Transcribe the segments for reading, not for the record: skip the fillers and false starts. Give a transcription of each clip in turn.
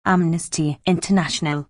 Amnesty International.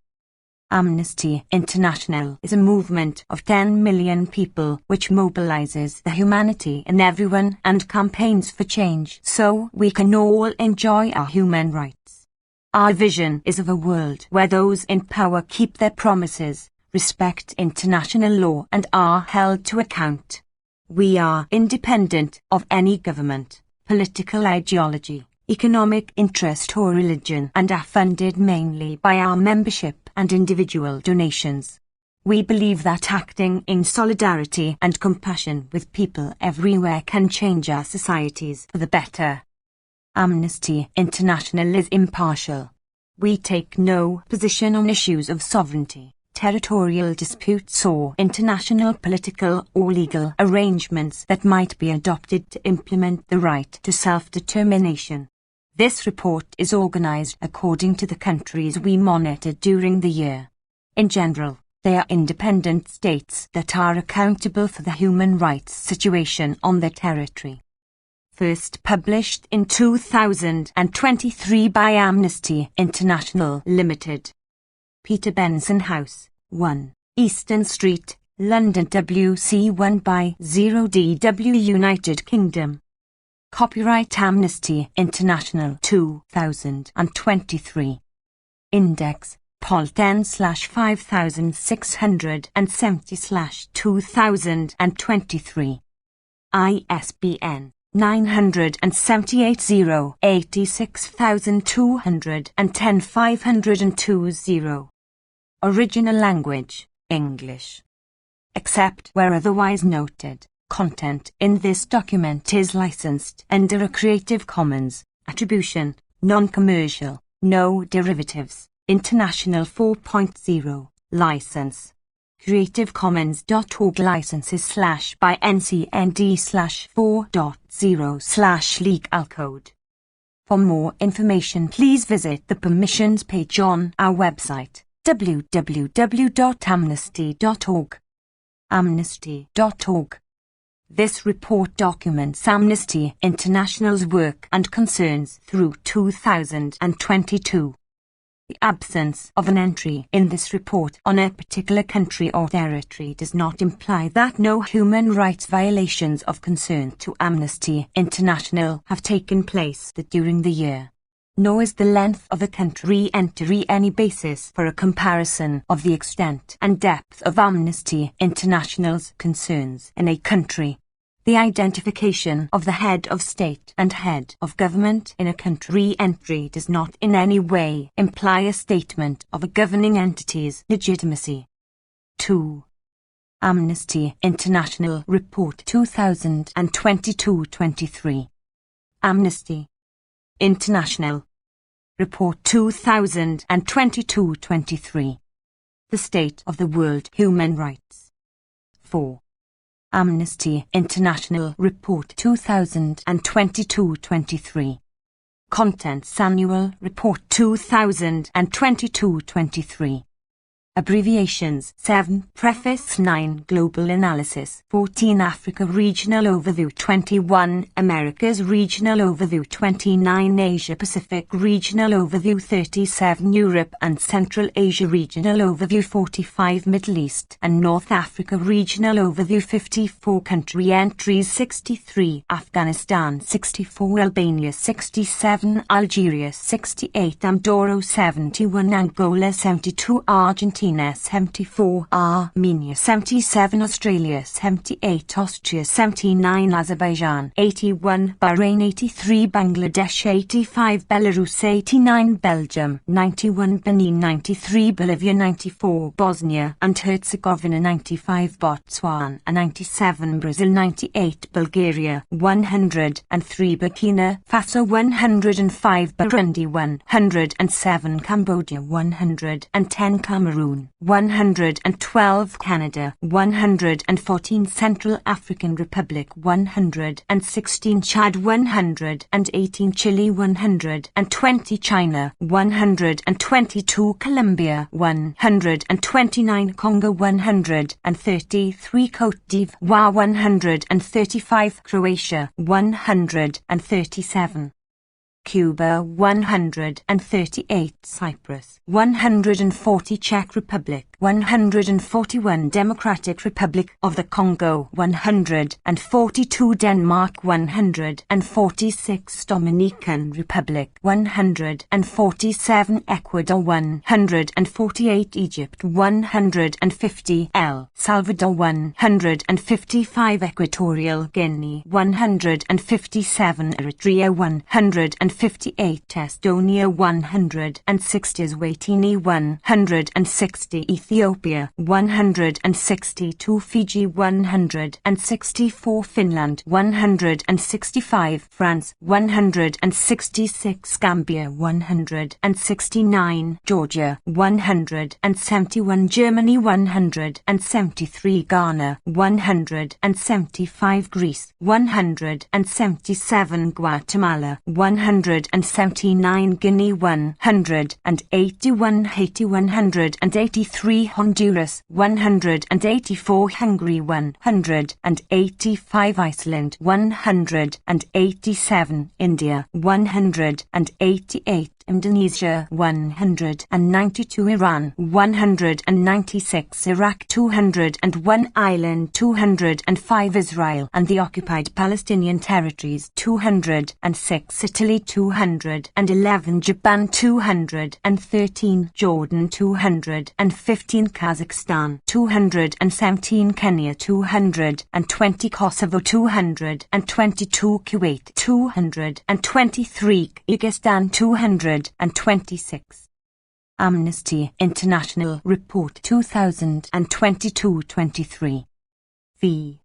Amnesty International is a movement of 10 million people which mobilizes the humanity in everyone and campaigns for change so we can all enjoy our human rights. Our vision is of a world where those in power keep their promises, respect international law and are held to account. We are independent of any government, political ideology, economic interest or religion and are funded mainly by our membership and individual donations. We believe that acting in solidarity and compassion with people everywhere can change our societies for the better. Amnesty International is impartial. We take no position on issues of sovereignty, territorial disputes or international political or legal arrangements that might be adopted to implement the right to self-determination. This report is organized according to the countries we monitored during the year. In general, they are independent states that are accountable for the human rights situation on their territory. First published in 2023 by Amnesty International Limited. Peter Benson House, 1, Eastern Street, London WC1 by 0DW United Kingdom. Copyright Amnesty International 2023. Index, Pol 10/5670/2023. ISBN 978-0-86210-520. Original language, English. Except where otherwise noted, content in this document is licensed under a Creative Commons Attribution, Non-Commercial, No Derivatives, International 4.0, license. CreativeCommons.org licenses /by NCND/4.0/legal code. For more information, please visit the permissions page on our website, www.amnesty.org. Amnesty.org. This report documents Amnesty International's work and concerns through 2022. The absence of an entry in this report on a particular country or territory does not imply that no human rights violations of concern to Amnesty International have taken place during the year. Nor is the length of a country entry any basis for a comparison of the extent and depth of Amnesty International's concerns in a country. The identification of the head of state and head of government in a country entry does not in any way imply a statement of a governing entity's legitimacy. 2. Amnesty International Report 2022-23. Amnesty International Report 2022-23. The State of the World Human Rights. 4. Amnesty International Report 2022-23. Contents Annual Report 2022-23. Abbreviations 7. Preface 9. Global Analysis 14. Africa Regional Overview 21. Americas Regional Overview 29. Asia Pacific Regional Overview 37. Europe and Central Asia Regional Overview 45. Middle East and North Africa Regional Overview 54. Country entries 63. Afghanistan 64. Albania 67. Algeria 68. Andorra 71. Angola 72. Argentina 74, Armenia 77, Australia 78, Austria 79, Azerbaijan 81, Bahrain 83, Bangladesh 85, Belarus 89, Belgium 91, Benin 93, Bolivia 94, Bosnia and Herzegovina 95, Botswana 97, Brazil 98, Bulgaria 103, Burkina Faso 105, Burundi 107, Cambodia 110, Cameroon 112, Canada 114, Central African Republic 116, Chad 118, Chile 120, China 122, Colombia 129, Congo 133, Côte d'Ivoire 135, Croatia 137. Cuba 138, Cyprus 140, Czech Republic 141, Democratic Republic of the Congo 142, Denmark 146, Dominican Republic 147, Ecuador 148, Egypt 150, El Salvador 155, Equatorial Guinea 157, Eritrea 158, Estonia 160, Eswatini 160, Ethiopia 162, Fiji 164, Finland 165, France 166, Gambia 169, Georgia 171, Germany 173, Ghana 175, Greece 177, Guatemala 179, Guinea 181, Haiti 183, Honduras 184, Hungary 185, Iceland 187, India 188, Indonesia 192, Iran 196, Iraq 201, Ireland 205, Israel and the occupied Palestinian territories 206, Italy 211, Japan 213, Jordan 215, Kazakhstan 217, Kenya 220, Kosovo 222, Kuwait 223, Kyrgyzstan 226. Amnesty International Report 2022-23. V.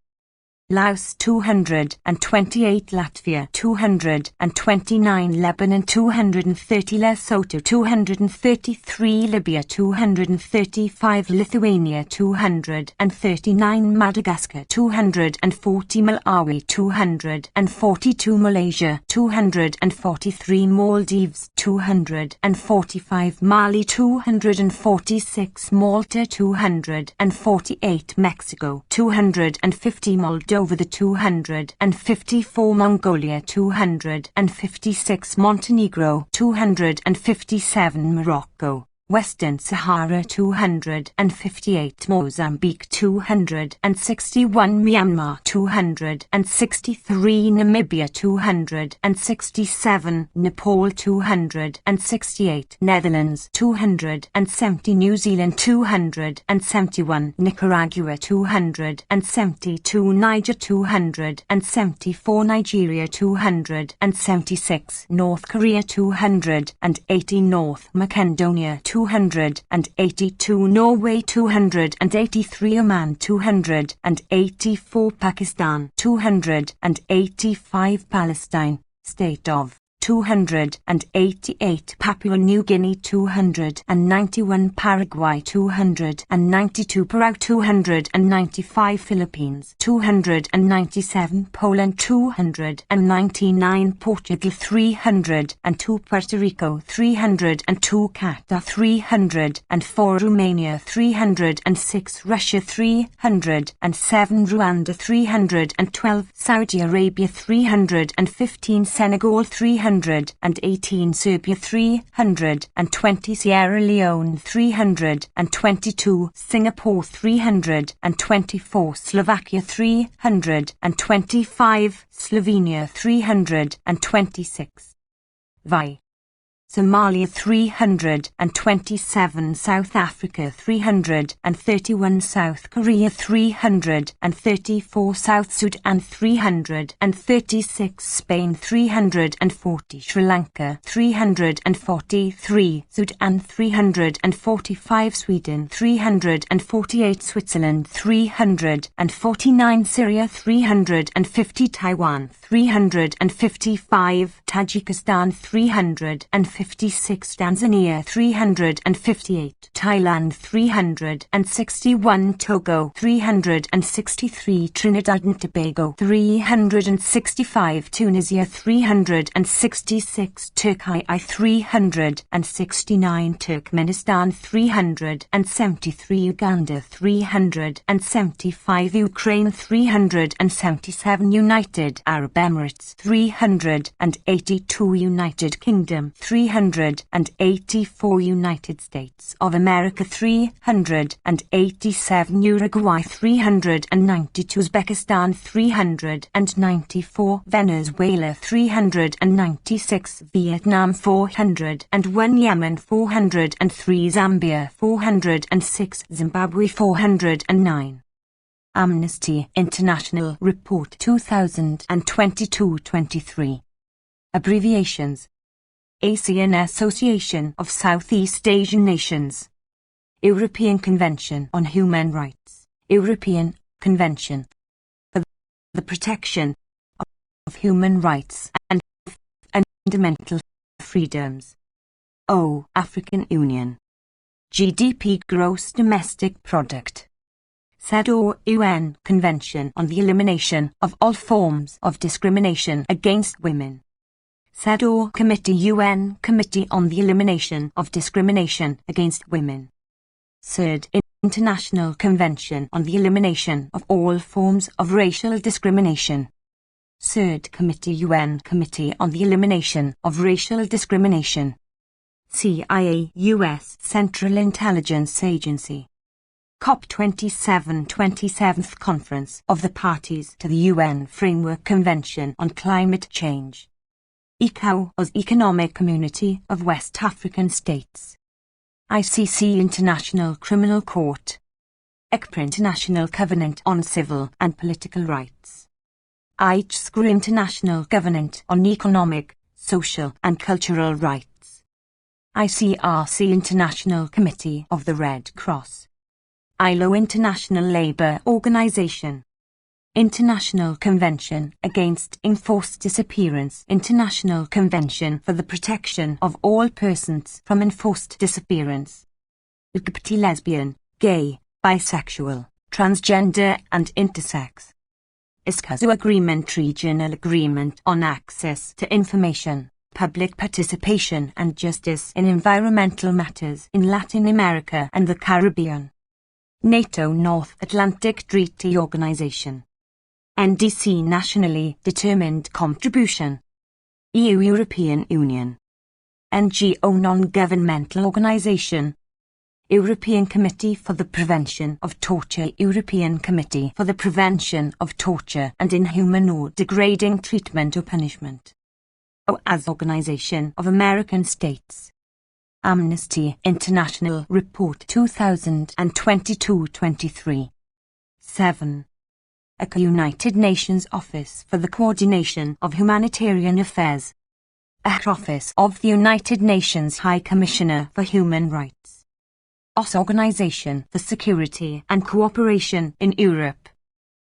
Laos 228, Latvia 229, Lebanon 230, Lesotho 233, Libya 235, Lithuania 239, Madagascar 240, Malawi 242, Malaysia 243, Maldives 245, Mali 246, Malta 248, Mexico 250, Moldova the 254, Mongolia 256, Montenegro 257, Morocco, Western Sahara 258, Mozambique 261, Myanmar 263, Namibia 267, Nepal 268, Netherlands 270, New Zealand 271, Nicaragua 272, Niger 274, Nigeria 276, North Korea 280, North Macedonia 282, Norway 283, Oman 284, Pakistan 285, Palestine, State of 288, Papua New Guinea 291, Paraguay 292, Peru 295, Philippines 297, Poland 299, Portugal 302, Puerto Rico 302, Qatar 304, Romania 306, Russia 307, Rwanda 312, Saudi Arabia 315, Senegal 318, Serbia 320, Sierra Leone 322, Singapore 324, Slovakia 325, Slovenia 326. Vi. Somalia 327, South Africa 331, South Korea 334, South Sudan 336, Spain 340, Sri Lanka 343, Sudan 345, Sweden 348, Switzerland 349, Syria 350, Taiwan 355, Tajikistan 356, Tanzania 358, Thailand 361, Togo 363, Trinidad and Tobago 365, Tunisia 366, Turkey 369, Turkmenistan 373, Uganda 375, Ukraine 377, United Arab Emirates 380, 382 United Kingdom, 384 United States of America, 387 Uruguay, 392 Uzbekistan, 394 Venezuela, 396 Vietnam, 401 Yemen, 403 Zambia, 406 Zimbabwe, 409. Amnesty International Report 2022-23. Abbreviations: ASEAN, Association of Southeast Asian Nations; European Convention on Human Rights; European Convention for the Protection of Human Rights and Fundamental Freedoms; African Union. GDP, Gross Domestic Product. CEDAW, UN Convention on the Elimination of All Forms of Discrimination Against Women. CEDAW Committee, UN Committee on the Elimination of Discrimination Against Women. CERD, International Convention on the Elimination of All Forms of Racial Discrimination. CERD Committee, UN Committee on the Elimination of Racial Discrimination. CIA, US Central Intelligence Agency. COP27, 27th Conference of the Parties to the UN Framework Convention on Climate Change. ECOWAS, Economic Community of West African States. ICC, International Criminal Court. ECPR, International Covenant on Civil and Political Rights. ICSCR, International Covenant on Economic, Social and Cultural Rights. ICRC, International Committee of the Red Cross. ILO, International Labour Organization. International Convention Against Enforced Disappearance, International Convention for the Protection of All Persons from Enforced Disappearance. LGBT, lesbian, gay, bisexual, transgender and intersex. ISCSU Agreement, Regional Agreement on Access to Information, Public Participation and Justice in Environmental Matters in Latin America and the Caribbean. NATO, North Atlantic Treaty Organization. NDC, Nationally Determined Contribution. EU, European Union. NGO, Non-Governmental Organization. European Committee for the Prevention of Torture, European Committee for the Prevention of Torture and Inhuman or Degrading Treatment or Punishment. OAS, Organization of American States. Amnesty International Report 2022-23. 7. ACA, United Nations Office for the Coordination of Humanitarian Affairs. ACA, Office of the United Nations High Commissioner for Human Rights. OSCE, Organization for Security and Cooperation in Europe.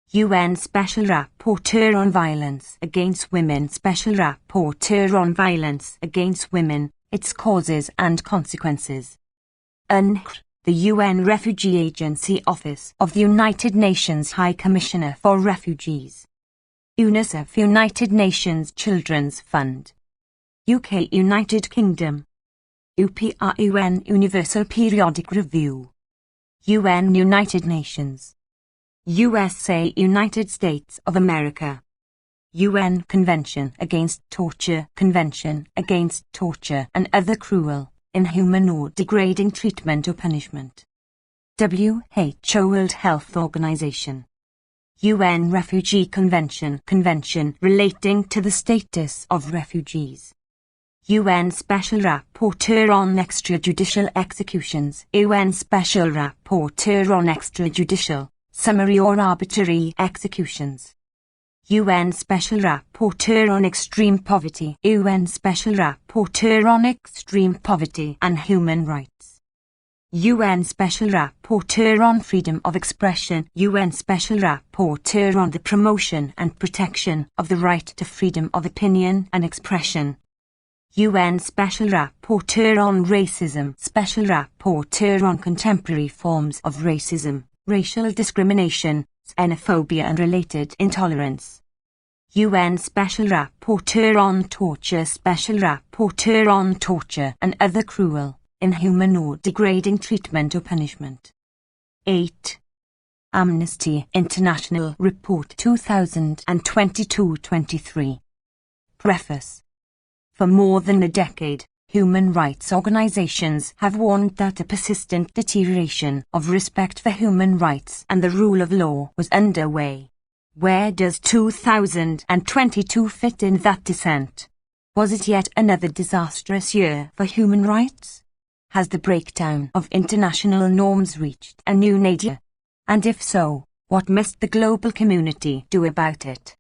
UN Special Rapporteur on Violence Against Women, Special Rapporteur on Violence Against Women, its causes and consequences. UNHCR, the UN Refugee Agency, Office of the United Nations High Commissioner for Refugees. UNICEF, United Nations Children's Fund. UK, United Kingdom. UPR, UN Universal Periodic Review. UN, United Nations. USA, United States of America. UN Convention Against Torture, Convention Against Torture and Other Cruel, Inhuman or Degrading Treatment or Punishment. WHO, World Health Organization. UN Refugee Convention, Convention relating to the status of refugees. UN Special Rapporteur on Extrajudicial Executions, UN Special Rapporteur on Extrajudicial, Summary or Arbitrary Executions. UN Special Rapporteur on Extreme Poverty, UN Special Rapporteur on Extreme Poverty and Human Rights. UN Special Rapporteur on Freedom of Expression, UN Special Rapporteur on the Promotion and Protection of the Right to Freedom of Opinion and Expression. UN Special Rapporteur on Racism, Special Rapporteur on Contemporary Forms of Racism, Racial Discrimination, Xenophobia and Related Intolerance. UN Special Rapporteur on Torture, Special Rapporteur on Torture and Other Cruel, Inhuman or Degrading Treatment or Punishment. 8. Amnesty International Report 2022-23. Preface. For more than a decade, human rights organizations have warned that a persistent deterioration of respect for human rights and the rule of law was underway. Where does 2022 fit in that descent? Was it yet another disastrous year for human rights? Has the breakdown of international norms reached a new nadir? And if so, what must the global community do about it?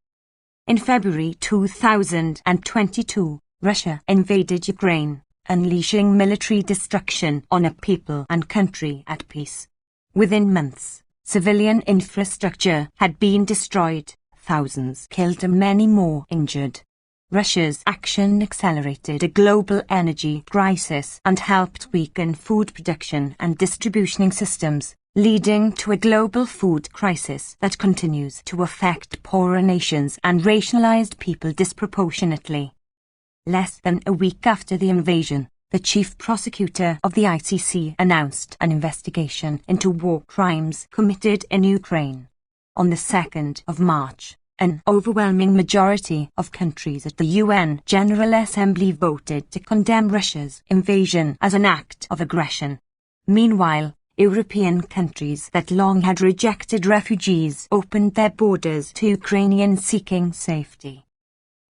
In February 2022, Russia invaded Ukraine, unleashing military destruction on a people and country at peace. Within months, civilian infrastructure had been destroyed, thousands killed and many more injured. Russia's action accelerated a global energy crisis and helped weaken food production and distribution systems, leading to a global food crisis that continues to affect poorer nations and racialized people disproportionately. Less than a week after the invasion, the chief prosecutor of the ICC announced an investigation into war crimes committed in Ukraine. On the 2nd of March, an overwhelming majority of countries at the UN General Assembly voted to condemn Russia's invasion as an act of aggression. Meanwhile, European countries that long had rejected refugees opened their borders to Ukrainians seeking safety.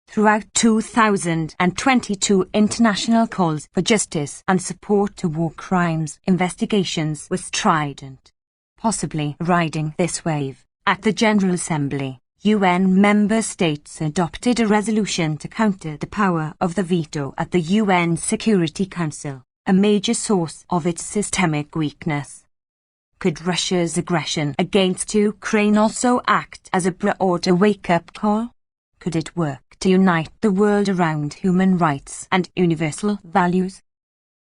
Throughout 2022, international calls for justice and support to war crimes investigations were strident. Possibly riding this wave, at the General Assembly, UN member states adopted a resolution to counter the power of the veto at the UN Security Council, a major source of its systemic weakness. Could Russia's aggression against Ukraine also act as a broader wake-up call? Could it work to unite the world around human rights and universal values?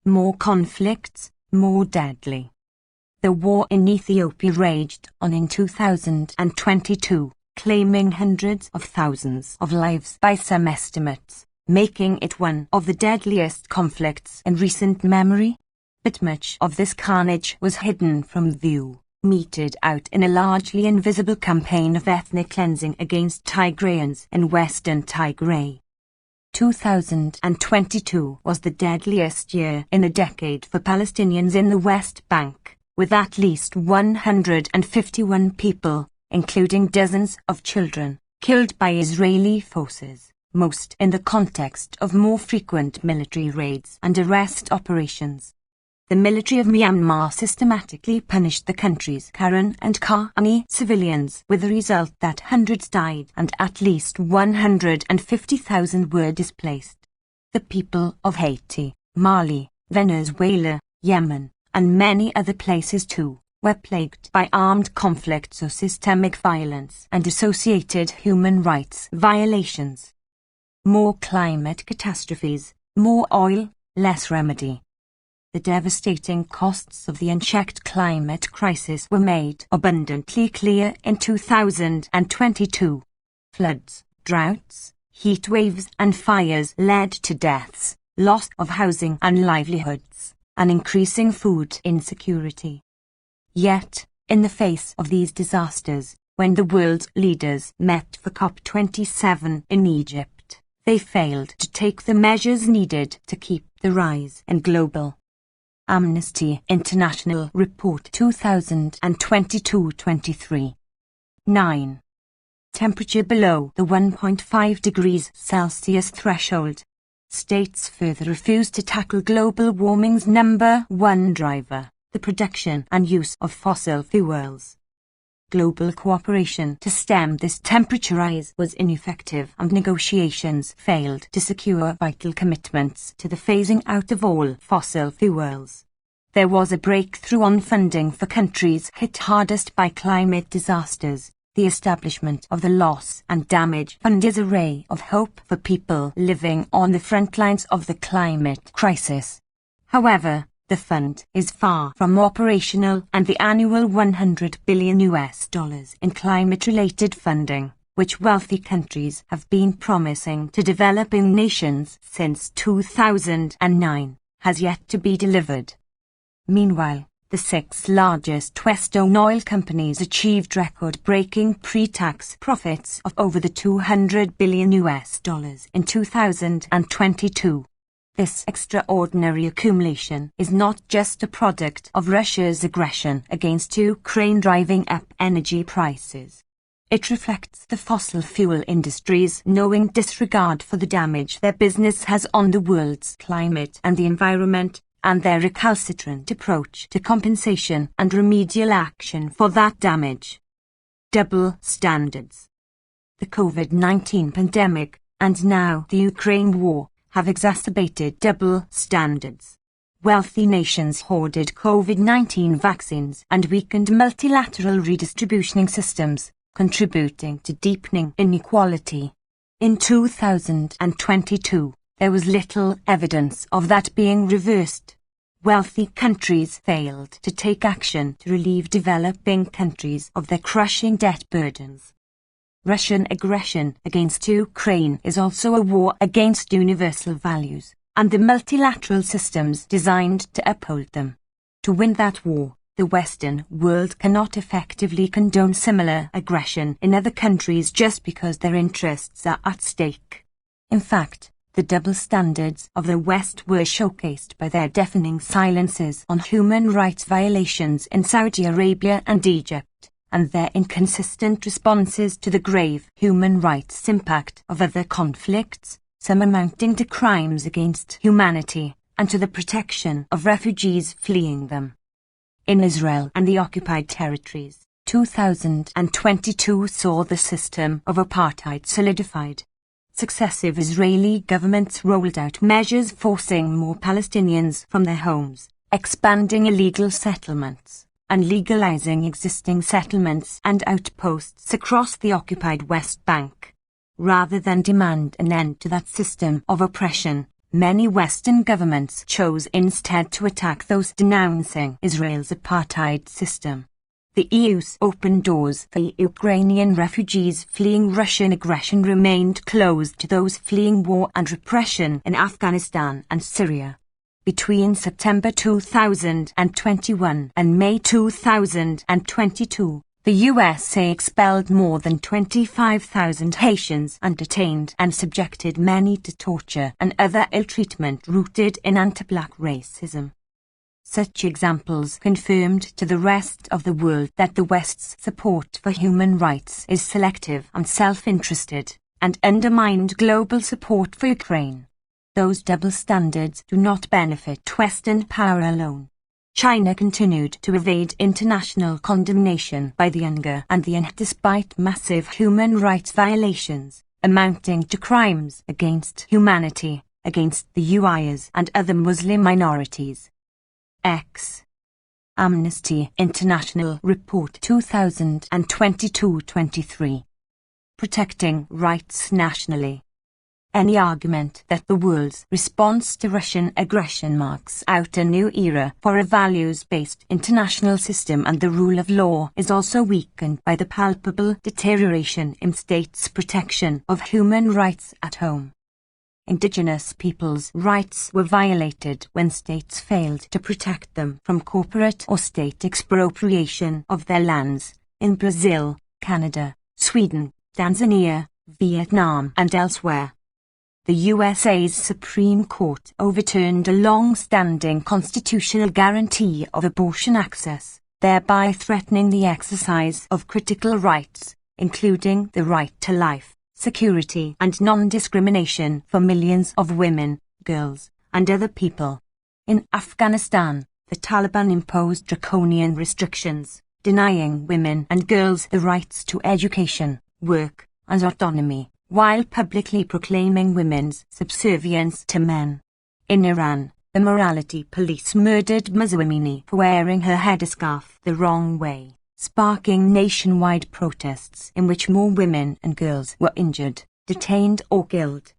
More conflicts, more deadly. The war in Ethiopia raged on in 2022, claiming hundreds of thousands of lives by some estimates, making it one of the deadliest conflicts in recent memory. But much of this carnage was hidden from view, meted out in a largely invisible campaign of ethnic cleansing against Tigrayans in western Tigray. 2022 was the deadliest year in a decade for Palestinians in the West Bank, with at least 151 people, including dozens of children, killed by Israeli forces, most in the context of more frequent military raids and arrest operations. The military of Myanmar systematically punished the country's Karen and Karenni civilians, with the result that hundreds died and at least 150,000 were displaced. The people of Haiti, Mali, Venezuela, Yemen, and many other places too, were plagued by armed conflicts or systemic violence and associated human rights violations. More climate catastrophes, more oil, less remedy. The devastating costs of the unchecked climate crisis were made abundantly clear in 2022. Floods, droughts, heat waves and fires led to deaths, loss of housing and livelihoods, and increasing food insecurity. Yet, in the face of these disasters, when the world's leaders met for COP27 in Egypt, they failed to take the measures needed to keep the rise in global Amnesty International Report 2022-23. 9. Temperature below the 1.5 degrees Celsius threshold. States further refuse to tackle global warming's number one driver, the production and use of fossil fuels. Global cooperation to stem this temperature rise was ineffective, and negotiations failed to secure vital commitments to the phasing out of all fossil fuels. There was a breakthrough on funding for countries hit hardest by climate disasters. The establishment of the Loss and Damage Fund is a ray of hope for people living on the front lines of the climate crisis. However, the fund is far from operational, and the annual $100 billion in climate-related funding, which wealthy countries have been promising to developing nations since 2009, has yet to be delivered. Meanwhile, the 6 largest West-owned oil companies achieved record-breaking pre-tax profits of over the $200 billion in 2022. This extraordinary accumulation is not just a product of Russia's aggression against Ukraine driving up energy prices. It reflects the fossil fuel industry's knowing disregard for the damage their business has on the world's climate and the environment, and their recalcitrant approach to compensation and remedial action for that damage. Double standards. The COVID-19 pandemic, and now the Ukraine war, have exacerbated double standards. Wealthy nations hoarded COVID-19 vaccines and weakened multilateral redistribution systems, contributing to deepening inequality. In 2022, there was little evidence of that being reversed. Wealthy countries failed to take action to relieve developing countries of their crushing debt burdens. Russian aggression against Ukraine is also a war against universal values and the multilateral systems designed to uphold them. To win that war, the Western world cannot effectively condone similar aggression in other countries just because their interests are at stake. In fact, the double standards of the West were showcased by their deafening silences on human rights violations in Saudi Arabia and Egypt, and their inconsistent responses to the grave human rights impact of other conflicts, some amounting to crimes against humanity, and to the protection of refugees fleeing them. In Israel and the occupied territories, 2022 saw the system of apartheid solidified. Successive Israeli governments rolled out measures forcing more Palestinians from their homes, expanding illegal settlements, and legalizing existing settlements and outposts across the occupied West Bank. Rather than demand an end to that system of oppression, many Western governments chose instead to attack those denouncing Israel's apartheid system. The EU's open doors for Ukrainian refugees fleeing Russian aggression remained closed to those fleeing war and repression in Afghanistan and Syria. Between September 2021 and May 2022, the USA expelled more than 25,000 Haitians and detained and subjected many to torture and other ill treatment rooted in anti-black racism. Such examples confirmed to the rest of the world that the West's support for human rights is selective and self-interested, and undermined global support for Ukraine. Those double standards do not benefit Western power alone. China continued to evade international condemnation by the UNGA and the UN despite massive human rights violations, amounting to crimes against humanity, against the Uyghurs and other Muslim minorities. X. Amnesty International Report 2022-23. Protecting Rights Nationally. Any argument that the world's response to Russian aggression marks out a new era for a values-based international system and the rule of law is also weakened by the palpable deterioration in states' protection of human rights at home. Indigenous peoples' rights were violated when states failed to protect them from corporate or state expropriation of their lands, in Brazil, Canada, Sweden, Tanzania, Vietnam and elsewhere. The USA's Supreme Court overturned a long-standing constitutional guarantee of abortion access, thereby threatening the exercise of critical rights, including the right to life, security and non-discrimination for millions of women, girls, and other people. In Afghanistan, the Taliban imposed draconian restrictions, denying women and girls the rights to education, work, and autonomy, while publicly proclaiming women's subservience to men. In Iran, the morality police murdered Mahsa Amini for wearing her headscarf the wrong way, sparking nationwide protests in which more women and girls were injured, detained or killed.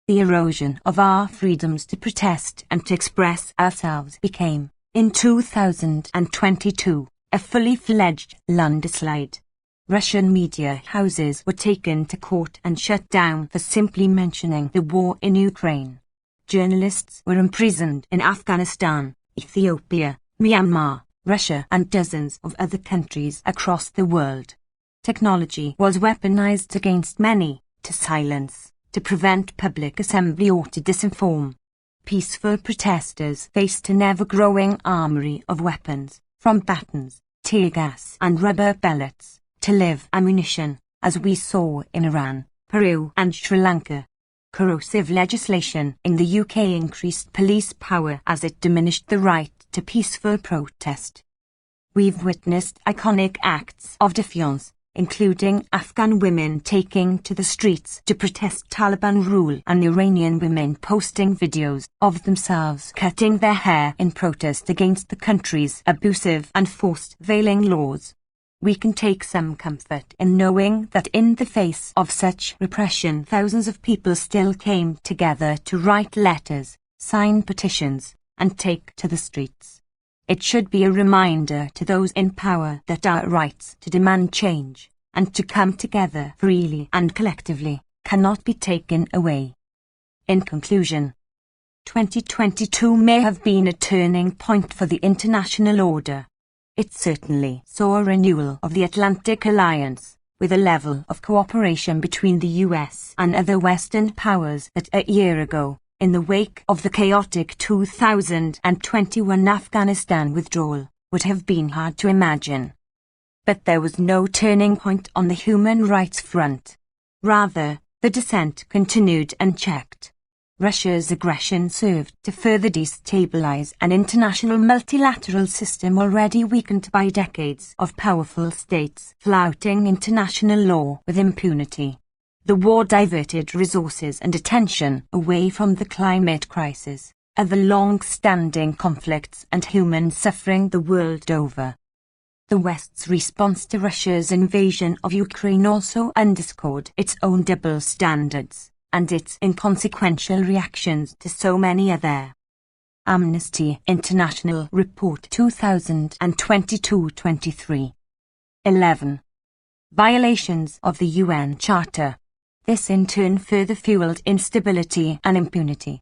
The erosion of our freedoms to protest and to express ourselves became, in 2022, a fully fledged landslide. Russian media houses were taken to court and shut down for simply mentioning the war in Ukraine. Journalists were imprisoned in Afghanistan, Ethiopia, Myanmar, Russia and dozens of other countries across the world. Technology was weaponized against many, to silence, to prevent public assembly or to disinform. Peaceful protesters faced an ever-growing armory of weapons, from batons, tear gas and rubber pellets, to live ammunition, as we saw in Iran, Peru and Sri Lanka. Corrosive legislation in the UK increased police power as it diminished the right to peaceful protest. We've witnessed iconic acts of defiance, including Afghan women taking to the streets to protest Taliban rule and Iranian women posting videos of themselves cutting their hair in protest against the country's abusive and forced veiling laws. We can take some comfort in knowing that in the face of such repression, thousands of people still came together to write letters, sign petitions, and take to the streets. It should be a reminder to those in power that our rights to demand change, and to come together freely and collectively, cannot be taken away. In conclusion, 2022 may have been a turning point for the international order. It certainly saw a renewal of the Atlantic Alliance, with a level of cooperation between the US and other Western powers that a year ago, in the wake of the chaotic 2021 Afghanistan withdrawal, would have been hard to imagine. But there was no turning point on the human rights front. Rather, the descent continued unchecked. Russia's aggression served to further destabilize an international multilateral system already weakened by decades of powerful states flouting international law with impunity. The war diverted resources and attention away from the climate crisis, other long-standing conflicts and human suffering the world over. The West's response to Russia's invasion of Ukraine also underscored its own double standards and its inconsequential reactions to so many other. Amnesty International Report 2022-23. 11. Violations of the UN Charter. This in turn further fueled instability and impunity.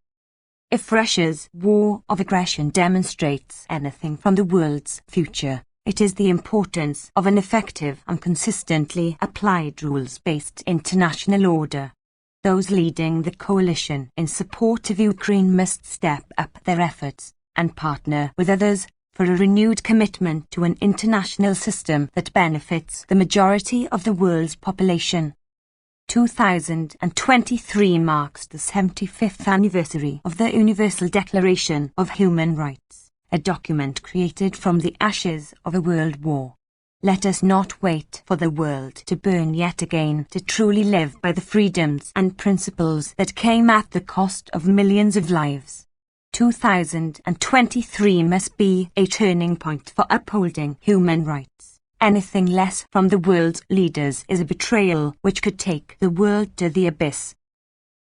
If Russia's war of aggression demonstrates anything from the world's future, it is the importance of an effective and consistently applied rules-based international order. Those leading the coalition in support of Ukraine must step up their efforts and partner with others for a renewed commitment to an international system that benefits the majority of the world's population. 2023 marks the 75th anniversary of the Universal Declaration of Human Rights, a document created from the ashes of a world war. Let us not wait for the world to burn yet again to truly live by the freedoms and principles that came at the cost of millions of lives. 2023 must be a turning point for upholding human rights. Anything less from the world's leaders is a betrayal which could take the world to the abyss.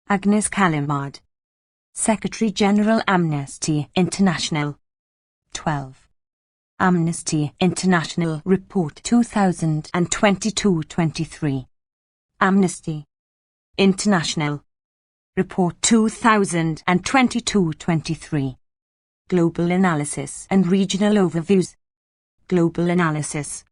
Agnes Callamard, Secretary-General, Amnesty International. 12. Amnesty International Report 2022-23. Amnesty International Report 2022-23. Global Analysis and Regional Overviews. Global Analysis.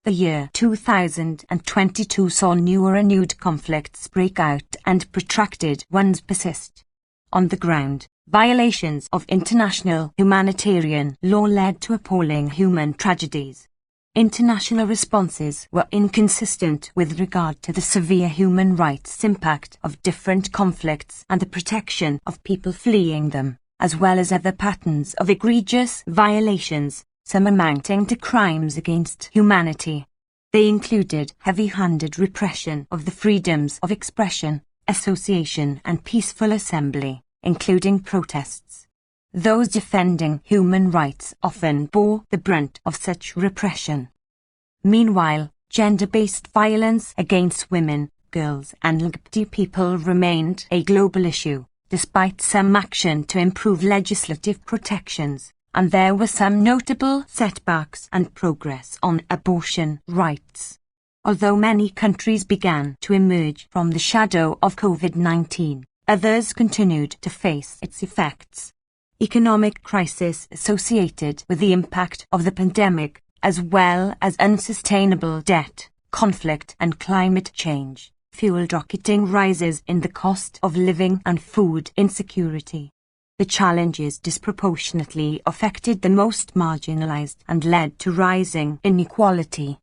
The year 2022 saw new or renewed conflicts break out and protracted ones persist. On the ground, violations of international humanitarian law led to appalling human tragedies. International responses were inconsistent with regard to the severe human rights impact of different conflicts and the protection of people fleeing them, as well as other patterns of egregious violations, some amounting to crimes against humanity. They included heavy-handed repression of the freedoms of expression, association and peaceful assembly, including protests. Those defending human rights often bore the brunt of such repression. Meanwhile, gender-based violence against women, girls and LGBT people remained a global issue, despite some action to improve legislative protections, and there were some notable setbacks and progress on abortion rights. Although many countries began to emerge from the shadow of COVID-19, others continued to face its effects. economic crisis associated with the impact of the pandemic, as well as unsustainable debt, conflict and climate change, fueled rocketing rises in the cost of living and food insecurity. The challenges disproportionately affected the most marginalized and led to rising inequality.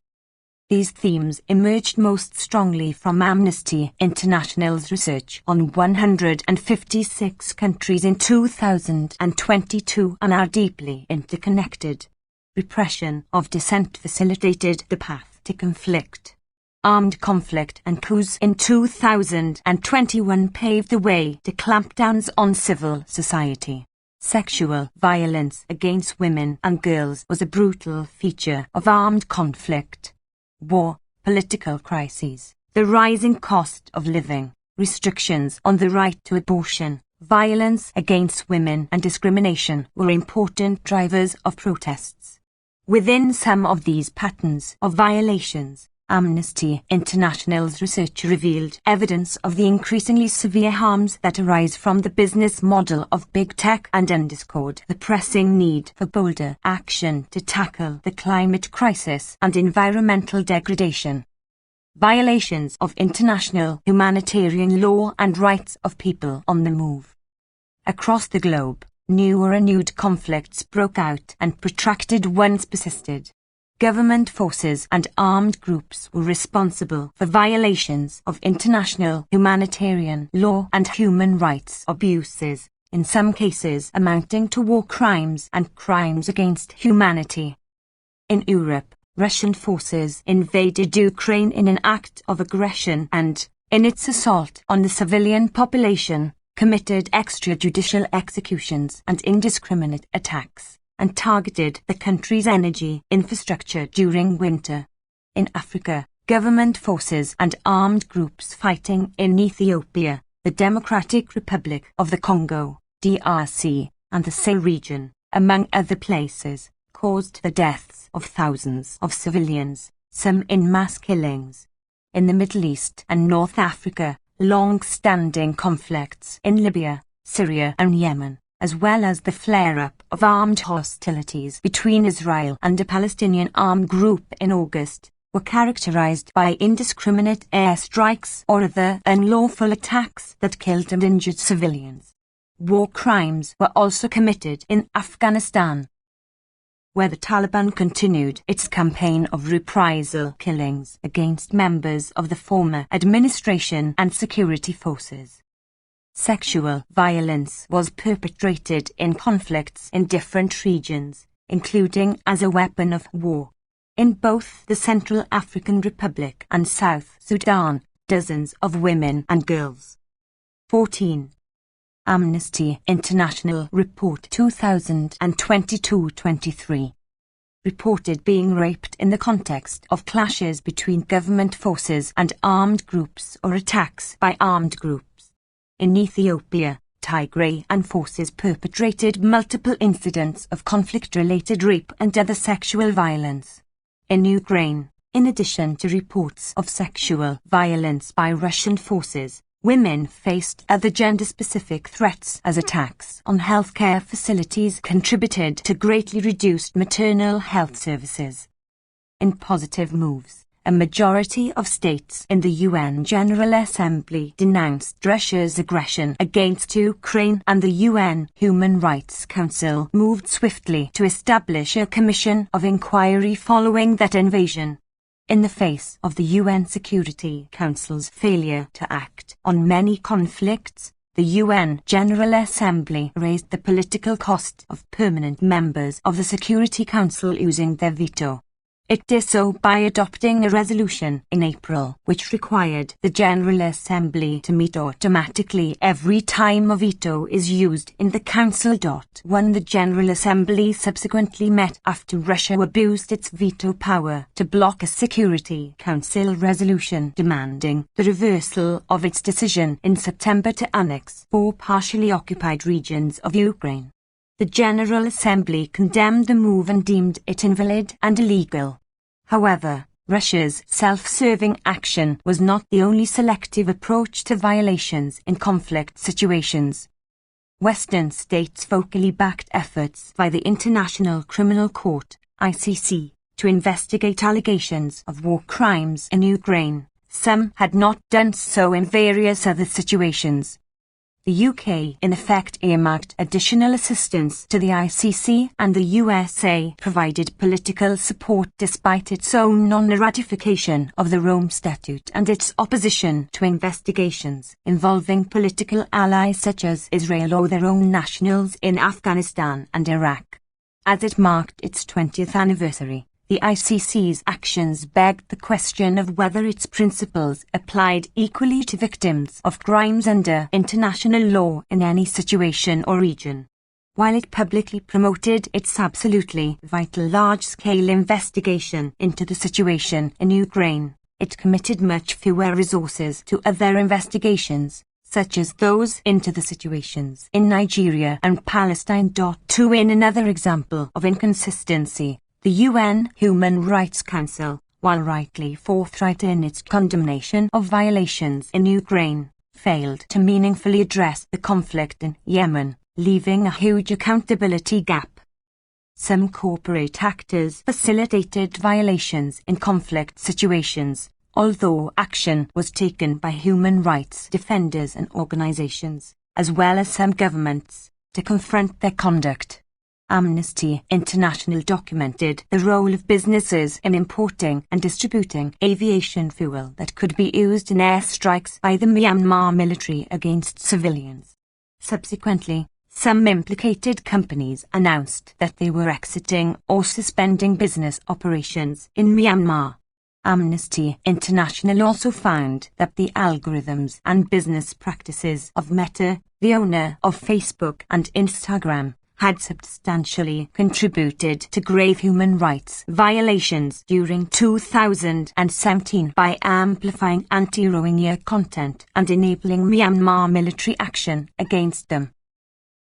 These themes emerged most strongly from Amnesty International's research on 156 countries in 2022 and are deeply interconnected. Repression of dissent facilitated the path to conflict. Armed conflict and coups in 2021 paved the way to clampdowns on civil society. Sexual violence against women and girls was a brutal feature of armed conflict. War, political crises, the rising cost of living, restrictions on the right to abortion, violence against women and discrimination were important drivers of protests. Within some of these patterns of violations, Amnesty International's research revealed evidence of the increasingly severe harms that arise from the business model of big tech and underscored the pressing need for bolder action to tackle the climate crisis and environmental degradation. Violations of international humanitarian law and rights of people on the move. Across the globe, new or renewed conflicts broke out and protracted ones persisted. Government forces and armed groups were responsible for violations of international humanitarian law and human rights abuses, in some cases amounting to war crimes and crimes against humanity. In Europe, Russian forces invaded Ukraine in an act of aggression and, in its assault on the civilian population, committed extrajudicial executions and indiscriminate attacks, and targeted the country's energy infrastructure during winter. In Africa, government forces and armed groups fighting in Ethiopia, the Democratic Republic of the Congo, DRC, and the Sahel region, among other places, caused the deaths of thousands of civilians, some in mass killings. In the Middle East and North Africa, long-standing conflicts in Libya, Syria and Yemen, as well as the flare-up of armed hostilities between Israel and a Palestinian armed group in August, were characterized by indiscriminate airstrikes or other unlawful attacks that killed and injured civilians. War crimes were also committed in Afghanistan, where the Taliban continued its campaign of reprisal killings against members of the former administration and security forces. Sexual violence was perpetrated in conflicts in different regions, including as a weapon of war. In both the Central African Republic and South Sudan, dozens of women and girls. 14. Amnesty International Report 2022-23 reported being raped in the context of clashes between government forces and armed groups or attacks by armed groups. In Ethiopia, Tigray and forces perpetrated multiple incidents of conflict-related rape and other sexual violence. In Ukraine, in addition to reports of sexual violence by Russian forces, women faced other gender-specific threats as attacks on healthcare facilities contributed to greatly reduced maternal health services. In positive moves, a majority of states in the UN General Assembly denounced Russia's aggression against Ukraine, and the UN Human Rights Council moved swiftly to establish a commission of inquiry following that invasion. In the face of the UN Security Council's failure to act on many conflicts, the UN General Assembly raised the political cost of permanent members of the Security Council using their veto. It did so by adopting a resolution in April, which required the General Assembly to meet automatically every time a veto is used in the Council. When the General Assembly subsequently met after Russia abused its veto power to block a Security Council resolution demanding the reversal of its decision in September to annex 4 partially occupied regions of Ukraine. The General Assembly condemned the move and deemed it invalid and illegal. However, Russia's self-serving action was not the only selective approach to violations in conflict situations. Western states vocally backed efforts by the International Criminal Court, ICC, to investigate allegations of war crimes in Ukraine. Some had not done so in various other situations. The UK, in effect, earmarked additional assistance to the ICC, and the USA provided political support despite its own non-ratification of the Rome Statute and its opposition to investigations involving political allies such as Israel or their own nationals in Afghanistan and Iraq. As it marked its 20th anniversary, the ICC's actions begged the question of whether its principles applied equally to victims of crimes under international law in any situation or region. While it publicly promoted its absolutely vital large-scale investigation into the situation in Ukraine, it committed much fewer resources to other investigations, such as those into the situations in Nigeria and Palestine. In another example of inconsistency, the UN Human Rights Council, while rightly forthright in its condemnation of violations in Ukraine, failed to meaningfully address the conflict in Yemen, leaving a huge accountability gap. Some corporate actors facilitated violations in conflict situations, although action was taken by human rights defenders and organizations, as well as some governments, to confront their conduct. Amnesty International documented the role of businesses in importing and distributing aviation fuel that could be used in airstrikes by the Myanmar military against civilians. Subsequently, some implicated companies announced that they were exiting or suspending business operations in Myanmar. Amnesty International also found that the algorithms and business practices of Meta, the owner of Facebook and Instagram, had substantially contributed to grave human rights violations during 2017 by amplifying anti-Rohingya content and enabling Myanmar military action against them.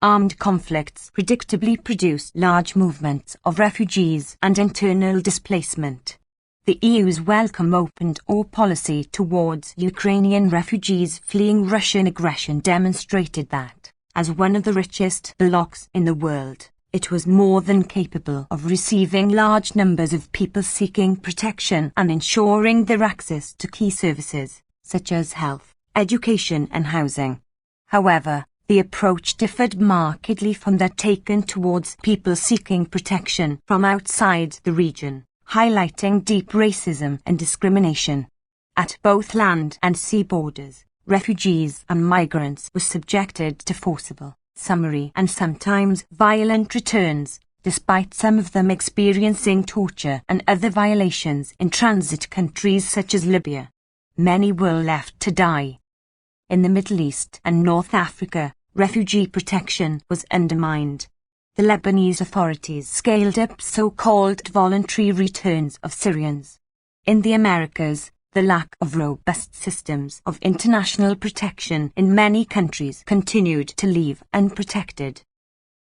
Armed conflicts predictably produce large movements of refugees and internal displacement. The EU's welcome open-door policy towards Ukrainian refugees fleeing Russian aggression demonstrated that, as one of the richest blocs in the world, it was more than capable of receiving large numbers of people seeking protection and ensuring their access to key services, such as health, education and housing. However, the approach differed markedly from that taken towards people seeking protection from outside the region, highlighting deep racism and discrimination. At both land and sea borders, refugees and migrants were subjected to forcible, summary and sometimes violent returns, despite some of them experiencing torture and other violations in transit countries such as Libya. Many were left to die. In the Middle East and North Africa, refugee protection was undermined. The Lebanese authorities scaled up so-called voluntary returns of Syrians. In the Americas, the lack of robust systems of international protection in many countries continued to leave unprotected.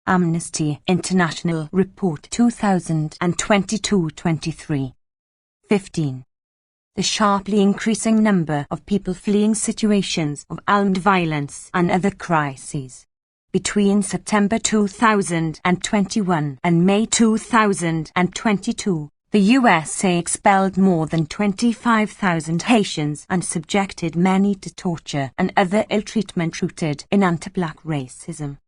Amnesty International Report 2022-23. 15. The sharply increasing number of people fleeing situations of armed violence and other crises. Between September 2021 and May 2022, the USA expelled more than 25,000 Haitians and subjected many to torture and other ill treatment rooted in anti-black racism.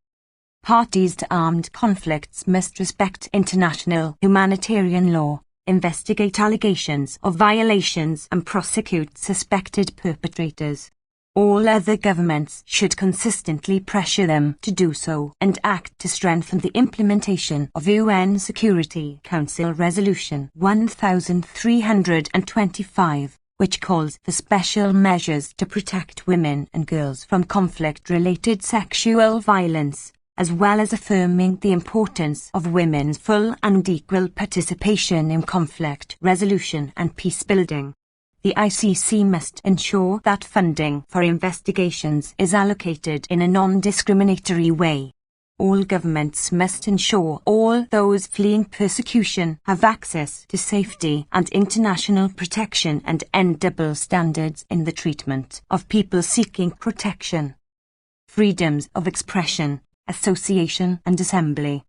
Parties to armed conflicts must respect international humanitarian law, investigate allegations of violations and prosecute suspected perpetrators. All other governments should consistently pressure them to do so and act to strengthen the implementation of UN Security Council Resolution 1325, which calls for special measures to protect women and girls from conflict-related sexual violence, as well as affirming the importance of women's full and equal participation in conflict resolution and peace-building. The ICC must ensure that funding for investigations is allocated in a non-discriminatory way. All governments must ensure all those fleeing persecution have access to safety and international protection and end double standards in the treatment of people seeking protection. Freedoms of expression, association and assembly.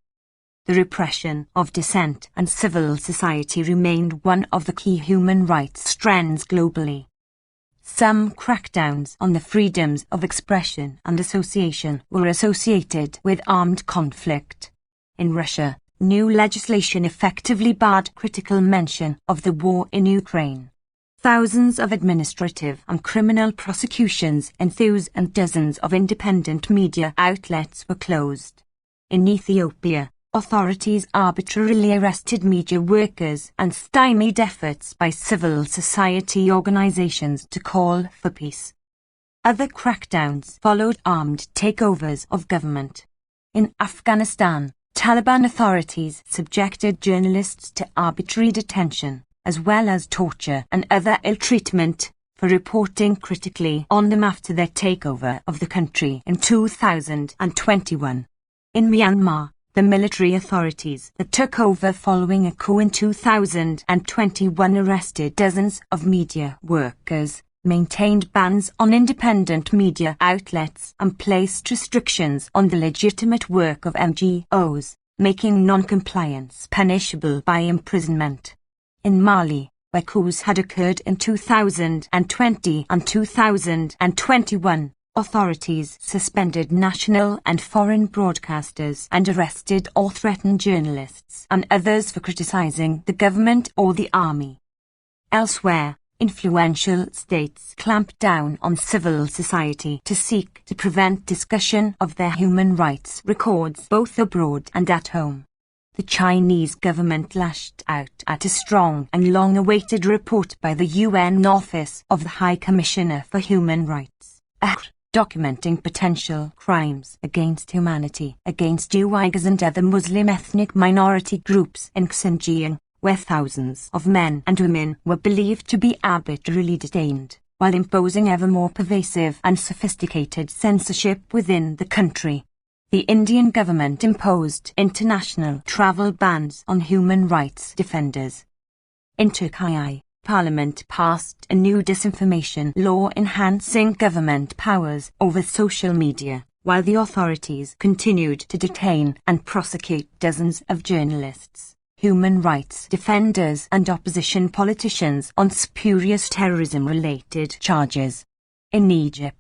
The repression of dissent and civil society remained one of the key human rights trends globally. Some crackdowns on the freedoms of expression and association were associated with armed conflict. In Russia, new legislation effectively barred critical mention of the war in Ukraine. Thousands of administrative and criminal prosecutions ensued and dozens of independent media outlets were closed. In Ethiopia, authorities arbitrarily arrested media workers and stymied efforts by civil society organizations to call for peace. Other crackdowns followed armed takeovers of government. In Afghanistan, Taliban authorities subjected journalists to arbitrary detention, as well as torture and other ill treatment, for reporting critically on them after their takeover of the country in 2021. In Myanmar, the military authorities that took over following a coup in 2021 arrested dozens of media workers, maintained bans on independent media outlets and placed restrictions on the legitimate work of NGOs, making non-compliance punishable by imprisonment. In Mali, where coups had occurred in 2020 and 2021, authorities suspended national and foreign broadcasters and arrested or threatened journalists and others for criticizing the government or the army. Elsewhere, influential states clamped down on civil society to seek to prevent discussion of their human rights records both abroad and at home. The Chinese government lashed out at a strong and long-awaited report by the UN Office of the High Commissioner for Human Rights, documenting potential crimes against humanity against Uyghurs and other Muslim ethnic minority groups in Xinjiang, where thousands of men and women were believed to be arbitrarily detained, while imposing ever more pervasive and sophisticated censorship within the country. The Indian government imposed international travel bans on human rights defenders. In Turkey, Parliament passed a new disinformation law enhancing government powers over social media, while the authorities continued to detain and prosecute dozens of journalists, human rights defenders and opposition politicians on spurious terrorism-related charges. In Egypt,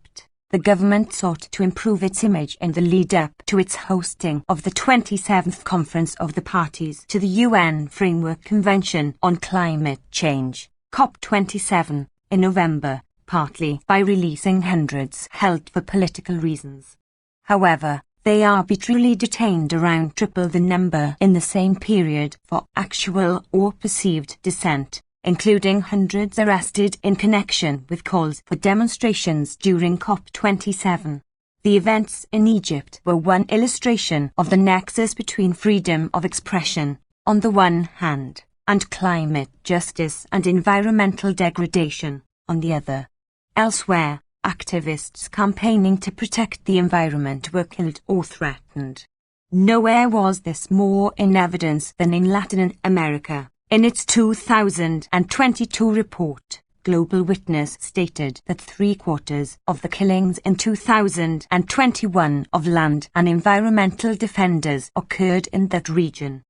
the government sought to improve its image in the lead-up to its hosting of the 27th Conference of the Parties to the UN Framework Convention on Climate Change, COP27, in November, partly by releasing hundreds held for political reasons. However, they arbitrarily detained around triple the number in the same period for actual or perceived dissent, including hundreds arrested in connection with calls for demonstrations during COP27. The events in Egypt were one illustration of the nexus between freedom of expression, on the one hand, and climate justice and environmental degradation, on the other. Elsewhere, activists campaigning to protect the environment were killed or threatened. Nowhere was this more in evidence than in Latin America. In its 2022 report, Global Witness stated that 3/4 of the killings in 2021 of land and environmental defenders occurred in that region.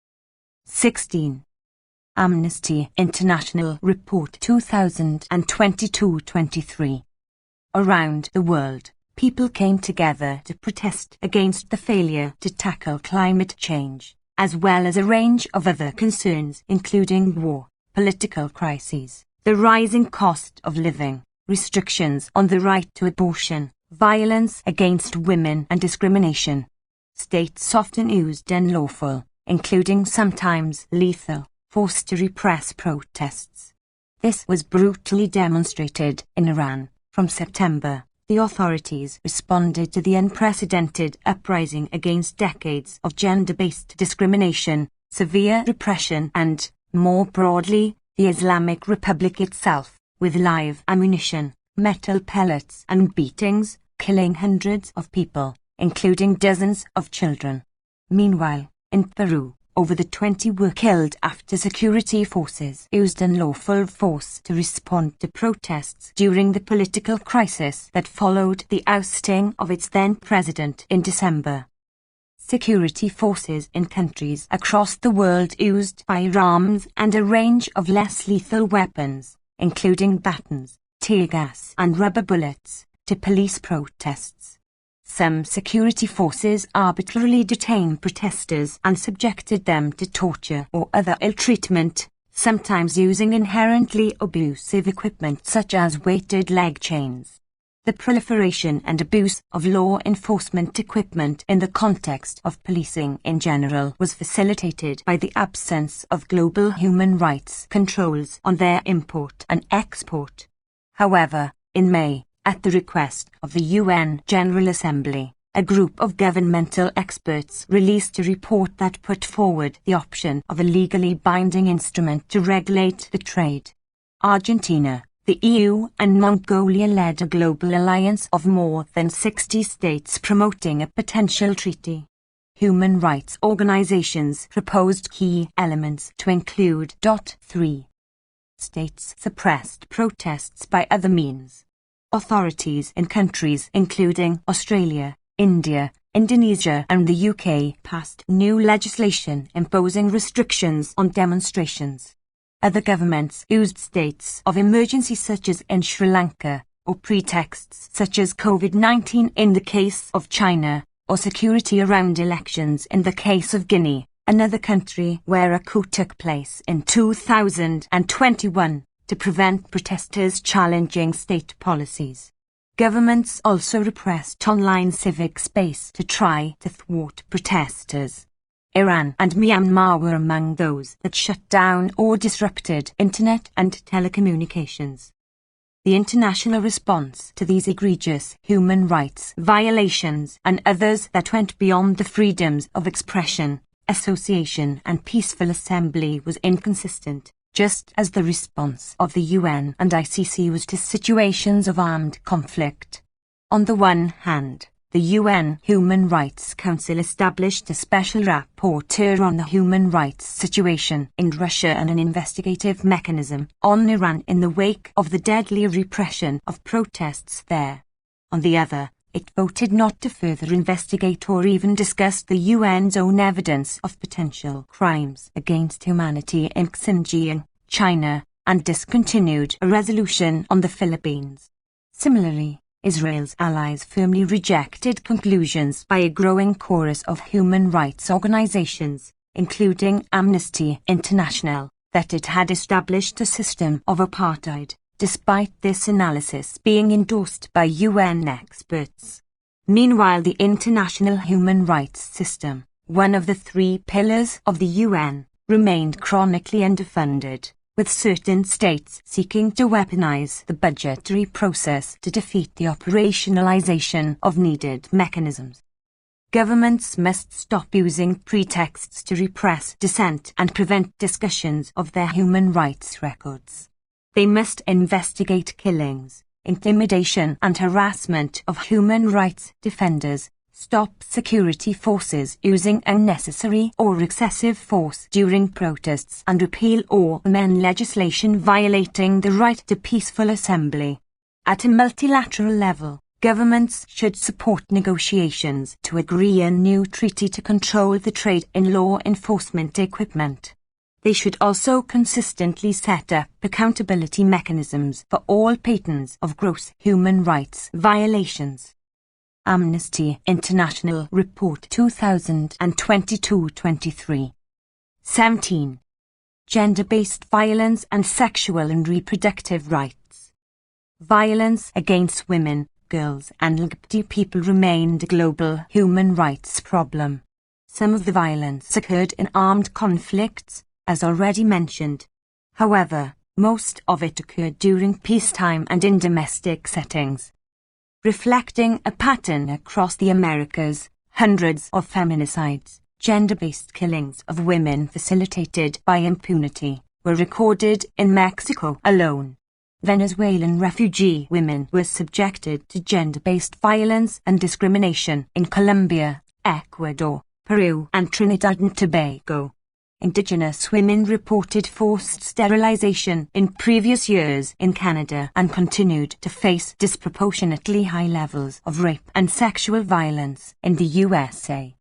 16. Amnesty International Report 2022-23. Around the world, people came together to protest against the failure to tackle climate change, as well as a range of other concerns including war, political crises, the rising cost of living, restrictions on the right to abortion, violence against women and discrimination. States often used unlawful, including sometimes lethal, force to repress protests. This was brutally demonstrated in Iran. From September, the authorities responded to the unprecedented uprising against decades of gender-based discrimination, severe repression and, more broadly, the Islamic Republic itself, with live ammunition, metal pellets and beatings, killing hundreds of people, including dozens of children. Meanwhile, in Peru, over 20 were killed after security forces used unlawful force to respond to protests during the political crisis that followed the ousting of its then president in December. Security forces in countries across the world used firearms and a range of less lethal weapons, including batons, tear gas and rubber bullets, to police protests. Some security forces arbitrarily detained protesters and subjected them to torture or other ill treatment, sometimes using inherently abusive equipment such as weighted leg chains. The proliferation and abuse of law enforcement equipment in the context of policing in general was facilitated by the absence of global human rights controls on their import and export. However, in May, at the request of the UN General Assembly, a group of governmental experts released a report that put forward the option of a legally binding instrument to regulate the trade. Argentina, the EU and Mongolia led a global alliance of more than 60 states promoting a potential treaty. Human rights organizations proposed key elements to include 3. States suppressed protests by other means. Authorities in countries including Australia, India, Indonesia and the UK passed new legislation imposing restrictions on demonstrations. Other governments used states of emergency such as in Sri Lanka, or pretexts such as COVID-19 in the case of China, or security around elections in the case of Guinea, another country where a coup took place in 2021, to prevent protesters challenging state policies. Governments also repressed online civic space to try to thwart protesters. Iran and Myanmar were among those that shut down or disrupted internet and telecommunications. The international response to these egregious human rights violations and others that went beyond the freedoms of expression, association and peaceful assembly was inconsistent, just as the response of the UN and ICC was to situations of armed conflict. On the one hand, the UN Human Rights Council established a special rapporteur on the human rights situation in Russia and an investigative mechanism on Iran in the wake of the deadly repression of protests there. On the other, it voted not to further investigate or even discuss the UN's own evidence of potential crimes against humanity in Xinjiang, China, and discontinued a resolution on the Philippines. Similarly, Israel's allies firmly rejected conclusions by a growing chorus of human rights organizations, including Amnesty International, that it had established a system of apartheid, despite this analysis being endorsed by UN experts. Meanwhile, the international human rights system, one of the 3 pillars of the UN, remained chronically underfunded, with certain states seeking to weaponize the budgetary process to defeat the operationalization of needed mechanisms. Governments must stop using pretexts to repress dissent and prevent discussions of their human rights records. They must investigate killings, intimidation and harassment of human rights defenders, stop security forces using unnecessary or excessive force during protests, and repeal or amend legislation violating the right to peaceful assembly. At a multilateral level, governments should support negotiations to agree a new treaty to control the trade in law enforcement equipment. They should also consistently set up accountability mechanisms for all patterns of gross human rights violations. Amnesty International Report 2022-23. 17. Gender-based violence and sexual and reproductive rights. Violence against women, girls and LGBT people remained a global human rights problem. Some of the violence occurred in armed conflicts, as already mentioned. However, most of it occurred during peacetime and in domestic settings. Reflecting a pattern across the Americas, hundreds of feminicides, gender-based killings of women facilitated by impunity, were recorded in Mexico alone. Venezuelan refugee women were subjected to gender-based violence and discrimination in Colombia, Ecuador, Peru, and Trinidad and Tobago. Indigenous women reported forced sterilization in previous years in Canada and continued to face disproportionately high levels of rape and sexual violence in the USA.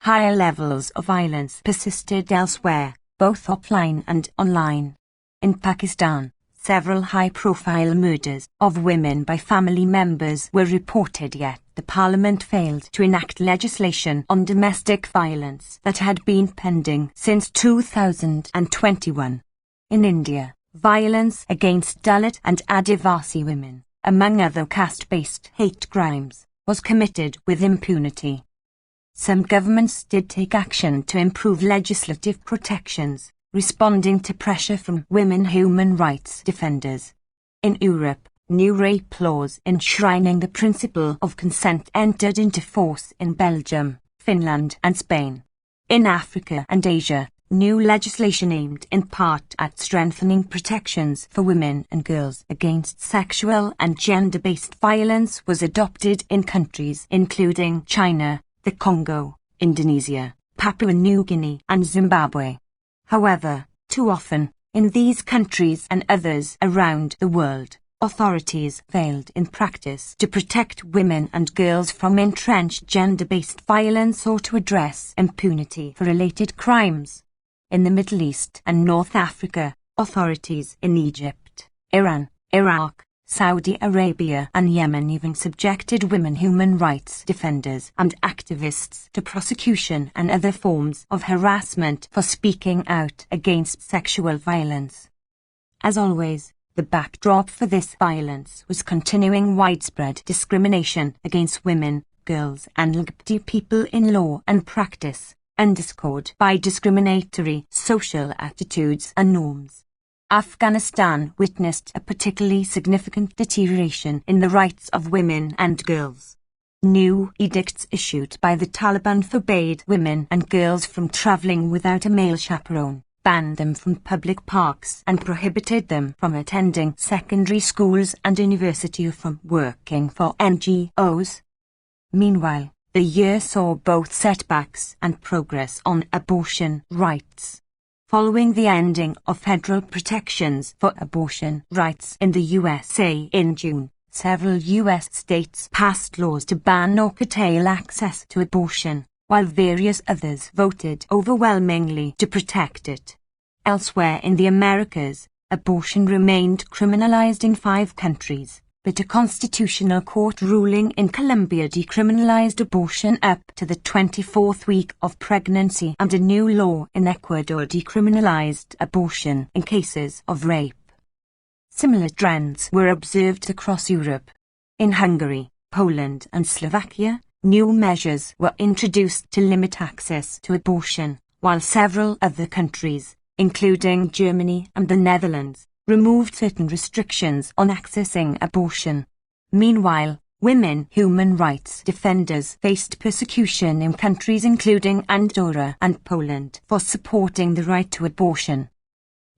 Higher levels of violence persisted elsewhere, both offline and online. In Pakistan, several high-profile murders of women by family members were reported, yet the parliament failed to enact legislation on domestic violence that had been pending since 2021. In India, violence against Dalit and Adivasi women, among other caste-based hate crimes, was committed with impunity. Some governments did take action to improve legislative protections, responding to pressure from women human rights defenders. In Europe, new rape laws enshrining the principle of consent entered into force in Belgium, Finland and Spain. In Africa and Asia, new legislation aimed in part at strengthening protections for women and girls against sexual and gender-based violence was adopted in countries including China, the Congo, Indonesia, Papua New Guinea and Zimbabwe. However, too often, in these countries and others around the world, authorities failed in practice to protect women and girls from entrenched gender-based violence or to address impunity for related crimes. In the Middle East and North Africa, authorities in Egypt, Iran, Iraq, Saudi Arabia and Yemen even subjected women human rights defenders and activists to prosecution and other forms of harassment for speaking out against sexual violence. As always, the backdrop for this violence was continuing widespread discrimination against women, girls and LGBT people in law and practice, underscored by discriminatory social attitudes and norms. Afghanistan witnessed a particularly significant deterioration in the rights of women and girls. New edicts issued by the Taliban forbade women and girls from traveling without a male chaperone, banned them from public parks and prohibited them from attending secondary schools and university or from working for NGOs. Meanwhile, the year saw both setbacks and progress on abortion rights. Following the ending of federal protections for abortion rights in the USA in June, several U.S. states passed laws to ban or curtail access to abortion, while various others voted overwhelmingly to protect it. Elsewhere in the Americas, abortion remained criminalized in 5 countries, but a constitutional court ruling in Colombia decriminalized abortion up to the 24th week of pregnancy, and a new law in Ecuador decriminalized abortion in cases of rape. Similar trends were observed across Europe. In Hungary, Poland and Slovakia, new measures were introduced to limit access to abortion, while several other countries, including Germany and the Netherlands, removed certain restrictions on accessing abortion. Meanwhile, women human rights defenders faced persecution in countries including Andorra and Poland for supporting the right to abortion.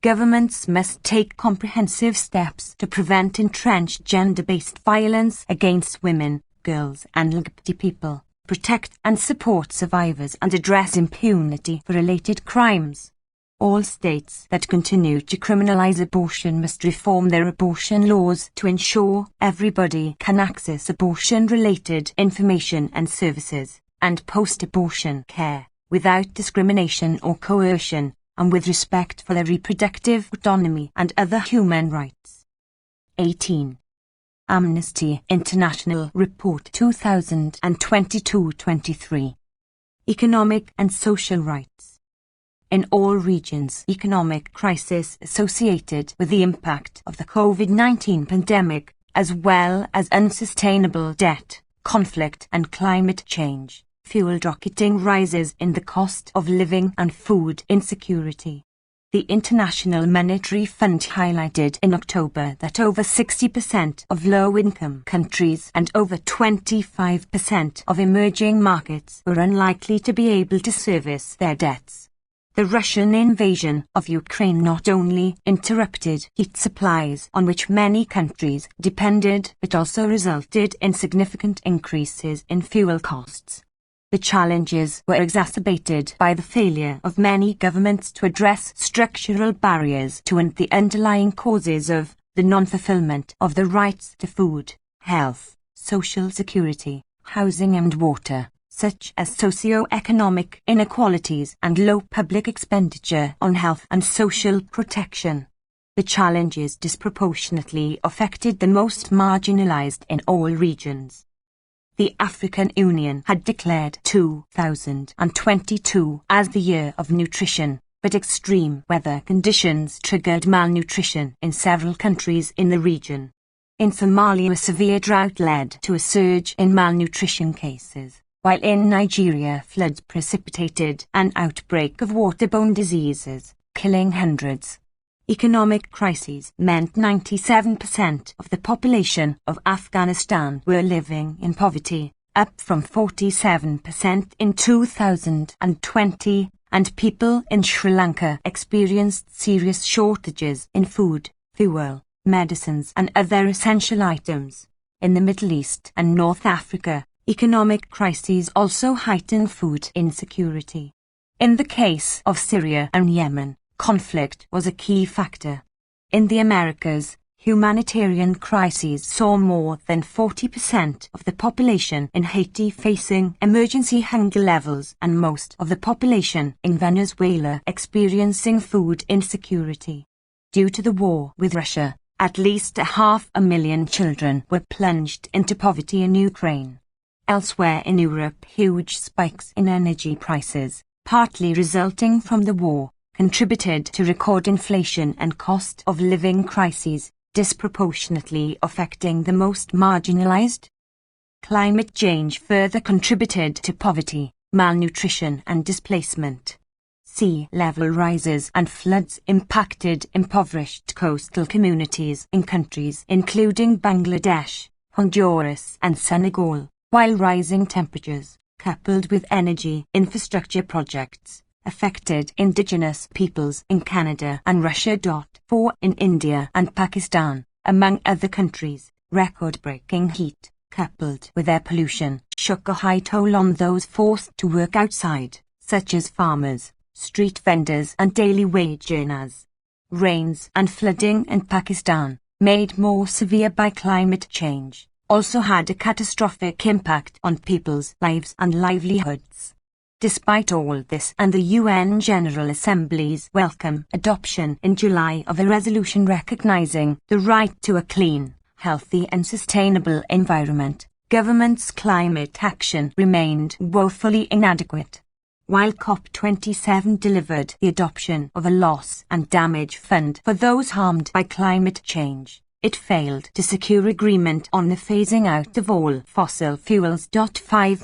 Governments must take comprehensive steps to prevent entrenched gender-based violence against women, girls and LGBT people, protect and support survivors and address impunity for related crimes. All states that continue to criminalize abortion must reform their abortion laws to ensure everybody can access abortion-related information and services, and post-abortion care, without discrimination or coercion, and with respect for their reproductive autonomy and other human rights. 18. Amnesty International Report 2022-23. Economic and Social Rights. In all regions, economic crisis associated with the impact of the COVID-19 pandemic, as well as unsustainable debt, conflict and climate change, fueled rocketing rises in the cost of living and food insecurity. The International Monetary Fund highlighted in October that over 60% of low-income countries and over 25% of emerging markets were unlikely to be able to service their debts. The Russian invasion of Ukraine not only interrupted heat supplies on which many countries depended, but also resulted in significant increases in fuel costs. The challenges were exacerbated by the failure of many governments to address structural barriers to the underlying causes of the non-fulfillment of the rights to food, health, social security, housing and water, such as socio-economic inequalities and low public expenditure on health and social protection. The challenges disproportionately affected the most marginalized in all regions. The African Union had declared 2022 as the Year of Nutrition, but extreme weather conditions triggered malnutrition in several countries in the region. In Somalia, a severe drought led to a surge in malnutrition cases, while in Nigeria floods precipitated an outbreak of waterborne diseases, killing hundreds. Economic crises meant 97% of the population of Afghanistan were living in poverty, up from 47% in 2020, and people in Sri Lanka experienced serious shortages in food, fuel, medicines and other essential items. In the Middle East and North Africa, economic crises also heightened food insecurity. In the case of Syria and Yemen, conflict was a key factor. In the Americas, humanitarian crises saw more than 40% of the population in Haiti facing emergency hunger levels and most of the population in Venezuela experiencing food insecurity. Due to the war with Russia, at least 500,000 children were plunged into poverty in Ukraine. Elsewhere in Europe, huge spikes in energy prices, partly resulting from the war, contributed to record inflation and cost of living crises, disproportionately affecting the most marginalized. Climate change further contributed to poverty, malnutrition and displacement. Sea level rises and floods impacted impoverished coastal communities in countries including Bangladesh, Honduras and Senegal, while rising temperatures, coupled with energy infrastructure projects, affected indigenous peoples in Canada and Russia. For in India and Pakistan, among other countries, record-breaking heat, coupled with air pollution, took a high toll on those forced to work outside, such as farmers, street vendors and daily wage earners. Rains and flooding in Pakistan, made more severe by climate change, also had a catastrophic impact on people's lives and livelihoods. Despite all this and the UN General Assembly's welcome adoption in July of a resolution recognizing the right to a clean, healthy and sustainable environment, government's climate action remained woefully inadequate. While COP27 delivered the adoption of a loss and damage fund for those harmed by climate change, it failed to secure agreement on the phasing out of all fossil fuels.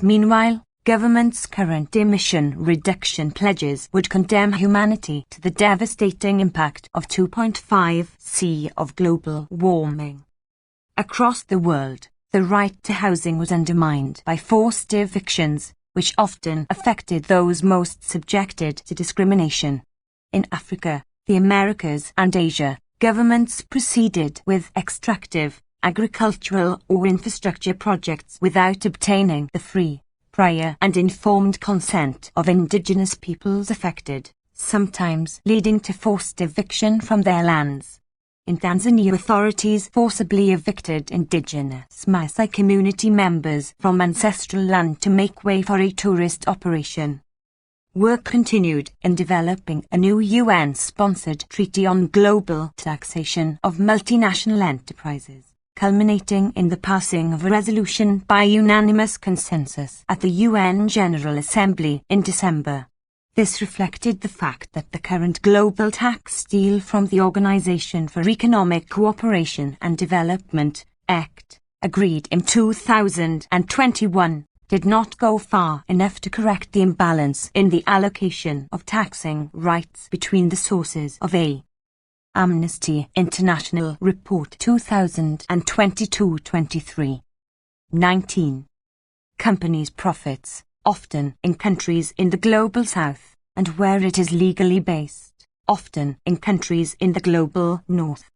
Meanwhile, government's current emission reduction pledges would condemn humanity to the devastating impact of 2.5°C of global warming. Across the world, the right to housing was undermined by forced evictions, which often affected those most subjected to discrimination. In Africa, the Americas and Asia, governments proceeded with extractive, agricultural or infrastructure projects without obtaining the free, prior and informed consent of indigenous peoples affected, sometimes leading to forced eviction from their lands. In Tanzania, authorities forcibly evicted indigenous Maasai community members from ancestral land to make way for a tourist operation. Work continued in developing a new UN-sponsored treaty on global taxation of multinational enterprises, culminating in the passing of a resolution by unanimous consensus at the UN General Assembly in December. This reflected the fact that the current global tax deal from the Organization for Economic Cooperation and Development, ACT, agreed in 2021, did not go far enough to correct the imbalance in the allocation of taxing rights between the sources of a Amnesty International Report 2022-23. 19. Companies' profits, often in countries in the Global South, and where it is legally based, often in countries in the Global North.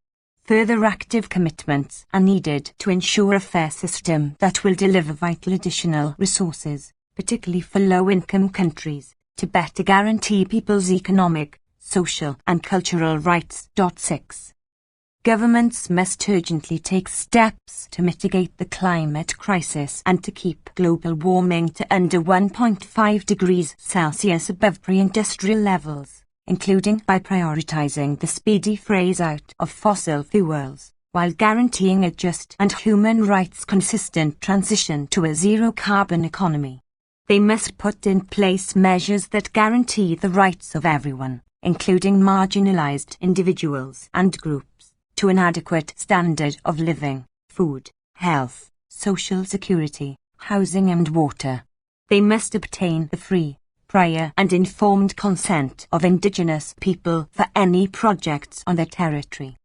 Further active commitments are needed to ensure a fair system that will deliver vital additional resources, particularly for low-income countries, to better guarantee people's economic, social and cultural rights. 6. Governments must urgently take steps to mitigate the climate crisis and to keep global warming to under 1.5 degrees Celsius above pre-industrial levels, including by prioritizing the speedy phase-out of fossil fuels, while guaranteeing a just and human rights consistent transition to a zero-carbon economy. They must put in place measures that guarantee the rights of everyone, including marginalized individuals and groups, to an adequate standard of living, food, health, social security, housing and water. They must obtain the free, prior and informed consent of indigenous people for any projects on their territory.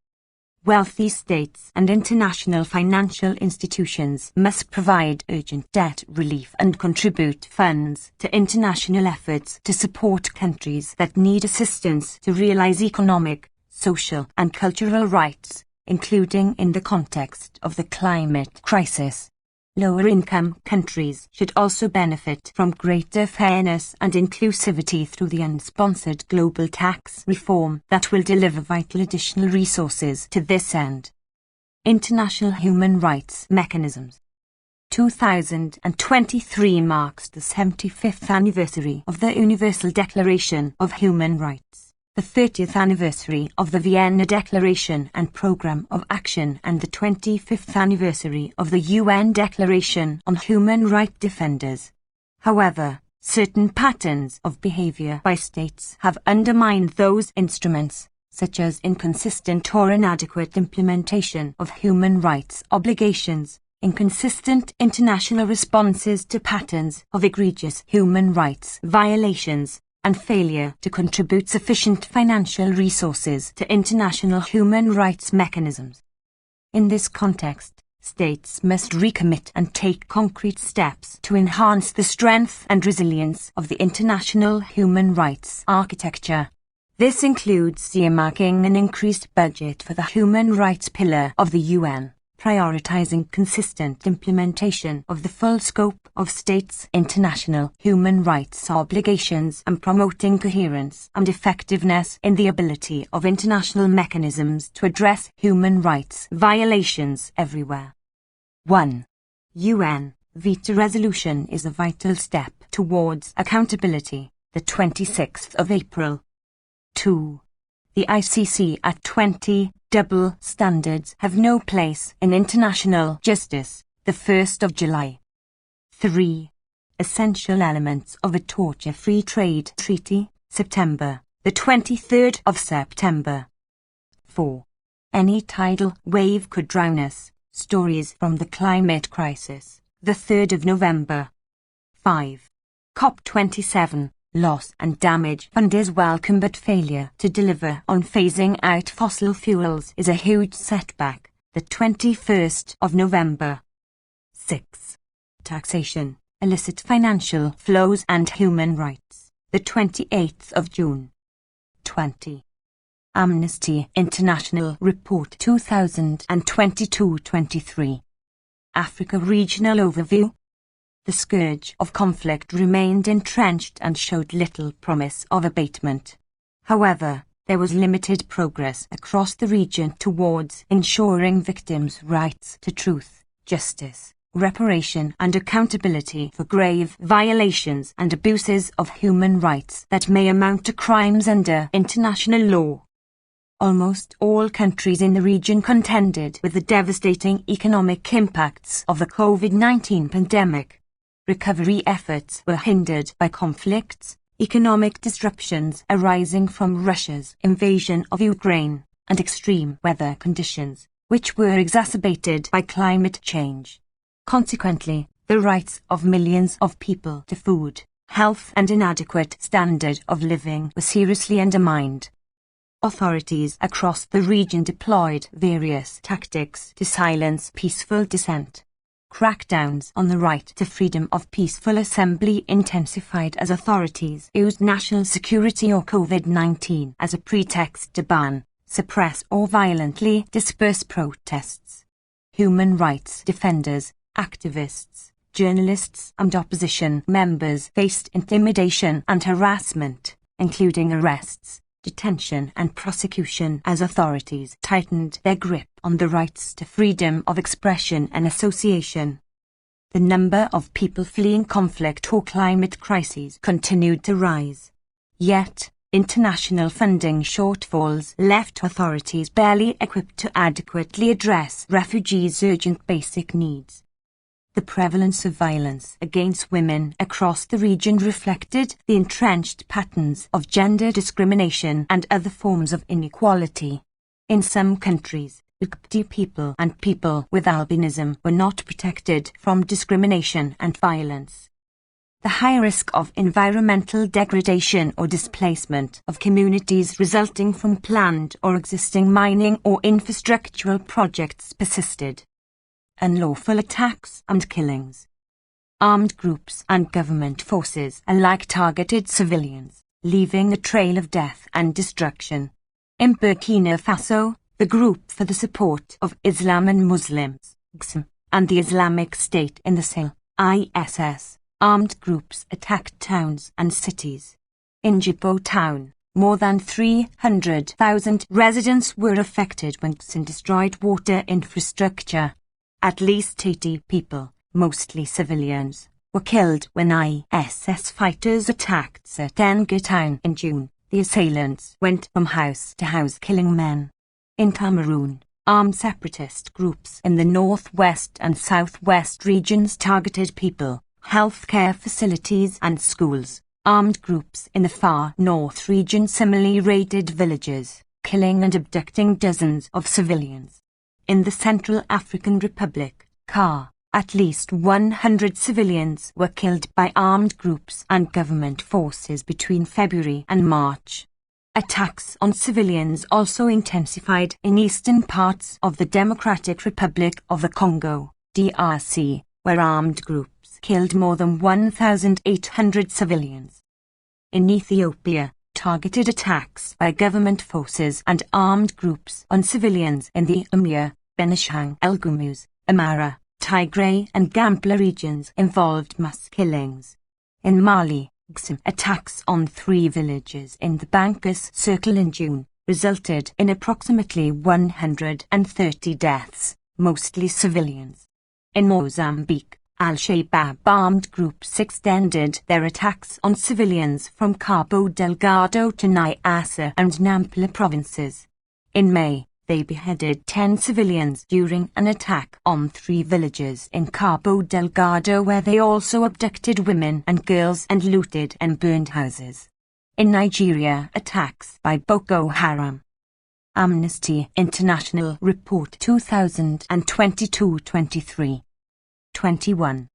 Wealthy states and international financial institutions must provide urgent debt relief and contribute funds to international efforts to support countries that need assistance to realize economic, social and cultural rights, including in the context of the climate crisis. Lower-income countries should also benefit from greater fairness and inclusivity through the unsponsored global tax reform that will deliver vital additional resources to this end. International human rights mechanisms. 2023 marks the 75th anniversary of the Universal Declaration of Human Rights, the 30th anniversary of the Vienna Declaration and Programme of Action, and the 25th anniversary of the UN Declaration on Human Rights Defenders. However, certain patterns of behaviour by states have undermined those instruments, such as inconsistent or inadequate implementation of human rights obligations, inconsistent international responses to patterns of egregious human rights violations, and failure to contribute sufficient financial resources to international human rights mechanisms. In this context, states must recommit and take concrete steps to enhance the strength and resilience of the international human rights architecture. This includes earmarking an increased budget for the human rights pillar of the UN, prioritizing consistent implementation of the full scope of states' international human rights obligations, and promoting coherence and effectiveness in the ability of international mechanisms to address human rights violations everywhere. 1. UN veto resolution is a vital step towards accountability, the 26th of April. 2. The ICC at 20 double standards have no place in international justice, the 1st of July. 3. Essential elements of a torture-free trade treaty, September, the 23rd of September. 4. Any tidal wave could drown us, stories from the climate crisis, the 3rd of November. 5. COP27. Loss and damage fund is welcome, but failure to deliver on phasing out fossil fuels is a huge setback, the 21st of November. 6. Taxation, illicit financial flows and human rights, the 28th of June. 20. Amnesty International Report 2022-23. Africa Regional Overview. The scourge of conflict remained entrenched and showed little promise of abatement. However, there was limited progress across the region towards ensuring victims' rights to truth, justice, reparation and accountability for grave violations and abuses of human rights that may amount to crimes under international law. Almost all countries in the region contended with the devastating economic impacts of the COVID-19 pandemic. Recovery efforts were hindered by conflicts, economic disruptions arising from Russia's invasion of Ukraine, and extreme weather conditions, which were exacerbated by climate change. Consequently, the rights of millions of people to food, health and an adequate standard of living were seriously undermined. Authorities across the region deployed various tactics to silence peaceful dissent. Crackdowns on the right to freedom of peaceful assembly intensified as authorities used national security or COVID-19 as a pretext to ban, suppress or violently disperse protests. Human rights defenders, activists, journalists and opposition members faced intimidation and harassment, including arrests, detention and prosecution as authorities tightened their grip on the rights to freedom of expression and association. The number of people fleeing conflict or climate crises continued to rise. Yet, international funding shortfalls left authorities barely equipped to adequately address refugees' urgent basic needs. The prevalence of violence against women across the region reflected the entrenched patterns of gender discrimination and other forms of inequality. In some countries, LGBT people and people with albinism were not protected from discrimination and violence. The high risk of environmental degradation or displacement of communities resulting from planned or existing mining or infrastructural projects persisted. Unlawful attacks and killings. Armed groups and government forces alike targeted civilians, leaving a trail of death and destruction. In Burkina Faso, the Group for the Support of Islam and Muslims, GSM, and the Islamic State in the Sahel, ISS, armed groups attacked towns and cities. In Djibo town, more than 300,000 residents were affected when GSM destroyed water infrastructure. At least 80 people, mostly civilians, were killed when ISS fighters attacked Tenga town in June. The assailants went from house to house killing men. In Cameroon, armed separatist groups in the northwest and southwest regions targeted people, healthcare facilities and schools. Armed groups in the far north region similarly raided villages, killing and abducting dozens of civilians. In the Central African Republic, CAR, at least 100 civilians were killed by armed groups and government forces between February and March. Attacks on civilians also intensified in eastern parts of the Democratic Republic of the Congo, DRC, where armed groups killed more than 1,800 civilians. In Ethiopia, targeted attacks by government forces and armed groups on civilians in the Amur, Benishangul Gumuz, Amara, Tigray and Gambela regions involved mass killings. In Mali, GSM attacks on 3 villages in the Bankas Circle in June resulted in approximately 130 deaths, mostly civilians. In Mozambique, Al-Shabaab armed groups extended their attacks on civilians from Cabo Delgado to Niassa and Nampula provinces. In May, they beheaded 10 civilians during an attack on 3 villages in Cabo Delgado, where they also abducted women and girls and looted and burned houses. In Nigeria, attacks by Boko Haram. Amnesty International Report 2022-23. 21,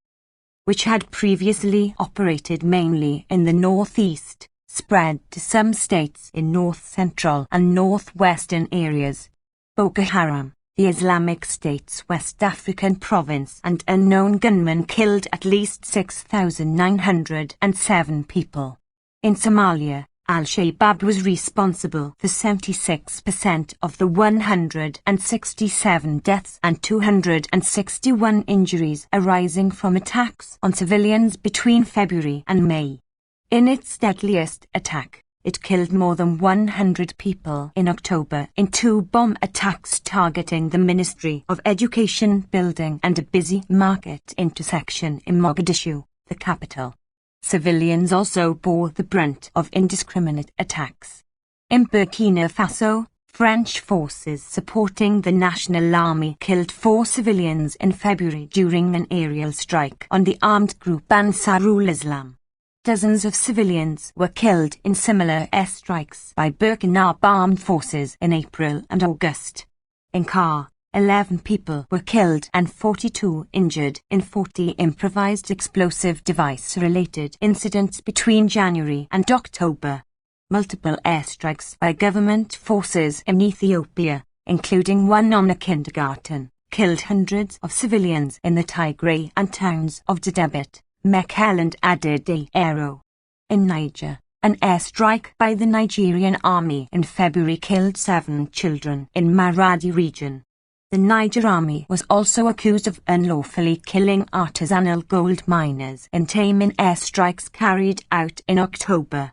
which had previously operated mainly in the northeast, spread to some states in north-central and northwestern areas. Boko Haram, the Islamic State's West African province, and unknown gunmen killed at least 6,907 people. In Somalia, Al-Shabaab was responsible for 76% of the 167 deaths and 261 injuries arising from attacks on civilians between February and May. In its deadliest attack, it killed more than 100 people in October in 2 bomb attacks targeting the Ministry of Education building and a busy market intersection in Mogadishu, the capital. Civilians also bore the brunt of indiscriminate attacks. In Burkina Faso, French forces supporting the National Army killed 4 civilians in February during an aerial strike on the armed group Ansarul Islam. Dozens of civilians were killed in similar airstrikes by Burkina armed forces in April and August. In CAR, 11 people were killed and 42 injured in 40 improvised explosive device-related incidents between January and October. Multiple airstrikes by government forces in Ethiopia, including one on a kindergarten, killed hundreds of civilians in the Tigray and towns of Dadabat, Mekelle and Adede-Ero. In Niger, an airstrike by the Nigerian army in February killed 7 children in Maradi region. The Niger army was also accused of unlawfully killing artisanal gold miners in Tame in airstrikes carried out in October.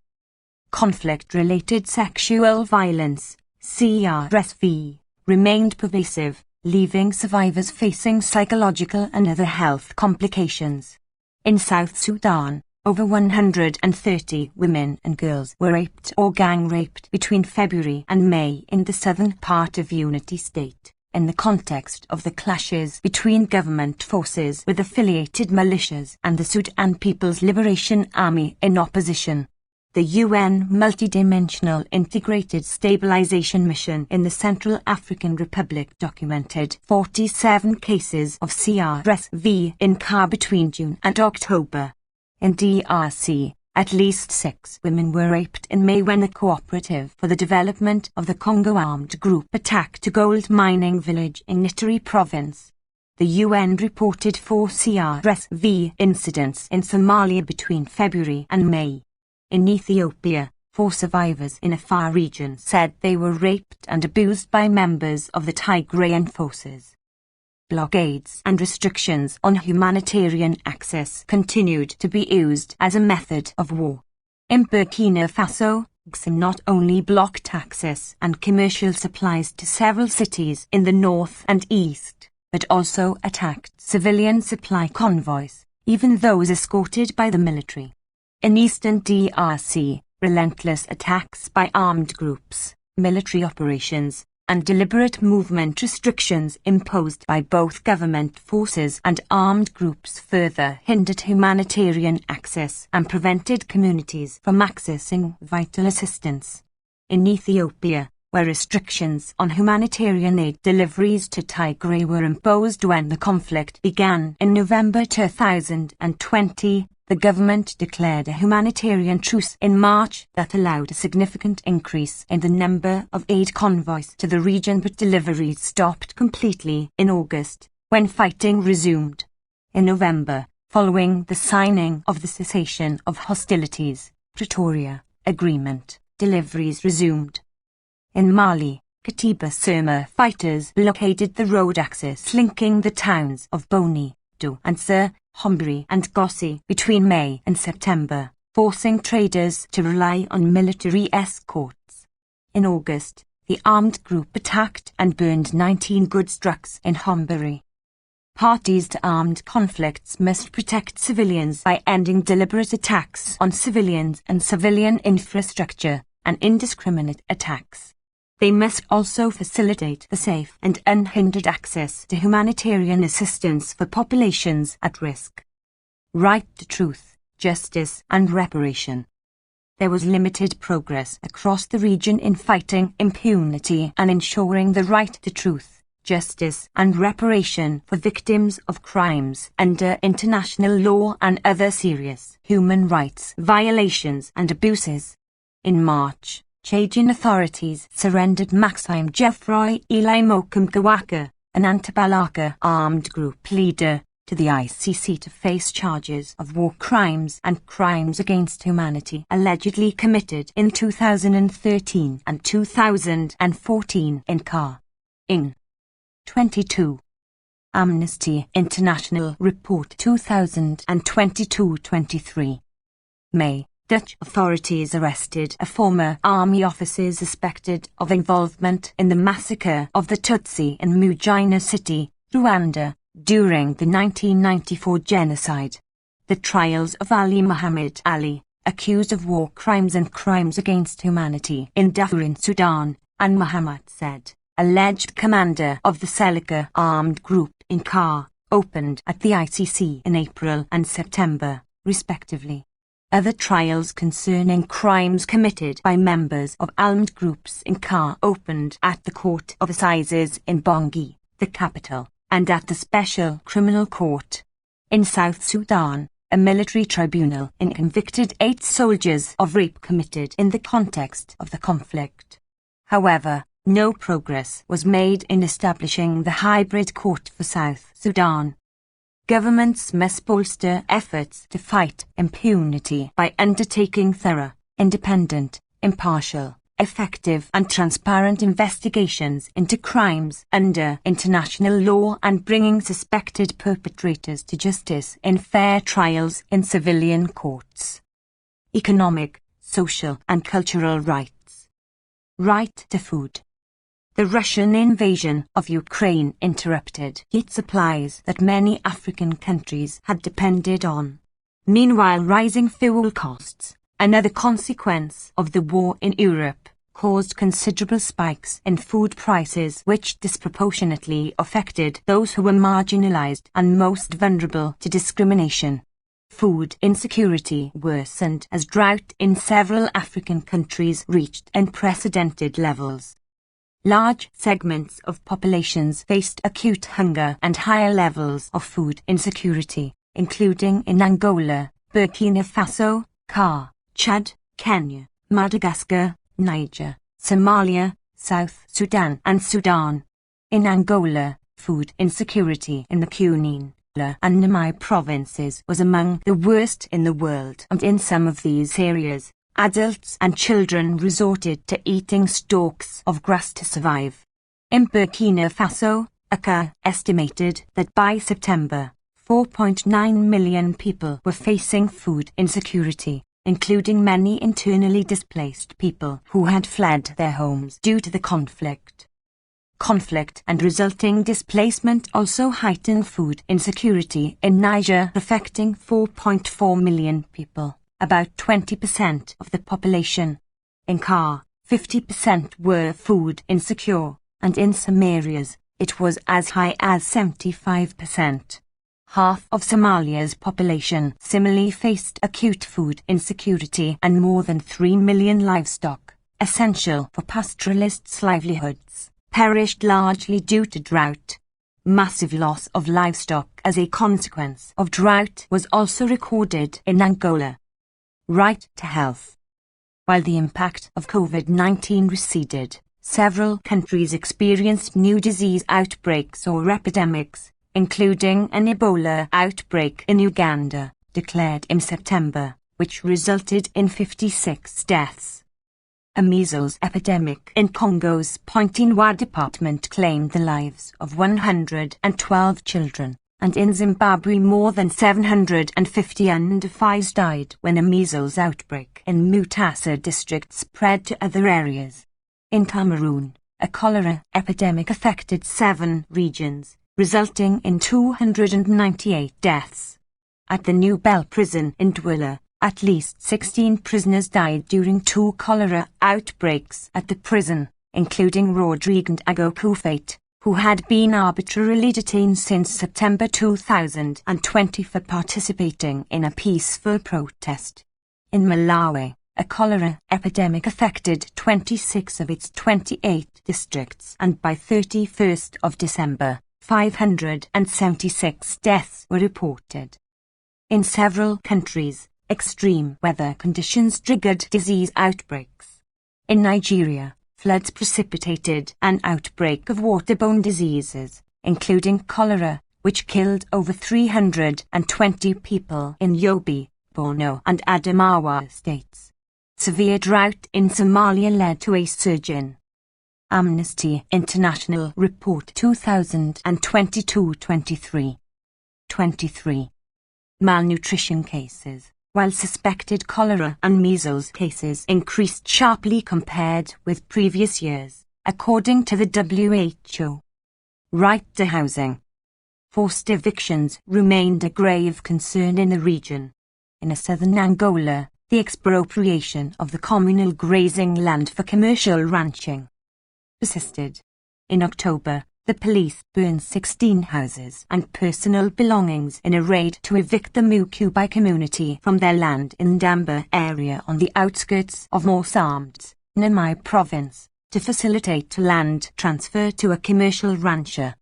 conflict-related sexual violence, CRSV, remained pervasive, leaving survivors facing psychological and other health complications. In South Sudan, over 130 women and girls were raped or gang-raped between February and May in the southern part of Unity State, in the context of the clashes between government forces with affiliated militias and the Sudan People's Liberation Army in opposition. The UN Multidimensional Integrated Stabilization Mission in the Central African Republic documented 47 cases of CRSV in CAR between June and October. In DRC, at least 6 women were raped in May when the Cooperative for the Development of the Congo armed group attacked a gold mining village in Ituri province. The UN reported 4 CRSV incidents in Somalia between February and May. In Ethiopia, 4 survivors in a far region said they were raped and abused by members of the Tigrayan forces. Blockades and restrictions on humanitarian access continued to be used as a method of war. In Burkina Faso, GSIM not only blocked access and commercial supplies to several cities in the north and east, but also attacked civilian supply convoys, even those escorted by the military. In eastern DRC, relentless attacks by armed groups, military operations, and deliberate movement restrictions imposed by both government forces and armed groups further hindered humanitarian access and prevented communities from accessing vital assistance. In Ethiopia, where restrictions on humanitarian aid deliveries to Tigray were imposed when the conflict began in November 2020, the government declared a humanitarian truce in March that allowed a significant increase in the number of aid convoys to the region, but deliveries stopped completely in August, when fighting resumed. In November, following the signing of the cessation of hostilities, Pretoria Agreement, deliveries resumed. In Mali, Katiba Surma fighters blockaded the road access linking the towns of Boni, Do and Sir Hombri and Gossi between May and September, forcing traders to rely on military escorts. In August, the armed group attacked and burned 19 goods trucks in Hombri. Parties to armed conflicts must protect civilians by ending deliberate attacks on civilians and civilian infrastructure, and indiscriminate attacks. They must also facilitate the safe and unhindered access to humanitarian assistance for populations at risk. Right to truth, justice and reparation. There was limited progress across the region in fighting impunity and ensuring the right to truth, justice and reparation for victims of crimes under international law and other serious human rights violations and abuses. In March, Chadian authorities surrendered Maxime Geoffroy Elimokumkawaka, an anti-Balaka armed group leader, to the ICC to face charges of war crimes and crimes against humanity allegedly committed in 2013 and 2014 in CAR. In 22. Amnesty International Report 2022-23. May. Dutch authorities arrested a former army officer suspected of involvement in the massacre of the Tutsi in Mugina City, Rwanda, during the 1994 genocide. The trials of Ali Muhammad Ali, accused of war crimes and crimes against humanity in Darfur in Sudan, and Muhammad Said, alleged commander of the Seleka armed group in CAR, opened at the ICC in April and September, respectively. Other trials concerning crimes committed by members of armed groups in CAR opened at the Court of Assizes in Bangui, the capital, and at the Special Criminal Court. In South Sudan, a military tribunal convicted 8 soldiers of rape committed in the context of the conflict. However, no progress was made in establishing the hybrid court for South Sudan. Governments must bolster efforts to fight impunity by undertaking thorough, independent, impartial, effective and transparent investigations into crimes under international law and bringing suspected perpetrators to justice in fair trials in civilian courts. Economic, social and cultural rights. Right to food. The Russian invasion of Ukraine interrupted wheat supplies that many African countries had depended on. Meanwhile, rising fuel costs, another consequence of the war in Europe, caused considerable spikes in food prices which disproportionately affected those who were marginalized and most vulnerable to discrimination. Food insecurity worsened as drought in several African countries reached unprecedented levels. Large segments of populations faced acute hunger and higher levels of food insecurity, including in Angola, Burkina Faso, Chad, Kenya, Madagascar, Niger, Somalia, South Sudan and Sudan. In Angola, food insecurity in the Cunene and Niamey provinces was among the worst in the world, and in some of these areas, adults and children resorted to eating stalks of grass to survive. In Burkina Faso, ACA estimated that by September, 4.9 million people were facing food insecurity, including many internally displaced people who had fled their homes due to the conflict. Conflict and resulting displacement also heightened food insecurity in Niger, affecting 4.4 million people, about 20% of the population. In 50% were food insecure, and in some areas, it was as high as 75%. Half of Somalia's population similarly faced acute food insecurity, and more than 3 million livestock, essential for pastoralists' livelihoods, perished largely due to drought. Massive loss of livestock as a consequence of drought was also recorded in Angola. Right to health. While the impact of COVID-19 receded, several countries experienced new disease outbreaks or epidemics, including an Ebola outbreak in Uganda, declared in September, which resulted in 56 deaths. A measles epidemic in Congo's Pointe-Noire department claimed the lives of 112 children, and in Zimbabwe more than 750 individuals died when a measles outbreak in Mutasa district spread to other areas. In Cameroon, a cholera epidemic affected 7 regions, resulting in 298 deaths. At the New Bell prison in Douala, at least 16 prisoners died during 2 cholera outbreaks at the prison, including Rodrigue Ndago Koufate, who had been arbitrarily detained since September 2020 for participating in a peaceful protest. In Malawi, a cholera epidemic affected 26 of its 28 districts, and by 31st of December, 576 deaths were reported. In several countries, extreme weather conditions triggered disease outbreaks. In Nigeria, floods precipitated an outbreak of waterborne diseases, including cholera, which killed over 320 people in Yobe, Borno and Adamawa states. Severe drought in Somalia led to a surge in Amnesty International Report 2022-23. 23. Malnutrition cases. While suspected cholera and measles cases increased sharply compared with previous years, according to the WHO. Right to housing. Forced evictions remained a grave concern in the region. In southern Angola, the expropriation of the communal grazing land for commercial ranching persisted. In October, the police burned 16 houses and personal belongings in a raid to evict the Mukubai community from their land in Damba area on the outskirts of Mosambique, Niamey province, to facilitate land transfer to a commercial rancher.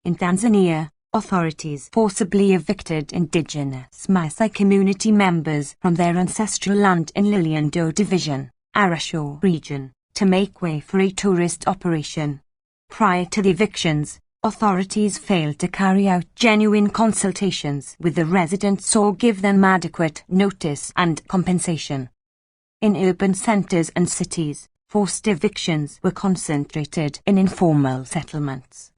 In Tanzania, authorities forcibly evicted indigenous Maasai community members from their ancestral land in Liliando Division, Arusha region, to make way for a tourist operation. Prior to the evictions, authorities failed to carry out genuine consultations with the residents or give them adequate notice and compensation. In urban centres and cities, forced evictions were concentrated in informal settlements.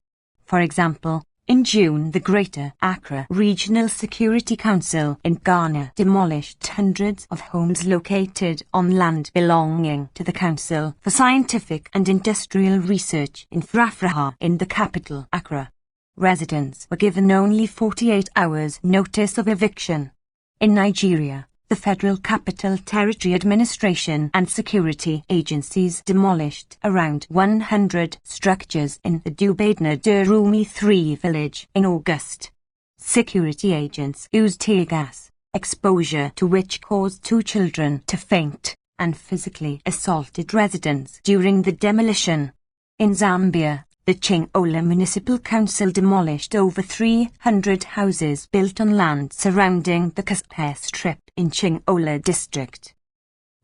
For example, In June, the Greater Accra Regional Security Council in Ghana demolished hundreds of homes located on land belonging to the council for scientific and industrial research in Frafraha in the capital, Accra. Residents were given only 48 hours notice of eviction. In Nigeria, the Federal Capital Territory Administration and security agencies demolished around 100 structures in the Dubadna Durumi 3 village in August. Security agents used tear gas, exposure to which caused 2 children to faint, and physically assaulted residents during the demolition. In Zambia, the Chingola Municipal Council demolished over 300 houses built on land surrounding the Kaspe Strip in Chingola district.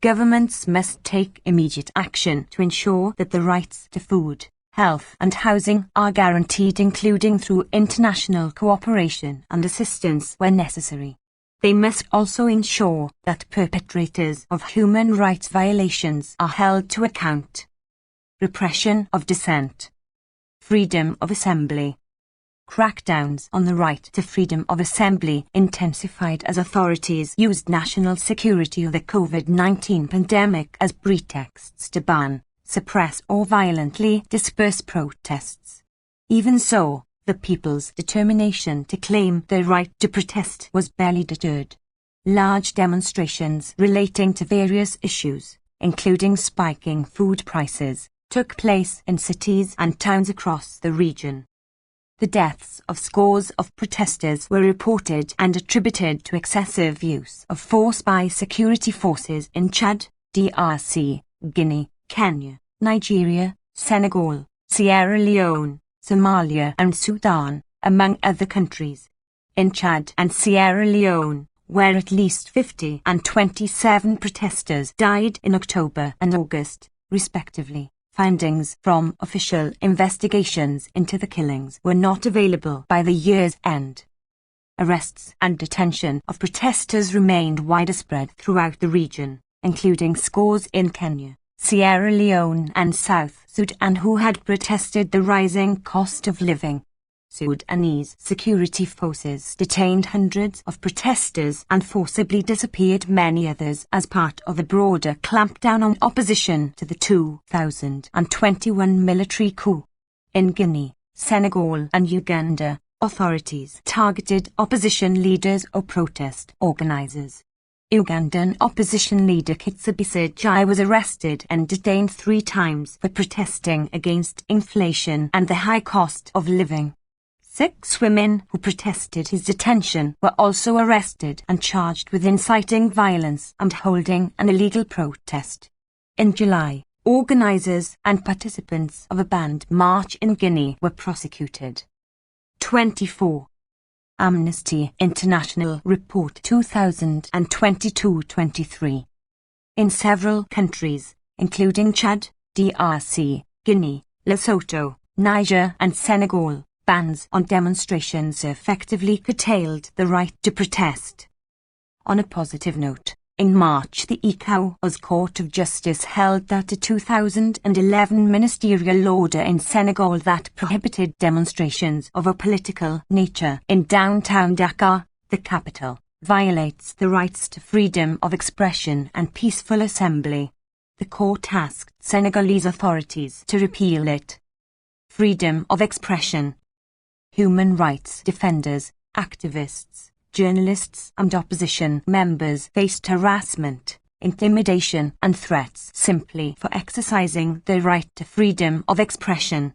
Governments must take immediate action to ensure that the rights to food, health and housing are guaranteed, including through international cooperation and assistance where necessary. They must also ensure that perpetrators of human rights violations are held to account. Repression of dissent. Freedom of assembly. Crackdowns on the right to freedom of assembly intensified as authorities used national security of the COVID-19 pandemic as pretexts to ban, suppress or violently disperse protests. Even so, the people's determination to claim their right to protest was barely deterred. Large demonstrations relating to various issues, including spiking food prices, took place in cities and towns across the region. The deaths of scores of protesters were reported and attributed to excessive use of force by security forces in Chad, DRC, Guinea, Kenya, Nigeria, Senegal, Sierra Leone, Somalia and Sudan, among other countries. In Chad and Sierra Leone, where at least 50 and 27 protesters died in October and August, respectively. Findings from official investigations into the killings were not available by the year's end. Arrests and detention of protesters remained widespread throughout the region, including scores in Kenya, Sierra Leone and South Sudan who had protested the rising cost of living. Sudanese security forces detained hundreds of protesters and forcibly disappeared many others as part of a broader clampdown on opposition to the 2021 military coup. In Guinea, Senegal and Uganda, authorities targeted opposition leaders or protest organizers. Ugandan opposition leader Kizza Besigye was arrested and detained 3 times for protesting against inflation and the high cost of living. 6 women who protested his detention were also arrested and charged with inciting violence and holding an illegal protest. In July, organizers and participants of a banned march in Guinea were prosecuted. 24. Amnesty International Report 2022-23. In several countries, including Chad, DRC, Guinea, Lesotho, Niger and Senegal, bans on demonstrations effectively curtailed the right to protest. On a positive note, in March the ECOWAS Court of Justice held that a 2011 ministerial order in Senegal that prohibited demonstrations of a political nature in downtown Dakar, the capital, violates the rights to freedom of expression and peaceful assembly. The court asked Senegalese authorities to repeal it. Freedom of expression. Human rights defenders, activists, journalists and opposition members faced harassment, intimidation and threats simply for exercising their right to freedom of expression.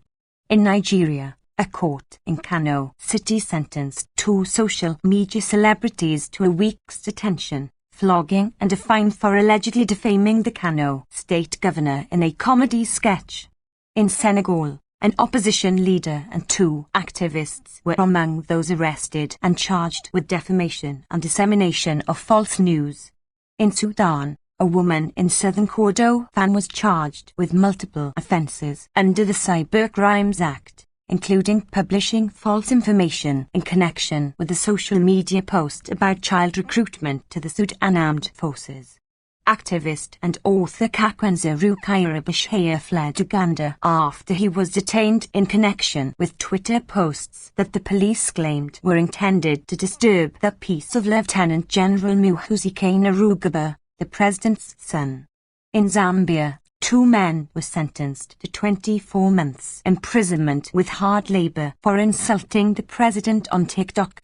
In Nigeria, a court in Kano City sentenced 2 social media celebrities to a week's detention, flogging and a fine for allegedly defaming the Kano state governor in a comedy sketch. In Senegal, an opposition leader and 2 activists were among those arrested and charged with defamation and dissemination of false news. In Sudan, a woman in southern Kordofan was charged with multiple offences under the Cybercrimes Act, including publishing false information in connection with a social media post about child recruitment to the Sudan Armed Forces. activist and author Kakwenza Rukayirabashaya fled Uganda after he was detained in connection with Twitter posts that the police claimed were intended to disturb the peace of Lieutenant General Muhoozi Kainerugaba, the president's son. In Zambia, 2 men were sentenced to 24 months imprisonment with hard labor for insulting the president on TikTok.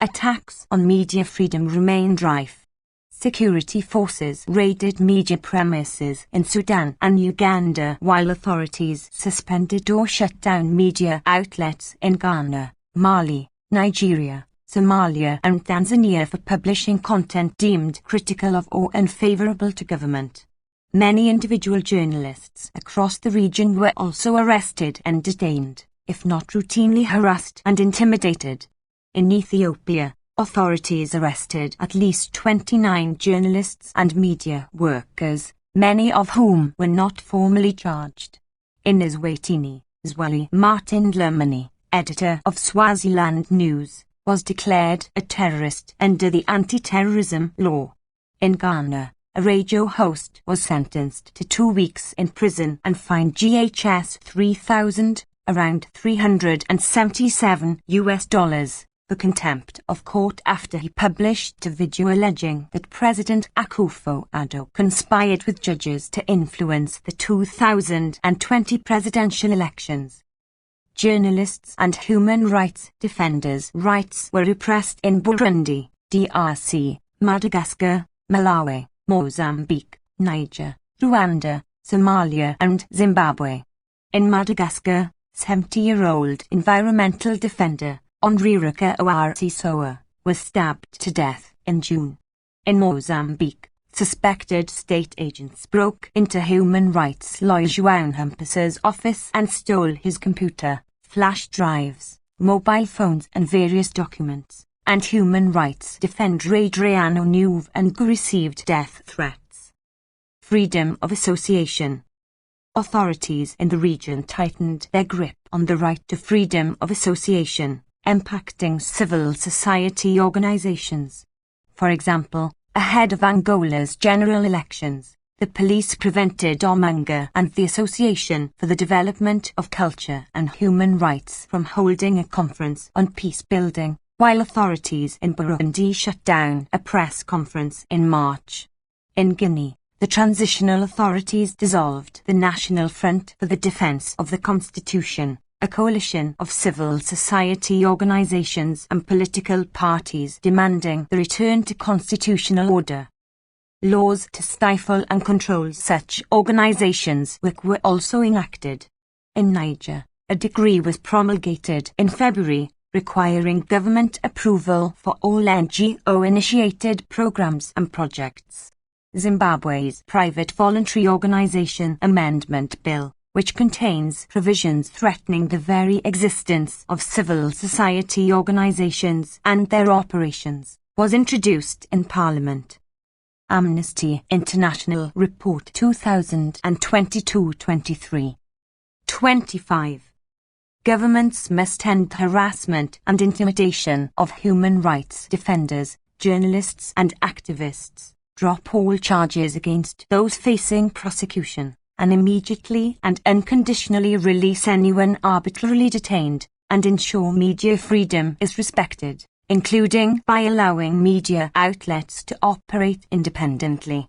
Attacks on media freedom remained rife. Security forces raided media premises in Sudan and Uganda while authorities suspended or shut down media outlets in Ghana, Mali, Nigeria, Somalia and Tanzania for publishing content deemed critical of or unfavorable to government. Many individual journalists across the region were also arrested and detained, if not routinely harassed and intimidated. In Ethiopia, authorities arrested at least 29 journalists and media workers, many of whom were not formally charged. In Eswatini, Zweli Martin Dlamini, editor of Swaziland News, was declared a terrorist under the anti-terrorism law. In Ghana, a radio host was sentenced to 2 weeks in prison and fined GHS 3,000, around $377, for contempt of court after he published a video alleging that President Akufo-Addo conspired with judges to influence the 2020 presidential elections. Journalists and human rights defenders' rights were repressed in Burundi, DRC, Madagascar, Malawi, Mozambique, Niger, Rwanda, Somalia and Zimbabwe. In Madagascar, 70-year-old environmental defender Onririka Oartisoa was stabbed to death in June. In Mozambique, suspected state agents broke into human rights lawyer João Hampas's office and stole his computer, flash drives, mobile phones and various documents, and human rights defender Adriano Nuvangu received death threats. Freedom of association. Authorities in the region tightened their grip on the right to freedom of association, impacting civil society organizations. For example, ahead of Angola's general elections, the police prevented Omanga and the Association for the Development of Culture and Human Rights from holding a conference on peace building, while authorities in Burundi shut down a press conference in March. In Guinea, the transitional authorities dissolved the National Front for the Defense of the Constitution, a coalition of civil society organizations and political parties demanding the return to constitutional order. Laws to stifle and control such organizations were also enacted. In Niger, a decree was promulgated in February, requiring government approval for all NGO-initiated programs and projects. Zimbabwe's Private Voluntary Organization Amendment Bill, which contains provisions threatening the very existence of civil society organizations and their operations, was introduced in Parliament. Amnesty International Report 2022-23. 25. Governments must end harassment and intimidation of human rights defenders, journalists and activists, drop all charges against those facing prosecution, and immediately and unconditionally release anyone arbitrarily detained, and ensure media freedom is respected, including by allowing media outlets to operate independently.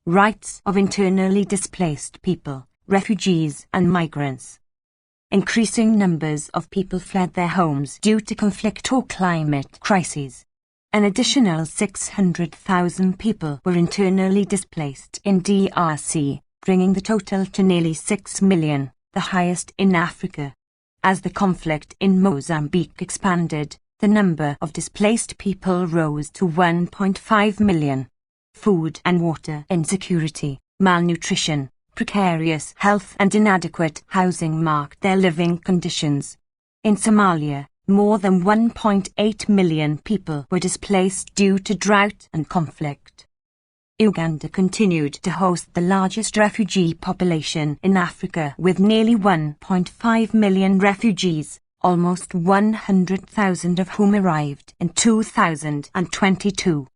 Rights of internally displaced people, refugees and migrants. Increasing numbers of people fled their homes due to conflict or climate crises. An additional 600,000 people were internally displaced in DRC, bringing the total to nearly 6 million, the highest in Africa. As the conflict in Mozambique expanded, the number of displaced people rose to 1.5 million. Food and water insecurity, malnutrition, precarious health and inadequate housing marked their living conditions. In Somalia, more than 1.8 million people were displaced due to drought and conflict. Uganda continued to host the largest refugee population in Africa with nearly 1.5 million refugees, almost 100,000 of whom arrived in 2022.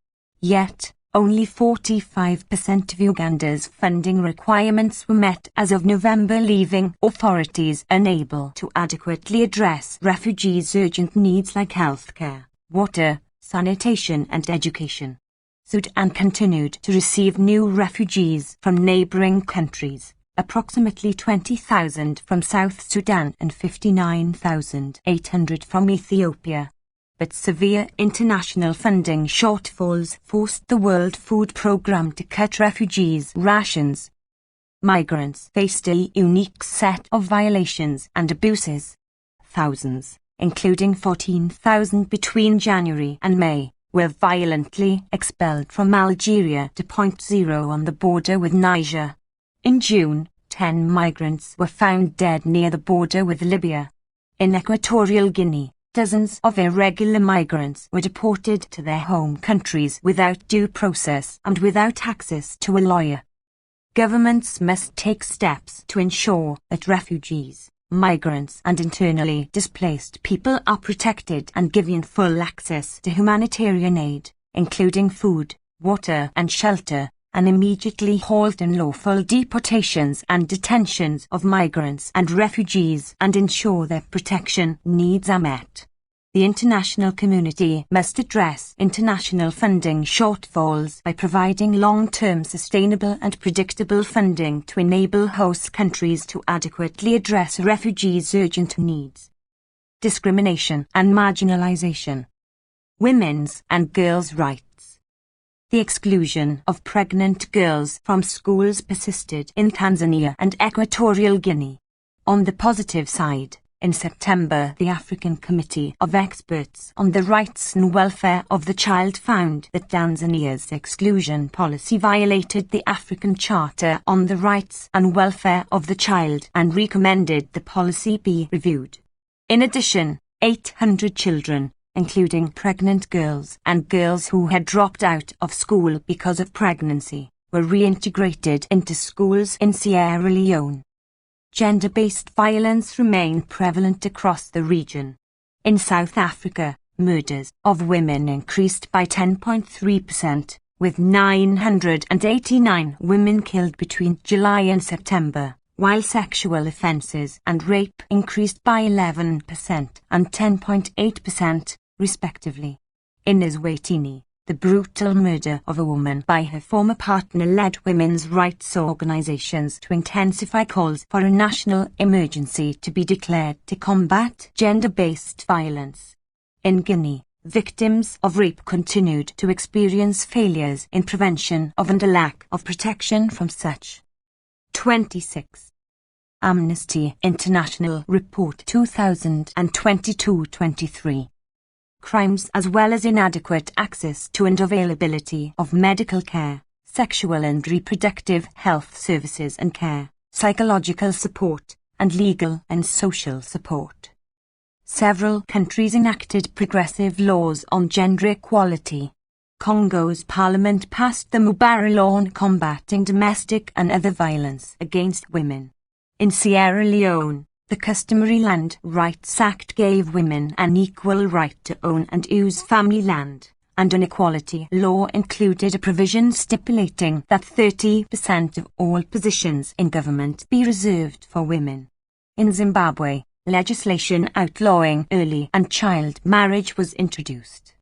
Yet, Only 45% of Uganda's funding requirements were met as of November, leaving authorities unable to adequately address refugees' urgent needs like healthcare, water, sanitation and education. Sudan continued to receive new refugees from neighboring countries, approximately 20,000 from South Sudan and 59,800 from Ethiopia. But severe international funding shortfalls forced the World Food Programme to cut refugees' rations. Migrants faced a unique set of violations and abuses. Thousands, including 14,000 between January and May, were violently expelled from Algeria to Point Zero on the border with Niger. In June, 10 migrants were found dead near the border with Libya. In Equatorial Guinea, dozens of irregular migrants were deported to their home countries without due process and without access to a lawyer. Governments must take steps to ensure that refugees, migrants and internally displaced people are protected and given full access to humanitarian aid, including food, water and shelter, and immediately halt unlawful deportations and detentions of migrants and refugees and ensure their protection needs are met. The international community must address international funding shortfalls by providing long-term sustainable and predictable funding to enable host countries to adequately address refugees' urgent needs. Discrimination and marginalization. Women's and girls' rights. The exclusion of pregnant girls from schools persisted in Tanzania and Equatorial Guinea. On the positive side, in September, the African Committee of Experts on the Rights and Welfare of the Child found that Tanzania's exclusion policy violated the African Charter on the Rights and Welfare of the Child and recommended the policy be reviewed. In addition, 800 children, including pregnant girls and girls who had dropped out of school because of pregnancy, were reintegrated into schools in Sierra Leone. Gender-based violence remained prevalent across the region. In South Africa, murders of women increased by 10.3%, with 989 women killed between July and September, while sexual offences and rape increased by 11% and 10.8%, respectively. In Eswatini, the brutal murder of a woman by her former partner led women's rights organisations to intensify calls for a national emergency to be declared to combat gender-based violence. In Guinea, victims of rape continued to experience failures in prevention of and a lack of protection from such. 26. Amnesty International Report 2022-23. Crimes as well as inadequate access to and availability of medical care, sexual and reproductive health services and care, psychological support, and legal and social support. Several countries enacted progressive laws on gender equality. Congo's parliament passed the Mubara law on combating domestic and other violence against women. In Sierra Leone, the Customary Land Rights Act gave women an equal right to own and use family land, and an equality law included a provision stipulating that 30% of all positions in government be reserved for women. In Zimbabwe, legislation outlawing early and child marriage was introduced.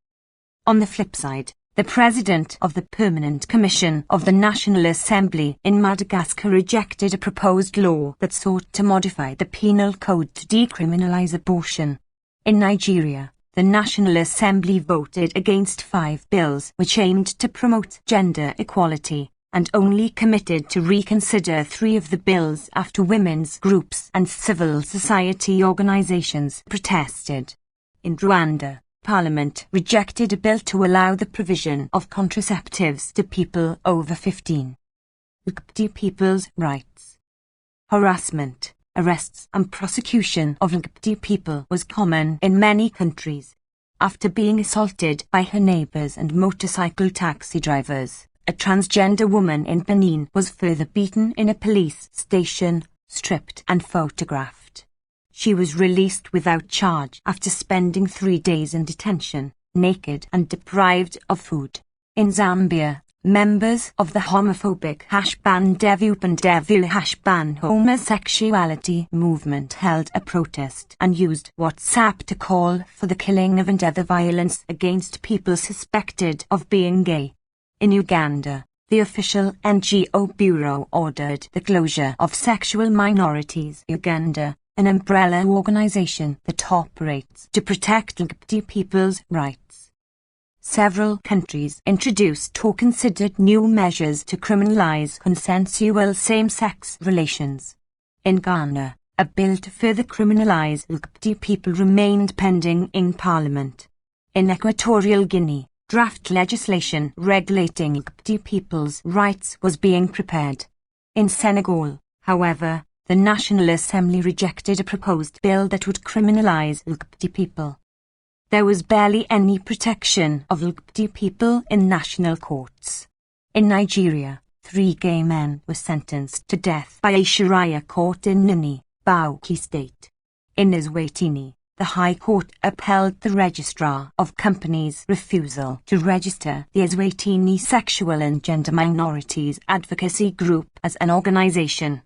On the flip side, the President of the Permanent Commission of the National Assembly in Madagascar rejected a proposed law that sought to modify the penal code to decriminalize abortion. In Nigeria, the National Assembly voted against 5 bills which aimed to promote gender equality, and only committed to reconsider 3 of the bills after women's groups and civil society organizations protested. In Rwanda, Parliament rejected a bill to allow the provision of contraceptives to people over 15. LGBT people's rights. Harassment, arrests and prosecution of LGBT people was common in many countries. After being assaulted by her neighbours and motorcycle taxi drivers, a transgender woman in Benin was further beaten in a police station, stripped and photographed. She was released without charge after spending 3 days in detention, naked and deprived of food. In Zambia, Members of the homophobic #BanDevU homosexuality movement held a protest and used WhatsApp to call for the killing of and other violence against people suspected of being gay. In Uganda, the official NGO Bureau ordered the closure of Sexual Minorities Uganda, an umbrella organization that operates to protect LGBT people's rights. Several countries introduced or considered new measures to criminalize consensual same-sex relations. In Ghana, a bill to further criminalize LGBT people remained pending in Parliament. In Equatorial Guinea, draft legislation regulating LGBT people's rights was being prepared. In Senegal, however, the National Assembly rejected a proposed bill that would criminalize LGBT people. There was barely any protection of LGBT people in national courts. In Nigeria, 3 gay men were sentenced to death by a Sharia court in Nini, Bauchi State. In Eswatini, the High Court upheld the Registrar of Companies' refusal to register the Eswatini Sexual and Gender Minorities Advocacy Group as an organization.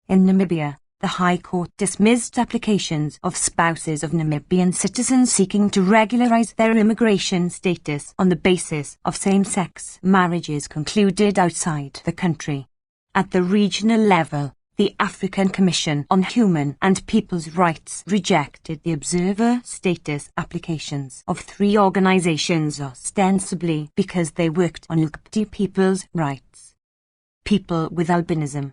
In Namibia, the High Court dismissed applications of spouses of Namibian citizens seeking to regularize their immigration status on the basis of same-sex marriages concluded outside the country. At the regional level, the African Commission on Human and People's Rights rejected the observer status applications of 3 organizations ostensibly because they worked on LGBT people's rights. People with albinism.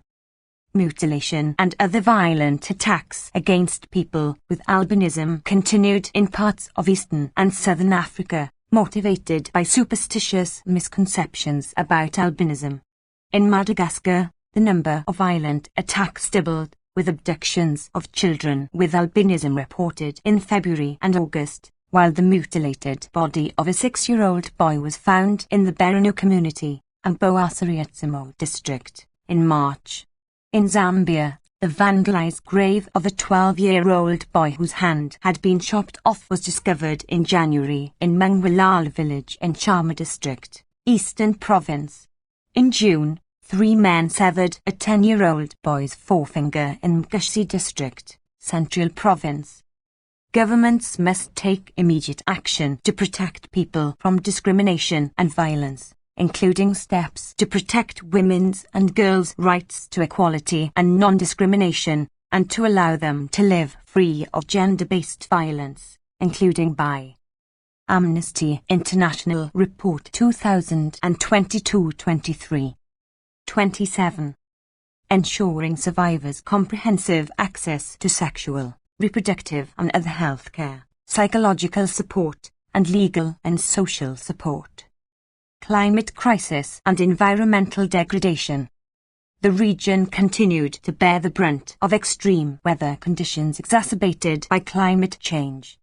Mutilation and other violent attacks against people with albinism continued in parts of Eastern and Southern Africa, motivated by superstitious misconceptions about albinism. In Madagascar, the number of violent attacks doubled, with abductions of children with albinism reported in February and August, while the mutilated body of a 6-year-old boy was found in the Beranu community, Mboasariatsimo district, in March. In Zambia, the vandalized grave of a 12-year-old boy whose hand had been chopped off was discovered in January in Mangwalala village in Chama district, Eastern Province. In June, 3 men severed a 10-year-old boy's forefinger in Mgushi district, Central Province. Governments must take immediate action to protect people from discrimination and violence, including steps to protect women's and girls' rights to equality and non-discrimination, and to allow them to live free of gender-based violence, including by Amnesty International Report 2022-23. 27. Ensuring survivors comprehensive access to sexual, reproductive and other health care, psychological support, and legal and social support. Climate crisis and environmental degradation. The region continued to bear the brunt of extreme weather conditions exacerbated by climate change.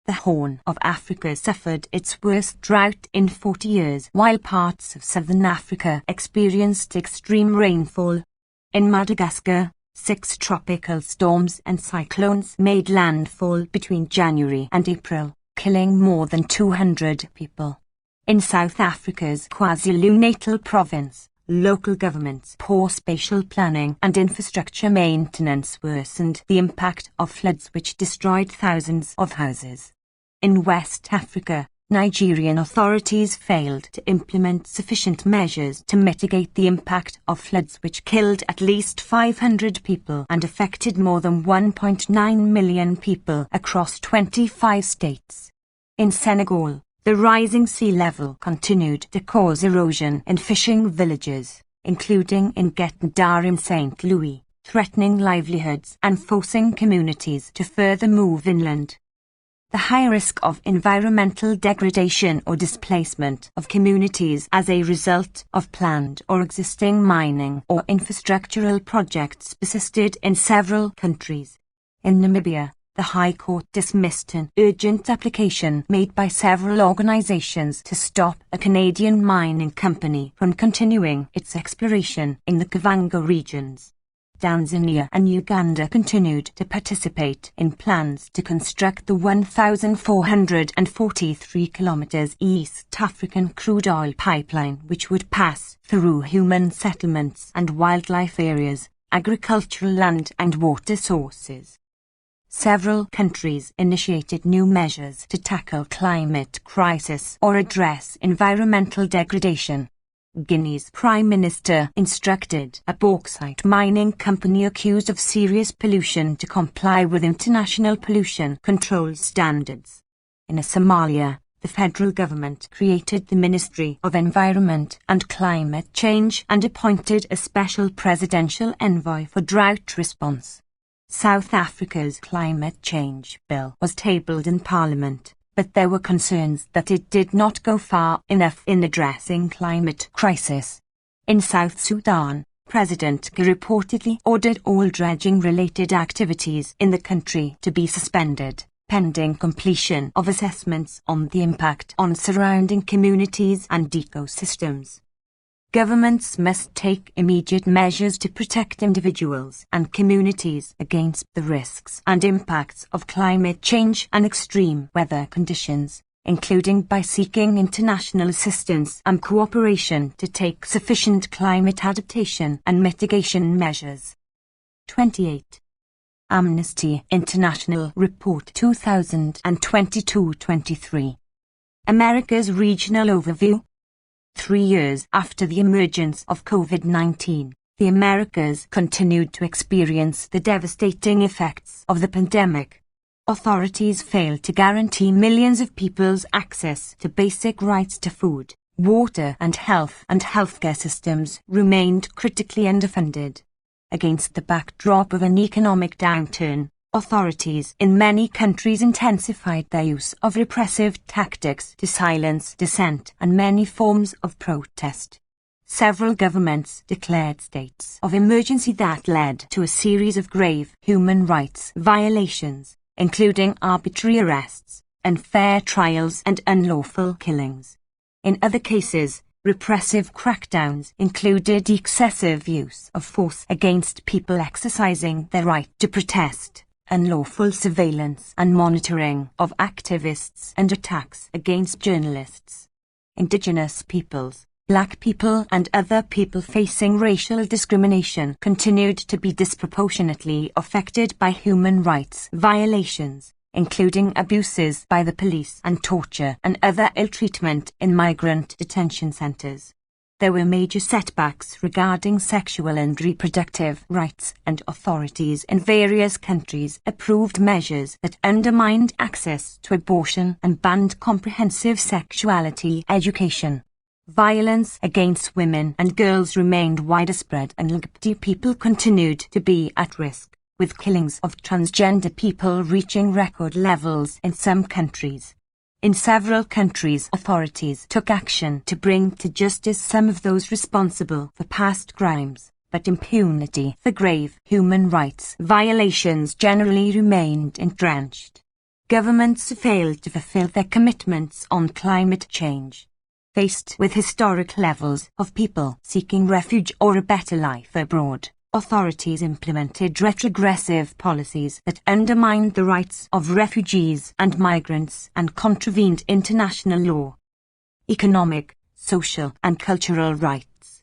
The Horn of Africa suffered its worst drought in 40 years, while parts of southern Africa experienced extreme rainfall. In Madagascar, 6 tropical storms and cyclones made landfall between January and April, killing more than 200 people. In South Africa's KwaZulu-Natal province, local governments' poor spatial planning and infrastructure maintenance worsened the impact of floods which destroyed thousands of houses. In West Africa, Nigerian authorities failed to implement sufficient measures to mitigate the impact of floods which killed at least 500 people and affected more than 1.9 million people across 25 states. In Senegal, the rising sea level continued to cause erosion in fishing villages, including in Guet-Ndar in St. Louis, threatening livelihoods and forcing communities to further move inland. The high risk of environmental degradation or displacement of communities as a result of planned or existing mining or infrastructural projects persisted in several countries. In Namibia, the High Court dismissed an urgent application made by several organizations to stop a Canadian mining company from continuing its exploration in the Kavango regions. Tanzania and Uganda continued to participate in plans to construct the 1,443 kilometers East African crude oil pipeline, which would pass through human settlements and wildlife areas, agricultural land and water sources. Several countries initiated new measures to tackle climate crisis or address environmental degradation. Guinea's Prime Minister instructed a bauxite mining company accused of serious pollution to comply with international pollution control standards. In Somalia, the federal government created the Ministry of Environment and Climate Change and appointed a special presidential envoy for drought response. South Africa's climate change bill was tabled in Parliament, but there were concerns that it did not go far enough in addressing climate crisis. In South Sudan, President Kir reportedly ordered all dredging-related activities in the country to be suspended, pending completion of assessments on the impact on surrounding communities and ecosystems. Governments must take immediate measures to protect individuals and communities against the risks and impacts of climate change and extreme weather conditions, including by seeking international assistance and cooperation to take sufficient climate adaptation and mitigation measures. 28. Amnesty International Report 2022-23. America's Regional Overview. 3 years after the emergence of COVID-19, the Americas continued to experience the devastating effects of the pandemic. Authorities failed to guarantee millions of people's access to basic rights to food, water and healthcare systems remained critically underfunded. Against the backdrop of an economic downturn, authorities in many countries intensified their use of repressive tactics to silence dissent and many forms of protest. Several governments declared states of emergency that led to a series of grave human rights violations, including arbitrary arrests, unfair trials and unlawful killings. In other cases, repressive crackdowns included excessive use of force against people exercising their right to protest, unlawful surveillance and monitoring of activists and attacks against journalists. Indigenous peoples, Black people and other people facing racial discrimination continued to be disproportionately affected by human rights violations, including abuses by the police and torture and other ill treatment in migrant detention centers. There were major setbacks regarding sexual and reproductive rights, and authorities in various countries approved measures that undermined access to abortion and banned comprehensive sexuality education. Violence against women and girls remained widespread, and LGBT people continued to be at risk, with killings of transgender people reaching record levels in some countries. In several countries, authorities took action to bring to justice some of those responsible for past crimes, but impunity for grave human rights violations generally remained entrenched. Governments failed to fulfill their commitments on climate change. Faced with historic levels of people seeking refuge or a better life abroad, authorities implemented retrogressive policies that undermined the rights of refugees and migrants and contravened international law. Economic, social and cultural rights.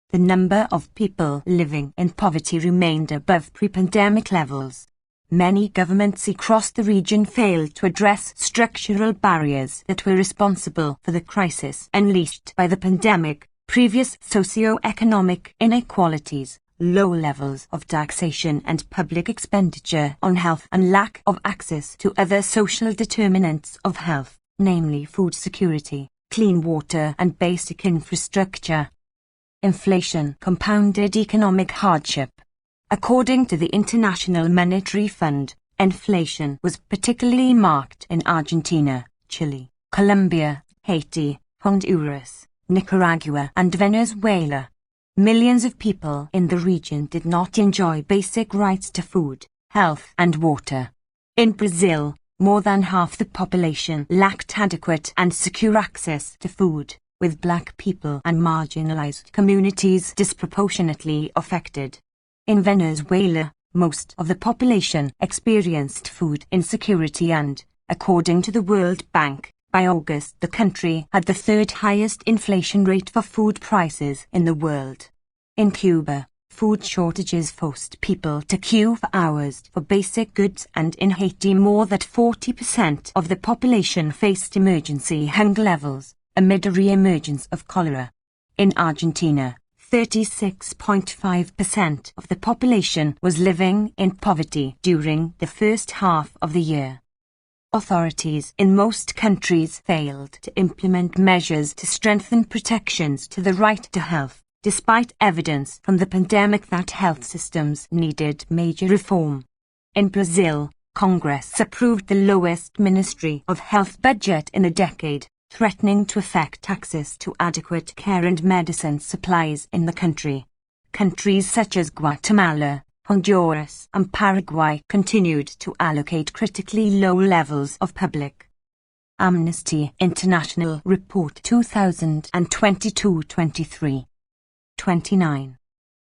The number of people living in poverty remained above pre-pandemic levels. Many governments across the region failed to address structural barriers that were responsible for the crisis unleashed by the pandemic: previous socio-economic inequalities, low levels of taxation and public expenditure on health, and lack of access to other social determinants of health, namely food security, clean water and basic infrastructure. Inflation compounded economic hardship. According to the International Monetary Fund, inflation was particularly marked in Argentina, Chile, Colombia, Haiti, Honduras, Nicaragua and Venezuela. Millions of people in the region did not enjoy basic rights to food, health and water. In Brazil, more than half the population lacked adequate and secure access to food, with Black people and marginalized communities disproportionately affected. In Venezuela, most of the population experienced food insecurity and, according to the World Bank, by August the country had the third highest inflation rate for food prices in the world. In Cuba, food shortages forced people to queue for hours for basic goods, and in Haiti more than 40% of the population faced emergency hunger levels amid a re-emergence of cholera. In Argentina, 36.5% of the population was living in poverty during the first half of the year. Authorities in most countries failed to implement measures to strengthen protections to the right to health, despite evidence from the pandemic that health systems needed major reform. In Brazil, Congress approved the lowest Ministry of Health budget in a decade, threatening to affect access to adequate care and medicine supplies in the country. Countries such as Guatemala, Honduras and Paraguay continued to allocate critically low levels of public. Amnesty International Report 2022-23. 29.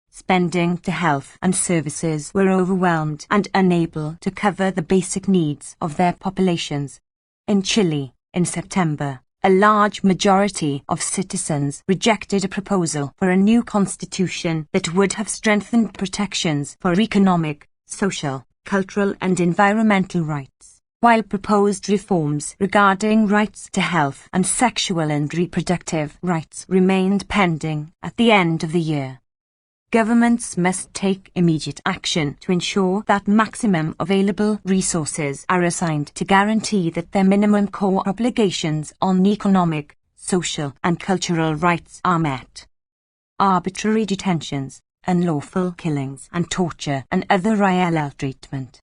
Spending to health and services were overwhelmed and unable to cover the basic needs of their populations. In Chile, in September, a large majority of citizens rejected a proposal for a new constitution that would have strengthened protections for economic, social, cultural and environmental rights, while proposed reforms regarding rights to health and sexual and reproductive rights remained pending at the end of the year. Governments must take immediate action to ensure that maximum available resources are assigned to guarantee that their minimum core obligations on economic, social and cultural rights are met. Arbitrary detentions, unlawful killings and torture and other ill treatment.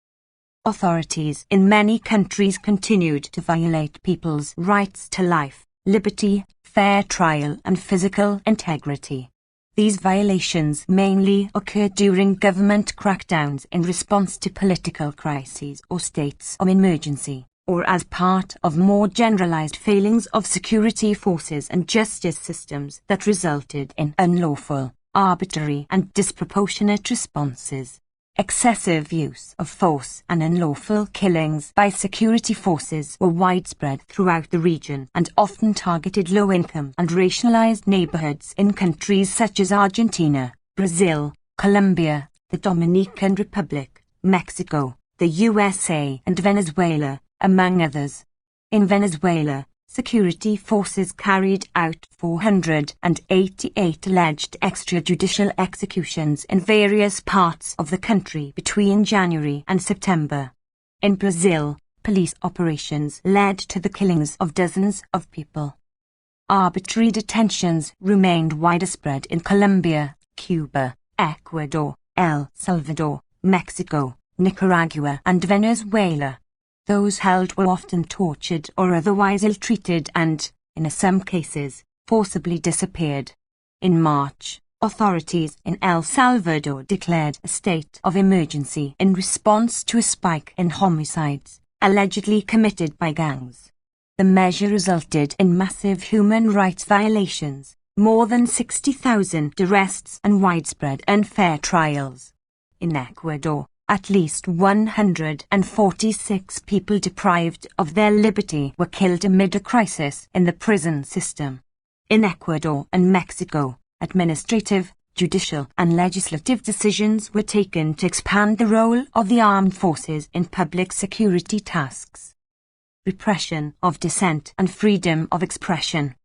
Authorities in many countries continued to violate people's rights to life, liberty, fair trial and physical integrity. These violations mainly occurred during government crackdowns in response to political crises or states of emergency, or as part of more generalized failings of security forces and justice systems that resulted in unlawful, arbitrary and disproportionate responses. Excessive use of force and unlawful killings by security forces were widespread throughout the region and often targeted low-income and racialized neighborhoods in countries such as Argentina, Brazil, Colombia, the Dominican Republic, Mexico, the USA and Venezuela, among others. In Venezuela, security forces carried out 488 alleged extrajudicial executions in various parts of the country between January and September. In Brazil, police operations led to the killings of dozens of people. Arbitrary detentions remained widespread in Colombia, Cuba, Ecuador, El Salvador, Mexico, Nicaragua and Venezuela. Those held were often tortured or otherwise ill-treated and, in some cases, forcibly disappeared. In March, authorities in El Salvador declared a state of emergency in response to a spike in homicides, allegedly committed by gangs. The measure resulted in massive human rights violations, more than 60,000 arrests and widespread unfair trials. In Ecuador, at least 146 people deprived of their liberty were killed amid a crisis in the prison system. In Ecuador and Mexico, administrative, judicial and legislative decisions were taken to expand the role of the armed forces in public security tasks. Repression of dissent and freedom of expression.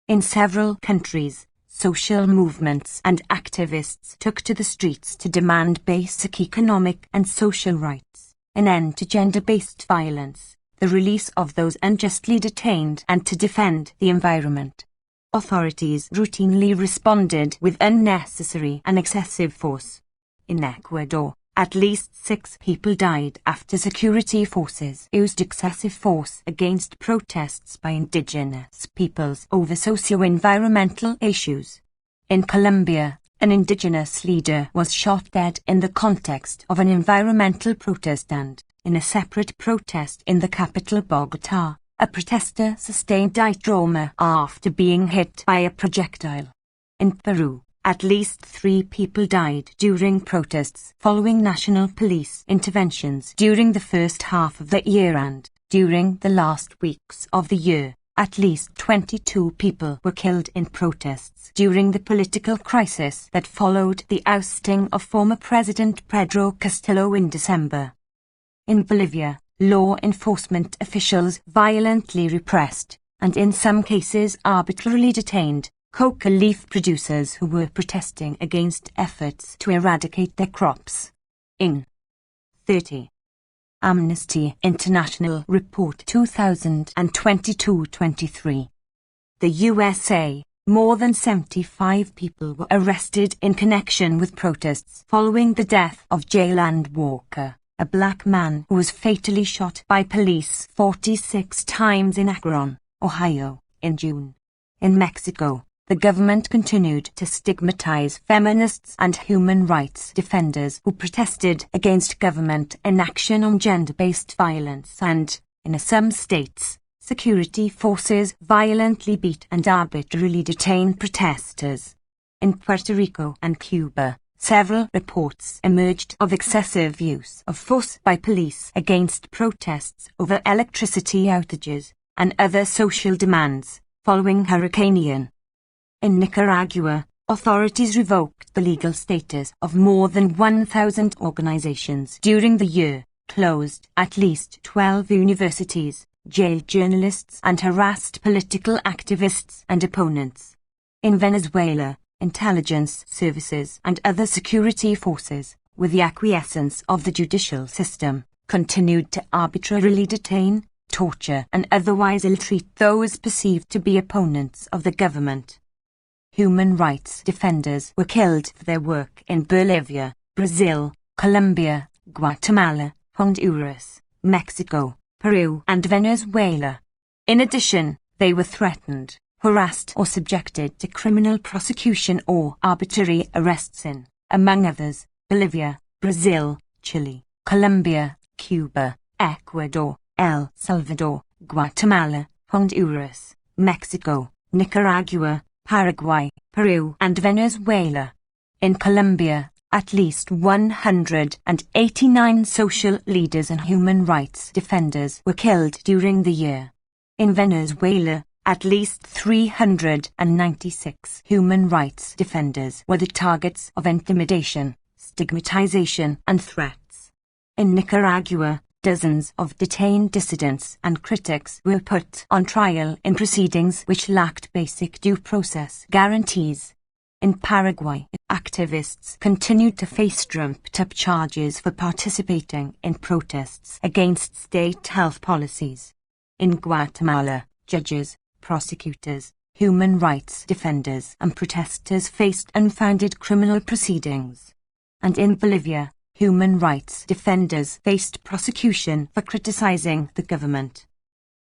In several countries, social movements and activists took to the streets to demand basic economic and social rights, an end to gender-based violence, the release of those unjustly detained and to defend the environment. Authorities routinely responded with unnecessary and excessive force. In Ecuador, at least 6 people died after security forces used excessive force against protests by indigenous peoples over socio-environmental issues. In Colombia, an indigenous leader was shot dead in the context of an environmental protest, and, in a separate protest in the capital Bogotá, a protester sustained eye trauma after being hit by a projectile. In Peru, at least 3 people died during protests following national police interventions during the first half of the year, and during the last weeks of the year, at least 22 people were killed in protests during the political crisis that followed the ousting of former President Pedro Castillo in December. In Bolivia, law enforcement officials violently repressed, and in some cases arbitrarily detained, coca leaf producers who were protesting against efforts to eradicate their crops. In 30. Amnesty International Report 2022-23. The USA, more than 75 people were arrested in connection with protests following the death of Jayland Walker, a black man who was fatally shot by police 46 times in Akron, Ohio, in June. In Mexico, the government continued to stigmatize feminists and human rights defenders who protested against government inaction on gender-based violence, and, in some states, security forces violently beat and arbitrarily detained protesters. In Puerto Rico and Cuba, several reports emerged of excessive use of force by police against protests over electricity outages and other social demands following Hurricane Ian. In Nicaragua, authorities revoked the legal status of more than 1,000 organizations during the year, closed at least 12 universities, jailed journalists and harassed political activists and opponents. In Venezuela, intelligence services and other security forces, with the acquiescence of the judicial system, continued to arbitrarily detain, torture and otherwise ill-treat those perceived to be opponents of the government. Human rights defenders were killed for their work in Bolivia, Brazil, Colombia, Guatemala, Honduras, Mexico, Peru and Venezuela. In addition, they were threatened, harassed or subjected to criminal prosecution or arbitrary arrests in, among others, Bolivia, Brazil, Chile, Colombia, Cuba, Ecuador, El Salvador, Guatemala, Honduras, Mexico, Nicaragua, Paraguay, Peru and Venezuela. In Colombia, at least 189 social leaders and human rights defenders were killed during the year. In Venezuela, at least 396 human rights defenders were the targets of intimidation, stigmatization and threats. In Nicaragua, dozens of detained dissidents and critics were put on trial in proceedings which lacked basic due process guarantees. In Paraguay, activists continued to face trumped-up charges for participating in protests against state health policies. In Guatemala, judges, prosecutors, human rights defenders and protesters faced unfounded criminal proceedings. And in Bolivia, human rights defenders faced prosecution for criticizing the government.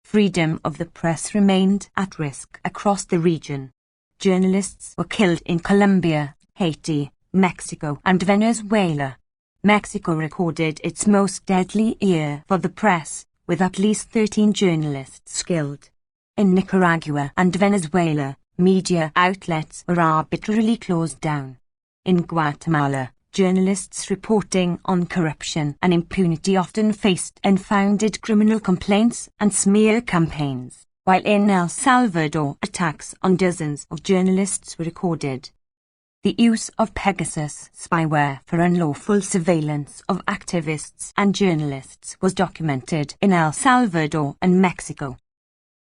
Freedom of the press remained at risk across the region. Journalists were killed in Colombia, Haiti, Mexico and Venezuela. Mexico recorded its most deadly year for the press, with at least 13 journalists killed. In Nicaragua and Venezuela, media outlets were arbitrarily closed down. In Guatemala, journalists reporting on corruption and impunity often faced unfounded criminal complaints and smear campaigns, while in El Salvador attacks on dozens of journalists were recorded. The use of Pegasus spyware for unlawful surveillance of activists and journalists was documented in El Salvador and Mexico.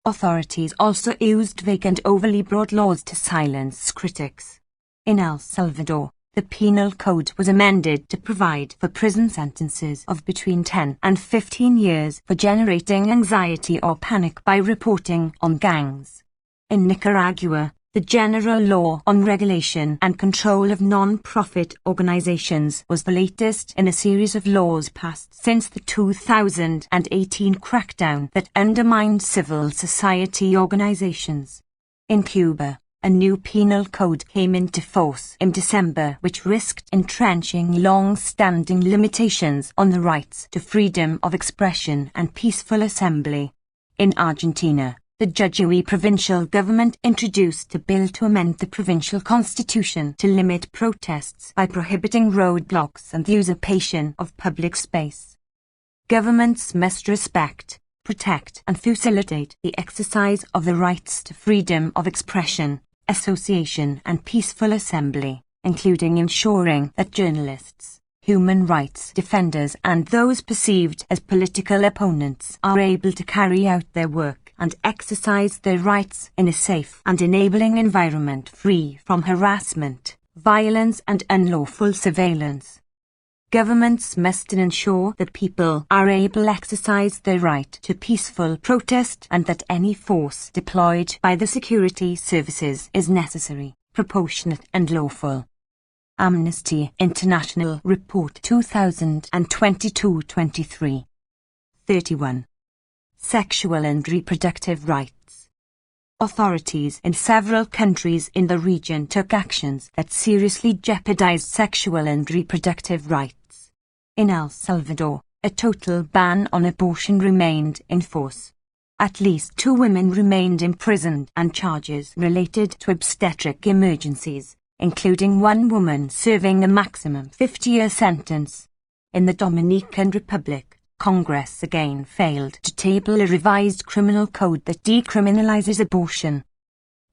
Authorities also used vague and overly broad laws to silence critics. In El Salvador, the Penal Code was amended to provide for prison sentences of between 10 and 15 years for generating anxiety or panic by reporting on gangs. In Nicaragua, the General Law on Regulation and Control of Non-Profit Organizations was the latest in a series of laws passed since the 2018 crackdown that undermined civil society organizations. In Cuba, a new penal code came into force in December which risked entrenching long-standing limitations on the rights to freedom of expression and peaceful assembly. In Argentina, the Jujuy provincial government introduced a bill to amend the provincial constitution to limit protests by prohibiting roadblocks and the usurpation of public space. Governments must respect, protect and facilitate the exercise of the rights to freedom of expression, association and peaceful assembly, including ensuring that journalists, human rights defenders and those perceived as political opponents are able to carry out their work and exercise their rights in a safe and enabling environment free from harassment, violence and unlawful surveillance. Governments must ensure that people are able to exercise their right to peaceful protest and that any force deployed by the security services is necessary, proportionate and lawful. Amnesty International Report 2022-23. 31. Sexual and reproductive rights. Authorities in several countries in the region took actions that seriously jeopardized sexual and reproductive rights. In El Salvador, a total ban on abortion remained in force. At least 2 women remained imprisoned and charges related to obstetric emergencies, including 1 woman serving a maximum 50-year sentence. In the Dominican Republic, Congress again failed to table a revised criminal code that decriminalizes abortion.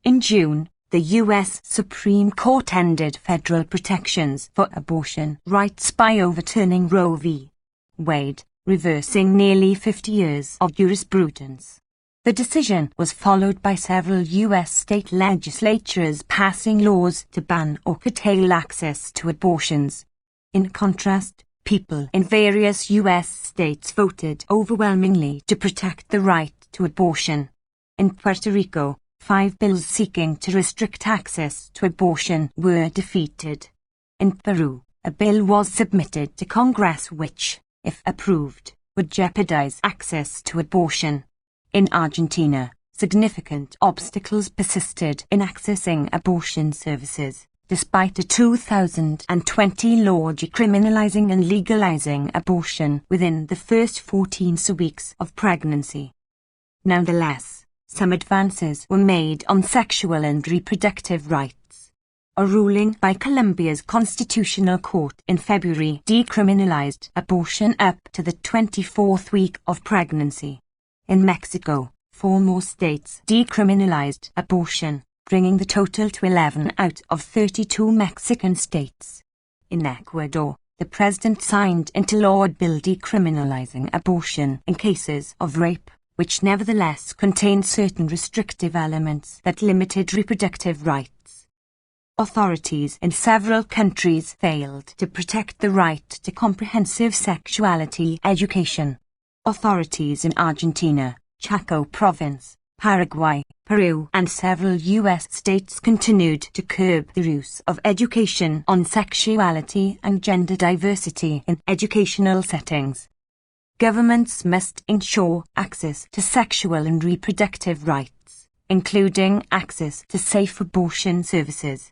In June, the U.S. Supreme Court ended federal protections for abortion rights by overturning Roe v. Wade, reversing nearly 50 years of jurisprudence. The decision was followed by several U.S. state legislatures passing laws to ban or curtail access to abortions. In contrast, people in various U.S. states voted overwhelmingly to protect the right to abortion. In Puerto Rico, 5 bills seeking to restrict access to abortion were defeated. In Peru, a bill was submitted to Congress which, if approved, would jeopardize access to abortion. In Argentina, significant obstacles persisted in accessing abortion services, despite a 2020 law decriminalizing and legalizing abortion within the first 14 weeks of pregnancy. Nonetheless, some advances were made on sexual and reproductive rights. A ruling by Colombia's Constitutional Court in February decriminalized abortion up to the 24th week of pregnancy. In Mexico, 4 more states decriminalized abortion, bringing the total to 11 out of 32 Mexican states. In Ecuador, the president signed into law a bill decriminalizing abortion in cases of rape, which nevertheless contained certain restrictive elements that limited reproductive rights. Authorities in several countries failed to protect the right to comprehensive sexuality education. Authorities in Argentina, Chaco Province, Paraguay, Peru and several U.S. states continued to curb the use of education on sexuality and gender diversity in educational settings. Governments must ensure access to sexual and reproductive rights, including access to safe abortion services.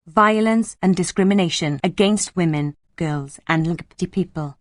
Violence and discrimination against women, girls and LGBT people.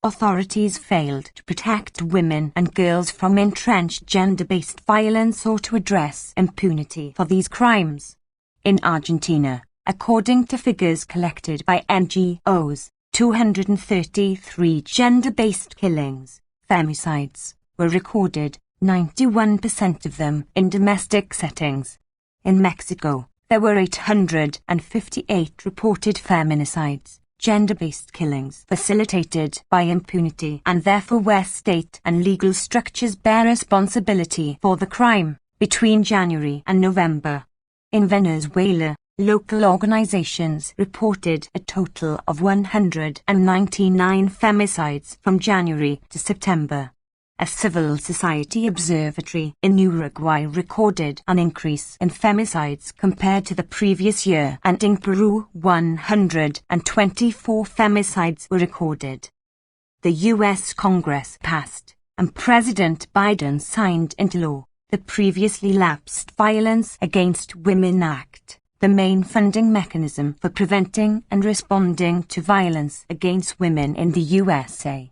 Authorities failed to protect women and girls from entrenched gender-based violence or to address impunity for these crimes. In Argentina, according to figures collected by NGOs, 233 gender-based killings, femicides, were recorded, 91% of them in domestic settings. In Mexico, there were 858 reported feminicides, gender-based killings facilitated by impunity and therefore where state and legal structures bear responsibility for the crime, between January and November. In Venezuela, local organizations reported a total of 199 femicides from January to September. A civil society observatory in Uruguay recorded an increase in femicides compared to the previous year, and in Peru 124 femicides were recorded. The U.S. Congress passed, and President Biden signed into law, the previously lapsed Violence Against Women Act, the main funding mechanism for preventing and responding to violence against women in the USA.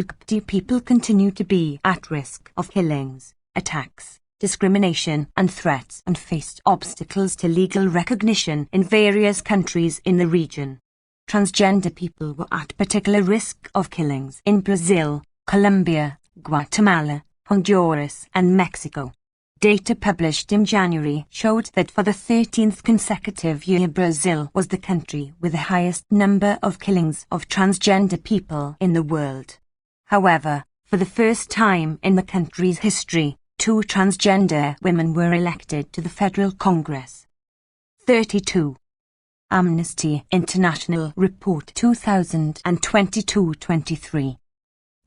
LGBT people continue to be at risk of killings, attacks, discrimination and threats, and faced obstacles to legal recognition in various countries in the region. Transgender people were at particular risk of killings in Brazil, Colombia, Guatemala, Honduras, and Mexico. Data published in January showed that for the 13th consecutive year, Brazil was the country with the highest number of killings of transgender people in the world. However, for the first time in the country's history, 2 transgender women were elected to the Federal Congress. 32. Amnesty International Report 2022-23.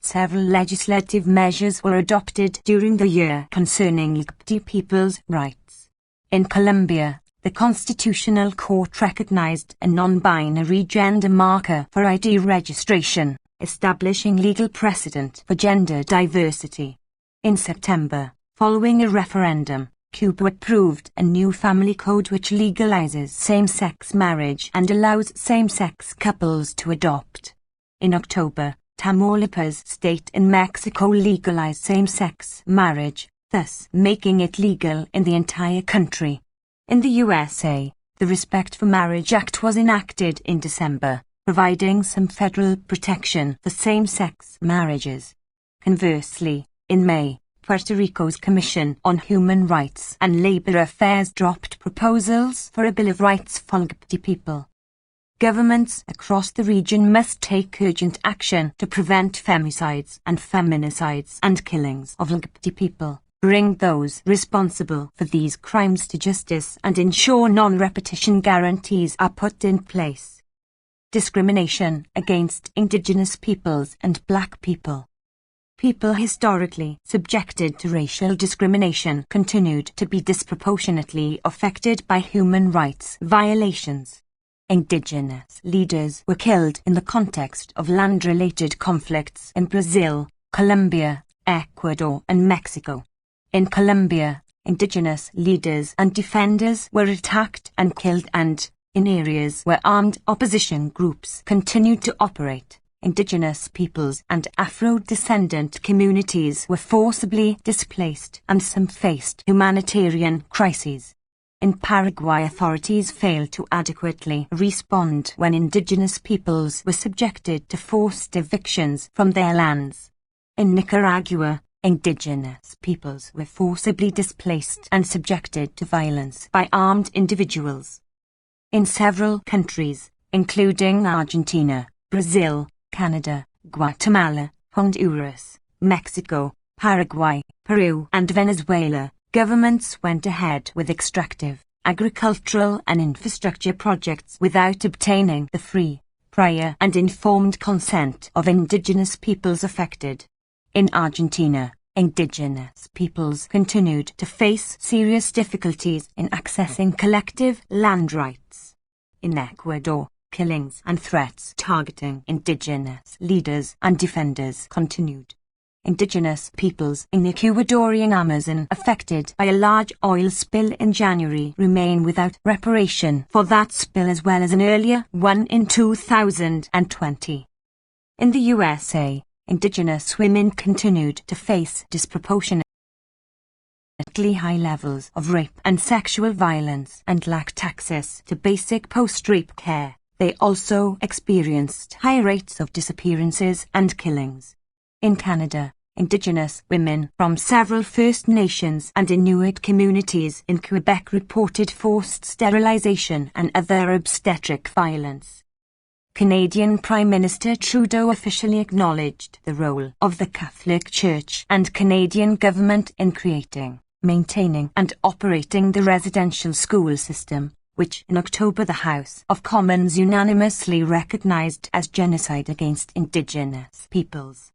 Several legislative measures were adopted during the year concerning LGBT people's rights. In Colombia, the Constitutional Court recognized a non-binary gender marker for ID registration, establishing legal precedent for gender diversity. In September, following a referendum, Cuba approved a new family code which legalizes same-sex marriage and allows same-sex couples to adopt. In October, Tamaulipas state in Mexico legalized same-sex marriage, thus making it legal in the entire country. In the USA, the Respect for Marriage Act was enacted in December, providing some federal protection for same-sex marriages. Conversely, in May, Puerto Rico's Commission on Human Rights and Labor Affairs dropped proposals for a Bill of Rights for LGBT people. Governments across the region must take urgent action to prevent femicides and feminicides and killings of LGBT people, bring those responsible for these crimes to justice, and ensure non-repetition guarantees are put in place. Discrimination against Indigenous peoples and Black people. People historically subjected to racial discrimination continued to be disproportionately affected by human rights violations. Indigenous leaders were killed in the context of land-related conflicts in Brazil, Colombia, Ecuador, and Mexico. In Colombia, indigenous leaders and defenders were attacked and killed, and, in areas where armed opposition groups continued to operate, indigenous peoples and Afro-descendant communities were forcibly displaced, and some faced humanitarian crises. In Paraguay, authorities failed to adequately respond when indigenous peoples were subjected to forced evictions from their lands. In Nicaragua, indigenous peoples were forcibly displaced and subjected to violence by armed individuals. In several countries, including Argentina, Brazil, Canada, Guatemala, Honduras, Mexico, Paraguay, Peru, and Venezuela, governments went ahead with extractive, agricultural and infrastructure projects without obtaining the free, prior and informed consent of indigenous peoples affected. In Argentina, indigenous peoples continued to face serious difficulties in accessing collective land rights. In Ecuador, killings and threats targeting indigenous leaders and defenders continued. Indigenous peoples in the Ecuadorian Amazon affected by a large oil spill in January remain without reparation for that spill, as well as an earlier one in 2020. In the USA, indigenous women continued to face disproportionately high levels of rape and sexual violence and lacked access to basic post-rape care. They also experienced high rates of disappearances and killings. In Canada, Indigenous women from several First Nations and Inuit communities in Quebec reported forced sterilization and other obstetric violence. Canadian Prime Minister Trudeau officially acknowledged the role of the Catholic Church and Canadian government in creating, maintaining and operating the residential school system, which in October the House of Commons unanimously recognized as genocide against Indigenous peoples.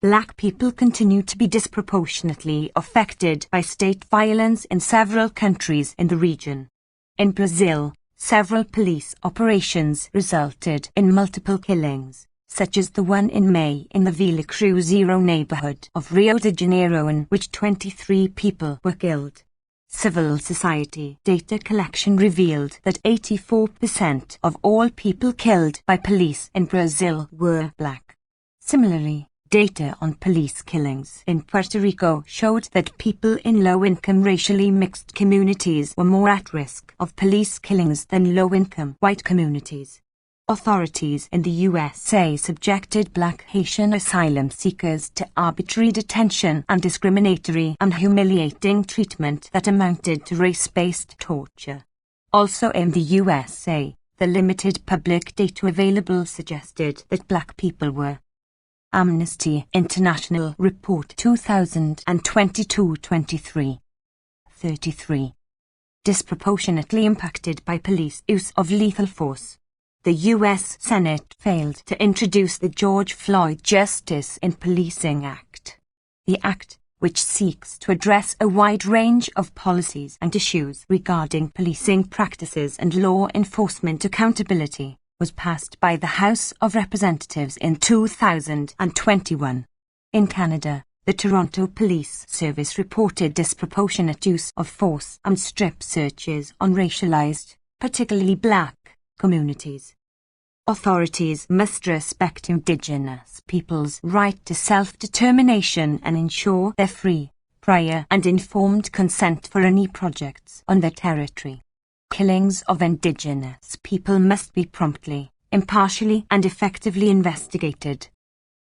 Black people continue to be disproportionately affected by state violence in several countries in the region. In Brazil, several police operations resulted in multiple killings, such as the one in May in the Vila Cruzeiro neighborhood of Rio de Janeiro, in which 23 people were killed. Civil society data collection revealed that 84% of all people killed by police in Brazil were black. Similarly, Data on police killings in Puerto Rico showed that people in low-income racially mixed communities were more at risk of police killings than low-income white communities. Authorities in the USA subjected Black Haitian asylum seekers to arbitrary detention and discriminatory and humiliating treatment that amounted to race-based torture. Also in the USA, the limited public data available suggested that Black people were. Amnesty International Report 2022-23. 33. Disproportionately impacted by police use of lethal force. The U.S. Senate failed to introduce the George Floyd Justice in Policing Act. The act, which seeks to address a wide range of policies and issues regarding policing practices and law enforcement accountability, was passed by the House of Representatives in 2021. In Canada, the Toronto Police Service reported disproportionate use of force and strip searches on racialized, particularly Black, communities. Authorities must respect Indigenous peoples' right to self-determination and ensure their free, prior and informed consent for any projects on their territory. Killings of Indigenous people must be promptly, impartially and effectively investigated.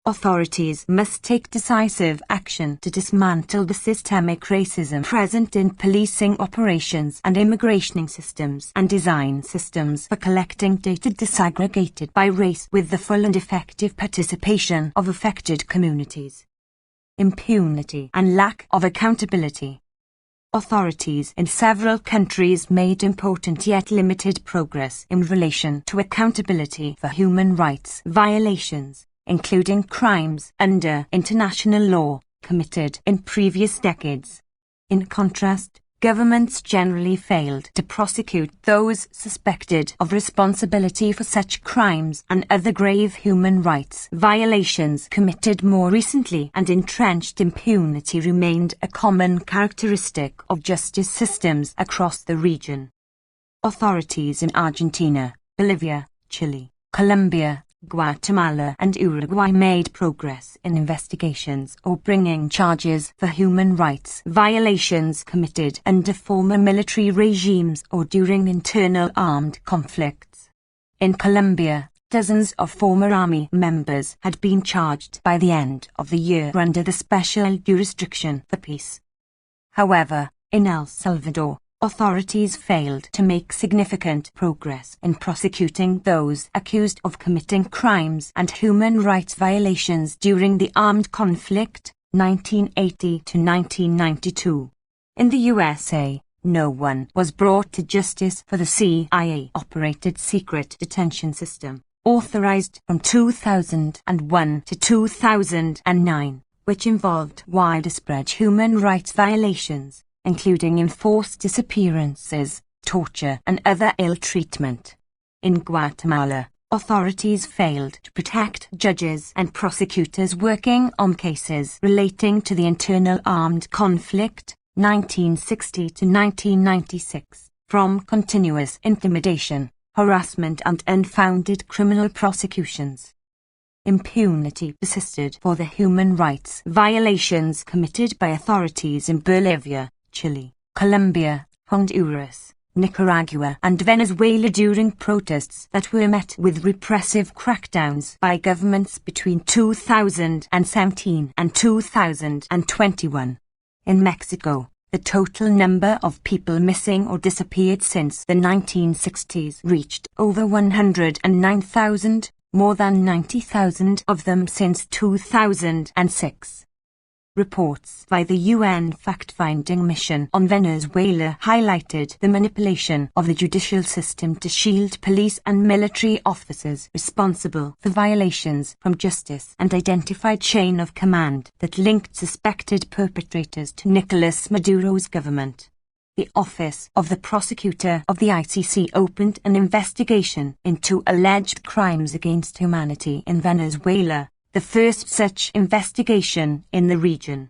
Authorities must take decisive action to dismantle the systemic racism present in policing operations and immigration systems and design systems for collecting data disaggregated by race with the full and effective participation of affected communities. Impunity and lack of accountability. Authorities in several countries made important yet limited progress in relation to accountability for human rights violations, including crimes under international law committed in previous decades. In contrast, governments generally failed to prosecute those suspected of responsibility for such crimes and other grave human rights violations committed more recently, and entrenched impunity remained a common characteristic of justice systems across the region. Authorities in Argentina, Bolivia, Chile, Colombia, Guatemala and Uruguay made progress in investigations or bringing charges for human rights violations committed under former military regimes or during internal armed conflicts. In Colombia, dozens of former army members had been charged by the end of the year under the Special Jurisdiction for Peace. However, in El Salvador, authorities failed to make significant progress in prosecuting those accused of committing crimes and human rights violations during the armed conflict, 1980 to 1992. In the USA, no one was brought to justice for the CIA-operated secret detention system, authorized from 2001 to 2009, which involved widespread human rights violations, including enforced disappearances, torture and other ill treatment. In Guatemala, authorities failed to protect judges and prosecutors working on cases relating to the internal armed conflict, 1960 to 1996, from continuous intimidation, harassment and unfounded criminal prosecutions. Impunity persisted for the human rights violations committed by authorities in Bolivia, Chile, Colombia, Honduras, Nicaragua and Venezuela during protests that were met with repressive crackdowns by governments between 2017 and 2021. In Mexico, the total number of people missing or disappeared since the 1960s reached over 109,000, more than 90,000 of them since 2006. Reports by the UN fact-finding mission on Venezuela highlighted the manipulation of the judicial system to shield police and military officers responsible for violations from justice and identified chain of command that linked suspected perpetrators to Nicolas Maduro's government. The Office of the Prosecutor of the ICC opened an investigation into alleged crimes against humanity in Venezuela, the first such investigation in the region.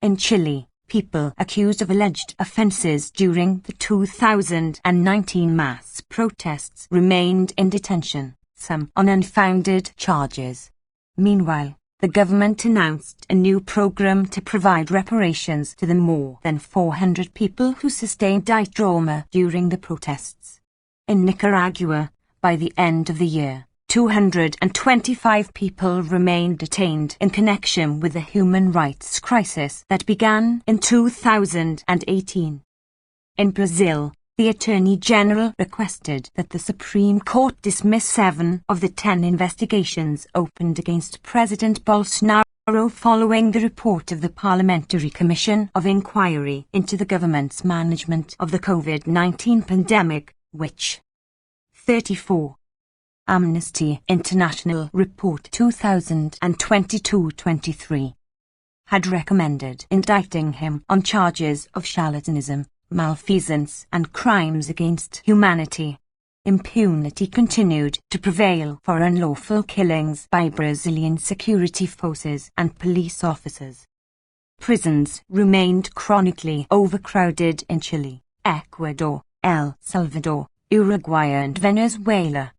In Chile, people accused of alleged offences during the 2019 mass protests remained in detention, some on unfounded charges. Meanwhile, the government announced a new program to provide reparations to the more than 400 people who sustained trauma during the protests. In Nicaragua, by the end of the year, 225 people remained detained in connection with the human rights crisis that began in 2018. In Brazil, the Attorney General requested that the Supreme Court dismiss 7 of the 10 investigations opened against President Bolsonaro following the report of the Parliamentary Commission of Inquiry into the government's management of the COVID-19 pandemic, which 34. Amnesty International Report 2022-23 had recommended indicting him on charges of charlatanism, malfeasance and crimes against humanity. Impunity continued to prevail for unlawful killings by Brazilian security forces and police officers. Prisons remained chronically overcrowded in Chile, Ecuador, El Salvador, Uruguay and Venezuela.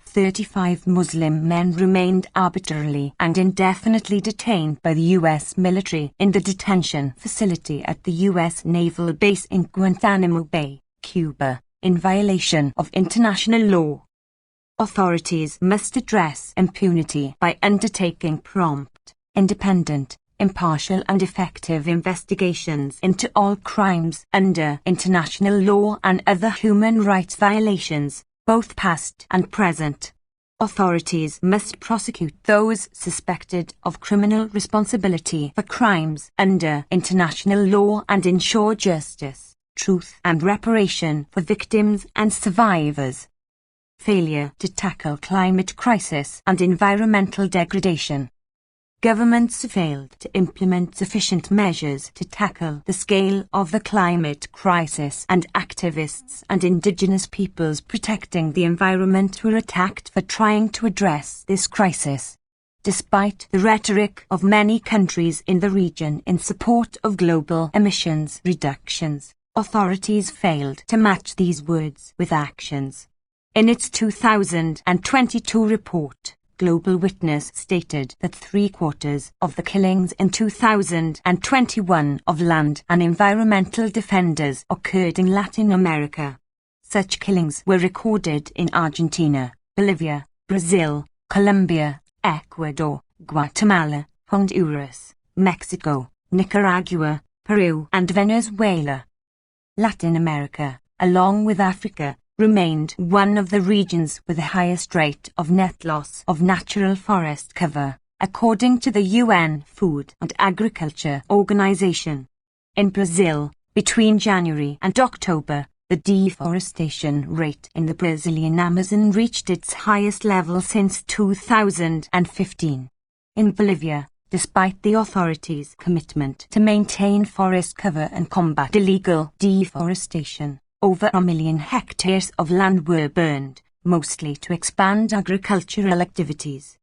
35 Muslim men remained arbitrarily and indefinitely detained by the U.S. military in the detention facility at the U.S. Naval Base in Guantanamo Bay, Cuba, in violation of international law. Authorities must address impunity by undertaking prompt, independent, impartial and effective investigations into all crimes under international law and other human rights violations, both past and present. Authorities must prosecute those suspected of criminal responsibility for crimes under international law and ensure justice, truth and reparation for victims and survivors. Failure to tackle climate crisis and environmental degradation. Governments failed to implement sufficient measures to tackle the scale of the climate crisis, and activists and indigenous peoples protecting the environment were attacked for trying to address this crisis. Despite the rhetoric of many countries in the region in support of global emissions reductions, authorities failed to match these words with actions. In its 2022 report, Global Witness stated that 3/4 of the killings in 2021 of land and environmental defenders occurred in Latin America. Such killings were recorded in Argentina, Bolivia, Brazil, Colombia, Ecuador, Guatemala, Honduras, Mexico, Nicaragua, Peru and Venezuela. Latin America, along with Africa, remained one of the regions with the highest rate of net loss of natural forest cover, according to the UN Food and Agriculture Organization. In Brazil, between January and October, the deforestation rate in the Brazilian Amazon reached its highest level since 2015. In Bolivia, despite the authorities' commitment to maintain forest cover and combat illegal deforestation, over 1 million hectares of land were burned, mostly to expand agricultural activities.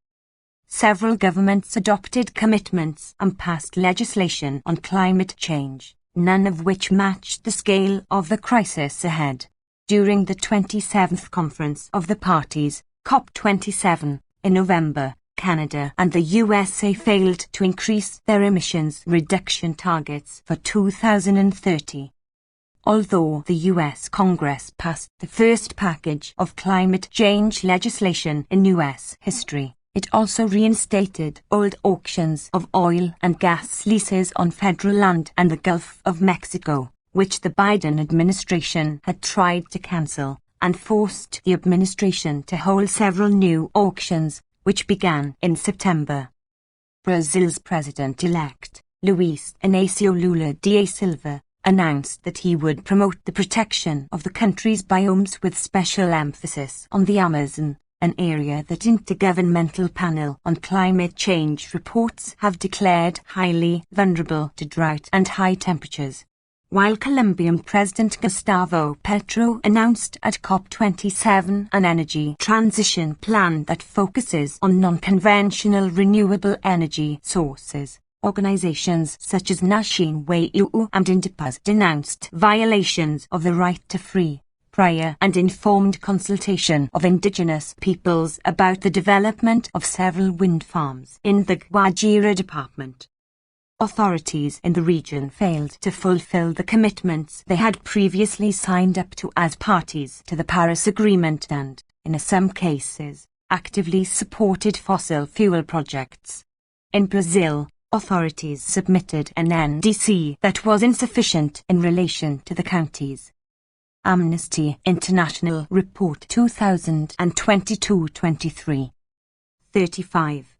Several governments adopted commitments and passed legislation on climate change, none of which matched the scale of the crisis ahead. During the 27th Conference of the Parties, COP27, in November, Canada and the USA failed to increase their emissions reduction targets for 2030. Although the U.S. Congress passed the first package of climate change legislation in U.S. history, it also reinstated old auctions of oil and gas leases on federal land and the Gulf of Mexico, which the Biden administration had tried to cancel, and forced the administration to hold several new auctions, which began in September. Brazil's president-elect, Luiz Inácio Lula da Silva, announced that he would promote the protection of the country's biomes with special emphasis on the Amazon, an area that Intergovernmental Panel on Climate Change reports have declared highly vulnerable to drought and high temperatures. While Colombian President Gustavo Petro announced at COP27 an energy transition plan that focuses on non-conventional renewable energy sources, organizations such as Nations Unies and Interpaz denounced violations of the right to free, prior and informed consultation of indigenous peoples about the development of several wind farms in the Guajira department. Authorities in the region failed to fulfill the commitments they had previously signed up to as parties to the Paris Agreement and, in some cases, actively supported fossil fuel projects. In Brazil, authorities submitted an NDC that was insufficient in relation to the counties. Amnesty International Report 2022-23. 35.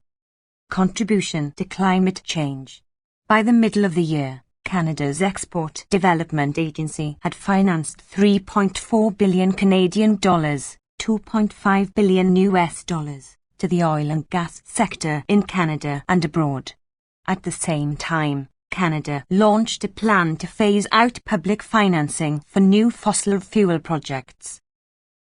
Contribution to climate change. By the middle of the year, Canada's Export Development Agency had financed $3.4 billion Canadian dollars, $2.5 billion US dollars, to the oil and gas sector in Canada and abroad. At the same time, Canada launched a plan to phase out public financing for new fossil fuel projects.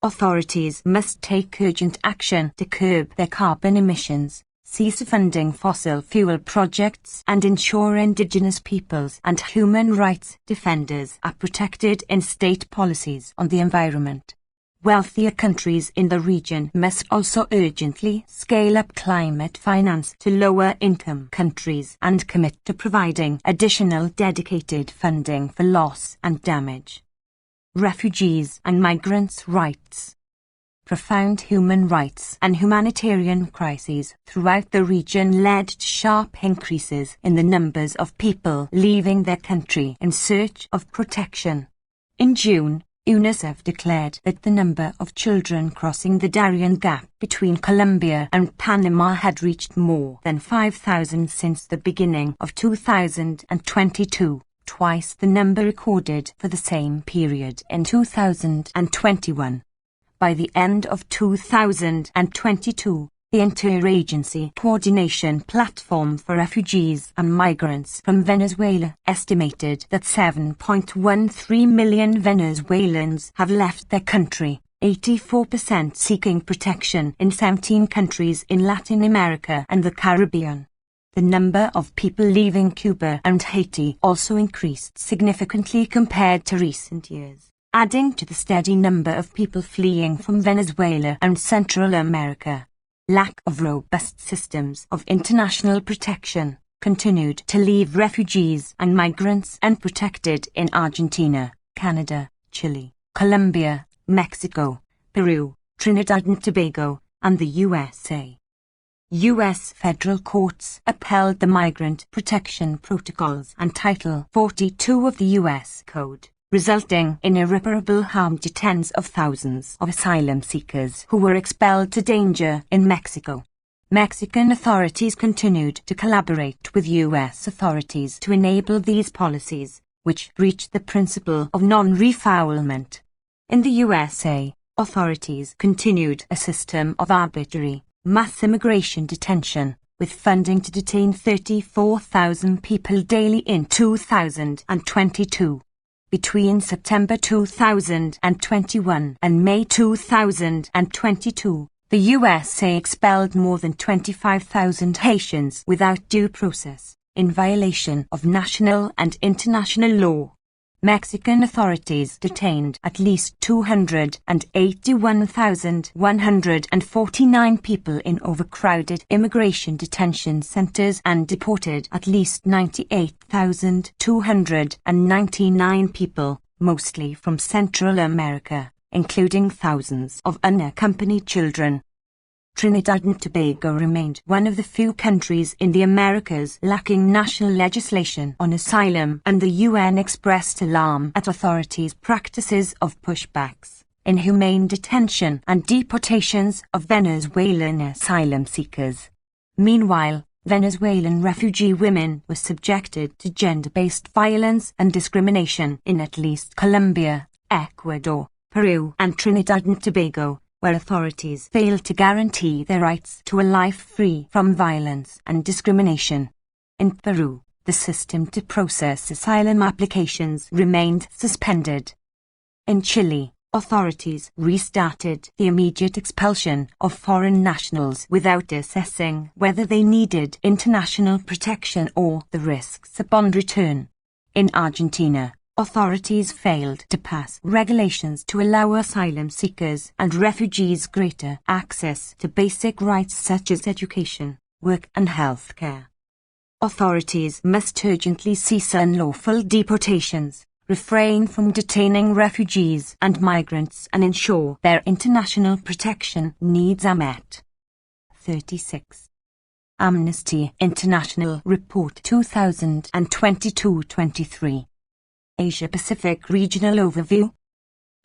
Authorities must take urgent action to curb their carbon emissions, cease funding fossil fuel projects, and ensure Indigenous peoples and human rights defenders are protected in state policies on the environment. Wealthier countries in the region must also urgently scale up climate finance to lower-income countries and commit to providing additional dedicated funding for loss and damage. Refugees and migrants' rights. Profound human rights and humanitarian crises throughout the region led to sharp increases in the numbers of people leaving their country in search of protection. In June, UNICEF declared that the number of children crossing the Darien Gap between Colombia and Panama had reached more than 5,000 since the beginning of 2022, twice the number recorded for the same period in 2021. By the end of 2022, the Interagency Coordination Platform for Refugees and Migrants from Venezuela estimated that 7.13 million Venezuelans have left their country, 84% seeking protection in 17 countries in Latin America and the Caribbean. The number of people leaving Cuba and Haiti also increased significantly compared to recent years, adding to the steady number of people fleeing from Venezuela and Central America. Lack of robust systems of international protection continued to leave refugees and migrants unprotected in Argentina, Canada, Chile, Colombia, Mexico, Peru, Trinidad and Tobago, and the USA. U.S. federal courts upheld the Migrant Protection Protocols and Title 42 of the U.S. Code, resulting in irreparable harm to tens of thousands of asylum seekers who were expelled to danger in Mexico. Mexican authorities continued to collaborate with U.S. authorities to enable these policies, which breached the principle of non-refoulement. In the USA, authorities continued a system of arbitrary, mass immigration detention, with funding to detain 34,000 people daily in 2022. Between September 2021 and May 2022, the USA expelled more than 25,000 Haitians without due process, in violation of national and international law. Mexican authorities detained at least 281,149 people in overcrowded immigration detention centers and deported at least 98,299 people, mostly from Central America, including thousands of unaccompanied children. Trinidad and Tobago remained one of the few countries in the Americas lacking national legislation on asylum, and the UN expressed alarm at authorities' practices of pushbacks, inhumane detention and deportations of Venezuelan asylum seekers. Meanwhile, Venezuelan refugee women were subjected to gender-based violence and discrimination in at least Colombia, Ecuador, Peru and Trinidad and Tobago, where authorities failed to guarantee their rights to a life free from violence and discrimination. In Peru, the system to process asylum applications remained suspended. In Chile, authorities restarted the immediate expulsion of foreign nationals without assessing whether they needed international protection or the risks upon return. In Argentina, Authorities failed to pass regulations to allow asylum seekers and refugees greater access to basic rights such as education, work and health care. Authorities must urgently cease unlawful deportations, refrain from detaining refugees and migrants and ensure their international protection needs are met. 36. Amnesty International Report 2022-23. Asia-Pacific Regional Overview.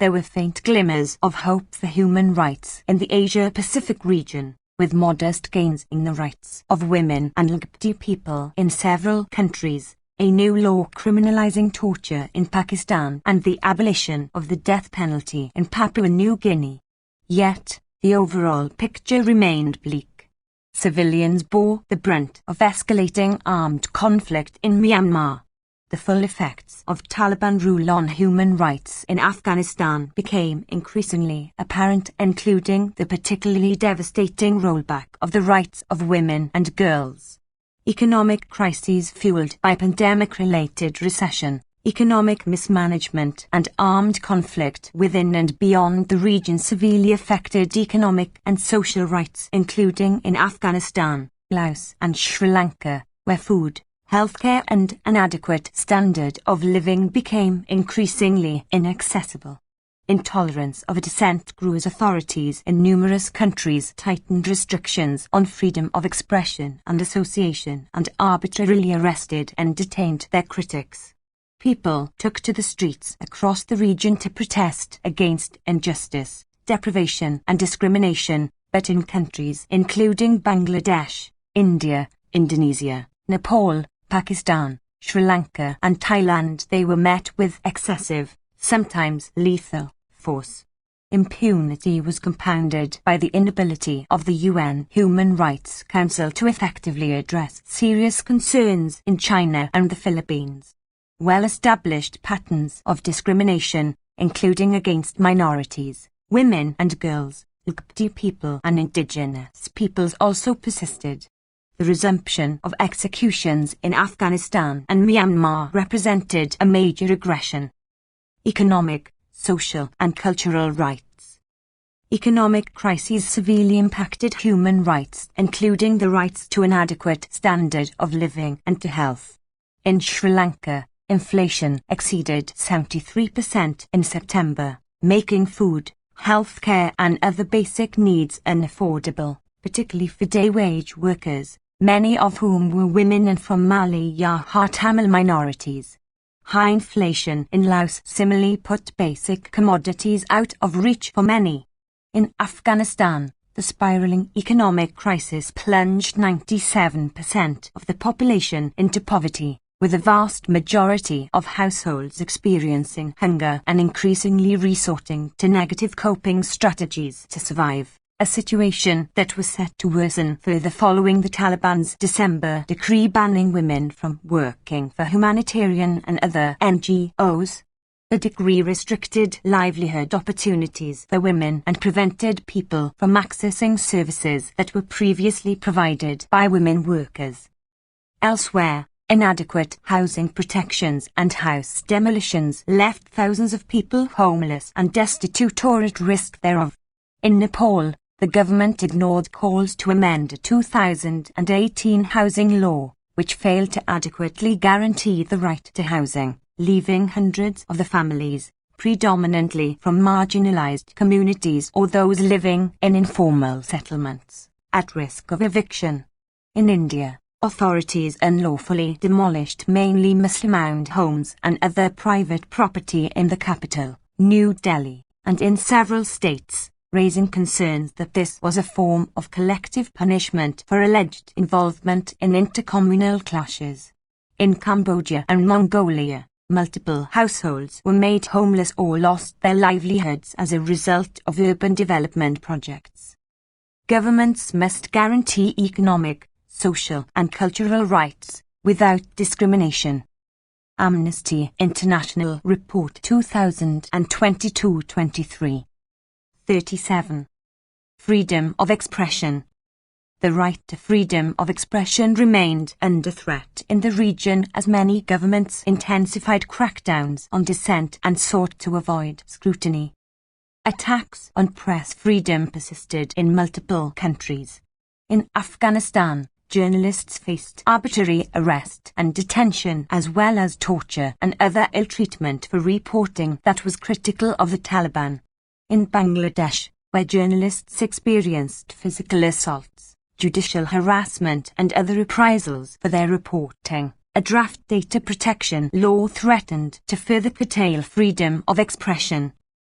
There were faint glimmers of hope for human rights in the Asia-Pacific region, with modest gains in the rights of women and LGBT people in several countries, a new law criminalizing torture in Pakistan and the abolition of the death penalty in Papua New Guinea. Yet, the overall picture remained bleak. Civilians bore the brunt of escalating armed conflict in Myanmar. The full effects of Taliban rule on human rights in Afghanistan became increasingly apparent, including the particularly devastating rollback of the rights of women and girls. Economic crises fueled by pandemic-related recession, economic mismanagement and armed conflict within and beyond the region severely affected economic and social rights, including in Afghanistan, Laos and Sri Lanka, where food, healthcare and an adequate standard of living became increasingly inaccessible. Intolerance of dissent grew as authorities in numerous countries tightened restrictions on freedom of expression and association and arbitrarily arrested and detained their critics. People took to the streets across the region to protest against injustice, deprivation and discrimination, but in countries including Bangladesh, India, Indonesia, Nepal, Pakistan, Sri Lanka and Thailand they were met with excessive, sometimes lethal, force. Impunity was compounded by the inability of the UN Human Rights Council to effectively address serious concerns in China and the Philippines. Well-established patterns of discrimination, including against minorities, women and girls, LGBT people and indigenous peoples also persisted. The resumption of executions in Afghanistan and Myanmar represented a major aggression. Economic, social and cultural rights. Economic crises severely impacted human rights, including the rights to an adequate standard of living and to health. In Sri Lanka, inflation exceeded 73% in September, making food, health care and other basic needs unaffordable, particularly for day-wage workers, many of whom were women and from Malayaha Tamil minorities. High inflation in Laos similarly put basic commodities out of reach for many. In Afghanistan, the spiraling economic crisis plunged 97% of the population into poverty, with a vast majority of households experiencing hunger and increasingly resorting to negative coping strategies to survive, a situation that was set to worsen further following the Taliban's December decree banning women from working for humanitarian and other NGOs. The decree restricted livelihood opportunities for women and prevented people from accessing services that were previously provided by women workers. Elsewhere, inadequate housing protections and house demolitions left thousands of people homeless and destitute or at risk thereof. In Nepal, the government ignored calls to amend a 2018 housing law, which failed to adequately guarantee the right to housing, leaving hundreds of the families, predominantly from marginalized communities or those living in informal settlements, at risk of eviction. In India, authorities unlawfully demolished mainly Muslim-owned homes and other private property in the capital, New Delhi, and in several states, raising concerns that this was a form of collective punishment for alleged involvement in intercommunal clashes. In Cambodia and Mongolia, multiple households were made homeless or lost their livelihoods as a result of urban development projects. Governments must guarantee economic, social and cultural rights, without discrimination. Amnesty International Report 2022-23. 37. Freedom of expression. The right to freedom of expression remained under threat in the region as many governments intensified crackdowns on dissent and sought to avoid scrutiny. Attacks on press freedom persisted in multiple countries. In Afghanistan, journalists faced arbitrary arrest and detention as well as torture and other ill treatment for reporting that was critical of the Taliban. In Bangladesh, where journalists experienced physical assaults, judicial harassment and other reprisals for their reporting, a draft data protection law threatened to further curtail freedom of expression.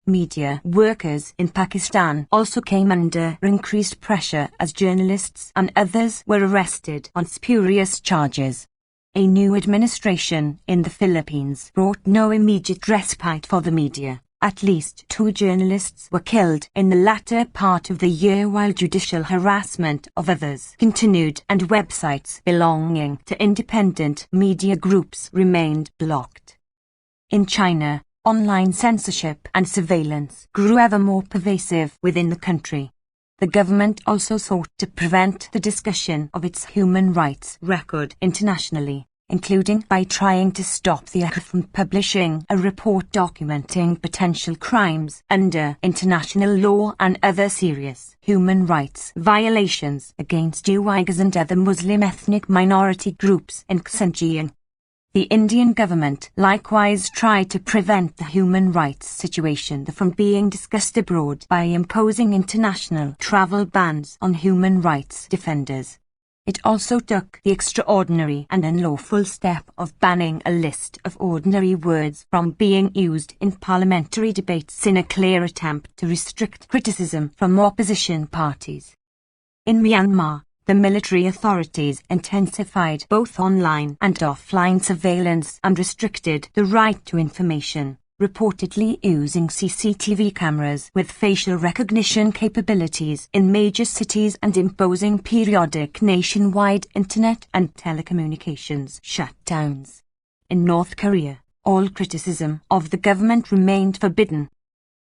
Media workers in Pakistan also came under increased pressure as journalists and others were arrested on spurious charges. A new administration in the Philippines brought no immediate respite for the media. At least 2 journalists were killed in the latter part of the year while judicial harassment of others continued and websites belonging to independent media groups remained blocked. In China, online censorship and surveillance grew ever more pervasive within the country. The government also sought to prevent the discussion of its human rights record internationally, including by trying to stop the UK from publishing a report documenting potential crimes under international law and other serious human rights violations against Uyghurs and other Muslim ethnic minority groups in Xinjiang. The Indian government likewise tried to prevent the human rights situation from being discussed abroad by imposing international travel bans on human rights defenders. It also took the extraordinary and unlawful step of banning a list of ordinary words from being used in parliamentary debates in a clear attempt to restrict criticism from opposition parties. In Myanmar, the military authorities intensified both online and offline surveillance and restricted the right to information, reportedly using CCTV cameras with facial recognition capabilities in major cities and imposing periodic nationwide internet and telecommunications shutdowns. In North Korea, all criticism of the government remained forbidden.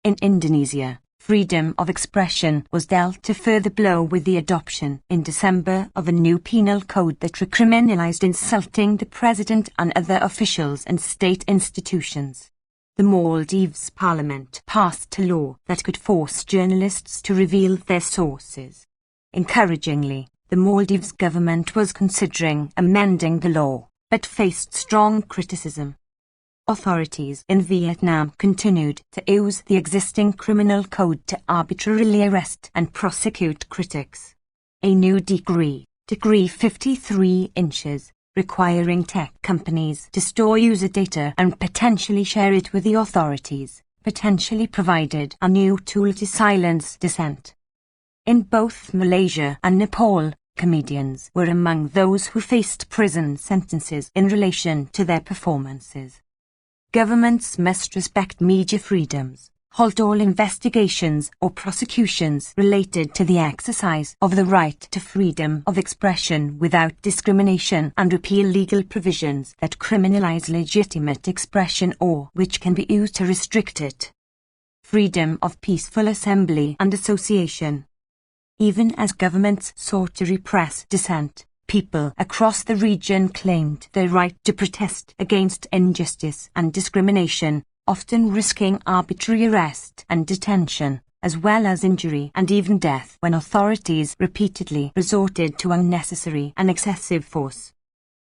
In Indonesia, freedom of expression was dealt a further blow with the adoption in December of a new penal code that recriminalized insulting the president and other officials and state institutions. The Maldives Parliament passed a law that could force journalists to reveal their sources. Encouragingly, the Maldives government was considering amending the law, but faced strong criticism. Authorities in Vietnam continued to use the existing criminal code to arbitrarily arrest and prosecute critics. A new decree, Decree 53 inches, requiring tech companies to store user data and potentially share it with the authorities, potentially provided a new tool to silence dissent. In both Malaysia and Nepal, comedians were among those who faced prison sentences in relation to their performances. Governments must respect media freedoms, halt all investigations or prosecutions related to the exercise of the right to freedom of expression without discrimination, and repeal legal provisions that criminalize legitimate expression or which can be used to restrict it. Freedom of peaceful assembly and association. Even as governments sought to repress dissent, people across the region claimed their right to protest against injustice and discrimination, often risking arbitrary arrest and detention, as well as injury and even death when authorities repeatedly resorted to unnecessary and excessive force.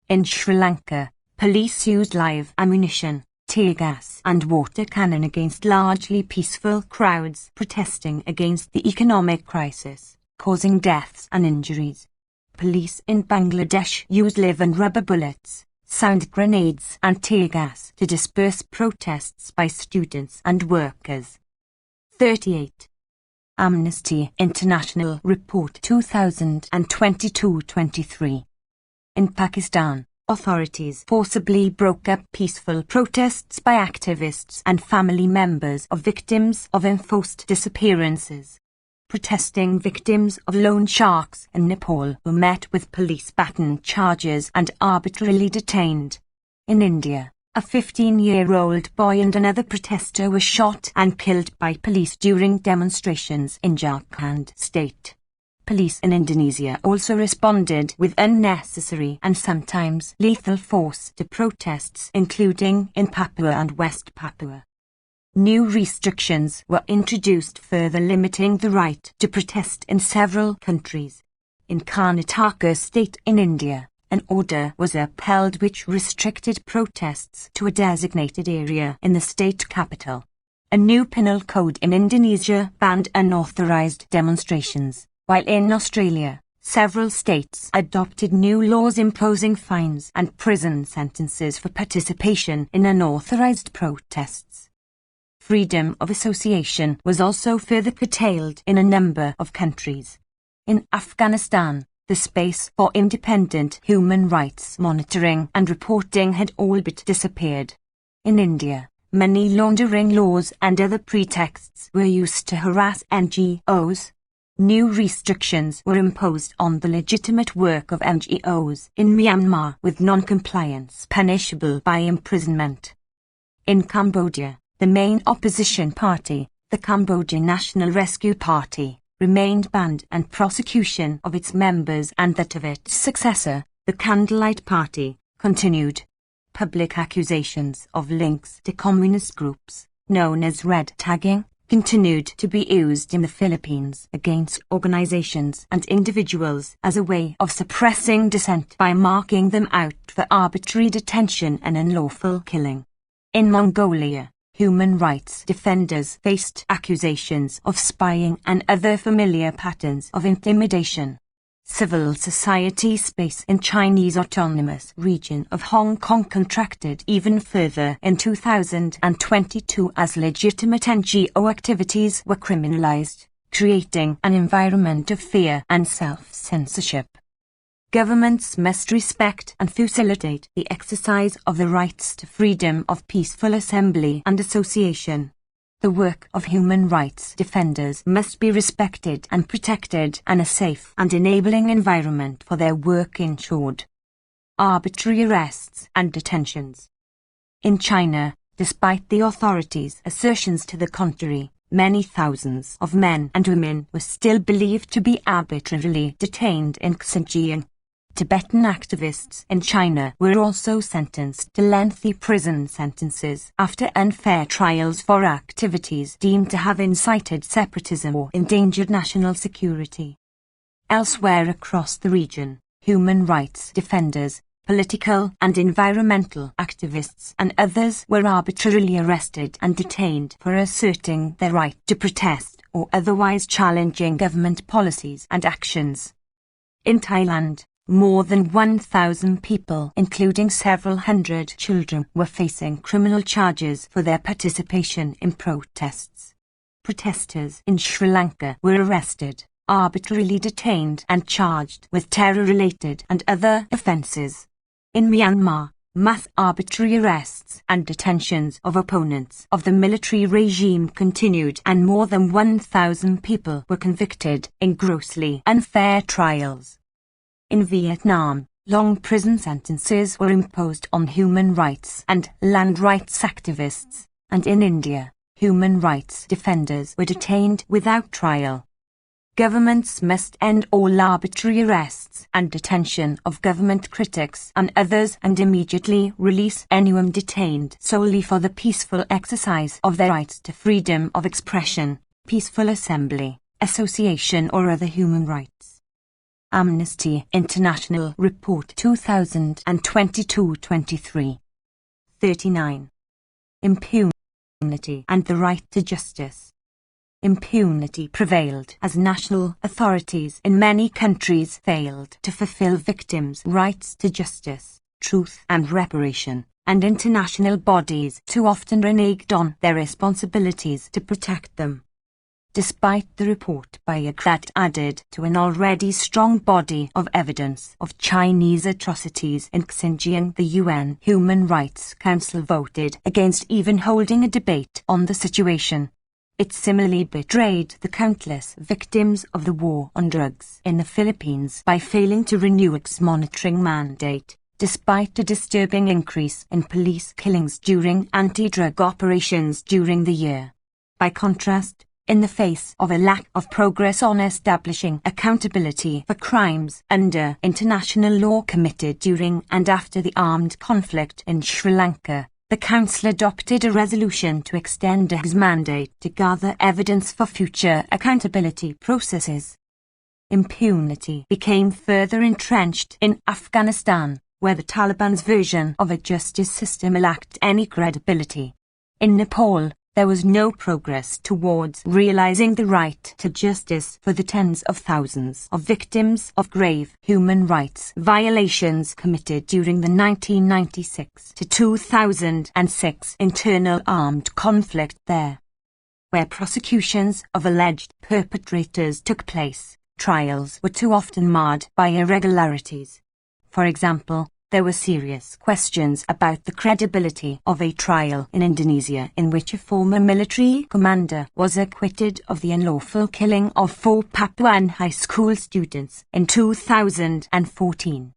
In Sri Lanka, police used live ammunition, tear gas and water cannon against largely peaceful crowds protesting against the economic crisis, causing deaths and injuries. Police in Bangladesh used live and rubber bullets, sound grenades and tear gas to disperse protests by students and workers. 38. Amnesty International Report 2022-23. In Pakistan, authorities forcibly broke up peaceful protests by activists and family members of victims of enforced disappearances. Protesting victims of loan sharks in Nepal were met with police baton charges and arbitrarily detained. In India, a 15-year-old boy and another protester were shot and killed by police during demonstrations in Jharkhand state. police in Indonesia also responded with unnecessary and sometimes lethal force to protests, including in Papua and West Papua. New restrictions were introduced, further limiting the right to protest in several countries. In Karnataka state in India, an order was upheld which restricted protests to a designated area in the state capital. A new penal code in Indonesia banned unauthorized demonstrations, while in Australia, several states adopted new laws imposing fines and prison sentences for participation in unauthorized protests. Freedom of association was also further curtailed in a number of countries. In Afghanistan, the space for independent human rights monitoring and reporting had all but disappeared. In India, money laundering laws and other pretexts were used to harass NGOs. New restrictions were imposed on the legitimate work of NGOs in Myanmar, with non-compliance punishable by imprisonment. In Cambodia, the main opposition party, the Cambodian National Rescue Party, remained banned, and prosecution of its members and that of its successor, the Candlelight Party, continued. Public accusations of links to communist groups, known as red tagging, continued to be used in the Philippines against organizations and individuals as a way of suppressing dissent by marking them out for arbitrary detention and unlawful killing. In Mongolia, human rights defenders faced accusations of spying and other familiar patterns of intimidation. Civil society space in Chinese Autonomous Region of Hong Kong contracted even further in 2022 as legitimate NGO activities were criminalized, creating an environment of fear and self-censorship. Governments must respect and facilitate the exercise of the rights to freedom of peaceful assembly and association. The work of human rights defenders must be respected and protected, and a safe and enabling environment for their work ensured. Arbitrary arrests and detentions. In China, despite the authorities' assertions to the contrary, many thousands of men and women were still believed to be arbitrarily detained in Xinjiang. Tibetan activists in China were also sentenced to lengthy prison sentences after unfair trials for activities deemed to have incited separatism or endangered national security. Elsewhere across the region, human rights defenders, political and environmental activists and others were arbitrarily arrested and detained for asserting their right to protest or otherwise challenging government policies and actions. In Thailand, more than 1,000 people, including several hundred children, were facing criminal charges for their participation in protests. Protesters in Sri Lanka were arrested, arbitrarily detained and charged with terror-related and other offences. In Myanmar, mass arbitrary arrests and detentions of opponents of the military regime continued, and more than 1,000 people were convicted in grossly unfair trials. In Vietnam, long prison sentences were imposed on human rights and land rights activists, and in India, human rights defenders were detained without trial. Governments must end all arbitrary arrests and detention of government critics and others, and immediately release anyone detained solely for the peaceful exercise of their rights to freedom of expression, peaceful assembly, association or other human rights. Amnesty International Report 2022-23. 39. Impunity and the right to justice. Impunity prevailed as national authorities in many countries failed to fulfill victims' rights to justice, truth and reparation, and international bodies too often reneged on their responsibilities to protect them. Despite the report by a that added to an already strong body of evidence of Chinese atrocities in Xinjiang, the UN Human Rights Council voted against even holding a debate on the situation. It similarly betrayed the countless victims of the war on drugs in the Philippines by failing to renew its monitoring mandate, despite a disturbing increase in police killings during anti-drug operations during the year. By contrast, in the face of a lack of progress on establishing accountability for crimes under international law committed during and after the armed conflict in Sri Lanka, the Council adopted a resolution to extend his mandate to gather evidence for future accountability processes. Impunity became further entrenched in Afghanistan, where the Taliban's version of a justice system lacked any credibility. In Nepal, there was no progress towards realizing the right to justice for the tens of thousands of victims of grave human rights violations committed during the 1996 to 2006 internal armed conflict there. Where prosecutions of alleged perpetrators took place, trials were too often marred by irregularities. For example, there were serious questions about the credibility of a trial in Indonesia in which a former military commander was acquitted of the unlawful killing of 4 Papuan high school students in 2014.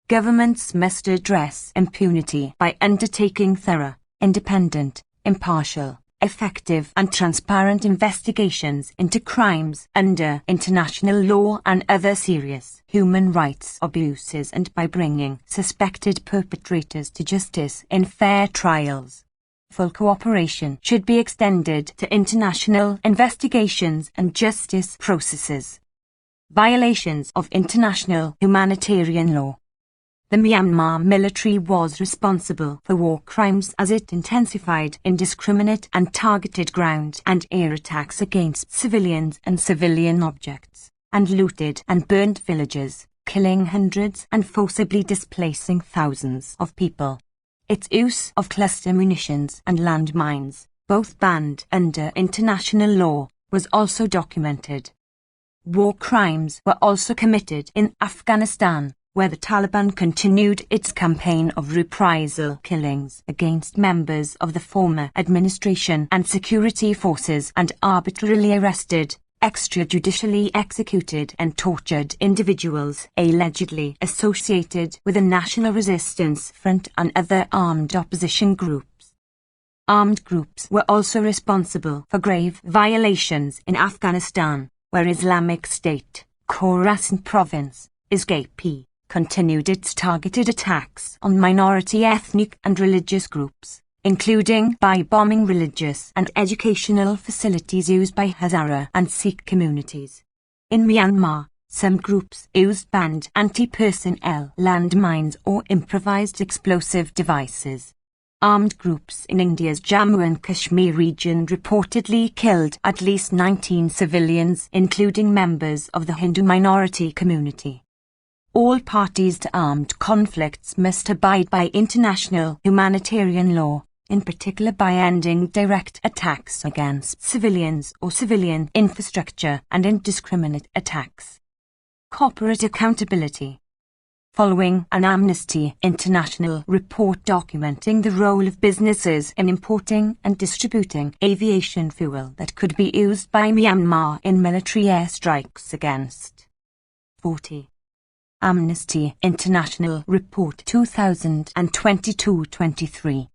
Governments must address impunity by undertaking thorough, independent, impartial, effective and transparent investigations into crimes under international law and other serious human rights abuses, and by bringing suspected perpetrators to justice in fair trials. Full cooperation should be extended to international investigations and justice processes. Violations of international humanitarian law. The Myanmar military was responsible for war crimes as it intensified indiscriminate and targeted ground and air attacks against civilians and civilian objects, and looted and burnt villages, killing hundreds and forcibly displacing thousands of people. Its use of cluster munitions and landmines, both banned under international law, was also documented. War crimes were also committed in Afghanistan, where the Taliban continued its campaign of reprisal killings against members of the former administration and security forces and arbitrarily arrested, extrajudicially executed and tortured individuals allegedly associated with the National Resistance Front and other armed opposition groups. Armed groups were also responsible for grave violations in Afghanistan, where Islamic State, Khorasan Province, ISKP, continued its targeted attacks on minority ethnic and religious groups, including by bombing religious and educational facilities used by Hazara and Sikh communities. In Myanmar, some groups used banned anti-personnel landmines or improvised explosive devices. Armed groups in India's Jammu and Kashmir region reportedly killed at least 19 civilians, including members of the Hindu minority community. All parties to armed conflicts must abide by international humanitarian law, in particular by ending direct attacks against civilians or civilian infrastructure and indiscriminate attacks. Corporate accountability. Following an Amnesty International report documenting the role of businesses in importing and distributing aviation fuel that could be used by Myanmar in military airstrikes against 40. Amnesty International Report 2022-23.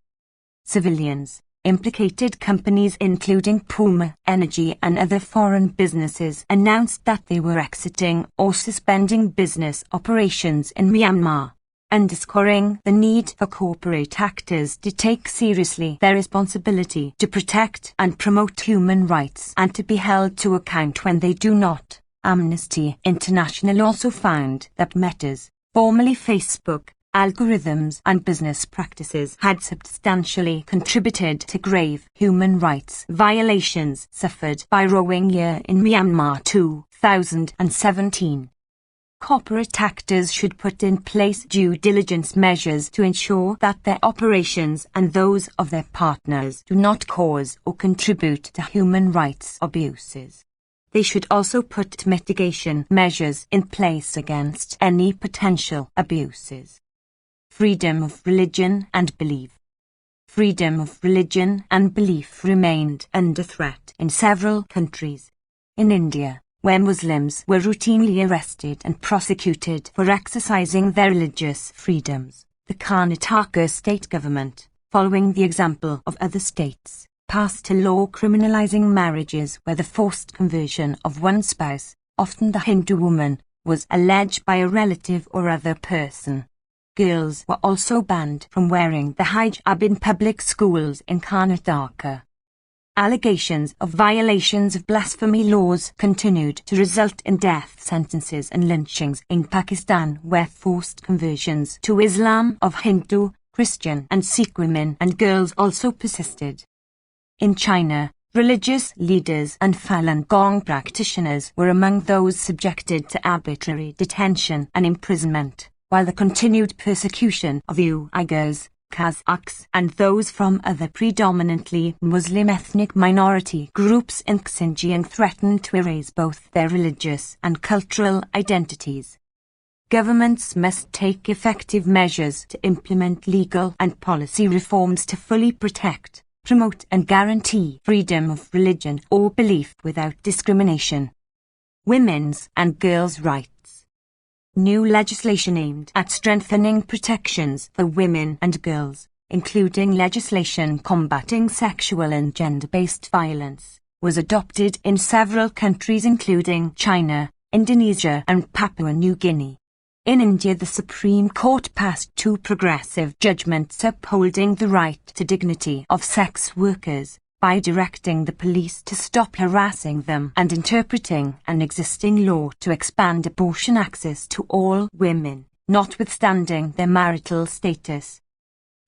Civilians, implicated companies including Puma Energy and other foreign businesses announced that they were exiting or suspending business operations in Myanmar, underscoring the need for corporate actors to take seriously their responsibility to protect and promote human rights and to be held to account when they do not. Amnesty International also found that Meta's, formerly Facebook, algorithms and business practices had substantially contributed to grave human rights violations suffered by Rohingya in Myanmar 2017. Corporate actors should put in place due diligence measures to ensure that their operations and those of their partners do not cause or contribute to human rights abuses. They should also put mitigation measures in place against any potential abuses. Freedom of religion and belief. Freedom of religion and belief remained under threat in several countries. In India, where Muslims were routinely arrested and prosecuted for exercising their religious freedoms, the Karnataka state government, following the example of other states, passed a law criminalizing marriages where the forced conversion of one spouse, often the Hindu woman, was alleged by a relative or other person. Girls were also banned from wearing the hijab in public schools in Karnataka. Allegations of violations of blasphemy laws continued to result in death sentences and lynchings in Pakistan, where forced conversions to Islam of Hindu, Christian and Sikh women and girls also persisted. In China, religious leaders and Falun Gong practitioners were among those subjected to arbitrary detention and imprisonment, while the continued persecution of Uyghurs, Kazakhs and those from other predominantly Muslim ethnic minority groups in Xinjiang threatened to erase both their religious and cultural identities. Governments must take effective measures to implement legal and policy reforms to fully protect, promote and guarantee freedom of religion or belief without discrimination. Women's and girls' rights. New legislation aimed at strengthening protections for women and girls, including legislation combating sexual and gender-based violence, was adopted in several countries including China, Indonesia and Papua New Guinea. In India, the Supreme Court passed 2 progressive judgments upholding the right to dignity of sex workers, by directing the police to stop harassing them and interpreting an existing law to expand abortion access to all women, notwithstanding their marital status.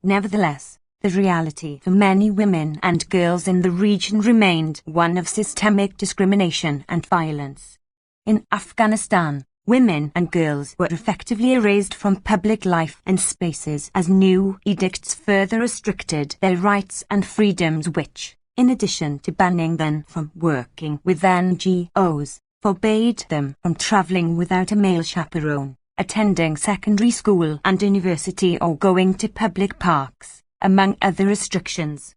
Nevertheless, the reality for many women and girls in the region remained one of systemic discrimination and violence. In Afghanistan, women and girls were effectively erased from public life and spaces as new edicts further restricted their rights and freedoms, which, in addition to banning them from working with NGOs, forbade them from traveling without a male chaperone, attending secondary school and university or going to public parks, among other restrictions.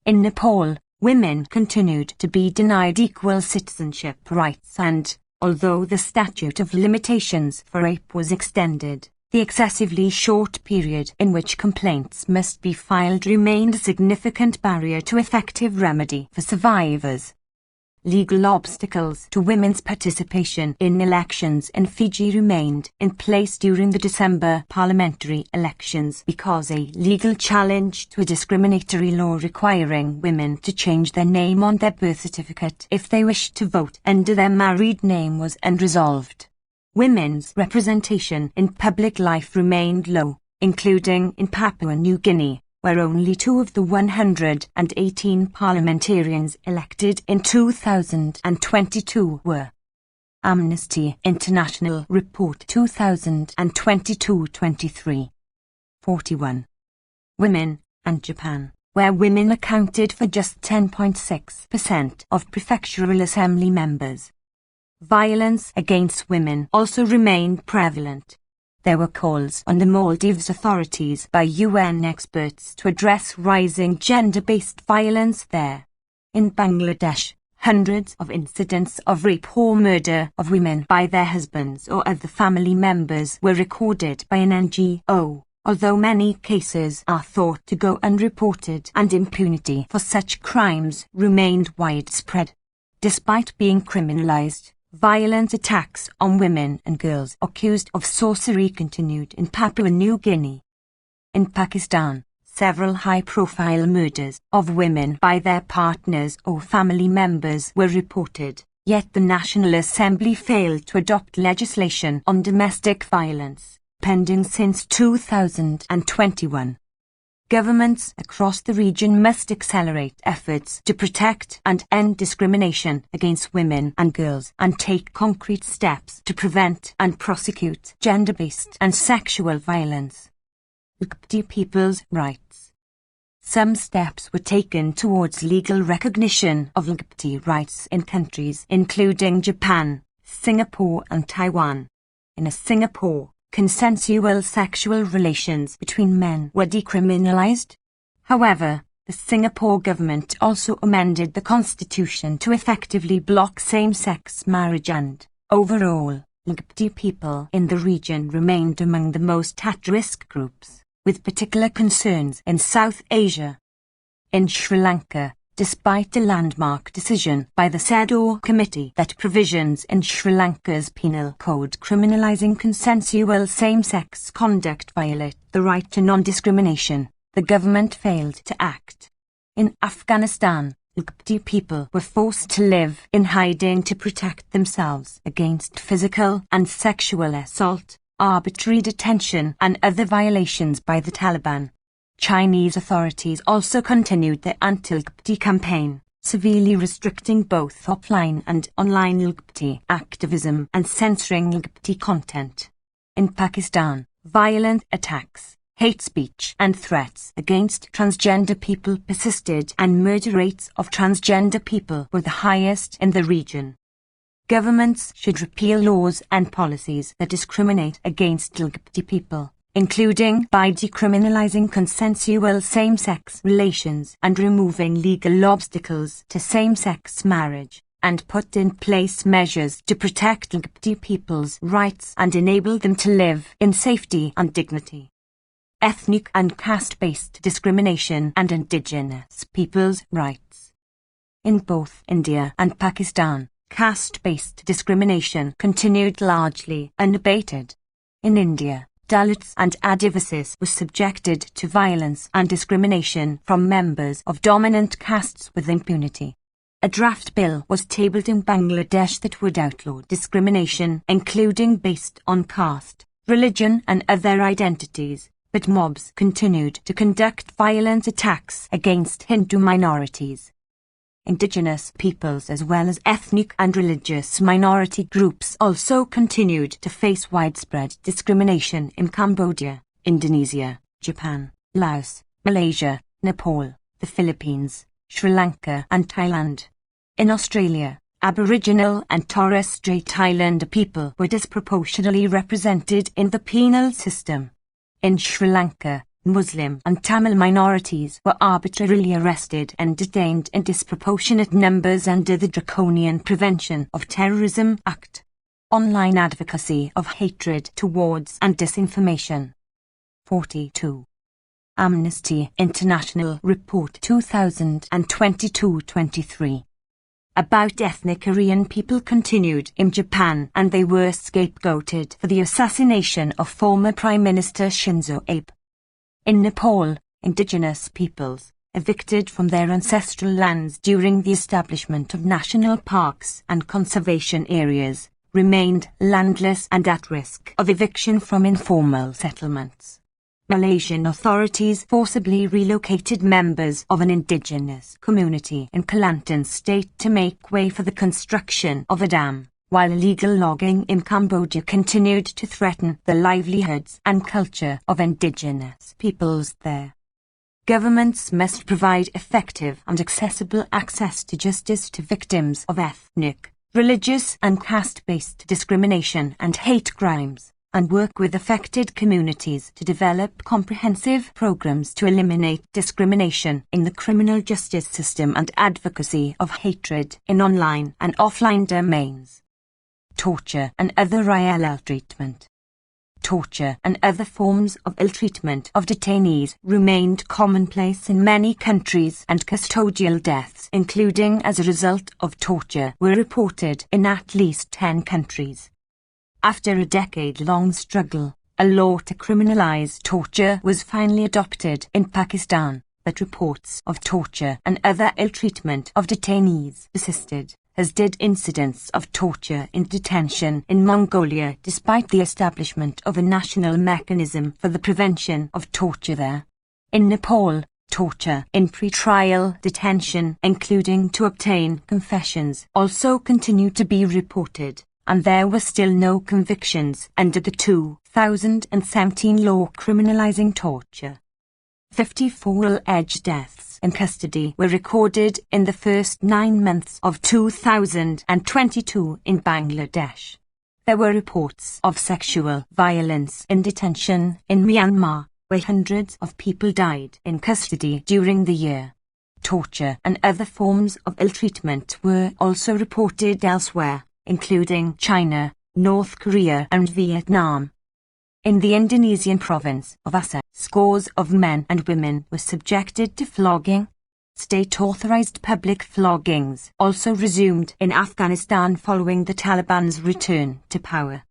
In Nepal, women continued to be denied equal citizenship rights and, although the statute of limitations for rape was extended, the excessively short period in which complaints must be filed remained a significant barrier to effective remedy for survivors. Legal obstacles to women's participation in elections in Fiji remained in place during the December parliamentary elections because a legal challenge to a discriminatory law requiring women to change their name on their birth certificate if they wished to vote under their married name was unresolved. Women's representation in public life remained low, including in Papua New Guinea, where only 2 of the 118 parliamentarians elected in 2022 were. Amnesty International Report 2022-23. 41. Women and Japan, where women accounted for just 10.6% of prefectural assembly members. Violence against women also remained prevalent. There were calls on the Maldives authorities by UN experts to address rising gender-based violence there. In Bangladesh, hundreds of incidents of rape or murder of women by their husbands or other family members were recorded by an NGO, although many cases are thought to go unreported and impunity for such crimes remained widespread. Despite being criminalized, violent attacks on women and girls accused of sorcery continued in Papua New Guinea. In Pakistan, several high-profile murders of women by their partners or family members were reported, yet the National Assembly failed to adopt legislation on domestic violence, pending since 2021. Governments across the region must accelerate efforts to protect and end discrimination against women and girls and take concrete steps to prevent and prosecute gender-based and sexual violence. LGBT people's rights. Some steps were taken towards legal recognition of LGBT rights in countries including Japan, Singapore and Taiwan. In Singapore, consensual sexual relations between men were decriminalized. However, the Singapore government also amended the constitution to effectively block same-sex marriage and, overall, LGBT people in the region remained among the most at-risk groups, with particular concerns in South Asia. In Sri Lanka, despite a landmark decision by the CEDAW Committee that provisions in Sri Lanka's penal code criminalizing consensual same-sex conduct violate the right to non-discrimination. The government failed to act. In Afghanistan, Lgbt people were forced to live in hiding to protect themselves against physical and sexual assault, arbitrary detention and other violations by the Taliban. Chinese authorities also continued their anti-Lgbt campaign, severely restricting both offline and online Lgbt activism and censoring Lgbt content. In Pakistan, violent attacks, hate speech and threats against transgender people persisted, and murder rates of transgender people were the highest in the region. Governments should repeal laws and policies that discriminate against LGBT people, including by decriminalizing consensual same-sex relations and removing legal obstacles to same-sex marriage, and put in place measures to protect LGBT people's rights and enable them to live in safety and dignity. Ethnic and caste-based discrimination and indigenous peoples' rights. In both India and Pakistan, caste-based discrimination continued largely unabated. In India, Dalits and Adivasis were subjected to violence and discrimination from members of dominant castes with impunity. A draft bill was tabled in Bangladesh that would outlaw discrimination, including based on caste, religion and other identities, but mobs continued to conduct violent attacks against Hindu minorities. Indigenous peoples as well as ethnic and religious minority groups also continued to face widespread discrimination in Cambodia, Indonesia, Japan, Laos, Malaysia, Nepal, the Philippines, Sri Lanka and Thailand. In Australia, Aboriginal and Torres Strait Islander people were disproportionately represented in the penal system. In Sri Lanka, Muslim and Tamil minorities were arbitrarily arrested and detained in disproportionate numbers under the Draconian Prevention of Terrorism Act. Online advocacy of hatred towards and disinformation. 42. Amnesty International Report 2022-23. About ethnic Aryan people continued in Japan, and they were scapegoated for the assassination of former Prime Minister Shinzo Abe. In Nepal, indigenous peoples, evicted from their ancestral lands during the establishment of national parks and conservation areas, remained landless and at risk of eviction from informal settlements. Malaysian authorities forcibly relocated members of an indigenous community in Kelantan state to make way for the construction of a dam, while illegal logging in Cambodia continued to threaten the livelihoods and culture of indigenous peoples there. Governments must provide effective and accessible access to justice to victims of ethnic, religious and caste-based discrimination and hate crimes, and work with affected communities to develop comprehensive programs to eliminate discrimination in the criminal justice system and advocacy of hatred in online and offline domains. Torture and other ill treatment. Torture and other forms of ill treatment of detainees remained commonplace in many countries, and custodial deaths, including as a result of torture, were reported in at least 10 countries. After a decade-long struggle, a law to criminalize torture was finally adopted in Pakistan, but reports of torture and other ill treatment of detainees persisted, as did incidents of torture in detention in Mongolia, despite the establishment of a national mechanism for the prevention of torture there. In Nepal, torture in pre-trial detention, including to obtain confessions, also continued to be reported, and there were still no convictions under the 2017 law criminalizing torture. 54 alleged deaths in custody were recorded in the first 9 months of 2022 in Bangladesh. There were reports of sexual violence in detention in Myanmar, where hundreds of people died in custody during the year. Torture and other forms of ill treatment were also reported elsewhere, including China, North Korea and Vietnam. In the Indonesian province of Aceh, scores of men and women were subjected to flogging. State-authorized public floggings also resumed in Afghanistan following the Taliban's return to power.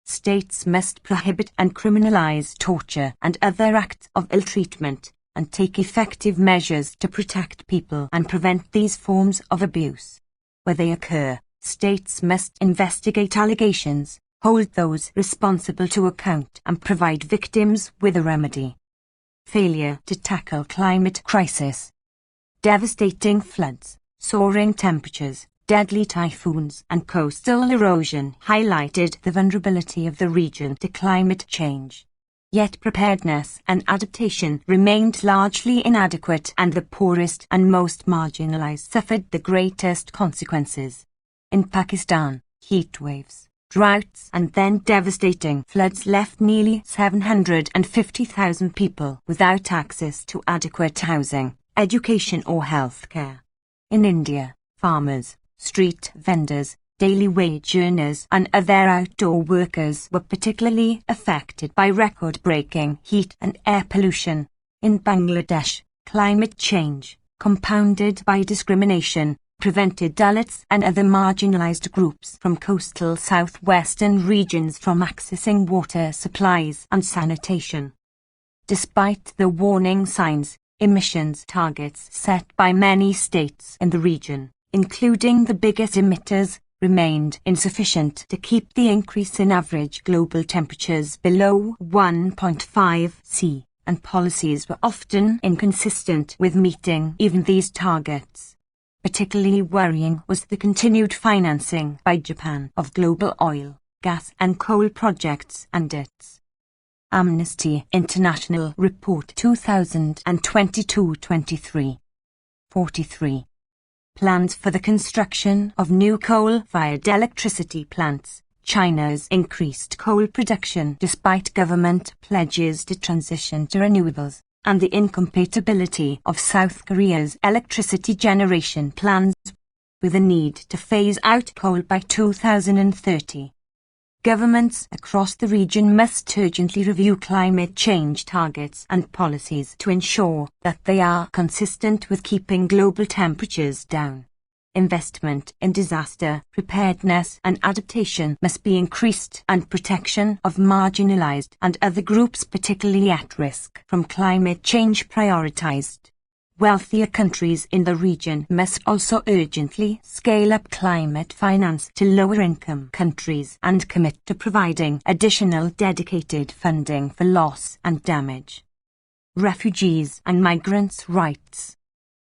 States must prohibit and criminalize torture and other acts of ill-treatment, and take effective measures to protect people and prevent these forms of abuse. Where they occur, states must investigate allegations, hold those responsible to account, and provide victims with a remedy. Failure to tackle climate crisis. Devastating floods, soaring temperatures, deadly typhoons, and coastal erosion highlighted the vulnerability of the region to climate change. Yet preparedness and adaptation remained largely inadequate, and the poorest and most marginalized suffered the greatest consequences. In Pakistan, heat waves, droughts, and then devastating floods left nearly 750,000 people without access to adequate housing, education or health care. In India, farmers, street vendors, daily wage earners and other outdoor workers were particularly affected by record-breaking heat and air pollution. In Bangladesh, climate change, compounded by discrimination, prevented Dalits and other marginalized groups from coastal southwestern regions from accessing water supplies and sanitation. Despite the warning signs, emissions targets set by many states in the region, including the biggest emitters, remained insufficient to keep the increase in average global temperatures below 1.5 C, and policies were often inconsistent with meeting even these targets. Particularly worrying was the continued financing by Japan of global oil, gas and coal projects and its Amnesty International Report 2022-23. 43. Plans for the construction of new coal-fired electricity plants. China's increased coal production despite government pledges to transition to renewables, and the incompatibility of South Korea's electricity generation plans with the need to phase out coal by 2030. Governments across the region must urgently review climate change targets and policies to ensure that they are consistent with keeping global temperatures down. Investment in disaster preparedness and adaptation must be increased, and protection of marginalized and other groups particularly at risk from climate change prioritized. Wealthier countries in the region must also urgently scale up climate finance to lower-income countries and commit to providing additional dedicated funding for loss and damage. Refugees and migrants' rights.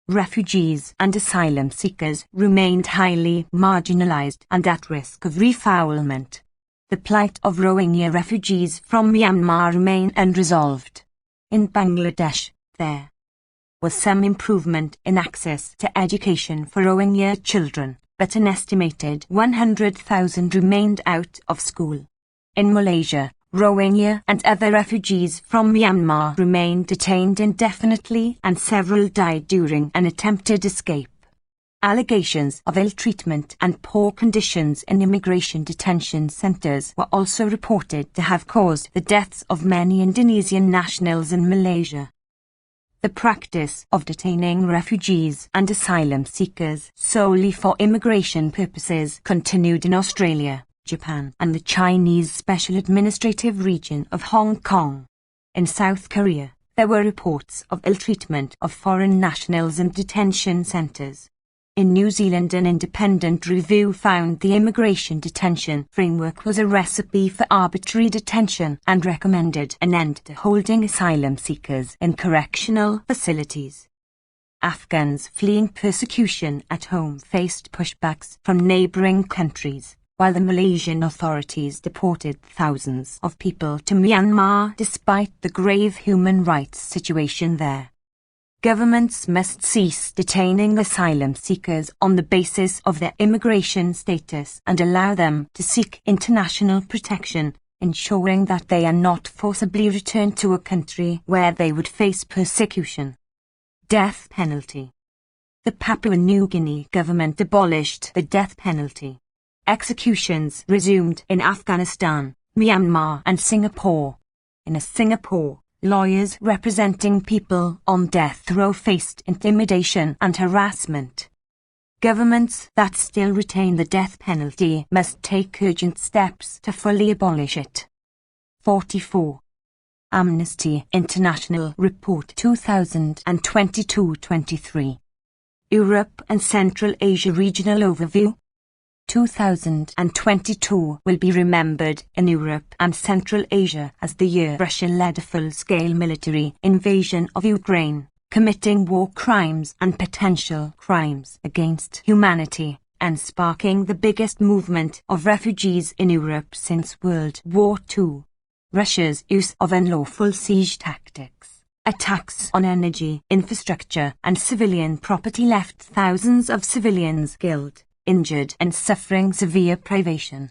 Refugees and asylum seekers remained highly marginalized and at risk of refoulement. The plight of Rohingya refugees from Myanmar remain unresolved. In Bangladesh, there was some improvement in access to education for Rohingya children, but an estimated 100,000 remained out of school. In Malaysia, Rohingya and other refugees from Myanmar remained detained indefinitely, and several died during an attempted escape. Allegations of ill-treatment and poor conditions in immigration detention centers were also reported to have caused the deaths of many Indonesian nationals in Malaysia. The practice of detaining refugees and asylum seekers solely for immigration purposes continued in Australia, Japan, and the Chinese Special Administrative Region of Hong Kong. In South Korea, there were reports of ill-treatment of foreign nationals in detention centers. In New Zealand, an independent review found the immigration detention framework was a recipe for arbitrary detention and recommended an end to holding asylum seekers in correctional facilities. Afghans fleeing persecution at home faced pushbacks from neighboring countries, while the Malaysian authorities deported thousands of people to Myanmar despite the grave human rights situation there. Governments must cease detaining asylum seekers on the basis of their immigration status and allow them to seek international protection, ensuring that they are not forcibly returned to a country where they would face persecution. Death penalty. The Papua New Guinea government abolished the death penalty. Executions resumed in Afghanistan, Myanmar and Singapore. In Singapore, Lawyers representing people on death row faced intimidation and harassment. Governments that still retain the death penalty must take urgent steps to fully abolish it. 44. Amnesty International Report 2022-23. Europe and Central Asia Regional Overview. 2022 will be remembered in Europe and Central Asia as the year Russia led a full-scale military invasion of Ukraine, committing war crimes and potential crimes against humanity, and sparking the biggest movement of refugees in Europe since World War II. Russia's use of unlawful siege tactics, attacks on energy, infrastructure and civilian property left thousands of civilians killed, injured and suffering severe privation.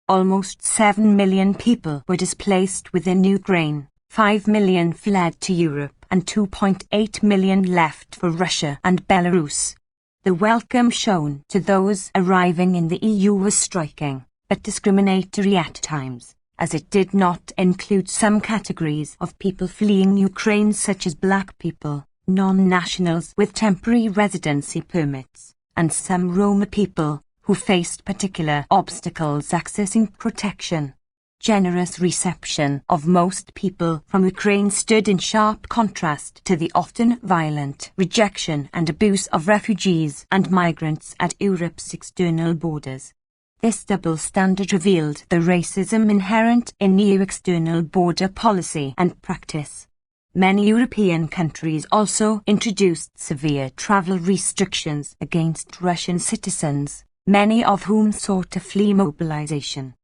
Almost 7 million people were displaced within Ukraine, 5 million fled to Europe and 2.8 million left for Russia and Belarus. The welcome shown to those arriving in the EU was striking, but discriminatory at times, as it did not include some categories of people fleeing Ukraine such as black people, non-nationals with temporary residency permits, and some Roma people, who faced particular obstacles accessing protection. Generous reception of most people from Ukraine stood in sharp contrast to the often violent rejection and abuse of refugees and migrants at Europe's external borders. This double standard revealed the racism inherent in EU external border policy and practice. Many European countries also introduced severe travel restrictions against Russian citizens, many of whom sought to flee mobilization.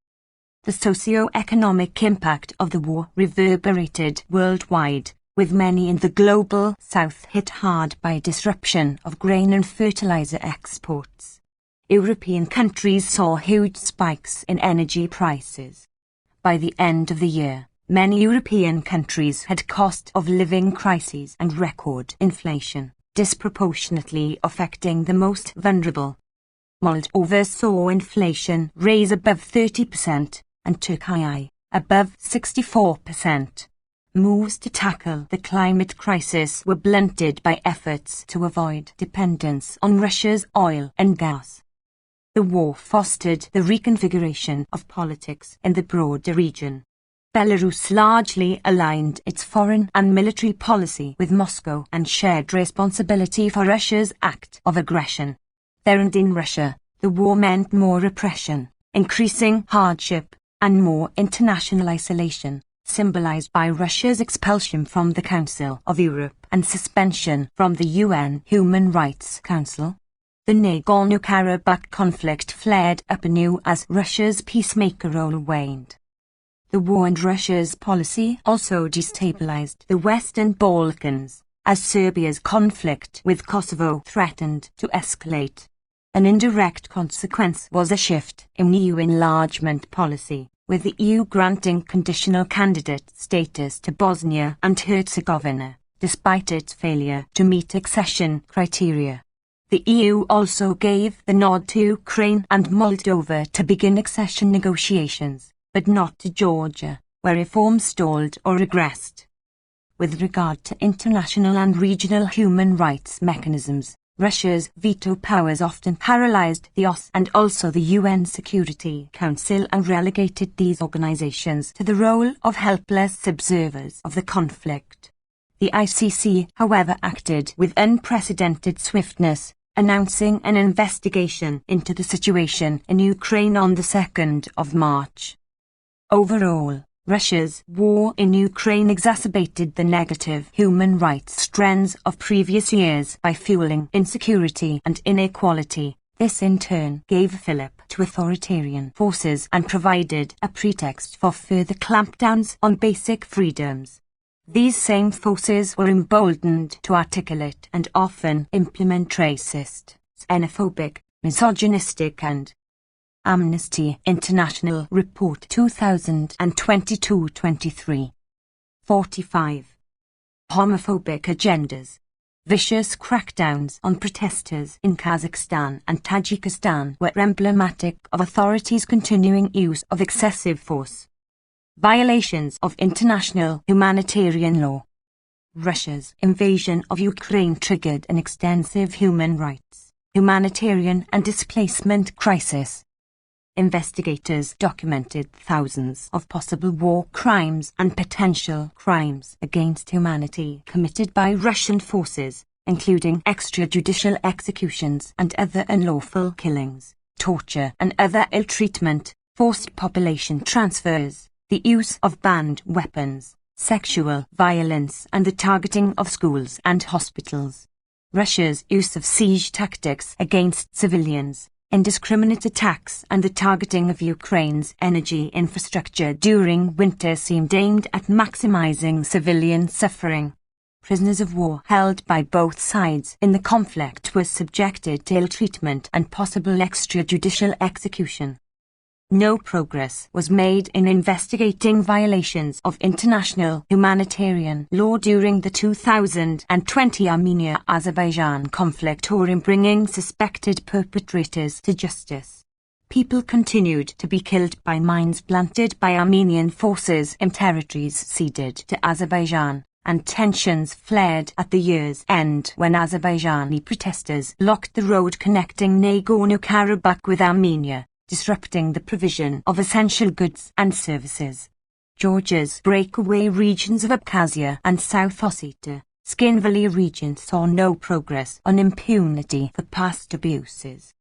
The socio-economic impact of the war reverberated worldwide, with many in the global south hit hard by disruption of grain and fertilizer exports. European countries saw huge spikes in energy prices. By the end of the year, many European countries had cost of living crises and record inflation, disproportionately affecting the most vulnerable. Moldova saw inflation rise above 30% and Turkey above 64%. Moves to tackle the climate crisis were blunted by efforts to avoid dependence on Russia's oil and gas. The war fostered the reconfiguration of politics in the broader region. Belarus largely aligned its foreign and military policy with Moscow and shared responsibility for Russia's act of aggression. There and in Russia, the war meant more repression, increasing hardship, and more international isolation, symbolized by Russia's expulsion from the Council of Europe and suspension from the UN Human Rights Council. The Nagorno-Karabakh conflict flared up anew as Russia's peacemaker role waned. The war and Russia's policy also destabilized the Western Balkans, as Serbia's conflict with Kosovo threatened to escalate. An indirect consequence was a shift in EU enlargement policy, with the EU granting conditional candidate status to Bosnia and Herzegovina, despite its failure to meet accession criteria. The EU also gave the nod to Ukraine and Moldova to begin accession negotiations, but not to Georgia, where reforms stalled or regressed. With regard to international and regional human rights mechanisms, Russia's veto powers often paralyzed the OSCE and also the UN Security Council and relegated these organizations to the role of helpless observers of the conflict. The ICC, however, acted with unprecedented swiftness, announcing an investigation into the situation in Ukraine on the 2nd of March. Overall, Russia's war in Ukraine exacerbated the negative human rights trends of previous years by fueling insecurity and inequality. This in turn gave fillip to authoritarian forces and provided a pretext for further clampdowns on basic freedoms. These same forces were emboldened to articulate and often implement racist, xenophobic, misogynistic and Amnesty International Report 2022-23. 45. Homophobic agendas. Vicious crackdowns on protesters in Kazakhstan and Tajikistan were emblematic of authorities' continuing use of excessive force. Violations of international humanitarian law. Russia's invasion of Ukraine triggered an extensive human rights, humanitarian and displacement crisis. Investigators documented thousands of possible war crimes and potential crimes against humanity committed by Russian forces, including extrajudicial executions and other unlawful killings, torture and other ill treatment, forced population transfers, the use of banned weapons, sexual violence and the targeting of schools and hospitals. Russia's use of siege tactics against civilians, indiscriminate attacks and the targeting of Ukraine's energy infrastructure during winter seemed aimed at maximizing civilian suffering. Prisoners of war held by both sides in the conflict were subjected to ill treatment and possible extrajudicial execution. No progress was made in investigating violations of international humanitarian law during the 2020 Armenia-Azerbaijan conflict or in bringing suspected perpetrators to justice. People continued to be killed by mines planted by Armenian forces in territories ceded to Azerbaijan, and tensions flared at the year's end when Azerbaijani protesters blocked the road connecting Nagorno-Karabakh with Armenia, disrupting the provision of essential goods and services. Georgia's breakaway regions of Abkhazia and South Ossetia, Skin Valley region saw no progress on impunity for past abuses.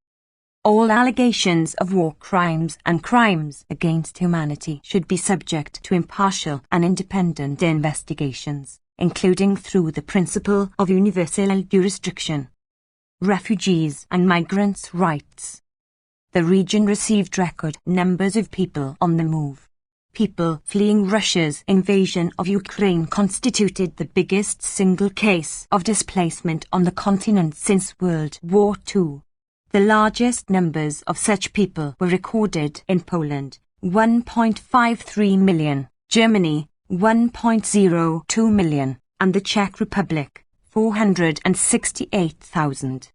All allegations of war crimes and crimes against humanity should be subject to impartial and independent investigations, including through the principle of universal jurisdiction. Refugees and migrants' rights. The region received record numbers of people on the move. People fleeing Russia's invasion of Ukraine constituted the biggest single case of displacement on the continent since World War II. The largest numbers of such people were recorded in Poland, 1.53 million, Germany, 1.02 million, and the Czech Republic, 468,000.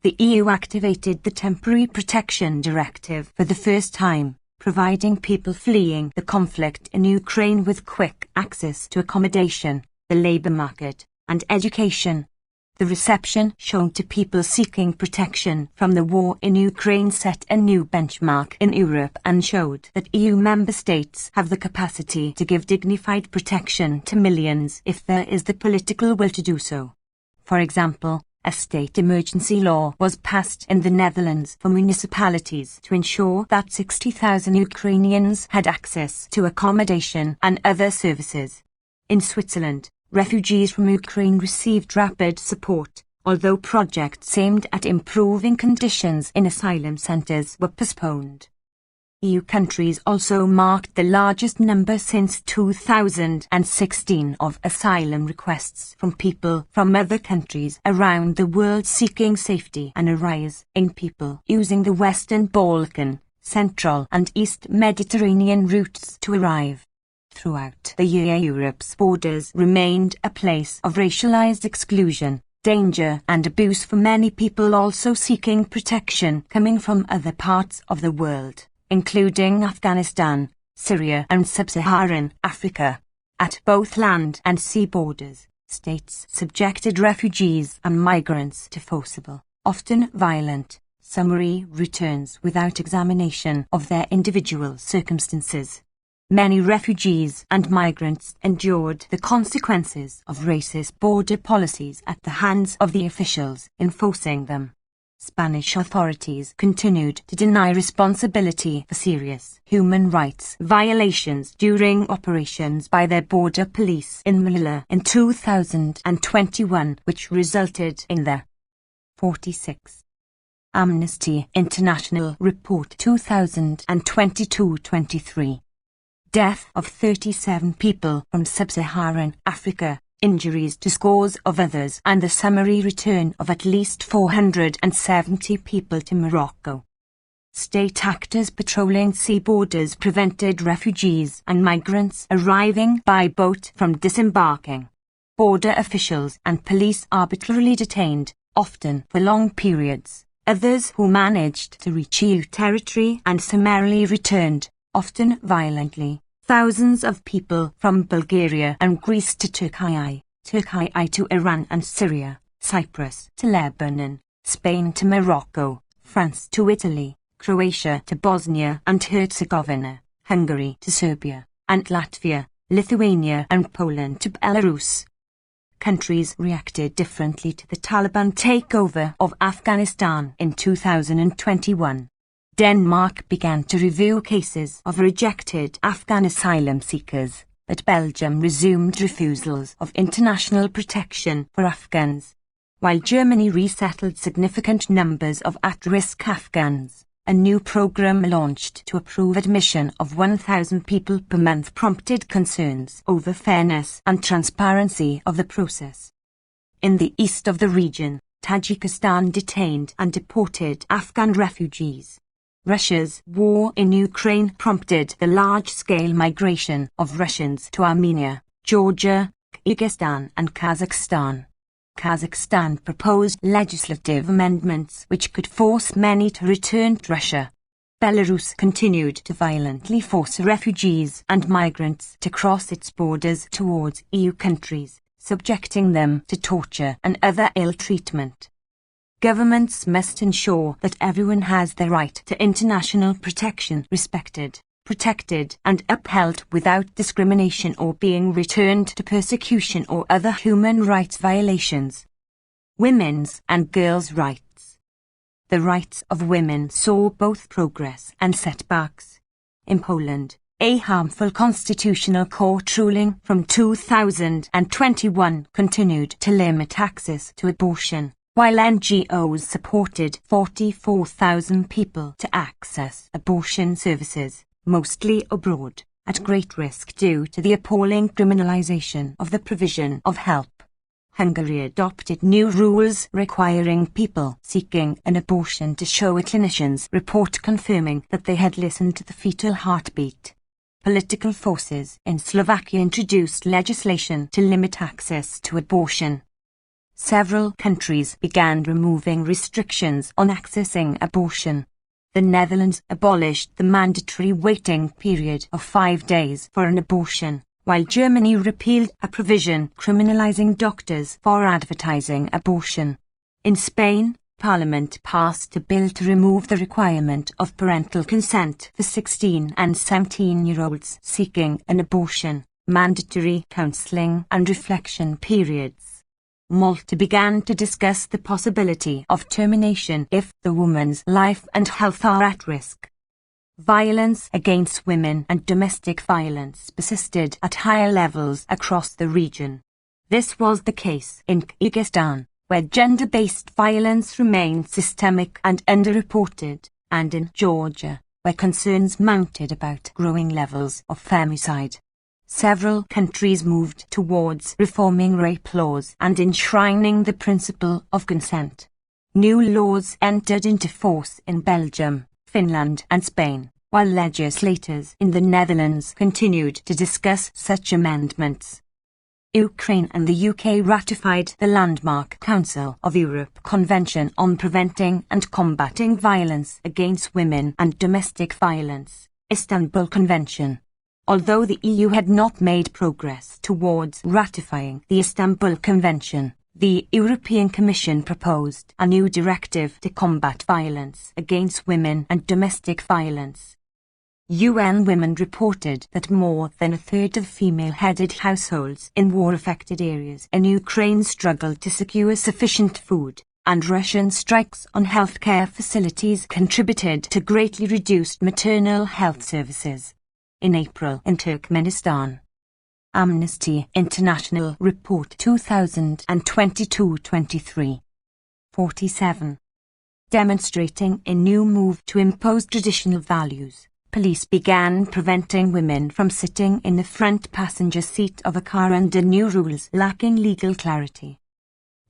The EU activated the Temporary Protection Directive for the first time, providing people fleeing the conflict in Ukraine with quick access to accommodation, the labour market, and education. The reception shown to people seeking protection from the war in Ukraine set a new benchmark in Europe and showed that EU member states have the capacity to give dignified protection to millions if there is the political will to do so. For example, a state emergency law was passed in the Netherlands for municipalities to ensure that 60,000 Ukrainians had access to accommodation and other services. In Switzerland, refugees from Ukraine received rapid support, although projects aimed at improving conditions in asylum centres were postponed. EU countries also marked the largest number since 2016 of asylum requests from people from other countries around the world seeking safety, and a rise in people using the Western Balkan, Central and East Mediterranean routes to arrive. Throughout the year, Europe's borders remained a place of racialized exclusion, danger and abuse for many people also seeking protection coming from other parts of the world, including Afghanistan, Syria and Sub-Saharan Africa. At both land and sea borders, states subjected refugees and migrants to forcible, often violent, summary returns without examination of their individual circumstances. Many refugees and migrants endured the consequences of racist border policies at the hands of the officials enforcing them. Spanish authorities continued to deny responsibility for serious human rights violations during operations by their border police in Melilla in 2021, which resulted in the 46th Amnesty International Report 2022-23. Death of 37 people from Sub-Saharan Africa, injuries to scores of others and the summary return of at least 470 people to Morocco. State actors patrolling sea borders prevented refugees and migrants arriving by boat from disembarking. Border officials and police arbitrarily detained, often for long periods, others who managed to reach EU territory and summarily returned, often violently. thousands of people from Bulgaria and Greece to Turkey to Iran and Syria, Cyprus to Lebanon, Spain to Morocco, France to Italy, Croatia to Bosnia and Herzegovina, Hungary to Serbia, and Latvia, Lithuania and Poland to Belarus. Countries reacted differently to the Taliban takeover of Afghanistan in 2021. Denmark began to review cases of rejected Afghan asylum seekers, but Belgium resumed refusals of international protection for Afghans, while Germany resettled significant numbers of at-risk Afghans. A new program launched to approve admission of 1,000 people per month prompted concerns over fairness and transparency of the process. In the east of the region, Tajikistan detained and deported Afghan refugees. Russia's war in Ukraine prompted the large-scale migration of Russians to Armenia, Georgia, Kyrgyzstan and Kazakhstan. Kazakhstan proposed legislative amendments which could force many to return to Russia. Belarus continued to violently force refugees and migrants to cross its borders towards EU countries, subjecting them to torture and other ill treatment. Governments must ensure that everyone has the right to international protection respected, protected and upheld without discrimination or being returned to persecution or other human rights violations. Women's and girls' rights. The rights of women saw both progress and setbacks. In Poland, a harmful constitutional court ruling from 2021 continued to limit access to abortion, while NGOs supported 44,000 people to access abortion services, mostly abroad, at great risk due to the appalling criminalization of the provision of help. Hungary adopted new rules requiring people seeking an abortion to show a clinician's report confirming that they had listened to the fetal heartbeat. Political forces in Slovakia introduced legislation to limit access to abortion. Several countries began removing restrictions on accessing abortion. The Netherlands abolished the mandatory waiting period of 5 days for an abortion, while Germany repealed a provision criminalizing doctors for advertising abortion. In Spain, Parliament passed a bill to remove the requirement of parental consent for 16 and 17-year-olds seeking an abortion, mandatory counselling and reflection periods. Malta began to discuss the possibility of termination if the woman's life and health are at risk. Violence against women and domestic violence persisted at higher levels across the region. This was the case in Kyrgyzstan, where gender-based violence remained systemic and underreported, and in Georgia, where concerns mounted about growing levels of femicide. Several countries moved towards reforming rape laws and enshrining the principle of consent. New laws entered into force in Belgium, Finland and Spain, while legislators in the Netherlands continued to discuss such amendments. Ukraine and the UK ratified the landmark Council of Europe Convention on Preventing and Combating Violence Against Women and Domestic Violence, Istanbul Convention. Although the EU had not made progress towards ratifying the Istanbul Convention, the European Commission proposed a new directive to combat violence against women and domestic violence. UN Women reported that more than a third of female-headed households in war-affected areas in Ukraine struggled to secure sufficient food, and Russian strikes on healthcare facilities contributed to greatly reduced maternal health services. In April in Turkmenistan. Amnesty International Report 2022-23. 47. Demonstrating a new move to impose traditional values, police began preventing women from sitting in the front passenger seat of a car under new rules lacking legal clarity.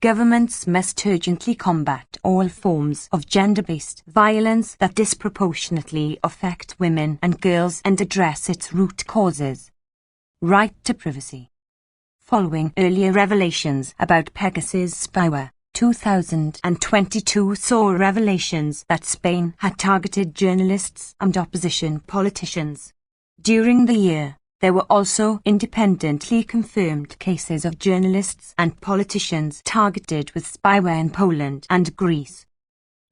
Governments must urgently combat all forms of gender-based violence that disproportionately affect women and girls and address its root causes. Right to privacy. Following earlier revelations about Pegasus spyware, 2022 saw revelations that Spain had targeted journalists and opposition politicians. During the year, There were also independently confirmed cases of journalists and politicians targeted with spyware in Poland and Greece.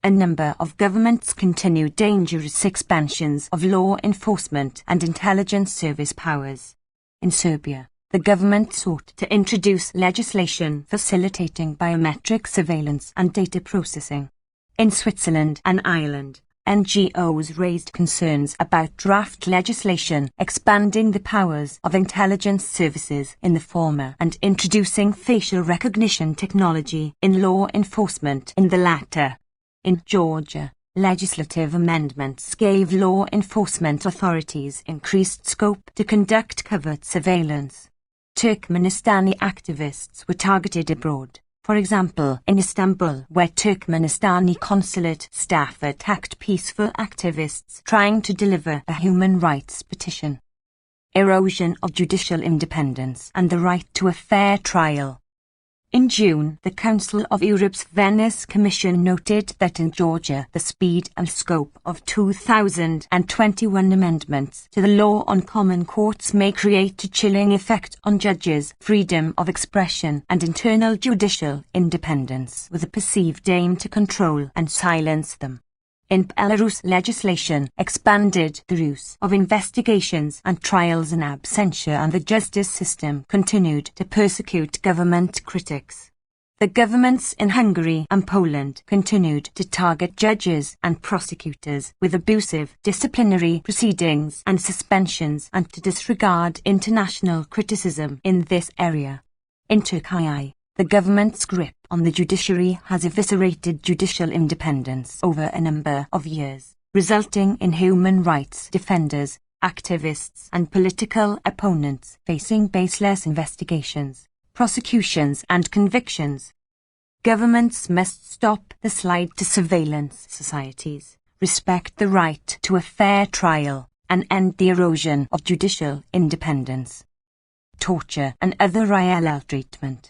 A number of governments continued dangerous expansions of law enforcement and intelligence service powers. In Serbia, the government sought to introduce legislation facilitating biometric surveillance and data processing. In Switzerland and Ireland, NGOs raised concerns about draft legislation expanding the powers of intelligence services in the former and introducing facial recognition technology in law enforcement in the latter. In Georgia, legislative amendments gave law enforcement authorities increased scope to conduct covert surveillance. Turkmenistani activists were targeted abroad. For example, in Istanbul, where Turkmenistani consulate staff attacked peaceful activists trying to deliver a human rights petition. Erosion of judicial independence and the right to a fair trial. In June, the Council of Europe's Venice Commission noted that in Georgia the speed and scope of 2021 amendments to the law on common courts may create a chilling effect on judges' freedom of expression and internal judicial independence, with a perceived aim to control and silence them. In Belarus, legislation expanded the use of investigations and trials in absentia, and the justice system continued to persecute government critics. The governments in Hungary and Poland continued to target judges and prosecutors with abusive disciplinary proceedings and suspensions, and to disregard international criticism in this area. In Turkey, the government's grip on the judiciary has eviscerated judicial independence over a number of years, resulting in human rights defenders, activists, and political opponents facing baseless investigations, prosecutions, and convictions. Governments must stop the slide to surveillance societies, respect the right to a fair trial, and end the erosion of judicial independence. Torture and other ill treatment.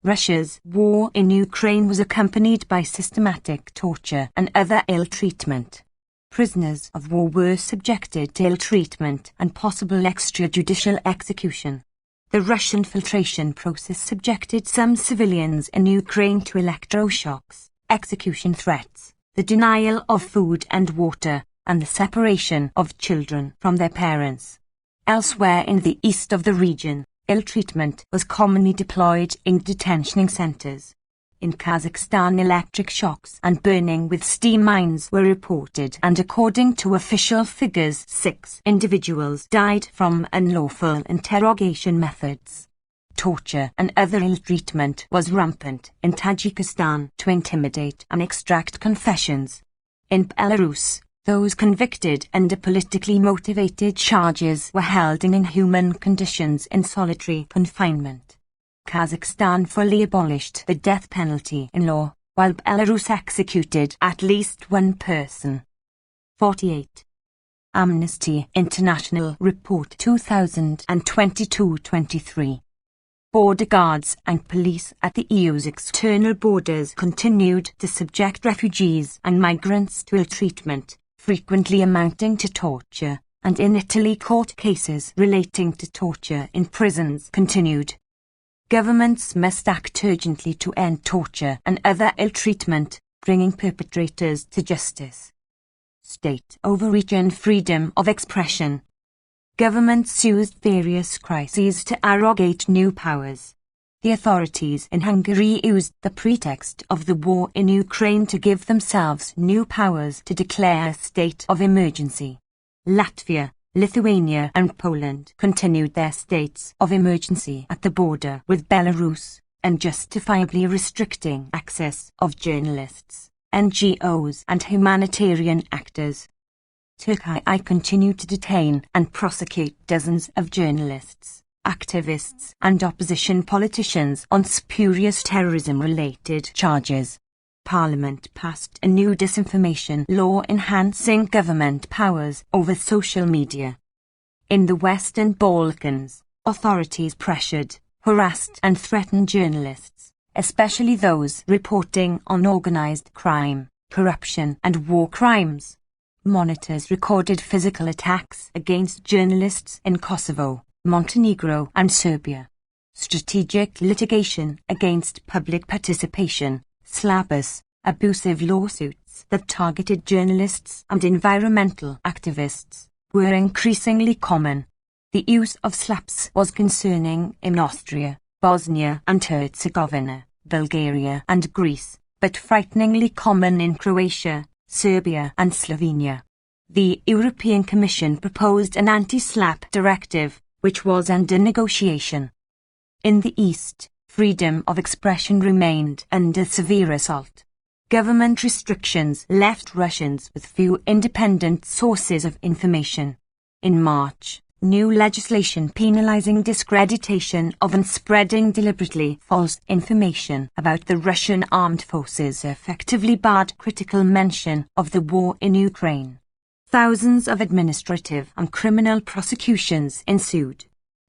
Russia's war in Ukraine was accompanied by systematic torture and other ill treatment. Prisoners of war were subjected to ill treatment and possible extrajudicial execution. The Russian filtration process subjected some civilians in Ukraine to electroshocks, execution threats, the denial of food and water, and the separation of children from their parents. Elsewhere in the east of the region, ill treatment was commonly deployed in detention centers. In Kazakhstan, electric shocks and burning with steam mines were reported, and according to official figures, 6 individuals died from unlawful interrogation methods. Torture and other ill treatment was rampant in Tajikistan to intimidate and extract confessions. In Belarus, those convicted under politically motivated charges were held in inhuman conditions in solitary confinement. Kazakhstan fully abolished the death penalty in law, while Belarus executed at least one person. 48. Amnesty International Report 2022-23. Border guards and police at the EU's external borders continued to subject refugees and migrants to ill treatment, frequently amounting to torture, and in Italy court cases relating to torture in prisons continued. Governments must act urgently to end torture and other ill treatment, bringing perpetrators to justice. State overreach and freedom of expression. Governments used various crises to arrogate new powers. The authorities in Hungary used the pretext of the war in Ukraine to give themselves new powers to declare a state of emergency. Latvia, Lithuania, and Poland continued their states of emergency at the border with Belarus, unjustifiably restricting access of journalists, NGOs, and humanitarian actors. Turkey continued to detain and prosecute dozens of journalists, activists, and opposition politicians on spurious terrorism-related charges. Parliament passed a new disinformation law enhancing government powers over social media. In the Western Balkans, authorities pressured, harassed, and threatened journalists, especially those reporting on organized crime, corruption, and war crimes. monitors recorded physical attacks against journalists in Kosovo, Montenegro and Serbia. Strategic litigation against public participation, SLAPS, abusive lawsuits that targeted journalists and environmental activists, were increasingly common. The use of SLAPS was concerning in Austria, Bosnia and Herzegovina, Bulgaria and Greece, but frighteningly common in Croatia, Serbia and Slovenia. The European Commission proposed an anti-SLAP directive, which was under negotiation. In the East, freedom of expression remained under severe assault. Government restrictions left Russians with few independent sources of information. In March, new legislation penalizing discreditation of and spreading deliberately false information about the Russian armed forces effectively barred critical mention of the war in Ukraine. Thousands of administrative and criminal prosecutions ensued.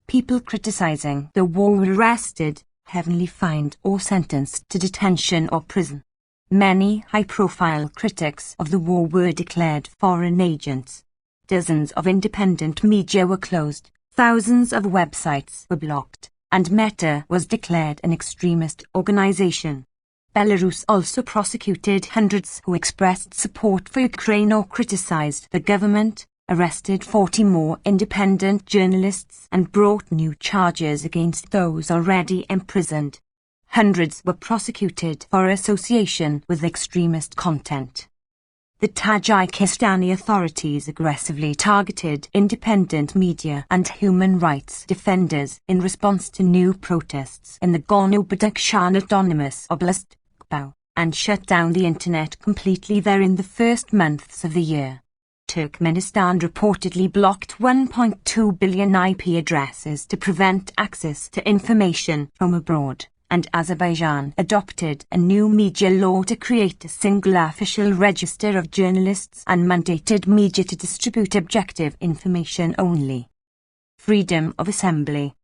People criticizing the war were arrested, heavily fined or sentenced to detention or prison. Many high-profile critics of the war were declared foreign agents. Dozens of independent media were closed, thousands of websites were blocked, and Meta was declared an extremist organization. Belarus also prosecuted hundreds who expressed support for Ukraine or criticized the government, arrested 40 more independent journalists and brought new charges against those already imprisoned. Hundreds were prosecuted for association with extremist content. The Tajikistani authorities aggressively targeted independent media and human rights defenders in response to new protests in the Gorno-Badakhshan Autonomous Oblast, and shut down the internet completely there in the first months of the year. Turkmenistan reportedly blocked 1.2 billion IP addresses to prevent access to information from abroad, and Azerbaijan adopted a new media law to create a single official register of journalists and mandated media to distribute objective information only. Freedom of assembly.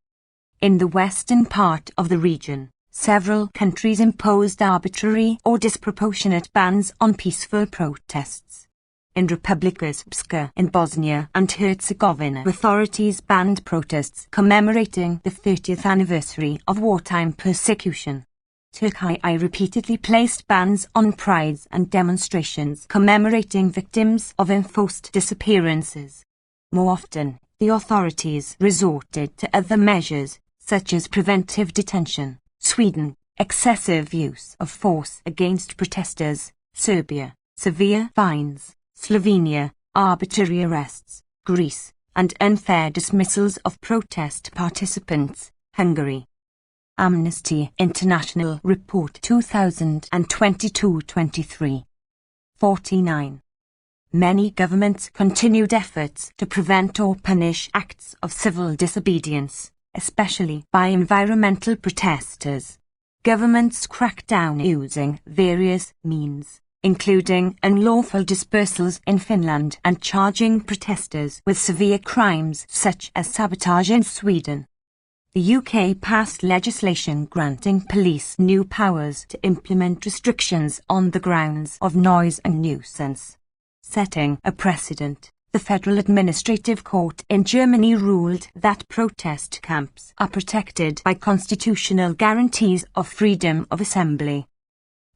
In the western part of the region, several countries imposed arbitrary or disproportionate bans on peaceful protests. In Republika Srpska in Bosnia and Herzegovina, authorities banned protests commemorating the 30th anniversary of wartime persecution. Turkey repeatedly placed bans on prides and demonstrations commemorating victims of enforced disappearances. More often, the authorities resorted to other measures, such as preventive detention. Sweden, excessive use of force against protesters. Serbia, severe fines. Slovenia, arbitrary arrests. Greece, and unfair dismissals of protest participants. Hungary. Amnesty International Report 2022-23. 49. Many governments continued efforts to prevent or punish acts of civil disobedience, especially by environmental protesters. Governments cracked down using various means, including unlawful dispersals in Finland and charging protesters with severe crimes such as sabotage in Sweden. The UK passed legislation granting police new powers to implement restrictions on the grounds of noise and nuisance. Setting a precedent, the Federal Administrative Court in Germany ruled that protest camps are protected by constitutional guarantees of freedom of assembly.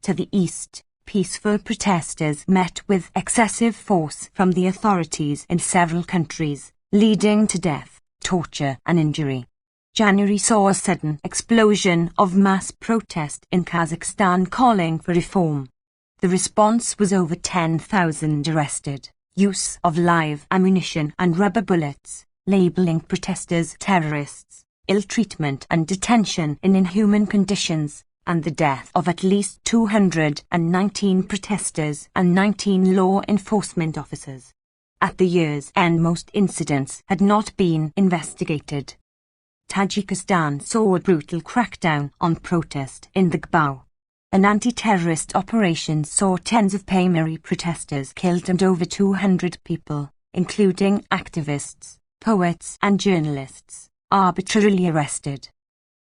To the east, peaceful protesters met with excessive force from the authorities in several countries, leading to death, torture and injury. January saw a sudden explosion of mass protest in Kazakhstan calling for reform. The response was over 10,000 arrested, use of live ammunition and rubber bullets, labeling protesters terrorists, ill treatment and detention in inhuman conditions, and the death of at least 219 protesters and 19 law enforcement officers. At the year's end, most incidents had not been investigated. Tajikistan saw a brutal crackdown on protest in the Gbao. An anti-terrorist operation saw tens of Paymari protesters killed and over 200 people, including activists, poets and journalists, arbitrarily arrested.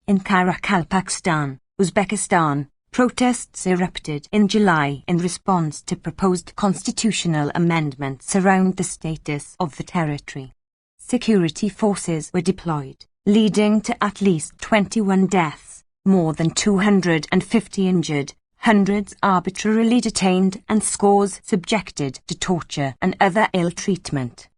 In Karakalpakstan, Uzbekistan, Protests erupted in July in response to proposed constitutional amendments around the status of the territory. Security forces were deployed, leading to at least 21 deaths, more than 250 injured, hundreds arbitrarily detained and scores subjected to torture and other ill treatment.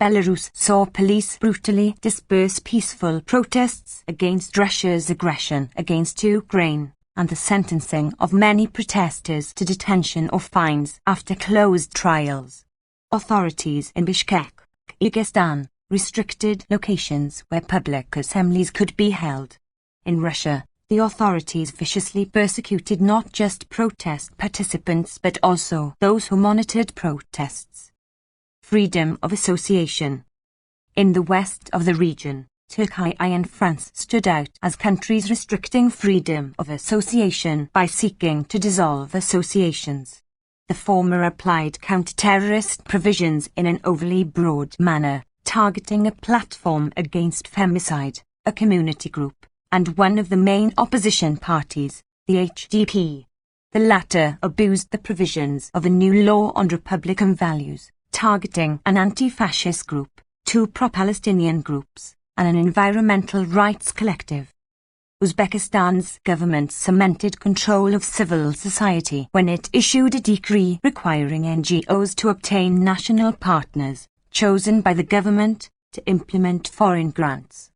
Belarus saw police brutally disperse peaceful protests against Russia's aggression against Ukraine, and the sentencing of many protesters to detention or fines after closed trials. Authorities in Bishkek, Kyrgyzstan, restricted locations where public assemblies could be held. In Russia, the authorities viciously persecuted not just protest participants but also those who monitored protests. Freedom of association. In the west of the region, Turkey and France stood out as countries restricting freedom of association by seeking to dissolve associations. The former applied counter-terrorist provisions in an overly broad manner, targeting a platform against femicide, a community group, and one of the main opposition parties, the HDP. The latter abused the provisions of a new law on Republican values, targeting an anti-fascist group, two pro-Palestinian groups, and an environmental rights collective. Uzbekistan's government cemented control of civil society when it issued a decree requiring NGOs to obtain national partners, chosen by the government, to implement foreign grants.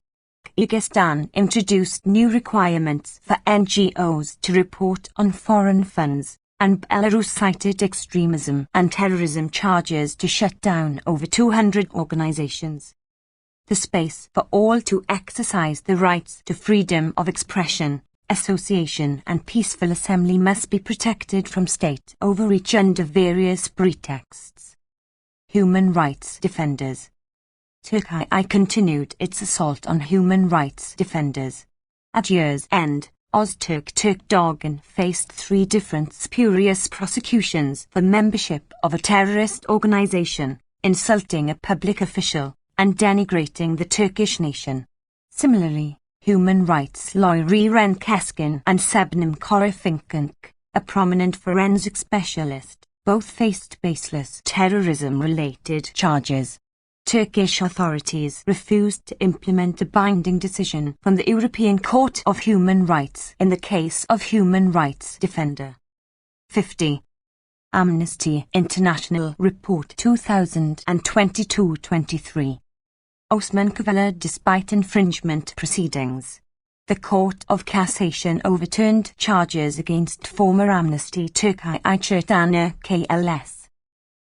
Kyrgyzstan introduced new requirements for NGOs to report on foreign funds, and Belarus cited extremism and terrorism charges to shut down over 200 organizations. The space for all to exercise the rights to freedom of expression, association and peaceful assembly must be protected from state overreach under various pretexts. Human rights defenders. Turkey continued its assault on human rights defenders. At year's end, Ozturk Turkdogan faced 3 different spurious prosecutions for membership of a terrorist organization, insulting a public official, and denigrating the Turkish nation. Similarly, human rights lawyer Ren Keskin and Sebnem Korafinkunk, a prominent forensic specialist, both faced baseless terrorism-related charges. Turkish authorities refused to implement a binding decision from the European Court of Human Rights in the case of human rights defender. 50. Amnesty International Report 2022-23. Osman Kavala despite infringement proceedings. The Court of Cassation overturned charges against former Amnesty Turkey Çetin'e KLS.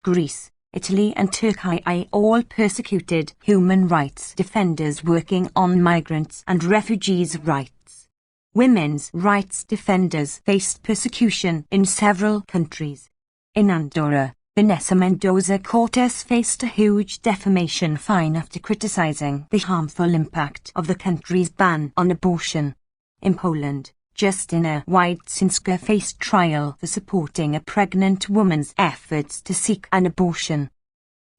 Greece, Italy and Turkey all persecuted human rights defenders working on migrants and refugees' rights. Women's rights defenders faced persecution in several countries. In Andorra, Vanessa Mendoza Cortes faced a huge defamation fine after criticizing the harmful impact of the country's ban on abortion. In Poland, Justyna Wojcińska faced trial for supporting a pregnant woman's efforts to seek an abortion.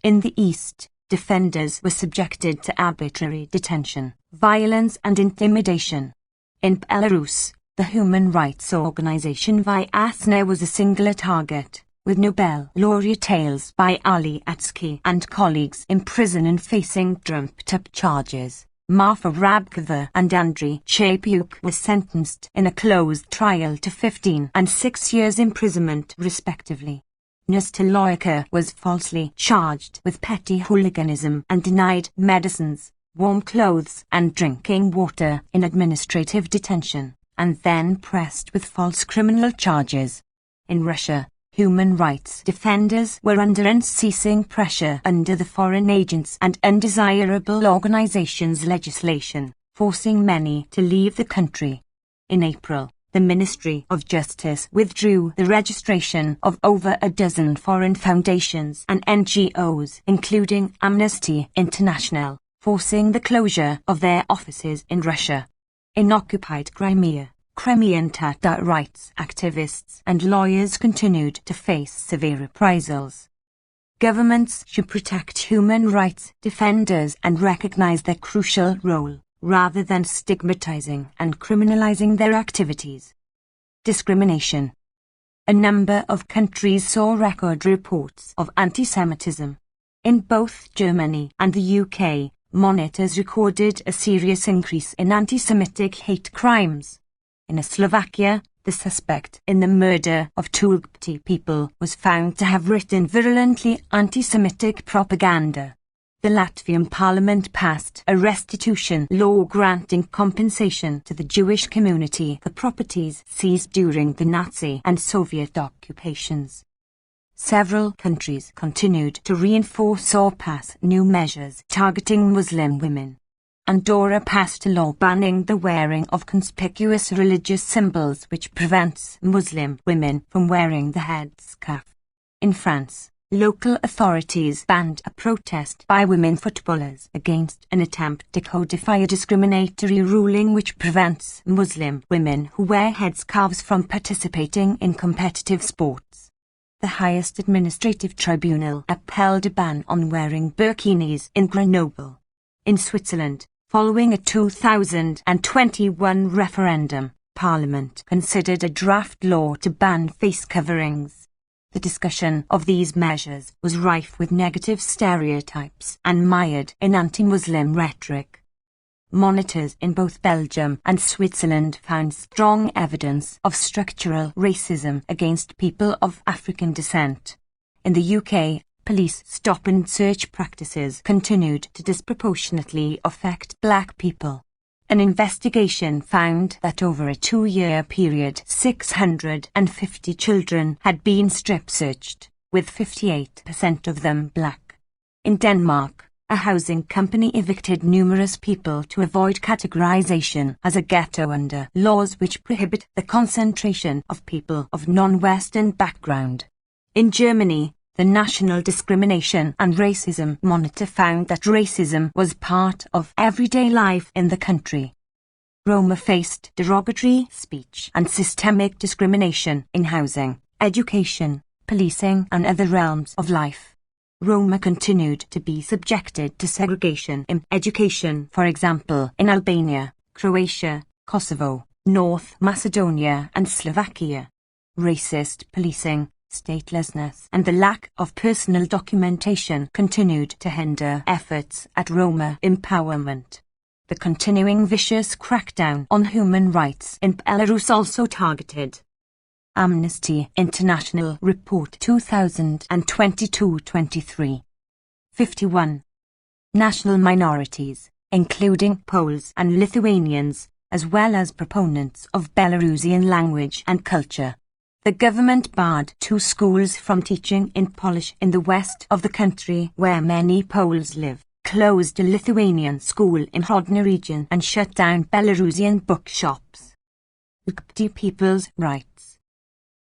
In the East, defenders were subjected to arbitrary detention, violence and intimidation. In Belarus, the human rights organization Vyasna was a singular target, with Nobel laureate tales by Ali Atsky and colleagues in prison and facing trumped-up charges. Marfa Rabkova and Andrei Chapyuk were sentenced in a closed trial to 15 and 6 years imprisonment respectively. Nastaloyka was falsely charged with petty hooliganism and denied medicines, warm clothes and drinking water in administrative detention, and then pressed with false criminal charges. In Russia, human rights defenders were under unceasing pressure under the Foreign Agents and Undesirable Organizations legislation, forcing many to leave the country. In April, the Ministry of Justice withdrew the registration of over a dozen foreign foundations and NGOs, including Amnesty International, forcing the closure of their offices in Russia. In occupied Crimea, Crimean Tatar rights activists and lawyers continued to face severe reprisals. Governments should protect human rights defenders and recognize their crucial role, rather than stigmatizing and criminalizing their activities. Discrimination. A number of countries saw record reports of anti-Semitism. In both Germany and the UK, monitors recorded a serious increase in anti-Semitic hate crimes. In Slovakia, the suspect in the murder of two LGBT people was found to have written virulently anti-Semitic propaganda. The Latvian parliament passed a restitution law granting compensation to the Jewish community for properties seized during the Nazi and Soviet occupations. Several countries continued to reinforce or pass new measures targeting Muslim women. Andorra passed a law banning the wearing of conspicuous religious symbols, which prevents Muslim women from wearing the headscarf. In France, local authorities banned a protest by women footballers against an attempt to codify a discriminatory ruling which prevents Muslim women who wear headscarves from participating in competitive sports. The highest administrative tribunal upheld a ban on wearing burkinis in Grenoble. In Switzerland, following a 2021 referendum, Parliament considered a draft law to ban face coverings. The discussion of these measures was rife with negative stereotypes and mired in anti-Muslim rhetoric. Monitors in both Belgium and Switzerland found strong evidence of structural racism against people of African descent. In the UK, police stop-and-search practices continued to disproportionately affect black people. An investigation found that over a 2-year period 650 children had been strip-searched, with 58% of them black. In Denmark, a housing company evicted numerous people to avoid categorization as a ghetto under laws which prohibit the concentration of people of non-Western background. In Germany, the National Discrimination and Racism Monitor found that racism was part of everyday life in the country. Roma faced derogatory speech and systemic discrimination in housing, education, policing and other realms of life. Roma continued to be subjected to segregation in education, for example, in Albania, Croatia, Kosovo, North Macedonia and Slovakia. Racist policing, statelessness and the lack of personal documentation continued to hinder efforts at Roma empowerment. The continuing vicious crackdown on human rights in Belarus also targeted. Amnesty International Report 2022-23. 51. National minorities, including Poles and Lithuanians, as well as proponents of Belarusian language and culture. The government barred 2 schools from teaching in Polish in the west of the country where many Poles live, closed a Lithuanian school in Hodna region and shut down Belarusian bookshops. LGBT people's rights.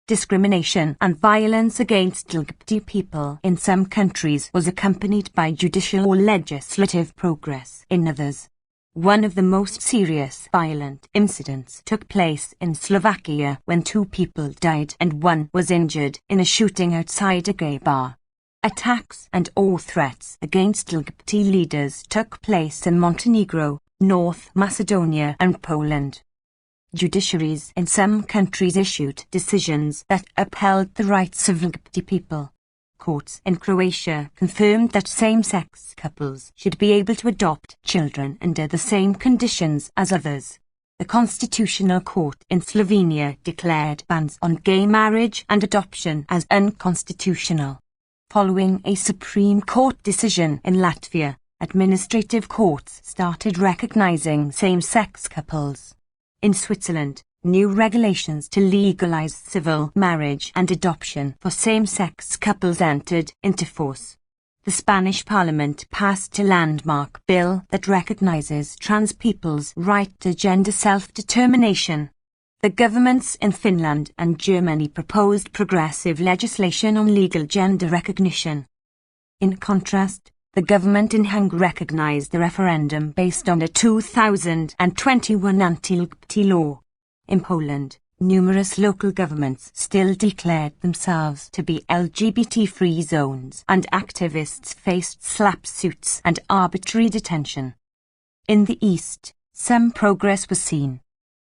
Discrimination and violence against LGBT people in some countries was accompanied by judicial or legislative progress in others. One of the most serious violent incidents took place in Slovakia when 2 people died and 1 was injured in a shooting outside a gay bar. Attacks and/or threats against LGBT leaders took place in Montenegro, North Macedonia and Poland. Judiciaries in some countries issued decisions that upheld the rights of LGBT people. Courts in Croatia confirmed that same-sex couples should be able to adopt children under the same conditions as others. The Constitutional Court in Slovenia declared bans on gay marriage and adoption as unconstitutional. Following a Supreme Court decision in Latvia, administrative courts started recognizing same-sex couples. In Switzerland, new regulations to legalize civil marriage and adoption for same-sex couples entered into force. The Spanish Parliament passed a landmark bill that recognizes trans people's right to gender self-determination. The governments in Finland and Germany proposed progressive legislation on legal gender recognition. In contrast, the government in Hungary recognized the referendum based on a 2021 anti-LGBT law. In Poland, numerous local governments still declared themselves to be LGBT-free zones, and activists faced slap suits and arbitrary detention. In the East, some progress was seen.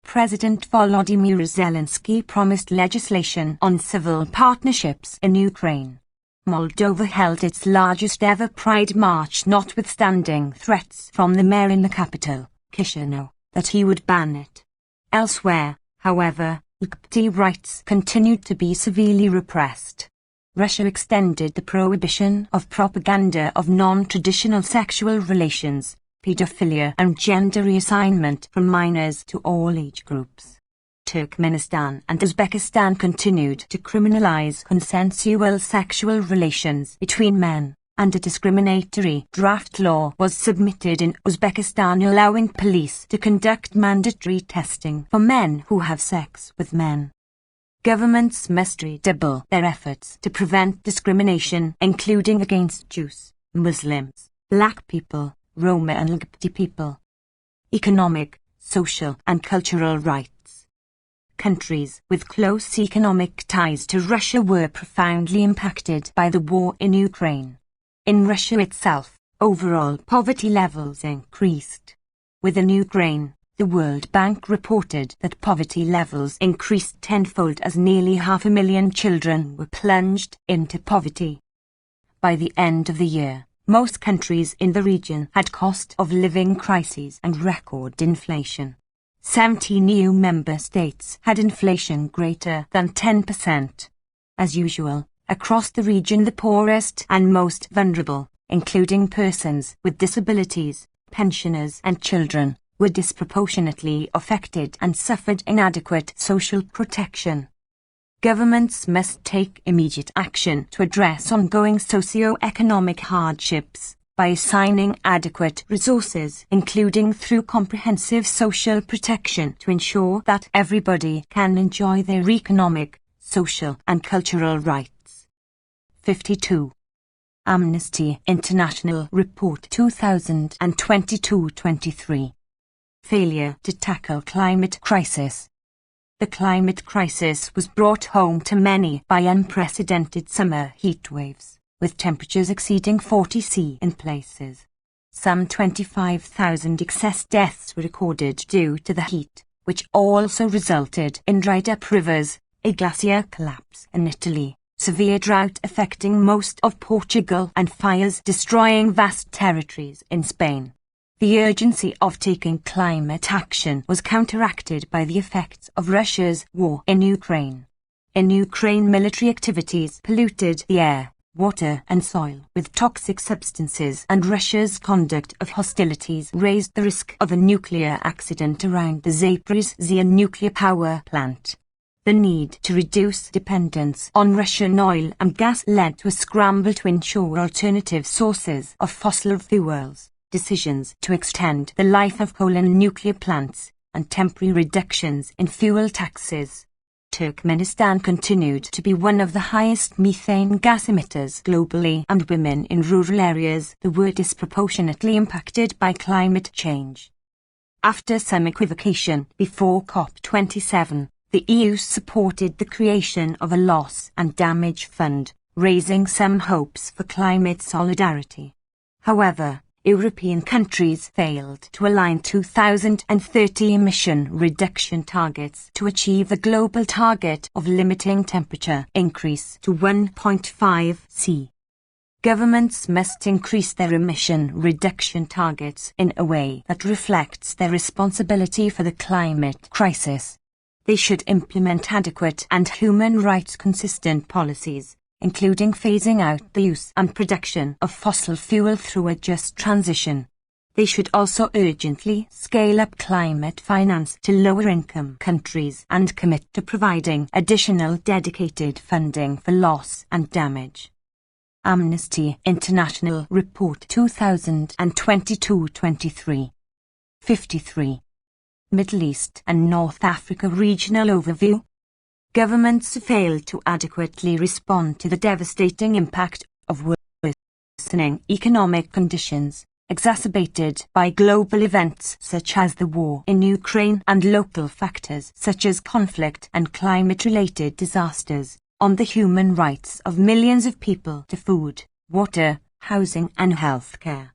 President Volodymyr Zelensky promised legislation on civil partnerships in Ukraine. Moldova held its largest ever Pride March notwithstanding threats from the mayor in the capital, Chisinau, that he would ban it. Elsewhere, however, LGBT rights continued to be severely repressed. Russia extended the prohibition of propaganda of non-traditional sexual relations, pedophilia and gender reassignment from minors to all age groups. Turkmenistan and Uzbekistan continued to criminalize consensual sexual relations between men, and a discriminatory draft law was submitted in Uzbekistan allowing police to conduct mandatory testing for men who have sex with men. Governments must redouble their efforts to prevent discrimination, including against Jews, Muslims, Black people, Roma and LGBT people. Economic, social and cultural rights. Countries with close economic ties to Russia were profoundly impacted by the war in Ukraine. In Russia itself, overall poverty levels increased. Within Ukraine, the World Bank reported that poverty levels increased tenfold as nearly 500,000 children were plunged into poverty. By the end of the year, most countries in the region had cost of living crises and record inflation. 17 EU member states had inflation greater than 10%. As usual, across the region the poorest and most vulnerable, including persons with disabilities, pensioners and children, were disproportionately affected and suffered inadequate social protection. Governments must take immediate action to address ongoing socio-economic hardships by assigning adequate resources, including through comprehensive social protection, to ensure that everybody can enjoy their economic, social and cultural rights. 52. Amnesty International Report 2022-23. Failure to tackle climate crisis. The climate crisis was brought home to many by unprecedented summer heat waves, with temperatures exceeding 40 C in places. Some 25,000 excess deaths were recorded due to the heat, which also resulted in dried-up rivers, a glacier collapse in Italy, severe drought affecting most of Portugal and fires destroying vast territories in Spain. The urgency of taking climate action was counteracted by the effects of Russia's war in Ukraine. In Ukraine, military activities polluted the air, water and soil with toxic substances, and Russia's conduct of hostilities raised the risk of a nuclear accident around the Zaporizhzhia nuclear power plant. The need to reduce dependence on Russian oil and gas led to a scramble to ensure alternative sources of fossil fuels, decisions to extend the life of coal and nuclear plants, and temporary reductions in fuel taxes. Turkmenistan continued to be one of the highest methane gas emitters globally, and women in rural areas were disproportionately impacted by climate change. After some equivocation before COP27, the EU supported the creation of a loss and damage fund, raising some hopes for climate solidarity. However, European countries failed to align 2030 emission reduction targets to achieve the global target of limiting temperature increase to 1.5 C. Governments must increase their emission reduction targets in a way that reflects their responsibility for the climate crisis. They should implement adequate and human rights consistent policies, including phasing out the use and production of fossil fuel through a just transition. They should also urgently scale up climate finance to lower-income countries and commit to providing additional dedicated funding for loss and damage. Amnesty International Report 2022-23. 53. Middle East and North Africa Regional Overview. Governments failed to adequately respond to the devastating impact of worsening economic conditions, exacerbated by global events such as the war in Ukraine and local factors such as conflict and climate-related disasters, on the human rights of millions of people to food, water, housing and healthcare.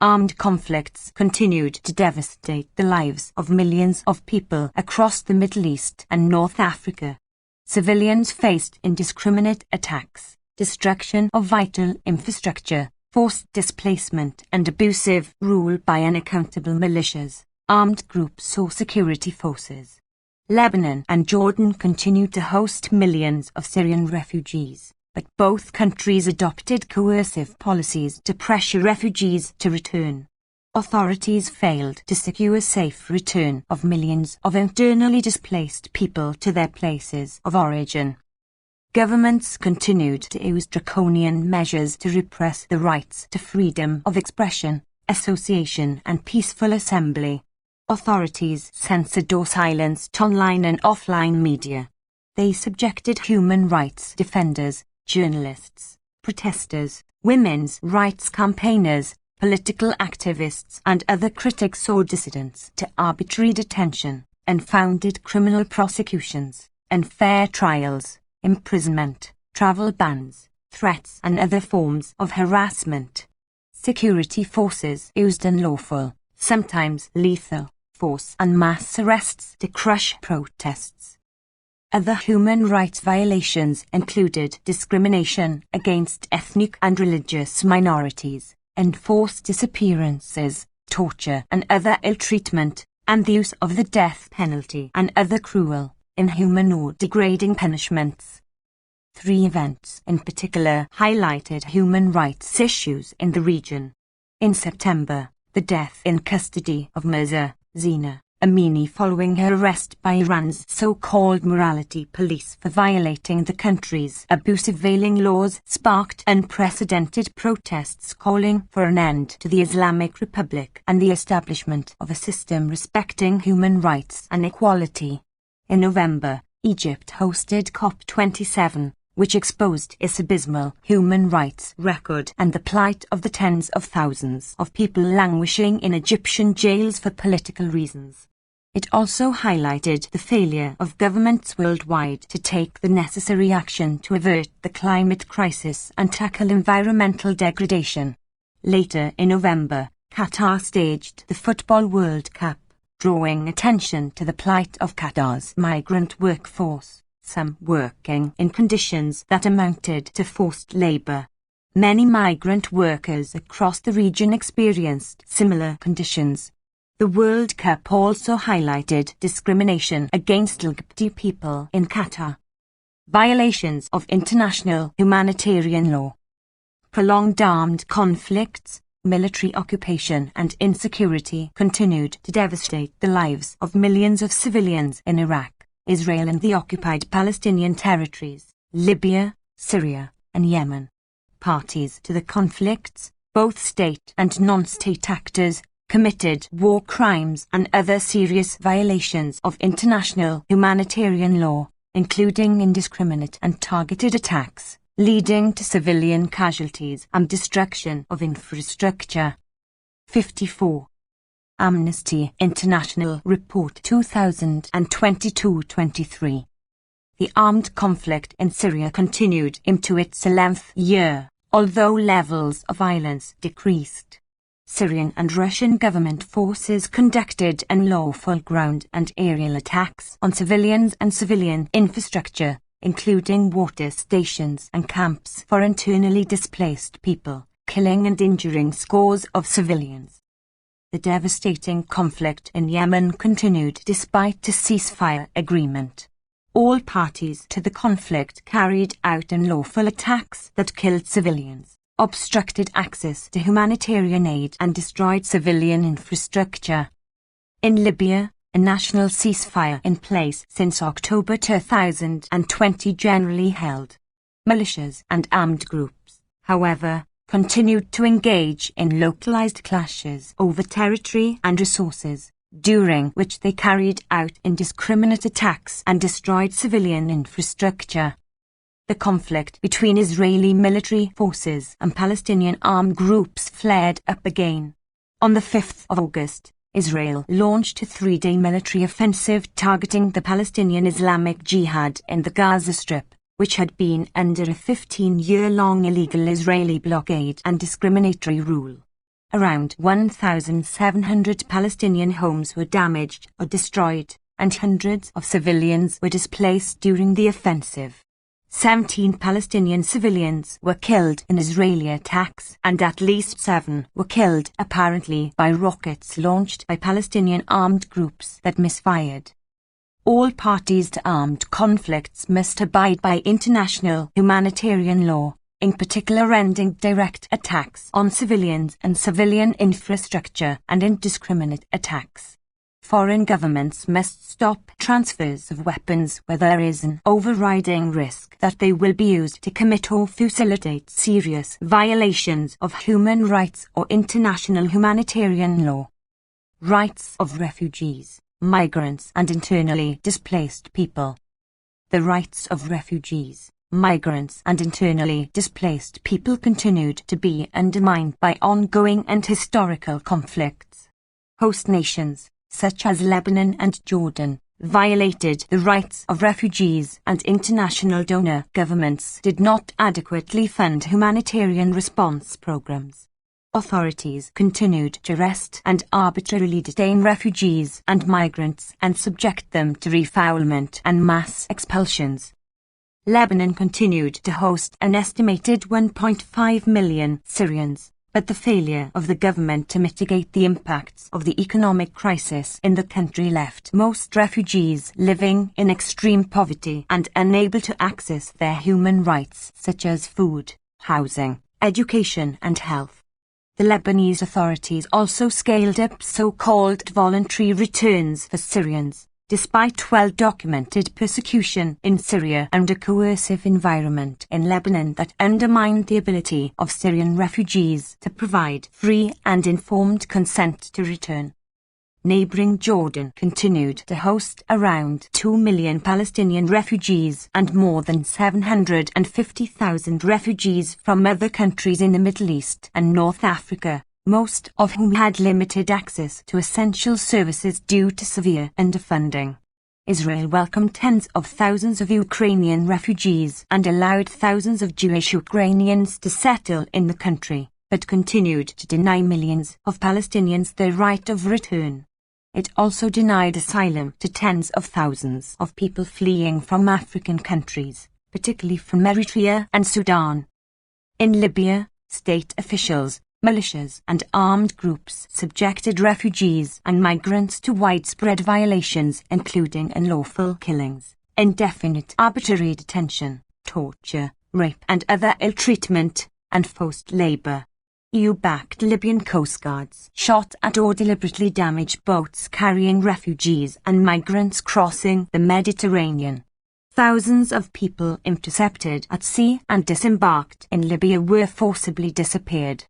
Armed conflicts continued to devastate the lives of millions of people across the Middle East and North Africa. Civilians faced indiscriminate attacks, destruction of vital infrastructure, forced displacement and abusive rule by unaccountable militias, armed groups or security forces. Lebanon and Jordan continued to host millions of Syrian refugees, but both countries adopted coercive policies to pressure refugees to return. Authorities failed to secure safe return of millions of internally displaced people to their places of origin. Governments continued to use draconian measures to repress the rights to freedom of expression, association and peaceful assembly. Authorities censored or silenced online and offline media. They subjected human rights defenders, journalists, protesters, women's rights campaigners, political activists and other critics or dissidents to arbitrary detention, unfounded criminal prosecutions, unfair trials, imprisonment, travel bans, threats and other forms of harassment. Security forces used unlawful, sometimes lethal, force and mass arrests to crush protests. Other human rights violations included discrimination against ethnic and religious minorities, enforced disappearances, torture and other ill treatment, and the use of the death penalty and other cruel, inhuman or degrading punishments. 3 events in particular highlighted human rights issues in the region. In September, the death in custody of Mahsa Zina Amini following her arrest by Iran's so-called morality police for violating the country's abusive veiling laws sparked unprecedented protests calling for an end to the Islamic Republic and the establishment of a system respecting human rights and equality. In November, Egypt hosted COP27, which exposed its abysmal human rights record and the plight of the tens of thousands of people languishing in Egyptian jails for political reasons. It also highlighted the failure of governments worldwide to take the necessary action to avert the climate crisis and tackle environmental degradation. Later in November, Qatar staged the Football World Cup, drawing attention to the plight of Qatar's migrant workforce, some working in conditions that amounted to forced labor. Many migrant workers across the region experienced similar conditions. The World Cup also highlighted discrimination against LGBT people in Qatar. Violations of international humanitarian law. Prolonged armed conflicts, military occupation and insecurity continued to devastate the lives of millions of civilians in Iraq, Israel and the occupied Palestinian territories, Libya, Syria, and Yemen. Parties to the conflicts, both state and non-state actors, committed war crimes and other serious violations of international humanitarian law, including indiscriminate and targeted attacks, leading to civilian casualties and destruction of infrastructure. 54. Amnesty International Report 2022-23. The armed conflict in Syria continued into its 11th year, although levels of violence decreased. Syrian and Russian government forces conducted unlawful ground and aerial attacks on civilians and civilian infrastructure, including water stations and camps for internally displaced people, killing and injuring scores of civilians. The devastating conflict in Yemen continued despite a ceasefire agreement. All parties to the conflict carried out unlawful attacks that killed civilians, obstructed access to humanitarian aid and destroyed civilian infrastructure. In Libya, a national ceasefire in place since October 2020 generally held. Militias and armed groups, however, continued to engage in localized clashes over territory and resources, during which they carried out indiscriminate attacks and destroyed civilian infrastructure. The conflict between Israeli military forces and Palestinian armed groups flared up again. On the 5th of August, Israel launched a 3-day military offensive targeting the Palestinian Islamic Jihad in the Gaza Strip, which had been under a 15-year-long illegal Israeli blockade and discriminatory rule. Around 1,700 Palestinian homes were damaged or destroyed, and hundreds of civilians were displaced during the offensive. 17 Palestinian civilians were killed in Israeli attacks, and at least 7 were killed apparently by rockets launched by Palestinian armed groups that misfired. All parties to armed conflicts must abide by international humanitarian law, in particular ending direct attacks on civilians and civilian infrastructure and indiscriminate attacks. Foreign governments must stop transfers of weapons where there is an overriding risk that they will be used to commit or facilitate serious violations of human rights or international humanitarian law. Rights of refugees, migrants and internally displaced people. The rights of refugees, migrants and internally displaced people continued to be undermined by ongoing and historical conflicts. Host nations, such as Lebanon and Jordan, violated the rights of refugees, and international donor governments did not adequately fund humanitarian response programs. Authorities continued to arrest and arbitrarily detain refugees and migrants and subject them to refoulement and mass expulsions. Lebanon continued to host an estimated 1.5 million Syrians, but the failure of the government to mitigate the impacts of the economic crisis in the country left most refugees living in extreme poverty and unable to access their human rights such as food, housing, education and health. The Lebanese authorities also scaled up so-called voluntary returns for Syrians, despite well-documented persecution in Syria and a coercive environment in Lebanon that undermined the ability of Syrian refugees to provide free and informed consent to return. Neighboring Jordan continued to host around 2 million Palestinian refugees and more than 750,000 refugees from other countries in the Middle East and North Africa, most of whom had limited access to essential services due to severe underfunding. Israel welcomed tens of thousands of Ukrainian refugees and allowed thousands of Jewish Ukrainians to settle in the country, but continued to deny millions of Palestinians the right of return. It also denied asylum to tens of thousands of people fleeing from African countries, particularly from Eritrea and Sudan. In Libya, state officials, militias and armed groups subjected refugees and migrants to widespread violations including unlawful killings, indefinite arbitrary detention, torture, rape and other ill treatment, and forced labor. EU-backed Libyan coastguards shot at or deliberately damaged boats carrying refugees and migrants crossing the Mediterranean. Thousands of people intercepted at sea and disembarked in Libya were forcibly disappeared.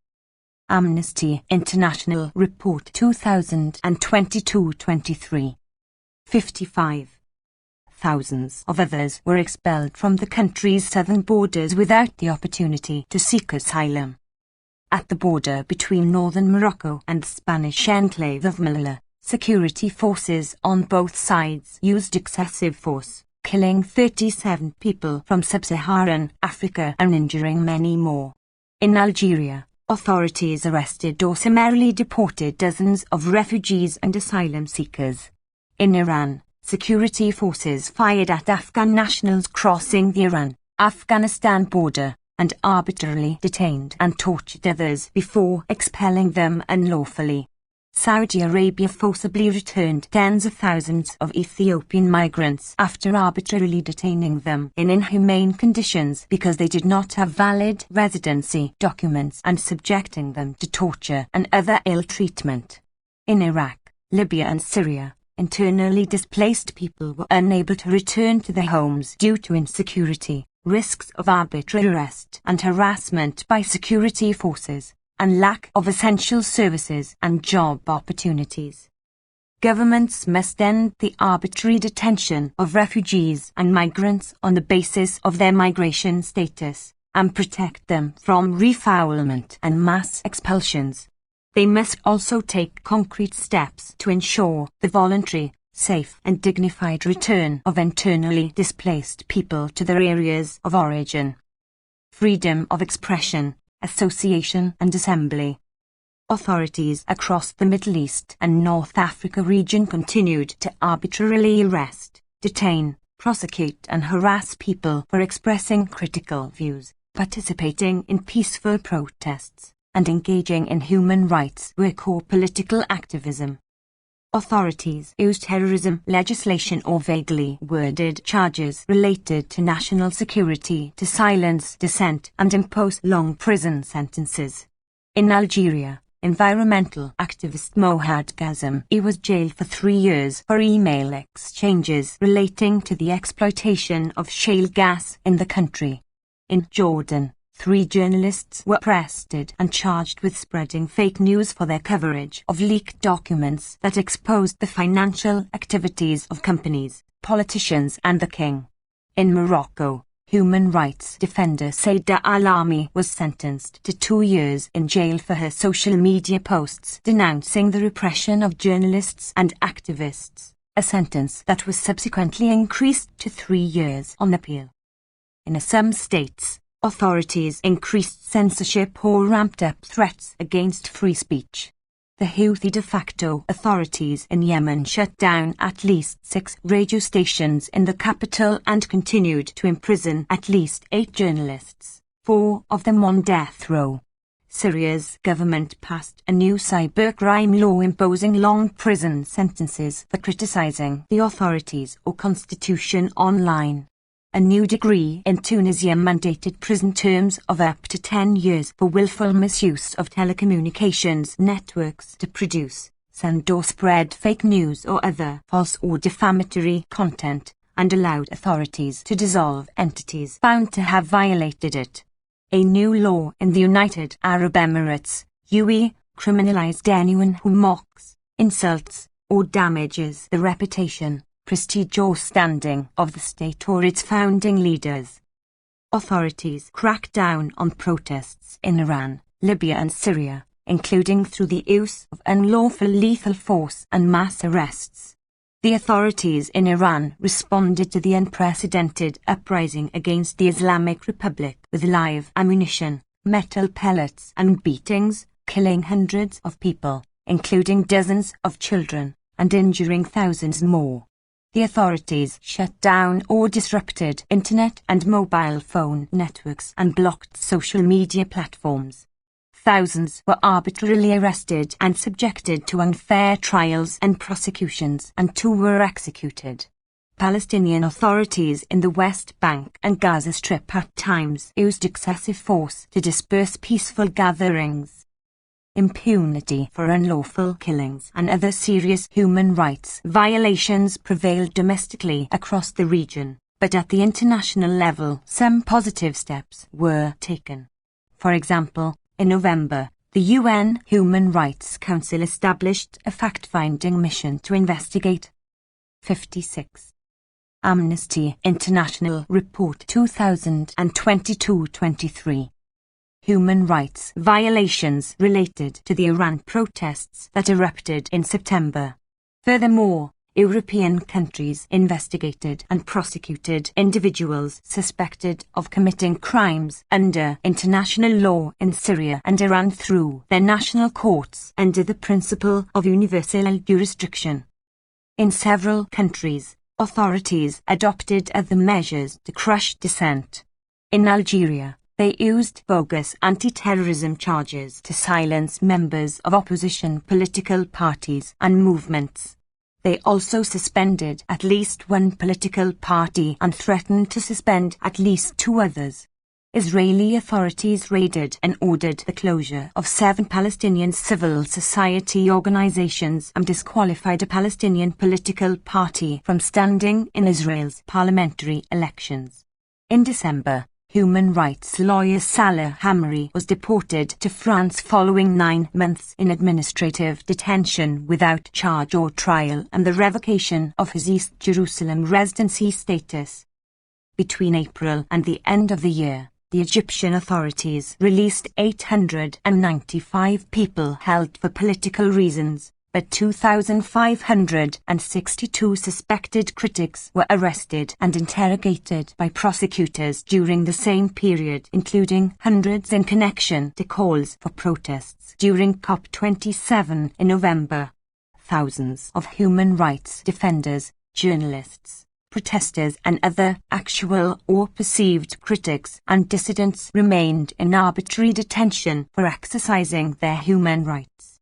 Amnesty International Report 2022-23. 55. Thousands of others were expelled from the country's southern borders without the opportunity to seek asylum. At the border between northern Morocco and the Spanish enclave of Melilla, security forces on both sides used excessive force, killing 37 people from sub-Saharan Africa and injuring many more. In Algeria, authorities arrested or summarily deported dozens of refugees and asylum seekers. In Iran, security forces fired at Afghan nationals crossing the Iran-Afghanistan border, and arbitrarily detained and tortured others before expelling them unlawfully. Saudi Arabia forcibly returned tens of thousands of Ethiopian migrants after arbitrarily detaining them in inhumane conditions because they did not have valid residency documents and subjecting them to torture and other ill treatment. In Iraq, Libya and Syria, internally displaced people were unable to return to their homes due to insecurity, risks of arbitrary arrest and harassment by security forces, and lack of essential services and job opportunities. Governments must end the arbitrary detention of refugees and migrants on the basis of their migration status, and protect them from refoulement and mass expulsions. They must also take concrete steps to ensure the voluntary, safe and dignified return of internally displaced people to their areas of origin. Freedom of expression, association and assembly. Authorities across the Middle East and North Africa region continued to arbitrarily arrest, detain, prosecute and harass people for expressing critical views, participating in peaceful protests, and engaging in human rights work or political activism. Authorities used terrorism legislation or vaguely worded charges related to national security to silence dissent and impose long prison sentences. In Algeria, environmental activist Mohad Ghazem was jailed for 3 years for email exchanges relating to the exploitation of shale gas in the country. In Jordan, 3 journalists were arrested and charged with spreading fake news for their coverage of leaked documents that exposed the financial activities of companies, politicians and the king. In Morocco, human rights defender Saida Alami was sentenced to 2 years in jail for her social media posts denouncing the repression of journalists and activists, a sentence that was subsequently increased to 3 years on appeal. In some states, authorities increased censorship or ramped up threats against free speech. The Houthi de facto authorities in Yemen shut down at least 6 radio stations in the capital and continued to imprison at least 8 journalists, 4 of them on death row. Syria's government passed a new cybercrime law imposing long prison sentences for criticizing the authorities or constitution online. A new decree in Tunisia mandated prison terms of up to 10 years for willful misuse of telecommunications networks to produce, send or spread fake news or other false or defamatory content, and allowed authorities to dissolve entities found to have violated it. A new law in the United Arab Emirates, UAE, criminalized anyone who mocks, insults, or damages the reputation, prestige or standing of the state or its founding leaders. Authorities cracked down on protests in Iran, Libya and Syria, including through the use of unlawful lethal force and mass arrests. The authorities in Iran responded to the unprecedented uprising against the Islamic Republic with live ammunition, metal pellets and beatings, killing hundreds of people, including dozens of children, and injuring thousands more. The authorities shut down or disrupted internet and mobile phone networks and blocked social media platforms. Thousands were arbitrarily arrested and subjected to unfair trials and prosecutions, and 2 were executed. Palestinian authorities in the West Bank and Gaza Strip at times used excessive force to disperse peaceful gatherings. Impunity for unlawful killings and other serious human rights violations prevailed domestically across the region, but at the international level some positive steps were taken. For example, in November, the UN Human Rights Council established a fact-finding mission to investigate 56. Amnesty International Report 2022-23. Human rights violations related to the Iran protests that erupted in September. Furthermore, European countries investigated and prosecuted individuals suspected of committing crimes under international law in Syria and Iran through their national courts under the principle of universal jurisdiction. In several countries, authorities adopted other measures to crush dissent. In Algeria, they used bogus anti-terrorism charges to silence members of opposition political parties and movements. They also suspended at least 1 political party and threatened to suspend at least 2 others. Israeli authorities raided and ordered the closure of 7 Palestinian civil society organizations and disqualified a Palestinian political party from standing in Israel's parliamentary elections. In December, human rights lawyer Salah Hamri was deported to France following 9 months in administrative detention without charge or trial and the revocation of his East Jerusalem residency status. Between April and the end of the year, the Egyptian authorities released 895 people held for political reasons, but 2,562 suspected critics were arrested and interrogated by prosecutors during the same period, including hundreds in connection to calls for protests during COP27 in November. Thousands of human rights defenders, journalists, protesters and other actual or perceived critics and dissidents remained in arbitrary detention for exercising their human rights.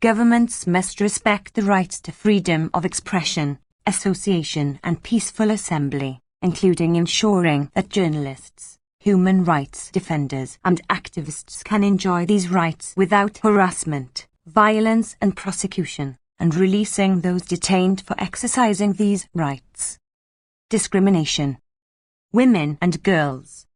Governments must respect the rights to freedom of expression, association and peaceful assembly, including ensuring that journalists, human rights defenders and activists can enjoy these rights without harassment, violence and prosecution, and releasing those detained for exercising these rights. Discrimination. Women and girls.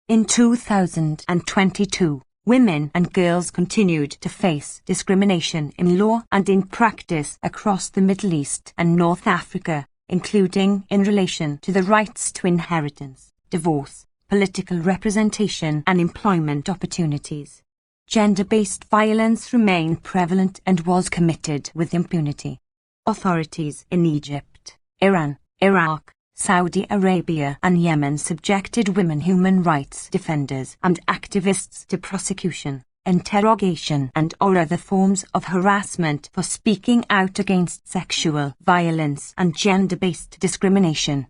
In 2022, women and girls continued to face discrimination in law and in practice across the Middle East and North Africa, including in relation to the rights to inheritance, divorce, political representation and employment opportunities. Gender-based violence remained prevalent and was committed with impunity. Authorities in Egypt, Iran, Iraq, Saudi Arabia and Yemen subjected women human rights defenders and activists to prosecution, interrogation and/or other forms of harassment for speaking out against sexual violence and gender-based discrimination.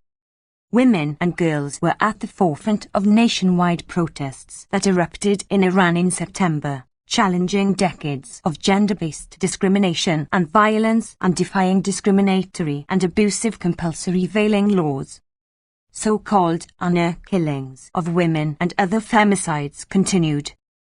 Women and girls were at the forefront of nationwide protests that erupted in Iran in September, challenging decades of gender-based discrimination and violence and defying discriminatory and abusive compulsory veiling laws. So-called honor killings of women and other femicides continued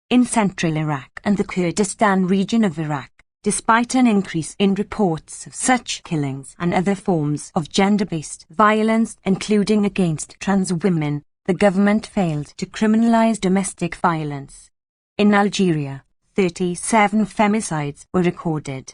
in central Iraq and the Kurdistan region of Iraq, despite an increase in reports of such killings and other forms of gender-based violence, including against trans women. The government failed to criminalize domestic violence. In Algeria, 37 femicides were recorded.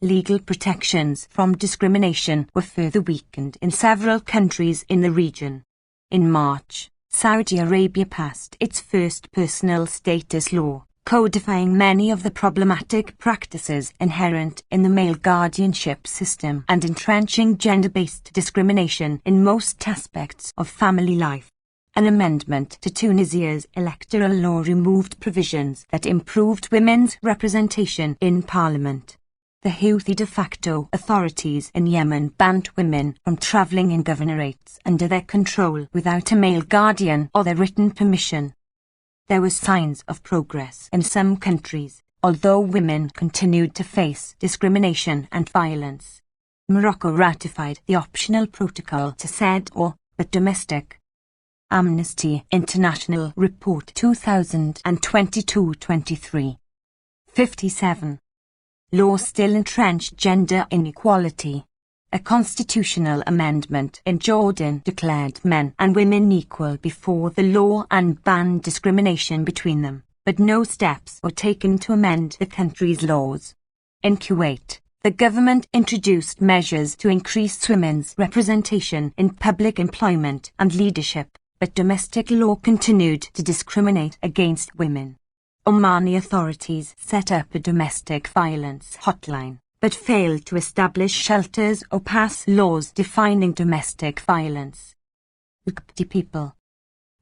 Legal protections from discrimination were further weakened in several countries in the region. In March, Saudi Arabia passed its first personal status law, codifying many of the problematic practices inherent in the male guardianship system and entrenching gender-based discrimination in most aspects of family life. An amendment to Tunisia's electoral law removed provisions that improved women's representation in parliament. The Houthi de facto authorities in Yemen banned women from travelling in governorates under their control without a male guardian or their written permission. There were signs of progress in some countries, although women continued to face discrimination and violence. Morocco ratified the optional protocol to CEDAW, but domestic. Amnesty International Report 2022-23. 57. Law still entrenched gender inequality. A constitutional amendment in Jordan declared men and women equal before the law and banned discrimination between them, but no steps were taken to amend the country's laws. In Kuwait, the government introduced measures to increase women's representation in public employment and leadership, but domestic law continued to discriminate against women. Omani authorities set up a domestic violence hotline, but failed to establish shelters or pass laws defining domestic violence. Qibti people.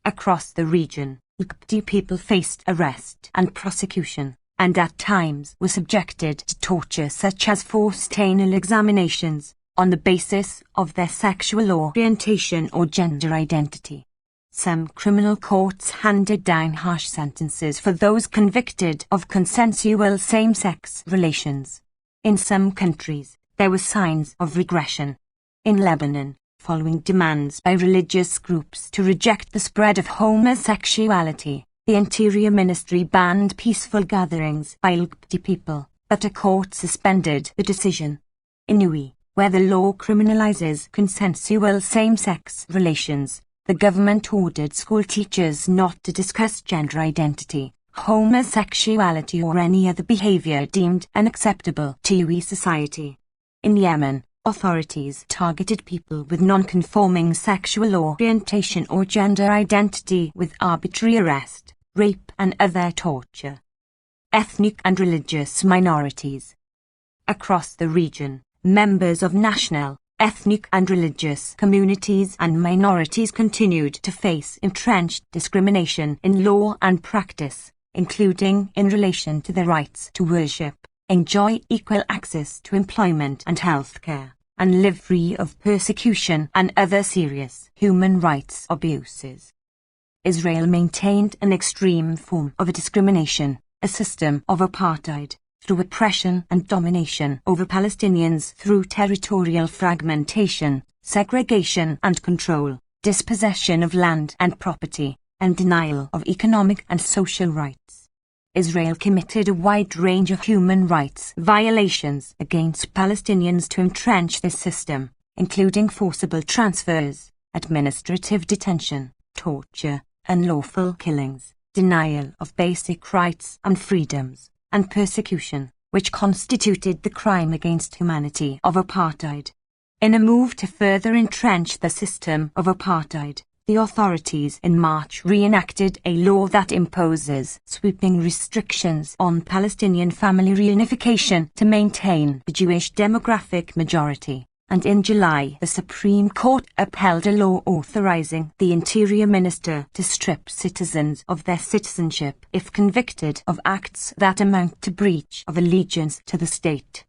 Across the region, Qibti people faced arrest and prosecution, and at times were subjected to torture such as forced anal examinations, on the basis of their sexual orientation or gender identity. Some criminal courts handed down harsh sentences for those convicted of consensual same-sex relations. In some countries, there were signs of regression. In Lebanon, following demands by religious groups to reject the spread of homosexuality, the Interior Ministry banned peaceful gatherings by Qibti people, but a court suspended the decision. In Niue, where the law criminalizes consensual same-sex relations, the government ordered school teachers not to discuss gender identity, homosexuality or any other behavior deemed unacceptable to Niue society. In Yemen, authorities targeted people with non-conforming sexual orientation or gender identity with arbitrary arrest, rape and other torture. Ethnic and religious minorities. Across the region, members of national, ethnic and religious communities and minorities continued to face entrenched discrimination in law and practice, including in relation to their rights to worship, enjoy equal access to employment and healthcare, and live free of persecution and other serious human rights abuses. Israel maintained an extreme form of discrimination, a system of apartheid, through oppression and domination over Palestinians through territorial fragmentation, segregation and control, dispossession of land and property, and denial of economic and social rights. Israel committed a wide range of human rights violations against Palestinians to entrench this system, including forcible transfers, administrative detention, torture, unlawful killings, denial of basic rights and freedoms, and persecution, which constituted the crime against humanity of apartheid. In a move to further entrench the system of apartheid, the authorities in March reenacted a law that imposes sweeping restrictions on Palestinian family reunification to maintain the Jewish demographic majority, and in July the Supreme Court upheld a law authorizing the Interior Minister to strip citizens of their citizenship if convicted of acts that amount to breach of allegiance to the state.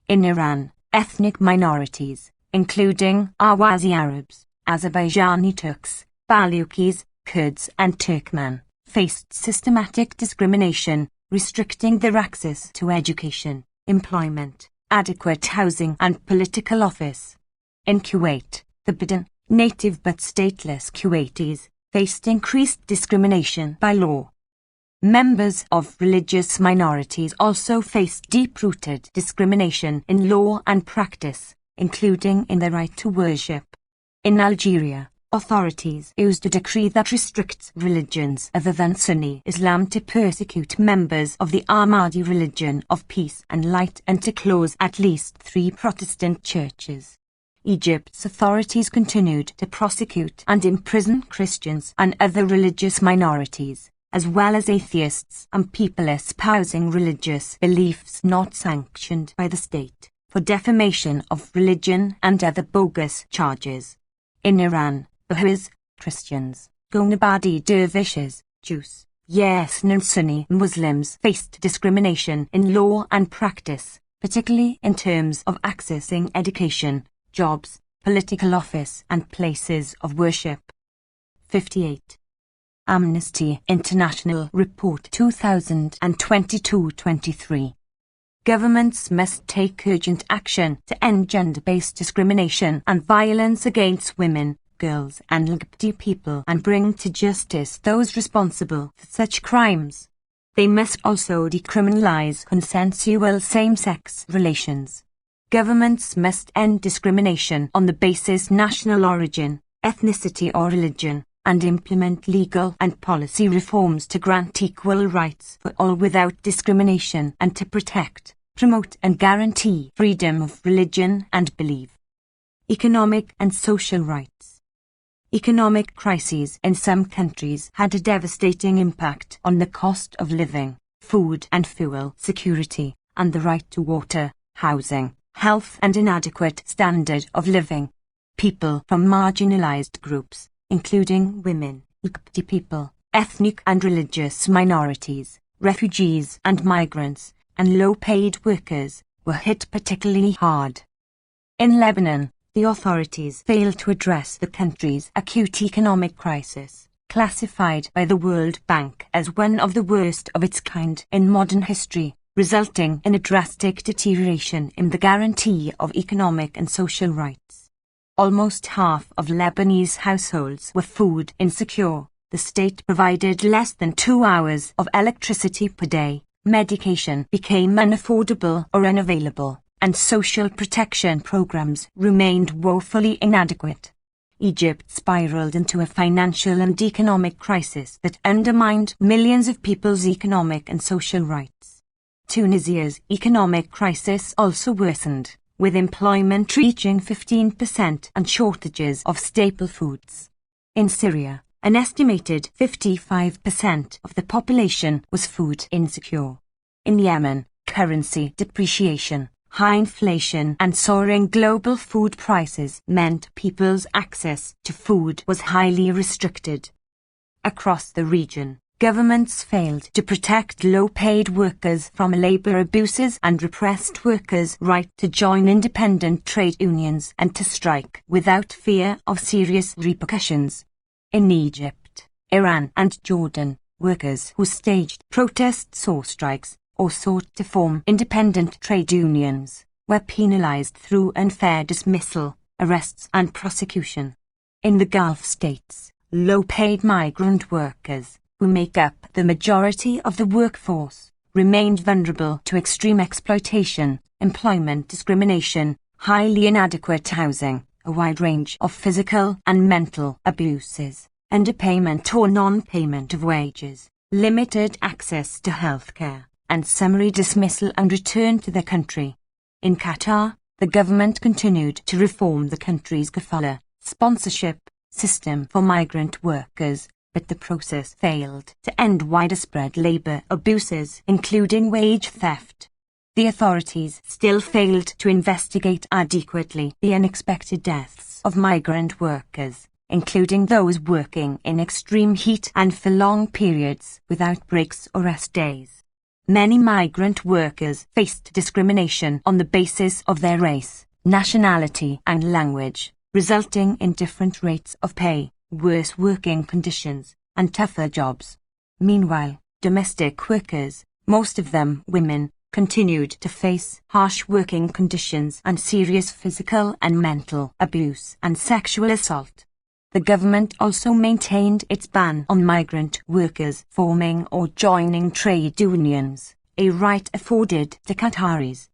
In Iran, ethnic minorities, including Ahwazi Arabs, Azerbaijani Turks, Baluchis, Kurds and Turkmen, faced systematic discrimination, restricting their access to education, employment, adequate housing and political office. In Kuwait, the Bedouin, native but stateless Kuwaitis, faced increased discrimination by law. Members of religious minorities also faced deep-rooted discrimination in law and practice, including in the right to worship. In Algeria, authorities used a decree that restricts religions other than Sunni Islam to persecute members of the Ahmadi religion of peace and light and to close at least 3 Protestant churches. Egypt's authorities continued to prosecute and imprison Christians and other religious minorities, as well as atheists and people espousing religious beliefs not sanctioned by the state, for defamation of religion and other bogus charges. In Iran, Baha'is, Christians, Gonabadi dervishes, Jews, Yazidi and Sunni Muslims faced discrimination in law and practice, particularly in terms of accessing education, jobs, political office and places of worship. 58. Amnesty International Report 2022-23. Governments must take urgent action to end gender-based discrimination and violence against women, girls and LGBT people and bring to justice those responsible for such crimes. They must also decriminalize consensual same-sex relations. Governments must end discrimination on the basis national origin, ethnicity or religion, and implement legal and policy reforms to grant equal rights for all without discrimination and to protect, promote and guarantee freedom of religion and belief. Economic and social rights. Economic crises in some countries had a devastating impact on the cost of living, food and fuel security, and the right to water, housing, health and inadequate standard of living. People from marginalized groups, including women, LGBT people, ethnic and religious minorities, refugees and migrants, and low-paid workers, were hit particularly hard. In Lebanon, the authorities failed to address the country's acute economic crisis, classified by the World Bank as one of the worst of its kind in modern history, resulting in a drastic deterioration in the guarantee of economic and social rights. Almost half of Lebanese households were food insecure. The state provided less than 2 hours of electricity per day. Medication became unaffordable or unavailable, and social protection programs remained woefully inadequate. Egypt spiraled into a financial and economic crisis that undermined millions of people's economic and social rights. Tunisia's economic crisis also worsened, with employment reaching 15% and shortages of staple foods. In Syria, an estimated 55% of the population was food insecure. In Yemen, currency depreciation, High inflation and soaring global food prices meant people's access to food was highly restricted. Across the region, governments failed to protect low-paid workers from labor abuses and repressed workers' right to join independent trade unions and to strike without fear of serious repercussions. In Egypt, Iran and Jordan, workers who staged protests or strikes, or sought to form independent trade unions, were penalized through unfair dismissal, arrests and prosecution. In the Gulf states, low-paid migrant workers, who make up the majority of the workforce, remained vulnerable to extreme exploitation, employment discrimination, highly inadequate housing, a wide range of physical and mental abuses, underpayment or non-payment of wages, limited access to healthcare, and summary dismissal and return to their country. In Qatar, the government continued to reform the country's kafala sponsorship system for migrant workers, but the process failed to end widespread labor abuses, including wage theft. The authorities still failed to investigate adequately the unexpected deaths of migrant workers, including those working in extreme heat and for long periods without breaks or rest days. Many migrant workers faced discrimination on the basis of their race, nationality and language, resulting in different rates of pay, worse working conditions, and tougher jobs. Meanwhile, domestic workers, most of them women, continued to face harsh working conditions and serious physical and mental abuse and sexual assault. The government also maintained its ban on migrant workers forming or joining trade unions, a right afforded to Qataris.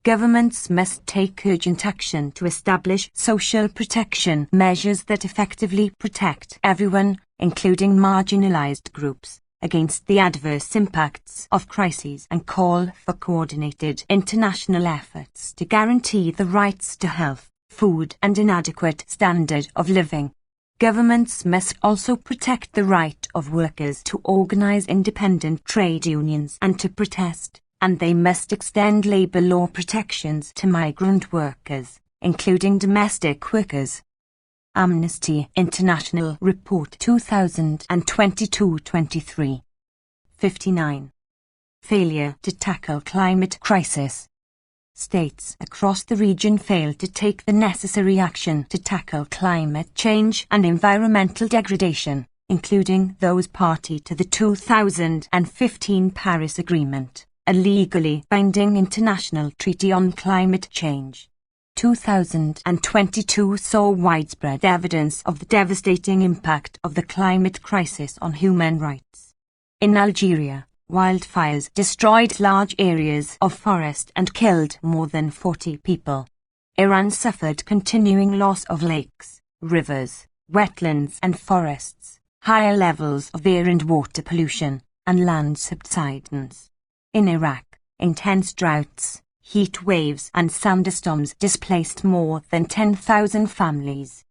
Governments must take urgent action to establish social protection measures that effectively protect everyone, including marginalized groups, against the adverse impacts of crises and call for coordinated international efforts to guarantee the rights to health, food and an adequate standard of living. Governments must also protect the right of workers to organize independent trade unions and to protest, and they must extend labor law protections to migrant workers, including domestic workers. Amnesty International Report 2022-23. 59. Failure to tackle climate crisis. States across the region failed to take the necessary action to tackle climate change and environmental degradation, including those party to the 2015 Paris Agreement, a legally binding international treaty on climate change. 2022 saw widespread evidence of the devastating impact of the climate crisis on human rights. In Algeria, wildfires destroyed large areas of forest and killed more than 40 people. Iran suffered continuing loss of lakes, rivers, wetlands and forests, higher levels of air and water pollution, and land subsidence. In Iraq, intense droughts, heat waves and thunderstorms displaced more than 10,000 families.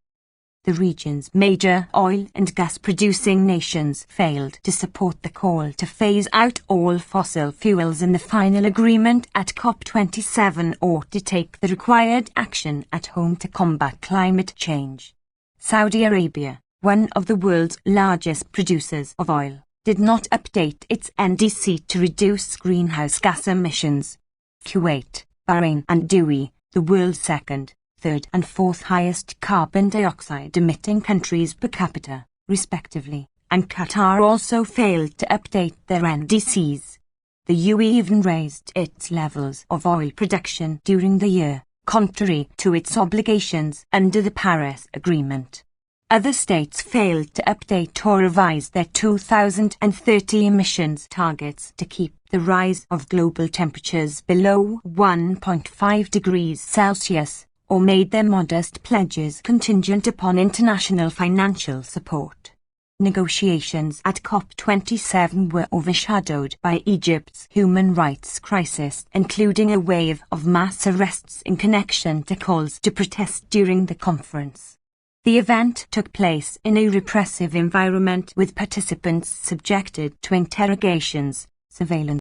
The region's major oil and gas-producing nations failed to support the call to phase out all fossil fuels in the final agreement at COP27 or to take the required action at home to combat climate change. Saudi Arabia, one of the world's largest producers of oil, did not update its NDC to reduce greenhouse gas emissions. Kuwait, Bahrain and UAE, the world's second, third and fourth highest carbon dioxide emitting countries per capita, respectively, and Qatar also failed to update their NDCs. The UAE even raised its levels of oil production during the year, contrary to its obligations under the Paris Agreement. Other states failed to update or revise their 2030 emissions targets to keep the rise of global temperatures below 1.5 degrees Celsius, or made their modest pledges contingent upon international financial support. Negotiations at COP27 were overshadowed by Egypt's human rights crisis, including a wave of mass arrests in connection to calls to protest during the conference. The event took place in a repressive environment with participants subjected to interrogations, surveillance,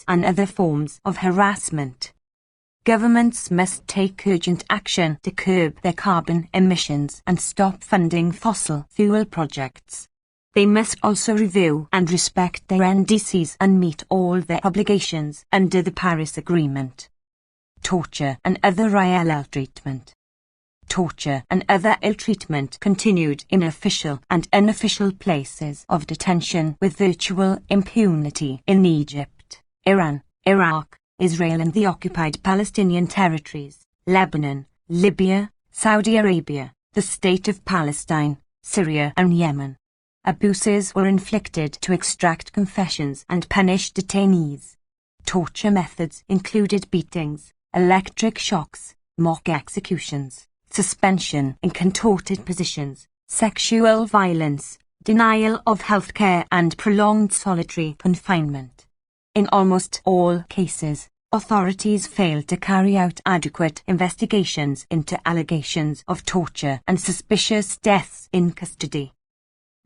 and other forms of harassment. Governments must take urgent action to curb their carbon emissions and stop funding fossil fuel projects. They must also review and respect their NDCs and meet all their obligations under the Paris Agreement. Torture and other ill treatment. Torture and other ill treatment continued in official and unofficial places of detention with virtual impunity in Egypt, Iran, Iraq, Israel and the occupied Palestinian territories, Lebanon, Libya, Saudi Arabia, the State of Palestine, Syria and Yemen. Abuses were inflicted to extract confessions and punish detainees. Torture methods included beatings, electric shocks, mock executions, suspension in contorted positions, sexual violence, denial of health care and prolonged solitary confinement. In almost all cases, authorities failed to carry out adequate investigations into allegations of torture and suspicious deaths in custody.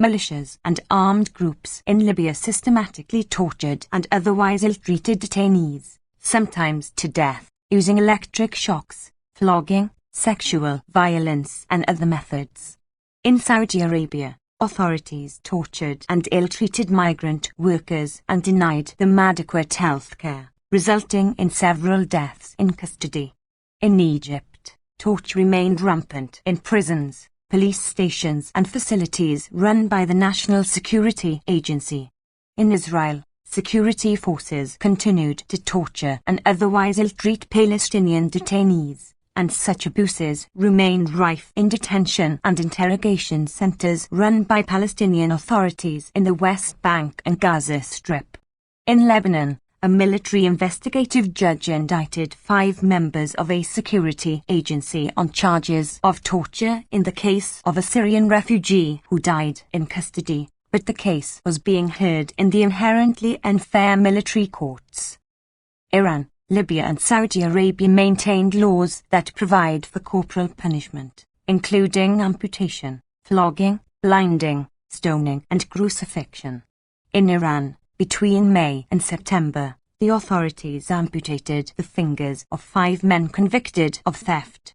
Militias and armed groups in Libya systematically tortured and otherwise ill-treated detainees, sometimes to death, using electric shocks, flogging, sexual violence and other methods. In Saudi Arabia, authorities tortured and ill-treated migrant workers and denied them adequate health care, resulting in several deaths in custody. In Egypt, torture remained rampant in prisons, police stations and facilities run by the National Security Agency. In Israel, security forces continued to torture and otherwise ill-treat Palestinian detainees, and such abuses remain rife in detention and interrogation centers run by Palestinian authorities in the West Bank and Gaza Strip. In Lebanon, a military investigative judge indicted 5 members of a security agency on charges of torture in the case of a Syrian refugee who died in custody, but the case was being heard in the inherently unfair military courts. Iran, Libya and Saudi Arabia maintained laws that provide for corporal punishment, including amputation, flogging, blinding, stoning and crucifixion. In Iran, between May and September, the authorities amputated the fingers of 5 men convicted of theft.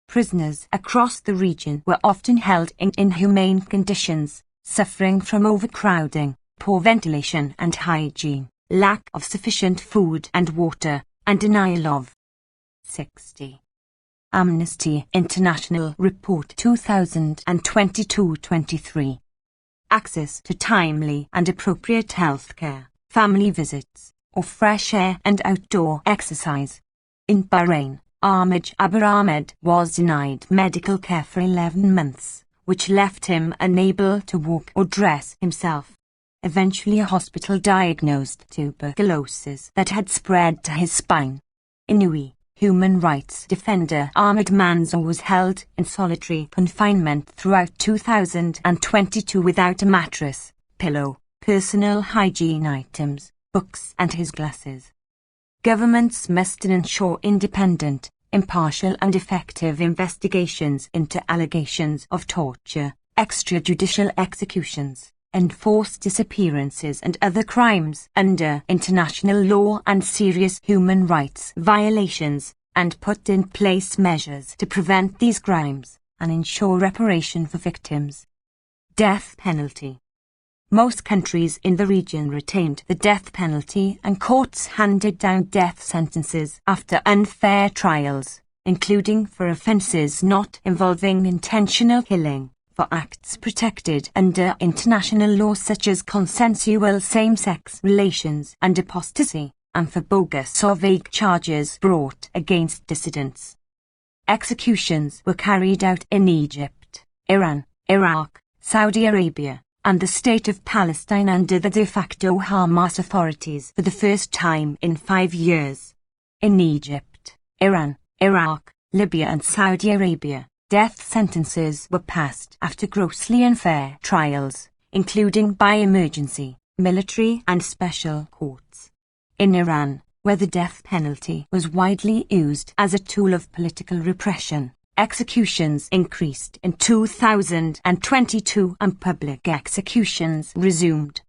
Prisoners across the region were often held in inhumane conditions, suffering from overcrowding, poor ventilation and hygiene, lack of sufficient food and water, and denial of 60. Amnesty International Report 2022-23. Access to timely and appropriate health care, family visits, or fresh air and outdoor exercise. In Bahrain, Ahmed Abir Ahmed was denied medical care for 11 months, which left him unable to walk or dress himself. Eventually a hospital diagnosed tuberculosis that had spread to his spine. In Nui, human rights defender Ahmed Mansour was held in solitary confinement throughout 2022 without a mattress, pillow, personal hygiene items, books and his glasses. Governments must ensure independent, impartial and effective investigations into allegations of torture, extrajudicial executions, enforced disappearances and other crimes under international law and serious human rights violations, and put in place measures to prevent these crimes, and ensure reparation for victims. Death penalty. Most countries in the region retained the death penalty and courts handed down death sentences after unfair trials, including for offences not involving intentional killing, for acts protected under international law such as consensual same-sex relations and apostasy, and for bogus or vague charges brought against dissidents. Executions were carried out in Egypt, Iran, Iraq, Saudi Arabia, and the State of Palestine under the de facto Hamas authorities for the first time in 5 years. In Egypt, Iran, Iraq, Libya and Saudi Arabia, death sentences were passed after grossly unfair trials, including by emergency, military and special courts. In Iran, where the death penalty was widely used as a tool of political repression, executions increased in 2022 and public executions resumed.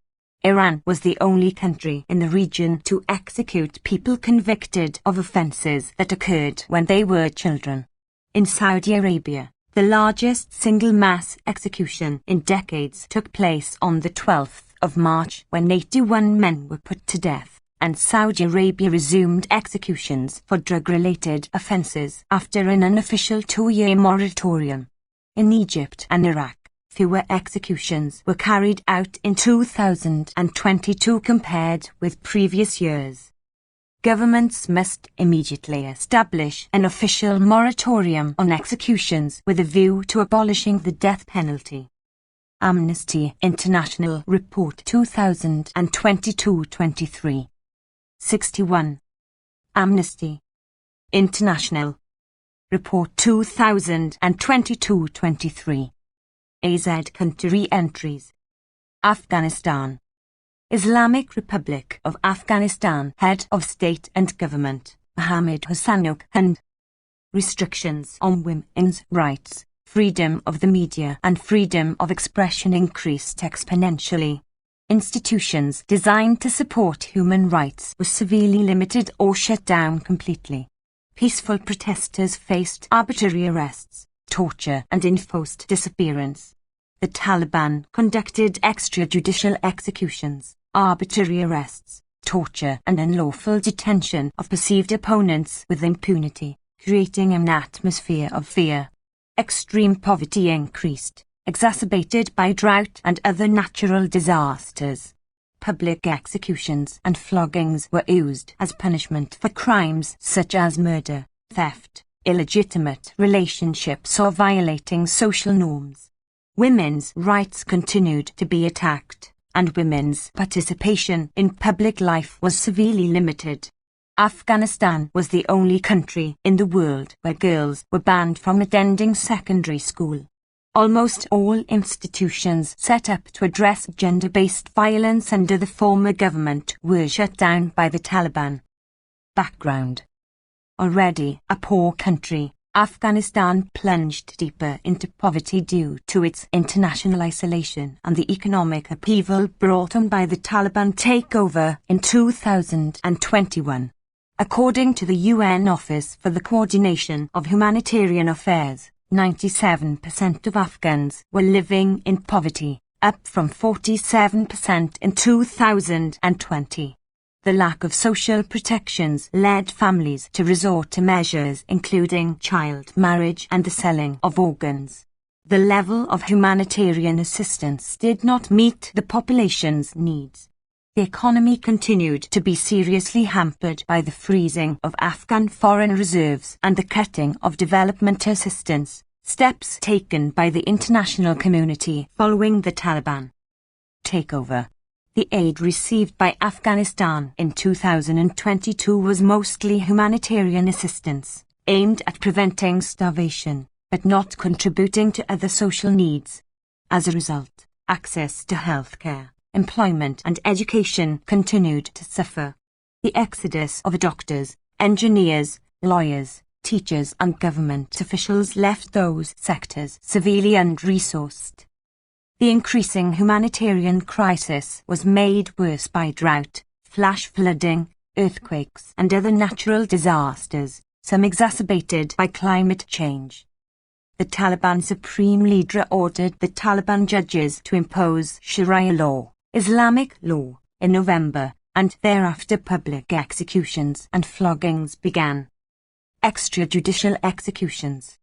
Iran was the only country in the region to execute people convicted of offences that occurred when they were children. In Saudi Arabia, the largest single mass execution in decades took place on the 12th of March when 81 men were put to death, and Saudi Arabia resumed executions for drug-related offences after an unofficial 2-year moratorium. In Egypt and Iraq, fewer executions were carried out in 2022 compared with previous years. Governments must immediately establish an official moratorium on executions with a view to abolishing the death penalty. Amnesty International Report 2022-23. 61. Amnesty International Report 2022-23. AZ country entries. Afghanistan. Islamic Republic of Afghanistan Head of State and Government, Mohammed Hossanuk Hind. Restrictions on women's rights, freedom of the media and freedom of expression increased exponentially. Institutions designed to support human rights were severely limited or shut down completely. Peaceful protesters faced arbitrary arrests, torture and enforced disappearance. The Taliban conducted extrajudicial executions, arbitrary arrests, torture and unlawful detention of perceived opponents with impunity, creating an atmosphere of fear. Extreme poverty increased, exacerbated by drought and other natural disasters. Public executions and floggings were used as punishment for crimes such as murder, theft, illegitimate relationships or violating social norms. Women's rights continued to be attacked, and women's participation in public life was severely limited. Afghanistan was the only country in the world where girls were banned from attending secondary school. Almost all institutions set up to address gender-based violence under the former government were shut down by the Taliban. Background. Already a poor country, Afghanistan plunged deeper into poverty due to its international isolation and the economic upheaval brought on by the Taliban takeover in 2021. According to the UN Office for the Coordination of Humanitarian Affairs, 97% of Afghans were living in poverty, up from 47% in 2020. The lack of social protections led families to resort to measures including child marriage and the selling of organs. The level of humanitarian assistance did not meet the population's needs. The economy continued to be seriously hampered by the freezing of Afghan foreign reserves and the cutting of development assistance, steps taken by the international community following the Taliban takeover. The aid received by Afghanistan in 2022 was mostly humanitarian assistance, aimed at preventing starvation, but not contributing to other social needs. As a result, access to healthcare, employment and education continued to suffer. The exodus of doctors, engineers, lawyers, teachers and government officials left those sectors severely under-resourced. The increasing humanitarian crisis was made worse by drought, flash flooding, earthquakes and other natural disasters, some exacerbated by climate change. The Taliban supreme leader ordered the Taliban judges to impose Sharia law, Islamic law, in November, and thereafter public executions and floggings began. Extrajudicial executions.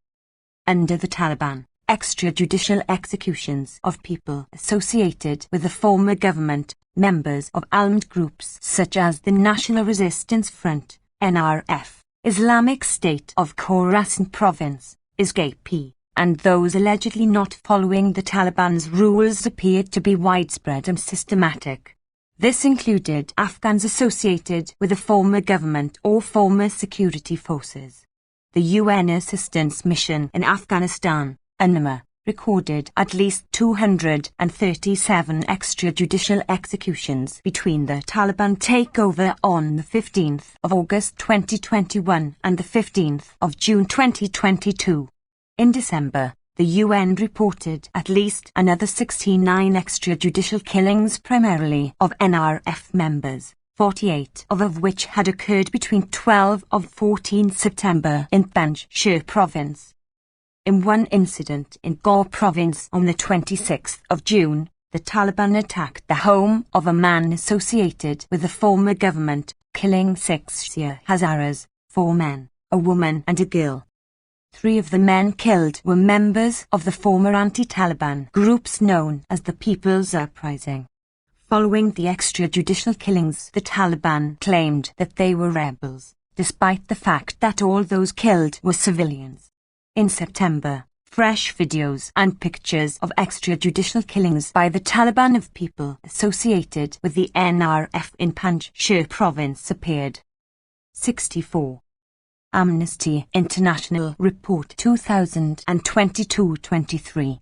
Under the Taliban, extrajudicial executions of people associated with the former government, members of armed groups such as the National Resistance Front, NRF, Islamic State of Khorasan Province, ISKP, and those allegedly not following the Taliban's rules appeared to be widespread and systematic. This included Afghans associated with the former government or former security forces. The UN Assistance Mission in Afghanistan, UNRWA, recorded at least 237 extrajudicial executions between the Taliban takeover on the 15th of August 2021 and the 15th of June 2022. In December, the UN reported at least another 69 extrajudicial killings, primarily of NRF members, 48 of which had occurred between 12 and 14 September in Panjshir province. In one incident in Gaur province on the 26th of June, the Taliban attacked the home of a man associated with the former government, killing 6 Hazaras, 4 men, a woman and a girl. 3 of the men killed were members of the former anti-Taliban groups known as the People's Uprising. Following the extrajudicial killings, the Taliban claimed that they were rebels, despite the fact that all those killed were civilians. In September, fresh videos and pictures of extrajudicial killings by the Taliban of people associated with the NRF in Panjshir province appeared. 64. Amnesty International Report 2022-23.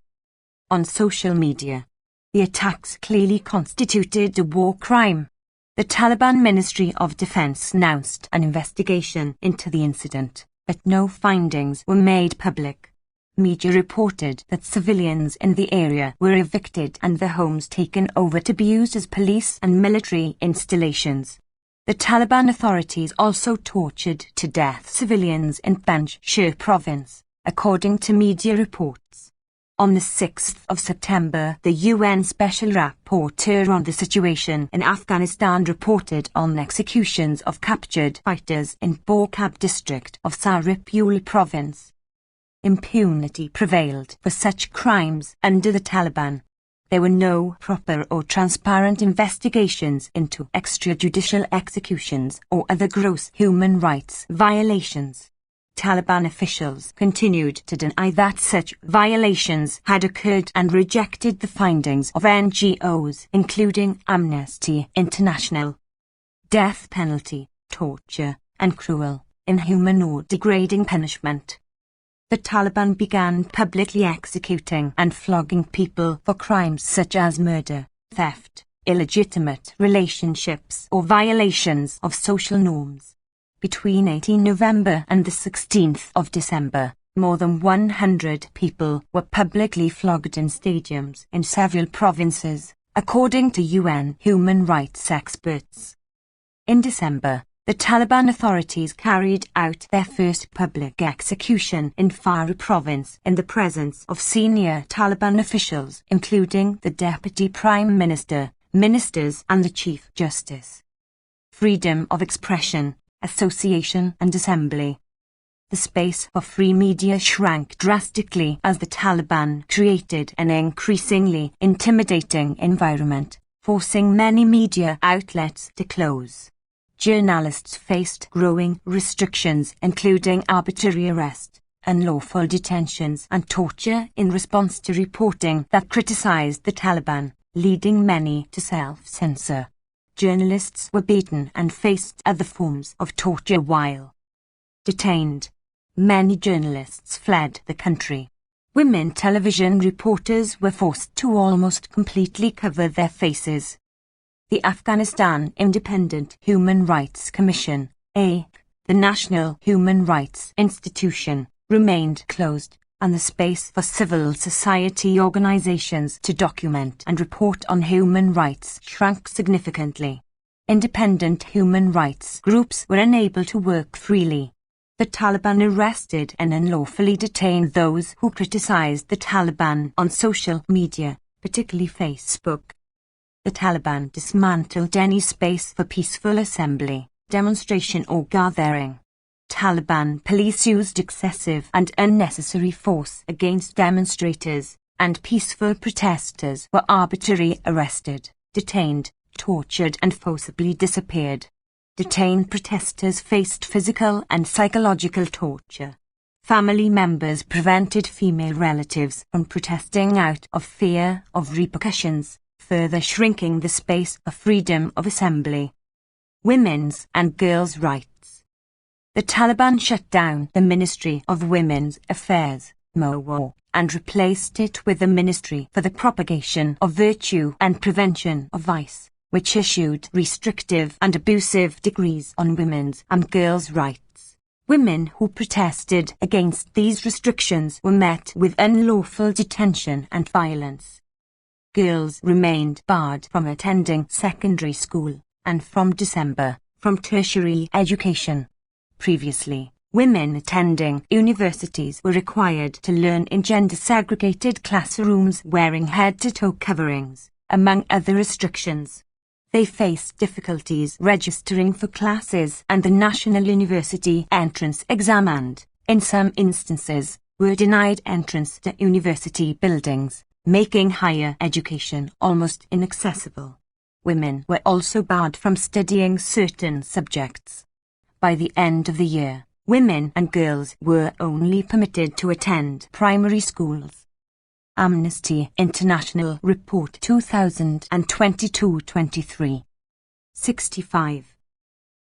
On social media, the attacks clearly constituted a war crime. The Taliban Ministry of Defense announced an investigation into the incident, but no findings were made public. Media reported that civilians in the area were evicted and their homes taken over to be used as police and military installations. The Taliban authorities also tortured to death civilians in Panjshir province, according to media reports. On the 6th of September, the UN Special Rapporteur on the situation in Afghanistan reported on executions of captured fighters in Borkab district of Saripuli province. Impunity prevailed for such crimes under the Taliban. There were no proper or transparent investigations into extrajudicial executions or other gross human rights violations. Taliban officials continued to deny that such violations had occurred and rejected the findings of NGOs, including Amnesty International. Death penalty, torture, and cruel, inhuman or degrading punishment. The Taliban began publicly executing and flogging people for crimes such as murder, theft, illegitimate relationships, or violations of social norms. Between 18 November and the 16th of December, more than 100 people were publicly flogged in stadiums in several provinces, according to UN human rights experts. In December, the Taliban authorities carried out their first public execution in Farah province in the presence of senior Taliban officials, including the Deputy Prime Minister, ministers and the Chief Justice. Freedom of expression, association and assembly. The space for free media shrank drastically as the Taliban created an increasingly intimidating environment, forcing many media outlets to close. Journalists faced growing restrictions, including arbitrary arrest, unlawful detentions and torture in response to reporting that criticized the Taliban, leading many to self-censor. Journalists were beaten and faced other forms of torture while detained. Many journalists fled the country. Women television reporters were forced to almost completely cover their faces. The Afghanistan Independent Human Rights Commission, the National Human Rights Institution, remained closed, and the space for civil society organizations to document and report on human rights shrank significantly. Independent human rights groups were unable to work freely. The Taliban arrested and unlawfully detained those who criticized the Taliban on social media, particularly Facebook. The Taliban dismantled any space for peaceful assembly, demonstration or gathering. Taliban police used excessive and unnecessary force against demonstrators, and peaceful protesters were arbitrarily arrested, detained, tortured and forcibly disappeared. Detained protesters faced physical and psychological torture. Family members prevented female relatives from protesting out of fear of repercussions, further shrinking the space of freedom of assembly. Women's and girls' rights. The Taliban shut down the Ministry of Women's Affairs, MOWA, and replaced it with the Ministry for the Propagation of Virtue and Prevention of Vice, which issued restrictive and abusive decrees on women's and girls' rights. Women who protested against these restrictions were met with unlawful detention and violence. Girls remained barred from attending secondary school, and from December, from tertiary education. Previously, women attending universities were required to learn in gender-segregated classrooms wearing head-to-toe coverings, among other restrictions. They faced difficulties registering for classes and the National University entrance exam and, in some instances, were denied entrance to university buildings, making higher education almost inaccessible. Women were also barred from studying certain subjects. By the end of the year, women and girls were only permitted to attend primary schools. Amnesty International Report 2022-23. 65.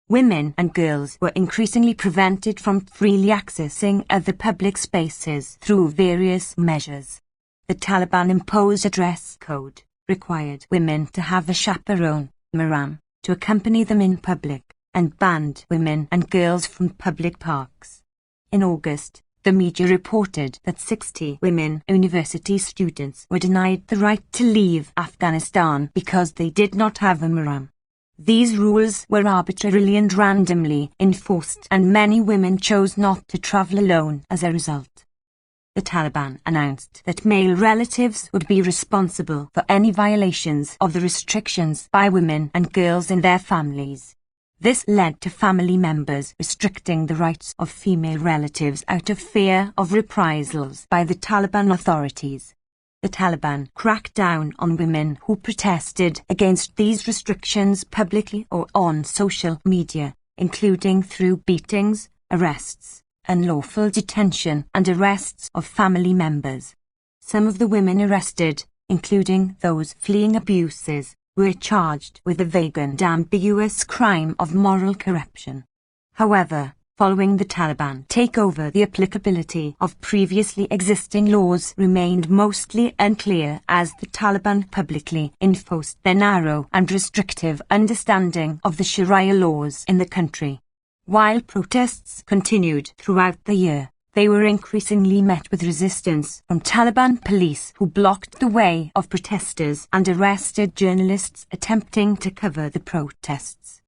Women and girls were increasingly prevented from freely accessing other public spaces through various measures. The Taliban imposed a dress code, required women to have a chaperone, mahram, to accompany them in public, and banned women and girls from public parks. In August, the media reported that 60 women university students were denied the right to leave Afghanistan because they did not have a mahram. These rules were arbitrarily and randomly enforced, and many women chose not to travel alone as a result. The Taliban announced that male relatives would be responsible for any violations of the restrictions by women and girls in their families. This led to family members restricting the rights of female relatives out of fear of reprisals by the Taliban authorities. The Taliban cracked down on women who protested against these restrictions publicly or on social media, including through beatings, arrests, unlawful detention and arrests of family members. Some of the women arrested, including those fleeing abuses, were charged with the vague and ambiguous crime of moral corruption. However, following the Taliban takeover, the applicability of previously existing laws remained mostly unclear as the Taliban publicly enforced their narrow and restrictive understanding of the Sharia laws in the country. While protests continued throughout the year, they were increasingly met with resistance from Taliban police who blocked the way of protesters and arrested journalists attempting to cover the protests.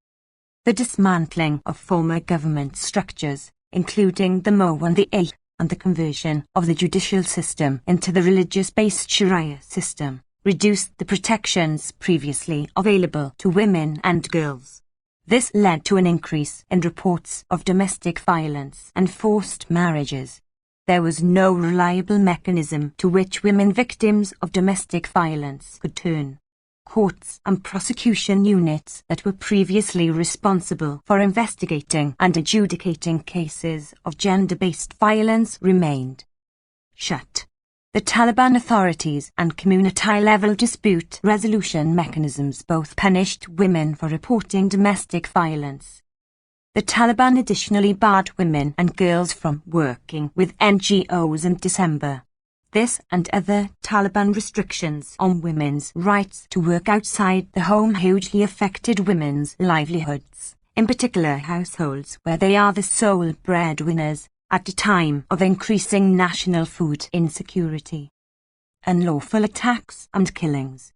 The dismantling of former government structures, including the MO and the A, and the conversion of the judicial system into the religious-based Sharia system, reduced the protections previously available to women and girls. This led to an increase in reports of domestic violence and forced marriages. There was no reliable mechanism to which women victims of domestic violence could turn. Courts and prosecution units that were previously responsible for investigating and adjudicating cases of gender-based violence remained shut. The Taliban authorities and community-level dispute resolution mechanisms both punished women for reporting domestic violence. The Taliban additionally barred women and girls from working with NGOs in December. This and other Taliban restrictions on women's rights to work outside the home hugely affected women's livelihoods, in particular households where they are the sole breadwinners, at a time of increasing national food insecurity. Unlawful attacks and killings.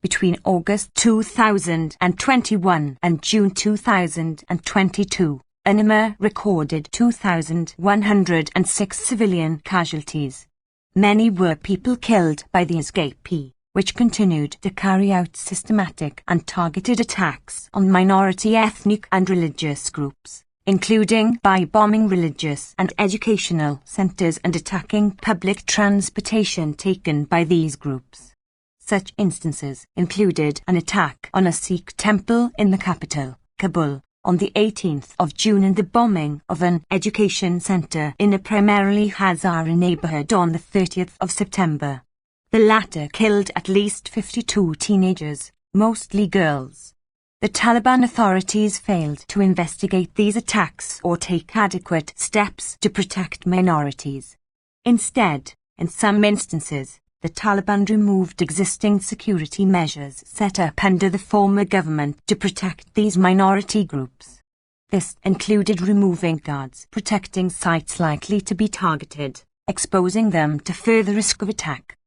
Between August 2021 and June 2022, UNIMA recorded 2,106 civilian casualties. Many were people killed by the SKP, which continued to carry out systematic and targeted attacks on minority ethnic and religious groups, including by bombing religious and educational centers and attacking public transportation taken by these groups. Such instances included an attack on a Sikh temple in the capital, Kabul, on the 18th of June and the bombing of an education center in a primarily Hazara neighborhood on the 30th of September. The latter killed at least 52 teenagers, mostly girls. The Taliban authorities failed to investigate these attacks or take adequate steps to protect minorities. Instead, in some instances, the Taliban removed existing security measures set up under the former government to protect these minority groups. This included removing guards protecting sites likely to be targeted, exposing them to further risk of attack.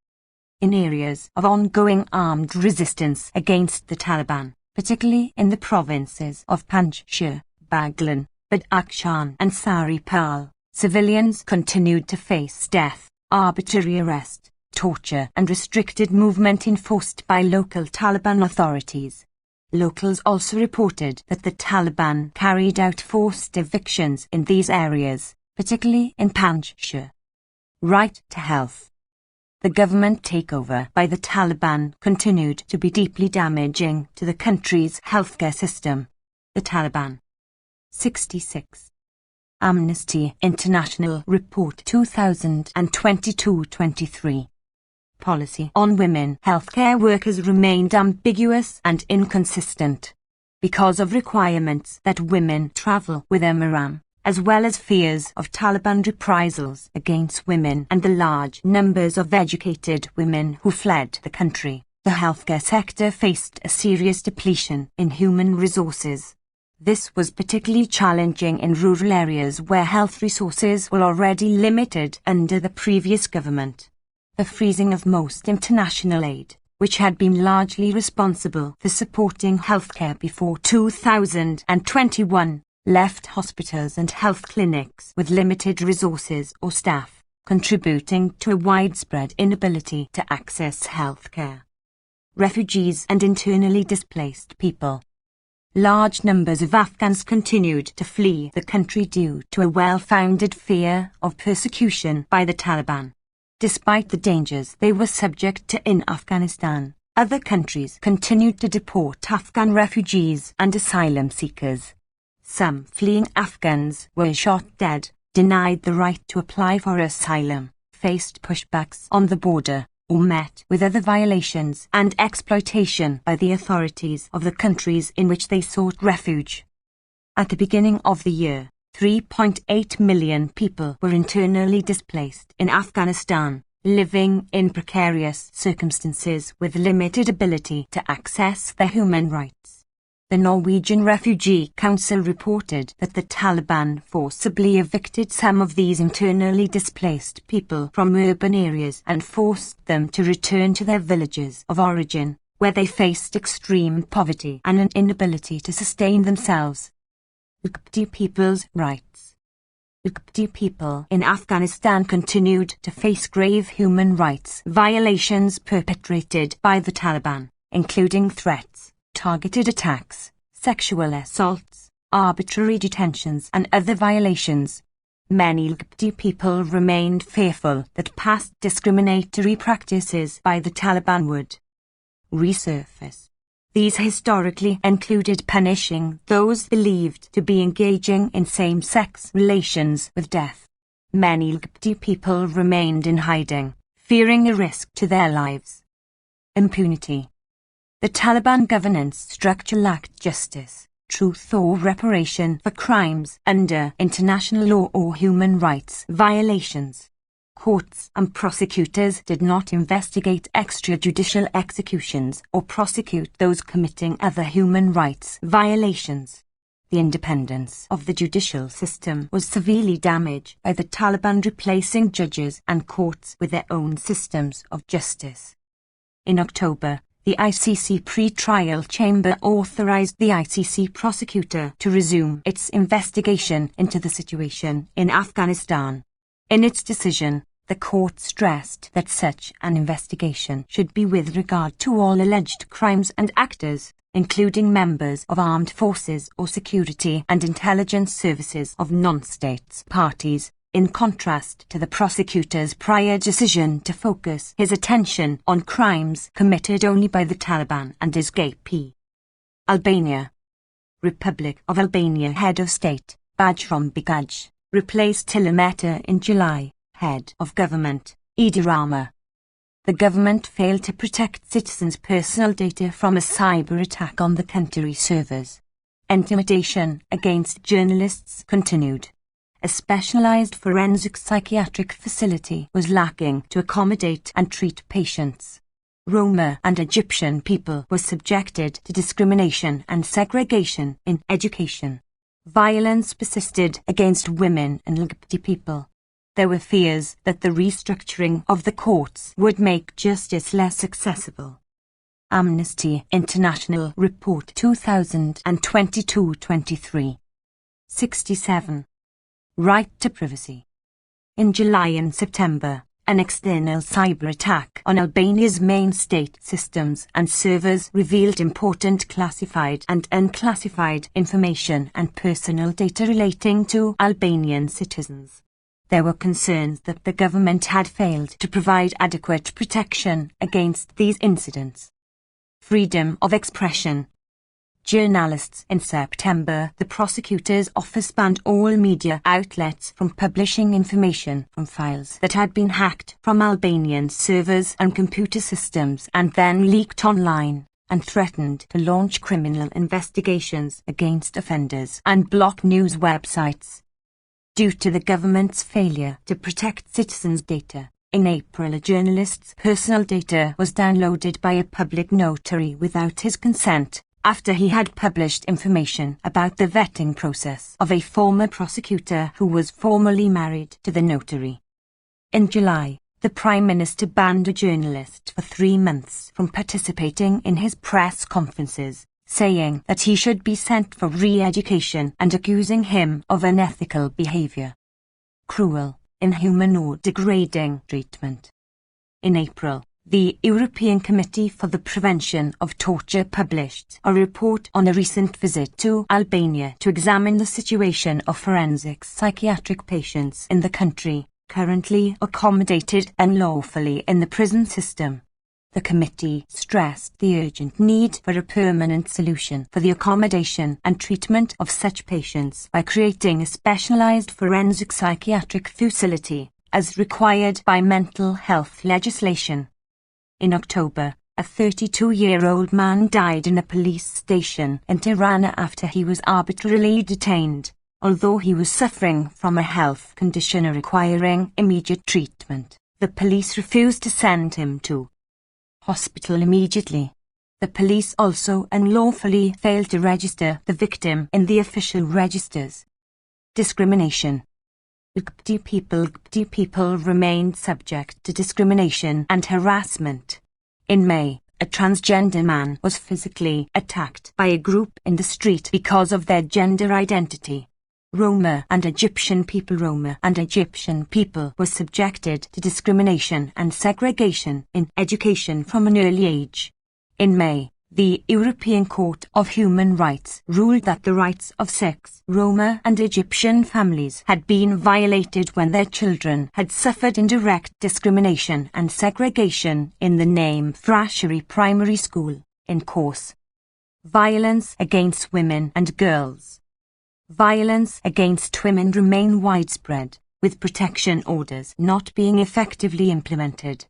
In areas of ongoing armed resistance against the Taliban, particularly in the provinces of Panjshir, Baghlan, Badakhshan and Saripal, civilians continued to face death, arbitrary arrest, torture and restricted movement enforced by local Taliban authorities. Locals also reported that the Taliban carried out forced evictions in these areas, particularly in Panjshir. Right to health. The government takeover by the Taliban continued to be deeply damaging to the country's healthcare system. The Taliban. 66. Amnesty International Report 2022-23. Policy on women healthcare workers remained ambiguous and inconsistent because of requirements that women travel with Ihram, as well as fears of Taliban reprisals against women and the large numbers of educated women who fled the country. The healthcare sector faced a serious depletion in human resources. This was particularly challenging in rural areas where health resources were already limited under the previous government. The freezing of most international aid, which had been largely responsible for supporting healthcare before 2021, left hospitals and health clinics with limited resources or staff, contributing to a widespread inability to access healthcare. Refugees and internally displaced people. Large numbers of Afghans continued to flee the country due to a well-founded fear of persecution by the Taliban. Despite the dangers they were subject to in Afghanistan, other countries continued to deport Afghan refugees and asylum seekers. Some fleeing Afghans were shot dead, denied the right to apply for asylum, faced pushbacks on the border, or met with other violations and exploitation by the authorities of the countries in which they sought refuge. At the beginning of the year, 3.8 million people were internally displaced in Afghanistan, living in precarious circumstances with limited ability to access their human rights. The Norwegian Refugee Council reported that the Taliban forcibly evicted some of these internally displaced people from urban areas and forced them to return to their villages of origin, where they faced extreme poverty and an inability to sustain themselves. LGBT people's rights. LGBT people in Afghanistan continued to face grave human rights violations perpetrated by the Taliban, including threats, targeted attacks, sexual assaults, arbitrary detentions and other violations. Many LGBT people remained fearful that past discriminatory practices by the Taliban would resurface. These historically included punishing those believed to be engaging in same-sex relations with death. Many LGBT people remained in hiding, fearing a risk to their lives. Impunity. The Taliban governance structure lacked justice, truth or reparation for crimes under international law or human rights violations. Courts and prosecutors did not investigate extrajudicial executions or prosecute those committing other human rights violations. The independence of the judicial system was severely damaged by the Taliban replacing judges and courts with their own systems of justice. In October, the ICC pre-trial chamber authorized the ICC prosecutor to resume its investigation into the situation in Afghanistan. In its decision, the court stressed that such an investigation should be with regard to all alleged crimes and actors, including members of armed forces or security and intelligence services of non-state parties, in contrast to the prosecutor's prior decision to focus his attention on crimes committed only by the Taliban and his GP. Albania. Republic of Albania head of state, Bajram Begaj, replaced Tilimeta in July. Head of government, Edi Rama. The government failed to protect citizens' personal data from a cyber attack on the country's servers. Intimidation against journalists continued. A specialized forensic psychiatric facility was lacking to accommodate and treat patients. Roma and Egyptian people were subjected to discrimination and segregation in education. Violence persisted against women and LGBT people. There were fears that the restructuring of the courts would make justice less accessible. Amnesty International Report 2022-23. 67. Right to privacy. In July and September, an external cyber attack on Albania's main state systems and servers revealed important classified and unclassified information and personal data relating to Albanian citizens. There were concerns that the government had failed to provide adequate protection against these incidents. Freedom of expression. Journalists. In September, the prosecutor's office banned all media outlets from publishing information from files that had been hacked from Albanian servers and computer systems and then leaked online, and threatened to launch criminal investigations against offenders and block news websites. Due to the government's failure to protect citizens' data, in April a journalist's personal data was downloaded by a public notary without his consent, after he had published information about the vetting process of a former prosecutor who was formerly married to the notary. In July, the Prime Minister banned a journalist for 3 months from participating in his press conferences, saying that he should be sent for re-education and accusing him of unethical behaviour. Cruel, inhuman or degrading treatment. In April, the European Committee for the Prevention of Torture published a report on a recent visit to Albania to examine the situation of forensic psychiatric patients in the country, currently accommodated unlawfully in the prison system. The committee stressed the urgent need for a permanent solution for the accommodation and treatment of such patients by creating a specialized forensic psychiatric facility, as required by mental health legislation. In October, a 32-year-old man died in a police station in Tirana after he was arbitrarily detained, although he was suffering from a health condition requiring immediate treatment. The police refused to send him to hospital immediately. The police also unlawfully failed to register the victim in the official registers. Discrimination. LGBT people remained subject to discrimination and harassment. In May, a transgender man was physically attacked by a group in the street because of their gender identity. Roma and Egyptian people were subjected to discrimination and segregation in education from an early age. In May, the European Court of Human Rights ruled that the rights of six Roma and Egyptian families had been violated when their children had suffered indirect discrimination and segregation in the name Frasheri Primary School, in Kos. Violence against women and girls. Violence against women remain widespread, with protection orders not being effectively implemented.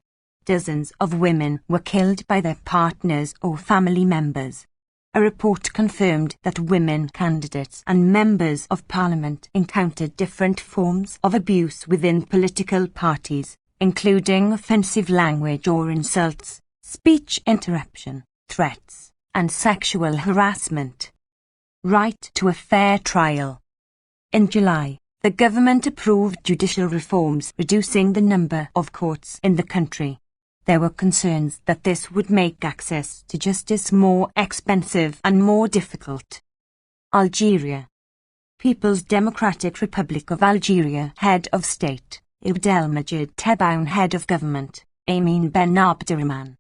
Dozens of women were killed by their partners or family members. A report confirmed that women candidates and members of parliament encountered different forms of abuse within political parties, including offensive language or insults, speech interruption, threats, and sexual harassment. Right to a fair trial. In July, the government approved judicial reforms reducing the number of courts in the country. There were concerns that this would make access to justice more expensive and more difficult. Algeria. People's Democratic Republic of Algeria Head of State, Abdelmajid Tebboune Head of Government, Amin Ben Abderrahman.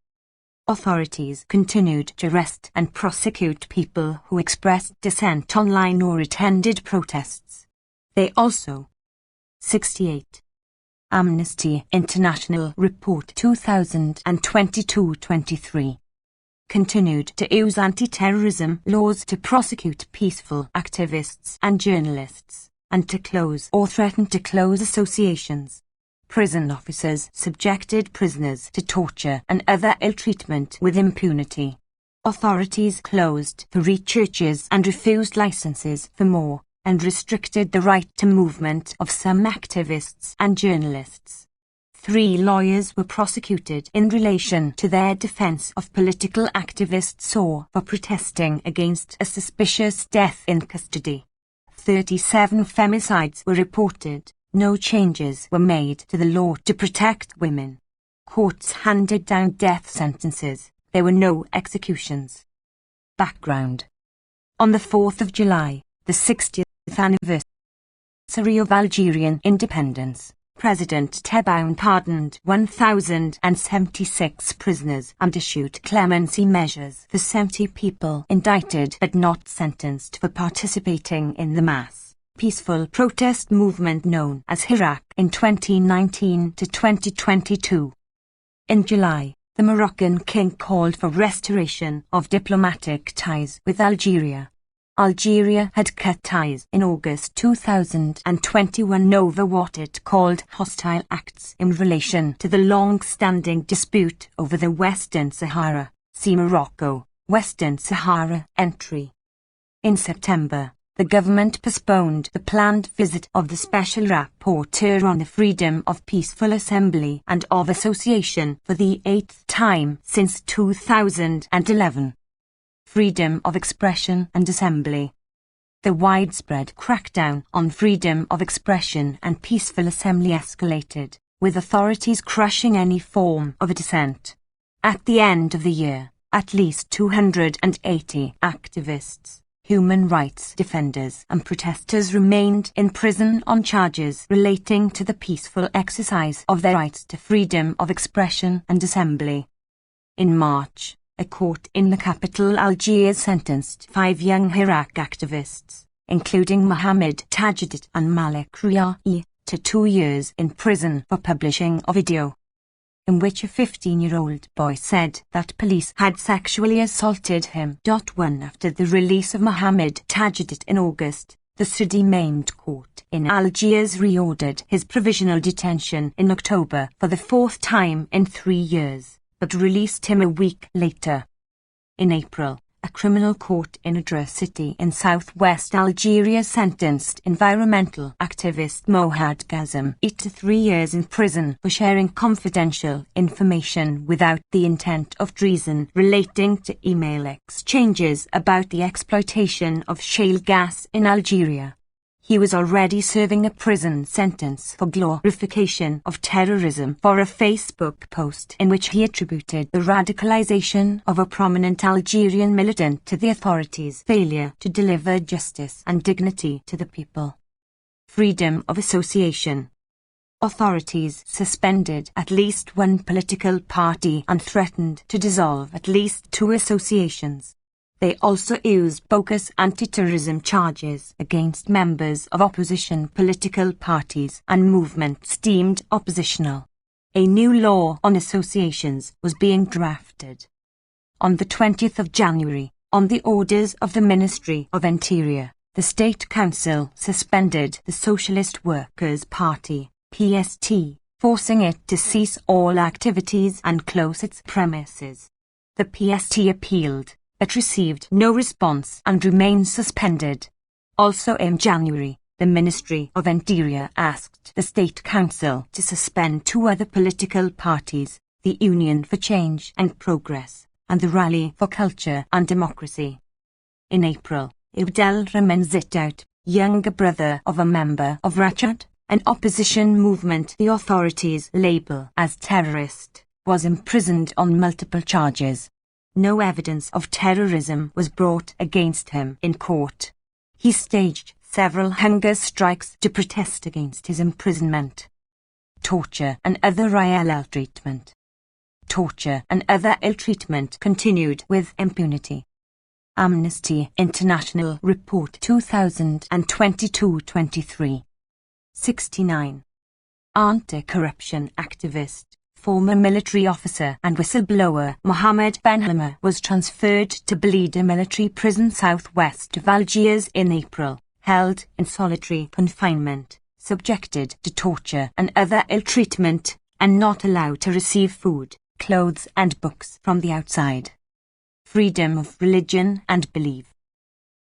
Authorities continued to arrest and prosecute people who expressed dissent online or attended protests. They also 68. Amnesty International Report 2022-23 continued to use anti-terrorism laws to prosecute peaceful activists and journalists, and to close or threaten to close associations. Prison officers subjected prisoners to torture and other ill treatment with impunity. Authorities closed 3 churches and refused licenses for more, and restricted the right to movement of some activists and journalists. 3 lawyers were prosecuted in relation to their defense of political activists or for protesting against a suspicious death in custody. 37 femicides were reported. No changes were made to the law to protect women. Courts handed down death sentences. There were no executions. Background. On the 4th of July, the 60th anniversary of Algerian independence, President Tebboune pardoned 1,076 prisoners and issued clemency measures for 70 people indicted but not sentenced for participating in the mass, peaceful protest movement known as Hirak in 2019 to 2022. In July, the Moroccan king called for restoration of diplomatic ties with Algeria. Algeria had cut ties in August 2021 over what it called hostile acts in relation to the long-standing dispute over the Western Sahara. See Morocco, Western Sahara entry. In September, the government postponed the planned visit of the Special Rapporteur on the freedom of peaceful assembly and of association for the 8th time since 2011. Freedom of expression and assembly. The widespread crackdown on freedom of expression and peaceful assembly escalated, with authorities crushing any form of dissent. At the end of the year, at least 280 activists, human rights defenders and protesters remained in prison on charges relating to the peaceful exercise of their rights to freedom of expression and assembly. In March, a court in the capital Algiers sentenced 5 young Hirak activists, including Mohamed Tajuddin and Malik Riai, to 2 years in prison for publishing a video in which a 15-year-old boy said that police had sexually assaulted him. 1 After the release of Mohamed Tajuddin in August, the Sidi-Maimed court in Algiers reordered his provisional detention in October for the 4th time in 3 years, but released him a week later. In April, a criminal court in Adra city in southwest Algeria sentenced environmental activist Mohad Ghazem to 3 years in prison for sharing confidential information without the intent of treason relating to email exchanges about the exploitation of shale gas in Algeria. He was already serving a prison sentence for glorification of terrorism for a Facebook post in which he attributed the radicalization of a prominent Algerian militant to the authorities' failure to deliver justice and dignity to the people. Freedom of association. Authorities suspended at least 1 political party and threatened to dissolve at least 2 associations. They also used bogus anti-terrorism charges against members of opposition political parties and movements deemed oppositional. A new law on associations was being drafted. On the 20th of January, on the orders of the Ministry of Interior, the State Council suspended the Socialist Workers' Party, PST, forcing it to cease all activities and close its premises. The PST appealed, but received no response and remained suspended. Also in January, the Ministry of Interior asked the State Council to suspend 2 other political parties, the Union for Change and Progress, and the Rally for Culture and Democracy. In April, Abdelrahman Zitout, younger brother of a member of Rachad, an opposition movement the authorities label as terrorist, was imprisoned on multiple charges. No evidence of terrorism was brought against him in court. He staged several hunger strikes to protest against his imprisonment. Torture and other ill-treatment. Torture and other ill-treatment continued with impunity. Amnesty International Report 2022-23. 69. Anti-corruption activist, former military officer and whistleblower Mohamed Benhammer was transferred to Blida military prison southwest of Algiers in April, held in solitary confinement, subjected to torture and other ill-treatment, and not allowed to receive food, clothes and books from the outside. Freedom of religion and belief.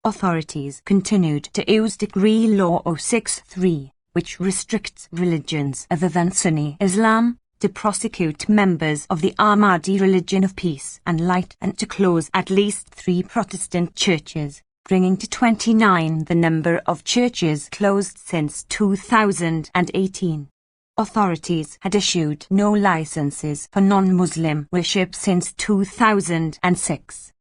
Authorities continued to use Decree Law 063, which restricts religions other than Sunni Islam, to prosecute members of the Ahmadi religion of peace and light and to close at least 3 Protestant churches, bringing to 29 the number of churches closed since 2018. Authorities had issued no licenses for non-Muslim worship since 2006.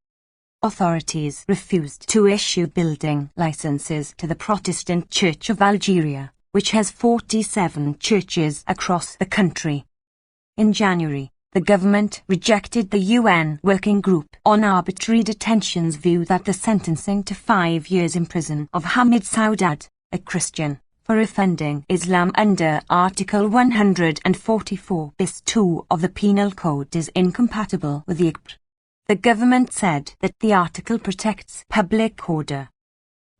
Authorities refused to issue building licenses to the Protestant Church of Algeria, which has 47 churches across the country. In January, the government rejected the UN Working Group on Arbitrary Detention's view that the sentencing to 5 years in prison of Hamid Saudad, a Christian, for offending Islam under Article 144 bis 2 of the Penal Code is incompatible with the ICPR. The government said that the article protects public order.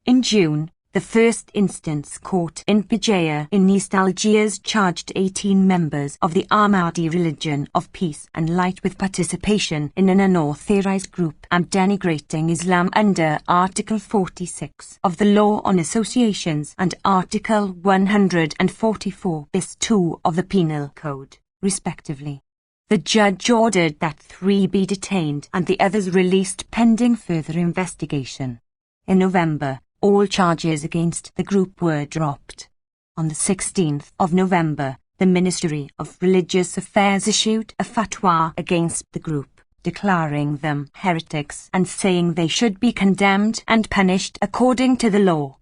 In June, the first instance court in Béjaïa in East Algiers charged 18 members of the Ahmadi religion of peace and light with participation in an unauthorized group and denigrating Islam under Article 46 of the Law on Associations and Article 144 bis 2 of the Penal Code, respectively. The judge ordered that 3 be detained and the others released pending further investigation. In November, all charges against the group were dropped. On the 16th of November, the Ministry of Religious Affairs issued a fatwa against the group, declaring them heretics and saying they should be condemned and punished according to the law.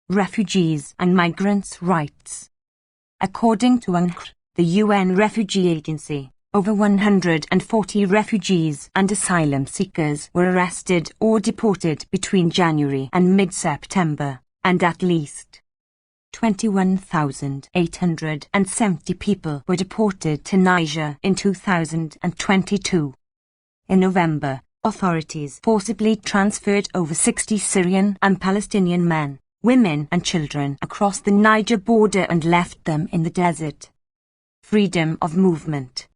Refugees and migrants' rights. According to UNHCR, the UN Refugee Agency, over 140 refugees and asylum seekers were arrested or deported between January and mid-September, and at least 21,870 people were deported to Niger in 2022. In November, authorities forcibly transferred over 60 Syrian and Palestinian men, women and children across the Niger border and left them in the desert. Freedom of movement.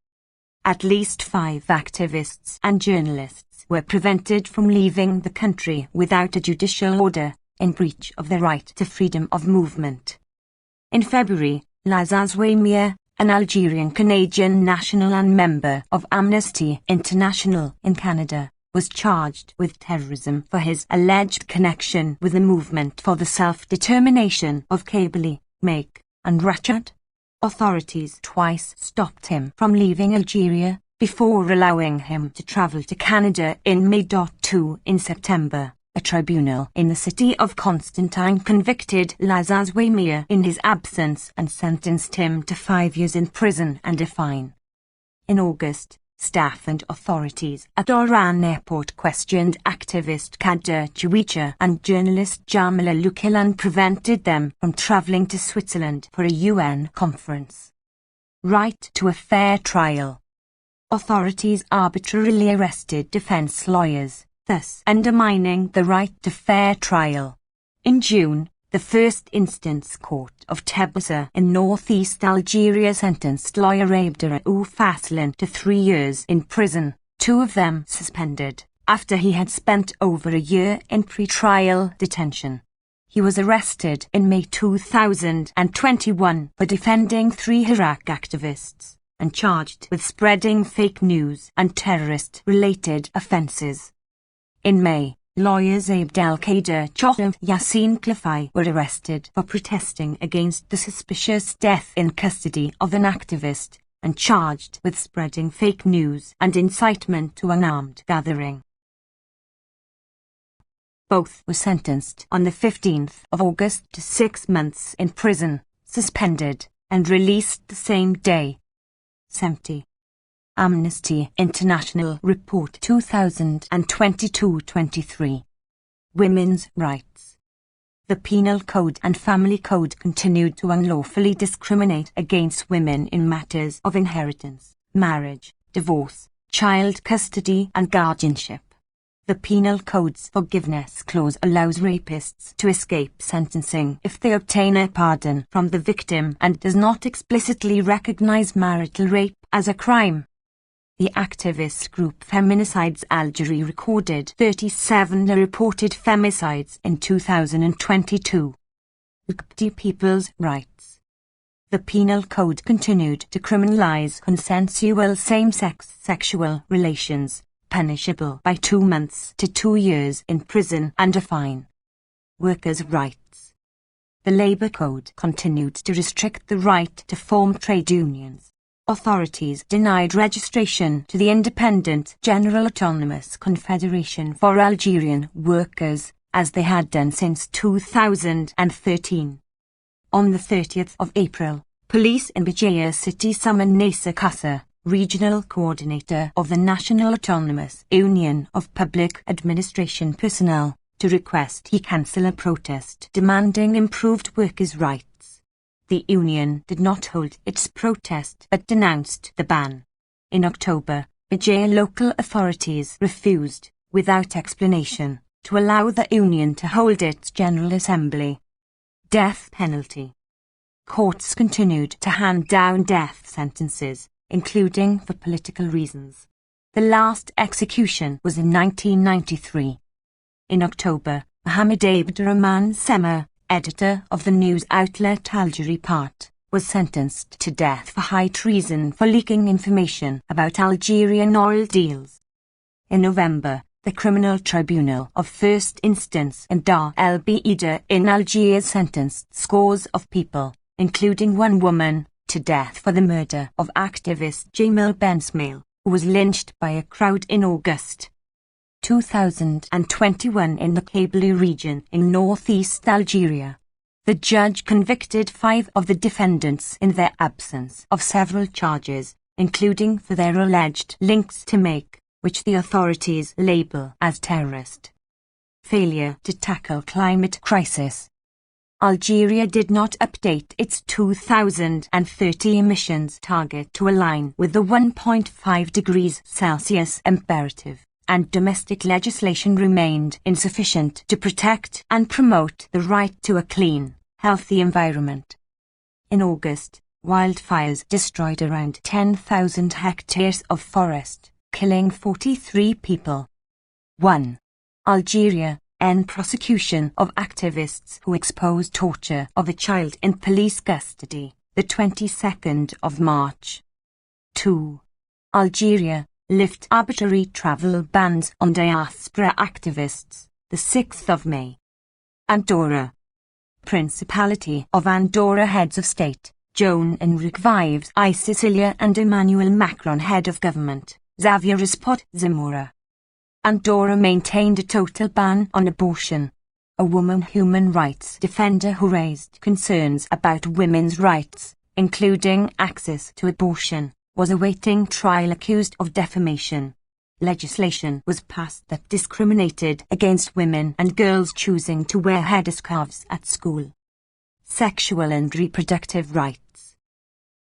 At least 5 activists and journalists were prevented from leaving the country without a judicial order, in breach of their right to freedom of movement. In February, Laza Zouemia, an Algerian-Canadian national and member of Amnesty International in Canada, was charged with terrorism for his alleged connection with the movement for the self-determination of Kabylie, Make, and Rachad. Authorities twice stopped him from leaving Algeria, before allowing him to travel to Canada in May. In September, a tribunal in the city of Constantine convicted Laza Zouemia in his absence and sentenced him to 5 years in prison and a fine. In August, staff and authorities at Oran Airport questioned activist Kader Chouicha and journalist Jamila Loukil and prevented them from travelling to Switzerland for a UN conference. Right to a fair trial. Authorities arbitrarily arrested defence lawyers, thus undermining the right to fair trial. In June, the first instance court of Tebessa in northeast Algeria sentenced lawyer Abderraouf Aslan to 3 years in prison, 2 of them suspended, after he had spent over a year in pre-trial detention. He was arrested in May 2021 for defending 3 Iraq activists, and charged with spreading fake news and terrorist-related offences. In May, lawyers Abdelkader Chouf and Yassine Klafai were arrested for protesting against the suspicious death in custody of an activist, and charged with spreading fake news and incitement to an armed gathering. Both were sentenced on the 15th of August to 6 months in prison, suspended, and released the same day. 70. Amnesty International Report 2022-23. Women's Rights. The Penal Code and Family Code continued to unlawfully discriminate against women in matters of inheritance, marriage, divorce, child custody and guardianship. The Penal Code's forgiveness clause allows rapists to escape sentencing if they obtain a pardon from the victim and does not explicitly recognize marital rape as a crime. The activist group Feminicides Algerie recorded 37 reported femicides in 2022. People's rights. The Penal Code continued to criminalize consensual same-sex sexual relations, punishable by 2 months to 2 years in prison and a fine. Workers' rights. The Labour Code continued to restrict the right to form trade unions. Authorities denied registration to the Independent General Autonomous Confederation for Algerian Workers, as they had done since 2013. On the 30th of April, police in Béjaïa city summoned Nessa Kassa, regional coordinator of the National Autonomous Union of Public Administration Personnel, to request he cancel a protest demanding improved workers' rights. The union did not hold its protest but denounced the ban. In October, Béjaïa local authorities refused, without explanation, to allow the union to hold its General Assembly. Death penalty. Courts continued to hand down death sentences, including for political reasons. The last execution was in 1993. In October, Mohamed Abderrahman Sema, editor of the news outlet Algérie Part, was sentenced to death for high treason for leaking information about Algerian oil deals. In November, the Criminal Tribunal of First Instance in Dar el Baida in Algiers sentenced scores of people, including one woman, to death for the murder of activist Jamil Bensmail, who was lynched by a crowd in August 2021 in the Kabylie region in northeast Algeria. The judge convicted 5 of the defendants in their absence of several charges, including for their alleged links to make, which the authorities label as terrorist. Failure to tackle climate crisis. Algeria did not update its 2030 emissions target to align with the 1.5 degrees Celsius imperative, and domestic legislation remained insufficient to protect and promote the right to a clean, healthy environment. In August, wildfires destroyed around 10,000 hectares of forest, killing 43 people. 1. Algeria end prosecution of activists who exposed torture of a child in police custody, the 22nd of March. 2. Algeria lift arbitrary travel bans on diaspora activists, the 6th of May. Andorra. Principality of Andorra heads of state, Joan Enrique Vives I Sicilia and Emmanuel Macron head of government, Xavier Espot Zamora. Andorra maintained a total ban on abortion. A woman human rights defender who raised concerns about women's rights, including access to abortion, was awaiting trial accused of defamation. Legislation was passed that discriminated against women and girls choosing to wear headscarves at school. Sexual and reproductive rights.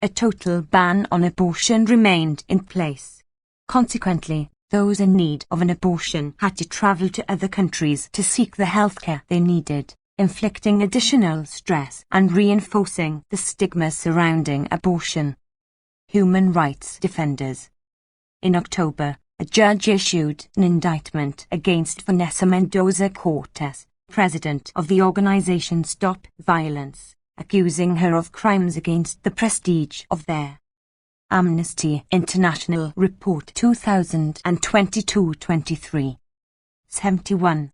A total ban on abortion remained in place. Consequently, those in need of an abortion had to travel to other countries to seek the healthcare they needed, inflicting additional stress and reinforcing the stigma surrounding abortion. Human rights defenders. In October, a judge issued an indictment against Vanessa Mendoza Cortes, president of the organization Stop Violence, accusing her of crimes against the prestige of their Amnesty International Report 2022-23. 71.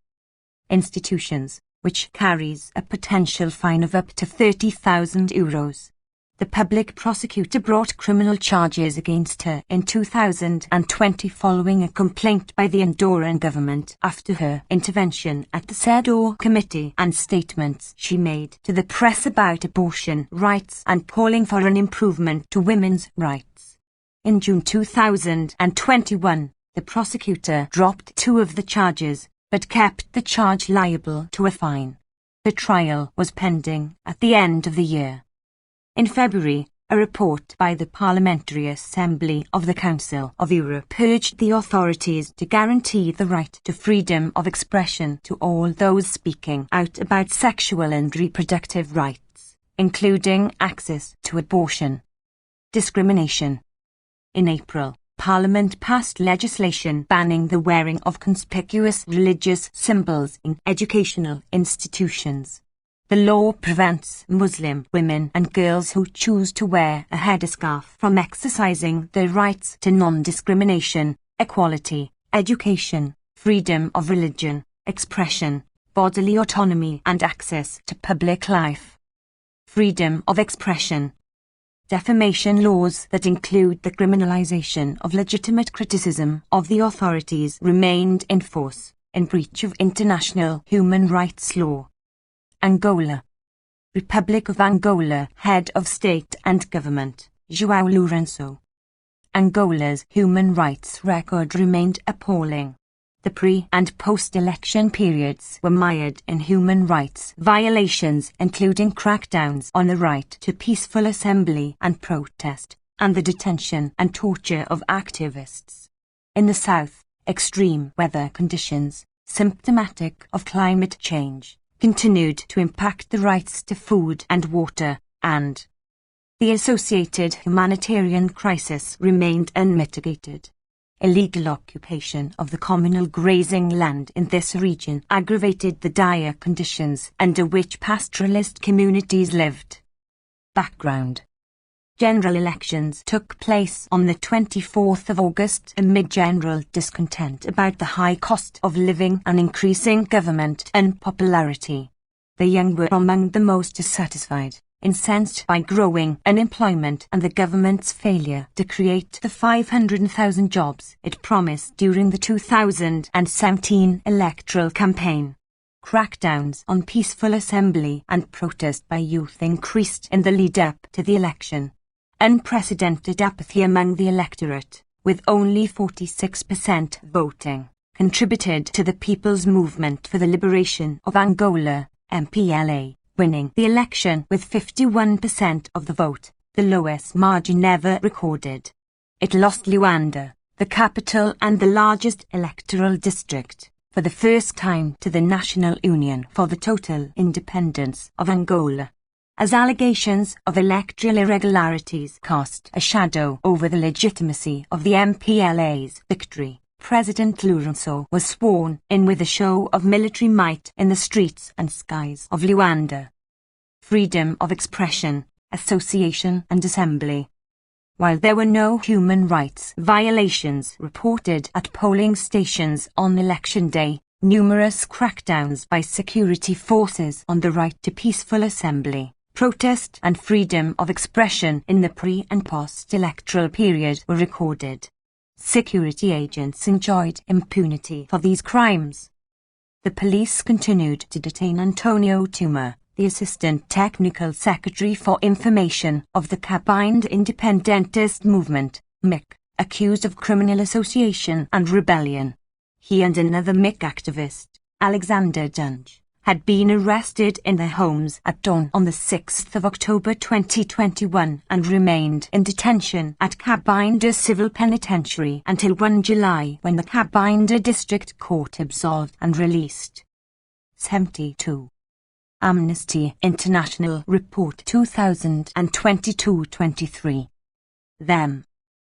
Institutions, which carries a potential fine of up to €30,000. The public prosecutor brought criminal charges against her in 2020 following a complaint by the Andorran government after her intervention at the CEDAW committee and statements she made to the press about abortion rights and calling for an improvement to women's rights. In June 2021, the prosecutor dropped 2 of the charges, but kept the charge liable to a fine. The trial was pending at the end of the year. In February, a report by the Parliamentary Assembly of the Council of Europe urged the authorities to guarantee the right to freedom of expression to all those speaking out about sexual and reproductive rights, including access to abortion. Discrimination. In April, Parliament passed legislation banning the wearing of conspicuous religious symbols in educational institutions. The law prevents Muslim women and girls who choose to wear a headscarf from exercising their rights to non-discrimination, equality, education, freedom of religion, expression, bodily autonomy and access to public life. Freedom of expression. Defamation laws that include the criminalization of legitimate criticism of the authorities remained in force, in breach of international human rights law. Angola. Republic of Angola, Head of State and Government, João Lourenço. Angola's human rights record remained appalling. The pre- and post-election periods were mired in human rights violations, including crackdowns on the right to peaceful assembly and protest, and the detention and torture of activists. In the south, extreme weather conditions, symptomatic of climate change, continued to impact the rights to food and water, and the associated humanitarian crisis remained unmitigated. Illegal occupation of the communal grazing land in this region aggravated the dire conditions under which pastoralist communities lived. Background. General elections took place on the 24th of August amid general discontent about the high cost of living and increasing government unpopularity. The young were among the most dissatisfied, incensed by growing unemployment and the government's failure to create the 500,000 jobs it promised during the 2017 electoral campaign. Crackdowns on peaceful assembly and protest by youth increased in the lead-up to the election. Unprecedented apathy among the electorate, with only 46% voting, contributed to the People's Movement for the Liberation of Angola, MPLA, winning the election with 51% of the vote, the lowest margin ever recorded. It lost Luanda, the capital and the largest electoral district, for the first time to the National Union for the Total Independence of Angola. As allegations of electoral irregularities cast a shadow over the legitimacy of the MPLA's victory, President Lourenço was sworn in with a show of military might in the streets and skies of Luanda. Freedom of expression, association and assembly. While there were no human rights violations reported at polling stations on election day, numerous crackdowns by security forces on the right to peaceful assembly, protest and freedom of expression in the pre- and post-electoral period were recorded. Security agents enjoyed impunity for these crimes. The police continued to detain Antonio Tuma, the Assistant Technical Secretary for Information of the Combined Independentist Movement, MIC, accused of criminal association and rebellion. He and another MIC activist, Alexander Dunge, had been arrested in their homes at dawn on the 6th of October 2021 and remained in detention at Cabinda Civil Penitentiary until 1 July when the Cabinda District Court absolved and released. 72. Amnesty International Report 2022-23. Them.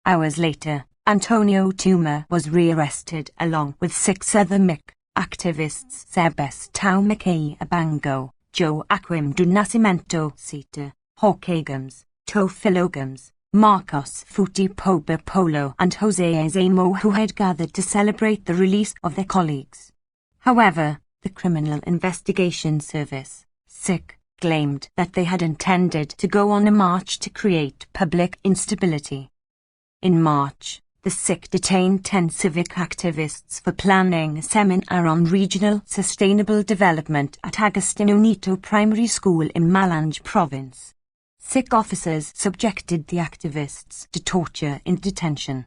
Hours later, Antonio Tuma was rearrested along with 6 other MIC activists: Sebastão Mackay Abango, Joaquim do Nascimento Sita, Jorge Gomes, Teofilo Gomes, Marcos Futi Poba Polo and Jose Azamo, who had gathered to celebrate the release of their colleagues. However, the Criminal Investigation Service, SIC, claimed that they had intended to go on a march to create public instability. In March, the SIC detained 10 civic activists for planning a seminar on regional sustainable development at Agostinho Neto Primary School in Malange Province. SIC officers subjected the activists to torture in detention.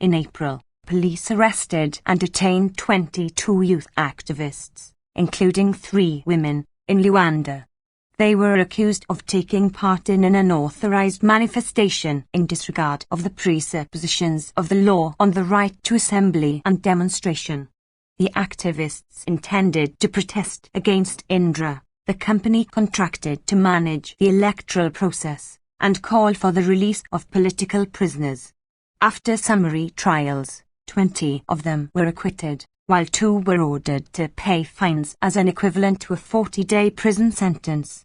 In April, police arrested and detained 22 youth activists, including 3 women, in Luanda. They were accused of taking part in an unauthorized manifestation in disregard of the presuppositions of the law on the right to assembly and demonstration. The activists intended to protest against Indra, the company contracted to manage the electoral process, and call for the release of political prisoners. After summary trials, 20 of them were acquitted, while 2 were ordered to pay fines as an equivalent to a 40-day prison sentence.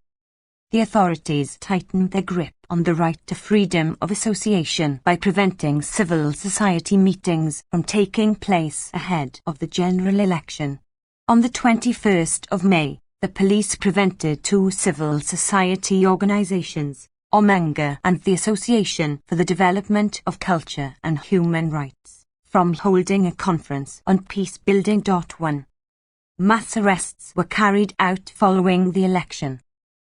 the authorities tightened their grip on the right to freedom of association by preventing civil society meetings from taking place ahead of the general election. On the 21st of May, the police prevented two civil society organizations, Omanga and the Association for the Development of Culture and Human Rights, from holding a conference on peace-building. 1. Mass arrests were carried out following the election.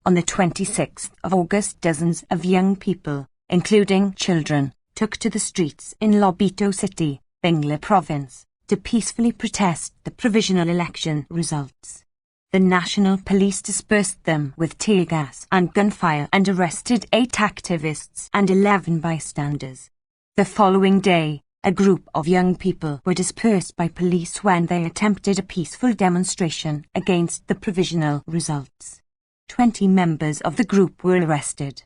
On the 26th of August, dozens of young people, including children, took to the streets in Lobito City, Bangla Province, to peacefully protest the provisional election results. The National Police dispersed them with tear gas and gunfire and arrested 8 activists and 11 bystanders. The following day, a group of young people were dispersed by police when they attempted a peaceful demonstration against the provisional results. 20 members of the group were arrested,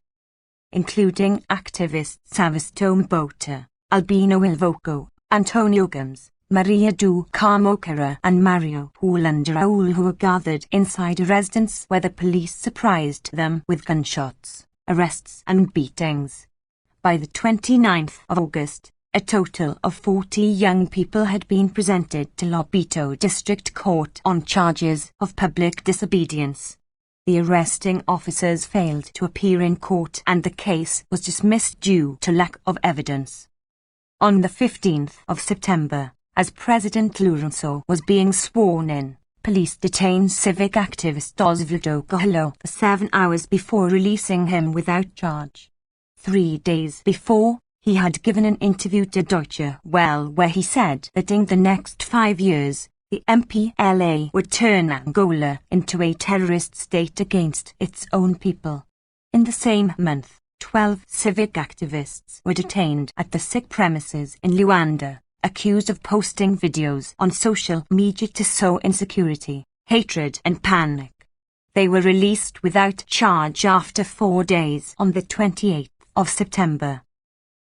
including activists Savisto Mbota, Albino Ilvoco, Antonio Gomes, Maria do Carmo Cara and Mario Pulanda Raul, who were gathered inside a residence where the police surprised them with gunshots, arrests and beatings. By the 29th of August, a total of 40 young people had been presented to Lobito District Court on charges of public disobedience. The arresting officers failed to appear in court and the case was dismissed due to lack of evidence. On the 15th of September, as President Lourenço was being sworn in, police detained civic activist Osvaldo Carrillo for 7 hours before releasing him without charge. 3 days before, he had given an interview to Deutsche Welle where he said that in the next 5 years, the MPLA would turn Angola into a terrorist state against its own people. In the same month, 12 civic activists were detained at the SIC premises in Luanda, accused of posting videos on social media to sow insecurity, hatred and panic. They were released without charge after 4 days on the 28th of September.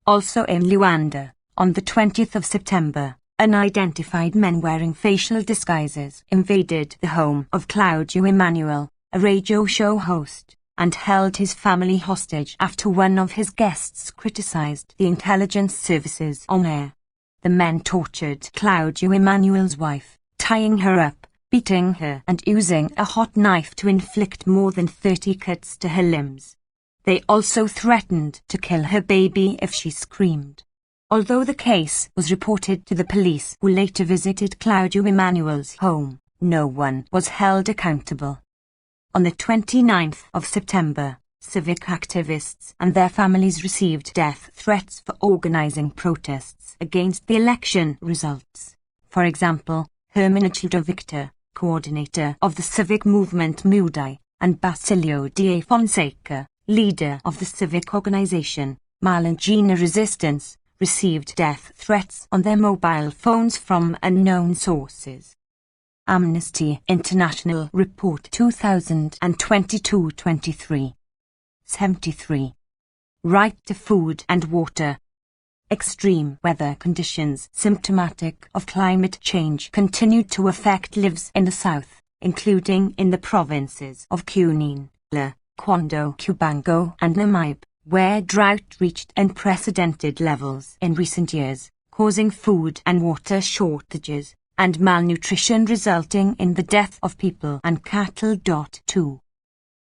Also in Luanda, on the 20th of September, unidentified men wearing facial disguises invaded the home of Claudio Emanuel, a radio show host, and held his family hostage after one of his guests criticized the intelligence services on air. The men tortured Claudio Emanuel's wife, tying her up, beating her and using a hot knife to inflict more than 30 cuts to her limbs. They also threatened to kill her baby if she screamed. Although the case was reported to the police who later visited Claudio Emanuel's home, no one was held accountable. On the 29th of September, civic activists and their families received death threats for organizing protests against the election results. For example, Hermenegildo Victor, coordinator of the civic movement MUDAI, and Basilio da Fonseca, leader of the civic organization Malangina Resistance, received death threats on their mobile phones from unknown sources. Amnesty International Report 2022-23. 73. Right to food and water. Extreme weather conditions symptomatic of climate change continued to affect lives in the south, including in the provinces of Cunene, Quando, Cubango and Namibe, where drought reached unprecedented levels in recent years, causing food and water shortages and malnutrition resulting in the death of people and cattle. 2.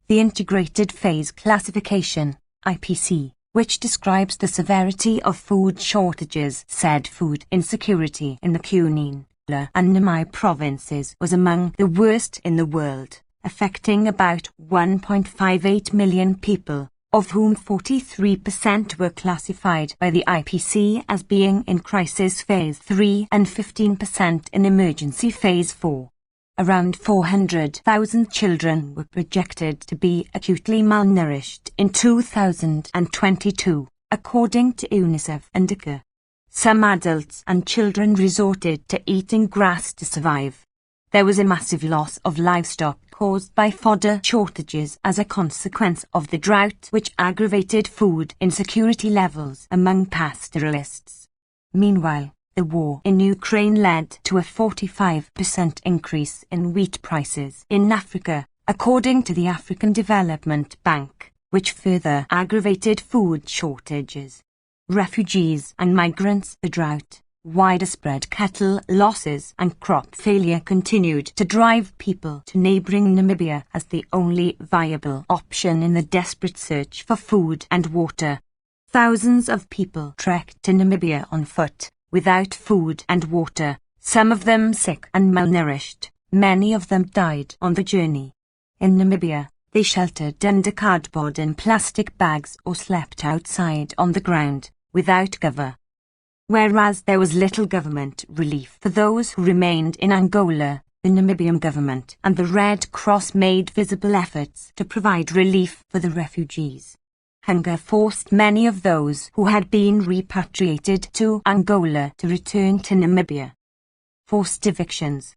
The Integrated Phase Classification, IPC, which describes the severity of food shortages, said food insecurity in the Cunene and Namibe provinces was among the worst in the world, affecting about 1.58 million people, of whom 43% were classified by the IPC as being in Crisis Phase 3 and 15% in Emergency Phase 4. Around 400,000 children were projected to be acutely malnourished in 2022, according to UNICEF and ICA. Some adults and children resorted to eating grass to survive. There was a massive loss of livestock caused by fodder shortages as a consequence of the drought, which aggravated food insecurity levels among pastoralists. Meanwhile, the war in Ukraine led to a 45% increase in wheat prices in Africa, according to the African Development Bank, which further aggravated food shortages. Refugees and migrants, the drought, widespread cattle losses and crop failure continued to drive people to neighbouring Namibia as the only viable option in the desperate search for food and water. Thousands of people trekked to Namibia on foot, without food and water, some of them sick and malnourished. Many of them died on the journey. In Namibia, they sheltered under cardboard and plastic bags or slept outside on the ground, without cover. Whereas there was little government relief for those who remained in Angola, the Namibian government and the Red Cross made visible efforts to provide relief for the refugees. Hunger forced many of those who had been repatriated to Angola to return to Namibia. Forced evictions.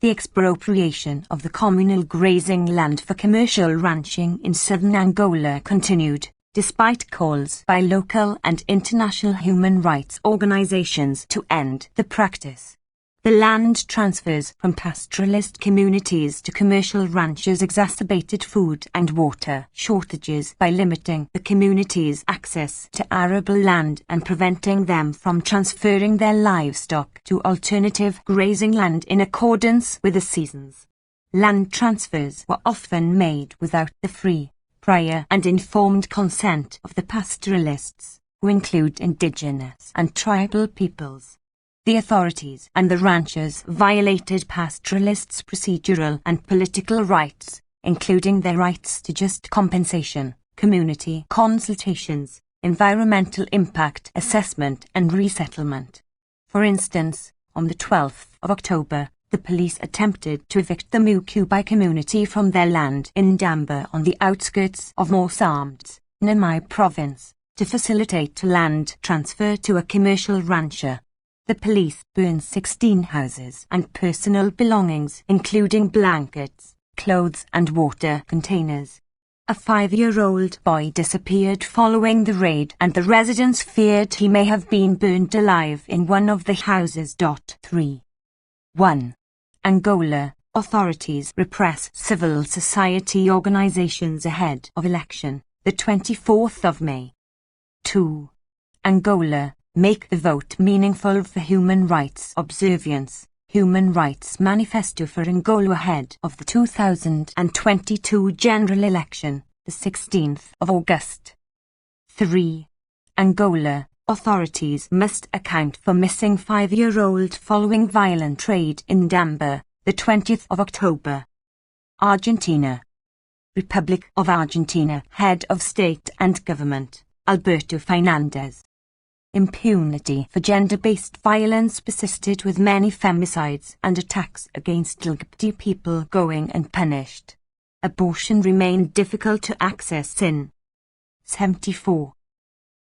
The expropriation of the communal grazing land for commercial ranching in southern Angola continued, despite calls by local and international human rights organizations to end the practice. The land transfers from pastoralist communities to commercial ranchers exacerbated food and water shortages by limiting the communities' access to arable land and preventing them from transferring their livestock to alternative grazing land in accordance with the seasons. Land transfers were often made without the free, prior and informed consent of the pastoralists, who include indigenous and tribal peoples. The authorities and the ranchers violated pastoralists' procedural and political rights, including their rights to just compensation, community consultations, environmental impact assessment and resettlement. For instance, on the 12th of October, the police attempted to evict the Mukubai community from their land in Ndamba on the outskirts of Mosambique, Namai province, to facilitate land transfer to a commercial rancher. The police burned 16 houses and personal belongings, including blankets, clothes and water containers. A 5-year-old boy disappeared following the raid, and the residents feared he may have been burned alive in one of the houses. 3. 1. Angola. Authorities repress civil society organizations ahead of election, the 24th of May. 2. Angola. Make the vote meaningful for human rights observance. Human Rights Manifesto for Angola ahead of the 2022 general election, the 16th of August. 3. Angola. Authorities must account for missing 5-year-old following violent raid in Ndamba, the 20th of October. Argentina. Republic of Argentina. Head of State and Government, Alberto Fernandez. Impunity for gender-based violence persisted, with many femicides and attacks against LGBT people going unpunished. Abortion remained difficult to access in 74.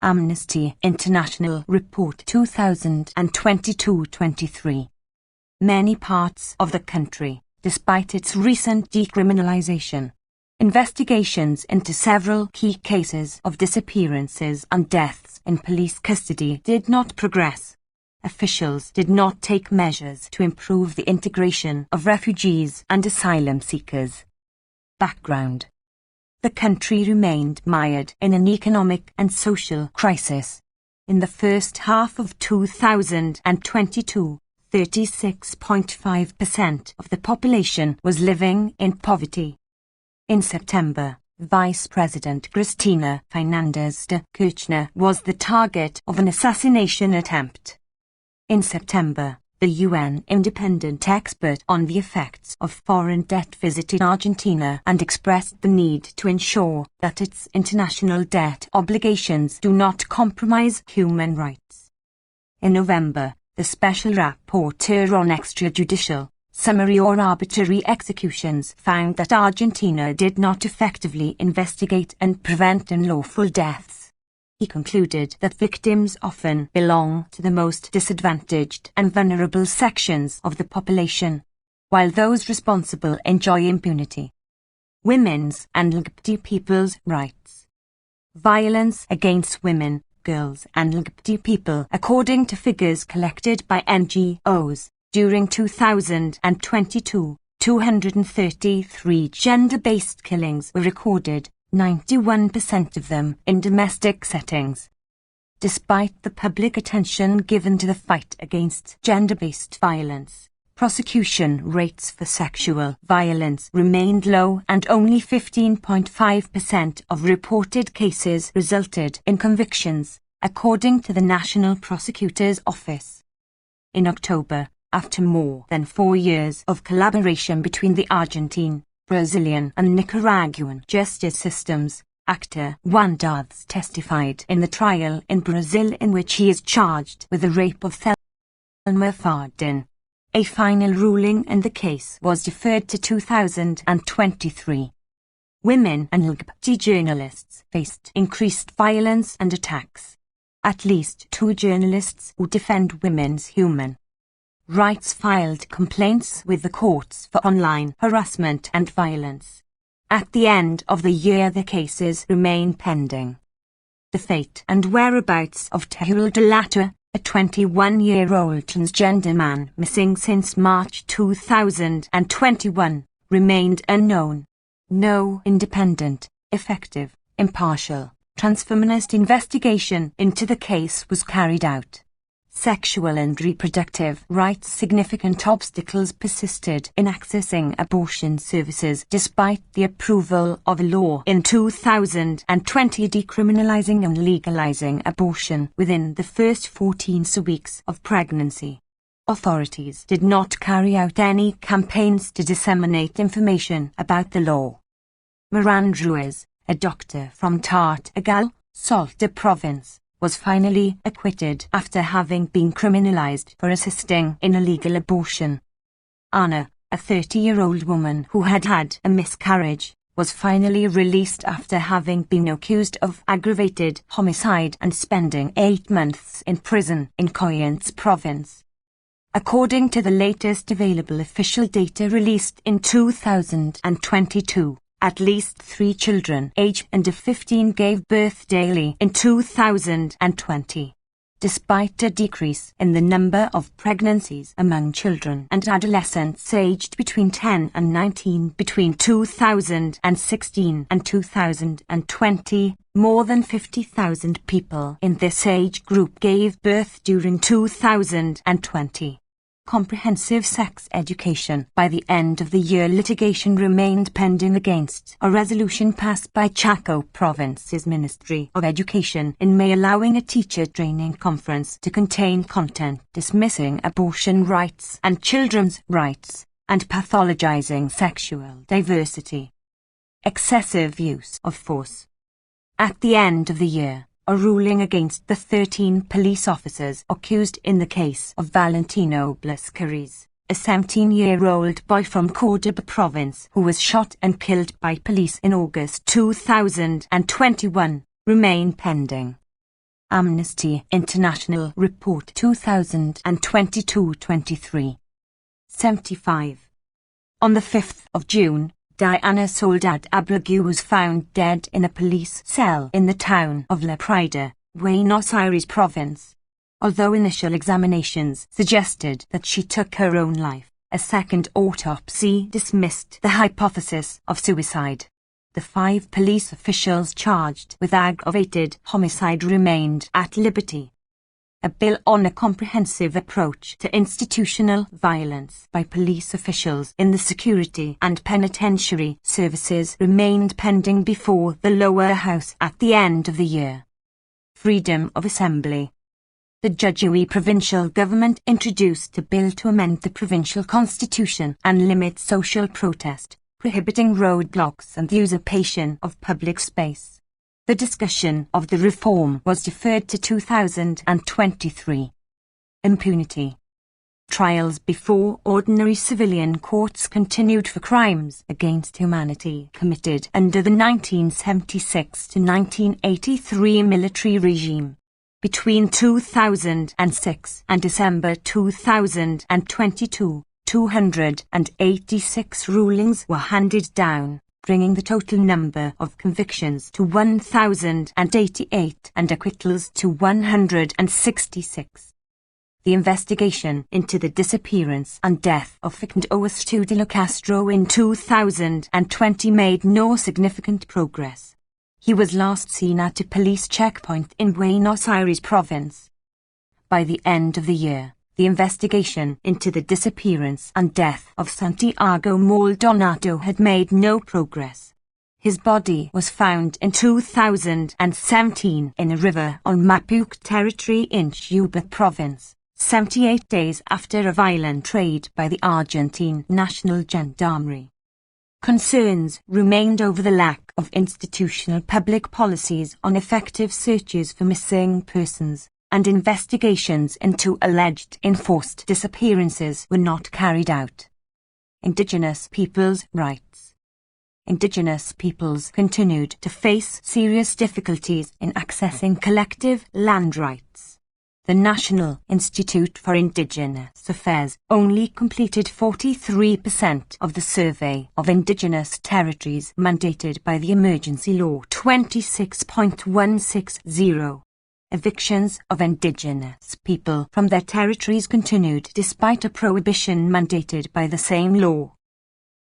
Amnesty International Report 2022-23. Many parts of the country, despite its recent decriminalization, investigations into several key cases of disappearances and deaths in police custody did not progress. Officials did not take measures to improve the integration of refugees and asylum seekers. Background. The country remained mired in an economic and social crisis. In the first half of 2022, 36.5% of the population was living in poverty. In September, Vice President Cristina Fernandes de Kirchner was the target of an assassination attempt. In September, the UN independent expert on the effects of foreign debt visited Argentina and expressed the need to ensure that its international debt obligations do not compromise human rights. In November, the Special Rapporteur on Extrajudicial, Summary or Arbitrary Executions found that Argentina did not effectively investigate and prevent unlawful deaths. He concluded that victims often belong to the most disadvantaged and vulnerable sections of the population, while those responsible enjoy impunity. Women's and LGBT people's rights. Violence against women, girls and LGBT people, according to figures collected by NGOs, during 2022, 233 gender-based killings were recorded, 91% of them in domestic settings. Despite the public attention given to the fight against gender-based violence, prosecution rates for sexual violence remained low and only 15.5% of reported cases resulted in convictions, according to the National Prosecutor's Office. In October, after more than 4 years of collaboration between the Argentine, Brazilian and Nicaraguan justice systems, actor Juan Darth testified in the trial in Brazil in which he is charged with the rape of Thelma Fardin. A final ruling in the case was deferred to 2023. Women and LGBT journalists faced increased violence and attacks. At least 2 journalists who defend women's human rights filed complaints with the courts for online harassment and violence. At the end of the year, the cases remain pending. The fate and whereabouts of Tehuel Delator, a 21-year-old transgender man missing since March 2021, remained unknown. No independent, effective, impartial, transfeminist investigation into the case was carried out. Sexual and reproductive rights. Significant obstacles persisted in accessing abortion services despite the approval of a law in 2020 decriminalizing and legalizing abortion within the first 14 weeks of pregnancy. Authorities did not carry out any campaigns to disseminate information about the law. Miranda Ruiz, a doctor from Tartagal, Salta province, was finally acquitted after having been criminalized for assisting in illegal abortion. Anna, a 30-year-old woman who had had a miscarriage, was finally released after having been accused of aggravated homicide and spending 8 months in prison in Coyans province. According to the latest available official data released in 2022, at least 3 children aged under 15 gave birth daily in 2020. Despite a decrease in the number of pregnancies among children and adolescents aged between 10 and 19 between 2016 and 2020, more than 50,000 people in this age group gave birth during 2020. Comprehensive sex education. By the end of the year, litigation remained pending against a resolution passed by Chaco Province's Ministry of Education in May allowing a teacher training conference to contain content dismissing abortion rights and children's rights, and pathologizing sexual diversity. Excessive use of force. At the end of the year, a ruling against the 13 police officers accused in the case of Valentino Blascaris, a 17-year-old boy from Córdoba province who was shot and killed by police in August 2021, remain pending. Amnesty International Report 2022-23. 75. On the 5th of June, Diana Soledad Abregu was found dead in a police cell in the town of La Prida, Buenos Aires province. Although initial examinations suggested that she took her own life, a second autopsy dismissed the hypothesis of suicide. The 5 police officials charged with aggravated homicide remained at liberty. A bill on a comprehensive approach to institutional violence by police officials in the security and penitentiary services remained pending before the lower house at the end of the year. Freedom of assembly. The Jujuy provincial government introduced a bill to amend the provincial constitution and limit social protest, prohibiting roadblocks and the usurpation of public space. The discussion of the reform was deferred to 2023. Impunity. Trials before ordinary civilian courts continued for crimes against humanity committed under the 1976 to 1983 military regime. Between 2006 and December 2022, 286 rulings were handed down, bringing the total number of convictions to 1,088 and acquittals to 166. The investigation into the disappearance and death of Fernando Astudillo Castro in 2020 made no significant progress. He was last seen at a police checkpoint in Buenos Aires province. By the end of the year, the investigation into the disappearance and death of Santiago Maldonado had made no progress. His body was found in 2017 in a river on Mapuche territory in Chubut province, 78 days after a violent raid by the Argentine National Gendarmerie. Concerns remained over the lack of institutional public policies on effective searches for missing persons, and investigations into alleged enforced disappearances were not carried out. Indigenous peoples' rights. Indigenous peoples continued to face serious difficulties in accessing collective land rights. The National Institute for Indigenous Affairs only completed 43% of the survey of indigenous territories mandated by the Emergency Law 26.160. Evictions of indigenous people from their territories continued despite a prohibition mandated by the same law.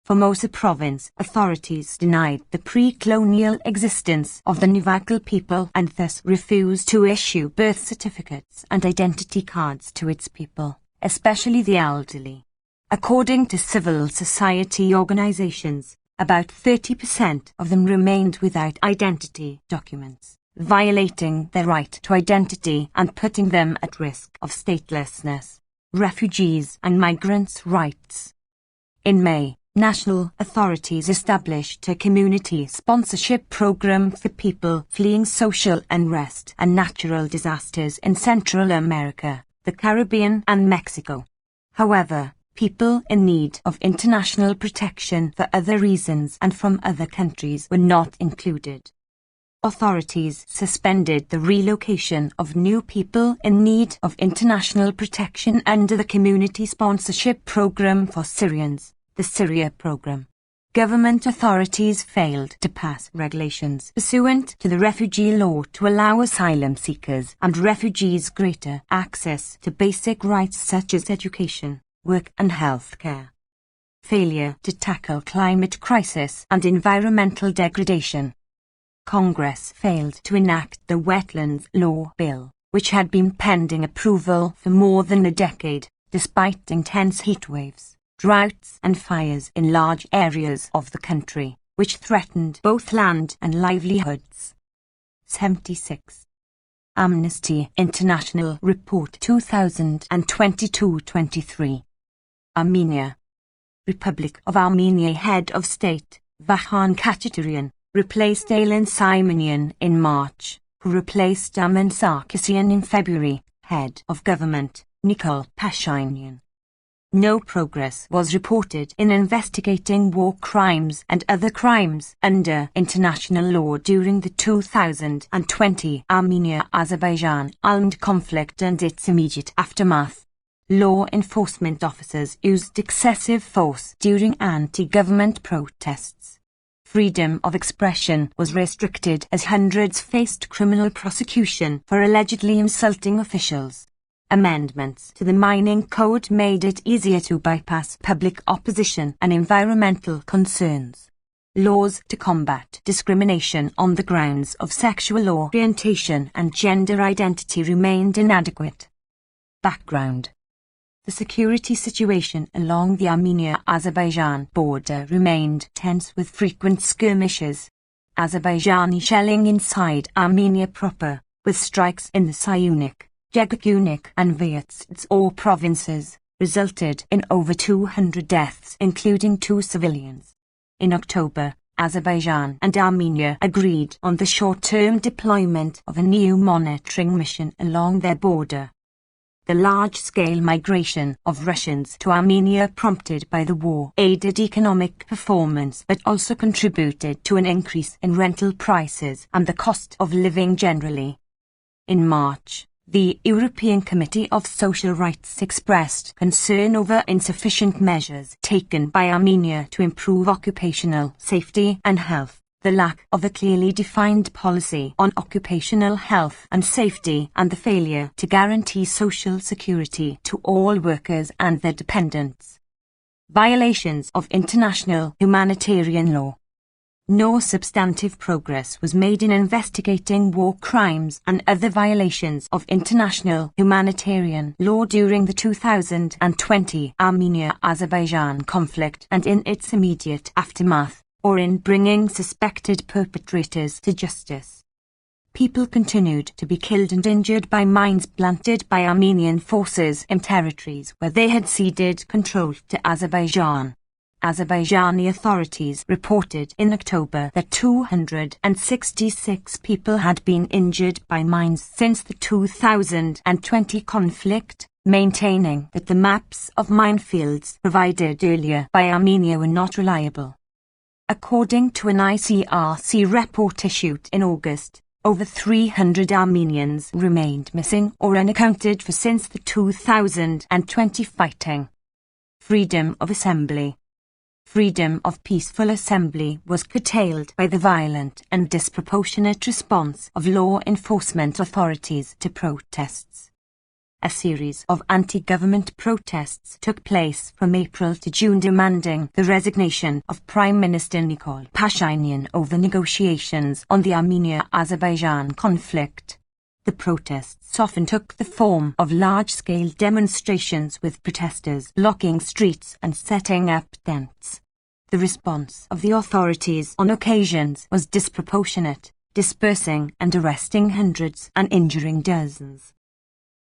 Formosa province authorities denied the pre-colonial existence of the Navajo people and thus refused to issue birth certificates and identity cards to its people, especially the elderly. According to civil society organizations, about 30% of them remained without identity documents, violating their right to identity and putting them at risk of statelessness. Refugees and migrants' rights. In May, national authorities established a community sponsorship program for people fleeing social unrest and natural disasters in Central America, the Caribbean and Mexico. However, people in need of international protection for other reasons and from other countries were not included. Authorities suspended the relocation of new people in need of international protection under the Community Sponsorship Program for Syrians, the Syria Program. Government authorities failed to pass regulations pursuant to the refugee law to allow asylum seekers and refugees greater access to basic rights such as education, work and health care. Failure to tackle climate crisis and environmental degradation. Congress failed to enact the Wetlands Law Bill, which had been pending approval for more than a decade, despite intense heatwaves, droughts and fires in large areas of the country, which threatened both land and livelihoods. 76. Amnesty International Report 2022-23. Armenia. Republic of Armenia Head of State, Vahan Kachaturian, replaced Alan Simonian in March, who replaced Aman Sarkisian in February, head of government, Nikol Pashinyan. No progress was reported in investigating war crimes and other crimes under international law during the 2020 Armenia-Azerbaijan armed conflict and its immediate aftermath. Law enforcement officers used excessive force during anti-government protests. Freedom of expression was restricted as hundreds faced criminal prosecution for allegedly insulting officials. Amendments to the mining code made it easier to bypass public opposition and environmental concerns. Laws to combat discrimination on the grounds of sexual orientation and gender identity remained inadequate. Background. The security situation along the Armenia-Azerbaijan border remained tense with frequent skirmishes. Azerbaijani shelling inside Armenia proper, with strikes in the Syunik, Yegukunik and Vyazov provinces, resulted in over 200 deaths including 2 civilians. In October, Azerbaijan and Armenia agreed on the short-term deployment of a new monitoring mission along their border. The large-scale migration of Russians to Armenia prompted by the war aided economic performance but also contributed to an increase in rental prices and the cost of living generally. In March, the European Committee of Social Rights expressed concern over insufficient measures taken by Armenia to improve occupational safety and health, the lack of a clearly defined policy on occupational health and safety, and the failure to guarantee social security to all workers and their dependents. Violations of international humanitarian law. No substantive progress was made in investigating war crimes and other violations of international humanitarian law during the 2020 Armenia-Azerbaijan conflict and in its immediate aftermath, or in bringing suspected perpetrators to justice. People continued to be killed and injured by mines planted by Armenian forces in territories where they had ceded control to Azerbaijan. Azerbaijani authorities reported in October that 266 people had been injured by mines since the 2020 conflict, maintaining that the maps of minefields provided earlier by Armenia were not reliable. According to an ICRC report issued in August, over 300 Armenians remained missing or unaccounted for since the 2020 fighting. Freedom of assembly. Freedom of peaceful assembly was curtailed by the violent and disproportionate response of law enforcement authorities to protests. A series of anti-government protests took place from April to June demanding the resignation of Prime Minister Nikol Pashinyan over negotiations on the Armenia-Azerbaijan conflict. The protests often took the form of large-scale demonstrations with protesters blocking streets and setting up tents. The response of the authorities on occasions was disproportionate, dispersing and arresting hundreds and injuring dozens.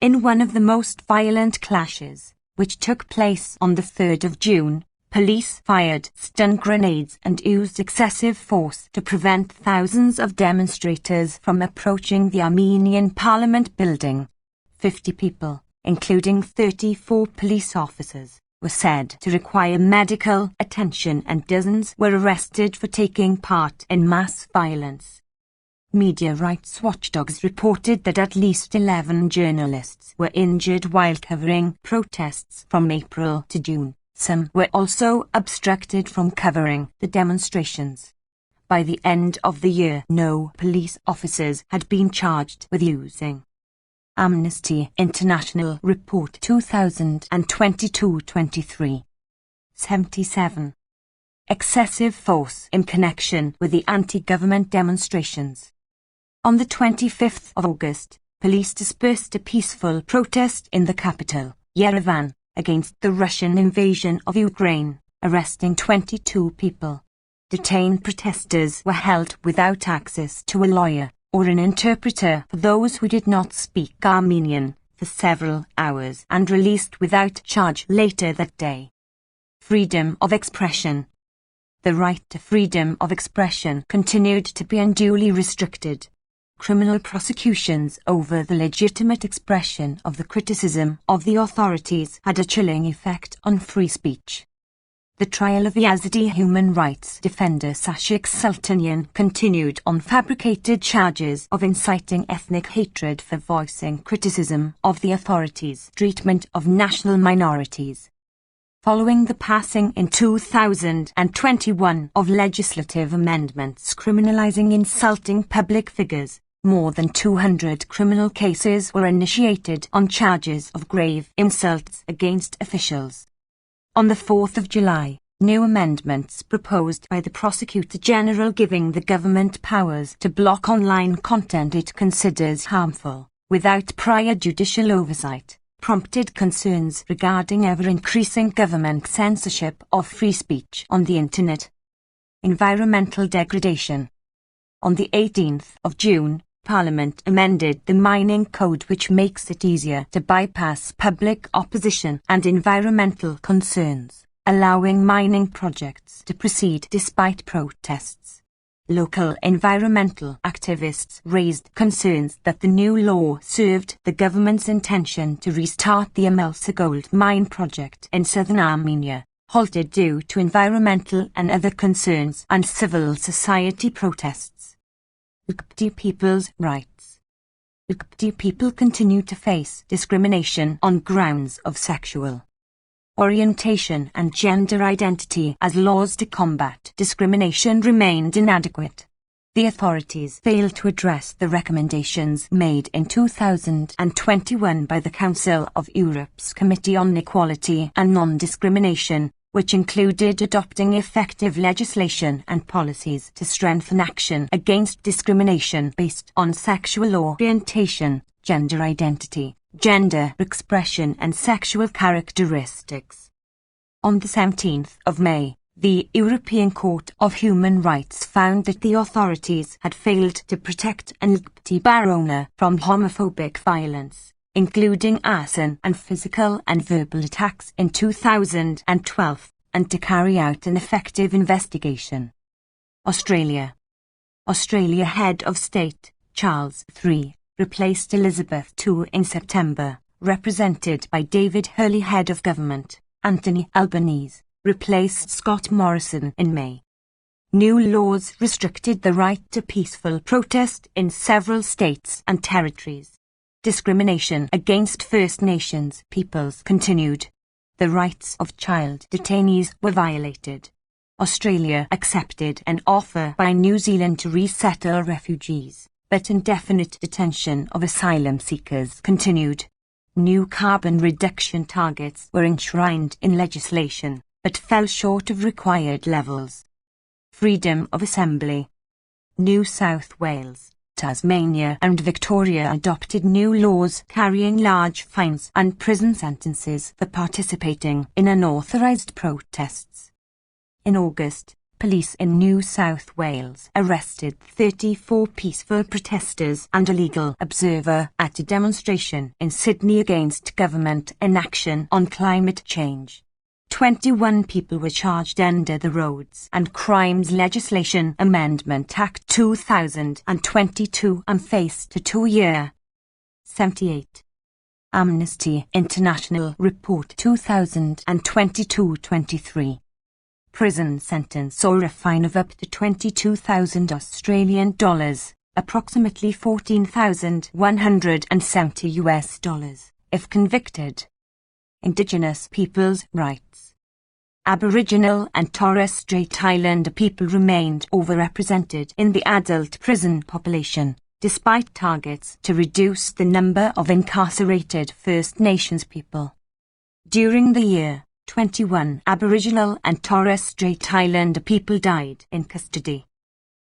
In one of the most violent clashes, which took place on the 3rd of June, police fired stun grenades and used excessive force to prevent thousands of demonstrators from approaching the Armenian Parliament building. 50 people, including 34 police officers, were said to require medical attention and dozens were arrested for taking part in mass violence. Media rights watchdogs reported that at least 11 journalists were injured while covering protests from April to June. Some were also obstructed from covering the demonstrations. By the end of the year, no police officers had been charged with using. Amnesty International Report 2022-23. 77. Excessive force in connection with the anti-government demonstrations. On the 25th of August, police dispersed a peaceful protest in the capital, Yerevan, against the Russian invasion of Ukraine, arresting 22 people. Detained protesters were held without access to a lawyer or an interpreter for those who did not speak Armenian for several hours and released without charge later that day. Freedom of expression. The right to freedom of expression continued to be unduly restricted. Criminal prosecutions over the legitimate expression of the criticism of the authorities had a chilling effect on free speech. The trial of Yazidi human rights defender Sashik Sultanian continued on fabricated charges of inciting ethnic hatred for voicing criticism of the authorities' treatment of national minorities. Following the passing in 2021 of legislative amendments criminalizing insulting public figures, more than 200 criminal cases were initiated on charges of grave insults against officials. On the 4th of July, new amendments proposed by the Prosecutor General giving the government powers to block online content it considers harmful, without prior judicial oversight, prompted concerns regarding ever-increasing government censorship of free speech on the Internet. Environmental degradation. On the 18th of June, Parliament amended the mining code which makes it easier to bypass public opposition and environmental concerns, allowing mining projects to proceed despite protests. Local environmental activists raised concerns that the new law served the government's intention to restart the Amelsa gold mine project in southern Armenia, halted due to environmental and other concerns and civil society protests. Ukpti people's rights. Ukpti people continue to face discrimination on grounds of sexual orientation and gender identity as laws to combat discrimination remained inadequate. The authorities failed to address the recommendations made in 2021 by the Council of Europe's Committee on Equality and Non-Discrimination, which included adopting effective legislation and policies to strengthen action against discrimination based on sexual orientation, gender identity, gender expression and sexual characteristics. On the 17th of May, the European Court of Human Rights found that the authorities had failed to protect an LGBT bar owner from homophobic violence, including arson and physical and verbal attacks in 2012, and to carry out an effective investigation. Australia Head of State, Charles III, replaced Elizabeth II in September, represented by David Hurley. Head of Government, Anthony Albanese, replaced Scott Morrison in May. New laws restricted the right to peaceful protest in several states and territories. Discrimination against First Nations peoples continued. The rights of child detainees were violated. Australia accepted an offer by New Zealand to resettle refugees, but indefinite detention of asylum seekers continued. New carbon reduction targets were enshrined in legislation, but fell short of required levels. Freedom of assembly. New South Wales, Tasmania and Victoria adopted new laws carrying large fines and prison sentences for participating in unauthorised protests. In August, police in New South Wales arrested 34 peaceful protesters and a legal observer at a demonstration in Sydney against government inaction on climate change. 21 people were charged under the Roads and Crimes Legislation Amendment Act 2022 and faced a 2-year. 78. Amnesty International Report 2022-23. Prison sentence or a fine of up to 22,000 Australian dollars, approximately $14,170 if convicted. Indigenous peoples' rights. Aboriginal and Torres Strait Islander people remained overrepresented in the adult prison population, despite targets to reduce the number of incarcerated First Nations people. During the year, 21 Aboriginal and Torres Strait Islander people died in custody.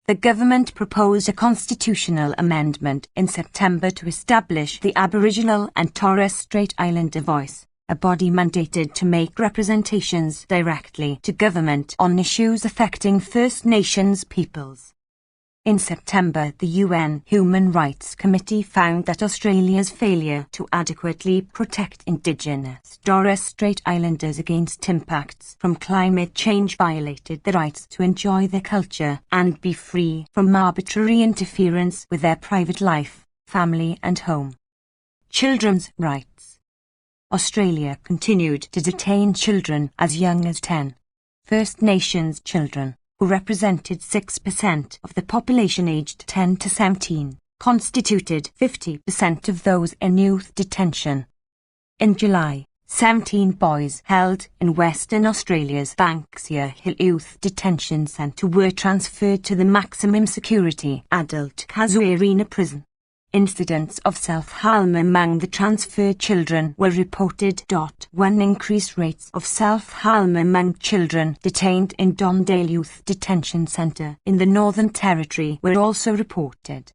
The government proposed a constitutional amendment in September to establish the Aboriginal and Torres Strait Islander Voice, a body mandated to make representations directly to government on issues affecting First Nations peoples. In September, the UN Human Rights Committee found that Australia's failure to adequately protect Indigenous Torres Strait Islanders against impacts from climate change violated their rights to enjoy their culture and be free from arbitrary interference with their private life, family and home. Children's rights. Australia continued to detain children as young as 10. First Nations children, who represented 6% of the population aged 10 to 17, constituted 50% of those in youth detention. In July, 17 boys held in Western Australia's Banksia Hill Youth Detention Centre were transferred to the maximum security adult Casuarina prison. Incidents of self-harm among the transferred children were reported. 1 Increased rates of self-harm among children detained in Dondale Youth Detention Centre in the Northern Territory were also reported.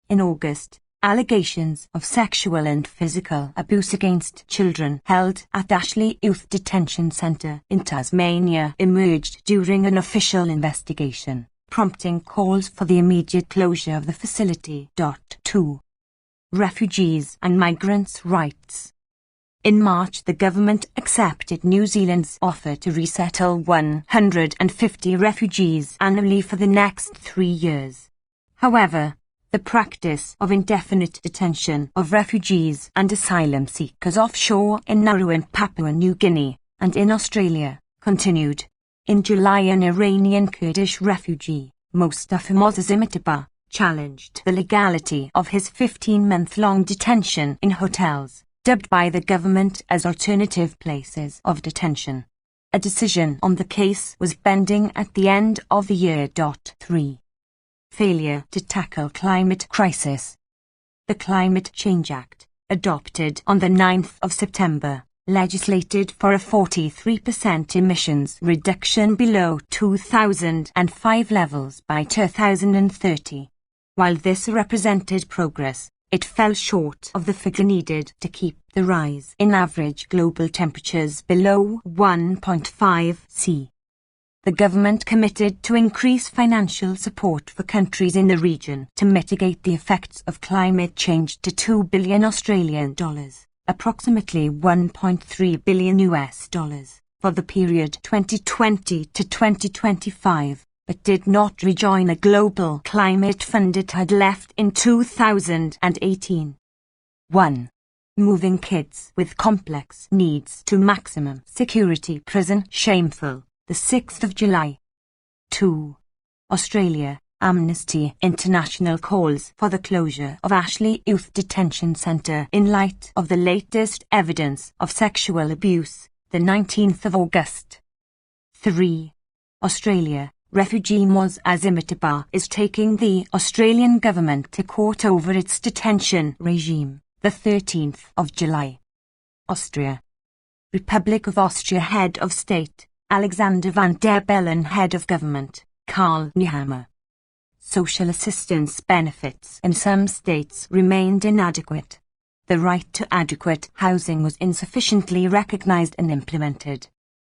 In August, allegations of sexual and physical abuse against children held at Ashley Youth Detention Centre in Tasmania emerged during an official investigation, prompting calls for the immediate closure of the facility. 2. Refugees and migrants' rights. In March, the government accepted New Zealand's offer to resettle 150 refugees annually for the next 3 years. However, the practice of indefinite detention of refugees and asylum seekers offshore in Nauru and Papua New Guinea, and in Australia, continued. In July, an Iranian Kurdish refugee, Mustafa Mozazimitaba, challenged the legality of his 15-month-long detention in hotels, dubbed by the government as alternative places of detention. A decision on the case was pending at the end of the year. 3. Failure to tackle climate crisis. The Climate Change Act, adopted on the 9th of September, legislated for a 43% emissions reduction below 2005 levels by 2030. While this represented progress, it fell short of the figure needed to keep the rise in average global temperatures below 1.5 C. The government committed to increase financial support for countries in the region to mitigate the effects of climate change to $2 billion Australian dollars, approximately $1.3 billion US dollars, for the period 2020 to 2025, but did not rejoin a global climate fund it had left in 2018. 1. Moving kids with complex needs to maximum security prison shameful, the 6th of July. 2. Australia, Amnesty International calls for the closure of Ashley Youth Detention Centre in light of the latest evidence of sexual abuse, the 19th of August. 3. Australia, refugee Moz Azimataba is taking the Australian government to court over its detention regime, the 13th of July. Austria. Republic of Austria Head of State, Alexander Van der Bellen Head of Government, Karl Nehammer. Social assistance benefits in some states remained inadequate. The right to adequate housing was insufficiently recognised and implemented.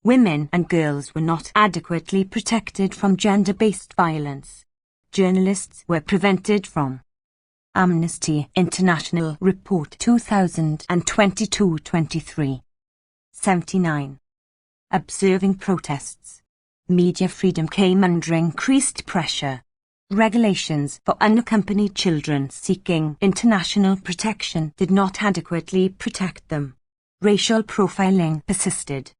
Women and girls were not adequately protected from gender-based violence. Journalists were prevented from. Amnesty International Report 2022-23. 79. Observing protests. Media freedom came under increased pressure. Regulations for unaccompanied children seeking international protection did not adequately protect them. Racial profiling persisted.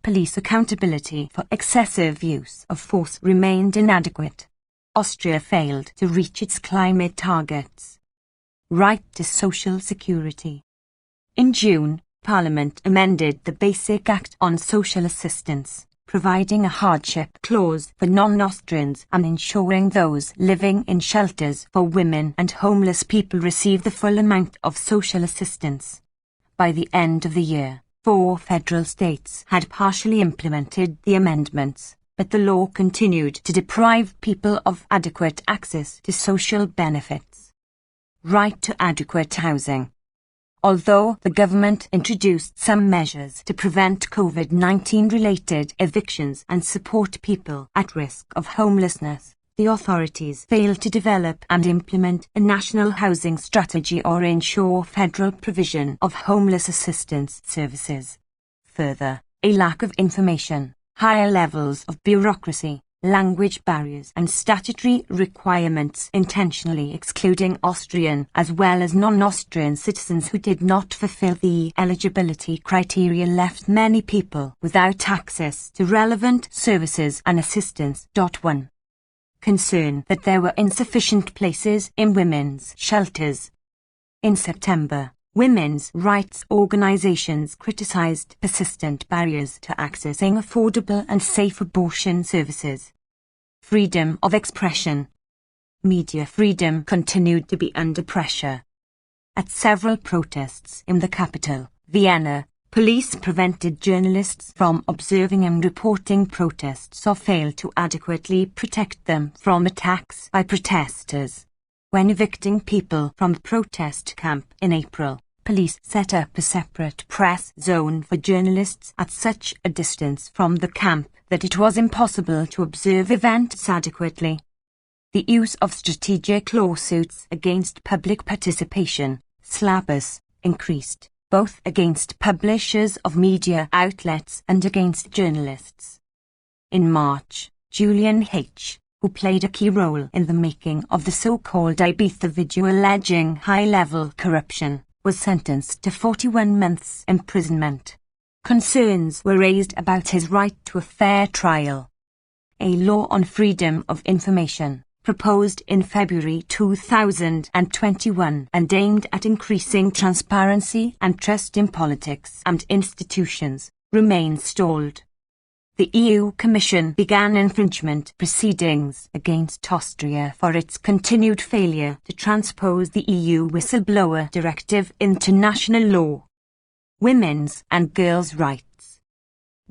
Police accountability for excessive use of force remained inadequate. Austria failed to reach its climate targets. Right to social security. In June, Parliament amended the Basic Act on Social Assistance, providing a hardship clause for non-Austrians and ensuring those living in shelters for women and homeless people receive the full amount of social assistance. By the end of the year, 4 federal states had partially implemented the amendments, but the law continued to deprive people of adequate access to social benefits. Right to adequate housing. Although the government introduced some measures to prevent COVID-19 related evictions and support people at risk of homelessness, the authorities failed to develop and implement a national housing strategy or ensure federal provision of homeless assistance services. Further, a lack of information, higher levels of bureaucracy, language barriers and statutory requirements intentionally excluding Austrian as well as non-Austrian citizens who did not fulfill the eligibility criteria left many people without access to relevant services and assistance. 1. Concern that there were insufficient places in women's shelters. In September, women's rights organizations criticized persistent barriers to accessing affordable and safe abortion services. Freedom of expression. Media freedom continued to be under pressure. At several protests in the capital, Vienna, police prevented journalists from observing and reporting protests or failed to adequately protect them from attacks by protesters. When evicting people from a protest camp in April, police set up a separate press zone for journalists at such a distance from the camp that it was impossible to observe events adequately. The use of strategic lawsuits against public participation, SLAPPers, increased, both against publishers of media outlets and against journalists. In March, Julian H., who played a key role in the making of the so-called Ibiza video alleging high-level corruption, was sentenced to 41 months imprisonment. Concerns were raised about his right to a fair trial. A law on freedom of information, proposed in February 2021 and aimed at increasing transparency and trust in politics and institutions, remains stalled. The EU Commission began infringement proceedings against Austria for its continued failure to transpose the EU Whistleblower Directive into national law. Women's and girls' rights,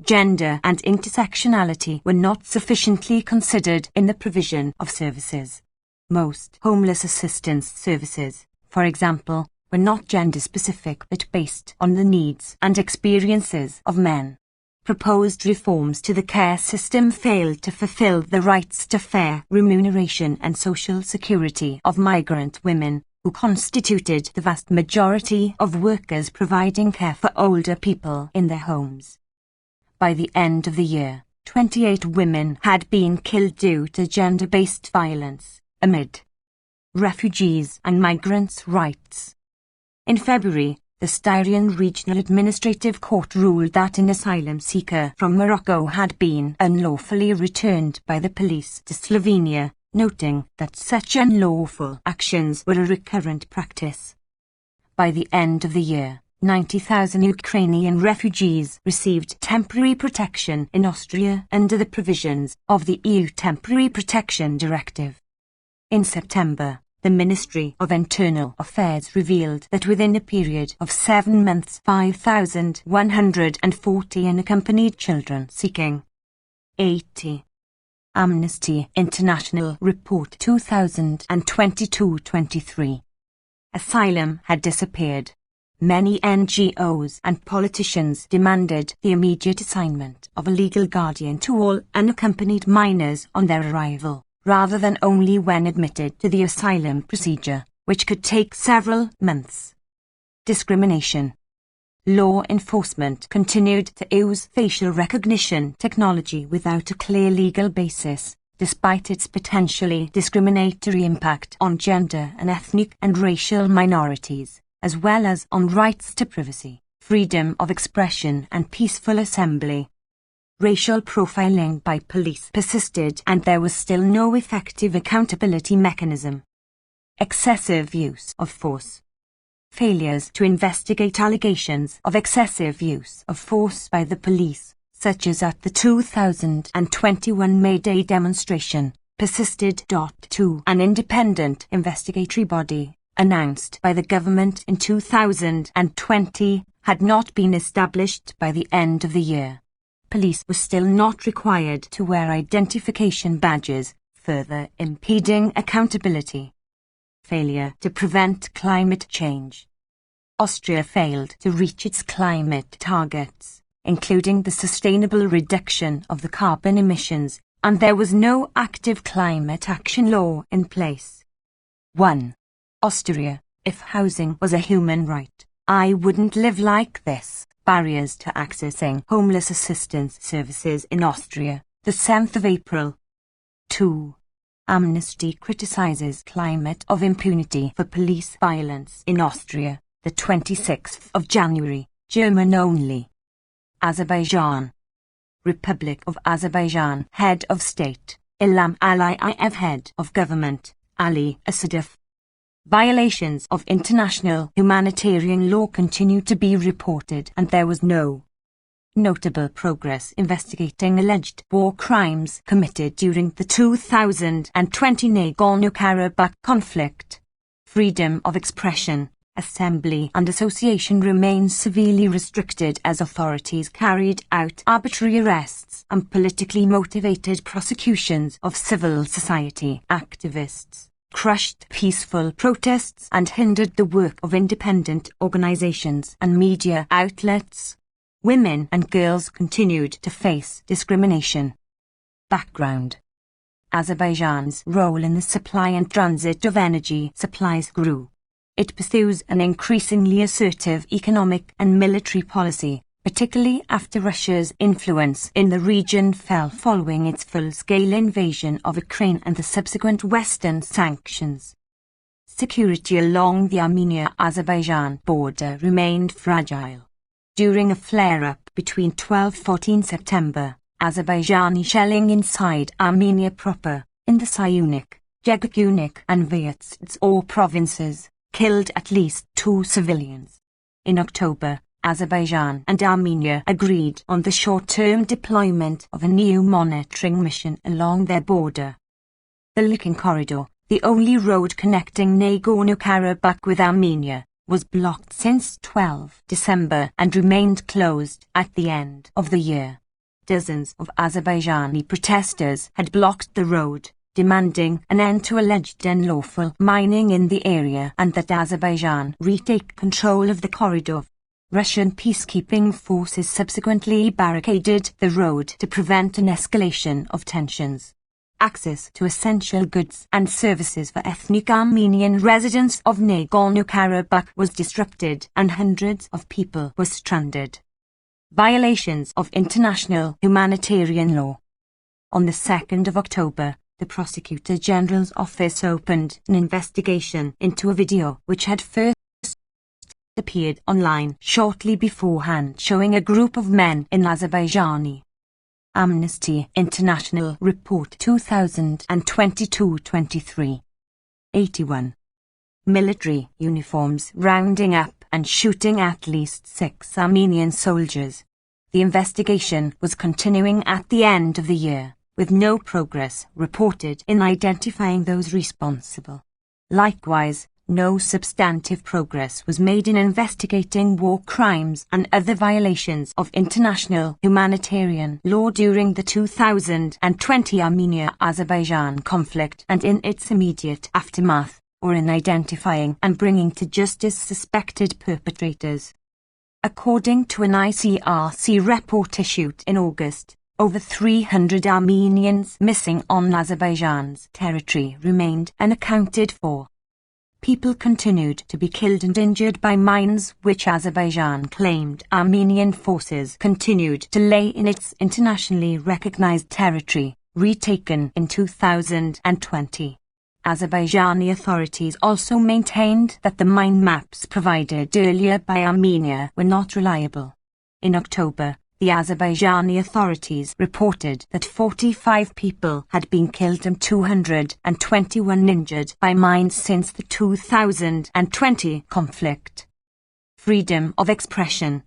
gender and intersectionality were not sufficiently considered in the provision of services. Most homeless assistance services, for example, were not gender-specific but based on the needs and experiences of men. Proposed reforms to the care system failed to fulfill the rights to fair remuneration and social security of migrant women, who constituted the vast majority of workers providing care for older people in their homes. By the end of the year, 28 women had been killed due to gender-based violence, amid refugees and migrants' rights. In February, the Styrian Regional Administrative Court ruled that an asylum seeker from Morocco had been unlawfully returned by the police to Slovenia, noting that such unlawful actions were a recurrent practice. By the end of the year, 90,000 Ukrainian refugees received temporary protection in Austria under the provisions of the EU Temporary Protection Directive. In September, the Ministry of Internal Affairs revealed that within a period of 7 months 5,140 unaccompanied children seeking 80. Amnesty International Report 2022-23. Asylum had disappeared. Many NGOs and politicians demanded the immediate assignment of a legal guardian to all unaccompanied minors on their arrival, rather than only when admitted to the asylum procedure, which could take several months. Discrimination. Law enforcement continued to use facial recognition technology without a clear legal basis, despite its potentially discriminatory impact on gender and ethnic and racial minorities, as well as on rights to privacy, freedom of expression and peaceful assembly. Racial profiling by police persisted and there was still no effective accountability mechanism. Excessive use of force. Failures to investigate allegations of excessive use of force by the police, such as at the 2021 May Day demonstration, persisted. An independent investigatory body, announced by the government in 2020, had not been established by the end of the year. Police were still not required to wear identification badges, further impeding accountability. Failure to prevent climate change. Austria failed to reach its climate targets, including the sustainable reduction of the carbon emissions, and there was no active climate action law in place. 1. Austria. If housing was a human right, I wouldn't live like this. Barriers to accessing homeless assistance services in Austria, the 7th of April. 2. Amnesty criticizes climate of impunity for police violence in Austria, the 26th of January, German only. Azerbaijan. Republic of Azerbaijan. Head of State, Ilham Aliyev. Head of Government, Ali Asadov. Violations of international humanitarian law continue to be reported and there was no notable progress investigating alleged war crimes committed during the 2020 Nagorno-Karabakh conflict. Freedom of expression, assembly and association remains severely restricted as authorities carried out arbitrary arrests and politically motivated prosecutions of civil society activists, crushed peaceful protests and hindered the work of independent organizations and media outlets. Women and girls continued to face discrimination. Background. Azerbaijan's role in the supply and transit of energy supplies grew. It pursues an increasingly assertive economic and military policy, particularly after Russia's influence in the region fell following its full-scale invasion of Ukraine and the subsequent Western sanctions. Security along the Armenia-Azerbaijan border remained fragile. During a flare-up between 12–14 September, Azerbaijani shelling inside Armenia proper, in the Syunik, Jegakunik and Vyazts, all provinces, killed at least 2 civilians. In October, Azerbaijan and Armenia agreed on the short-term deployment of a new monitoring mission along their border. The Likin Corridor, the only road connecting Nagorno-Karabakh with Armenia, was blocked since 12 December and remained closed at the end of the year. Dozens of Azerbaijani protesters had blocked the road, demanding an end to alleged unlawful mining in the area and that Azerbaijan retake control of the corridor. Russian peacekeeping forces subsequently barricaded the road to prevent an escalation of tensions. Access to essential goods and services for ethnic Armenian residents of Nagorno-Karabakh was disrupted and hundreds of people were stranded. Violations of international humanitarian law. On the 2nd of October, the Prosecutor General's office opened an investigation into a video which had first appeared online shortly beforehand showing a group of men in Azerbaijani. Amnesty International Report 2022-23. 81. Military uniforms rounding up and shooting at least 6 Armenian soldiers. The investigation was continuing at the end of the year, with no progress reported in identifying those responsible. Likewise, no substantive progress was made in investigating war crimes and other violations of international humanitarian law during the 2020 Armenia-Azerbaijan conflict and in its immediate aftermath, or in identifying and bringing to justice suspected perpetrators. According to an ICRC report issued in August, over 300 Armenians missing on Azerbaijan's territory remained unaccounted for. People continued to be killed and injured by mines which Azerbaijan claimed Armenian forces continued to lay in its internationally recognized territory, retaken in 2020. Azerbaijani authorities also maintained that the mine maps provided earlier by Armenia were not reliable. In October, the Azerbaijani authorities reported that 45 people had been killed and 221 injured by mines since the 2020 conflict. Freedom of expression.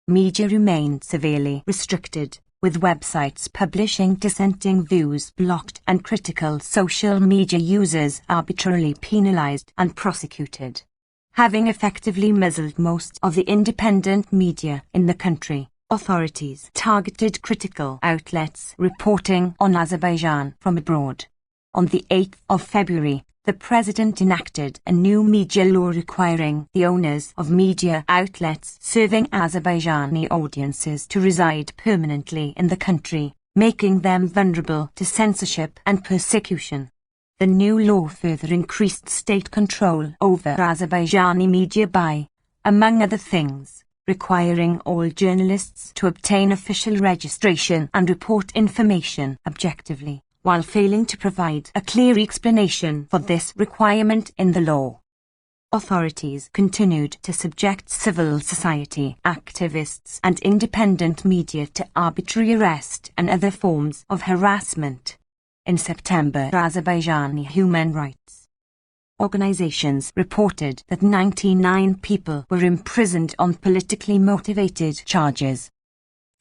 Media remained severely restricted, with websites publishing dissenting views blocked and critical social media users arbitrarily penalized and prosecuted. Having effectively muzzled most of the independent media in the country, authorities targeted critical outlets reporting on Azerbaijan from abroad. On the 8th of February, the President enacted a new media law requiring the owners of media outlets serving Azerbaijani audiences to reside permanently in the country, making them vulnerable to censorship and persecution. The new law further increased state control over Azerbaijani media by, among other things, requiring all journalists to obtain official registration and report information objectively, while failing to provide a clear explanation for this requirement in the law. Authorities continued to subject civil society activists and independent media to arbitrary arrest and other forms of harassment. In September, Azerbaijani human rights organizations reported that 99 people were imprisoned on politically motivated charges.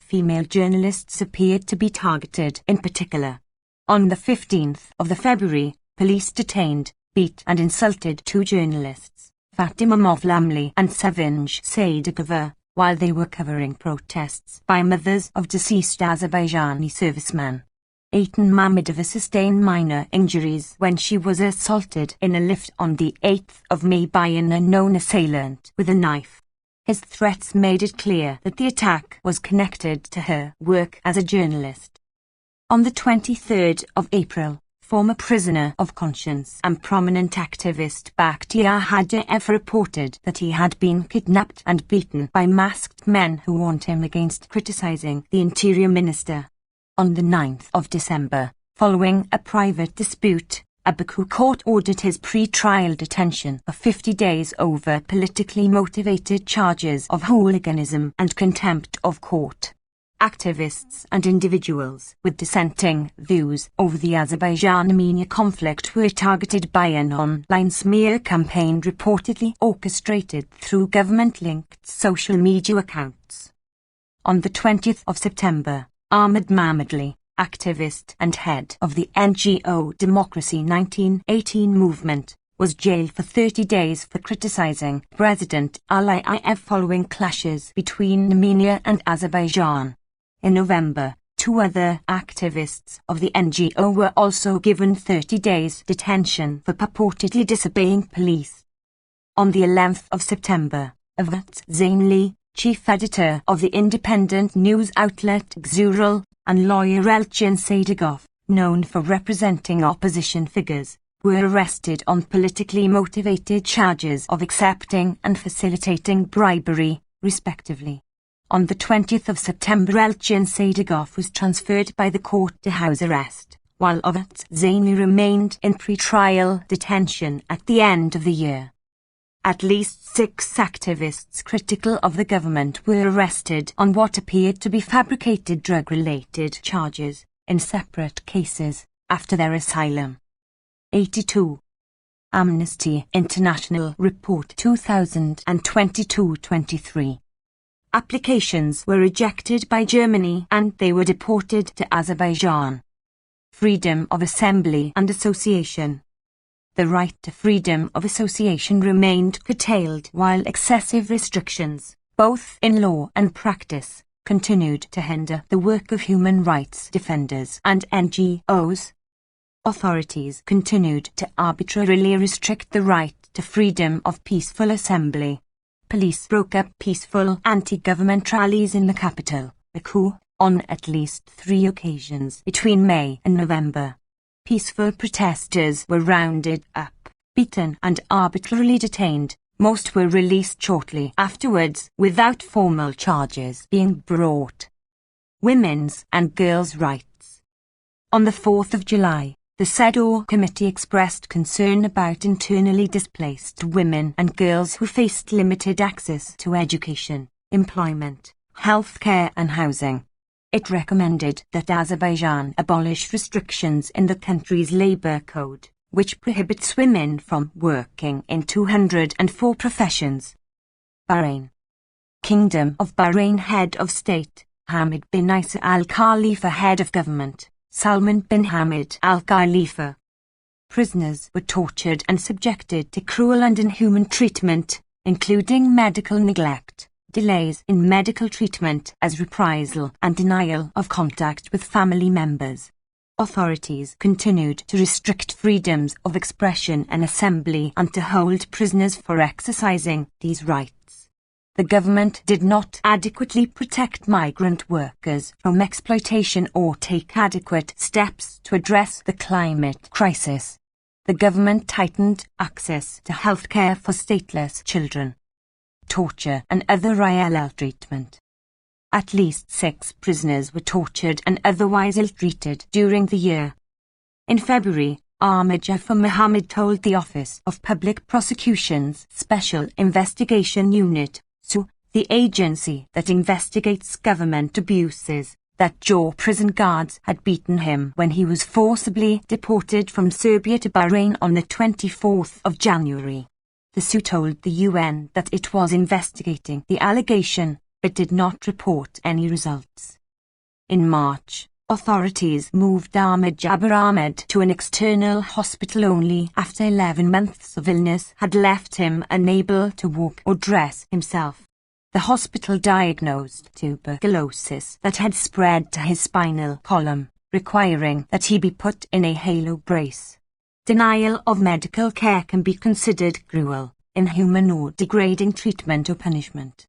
Female journalists appeared to be targeted in particular. On the 15th of February, police detained, beat and insulted 2 journalists, Fatima Mavlamli and Sevinch Saidagova, while they were covering protests by mothers of deceased Azerbaijani servicemen. Aitan Mamedova sustained minor injuries when she was assaulted in a lift on the 8th of May by an unknown assailant with a knife. His threats made it clear that the attack was connected to her work as a journalist. On the 23rd of April, former prisoner of conscience and prominent activist Bakhtiar Hadaev reported that he had been kidnapped and beaten by masked men who warned him against criticizing the interior minister. On the 9th of December, following a private dispute, a Baku court ordered his pre-trial detention for 50 days over politically motivated charges of hooliganism and contempt of court. activists and individuals with dissenting views over the Azerbaijan-Armenia conflict were targeted by an online smear campaign reportedly orchestrated through government-linked social media accounts. On the 20th of September, Ahmed Mahmoudli, activist and head of the NGO Democracy 1918 movement, was jailed for 30 days for criticizing President Aliyev following clashes between Armenia and Azerbaijan. In November, 2 other activists of the NGO were also given 30 days detention for purportedly disobeying police. On the 11th of September, Avat Zainli, chief editor of the independent news outlet Xural, and lawyer Elchin Sadigov, known for representing opposition figures, were arrested on politically motivated charges of accepting and facilitating bribery, respectively. On the 20th of September, Elchin Sadigov was transferred by the court to house arrest, while Avat Zainli remained in pre-trial detention at the end of the year. At least 6 activists critical of the government were arrested on what appeared to be fabricated drug-related charges, in separate cases, after their asylum. 82. Amnesty International Report 2022-23. Applications were rejected by Germany and they were deported to Azerbaijan. Freedom of assembly and association. The right to freedom of association remained curtailed while excessive restrictions, both in law and practice, continued to hinder the work of human rights defenders and NGOs. Authorities continued to arbitrarily restrict the right to freedom of peaceful assembly. Police broke up peaceful anti-government rallies in the capital, Baku, on at least 3 occasions between May and November. Peaceful protesters were rounded up, beaten and arbitrarily detained. Most were released shortly afterwards without formal charges being brought. Women's and girls' rights. On the 4th of July, the CEDAW committee expressed concern about internally displaced women and girls who faced limited access to education, employment, healthcare and housing. It recommended that Azerbaijan abolish restrictions in the country's labor code, which prohibits women from working in 204 professions. Bahrain. Kingdom of Bahrain. Head of State, Hamad bin Isa Al Khalifa. Head of Government, Salman bin Hamad Al Khalifa. Prisoners were tortured and subjected to cruel and inhuman treatment, including medical neglect, delays in medical treatment as reprisal and denial of contact with family members. Authorities continued to restrict freedoms of expression and assembly and to hold prisoners for exercising these rights. The government did not adequately protect migrant workers from exploitation or take adequate steps to address the climate crisis. The government tightened access to healthcare for stateless children. Torture and other ILL treatment. At least 6 prisoners were tortured and otherwise ill-treated during the year. In February, Ahmed Jafar Mohammed told the Office of Public Prosecution's Special Investigation Unit, SU, the agency that investigates government abuses, that jaw prison guards had beaten him when he was forcibly deported from Serbia to Bahrain on the 24th of January. The SU told the UN that it was investigating the allegation, but did not report any results. In March, authorities moved Ahmed Jabbar Ahmed to an external hospital only after 11 months of illness had left him unable to walk or dress himself. The hospital diagnosed tuberculosis that had spread to his spinal column, requiring that he be put in a halo brace. Denial of medical care can be considered cruel, inhuman or degrading treatment or punishment.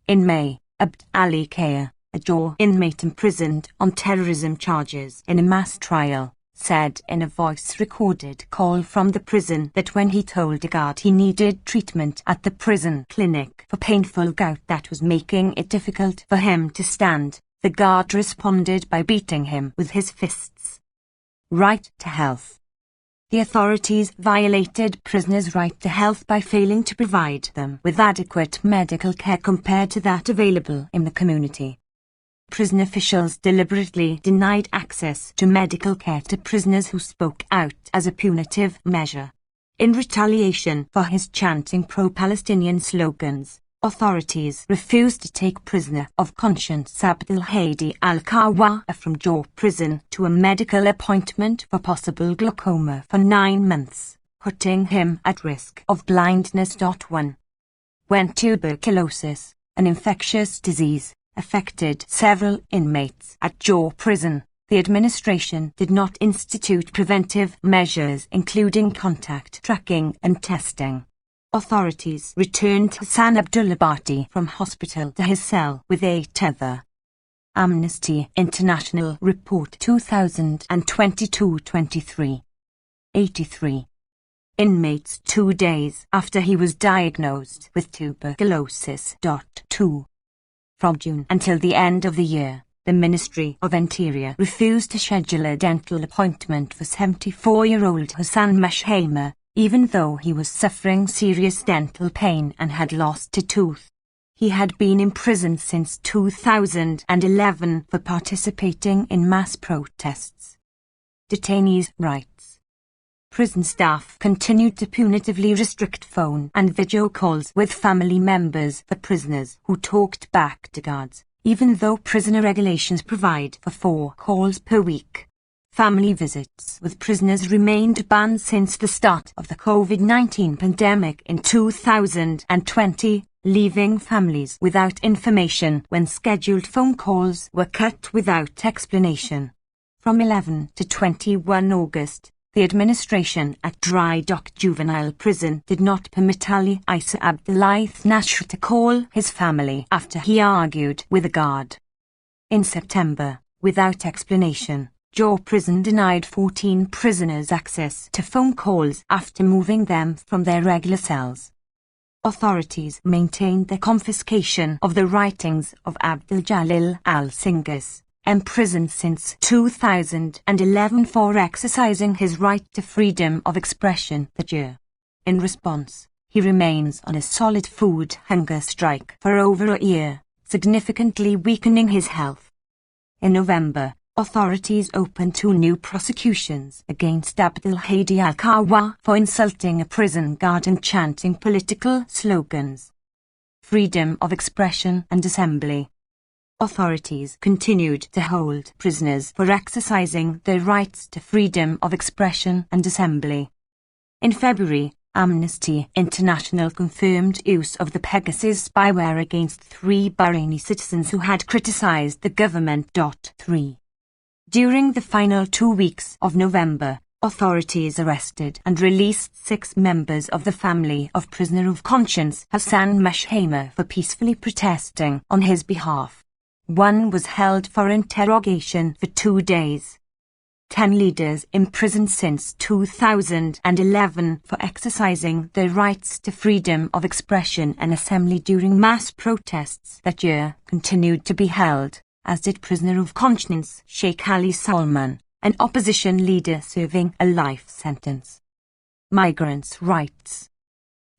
In May, Abd Ali Kaya, a jaw inmate imprisoned on terrorism charges in a mass trial, said in a voice-recorded call from the prison that when he told a guard he needed treatment at the prison clinic for painful gout that was making it difficult for him to stand, the guard responded by beating him with his fists. Right to health. The authorities violated prisoners' right to health by failing to provide them with adequate medical care compared to that available in the community. Prison officials deliberately denied access to medical care to prisoners who spoke out as a punitive measure. In retaliation for his chanting pro-Palestinian slogans, authorities refused to take prisoner of conscience Abdelhadi Al-Kawa from Jaw prison to a medical appointment for possible glaucoma for 9 months, putting him at risk of blindness. 1. When tuberculosis, an infectious disease, affected several inmates at Jaw prison, the administration did not institute preventive measures including contact tracking and testing. Authorities returned Hassan Abdulabati from hospital to his cell with 8 other. Amnesty International Report 2022-23. 83. Inmates 2 days after he was diagnosed with tuberculosis. 2. From June until the end of the year, the Ministry of Interior refused to schedule a dental appointment for 74-year-old Hassan Mashheimer, even though he was suffering serious dental pain and had lost a tooth. He had been in prison since 2011 for participating in mass protests. Detainees' rights. Prison staff continued to punitively restrict phone and video calls with family members for prisoners who talked back to guards, even though prisoner regulations provide for 4 calls per week. Family visits with prisoners remained banned since the start of the COVID-19 pandemic in 2020, leaving families without information when scheduled phone calls were cut without explanation. From 11 to 21 August, the administration at Dry Dock Juvenile Prison did not permit Ali Isa Abdulaith Nashr to call his family after he argued with a guard. In September, without explanation, Jaw Prison denied 14 prisoners access to phone calls after moving them from their regular cells. Authorities maintained the confiscation of the writings of Abdul Jalil al-Singas, imprisoned since 2011 for exercising his right to freedom of expression that year. In response, he remains on a solid food hunger strike for over a year, significantly weakening his health. In November, authorities opened 2 new prosecutions against Abdelhadi Al-Kawa for insulting a prison guard and chanting political slogans. Freedom of expression and assembly. Authorities continued to hold prisoners for exercising their rights to freedom of expression and assembly. In February, Amnesty International confirmed use of the Pegasus spyware against 3 Bahraini citizens who had criticized the government. 3. During the final 2 weeks of November, authorities arrested and released 6 members of the family of prisoner of conscience Hassan Mashheimer for peacefully protesting on his behalf. 1 was held for interrogation for 2 days. 10 leaders imprisoned since 2011 for exercising their rights to freedom of expression and assembly during mass protests that year continued to be held, as did prisoner of conscience Sheikh Ali Salman, an opposition leader serving a life sentence. Migrants' rights.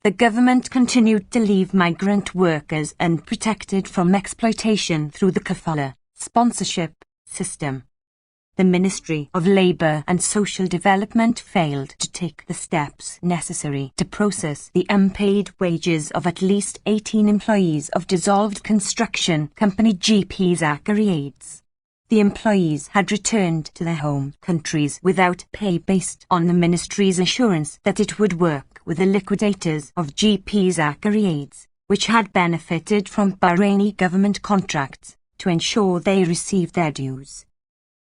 The government continued to leave migrant workers unprotected from exploitation through the kafala sponsorship system. The Ministry of Labour and Social Development failed to take the steps necessary to process the unpaid wages of at least 18 employees of dissolved construction company GP Zachariades. The employees had returned to their home countries without pay based on the ministry's assurance that it would work with the liquidators of GP Zachariades, which had benefited from Bahraini government contracts, to ensure they received their dues.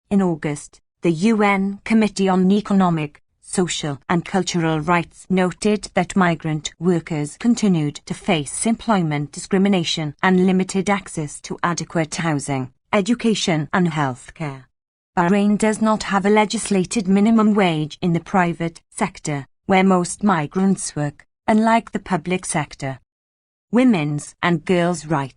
In August, the UN Committee on Economic, Social and Cultural Rights noted that migrant workers continued to face employment discrimination and limited access to adequate housing, education and health care. Bahrain does not have a legislated minimum wage in the private sector, where most migrants work, unlike the public sector. Women's and girls' rights.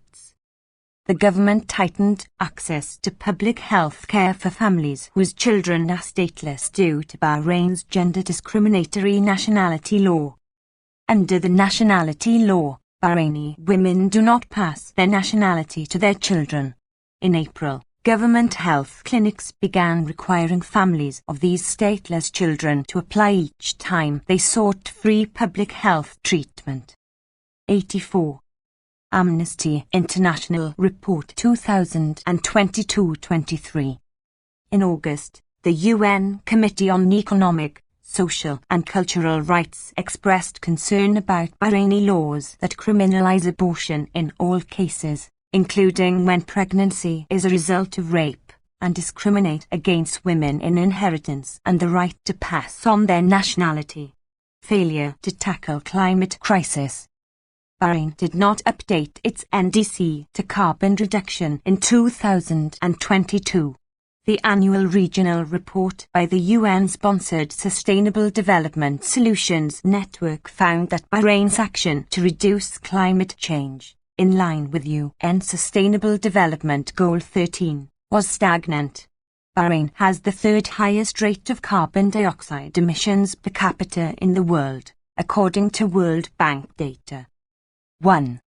The government tightened access to public health care for families whose children are stateless due to Bahrain's gender discriminatory nationality law. Under the nationality law, Bahraini women do not pass their nationality to their children. In April, government health clinics began requiring families of these stateless children to apply each time they sought free public health treatment. 84. Amnesty International Report 2022-23. In August, the UN Committee on Economic, Social and Cultural Rights expressed concern about Bahraini laws that criminalize abortion in all cases, including when pregnancy is a result of rape, and discriminate against women in inheritance and the right to pass on their nationality. Failure to tackle climate crisis. Bahrain did not update its NDC to carbon reduction in 2022. The annual regional report by the UN-sponsored Sustainable Development Solutions Network found that Bahrain's action to reduce climate change, in line with UN Sustainable Development Goal 13, was stagnant. Bahrain has the third highest rate of carbon dioxide emissions per capita in the world, according to World Bank data. 1.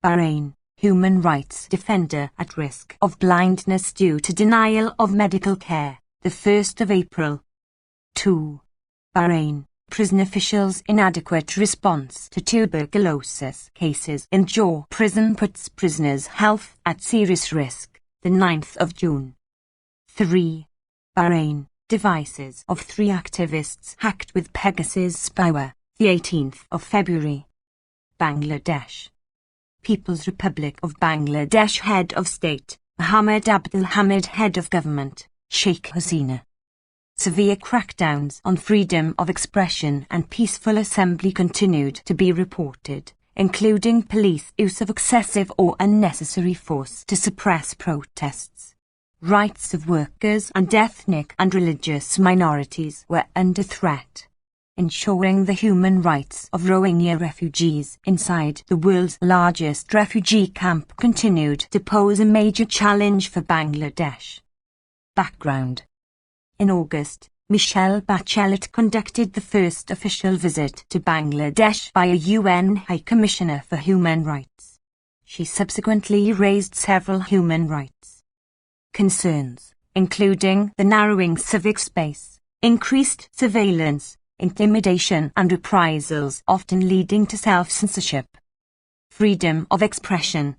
Bahrain, human rights defender at risk of blindness due to denial of medical care, the 1st of April. 2. Bahrain, prison officials' inadequate response to tuberculosis cases in Jaw prison puts prisoners' health at serious risk, the 9th of June. 3. Bahrain, devices of 3 activists hacked with Pegasus spyware, the 18th of February. Bangladesh. People's Republic of Bangladesh Head of State, Mohammed Abdul Hamid Head of Government, Sheikh Hasina. Severe crackdowns on freedom of expression and peaceful assembly continued to be reported, including police use of excessive or unnecessary force to suppress protests. Rights of workers and ethnic and religious minorities were under threat. Ensuring the human rights of Rohingya refugees inside the world's largest refugee camp continued to pose a major challenge for Bangladesh. Background. In August, Michelle Bachelet conducted the first official visit to Bangladesh by a UN High Commissioner for Human Rights. She subsequently raised several human rights concerns, including the narrowing civic space, increased surveillance, intimidation and reprisals often leading to self-censorship. Freedom of expression.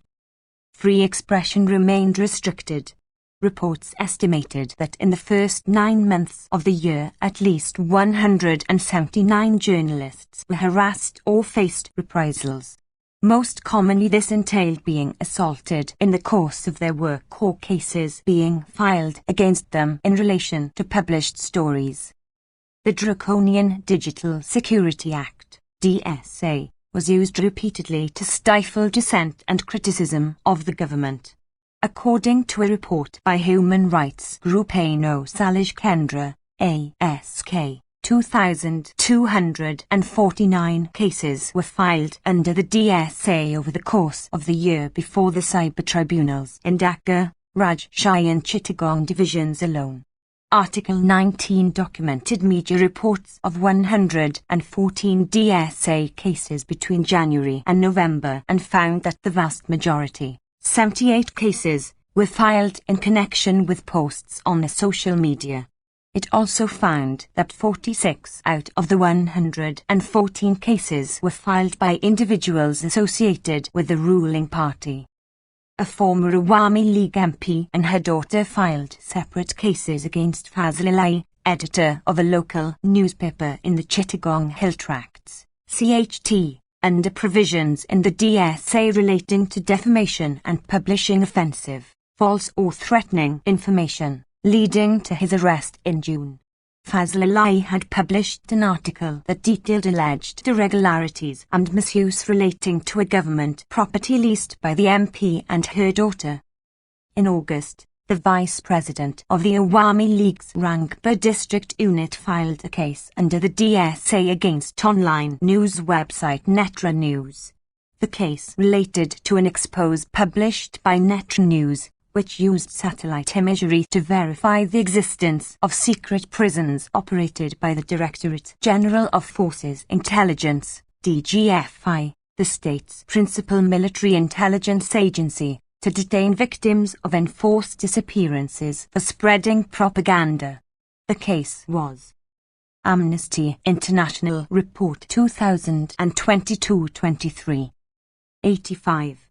Free expression remained restricted. Reports estimated that in the first 9 months of the year at least 179 journalists were harassed or faced reprisals. Most commonly this entailed being assaulted in the course of their work or cases being filed against them in relation to published stories. The draconian Digital Security Act, DSA, was used repeatedly to stifle dissent and criticism of the government. According to a report by human rights group ANO Salaj Kendra, ASK, 2,249 cases were filed under the DSA over the course of the year before the cyber tribunals in Dhaka, Rajshahi and Chittagong divisions alone. Article 19 documented media reports of 114 DSA cases between January and November and found that the vast majority, 78 cases, were filed in connection with posts on the social media. It also found that 46 out of the 114 cases were filed by individuals associated with the ruling party. A former Awami League MP and her daughter filed separate cases against Fazl Alai, editor of a local newspaper in the Chittagong Hill Tracts, CHT, under provisions in the DSA relating to defamation and publishing offensive, false or threatening information, leading to his arrest in June. Fazl Alai had published an article that detailed alleged irregularities and misuse relating to a government property leased by the MP and her daughter. In August, the vice president of the Awami League's Rangpur district unit filed a case under the DSA against online news website Netra News. The case related to an expose published by Netra News, which used satellite imagery to verify the existence of secret prisons operated by the Directorate General of Forces Intelligence, DGFI, the state's principal military intelligence agency, to detain victims of enforced disappearances for spreading propaganda. The case was Amnesty International Report 2022-23. 85.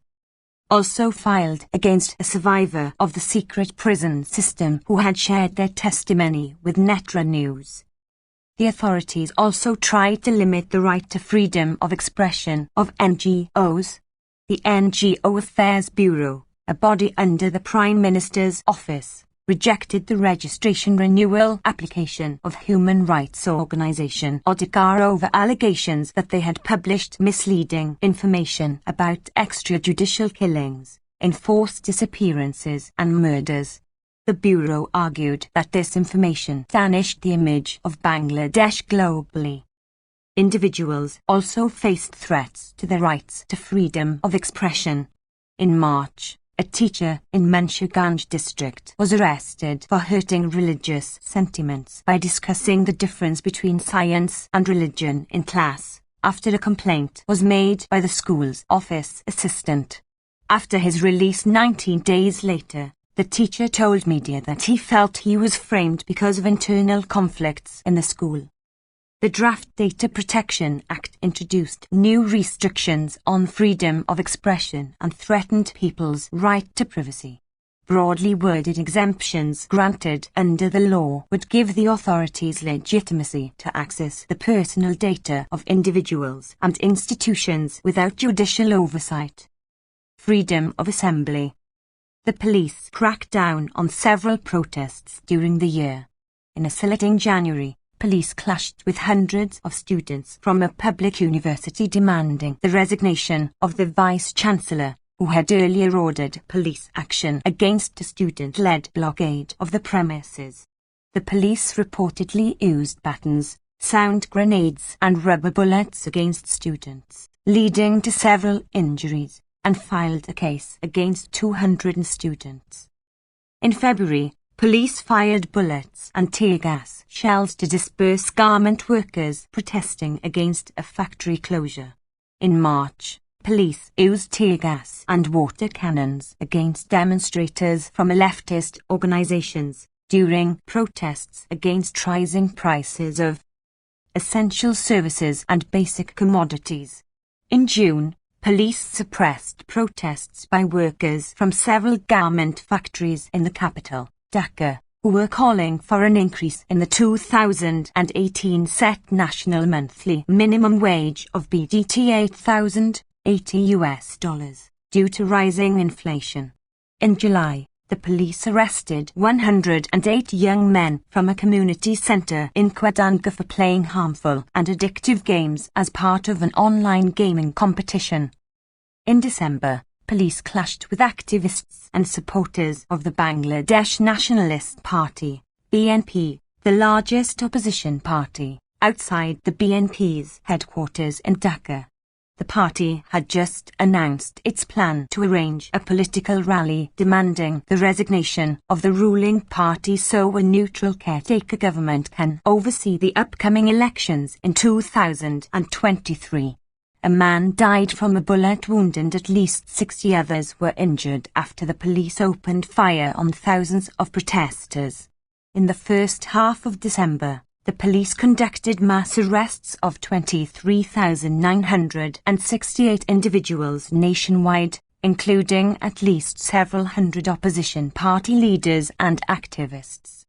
Also filed against a survivor of the secret prison system who had shared their testimony with Netra News. The authorities also tried to limit the right to freedom of expression of NGOs. The NGO Affairs Bureau, a body under the Prime Minister's office, rejected the registration renewal application of human rights organisation Odhikar over allegations that they had published misleading information about extrajudicial killings, enforced disappearances and murders. The Bureau argued that this information tarnished the image of Bangladesh globally. Individuals also faced threats to their rights to freedom of expression. In March, a teacher in Manshaganj district was arrested for hurting religious sentiments by discussing the difference between science and religion in class, after a complaint was made by the school's office assistant. After his release 19 days later, the teacher told media that he felt he was framed because of internal conflicts in the school. The Draft Data Protection Act introduced new restrictions on freedom of expression and threatened people's right to privacy. Broadly worded exemptions granted under the law would give the authorities legitimacy to access the personal data of individuals and institutions without judicial oversight. Freedom of assembly. The police cracked down on several protests during the year. In a sitting January, police clashed with hundreds of students from a public university demanding the resignation of the vice-chancellor, who had earlier ordered police action against a student-led blockade of the premises. The police reportedly used batons, sound grenades and rubber bullets against students, leading to several injuries, and filed a case against 200 students. In February, police fired bullets and tear gas shells to disperse garment workers protesting against a factory closure. In March, police used tear gas and water cannons against demonstrators from leftist organizations during protests against rising prices of essential services and basic commodities. In June, police suppressed protests by workers from several garment factories in the capital, Dhaka, who were calling for an increase in the 2018 set national monthly minimum wage of BDT $8,080 due to rising inflation. In July, the police arrested 108 young men from a community centre in Kwadanga for playing harmful and addictive games as part of an online gaming competition. In December, police clashed with activists and supporters of the Bangladesh Nationalist Party, BNP, the largest opposition party, outside the BNP's headquarters in Dhaka. The party had just announced its plan to arrange a political rally demanding the resignation of the ruling party so a neutral caretaker government can oversee the upcoming elections in 2023. A man died from a bullet wound and at least 60 others were injured after the police opened fire on thousands of protesters. In the first half of December, the police conducted mass arrests of 23,968 individuals nationwide, including at least several hundred opposition party leaders and activists.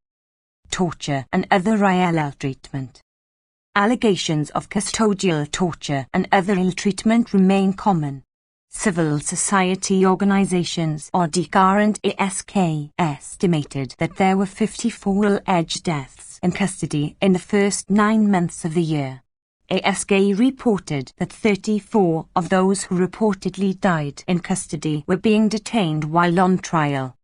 Torture and other ill treatment. Allegations of custodial torture and other ill treatment remain common. Civil society organizations Odhikar and ASK estimated that there were 54 alleged deaths in custody in the first 9 months of the year. ASK reported that 34 of those who reportedly died in custody were being detained while on trial.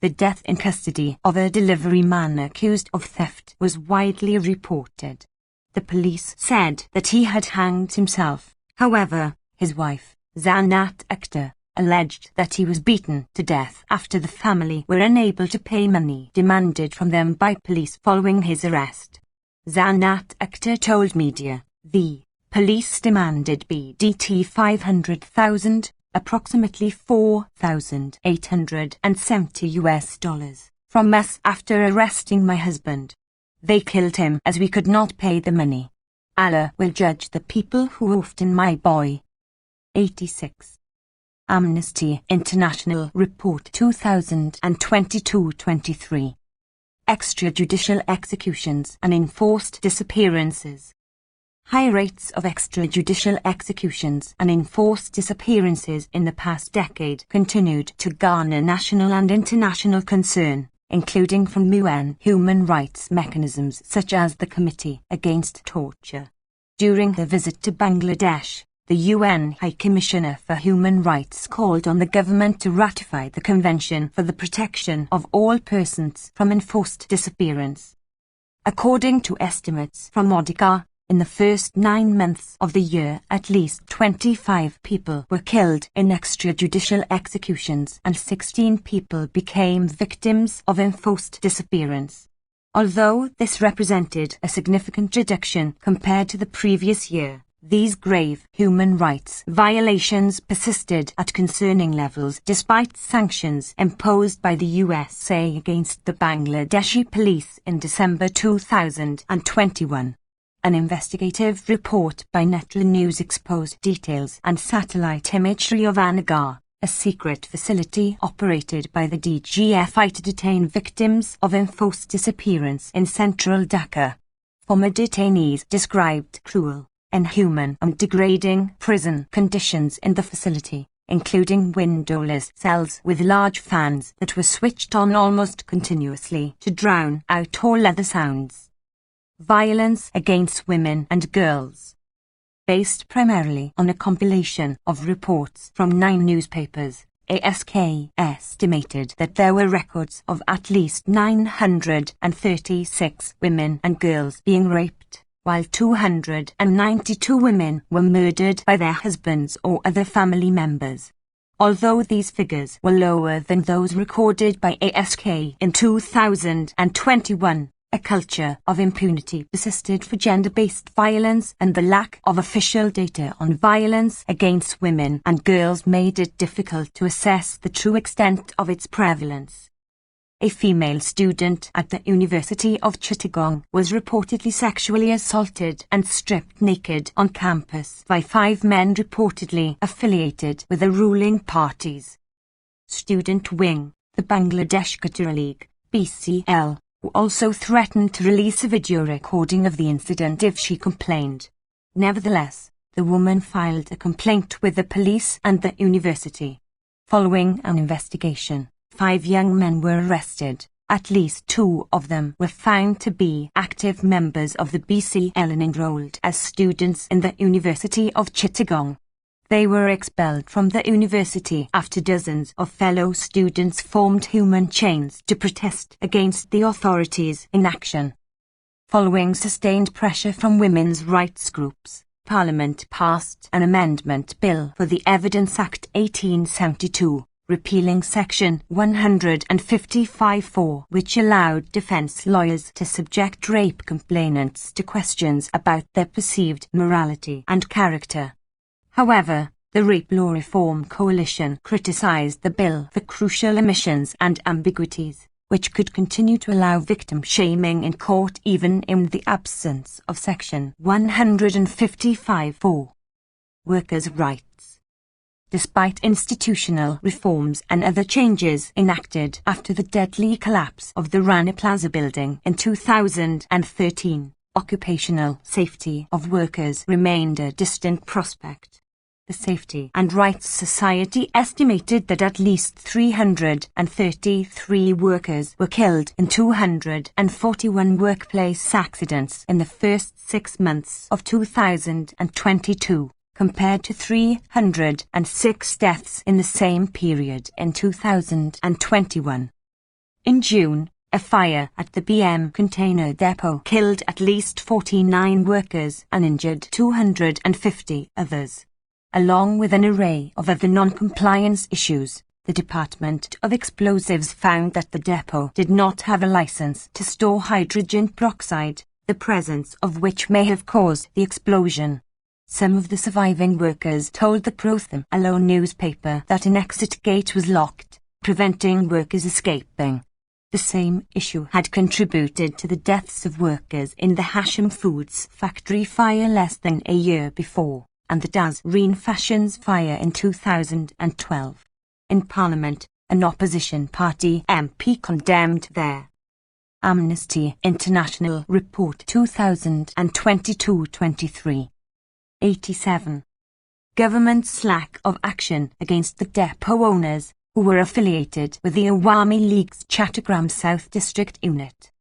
The death in custody of a delivery man accused of theft was widely reported. The police said that he had hanged himself. However, his wife, Zanat Akhtar, alleged that he was beaten to death after the family were unable to pay money demanded from them by police following his arrest. Zanat Akhtar told media, "The police demanded BDT $500,000 approximately $4,870 from us after arresting my husband. They killed him as we could not pay the money. Allah will judge the people who often my boy. 86. Amnesty International Report 2022-23. Extrajudicial executions and enforced disappearances. High rates of extrajudicial executions and enforced disappearances in the past decade continued to garner national and international concern, including from UN human rights mechanisms such as the Committee Against Torture. During the visit to Bangladesh, the UN High Commissioner for Human Rights called on the government to ratify the Convention for the Protection of All Persons from Enforced Disappearance. According to estimates from ODIHR, in the first 9 months of the year, at least 25 people were killed in extrajudicial executions and 16 people became victims of enforced disappearance. Although this represented a significant reduction compared to the previous year, these grave human rights violations persisted at concerning levels despite sanctions imposed by the USA against the Bangladeshi police in December 2021. An investigative report by Netla News exposed details and satellite imagery of Anagar, a secret facility operated by the DGFI to detain victims of enforced disappearance in central Dhaka. Former detainees described cruel, inhuman and degrading prison conditions in the facility, including windowless cells with large fans that were switched on almost continuously to drown out all other sounds. Violence against women and girls. Based primarily on a compilation of reports from 9 newspapers, ASK estimated that there were records of at least 936 women and girls being raped, while 292 women were murdered by their husbands or other family members. Although these figures were lower than those recorded by ASK in 2021, a culture of impunity persisted for gender-based violence, and the lack of official data on violence against women and girls made it difficult to assess the true extent of its prevalence. A female student at the University of Chittagong was reportedly sexually assaulted and stripped naked on campus by 5 men reportedly affiliated with the ruling parties. Student Wing, the Bangladesh Cultural League, BCL, who also threatened to release a video recording of the incident if she complained. Nevertheless, the woman filed a complaint with the police and the university. Following an investigation, 5 young men were arrested. At least 2 of them were found to be active members of the BCL and enrolled as students in the University of Chittagong. They were expelled from the university after dozens of fellow students formed human chains to protest against the authorities' inaction. Following sustained pressure from women's rights groups, Parliament passed an amendment bill for the Evidence Act 1872, repealing Section 155(4), which allowed defense lawyers to subject rape complainants to questions about their perceived morality and character. However, the Rape Law Reform Coalition criticized the bill for crucial omissions and ambiguities, which could continue to allow victim shaming in court even in the absence of Section 155(4). Workers' rights. Despite institutional reforms and other changes enacted after the deadly collapse of the Rana Plaza building in 2013, occupational safety of workers remained a distant prospect. The Safety and Rights Society estimated that at least 333 workers were killed in 241 workplace accidents in the first 6 months of 2022, compared to 306 deaths in the same period in 2021. In June, a fire at the BM container depot killed at least 49 workers and injured 250 others. Along with an array of other non-compliance issues, the Department of Explosives found that the depot did not have a license to store hydrogen peroxide, the presence of which may have caused the explosion. Some of the surviving workers told the Protham Alone newspaper that an exit gate was locked, preventing workers escaping. The same issue had contributed to the deaths of workers in the Hashem Foods factory fire less than a year before, and the Dazreen Fashions fire in 2012. In Parliament, an opposition party MP condemned their Amnesty International Report 2022-23. 87. Government's lack of action against the depot owners who were affiliated with the Awami League's Chattogram South District unit.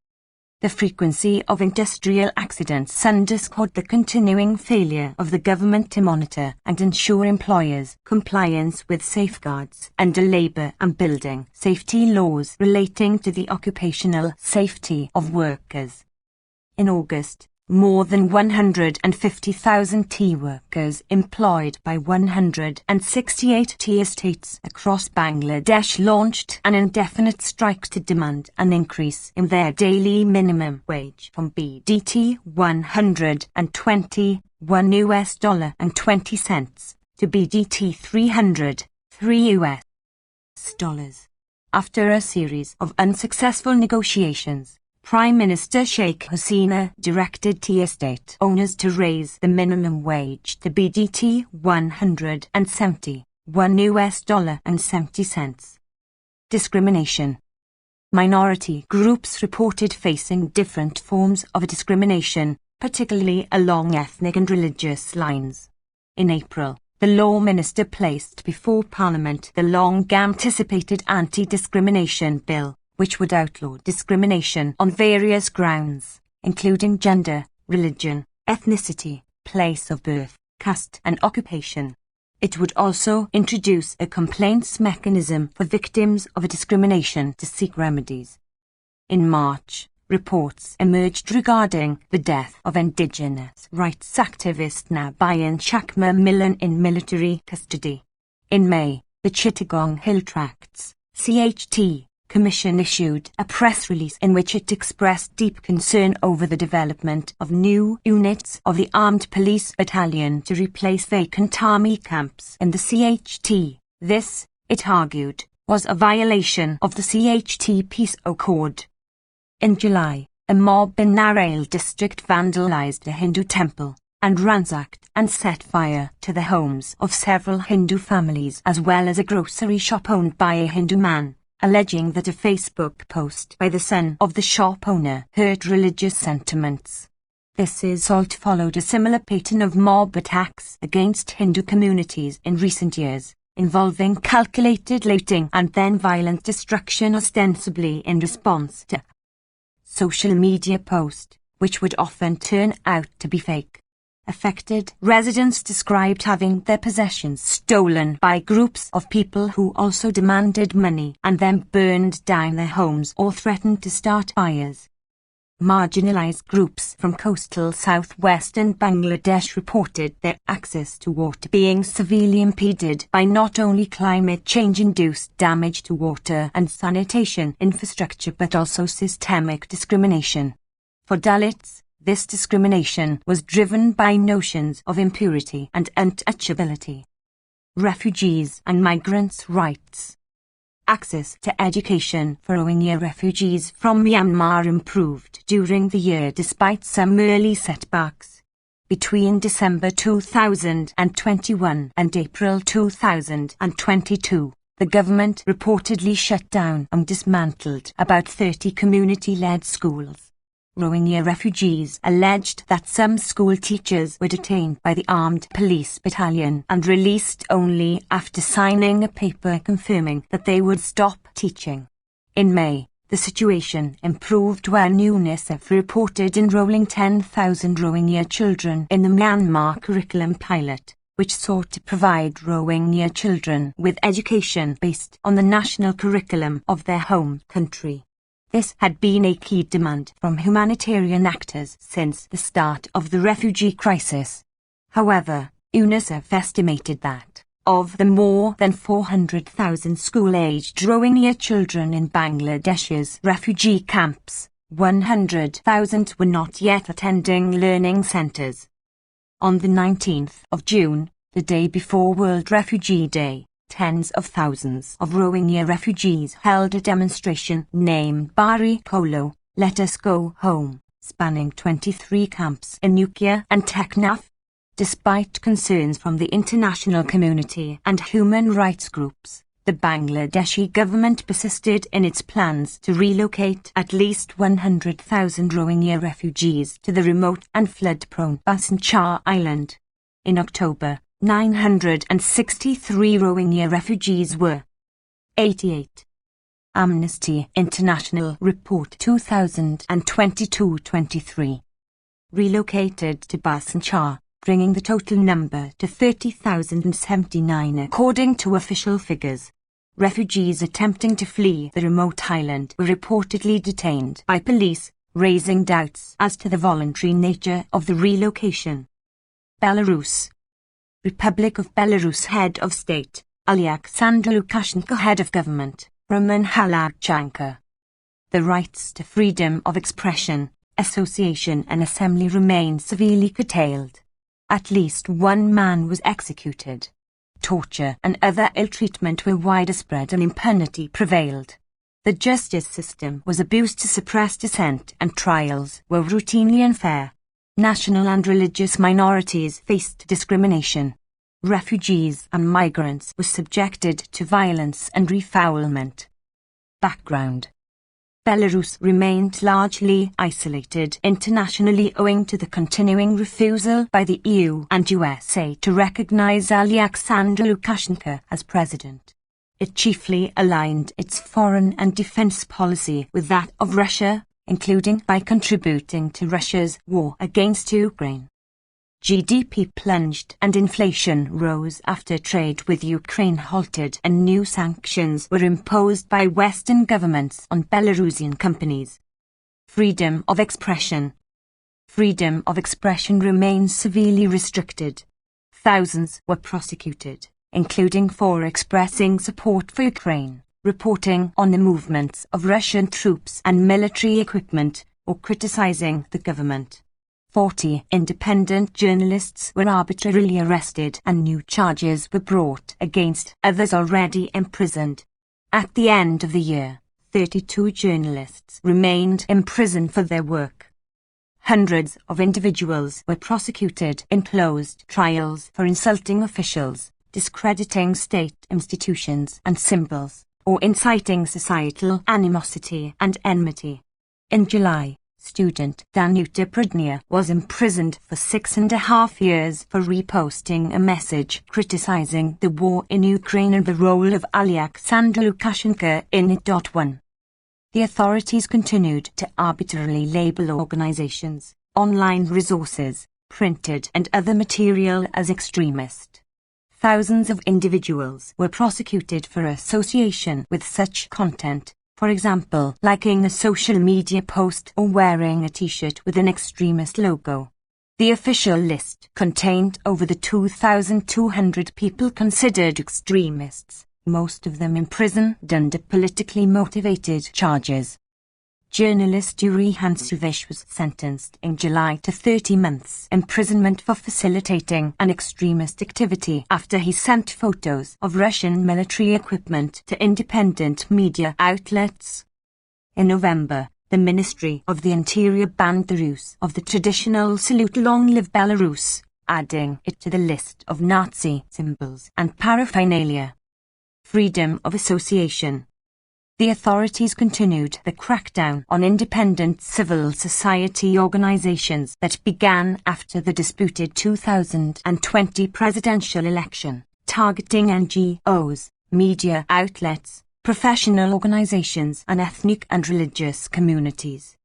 The frequency of industrial accidents underscored the continuing failure of the government to monitor and ensure employers' compliance with safeguards under labour and building safety laws relating to the occupational safety of workers. In August, more than 150,000 tea workers employed by 168 tea estates across Bangladesh launched an indefinite strike to demand an increase in their daily minimum wage from BDT $121 and 20 cents to BDT $303. After a series of unsuccessful negotiations, Prime Minister Sheikh Hasina directed tea estate owners to raise the minimum wage to BDT $171 and 70 cents. Discrimination. Minority groups reported facing different forms of discrimination, particularly along ethnic and religious lines. In April, the Law Minister placed before Parliament the long-anticipated Anti-Discrimination Bill, which would outlaw discrimination on various grounds, including gender, religion, ethnicity, place of birth, caste and occupation. It would also introduce a complaints mechanism for victims of discrimination to seek remedies. In March, reports emerged regarding the death of Indigenous rights activist Nabayan Chakma Millen in military custody. In May, the Chittagong Hill Tracts, CHT, Commission issued a press release in which it expressed deep concern over the development of new units of the Armed Police Battalion to replace vacant army camps in the CHT. This, it argued, was a violation of the CHT Peace Accord. In July, a mob in Narail district vandalized a Hindu temple and ransacked and set fire to the homes of several Hindu families as well as a grocery shop owned by a Hindu man, alleging that a Facebook post by the son of the shop owner hurt religious sentiments. This assault followed a similar pattern of mob attacks against Hindu communities in recent years, involving calculated looting and then violent destruction ostensibly in response to social media post, which would often turn out to be fake. Affected residents described having their possessions stolen by groups of people who also demanded money and then burned down their homes or threatened to start fires. Marginalized groups from coastal southwestern Bangladesh reported their access to water being severely impeded by not only climate change-induced damage to water and sanitation infrastructure but also systemic discrimination. For Dalits, this discrimination was driven by notions of impurity and untouchability. Refugees and migrants' rights. Access to education for Rohingya refugees from Myanmar improved during the year despite some early setbacks. Between December 2021 and April 2022, the government reportedly shut down and dismantled about 30 community-led schools. Rohingya refugees alleged that some school teachers were detained by the Armed Police Battalion and released only after signing a paper confirming that they would stop teaching. In May, the situation improved when UNICEF reported enrolling 10,000 Rohingya children in the Myanmar curriculum pilot, which sought to provide Rohingya children with education based on the national curriculum of their home country. This had been a key demand from humanitarian actors since the start of the refugee crisis. However, UNICEF estimated that, of the more than 400,000 school-aged Rohingya children in Bangladesh's refugee camps, 100,000 were not yet attending learning centres. On the 19th of June, the day before World Refugee Day, tens of thousands of Rohingya refugees held a demonstration named Bari Polo, Let Us Go Home, spanning 23 camps in Nukia and Teknaf. Despite concerns from the international community and human rights groups, the Bangladeshi government persisted in its plans to relocate at least 100,000 Rohingya refugees to the remote and flood-prone Bhasan Char Island. In October, 963 Rohingya refugees were 88. Amnesty International Report 2022-23 relocated to Bhasan Char, bringing the total number to 30,079 according to official figures. Refugees attempting to flee the remote island were reportedly detained by police, raising doubts as to the voluntary nature of the relocation. Belarus. Republic of Belarus Head of State, Alexander Lukashenko Head of Government, Roman Halakchenko. The rights to freedom of expression, association and assembly remain severely curtailed. At least one man was executed. Torture and other ill-treatment were widespread and impunity prevailed. The justice system was abused to suppress dissent and trials were routinely unfair. National and religious minorities faced discrimination. Refugees and migrants were subjected to violence and refoulement. Background. Belarus remained largely isolated internationally owing to the continuing refusal by the EU and USA to recognize Alexander Lukashenko as president. It chiefly aligned its foreign and defense policy with that of Russia, including by contributing to Russia's war against Ukraine. GDP plunged and inflation rose after trade with Ukraine halted and new sanctions were imposed by Western governments on Belarusian companies. Freedom of expression. Freedom of expression remains severely restricted. Thousands were prosecuted, including for expressing support for Ukraine, reporting on the movements of Russian troops and military equipment, or criticizing the government. 40 independent journalists were arbitrarily arrested and new charges were brought against others already imprisoned. At the end of the year, 32 journalists remained imprisoned for their work. Hundreds of individuals were prosecuted in closed trials for insulting officials, discrediting state institutions and symbols, or inciting societal animosity and enmity. In July, student Danuta Pradnia was imprisoned for 6.5 years for reposting a message criticizing the war in Ukraine and the role of Alexander Lukashenko in it. 1. The authorities continued to arbitrarily label organizations, online resources, printed and other material as extremist. Thousands of individuals were prosecuted for association with such content. For example, liking a social media post or wearing a t-shirt with an extremist logo. The official list contained over 2,200 people considered extremists, most of them imprisoned under politically motivated charges. Journalist Yuri Hansovich was sentenced in July to 30 months imprisonment for facilitating an extremist activity after he sent photos of Russian military equipment to independent media outlets. In November, the Ministry of the Interior banned the use of the traditional salute "Long Live Belarus," adding it to the list of Nazi symbols and paraphernalia. Freedom of association. The authorities continued the crackdown on independent civil society organizations that began after the disputed 2020 presidential election, targeting NGOs, media outlets, professional organizations and ethnic and religious communities.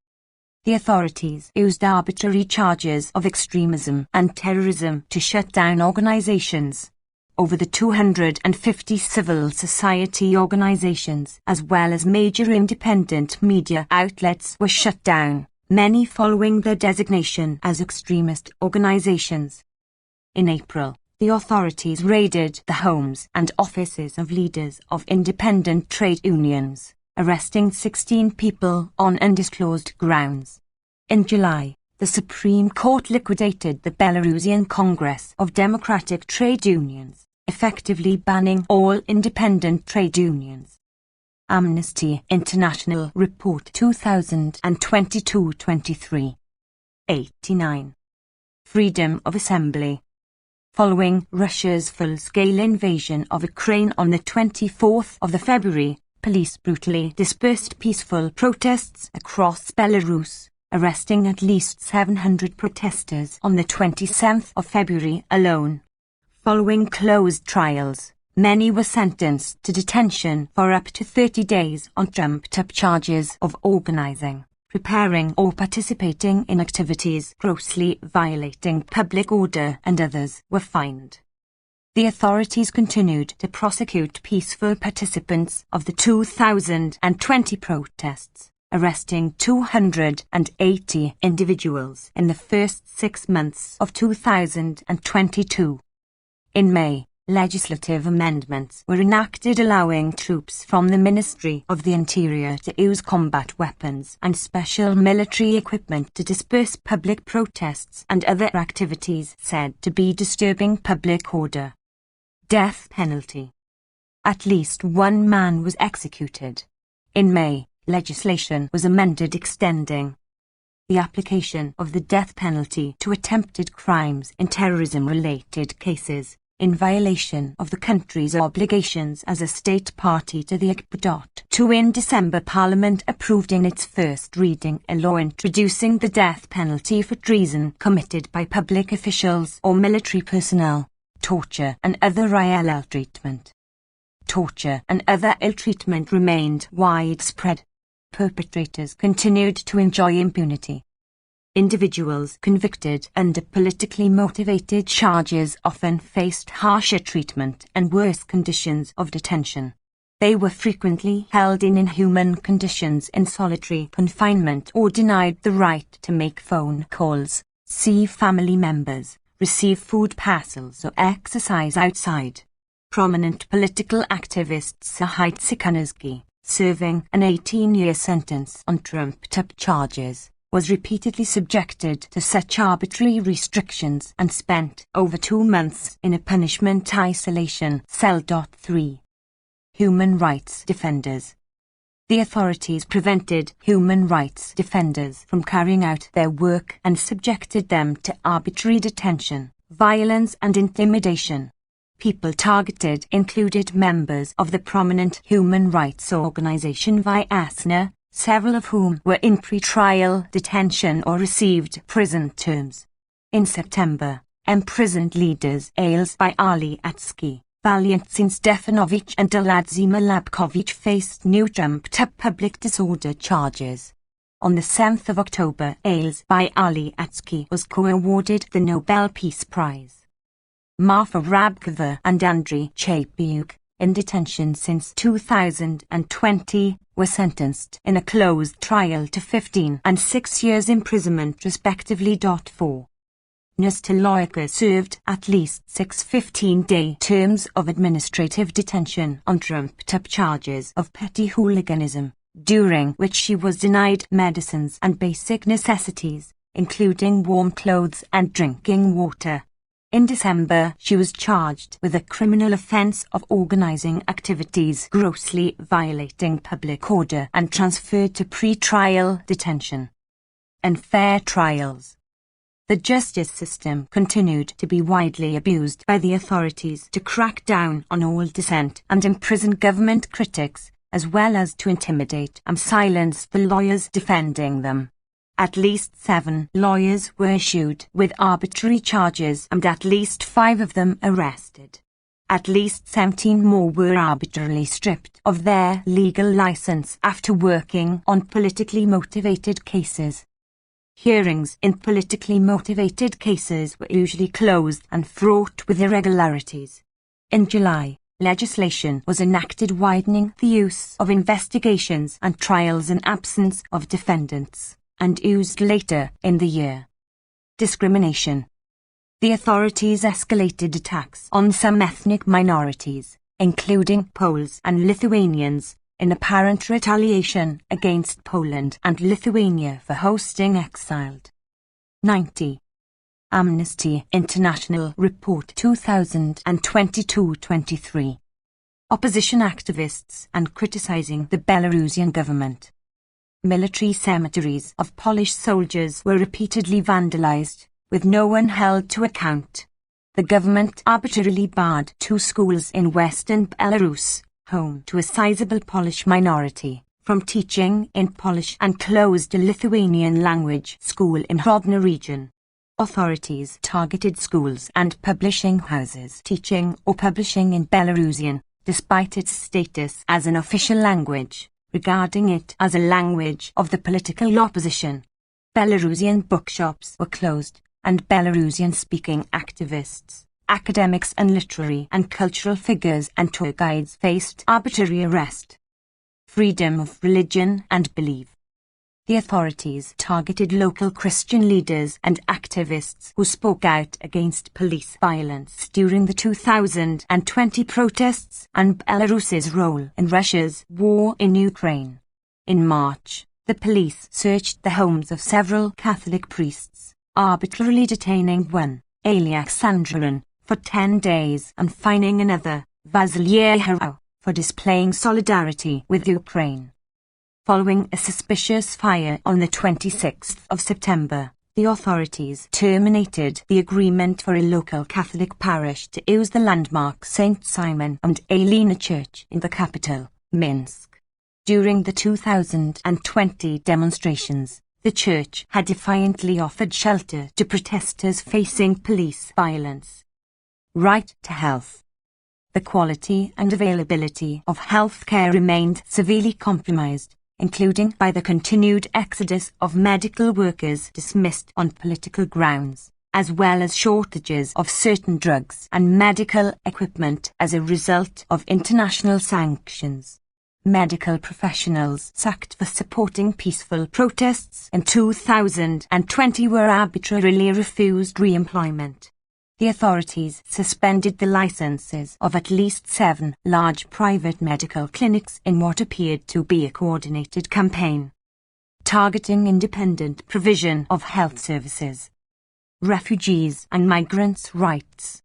The authorities used arbitrary charges of extremism and terrorism to shut down organizations. Over 250 civil society organizations as well as major independent media outlets were shut down, many following their designation as extremist organizations. In April, the authorities raided the homes and offices of leaders of independent trade unions, arresting 16 people on undisclosed grounds. In July, the Supreme Court liquidated the Belarusian Congress of Democratic Trade Unions, effectively banning all independent trade unions. Amnesty International Report 2022-23. 89. Freedom of assembly. Following Russia's full-scale invasion of Ukraine on the 24th of February, police brutally dispersed peaceful protests across Belarus, arresting at least 700 protesters on the 27th of February alone. Following closed trials, many were sentenced to detention for up to 30 days on trumped-up charges of organizing, preparing or participating in activities grossly violating public order, and others were fined. The authorities continued to prosecute peaceful participants of the 2020 protests, arresting 280 individuals in the first 6 months of 2022. In May, legislative amendments were enacted allowing troops from the Ministry of the Interior to use combat weapons and special military equipment to disperse public protests and other activities said to be disturbing public order. Death penalty. At least one man was executed. In May, legislation was amended extending the application of the death penalty to attempted crimes in terrorism-related cases, in violation of the country's obligations as a state party to the ICPA. In December, Parliament approved in its first reading a law introducing the death penalty for treason committed by public officials or military personnel, torture and other ill treatment. Torture and other ill treatment remained widespread. Perpetrators continued to enjoy impunity. Individuals convicted under politically motivated charges often faced harsher treatment and worse conditions of detention. They were frequently held in inhuman conditions in solitary confinement or denied the right to make phone calls, see family members, receive food parcels or exercise outside. Prominent political activist Sahit Sikhanouski, serving an 18-year sentence on trumped-up charges, was repeatedly subjected to such arbitrary restrictions and spent over 2 months in a punishment isolation cell. 3. Human rights defenders. The authorities prevented human rights defenders from carrying out their work and subjected them to arbitrary detention, violence and intimidation. People targeted included members of the prominent human rights organization Viasna, several of whom were in pre-trial detention or received prison terms. In September, imprisoned leaders Ales by Ali Atsky, Valentin Stefanovic and Aladzi Malabkovich faced new trumped-up public disorder charges. On the 7th of October, Ales by Ali Atsky was co-awarded the Nobel Peace Prize. Marfa Rabkova and Andrei Chapiuk, in detention since 2020, were sentenced in a closed trial to 15 and 6 years imprisonment respectively. 4. Nastaloyka served at least 6 15-day terms of administrative detention on trumped-up charges of petty hooliganism, during which she was denied medicines and basic necessities, including warm clothes and drinking water. In December, she was charged with a criminal offence of organising activities grossly violating public order and transferred to pre-trial detention. Unfair trials. The justice system continued to be widely abused by the authorities to crack down on all dissent and imprison government critics, as well as to intimidate and silence the lawyers defending them. At least 7 lawyers were issued with arbitrary charges and at least 5 of them arrested. At least 17 more were arbitrarily stripped of their legal license after working on politically motivated cases. Hearings in politically motivated cases were usually closed and fraught with irregularities. In July, legislation was enacted widening the use of investigations and trials in absence of defendants, and used later in the year. Discrimination. The authorities escalated attacks on some ethnic minorities, including Poles and Lithuanians, in apparent retaliation against Poland and Lithuania for hosting exiled 90. Amnesty International Report 2022-23. Opposition activists and criticizing the Belarusian government. Military cemeteries of Polish soldiers were repeatedly vandalized, with no one held to account. The government arbitrarily barred 2 schools in western Belarus, home to a sizable Polish minority, from teaching in Polish and closed a Lithuanian language school in Hrodno region. Authorities targeted schools and publishing houses teaching or publishing in Belarusian, despite its status as an official language, regarding it as a language of the political opposition. Belarusian bookshops were closed, and Belarusian-speaking activists, academics and literary and cultural figures and tour guides faced arbitrary arrest. Freedom of religion and belief. The authorities targeted local Christian leaders and activists who spoke out against police violence during the 2020 protests and Belarus's role in Russia's war in Ukraine. In March, the police searched the homes of several Catholic priests, arbitrarily detaining one, Alexandrin, for 10 days and fining another, Vasily, for displaying solidarity with Ukraine. Following a suspicious fire on the 26th of September, the authorities terminated the agreement for a local Catholic parish to use the landmark St. Simon and Elena Church in the capital, Minsk. During the 2020 demonstrations, the church had defiantly offered shelter to protesters facing police violence. Right to health. The quality and availability of health care remained severely compromised, including by the continued exodus of medical workers dismissed on political grounds, as well as shortages of certain drugs and medical equipment as a result of international sanctions. Medical professionals sacked for supporting peaceful protests in 2020 were arbitrarily refused re-employment. The authorities suspended the licenses of at least 7 large private medical clinics in what appeared to be a coordinated campaign targeting independent provision of health services. Refugees and migrants' rights.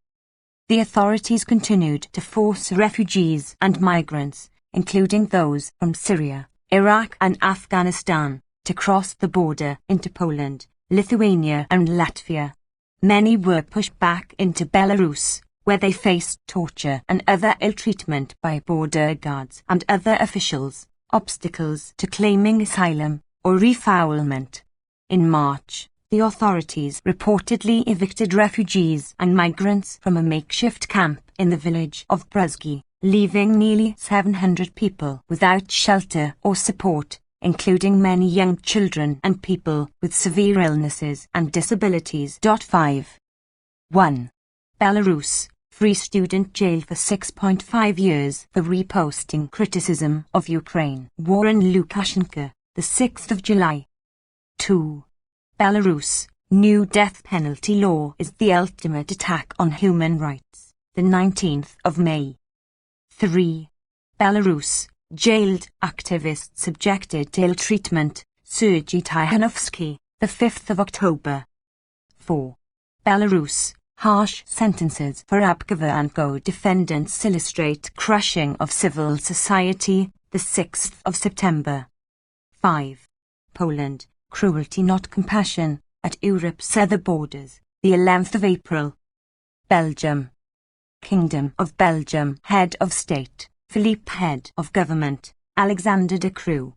The authorities continued to force refugees and migrants, including those from Syria, Iraq and Afghanistan, to cross the border into Poland, Lithuania and Latvia. Many were pushed back into Belarus, where they faced torture and other ill treatment by border guards and other officials, obstacles to claiming asylum or refoulement. In March, the authorities reportedly evicted refugees and migrants from a makeshift camp in the village of Bruzgi, leaving nearly 700 people without shelter or support, including many young children and people with severe illnesses and disabilities. 5. 1. Belarus, Free student jailed for 6.5 years for reposting criticism of Ukraine war and Lukashenko, the 6th of July. 2. Belarus, new death penalty law is the ultimate attack on human rights, the 19th of May. 3. Belarus, jailed activist subjected to ill treatment, Sergei Tikhanovsky, the 5th of October. 4. Belarus, harsh sentences for Abkhazia defendants illustrate crushing of civil society, the 6th of September. 5. Poland, cruelty not compassion, at Europe's southern borders, the 11th of April. Belgium. Kingdom of Belgium, Head of State, Philippe Head of Government, Alexander De Croo.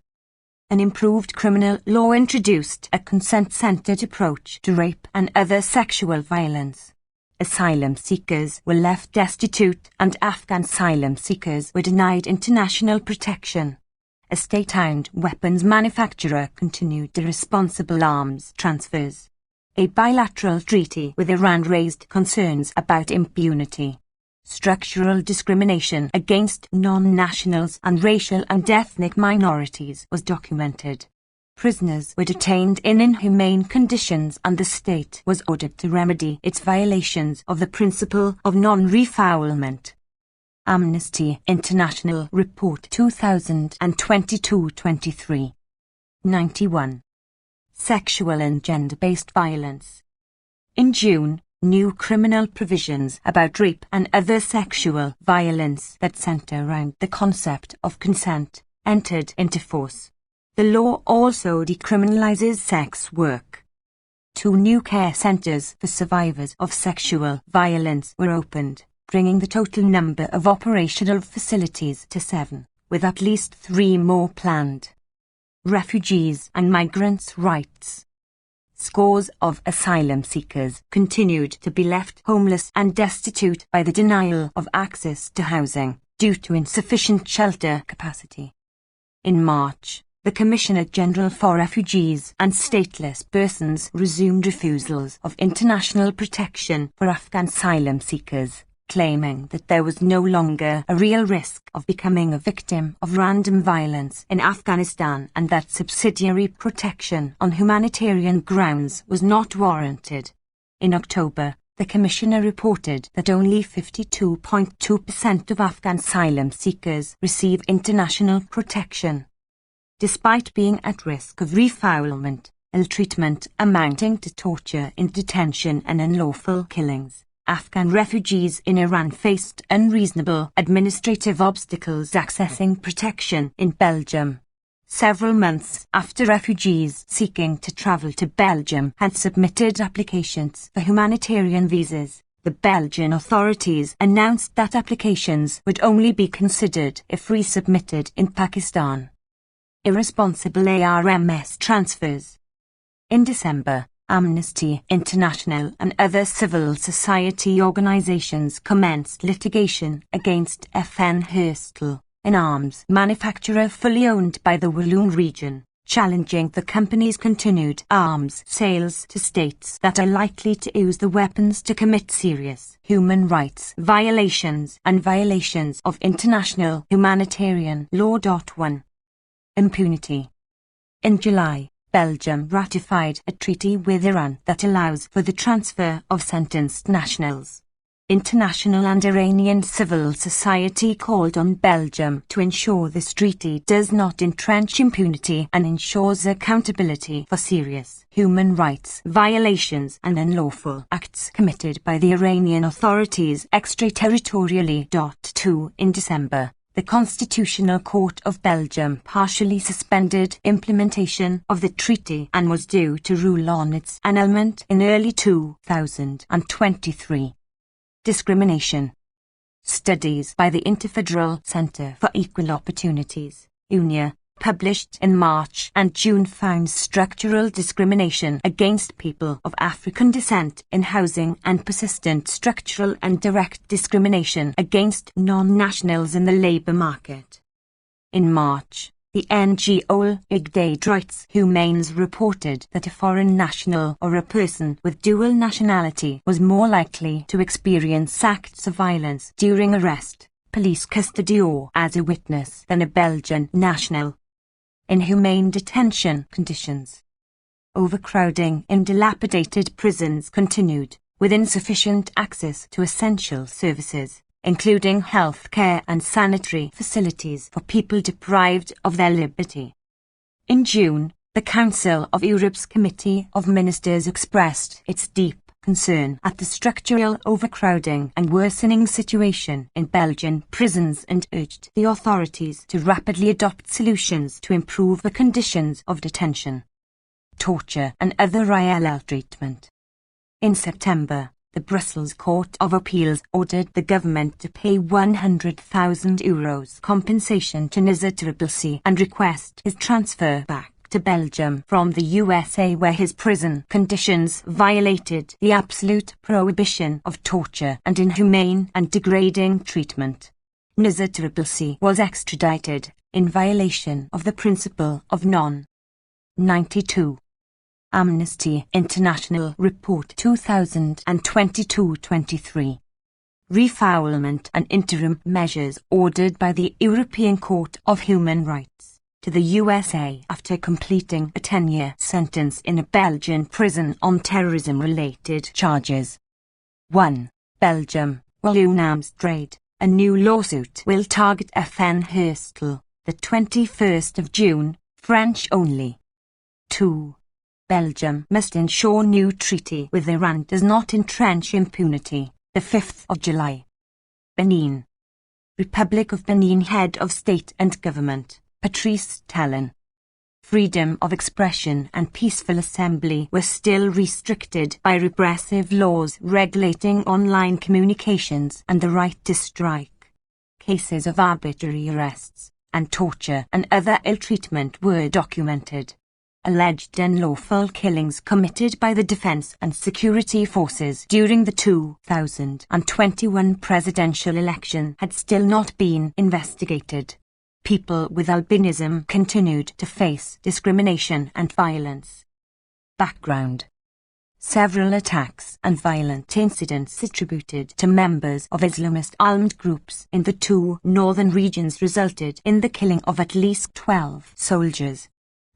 An improved criminal law introduced a consent-centered approach to rape and other sexual violence. Asylum seekers were left destitute and Afghan asylum seekers were denied international protection. A state-owned weapons manufacturer continued irresponsible arms transfers. A bilateral treaty with Iran raised concerns about impunity. Structural discrimination against non-nationals and racial and ethnic minorities was documented. Prisoners were detained in inhumane conditions and the state was ordered to remedy its violations of the principle of non-refoulement. Amnesty International Report 2022-23. 91. sexual and gender-based violence. In June, new criminal provisions about rape and other sexual violence that centre around the concept of consent entered into force. The law also decriminalises sex work. 2 new care centres for survivors of sexual violence were opened, bringing the total number of operational facilities to 7, with at least 3 more planned. Refugees and migrants' rights. Scores of asylum seekers continued to be left homeless and destitute by the denial of access to housing due to insufficient shelter capacity. In March, the Commissioner General for Refugees and Stateless Persons resumed refusals of international protection for Afghan asylum seekers, claiming that there was no longer a real risk of becoming a victim of random violence in Afghanistan and that subsidiary protection on humanitarian grounds was not warranted. In October, the Commissioner reported that only 52.2% of Afghan asylum seekers receive international protection. Despite being at risk of refoulement, ill-treatment amounting to torture in detention and unlawful killings, Afghan refugees in Iran faced unreasonable administrative obstacles accessing protection in Belgium. Several months after refugees seeking to travel to Belgium had submitted applications for humanitarian visas, the Belgian authorities announced that applications would only be considered if resubmitted in Pakistan. Irresponsible ARMS transfers. In December, Amnesty International and other civil society organisations commenced litigation against FN Herstal, an arms manufacturer fully owned by the Walloon region, challenging the company's continued arms sales to states that are likely to use the weapons to commit serious human rights violations and violations of international humanitarian law. 1. Impunity. In July, Belgium ratified a treaty with Iran that allows for the transfer of sentenced nationals. International and Iranian civil society called on Belgium to ensure this treaty does not entrench impunity and ensures accountability for serious human rights violations and unlawful acts committed by the Iranian authorities extraterritorially. 2. In December, the Constitutional Court of Belgium partially suspended implementation of the treaty and was due to rule on its annulment in early 2023. Discrimination. Studies by the Interfederal Centre for Equal Opportunities, UNIA, published in March and June found structural discrimination against people of African descent in housing and persistent structural and direct discrimination against non-nationals in the labour market. In March, the NGO Igde Rights Humains reported that a foreign national or a person with dual nationality was more likely to experience acts of violence during arrest, police custody or as a witness than a Belgian national. Inhumane detention conditions. Overcrowding in dilapidated prisons continued, with insufficient access to essential services, including health care and sanitary facilities for people deprived of their liberty. In June, the Council of Europe's Committee of Ministers expressed its deep concern at the structural overcrowding and worsening situation in Belgian prisons and urged the authorities to rapidly adopt solutions to improve the conditions of detention, torture and other ill treatment. In September, the Brussels Court of Appeals ordered the government to pay €100,000 compensation to Nizar and request his transfer back to Belgium from the USA, where his prison conditions violated the absolute prohibition of torture and inhumane and degrading treatment. Nizar was extradited in violation of the principle of non-92. Amnesty International Report 2022-23. Refoulement and interim measures ordered by the European Court of Human Rights to the USA after completing a 10-year sentence in a Belgian prison on terrorism-related charges. 1. Belgium, Walloon arms trade. A new lawsuit will target FN Herstal, the 21st of June, French only. 2. Belgium must ensure new treaty with Iran does not entrench impunity. The 5th of July. Benin. Republic of Benin. Head of State and Government, Patrice Talon. Freedom of expression and peaceful assembly were still restricted by repressive laws regulating online communications and the right to strike. Cases of arbitrary arrests and torture and other ill treatment were documented. Alleged unlawful killings committed by the defense and security forces during the 2021 presidential election had still not been investigated. People with albinism continued to face discrimination and violence. Background. Several attacks and violent incidents attributed to members of Islamist armed groups in the two northern regions resulted in the killing of at least 12 soldiers.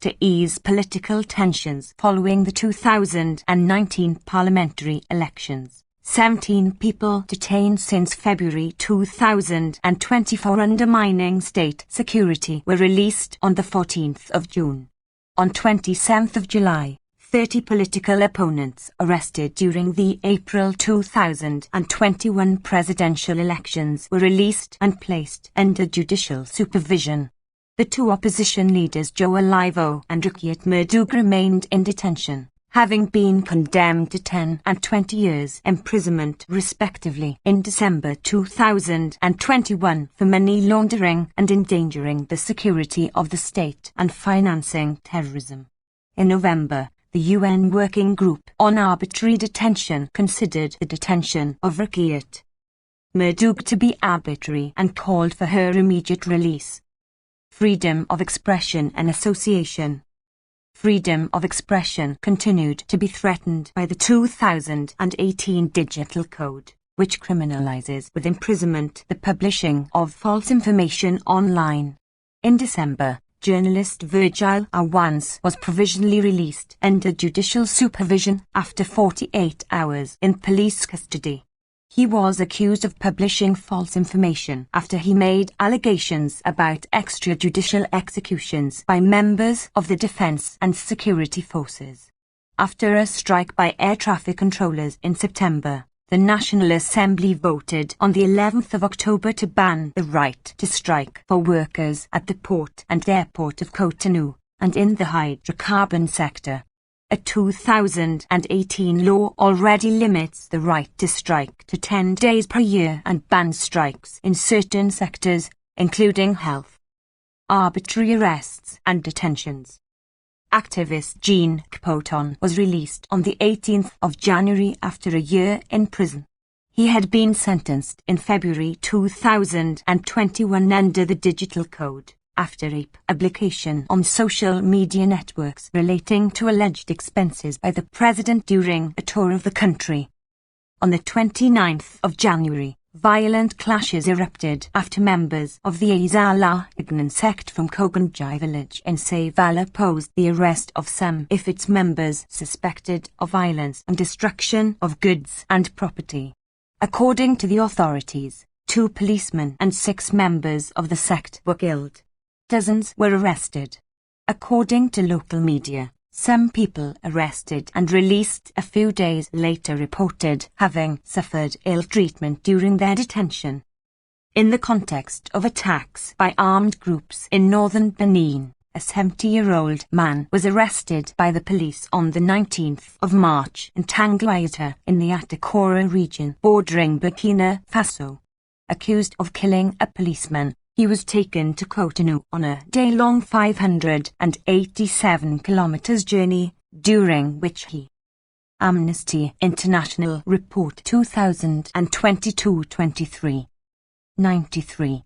To ease political tensions following the 2019 parliamentary elections, 17 people detained since February 2024 undermining state security were released on the 14th of June. On 27th of July, 30 political opponents arrested during the April 2021 presidential elections were released and placed under judicial supervision. The two opposition leaders Joe Alivo and Rukiat Murdouk remained in detention, having been condemned to 10 and 20 years imprisonment respectively in December 2021 for money laundering and endangering the security of the state and financing terrorism. In November, the UN Working Group on Arbitrary Detention considered the detention of Rukiat Murdouk to be arbitrary and called for her immediate release. Freedom of expression and association. Freedom of expression continued to be threatened by the 2018 Digital Code, which criminalizes with imprisonment the publishing of false information online. In December, journalist Virgile Awans was provisionally released under judicial supervision after 48 hours in police custody. He was accused of publishing false information after he made allegations about extrajudicial executions by members of the defense and security forces. After a strike by air traffic controllers in September, the National Assembly voted on the 11th of October to ban the right to strike for workers at the port and airport of Cotonou and in the hydrocarbon sector. A 2018 law already limits the right to strike to 10 days per year and bans strikes in certain sectors, including health. Arbitrary arrests and detentions. Activist Jean Kpoton was released on the 18th of January after a year in prison. He had been sentenced in February 2021 under the Digital Code, after a publication on social media networks relating to alleged expenses by the president during a tour of the country. On the 29th of January, violent clashes erupted after members of the Izala Ignan sect from Koganjai village in Seval opposed the arrest of some of its members suspected of violence and destruction of goods and property. According to the authorities, 2 policemen and 6 members of the sect were killed. Dozens were arrested. According to local media, some people arrested and released a few days later reported having suffered ill treatment during their detention. In the context of attacks by armed groups in northern Benin, a 70-year-old man was arrested by the police on the 19th of March in Tanglaïta in the Atakora region bordering Burkina Faso. Accused of killing a policeman, he was taken to Cotonou on a day-long 587 kilometers journey, during which he. Amnesty International Report 2022-23. 93.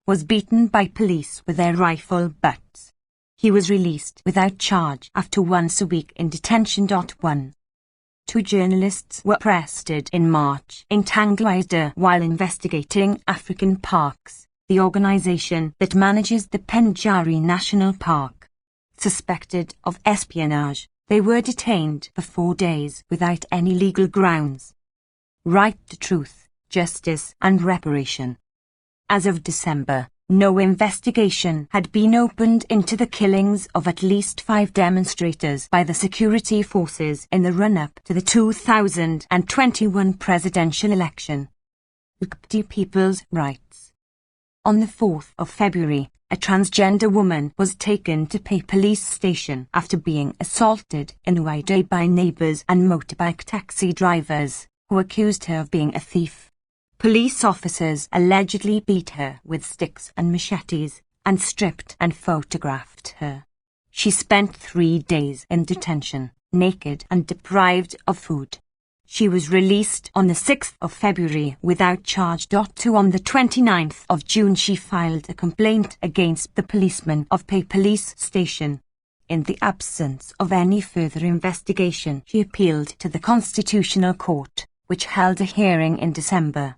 Was beaten by police with their rifle butts. He was released without charge after once a week in detention. 1. 2 journalists were arrested in March in Tanglaïta while investigating African Parks, the organization that manages the Pendjari National Park. Suspected of espionage, they were detained for 4 days without any legal grounds. Right to truth, justice and reparation. As of December, No investigation had been opened into the killings of at least 5 demonstrators by the security forces in the run-up to the 2021 presidential election. LGBT people's rights. On the 4th of February, a transgender woman was taken to a police station after being assaulted in Wydre by neighbours and motorbike taxi drivers, who accused her of being a thief. Police officers allegedly beat her with sticks and machetes, and stripped and photographed her. She spent 3 days in detention, naked and deprived of food. She was released on the 6th of February without charge. On the 29th of June she filed a complaint against the policeman of a police station. In the absence of any further investigation, she appealed to the Constitutional Court, which held a hearing in December.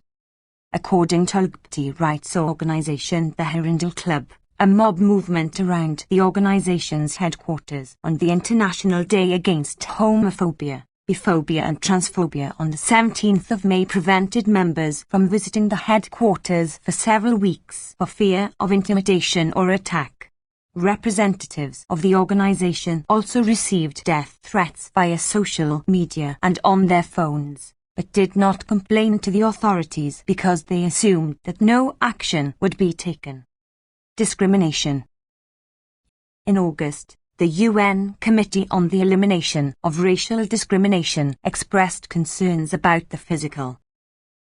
According to LGBT rights organisation the Herindale Club, a mob movement around the organisation's headquarters on the International Day Against Homophobia, Biphobia and Transphobia on the 17th of May prevented members from visiting the headquarters for several weeks for fear of intimidation or attack. Representatives of the organisation also received death threats via social media and on their phones, but did not complain to the authorities because they assumed that no action would be taken. Discrimination. In August, the UN Committee on the Elimination of Racial Discrimination expressed concerns about the physical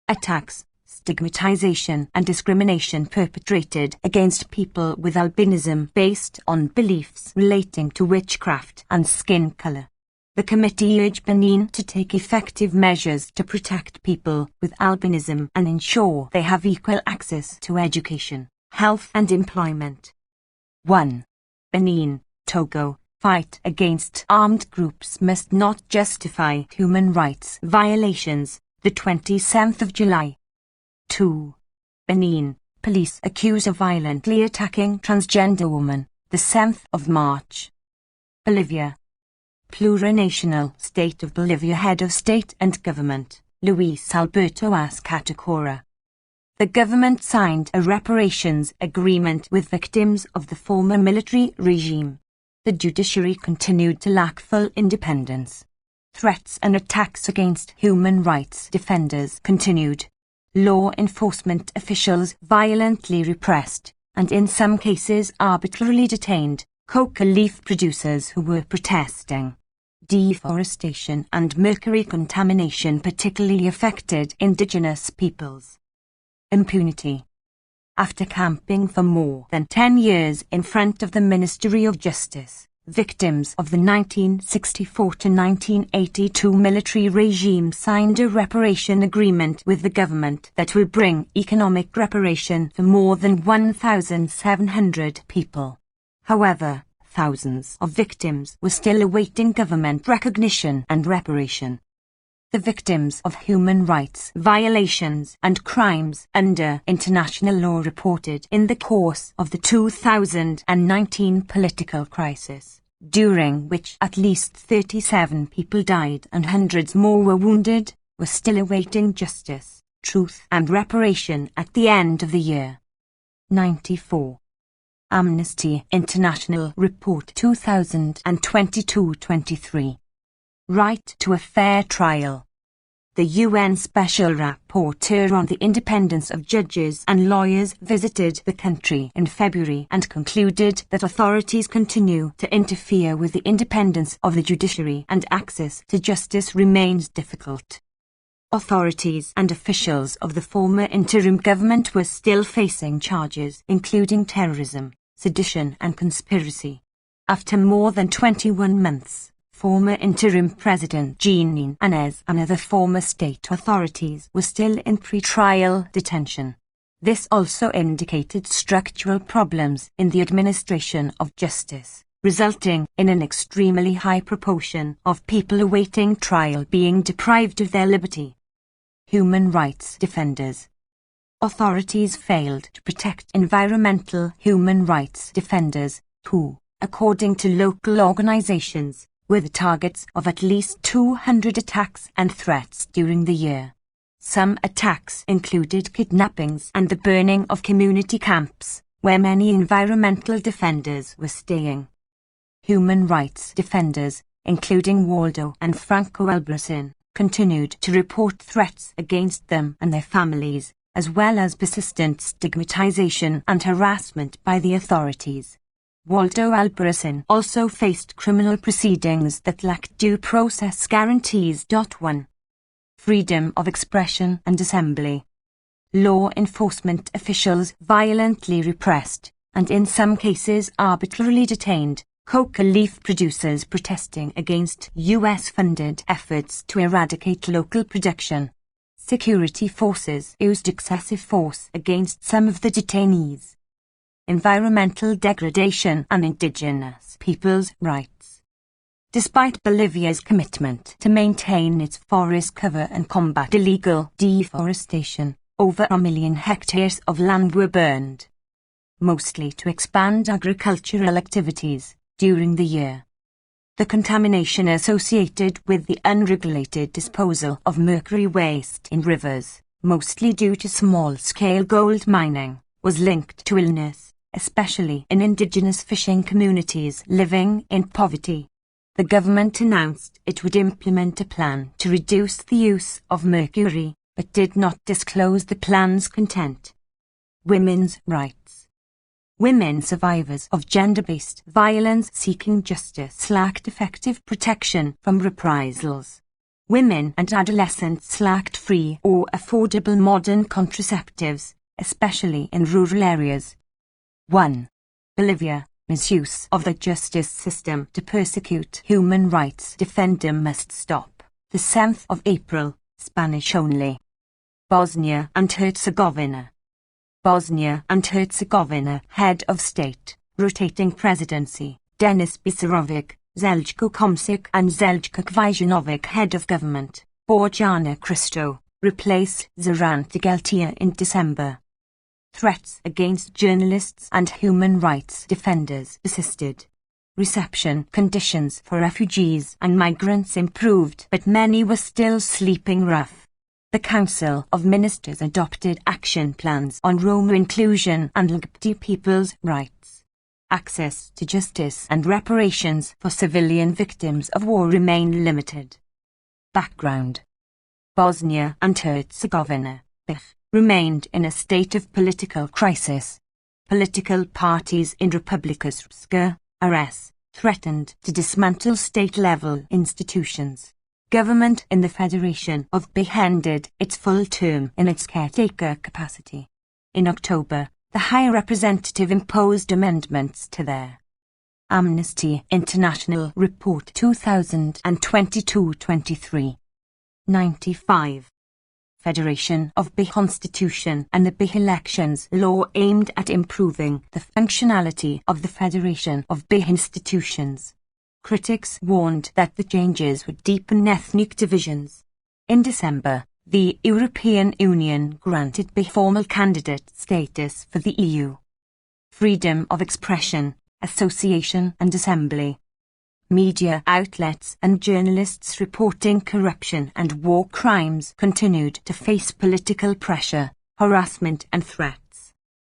attacks, stigmatization and discrimination perpetrated against people with albinism based on beliefs relating to witchcraft and skin color. The committee urged Benin to take effective measures to protect people with albinism and ensure they have equal access to education, health and employment. 1. Benin, Togo, fight against armed groups must not justify human rights violations, the 27th of July. 2. Benin, police accuse of violently attacking transgender woman, the 7th of March. Bolivia. Plurinational State of Bolivia Head of State and Government, Luis Alberto Catacora. The government signed a reparations agreement with victims of the former military regime. The judiciary continued to lack full independence. Threats and attacks against human rights defenders continued. Law enforcement officials violently repressed, and in some cases arbitrarily detained, coca leaf producers who were protesting. Deforestation and mercury contamination particularly affected indigenous peoples. Impunity. After camping for more than 10 years in front of the Ministry of Justice, victims of the 1964 to 1982 military regime signed a reparation agreement with the government that will bring economic reparation for more than 1,700 people. However, thousands of victims were still awaiting government recognition and reparation. The victims of human rights violations and crimes under international law reported in the course of the 2019 political crisis, during which at least 37 people died and hundreds more were wounded, were still awaiting justice, truth and reparation at the end of the year. 94. Amnesty International Report 2022-23. Right to a fair trial. The UN Special Rapporteur on the independence of judges and lawyers visited the country in February and concluded that authorities continue to interfere with the independence of the judiciary and access to justice remains difficult. Authorities and officials of the former interim government were still facing charges including terrorism, sedition and conspiracy. After more than 21 months, former interim President Jeanine Áñez and other former state authorities were still in pre-trial detention. This also indicated structural problems in the administration of justice, resulting in an extremely high proportion of people awaiting trial being deprived of their liberty. Human rights defenders. Authorities failed to protect environmental human rights defenders, who, according to local organizations, were the targets of at least 200 attacks and threats during the year. Some attacks included kidnappings and the burning of community camps, where many environmental defenders were staying. Human rights defenders, including Waldo and Franco Albarracin, continued to report threats against them and their families, as well as persistent stigmatization and harassment by the authorities. Waldo Albarracin also faced criminal proceedings that lacked due process guarantees. 1. Freedom of expression and assembly. Law enforcement officials violently repressed, and in some cases arbitrarily detained, coca leaf producers protesting against US-funded efforts to eradicate local production. Security forces used excessive force against some of the detainees. Environmental degradation and indigenous peoples' rights. Despite Bolivia's commitment to maintain its forest cover and combat illegal deforestation, over 1 million hectares of land were burned, mostly to expand agricultural activities during the year. The contamination associated with the unregulated disposal of mercury waste in rivers, mostly due to small-scale gold mining, was linked to illness, especially in indigenous fishing communities living in poverty. The government announced it would implement a plan to reduce the use of mercury, but did not disclose the plan's content. Women's rights. Women survivors of gender-based violence seeking justice lacked effective protection from reprisals. Women and adolescents lacked free or affordable modern contraceptives, especially in rural areas. 1. Bolivia. Misuse of the justice system to persecute human rights defender must stop. The 7th of April, Spanish only. Bosnia and Herzegovina. Bosnia and Herzegovina Head of State, rotating presidency, Denis Biserovic, Zeljko Komšić and Zeljko Kvajanovic Head of Government, Borjana Cristo, replaced Zoran Tigeltia in December. Threats against journalists and human rights defenders persisted. Reception conditions for refugees and migrants improved, but many were still sleeping rough. The Council of Ministers adopted action plans on Roma inclusion and LGBT people's rights. Access to justice and reparations for civilian victims of war remain limited. Background. Bosnia and Herzegovina, BiH, remained in a state of political crisis. Political parties in Republika Srpska, RS, threatened to dismantle state-level institutions. Government in the Federation of BiH ended its full term in its caretaker capacity. In October, the High Representative imposed amendments to their Amnesty International Report 2022-23. 95. Federation of BiH Constitution and the BiH Elections Law aimed at improving the functionality of the Federation of BiH institutions. Critics warned that the changes would deepen ethnic divisions. In December, the European Union granted BiH formal candidate status for the EU. Freedom of expression, association and assembly. Media outlets and journalists reporting corruption and war crimes continued to face political pressure, harassment and threats.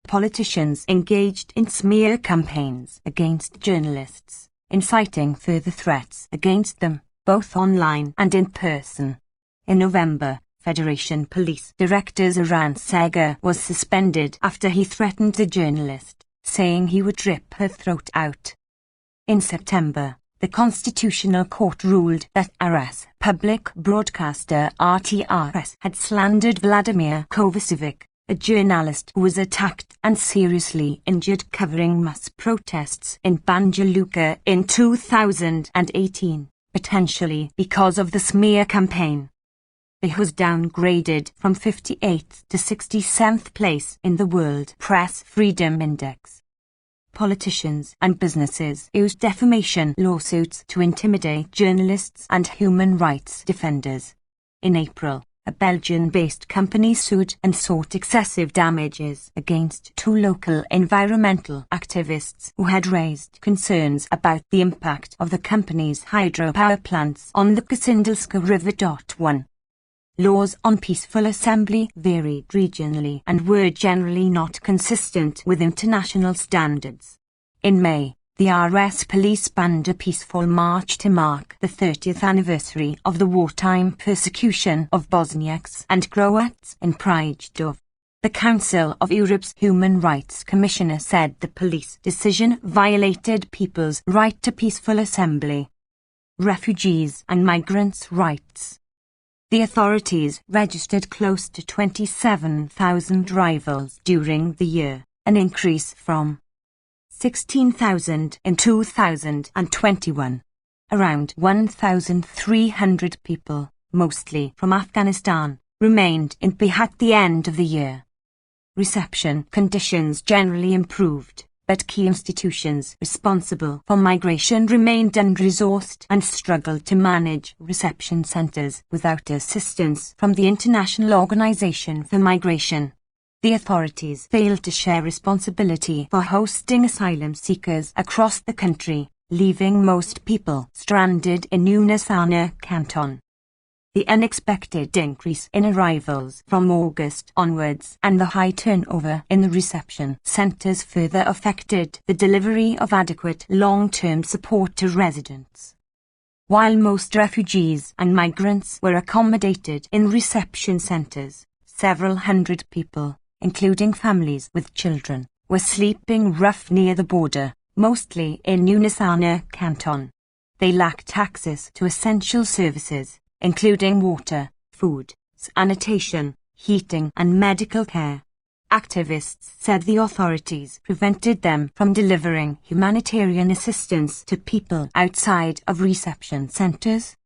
Politicians engaged in smear campaigns against journalists, inciting further threats against them, both online and in person. In November, Federation Police Director Zoran Sega was suspended after he threatened the journalist, saying he would rip her throat out. In September, the Constitutional Court ruled that RS public broadcaster RTRS had slandered Vladimir Kovacevic, a journalist who was attacked and seriously injured covering mass protests in Banja Luka in 2018, potentially because of the smear campaign. BiH was downgraded from 58th to 67th place in the World Press Freedom Index. Politicians and businesses used defamation lawsuits to intimidate journalists and human rights defenders. In April, a Belgian-based company sued and sought excessive damages against 2 local environmental activists who had raised concerns about the impact of the company's hydropower plants on the Kosindalska River. 1. Laws on peaceful assembly varied regionally and were generally not consistent with international standards. In May, the RS police banned a peaceful march to mark the 30th anniversary of the wartime persecution of Bosniaks and Croats in Prijedov. The Council of Europe's Human Rights Commissioner said the police decision violated people's right to peaceful assembly. Refugees and migrants' rights. The authorities registered close to 27,000 arrivals during the year, an increase from 16,000 in 2021. Around 1,300 people, mostly from Afghanistan, remained in Bih at the end of the year. Reception conditions generally improved, but key institutions responsible for migration remained under-resourced and struggled to manage reception centres without assistance from the International Organization for Migration. The authorities failed to share responsibility for hosting asylum seekers across the country, leaving most people stranded in Yunusana Canton. The unexpected increase in arrivals from August onwards and the high turnover in the reception centres further affected the delivery of adequate long-term support to residents. While most refugees and migrants were accommodated in reception centres, several hundred people, including families with children, were sleeping rough near the border, mostly in Yunusana Canton. They lacked access to essential services, including water, food, sanitation, heating and medical care. Activists said the authorities prevented them from delivering humanitarian assistance to people outside of reception centres.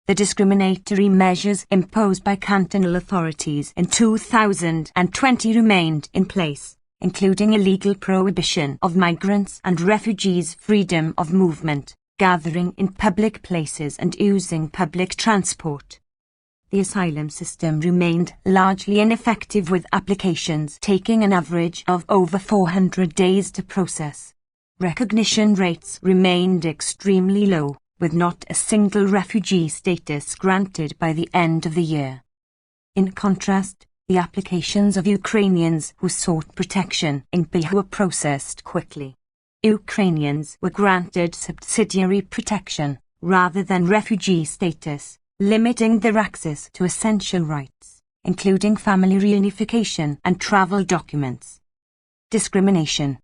The discriminatory measures imposed by cantonal authorities in 2020 remained in place, including illegal prohibition of migrants and refugees' freedom of movement, gathering in public places and using public transport. The asylum system remained largely ineffective, with applications taking an average of over 400 days to process. Recognition rates remained extremely low, with not a single refugee status granted by the end of the year. In contrast, the applications of Ukrainians who sought protection in Bih were processed quickly. Ukrainians were granted subsidiary protection, rather than refugee status, limiting their access to essential rights, including family reunification and travel documents. Discrimination.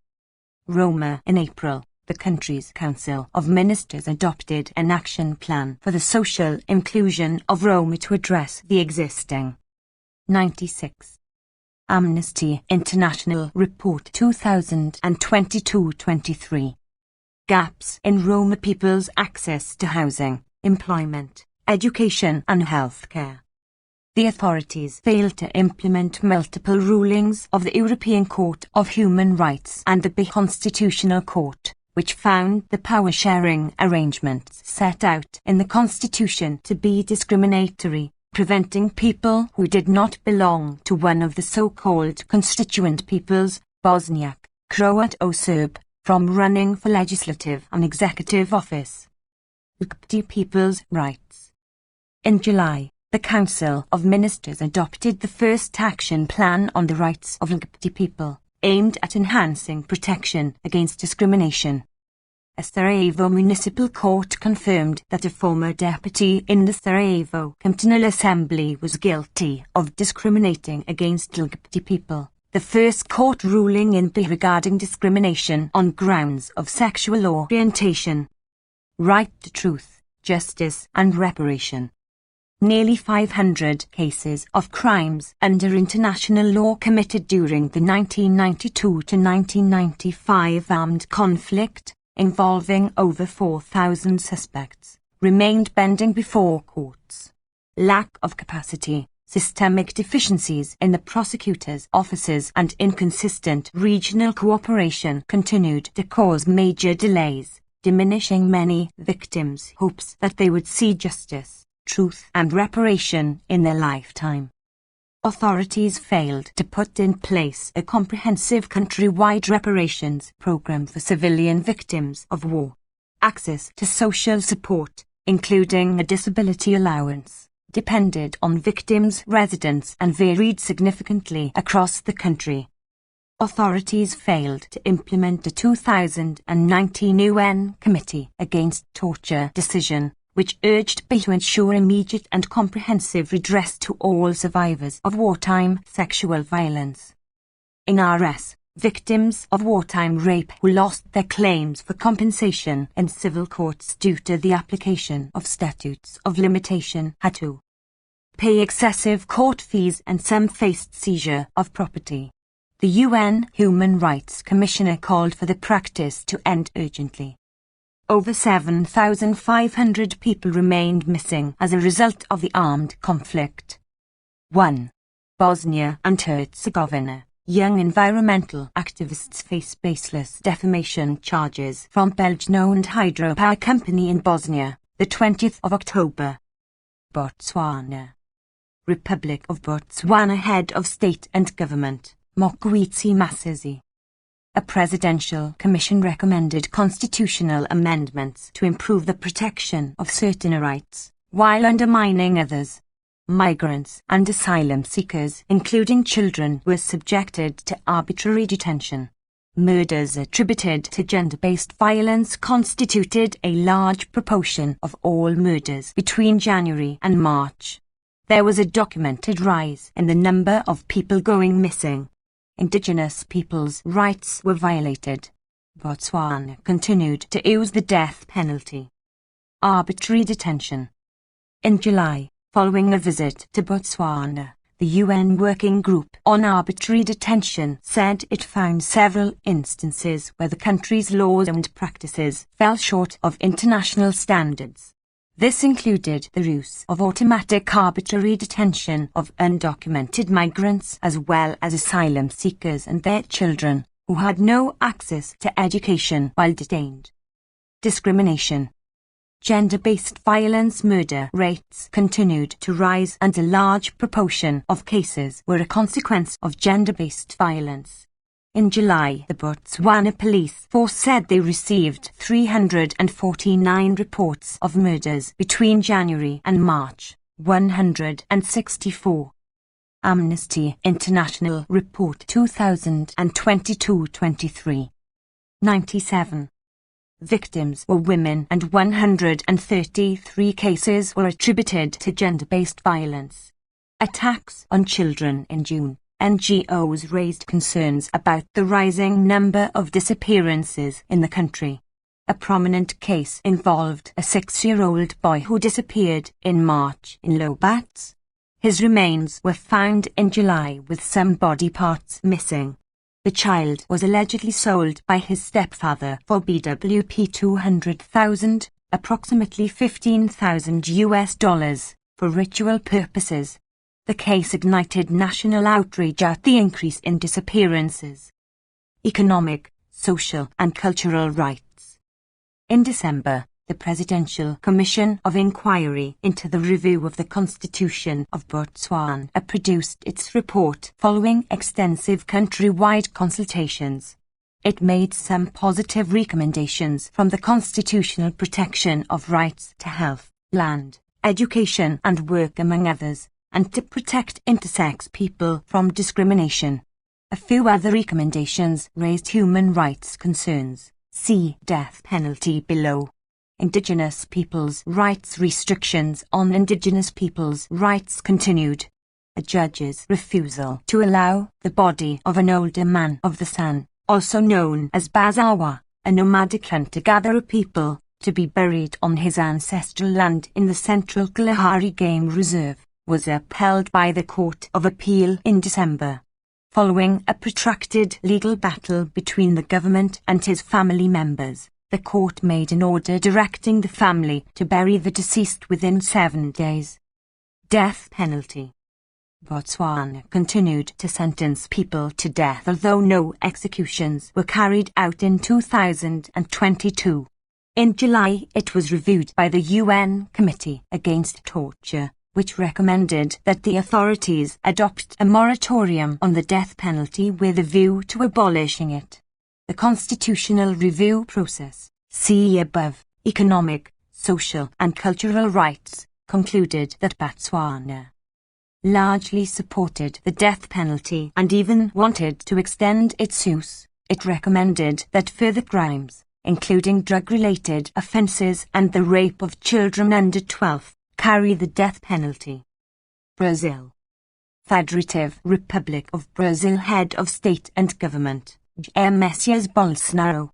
Roma. In April, the country's Council of Ministers adopted an action plan for the social inclusion of Roma to address the existing 96. Amnesty International Report 2022-23. Gaps in Roma people's access to housing, employment, education and healthcare. The authorities failed to implement multiple rulings of the European Court of Human Rights and the Bih Constitutional Court, which found the power-sharing arrangements set out in the Constitution to be discriminatory, preventing people who did not belong to one of the so-called constituent peoples, Bosniak, Croat or Serb, from running for legislative and executive office. LGBT people's rights. In July, the Council of Ministers adopted the first action plan on the rights of LGBT people, aimed at enhancing protection against discrimination. A Sarajevo Municipal Court confirmed that a former deputy in the Sarajevo Cantonal Assembly was guilty of discriminating against LGBT people, the first court ruling in Bih regarding discrimination on grounds of sexual orientation. Right to truth, justice and reparation. Nearly 500 cases of crimes under international law committed during the 1992-1995 armed conflict, involving over 4,000 suspects, remained pending before courts. Lack of capacity, systemic deficiencies in the prosecutors' offices and inconsistent regional cooperation continued to cause major delays, diminishing many victims' hopes that they would see justice, truth and reparation in their lifetime. Authorities failed to put in place a comprehensive countrywide reparations program for civilian victims of war. Access to social support, including a disability allowance, depended on victims' residence and varied significantly across the country. Authorities failed to implement the 2019 UN Committee Against Torture decision, which urged BI to ensure immediate and comprehensive redress to all survivors of wartime sexual violence. In RS, victims of wartime rape who lost their claims for compensation in civil courts due to the application of statutes of limitation had to pay excessive court fees, and some faced seizure of property. The UN Human Rights Commissioner called for the practice to end urgently. Over 7,500 people remained missing as a result of the armed conflict. 1. Bosnia and Herzegovina. Young environmental activists face baseless defamation charges from Belgian-owned hydropower company in Bosnia, the 20th of October. Botswana. Republic of Botswana Head of State and Government, Mokwetsi Masisi. A presidential commission recommended constitutional amendments to improve the protection of certain rights, while undermining others. Migrants and asylum seekers, including children, were subjected to arbitrary detention. Murders attributed to gender-based violence constituted a large proportion of all murders between January and March. There was a documented rise in the number of people going missing. Indigenous peoples' rights were violated. Botswana continued to use the death penalty. Arbitrary detention. In July, following a visit to Botswana, the UN Working Group on Arbitrary Detention said it found several instances where the country's laws and practices fell short of international standards. This included the use of automatic arbitrary detention of undocumented migrants as well as asylum seekers and their children, who had no access to education while detained. Discrimination. Gender-based violence murder rates continued to rise, and a large proportion of cases were a consequence of gender-based violence. In July, the Botswana Police Force said they received 349 reports of murders between January and March, 164. Amnesty International Report 2022-23. 97. Victims were women and 133 cases were attributed to gender-based violence. Attacks on children. In June, NGOs raised concerns about the rising number of disappearances in the country. A prominent case involved a 6-year-old boy who disappeared in March in Lobats. His remains were found in July with some body parts missing. The child was allegedly sold by his stepfather for BWP 200,000, approximately $15,000, for ritual purposes. The case ignited national outrage at the increase in disappearances. Economic, social and cultural rights. In December, the Presidential Commission of Inquiry into the Review of the Constitution of Botswana produced its report following extensive countrywide consultations. It made some positive recommendations from the constitutional protection of rights to health, land, education and work among others, and to protect intersex people from discrimination. A few other recommendations raised human rights concerns. See death penalty below. Indigenous peoples' rights. Restrictions on Indigenous peoples' rights continued. A judge's refusal to allow the body of an older man of the Sun, also known as Bazawa, a nomadic hunter-gatherer people, to be buried on his ancestral land in the Central Kalahari Game Reserve, was upheld by the Court of Appeal in December. Following a protracted legal battle between the government and his family members, the court made an order directing the family to bury the deceased within 7 days. Death penalty. Botswana continued to sentence people to death, although no executions were carried out in 2022. In July, it was reviewed by the UN Committee Against Torture, which recommended that the authorities adopt a moratorium on the death penalty with a view to abolishing it. The constitutional review process, see above, economic, social and cultural rights, concluded that Botswana largely supported the death penalty and even wanted to extend its use. It recommended that further crimes, including drug-related offences and the rape of children under 12, carry the death penalty. Brazil. Federative Republic of Brazil. Head of State and Government, Jair Messias Bolsonaro.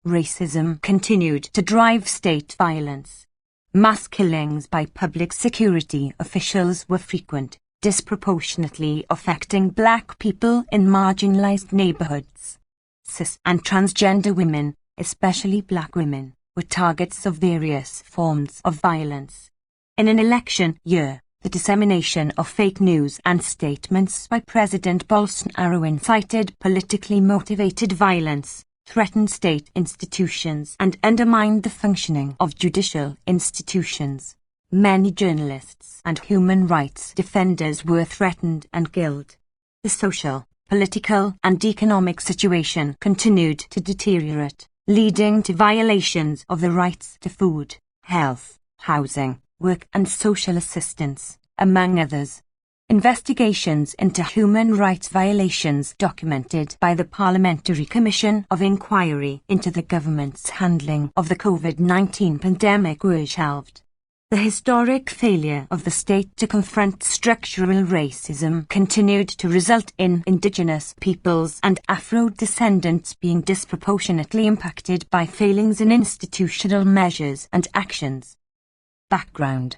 Racism continued to drive state violence. Mass killings by public security officials were frequent, disproportionately affecting black people in marginalized neighborhoods. Cis and transgender women, especially black women, were targets of various forms of violence. In an election year, the dissemination of fake news and statements by President Bolsonaro incited politically motivated violence, threatened state institutions and undermined the functioning of judicial institutions. Many journalists and human rights defenders were threatened and killed. The social, political and economic situation continued to deteriorate, leading to violations of the rights to food, health, housing, work and social assistance, among others. Investigations into human rights violations documented by the Parliamentary Commission of Inquiry into the government's handling of the COVID-19 pandemic were shelved. The historic failure of the state to confront structural racism continued to result in indigenous peoples and Afro-descendants being disproportionately impacted by failings in institutional measures and actions. Background.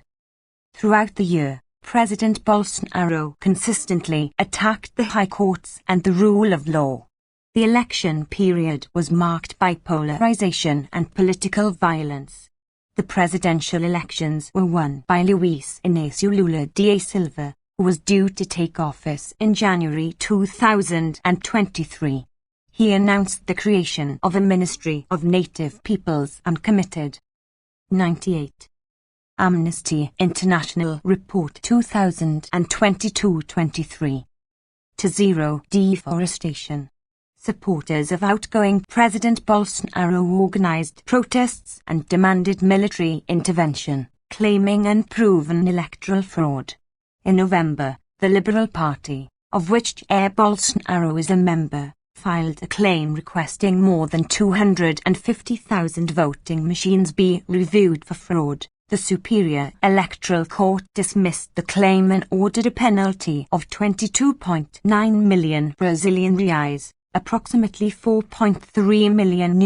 Throughout the year, President Bolsonaro consistently attacked the high courts and the rule of law. The election period was marked by polarization and political violence. The presidential elections were won by Luiz Inácio Lula da Silva, who was due to take office in January 2023. He announced the creation of a Ministry of Native Peoples and committed 98. Amnesty International Report 2022-23. To zero deforestation. Supporters of outgoing President Bolsonaro organized protests and demanded military intervention, claiming unproven electoral fraud. In November, the Liberal Party, of which Jair Bolsonaro is a member, filed a claim requesting more than 250,000 voting machines be reviewed for fraud. The Superior Electoral Court dismissed the claim and ordered a penalty of 22.9 million Brazilian reais, approximately $4.3 million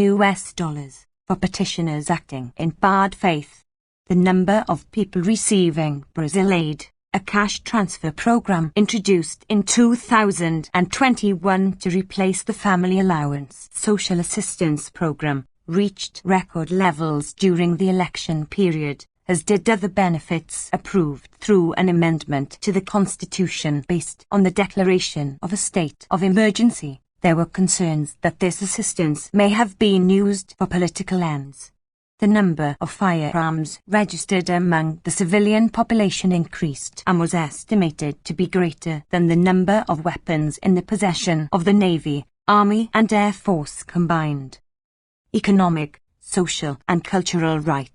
for petitioners acting in bad faith. The number of people receiving Brazil Aid, a cash transfer program introduced in 2021 to replace the Family Allowance Social Assistance Program, reached record levels during the election period, as did other benefits approved through an amendment to the Constitution based on the declaration of a state of emergency. There were concerns that this assistance may have been used for political ends. The number of firearms registered among the civilian population increased and was estimated to be greater than the number of weapons in the possession of the Navy, Army and Air Force combined. Economic, social and cultural rights.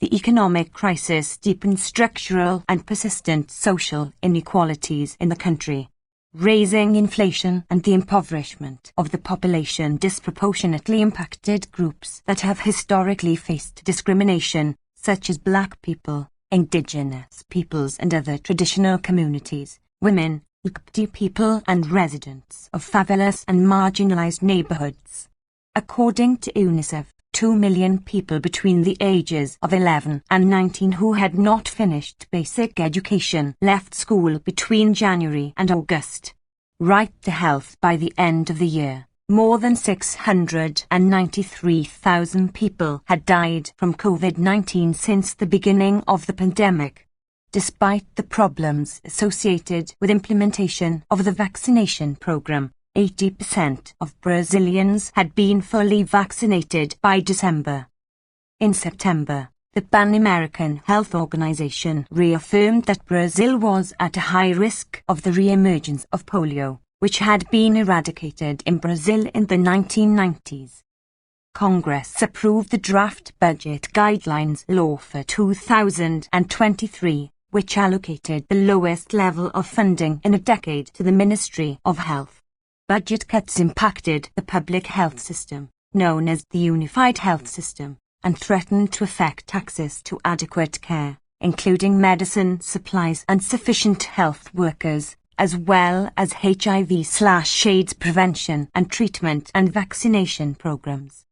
The economic crisis deepened structural and persistent social inequalities in the country, raising inflation and the impoverishment of the population disproportionately impacted groups that have historically faced discrimination, such as black people, indigenous peoples and other traditional communities, women, LGBT people and residents of favelas and marginalized neighborhoods. According to UNICEF, 2 million people between the ages of 11 and 19 who had not finished basic education left school between January and August. Right to health. By the end of the year, more than 693,000 people had died from COVID-19 since the beginning of the pandemic. Despite the problems associated with implementation of the vaccination program, 80% of Brazilians had been fully vaccinated by December. In September, the Pan-American Health Organization reaffirmed that Brazil was at a high risk of the re-emergence of polio, which had been eradicated in Brazil in the 1990s. Congress approved the Draft Budget Guidelines Law for 2023, which allocated the lowest level of funding in a decade to the Ministry of Health. Budget cuts impacted the public health system, known as the Unified Health System, and threatened to affect access to adequate care, including medicine supplies and sufficient health workers, as well as HIV/AIDS prevention and treatment and vaccination programs.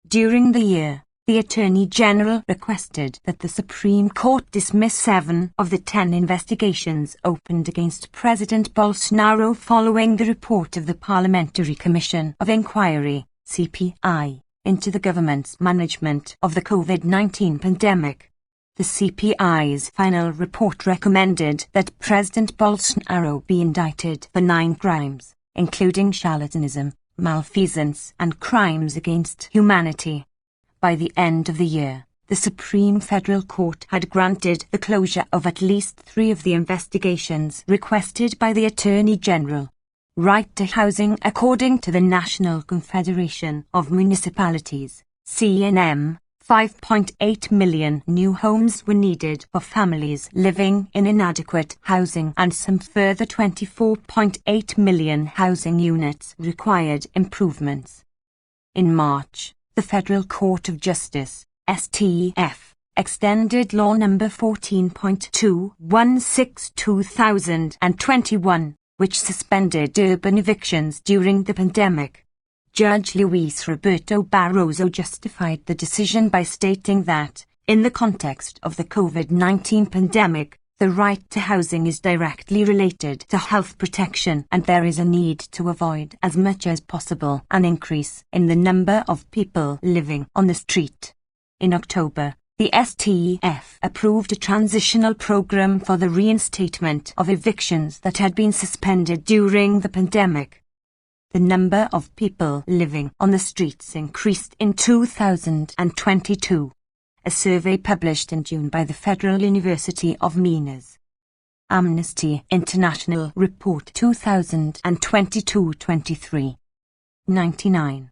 During the year, the Attorney General requested that the Supreme Court dismiss 7 of the 10 investigations opened against President Bolsonaro following the report of the Parliamentary Commission of Inquiry, CPI, into the government's management of the COVID-19 pandemic. The CPI's final report recommended that President Bolsonaro be indicted for 9 crimes, including charlatanism, malfeasance, and crimes against humanity. By the end of the year, the Supreme Federal Court had granted the closure of at least 3 of the investigations requested by the Attorney General. Right to housing. According to the National Confederation of Municipalities, CNM, 5.8 million new homes were needed for families living in inadequate housing, and some further 24.8 million housing units required improvements. In March, the Federal Court of Justice, STF, extended Law No. 14.216/2021, which suspended urban evictions during the pandemic. Judge Luis Roberto Barroso justified the decision by stating that, in the context of the COVID-19 pandemic, the right to housing is directly related to health protection, and there is a need to avoid as much as possible an increase in the number of people living on the street. In October, the STF approved a transitional program for the reinstatement of evictions that had been suspended during the pandemic. The number of people living on the streets increased in 2022. A survey published in June by the Federal University of Minas. Amnesty International Report 2022-23. 99.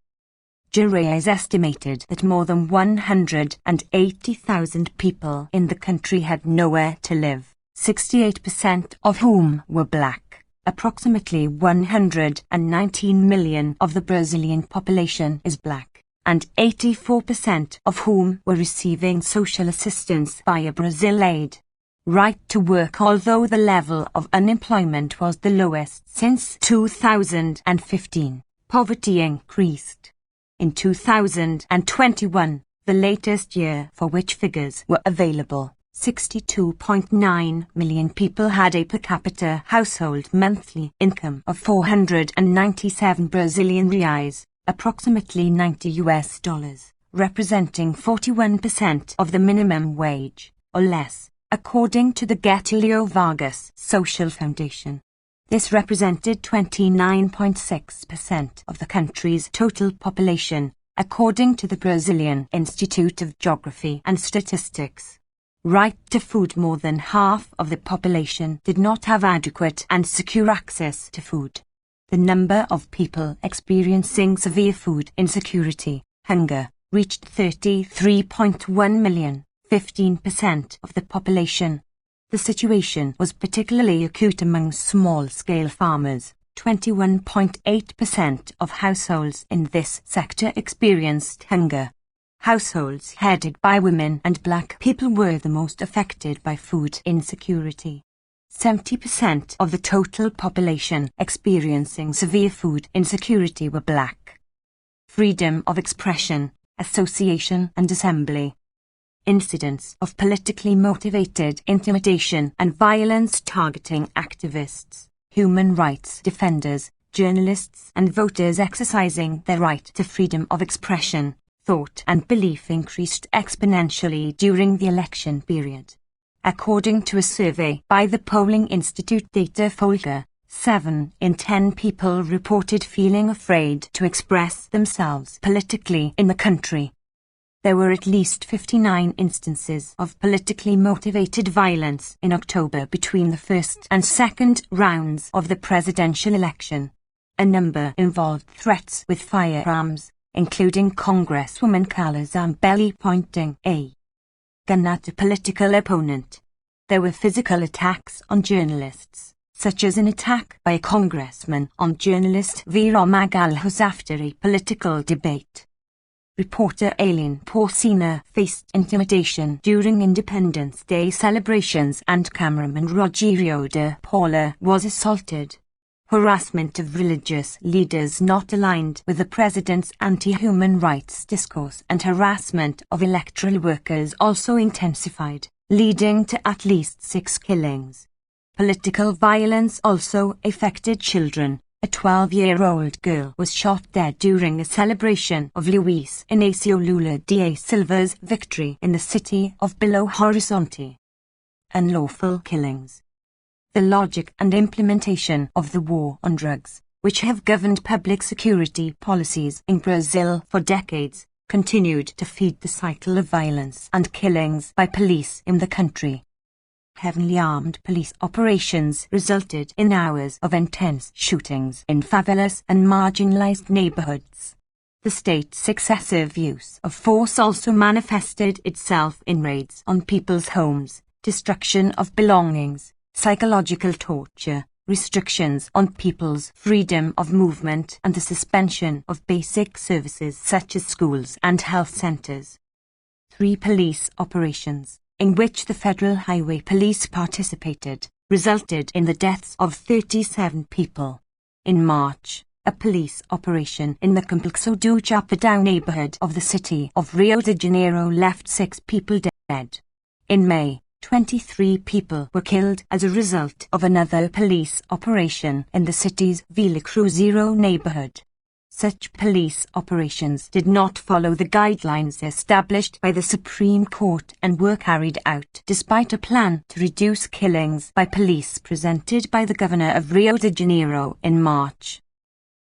Juries estimated that more than 180,000 people in the country had nowhere to live, 68% of whom were black. Approximately 119 million of the Brazilian population is black, and 84% of whom were receiving social assistance via Brazil Aid. Right to work. Although the level of unemployment was the lowest since 2015, poverty increased. In 2021, the latest year for which figures were available, 62.9 million people had a per capita household monthly income of 497 Brazilian reais, approximately $90, representing 41% of the minimum wage, or less, according to the Getulio Vargas Social Foundation. This represented 29.6% of the country's total population, according to the Brazilian Institute of Geography and Statistics. Right to food. More than half of the population did not have adequate and secure access to food. The number of people experiencing severe food insecurity, hunger, reached 33.1 million, 15% of the population. The situation was particularly acute among small-scale farmers. 21.8% of households in this sector experienced hunger. Households headed by women and black people were the most affected by food insecurity. 70% of the total population experiencing severe food insecurity were black. Freedom of expression, association and assembly. Incidents of politically motivated intimidation and violence targeting activists, human rights defenders, journalists and voters exercising their right to freedom of expression, thought and belief increased exponentially during the election period. According to a survey by the polling institute Datafolha, 7 in 10 people reported feeling afraid to express themselves politically in the country. There were at least 59 instances of politically motivated violence in October between the first and second rounds of the presidential election. A number involved threats with firearms, including Congresswoman Carla Zambelli pointing a gun at a political opponent. There were physical attacks on journalists, such as an attack by a congressman on journalist Vera Magalhaes after a political debate. Reporter Aileen Porcina faced intimidation during Independence Day celebrations, and cameraman Rogerio de Paula was assaulted. Harassment of religious leaders not aligned with the president's anti-human rights discourse and harassment of electoral workers also intensified, leading to at least 6 killings. Political violence also affected children. A 12-year-old girl was shot dead during a celebration of Luis Inácio Lula da Silva's victory in the city of Belo Horizonte. Unlawful killings. The logic and implementation of the war on drugs, which have governed public security policies in Brazil for decades, continued to feed the cycle of violence and killings by police in the country. Heavily armed police operations resulted in hours of intense shootings in favelas and marginalized neighborhoods. The state's excessive use of force also manifested itself in raids on people's homes, destruction of belongings, psychological torture, restrictions on people's freedom of movement, and the suspension of basic services such as schools and health centers. 3 police operations, in which the Federal Highway Police participated, resulted in the deaths of 37 people. In March, a police operation in the Complexo do Chapadão neighborhood of the city of Rio de Janeiro left 6 people dead. In May, 23 people were killed as a result of another police operation in the city's Vila Cruzeiro neighborhood. Such police operations did not follow the guidelines established by the Supreme Court and were carried out despite a plan to reduce killings by police presented by the governor of Rio de Janeiro in March.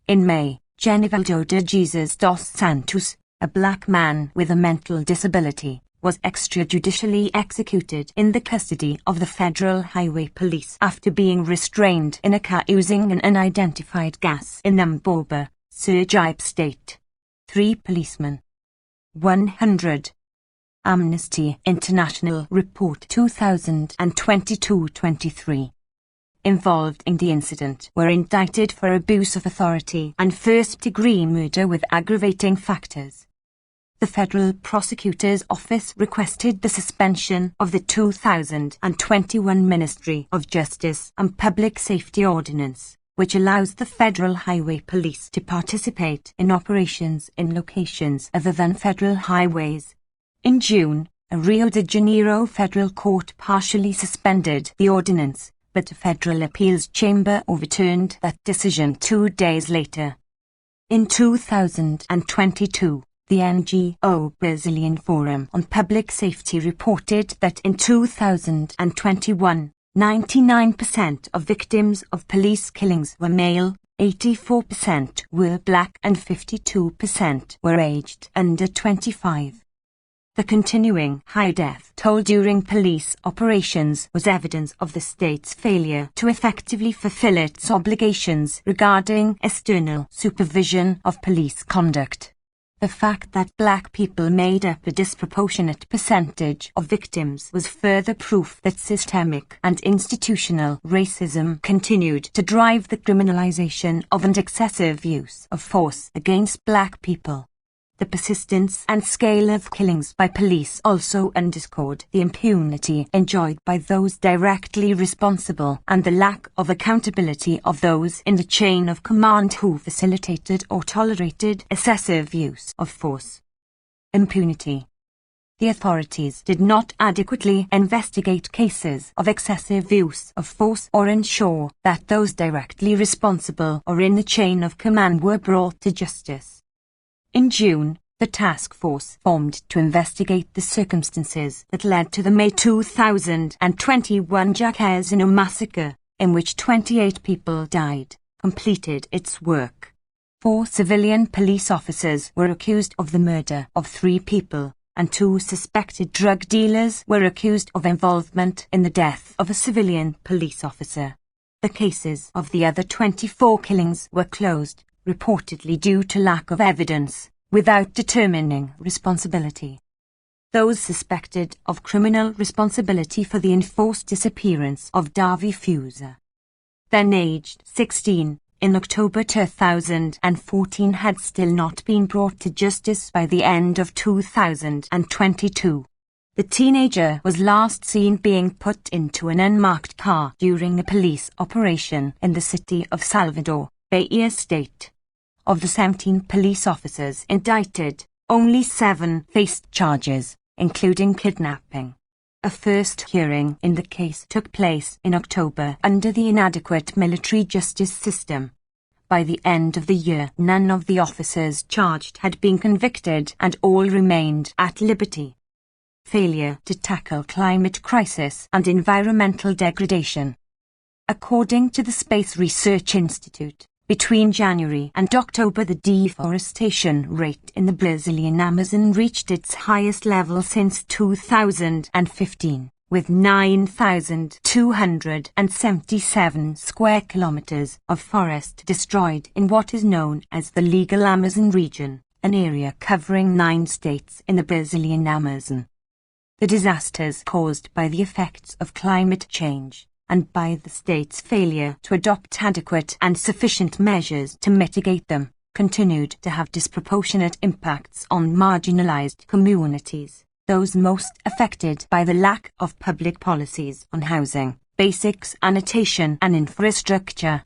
In May, Genivaldo de Jesus dos Santos, a black man with a mental disability, was extrajudicially executed in the custody of the Federal Highway Police after being restrained in a car using an unidentified gas in Namboba, Sergipe State. 3 policemen. 100. Amnesty International Report 2022-23. Involved in the incident were indicted for abuse of authority and first-degree murder with aggravating factors. The Federal Prosecutor's Office requested the suspension of the 2021 Ministry of Justice and Public Safety Ordinance, which allows the Federal Highway Police to participate in operations in locations other than federal highways. In June, a Rio de Janeiro federal court partially suspended the ordinance, but a federal appeals chamber overturned that decision 2 days later. In 2022, the NGO Brazilian Forum on Public Safety reported that in 2021, 99% of victims of police killings were male, 84% were black and 52% were aged under 25. The continuing high death toll during police operations was evidence of the state's failure to effectively fulfill its obligations regarding external supervision of police conduct. The fact that black people made up a disproportionate percentage of victims was further proof that systemic and institutional racism continued to drive the criminalization of and excessive use of force against black people. The persistence and scale of killings by police also underscored the impunity enjoyed by those directly responsible and the lack of accountability of those in the chain of command who facilitated or tolerated excessive use of force. Impunity. The authorities did not adequately investigate cases of excessive use of force or ensure that those directly responsible or in the chain of command were brought to justice. In June, the task force formed to investigate the circumstances that led to the May 2021 Jaquezinho massacre, in which 28 people died, completed its work. 4 civilian police officers were accused of the murder of 3 people, and 2 suspected drug dealers were accused of involvement in the death of a civilian police officer. The cases of the other 24 killings were closed, reportedly due to lack of evidence. without determining responsibility. Those suspected of criminal responsibility for the enforced disappearance of Davy Fuser, then aged 16, in October 2014 had still not been brought to justice by the end of 2022. The teenager was last seen being put into an unmarked car during a police operation in the city of Salvador, Bahia State. Of the 17 police officers indicted, only 7 faced charges, including kidnapping. A first hearing in the case took place in October under the inadequate military justice system. By the end of the year, none of the officers charged had been convicted and all remained at liberty. Failure to tackle climate crisis and environmental degradation. According to the Space Research Institute, between January and October the deforestation rate in the Brazilian Amazon reached its highest level since 2015, with 9,277 square kilometers of forest destroyed in what is known as the legal Amazon region, an area covering 9 states in the Brazilian Amazon. The disasters caused by the effects of climate change and by the state's failure to adopt adequate and sufficient measures to mitigate them, continued to have disproportionate impacts on marginalized communities, those most affected by the lack of public policies on housing, basic sanitation and infrastructure.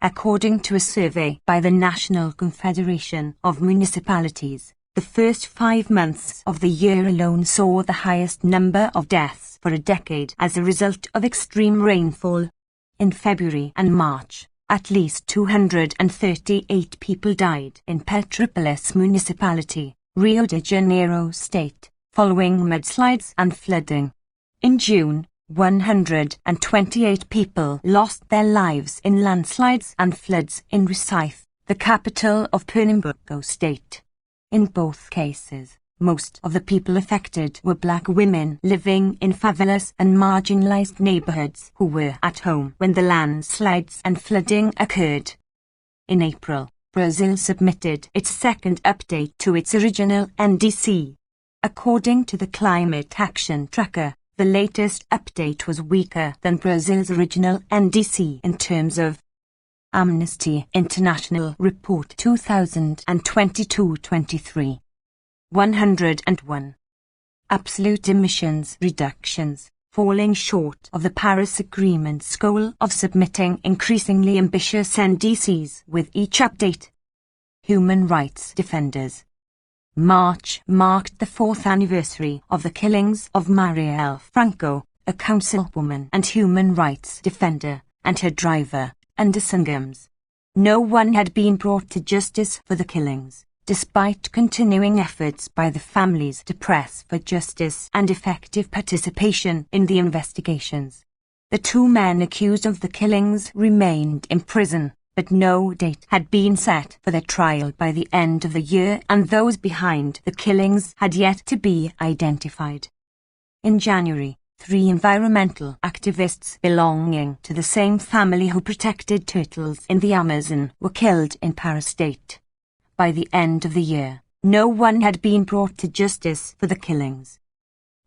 According to a survey by the National Confederation of Municipalities, the first 5 months of the year alone saw the highest number of deaths for a decade as a result of extreme rainfall. In February and March, at least 238 people died in Petropolis municipality, Rio de Janeiro state, following mudslides and flooding. In June, 128 people lost their lives in landslides and floods in Recife, the capital of Pernambuco state. In both cases, most of the people affected were black women living in favelas and marginalized neighborhoods who were at home when the landslides and flooding occurred. In April, Brazil submitted its second update to its original NDC. According to the Climate Action Tracker, the latest update was weaker than Brazil's original NDC in terms of Amnesty International Report 2022-23. 101. Absolute emissions reductions, falling short of the Paris Agreement's goal of submitting increasingly ambitious NDCs with each update. Human rights defenders. March marked the 4th anniversary of the killings of Marielle Franco, a councilwoman and human rights defender, and her driver, Anderson Gomes. No one had been brought to justice for the killings, despite continuing efforts by the families to press for justice and effective participation in the investigations. The 2 men accused of the killings remained in prison, but no date had been set for their trial by the end of the year, and those behind the killings had yet to be identified. In January, 3 environmental activists belonging to the same family who protected turtles in the Amazon were killed in Paris state. By the end of the year, no one had been brought to justice for the killings.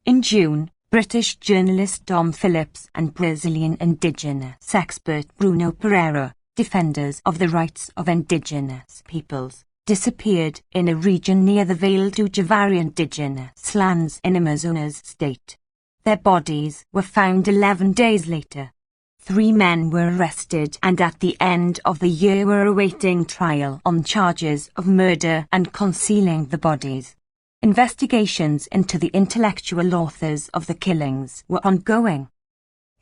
In June, British journalist Dom Phillips and Brazilian indigenous expert Bruno Pereira, defenders of the rights of indigenous peoples, disappeared in a region near the Vale do Javari indigenous lands in Amazonas state. Their bodies were found 11 days later. 3 men were arrested and at the end of the year were awaiting trial on charges of murder and concealing the bodies. Investigations into the intellectual authors of the killings were ongoing.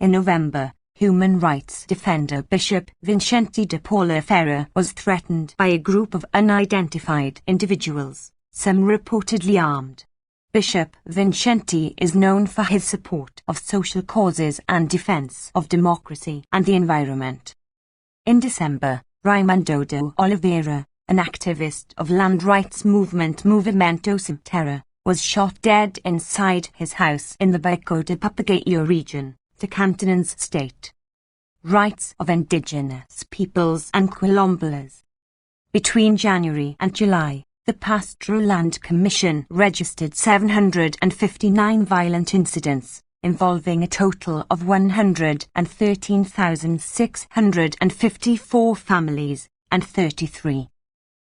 In November, human rights defender Bishop Vicente de Paula Ferreira was threatened by a group of unidentified individuals, some reportedly armed. Bishop Vicente is known for his support of social causes and defense of democracy and the environment. In December, Raimundo de Oliveira, an activist of land rights movement Movimento Sem Terra, was shot dead inside his house in the Bairro de Papagaio region, Tocantins state. Rights of indigenous peoples and quilombolas. Between January and July, The Pastoral Land Commission registered 759 violent incidents, involving a total of 113,654 families, and 33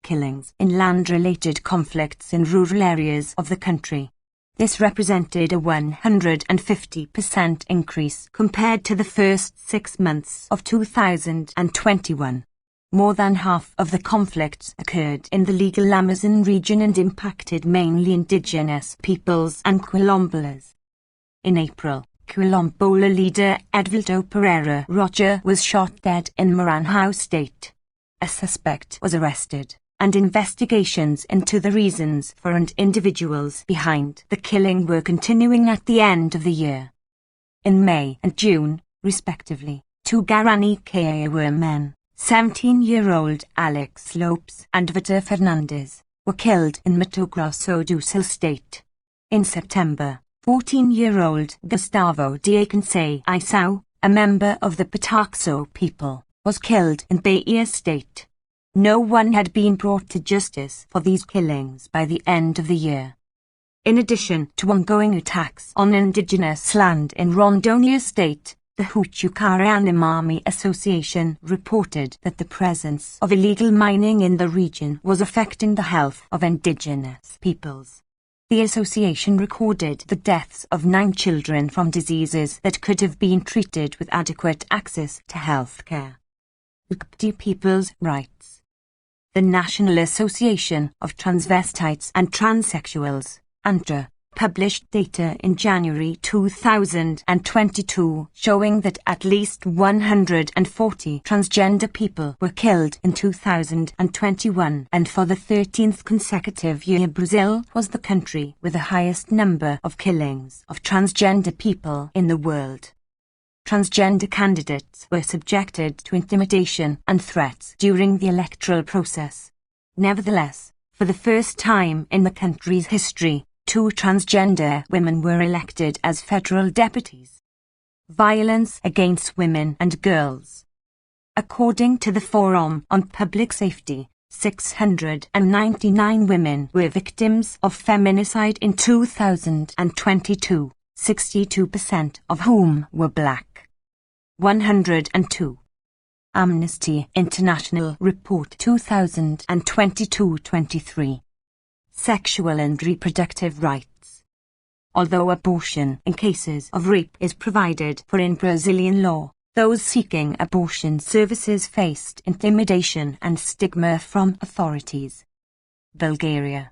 killings in land-related conflicts in rural areas of the country. This represented a 150% increase compared to the first 6 months of 2021. More than half of the conflicts occurred in the legal Amazon region and impacted mainly indigenous peoples and Quilombolas. In April, Quilombola leader Edvaldo Pereira Roger was shot dead in Maranhão state. A suspect was arrested, and investigations into the reasons for and individuals behind the killing were continuing at the end of the year. In May and June, respectively, 2 Guarani Kaiowá men, 17-year-old Alex Lopes and Vitor Fernandes, were killed in Mato Grosso do Sul state. In September, 14-year-old Gustavo Diaconçao, a member of the Pataxo people, was killed in Bahia state. No one had been brought to justice for these killings by the end of the year. In addition to ongoing attacks on indigenous land in Rondônia state, the Huachucarana Association reported that the presence of illegal mining in the region was affecting the health of indigenous peoples. The association recorded the deaths of 9 children from diseases that could have been treated with adequate access to health care. People's rights. The National Association of Transvestites and Transsexuals, ANTRA, published data in January 2022 showing that at least 140 transgender people were killed in 2021, and for the 13th consecutive year Brazil was the country with the highest number of killings of transgender people in the world. Transgender candidates were subjected to intimidation and threats during the electoral process. Nevertheless, for the first time in the country's history, 2 transgender women were elected as federal deputies. Violence against women and girls. According to the Forum on Public Safety, 699 women were victims of feminicide in 2022, 62% of whom were black. 102. Amnesty International Report 2022-23. Sexual and reproductive rights. Although abortion in cases of rape is provided for in Brazilian law, those seeking abortion services faced intimidation and stigma from authorities. Bulgaria.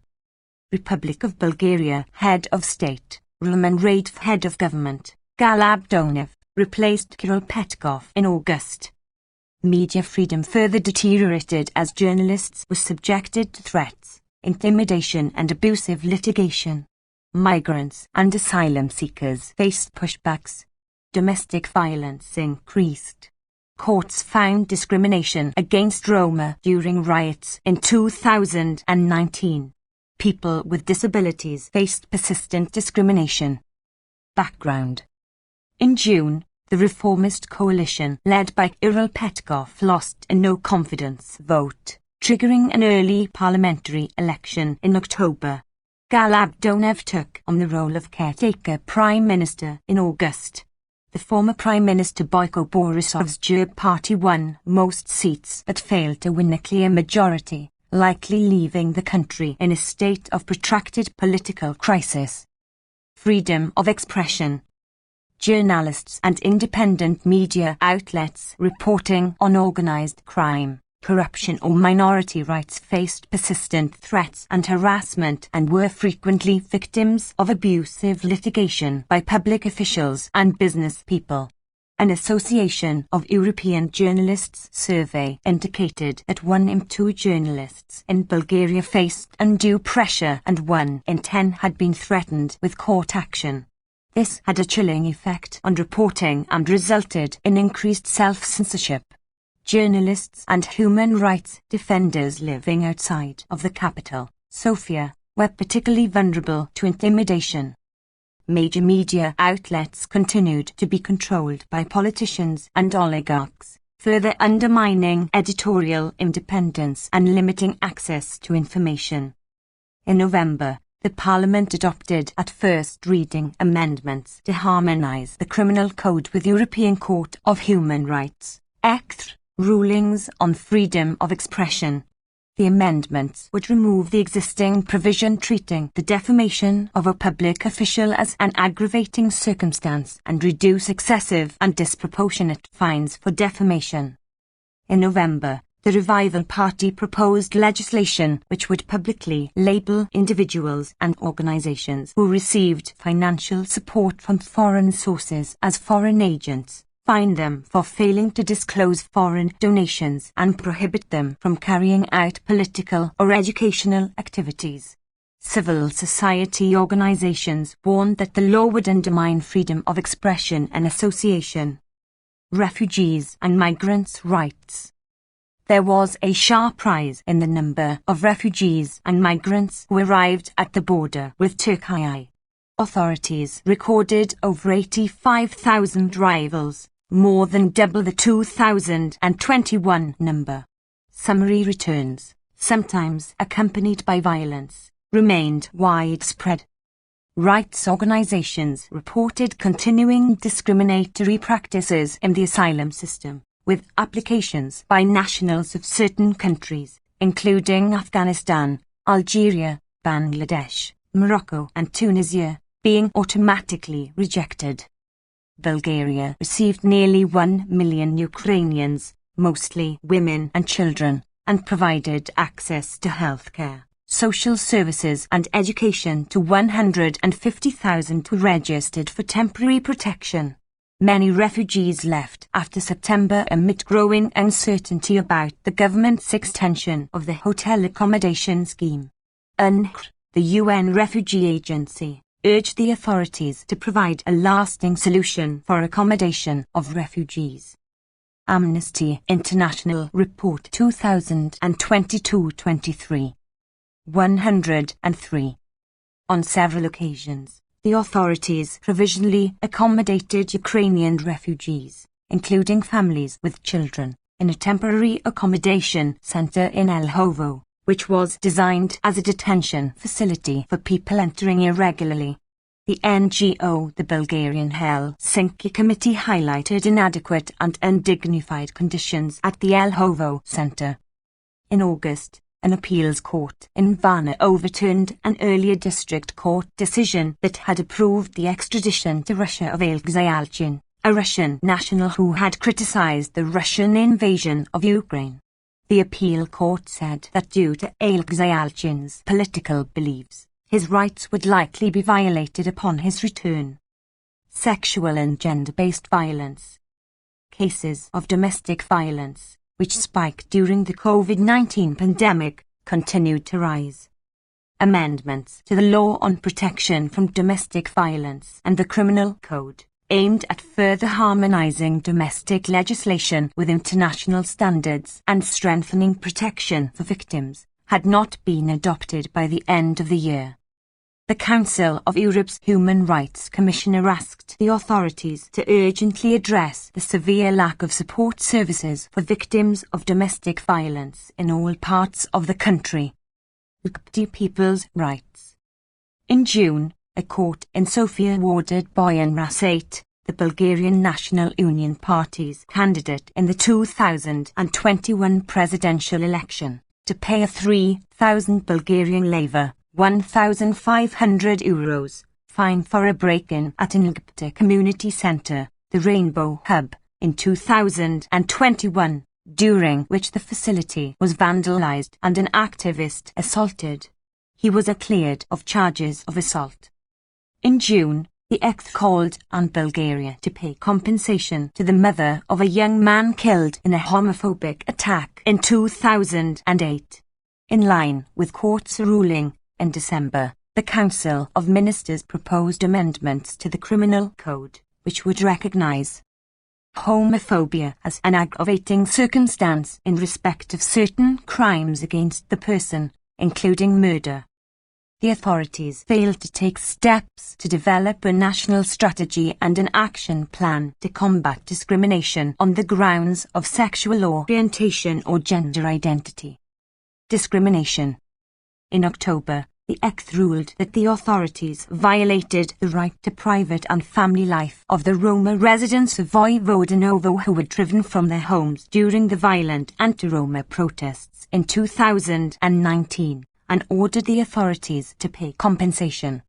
Republic of Bulgaria Head of State, Roman Radev Head of Government, Galab Donev, replaced Kirill Petkov in August. Media freedom further deteriorated as journalists were subjected to threats, intimidation and abusive litigation. Migrants and asylum seekers faced pushbacks. Domestic violence increased. Courts found discrimination against Roma during riots in 2019. People with disabilities faced persistent discrimination. Background. In June, the reformist coalition led by Kirill Petkov lost a no-confidence vote, triggering an early parliamentary election in October. Galab Donev took on the role of caretaker prime minister in August. The former Prime Minister Boyko Borisov's GERB party won most seats but failed to win a clear majority, likely leaving the country in a state of protracted political crisis. Freedom of expression. Journalists and independent media outlets reporting on organized crime, corruption or minority rights faced persistent threats and harassment and were frequently victims of abusive litigation by public officials and business people. An Association of European Journalists survey indicated that 1 in 2 journalists in Bulgaria faced undue pressure and 1 in 10 had been threatened with court action. This had a chilling effect on reporting and resulted in increased self-censorship. Journalists and human rights defenders living outside of the capital, Sofia, were particularly vulnerable to intimidation. Major media outlets continued to be controlled by politicians and oligarchs, further undermining editorial independence and limiting access to information. In November, the Parliament adopted at first reading amendments to harmonise the criminal code with European Court of Human Rights (ECHR) rulings on freedom of expression. The amendments would remove the existing provision treating the defamation of a public official as an aggravating circumstance and reduce excessive and disproportionate fines for defamation. In November, the Revival Party proposed legislation which would publicly label individuals and organisations who received financial support from foreign sources as foreign agents, fine them for failing to disclose foreign donations, and prohibit them from carrying out political or educational activities. Civil society organisations warned that the law would undermine freedom of expression and association. Refugees and migrants' rights. There was a sharp rise in the number of refugees and migrants who arrived at the border with Turkey. Authorities recorded over 85,000 arrivals, more than double the 2021 number. Summary returns, sometimes accompanied by violence, remained widespread. Rights organisations reported continuing discriminatory practices in the asylum system, with applications by nationals of certain countries, including Afghanistan, Algeria, Bangladesh, Morocco and Tunisia, being automatically rejected. Bulgaria received nearly 1 million Ukrainians, mostly women and children, and provided access to healthcare, social services and education to 150,000 who registered for temporary protection. Many refugees left after September amid growing uncertainty about the government's extension of the hotel accommodation scheme. UNHCR, the UN Refugee Agency, urged the authorities to provide a lasting solution for accommodation of refugees. Amnesty International Report 2022-23. 103. On several occasions, the authorities provisionally accommodated Ukrainian refugees, including families with children, in a temporary accommodation centre in Elhovo, which was designed as a detention facility for people entering irregularly. The NGO, the Bulgarian Helsinki Committee, highlighted inadequate and undignified conditions at the Elhovo Centre. In August, an appeals court in Varna overturned an earlier district court decision that had approved the extradition to Russia of Alexei, a Russian national who had criticized the Russian invasion of Ukraine. The appeal court said that due to Alexei's political beliefs, his rights would likely be violated upon his return. Sexual and gender-based violence. Cases of domestic violence, which spiked during the COVID-19 pandemic, continued to rise. Amendments to the Law on Protection from Domestic Violence and the Criminal Code, aimed at further harmonizing domestic legislation with international standards and strengthening protection for victims, had not been adopted by the end of the year. The Council of Europe's Human Rights Commissioner asked the authorities to urgently address the severe lack of support services for victims of domestic violence in all parts of the country. LGBT people's rights. In June, a court in Sofia awarded Boyan Rasate, the Bulgarian National Union Party's candidate in the 2021 presidential election, to pay a 3,000 Bulgarian leva, €1,500, fine for a break-in at an LGBT community centre, the Rainbow Hub, in 2021, during which the facility was vandalised and an activist assaulted. He was cleared of charges of assault. In June, the ECHR called on Bulgaria to pay compensation to the mother of a young man killed in a homophobic attack in 2008. In line with court's ruling, in December, the Council of Ministers proposed amendments to the Criminal Code, which would recognise homophobia as an aggravating circumstance in respect of certain crimes against the person, including murder. The authorities failed to take steps to develop a national strategy and an action plan to combat discrimination on the grounds of sexual orientation or gender identity. Discrimination. In October, the Act ruled that the authorities violated the right to private and family life of the Roma residents of Vojvodinovo who were driven from their homes during the violent anti-Roma protests in 2019, and ordered the authorities to pay compensation.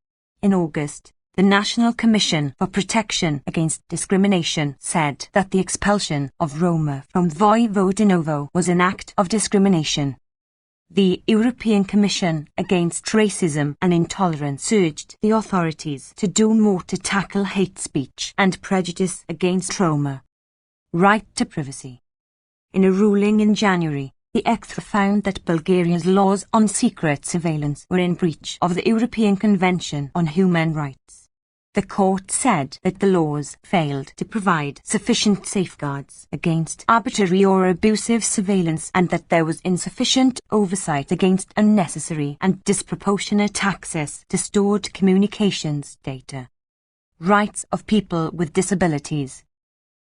In August, the National Commission for Protection Against Discrimination said that the expulsion of Roma from Vojvodinovo was an act of discrimination. The European Commission Against Racism and Intolerance urged the authorities to do more to tackle hate speech and prejudice against Roma. Right to privacy. In a ruling in January, the ECTRA found that Bulgaria's laws on secret surveillance were in breach of the European Convention on Human Rights. The court said that the laws failed to provide sufficient safeguards against arbitrary or abusive surveillance and that there was insufficient oversight against unnecessary and disproportionate access to stored communications data. Rights of people with disabilities.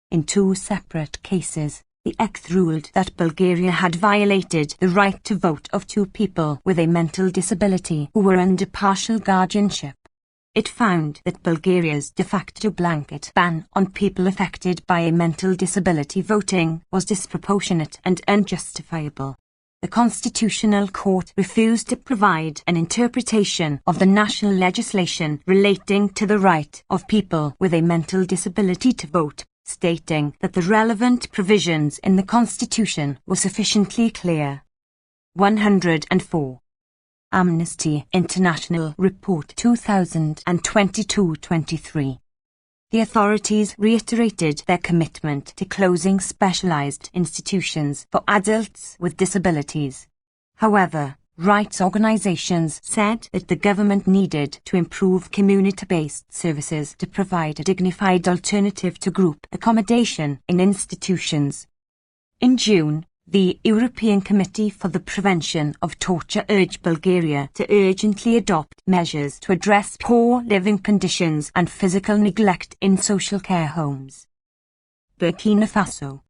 In two separate cases, the Act ruled that Bulgaria had violated the right to vote of two people with a mental disability who were under partial guardianship. It found that Bulgaria's de facto blanket ban on people affected by a mental disability voting was disproportionate and unjustifiable. The Constitutional Court refused to provide an interpretation of the national legislation relating to the right of people with a mental disability to vote, stating that the relevant provisions in the Constitution were sufficiently clear. 104. Amnesty International Report 2022-23. The authorities reiterated their commitment to closing specialized institutions for adults with disabilities. However, rights organizations said that the government needed to improve community-based services to provide a dignified alternative to group accommodation in institutions. In June, the European Committee for the Prevention of Torture urged Bulgaria to urgently adopt measures to address poor living conditions and physical neglect in social care homes. Burkina Faso.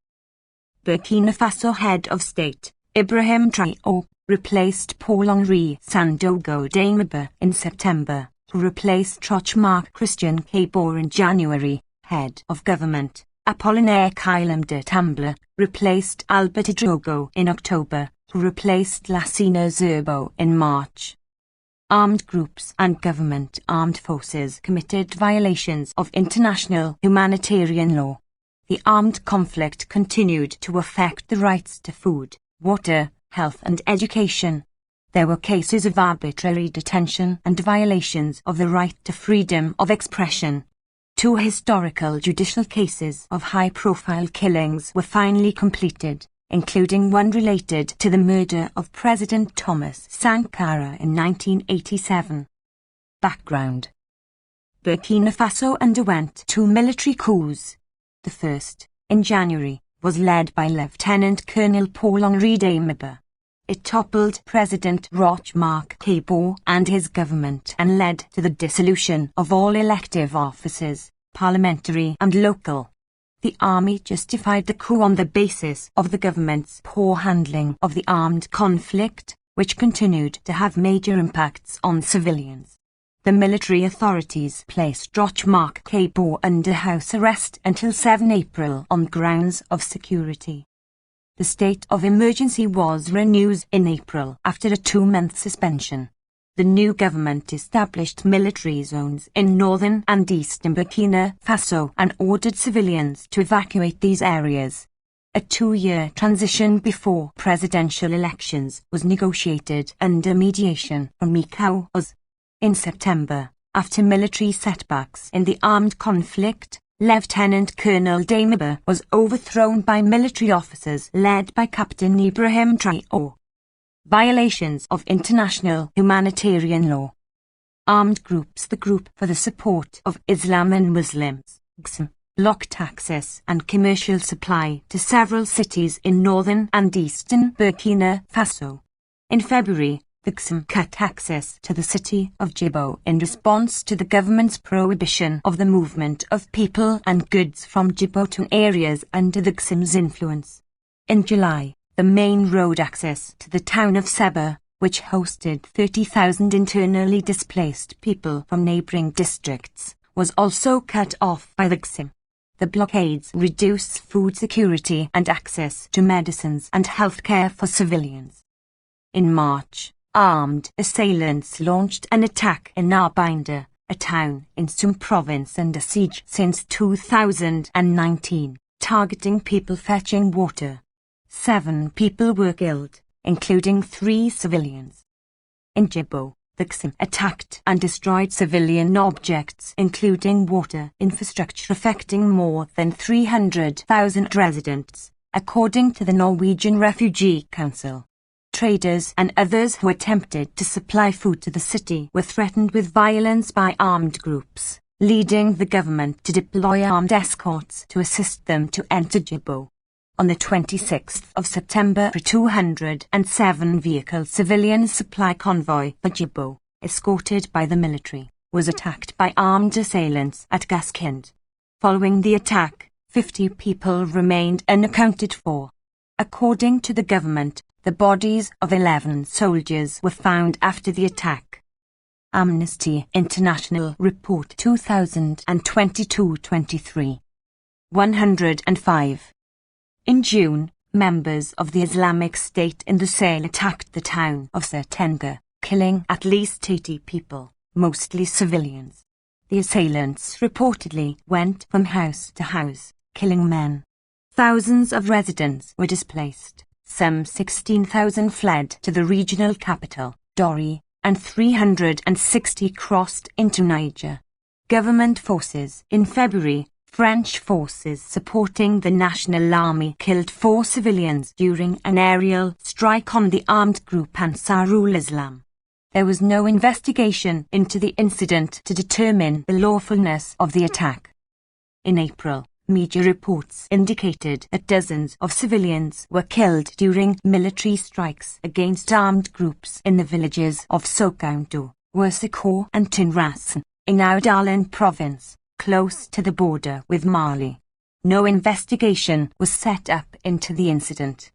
Burkina Faso Head of State, Ibrahim Traoré, replaced Paul-Henri Sandaogo Damiba in September, who replaced Trochmark Christian Kabor in January. Head of Government, Apollinaire Kailam Tambla, replaced Albert Idrogo in October, who replaced Lassina Zerbo in March. Armed groups and government armed forces committed violations of international humanitarian law. The armed conflict continued to affect the rights to food, water, health and education. There were cases of arbitrary detention and violations of the right to freedom of expression. Two historical judicial cases of high-profile killings were finally completed, including one related to the murder of President Thomas Sankara in 1987. Background. Burkina Faso underwent two military coups. The first, in January, was led by Lieutenant Colonel Paul-Henri Damiba. It toppled President Roch-Marc Kabor and his government and led to the dissolution of all elective offices, parliamentary and local. The army justified the coup on the basis of the government's poor handling of the armed conflict, which continued to have major impacts on civilians. The military authorities placed Roch-Marc Kabor under house arrest until 7 April on grounds of security. The state of emergency was renewed in April after a 2-month suspension. The new government established military zones in northern and eastern Burkina Faso and ordered civilians to evacuate these areas. A 2-year transition before presidential elections was negotiated under mediation from Mikaos. In September, after military setbacks in the armed conflict, Lieutenant Colonel Damiba was overthrown by military officers led by Captain Ibrahim Traoré. Violations of international humanitarian law. Armed groups. The Group for the Support of Islam and Muslims, GSIM, blocked access and commercial supply to several cities in northern and eastern Burkina Faso. In February, the GSIM cut access to the city of Djibo in response to the government's prohibition of the movement of people and goods from Djibo to areas under the GSIM's influence. In July, the main road access to the town of Seba, which hosted 30,000 internally displaced people from neighboring districts, was also cut off by the GSIM. The blockades reduce food security and access to medicines and healthcare for civilians. In March, armed assailants launched an attack in Narbinder, a town in Sum province under siege since 2019, targeting people fetching water. 7 people were killed, including 3 civilians. In Jibo, the GSIM attacked and destroyed civilian objects including water infrastructure affecting more than 300,000 residents, according to the Norwegian Refugee Council. Traders and others who attempted to supply food to the city were threatened with violence by armed groups, leading the government to deploy armed escorts to assist them to enter Jibo. On the 26th of September, a 207-vehicle civilian supply convoy for Jibo, escorted by the military, was attacked by armed assailants at Gaskind. Following the attack, 50 people remained unaccounted for. According to the government, the bodies of 11 soldiers were found after the attack. Amnesty International Report 2022-23. 105. In June, members of the Islamic State in the Sahel attacked the town of Sertenga, killing at least 80 people, mostly civilians. The assailants reportedly went from house to house, killing men. Thousands of residents were displaced. Some 16,000 fled to the regional capital, Dori, and 360 crossed into Niger. Government forces. In February, French forces supporting the National Army killed 4 civilians during an aerial strike on the armed group Ansarul Islam. There was no investigation into the incident to determine the lawfulness of the attack. In April, media reports indicated that dozens of civilians were killed during military strikes against armed groups in the villages of Sokoundo, Wursiko and Tinrasan, in Ouaddalan province, close to the border with Mali. No investigation was set up into the incident.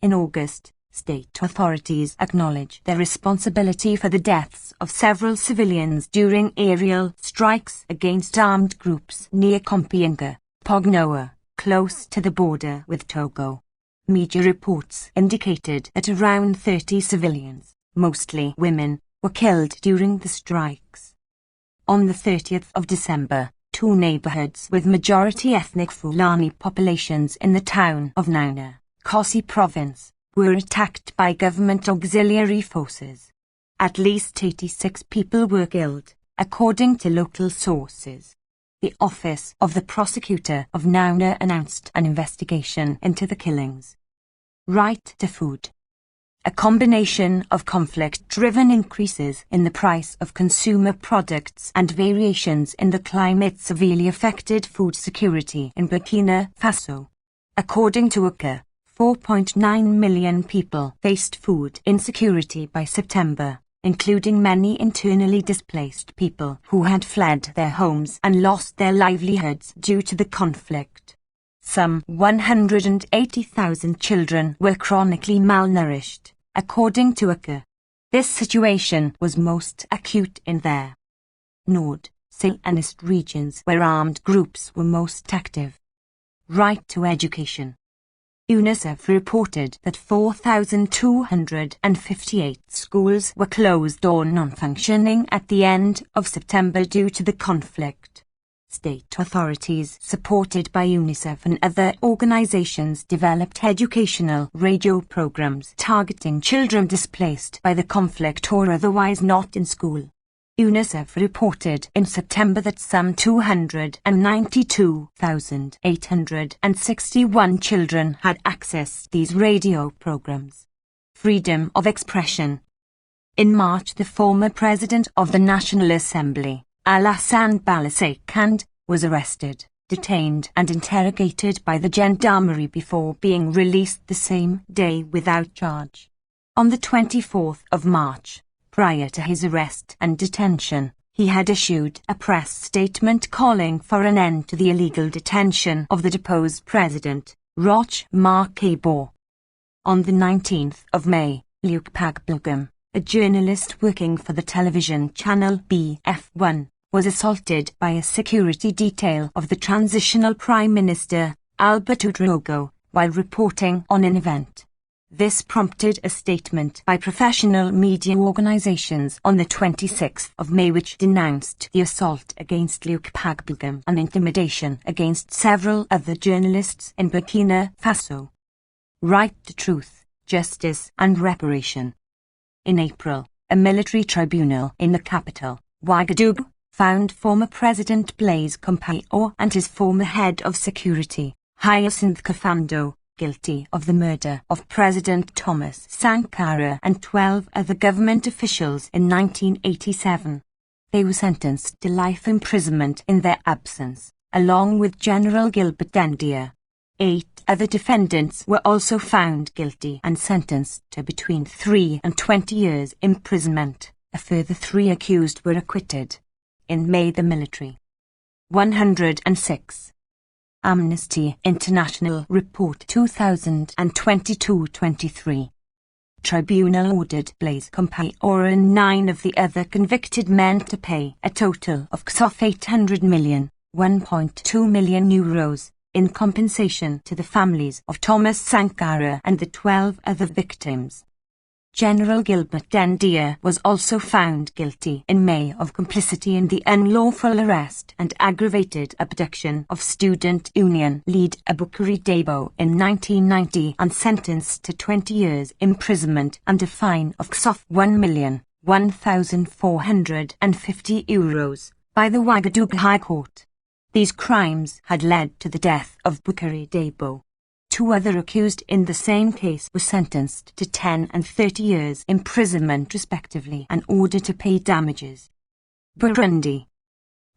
In August, state authorities acknowledged their responsibility for the deaths of several civilians during aerial strikes against armed groups near Kompienga, Pognoa, close to the border with Togo. Media reports indicated that around 30 civilians, mostly women, were killed during the strikes. On the 30th of December, 2 neighborhoods with majority ethnic Fulani populations in the town of Nauna, Kosi province, were attacked by government auxiliary forces. At least 86 people were killed, according to local sources. The Office of the Prosecutor of Nauna announced an investigation into the killings. Right to food. A combination of conflict-driven increases in the price of consumer products and variations in the climate severely affected food security in Burkina Faso. According to UCA, 4.9 million people faced food insecurity by September, including many internally displaced people who had fled their homes and lost their livelihoods due to the conflict. Some 180,000 children were chronically malnourished, according to UCA. This situation was most acute in their Nord, South and East regions where armed groups were most active. Right to education. UNICEF reported that 4,258 schools were closed or non-functioning at the end of September due to the conflict. State authorities, supported by UNICEF and other organizations, developed educational radio programs targeting children displaced by the conflict or otherwise not in school. UNICEF reported in September that some 292,861 children had accessed these radio programs. Freedom of expression. In March, the former president of the National Assembly, Alassane Balasakand, was arrested, detained and interrogated by the gendarmerie before being released the same day without charge. On the 24th of March, prior to his arrest and detention, he had issued a press statement calling for an end to the illegal detention of the deposed president, Roch Marc Kabore. On the 19th of May, Luke Pagbulgum, a journalist working for the television channel BF1, was assaulted by a security detail of the transitional Prime Minister, Alberto Drogo, while reporting on an event. This prompted a statement by professional media organizations on the 26th of May which denounced the assault against Luke Pagbulgum and intimidation against several other journalists in Burkina Faso. Right to truth, justice and reparation. In April, a military tribunal in the capital, Ouagadougou, found former President Blaise Compaoré and his former head of security, Hyacinthe Kafando, guilty of the murder of President Thomas Sankara and 12 other government officials in 1987. They were sentenced to life imprisonment in their absence, along with General Gilbert Dendia. 8 other defendants were also found guilty and sentenced to between 3 and 20 years imprisonment. A further 3 accused were acquitted. In May, the military. 106. Amnesty International Report 2022-23. Tribunal ordered Blaise Compaoré and 9 of the other convicted men to pay a total of €800 million, €1.2 million, in compensation to the families of Thomas Sankara and the 12 other victims. General Gilbert Dendia was also found guilty in May of complicity in the unlawful arrest and aggravated abduction of student union leader Aboukary Dabo in 1990 and sentenced to 20 years imprisonment and a fine of €1,450 by the Ouagadougou High Court. These crimes had led to the death of Aboukary Dabo. 2 other accused in the same case were sentenced to 10 and 30 years imprisonment respectively and ordered to pay damages. Burundi.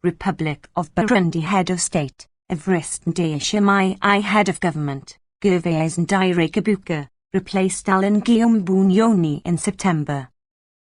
Republic of Burundi Head of State, Evariste Ndayishimiye Head of Government, Gervais Ndirakobuka, replaced Alain Guillaume Bunyoni in September.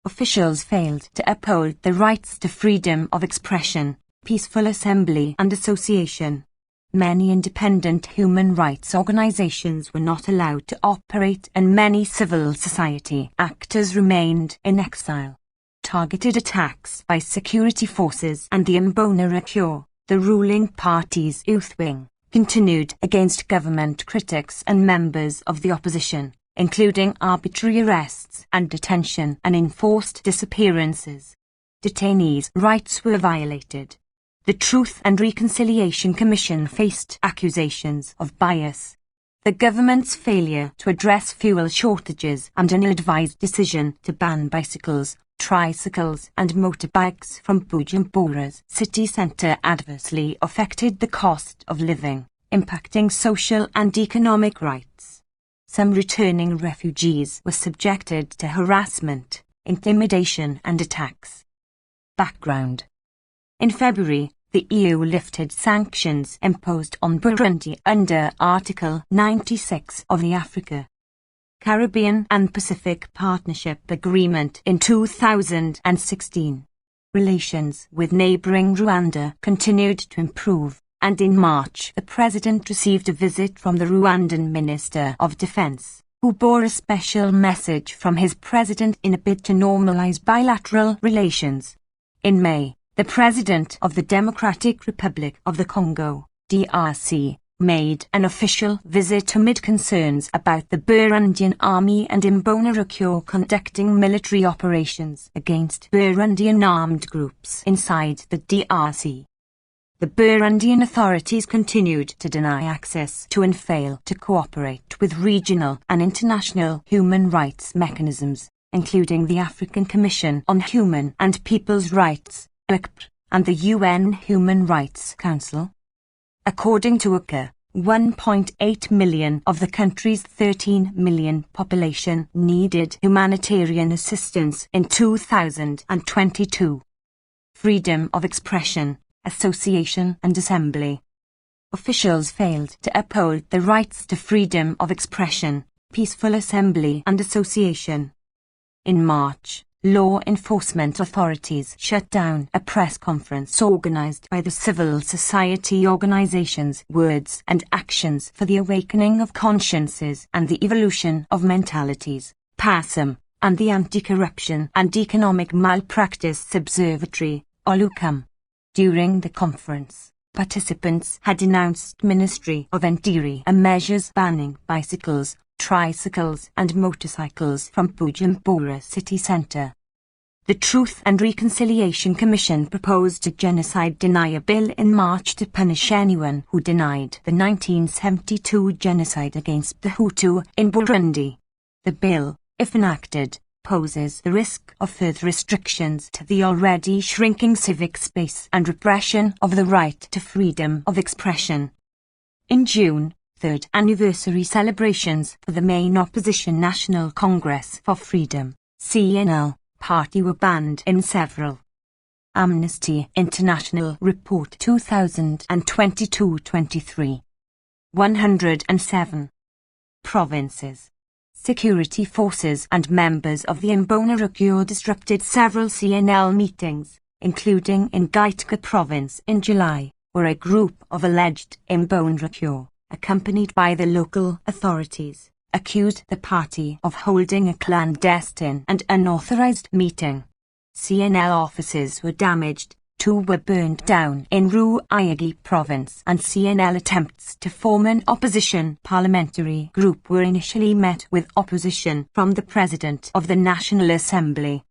Officials failed to uphold the rights to freedom of expression, peaceful assembly and association. Many independent human rights organizations were not allowed to operate and many civil society actors remained in exile. Targeted attacks by security forces and the Imbonerakure, the ruling party's youth wing, continued against government critics and members of the opposition, including arbitrary arrests and detention and enforced disappearances. Detainees' rights were violated. The Truth and Reconciliation Commission faced accusations of bias. The government's failure to address fuel shortages and an ill-advised decision to ban bicycles, tricycles and motorbikes from Bujumbuра's city centre adversely affected the cost of living, impacting social and economic rights. Some returning refugees were subjected to harassment, intimidation and attacks. Background. In February, the EU lifted sanctions imposed on Burundi under Article 96 of the Africa, Caribbean and Pacific Partnership Agreement in 2016. Relations with neighbouring Rwanda continued to improve, and in March the President received a visit from the Rwandan Minister of Defence, who bore a special message from his President in a bid to normalise bilateral relations. In May, the President of the Democratic Republic of the Congo, DRC, made an official visit amid concerns about the Burundian army and Imbonerakure conducting military operations against Burundian armed groups inside the DRC. The Burundian authorities continued to deny access to and fail to cooperate with regional and international human rights mechanisms, including the African Commission on Human and People's Rights, and the UN Human Rights Council. According to UCA, 1.8 million of the country's 13 million population needed humanitarian assistance in 2022. Freedom of expression, association and assembly. Officials failed to uphold the rights to freedom of expression, peaceful assembly and association. In March, law enforcement authorities shut down a press conference organized by the civil society organizations Words and Actions for the Awakening of Consciences and the Evolution of Mentalities, PASM, and the Anti-Corruption and Economic Malpractice Observatory, Olucum. During the conference, participants had denounced Ministry of Interior measures banning bicycles, tricycles and motorcycles from Bujumbura city centre. The Truth and Reconciliation Commission proposed a genocide denial bill in March to punish anyone who denied the 1972 genocide against the Hutu in Burundi. The bill, if enacted, poses the risk of further restrictions to the already shrinking civic space and repression of the right to freedom of expression. In June, third anniversary celebrations for the main opposition National Congress for Freedom, CNL, party were banned in several. Amnesty International Report 2022-23. 107 provinces. Security forces and members of the Imbonerakure disrupted several CNL meetings, including in Gaitega province in July, where a group of alleged Imbonerakure, accompanied by the local authorities, accused the party of holding a clandestine and unauthorized meeting. CNL offices were damaged, 2 were burned down in Ruayagi province, and CNL attempts to form an opposition parliamentary group were initially met with opposition from the President of the National Assembly.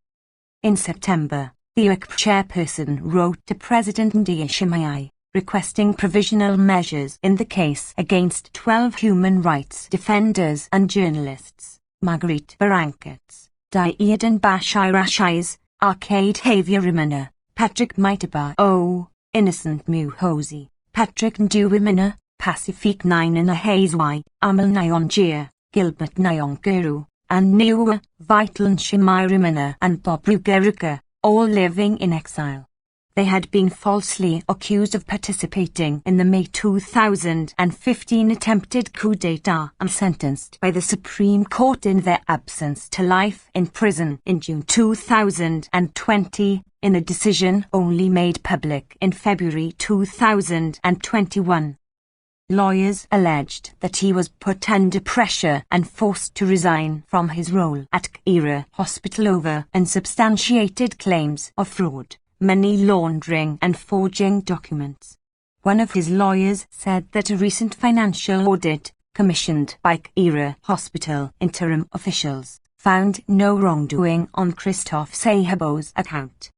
In September, the UIC chairperson wrote to President Ndayishimiye, requesting provisional measures in the case against 12 human rights defenders and journalists, Marguerite Barankets, Diadan Bashir Ashais, Arcade Havyarimana, Patrick Maitaba O, Innocent Muhozi, Patrick Nduwimana, Pacifique Nainana Hazewai, Amal Nyonjia, Gilbert Nyonguru, and Niwa, Vital Nshimirimana and Bob Rugeruka, all living in exile. They had been falsely accused of participating in the May 2015 attempted coup d'état and sentenced by the Supreme Court in their absence to life in prison in June 2020, in a decision only made public in February 2021. Lawyers alleged that he was put under pressure and forced to resign from his role at Kira Hospital over unsubstantiated claims of fraud, money laundering and forging documents. One of his lawyers said that a recent financial audit, commissioned by Kira Hospital interim officials, found no wrongdoing on Christophe Sahebo's account.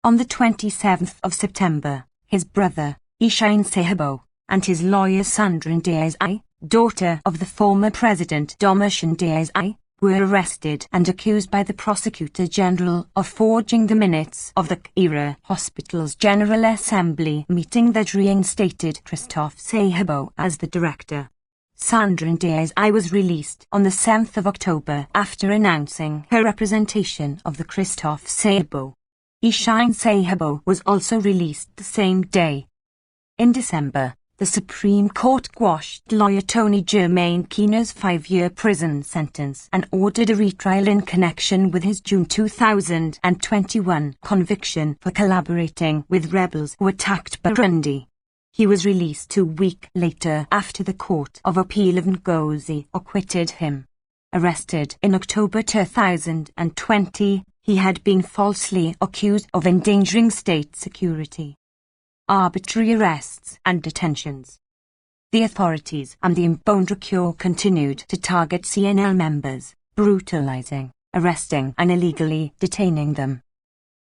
On the 27th of September, his brother, Ishine Sahebo, and his lawyer Sandra Ndiaye, daughter of the former president Domitian Ndiaye, were arrested and accused by the Prosecutor General of forging the minutes of the Kira Hospital's General Assembly meeting that reinstated Christophe Sahebo as the director. Sandra Ndiaye was released on the 7th of October after announcing her representation of the Christophe Sahebo. Ishine Sahebo was also released the same day. In December, the Supreme Court quashed lawyer Tony Germain Keener's 5-year prison sentence and ordered a retrial in connection with his June 2021 conviction for collaborating with rebels who attacked Burundi. He was released 2 weeks later after the Court of Appeal of Ngozi acquitted him. Arrested in October 2020, he had been falsely accused of endangering state security. Arbitrary arrests and detentions. The authorities and the Imbonerakure continued to target CNL members, brutalizing, arresting and illegally detaining them.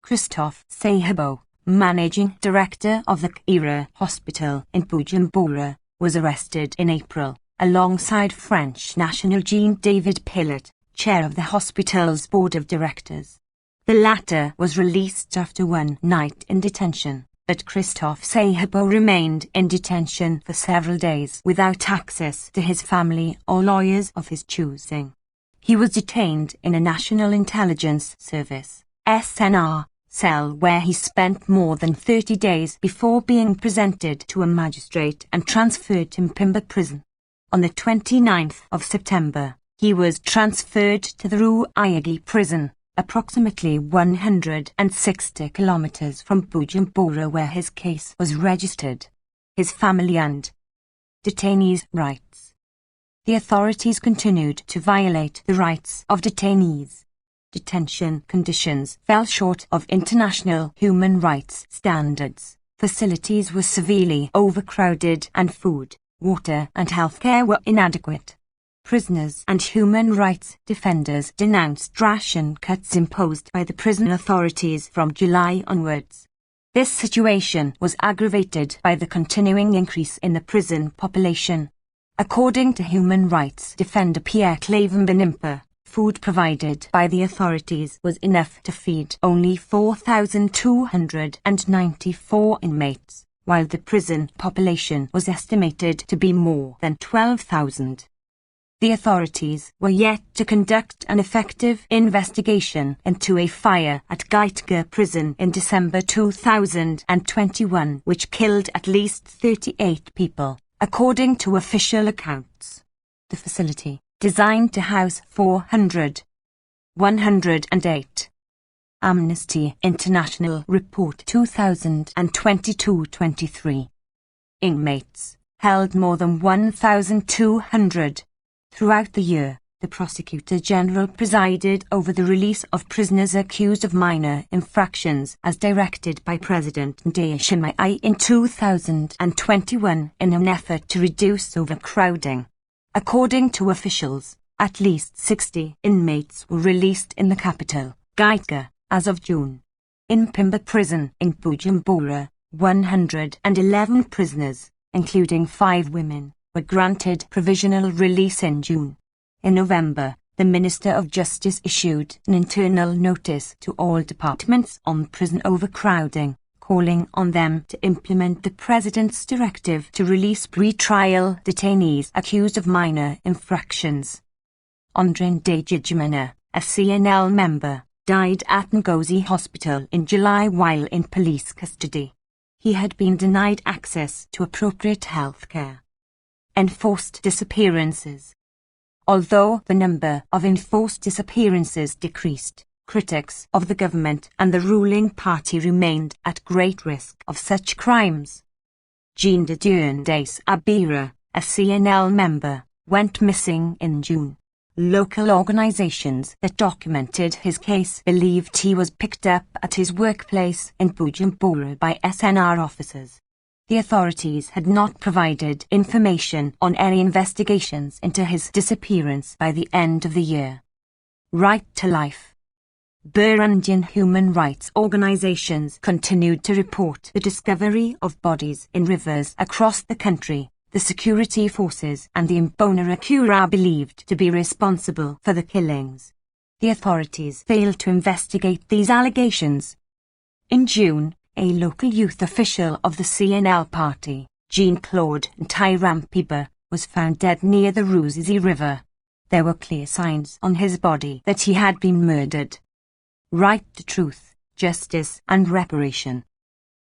Christophe Sahebo, managing director of the Kira Hospital in Bujumbura, was arrested in April, alongside French national Jean-David Pilot, chair of the hospital's board of directors. The latter was released after 1 night in detention. But Christophe Sahebo remained in detention for several days without access to his family or lawyers of his choosing. He was detained in a National Intelligence Service (SNR) cell where he spent more than 30 days before being presented to a magistrate and transferred to Mpimba prison. On the 29th of September, he was transferred to the Ruayagi prison, approximately 160 kilometers from Bujumbura, where his case was registered. His family and detainees' rights. the authorities continued to violate the rights of detainees. Detention conditions fell short of international human rights standards. Facilities were severely overcrowded and food, water and healthcare were inadequate. Prisoners and human rights defenders denounced ration cuts imposed by the prison authorities from July onwards. This situation was aggravated by the continuing increase in the prison population. According to human rights defender Pierre Claver-Mbonimpa, food provided by the authorities was enough to feed only 4,294 inmates, while the prison population was estimated to be more than 12,000. The authorities were yet to conduct an effective investigation into a fire at Gaitga prison in December 2021 which killed at least 38 people, according to official accounts. The facility, designed to house 108. Amnesty International Report 2022-23. Inmates held more than 1,200. Throughout the year, the Prosecutor General presided over the release of prisoners accused of minor infractions as directed by President Ndayishimiye in 2021 in an effort to reduce overcrowding. According to officials, at least 60 inmates were released in the capital, Gaitga, as of June. In Pimba Prison in Bujumbura, 111 prisoners, including 5 women, were granted provisional release in June. In November, the Minister of Justice issued an internal notice to all departments on prison overcrowding, calling on them to implement the President's directive to release pre-trial detainees accused of minor infractions. Andre Ndayishimiye, a CNL member, died at Ngozi Hospital in July while in police custody. He had been denied access to appropriate health care. Enforced disappearances. Although the number of enforced disappearances decreased, critics of the government and the ruling party remained at great risk of such crimes. Jean de Dieu-Ndayis Abira, a CNL member, went missing in June. Local organizations that documented his case believed he was picked up at his workplace in Bujumbura by SNR officers. The authorities had not provided information on any investigations into his disappearance by the end of the year. Right to life. Burundian human rights organizations continued to report the discovery of bodies in rivers across the country. The security forces and the Imbonerakure are believed to be responsible for the killings. The authorities failed to investigate these allegations. In June, a local youth official of the CNL party, Jean-Claude Ntirampiba, was found dead near the Ruzizi River. There were clear signs on his body that he had been murdered. Right to truth, justice and reparation.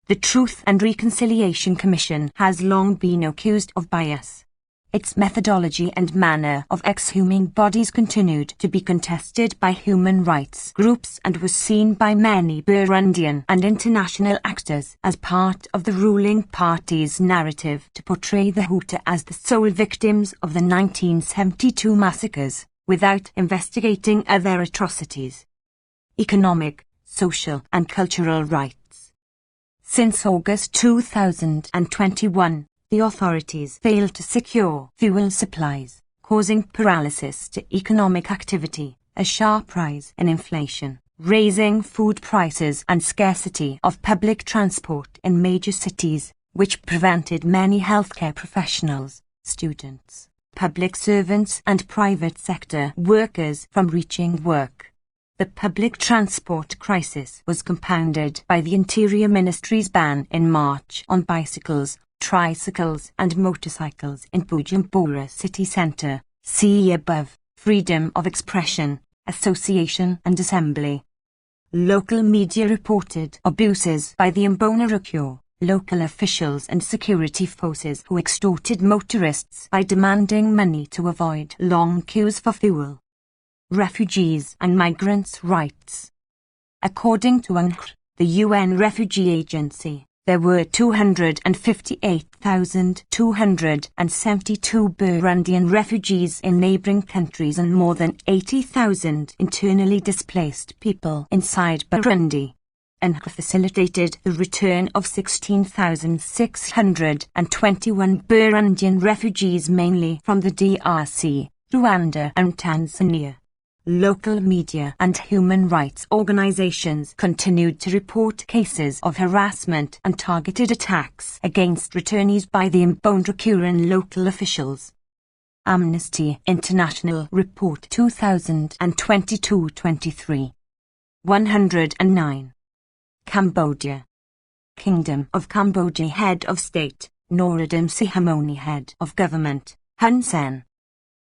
The Truth and Reconciliation Commission has long been accused of bias. Its methodology and manner of exhuming bodies continued to be contested by human rights groups and was seen by many Burundian and international actors as part of the ruling party's narrative to portray the Hutu as the sole victims of the 1972 massacres, without investigating other atrocities. Economic, social and cultural rights. Since August 2021, the authorities failed to secure fuel supplies, causing paralysis to economic activity, a sharp rise in inflation, raising food prices and scarcity of public transport in major cities, which prevented many healthcare professionals, students, public servants and private sector workers from reaching work. The public transport crisis was compounded by the Interior Ministry's ban in March on bicycles, tricycles and motorcycles in Bujumbura city centre. See above. Freedom of expression, association and assembly. Local media reported abuses by the Imbonerakure, local officials and security forces who extorted motorists by demanding money to avoid long queues for fuel. Refugees and migrants' rights. According to UNHCR, the UN Refugee Agency, There were 258,272 Burundian refugees in neighboring countries and more than 80,000 internally displaced people inside Burundi, and facilitated the return of 16,621 Burundian refugees mainly from the DRC, Rwanda and Tanzania. Local media and human rights organizations continued to report cases of harassment and targeted attacks against returnees by the Imbonerakure local officials. Amnesty International Report 2022-23. 109. Cambodia. Kingdom of Cambodia. Head of State, Norodom Sihamoni. Head of Government, Hun Sen.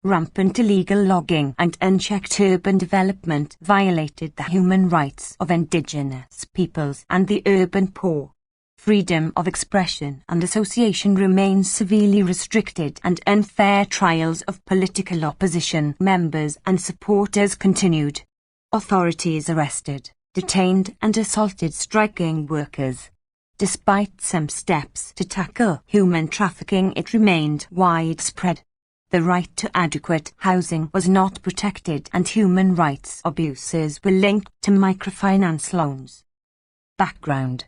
Rampant illegal logging and unchecked urban development violated the human rights of indigenous peoples and the urban poor. Freedom of expression and association remains severely restricted, and unfair trials of political opposition members and supporters continued. Authorities arrested, detained and assaulted striking workers. Despite some steps to tackle human trafficking, it remained widespread. The right to adequate housing was not protected, and human rights abuses were linked to microfinance loans. Background: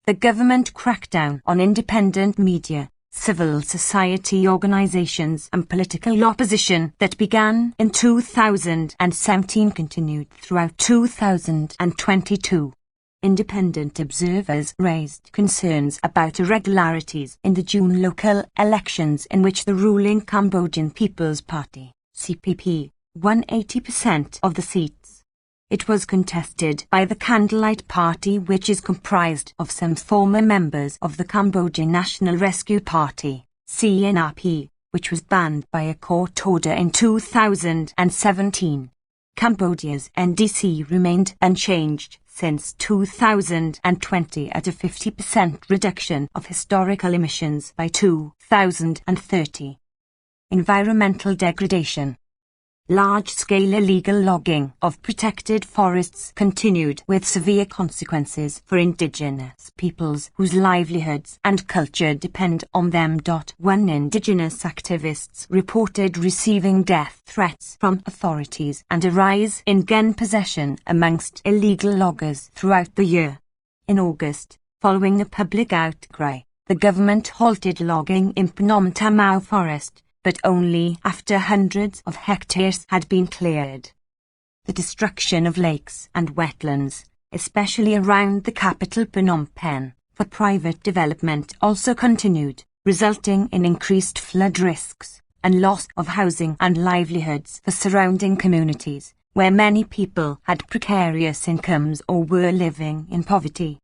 the government crackdown on independent media, civil society organizations and political opposition that began in 2017 continued throughout 2022. Independent observers raised concerns about irregularities in the June local elections, in which the ruling Cambodian People's Party, CPP, won 80% of the seats. It was contested by the Candlelight Party, which is comprised of some former members of the Cambodian National Rescue Party, CNRP, which was banned by a court order in 2017. Cambodia's NDC remained unchanged since 2020 at a 50% reduction of historical emissions by 2030. Environmental degradation. Large-scale illegal logging of protected forests continued, with severe consequences for indigenous peoples whose livelihoods and culture depend on them. One indigenous activists reported receiving death threats from authorities and a rise in gun possession amongst illegal loggers throughout the year. In August, following a public outcry, the government halted logging in Phnom Tamau forest, but only after hundreds of hectares had been cleared. The destruction of lakes and wetlands, especially around the capital Phnom Penh, for private development also continued, resulting in increased flood risks and loss of housing and livelihoods for surrounding communities, where many people had precarious incomes or were living in poverty.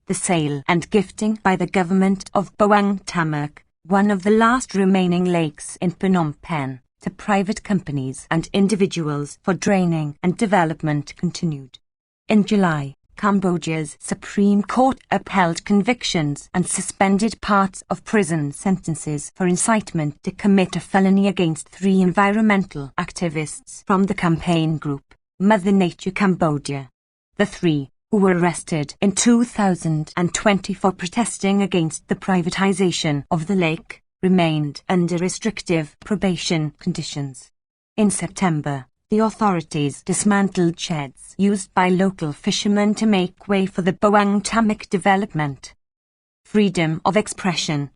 The sale and gifting by the government of Boang Tamak, one of the last remaining lakes in Phnom Penh, to private companies and individuals for draining and development continued. In July, Cambodia's Supreme Court upheld convictions and suspended parts of prison sentences for incitement to commit a felony against 3 environmental activists from the campaign group Mother Nature Cambodia. The 3, who were arrested in 2020 for protesting against the privatization of the lake, remained under restrictive probation conditions. In September, the authorities dismantled sheds used by local fishermen to make way for the Boang Tamak development. Freedom of expression.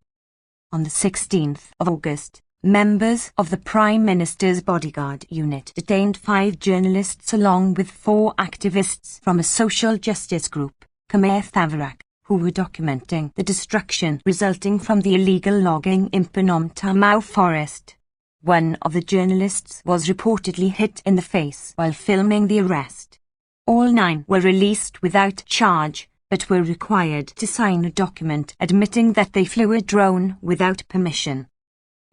On the 16th of August, members of the Prime Minister's bodyguard unit detained 5 journalists along with 4 activists from a social justice group, Khmer Thavarak, who were documenting the destruction resulting from the illegal logging in Phnom Tamau forest. One of the journalists was reportedly hit in the face while filming the arrest. All 9 were released without charge, but were required to sign a document admitting that they flew a drone without permission.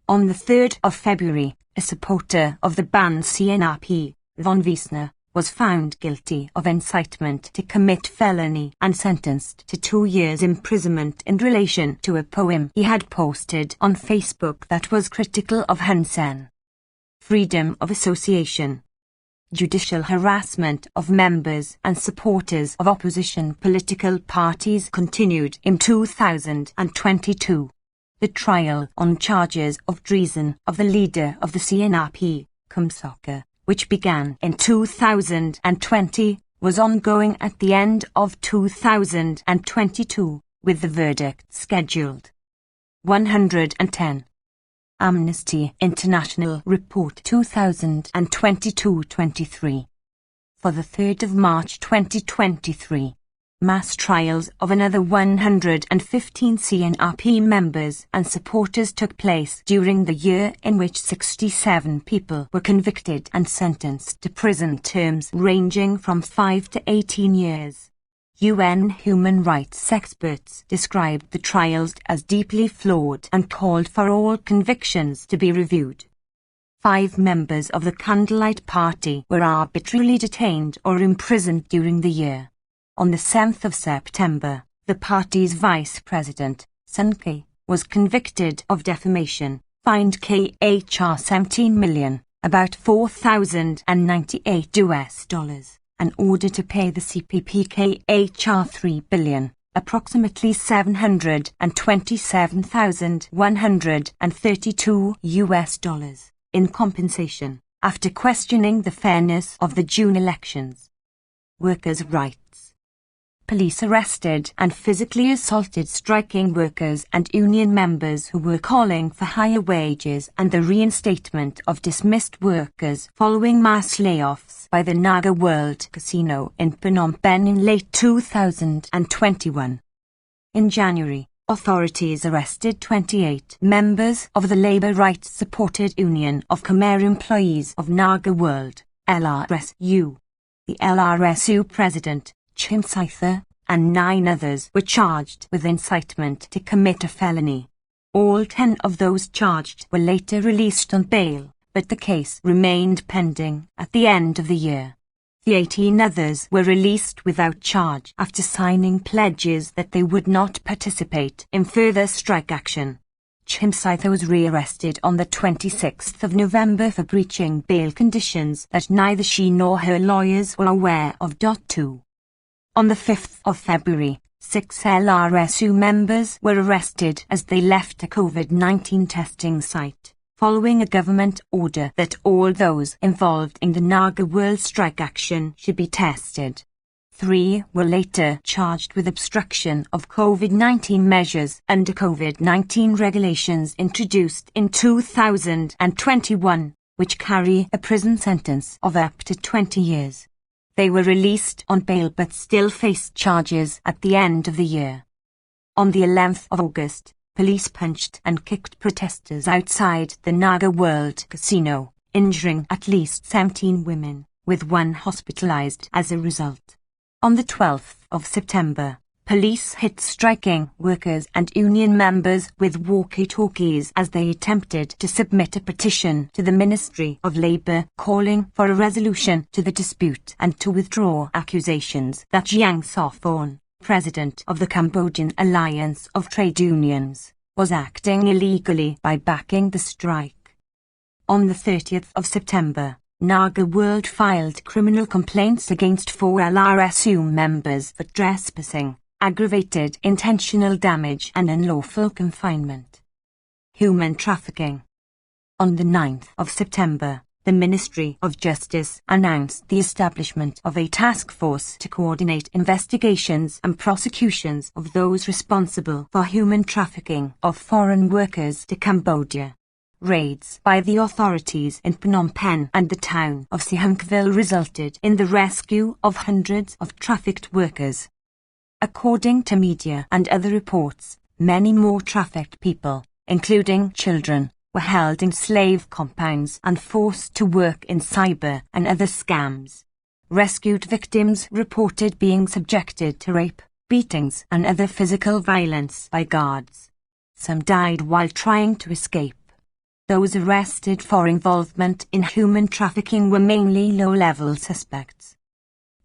On the 3rd of February, a supporter of the banned CNRP, Von Wiesner, was found guilty of incitement to commit felony and sentenced to 2 years imprisonment in relation to a poem he had posted on Facebook that was critical of Hun Sen. Freedom of association. Judicial harassment of members and supporters of opposition political parties continued in 2022. The trial on charges of treason of the leader of the CNRP, Kem Sokha, which began in 2020, was ongoing at the end of 2022, with the verdict scheduled. 110. Amnesty International Report 2022-23. For the 3rd of March 2023, mass trials of another 115 CNRP members and supporters took place during the year, in which 67 people were convicted and sentenced to prison terms ranging from 5 to 18 years. UN human rights experts described the trials as deeply flawed and called for all convictions to be reviewed. 5 members of the Candlelight Party were arbitrarily detained or imprisoned during the year. On the 7th of September, the party's vice president, Sun Kyi, was convicted of defamation, fined KHR 17 million, about $4,098, and ordered to pay the CPP KHR 3 billion, approximately $727,132, in compensation, after questioning the fairness of the June elections. Workers' rights. Police arrested and physically assaulted striking workers and union members who were calling for higher wages and the reinstatement of dismissed workers following mass layoffs by the Naga World Casino in Phnom Penh in late 2021. In January, authorities arrested 28 members of the Labour Rights Supported Union of Khmer Employees of Naga World, LRSU. The LRSU president, Kem Sokha, and 9 others were charged with incitement to commit a felony. All 10 of those charged were later released on bail, but the case remained pending at the end of the year. The 18 others were released without charge after signing pledges that they would not participate in further strike action. Kem Sokha was rearrested on the 26th of November for breaching bail conditions that neither she nor her lawyers were aware of. 2. On the 5th of February, 6 LRSU members were arrested as they left a COVID-19 testing site, following a government order that all those involved in the Naga World strike action should be tested. 3 were later charged with obstruction of COVID-19 measures under COVID-19 regulations introduced in 2021, which carry a prison sentence of up to 20 years. They were released on bail but still faced charges at the end of the year. On the 11th of August, police punched and kicked protesters outside the Naga World Casino, injuring at least 17 women, with 1 hospitalized as a result. On the 12th of September, police hit striking workers and union members with walkie-talkies as they attempted to submit a petition to the Ministry of Labour calling for a resolution to the dispute and to withdraw accusations that Yang Sophon, president of the Cambodian Alliance of Trade Unions, was acting illegally by backing the strike. On the 30th of September, Naga World filed criminal complaints against 4 LRSU members for trespassing, aggravated intentional damage and unlawful confinement. Human trafficking. On the 9th of September, the Ministry of Justice announced the establishment of a task force to coordinate investigations and prosecutions of those responsible for human trafficking of foreign workers to Cambodia. Raids by the authorities in Phnom Penh and the town of Sihanoukville resulted in the rescue of hundreds of trafficked workers. According to media and other reports, many more trafficked people, including children, were held in slave compounds and forced to work in cyber and other scams. Rescued victims reported being subjected to rape, beatings and other physical violence by guards. Some died while trying to escape. Those arrested for involvement in human trafficking were mainly low-level suspects.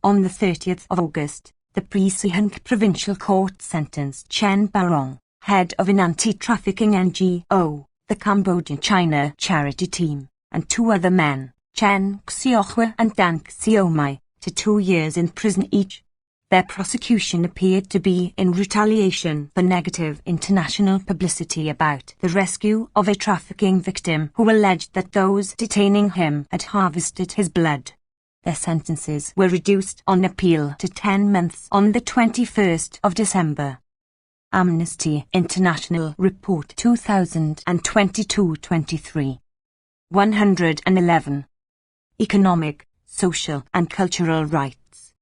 On the 30th of August, the Sihanouk Provincial Court sentenced Chen Barong, head of an anti-trafficking NGO, the Cambodian China Charity Team, and 2 other men, Chen Xiaohua and Dan Xiaomai, to 2 years in prison each. Their prosecution appeared to be in retaliation for negative international publicity about the rescue of a trafficking victim who alleged that those detaining him had harvested his blood. Their sentences were reduced on appeal to 10 months on the 21st of December. Amnesty International Report 2022-23. 111. Economic, social and cultural rights.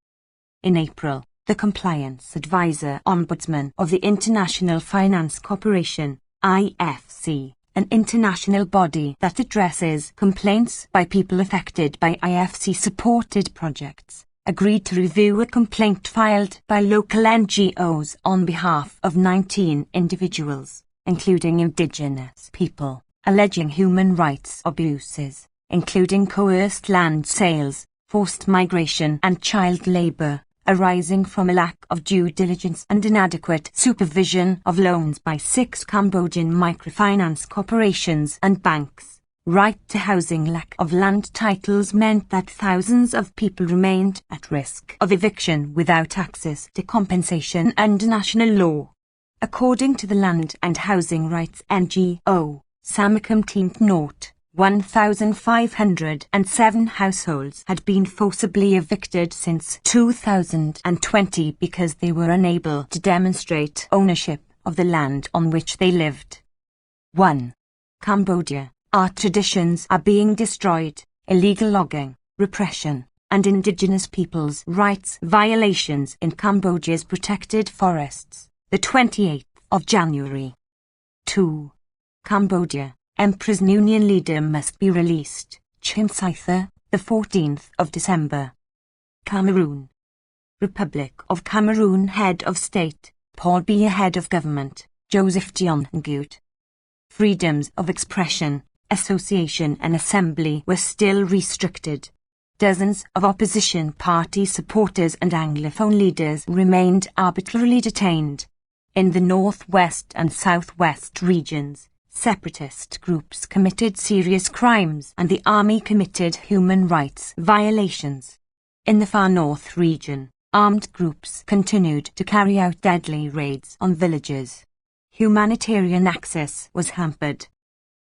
In April, the Compliance Advisor Ombudsman of the International Finance Corporation, IFC, an international body that addresses complaints by people affected by IFC-supported projects, agreed to review a complaint filed by local NGOs on behalf of 19 individuals, including indigenous people, alleging human rights abuses, including coerced land sales, forced migration and child labour, arising from a lack of due diligence and inadequate supervision of loans by 6 Cambodian microfinance corporations and banks. Right to housing. Lack of land titles meant that thousands of people remained at risk of eviction without access to compensation under national law. According to the Land and Housing Rights NGO, Samacom Team Note, 1,507 households had been forcibly evicted since 2020 because they were unable to demonstrate ownership of the land on which they lived. 1. Cambodia. Our traditions are being destroyed, illegal logging, repression, and indigenous peoples' rights violations in Cambodia's protected forests. The 28th of January. 2. Cambodia. Empress Union leader must be released. Chim Saitha, the 14th of December. Cameroon. Republic of Cameroon. Head of State, Paul Biya. Head of Government, Joseph Dion Ngute. Freedoms of expression, association and assembly were still restricted. Dozens of opposition party supporters and Anglophone leaders remained arbitrarily detained. In the northwest and southwest regions, separatist groups committed serious crimes and the army committed human rights violations. In the far north region, armed groups continued to carry out deadly raids on villages. Humanitarian access was hampered.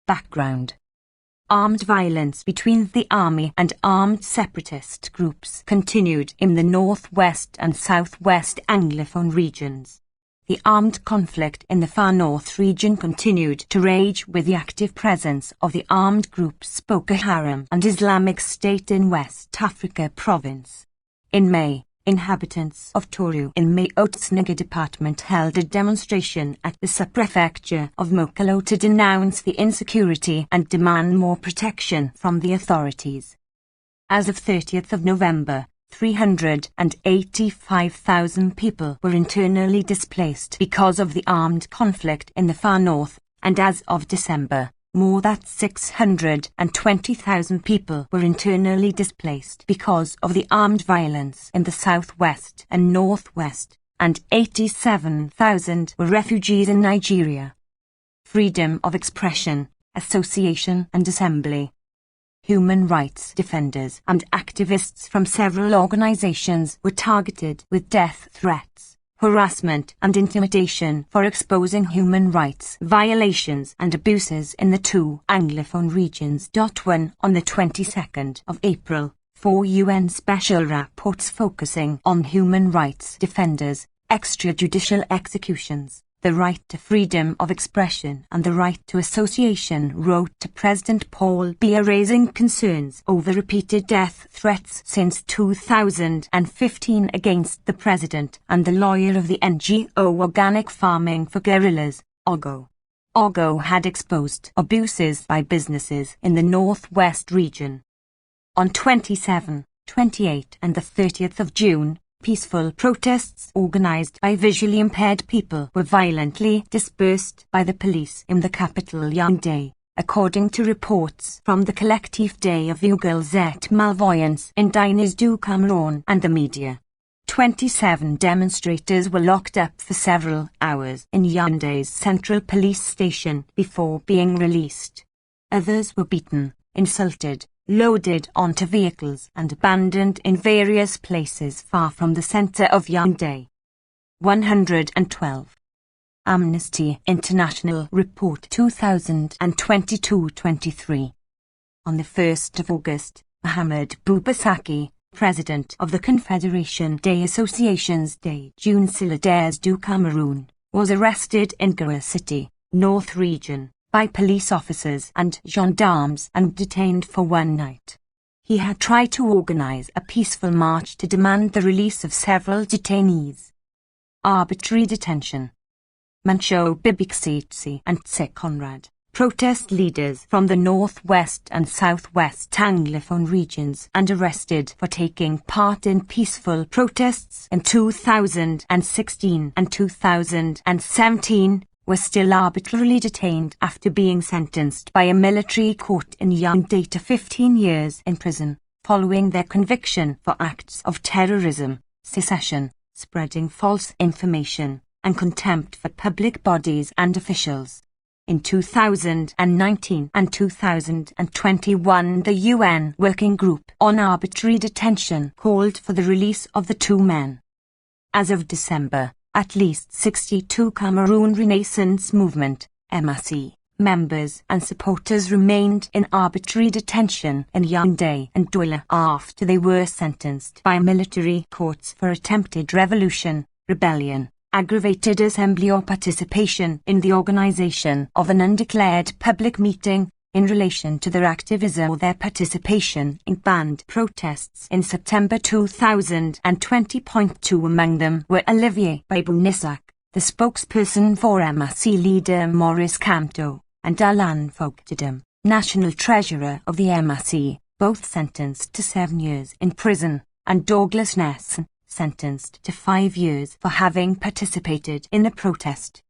Background. Armed violence between the army and armed separatist groups continued in the northwest and southwest Anglophone regions. The armed conflict in the far north region continued to rage with the active presence of the armed groups Boko Haram and Islamic State in West Africa province. In May, inhabitants of Toru in Maotsunaga department held a demonstration at the subprefecture of Mokolo to denounce the insecurity and demand more protection from the authorities. As of 30th of November, 385,000 people were internally displaced because of the armed conflict in the far north, and as of December, more than 620,000 people were internally displaced because of the armed violence in the southwest and northwest, and 87,000 were refugees in Nigeria. Freedom of expression, association and assembly. Human rights defenders and activists from several organizations were targeted with death threats, harassment and intimidation for exposing human rights violations and abuses in the 2 Anglophone regions. 1. On the 22nd of April, 4 UN special rapports focusing on human rights defenders, extrajudicial executions, the right to freedom of expression and the right to association wrote to President Paul Biya raising concerns over repeated death threats since 2015 against the president and the lawyer of the NGO Organic Farming for Guerrillas, OGO. OGO had exposed abuses by businesses in the northwest region. On 27, 28 and the 30th of June, peaceful protests organized by visually impaired people were violently dispersed by the police in the capital Yaoundé, according to reports from the Collectif des Aveugles et Malvoyants in Dines du Cameroun and the media. 27 demonstrators were locked up for several hours in Yaoundé's central police station before being released. Others were beaten, insulted, loaded onto vehicles and abandoned in various places far from the center of Yaoundé. 112. Amnesty International Report 2022-23. On the 1st of August, Mohamed Boubassaki, President of the Confederation des Associations des Jeunes Solidaires du Cameroun, was arrested in Garoua City, North Region, by police officers and gendarmes and detained for one night. He had tried to organize a peaceful march to demand the release of several detainees. Arbitrary detention. Mancho Bibixitsi and Tse Conrad, protest leaders from the northwest and southwest Anglophone regions and arrested for taking part in peaceful protests in 2016 and 2017, were still arbitrarily detained after being sentenced by a military court in Yaoundé to 15 years in prison, following their conviction for acts of terrorism, secession, spreading false information, and contempt for public bodies and officials. In 2019 and 2021, the UN Working Group on Arbitrary Detention called for the release of the two men. As of December, at least 62 Cameroon Renaissance Movement (MRC) members and supporters remained in arbitrary detention in Yaoundé and Douala after they were sentenced by military courts for attempted revolution, rebellion, aggravated assembly or participation in the organization of an undeclared public meeting in relation to their activism or their participation in banned protests in September 2020. Among them were Olivier Bibounissac, the spokesperson for MRC leader Maurice Kamto, and Alain Fogdedem, national treasurer of the MRC, both sentenced to 7 years in prison, and Douglas Ness, sentenced to 5 years for having participated in the protest.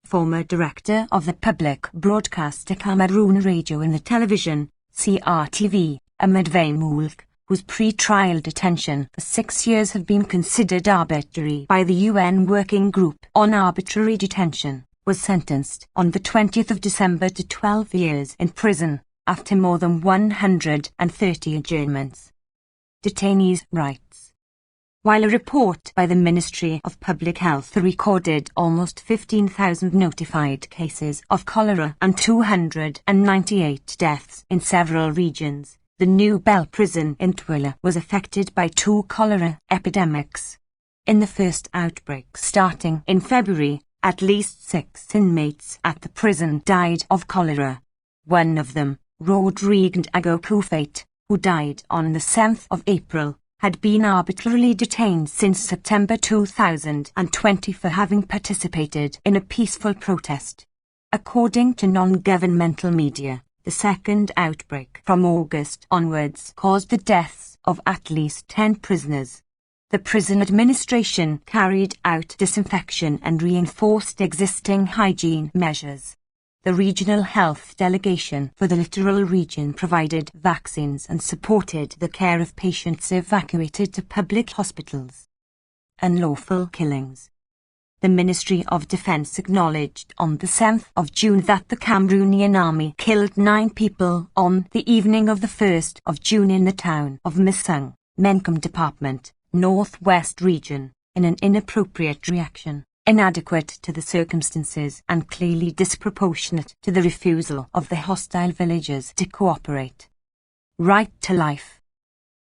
Former director of the public broadcaster Cameroon Radio and the television, CRTV, Ahmed Veimoulk, whose pre-trial detention for 6 years had been considered arbitrary by the UN Working Group on Arbitrary Detention, was sentenced on the 20th of December to 12 years in prison, after more than 130 adjournments. Detainees' rights. While a report by the Ministry of Public Health recorded almost 15,000 notified cases of cholera and 298 deaths in several regions, the New Bell prison in Douala was affected by 2 cholera epidemics. In the first outbreak starting in February, at least 6 inmates at the prison died of cholera. One of them, Rodrigue Agokufate, who died on the 7th of April, had been arbitrarily detained since September 2020 for having participated in a peaceful protest. According to non-governmental media, the second outbreak from August onwards caused the deaths of at least 10 prisoners. The prison administration carried out disinfection and reinforced existing hygiene measures. The regional health delegation for the littoral region provided vaccines and supported the care of patients evacuated to public hospitals. Unlawful killings. The Ministry of Defense acknowledged on the 7th of June that the Cameroonian army killed 9 people on the evening of the 1st of June in the town of Misung, Menkom Department, Northwest Region, in an inappropriate reaction, inadequate to the circumstances and clearly disproportionate to the refusal of the hostile villagers to cooperate. Right to life.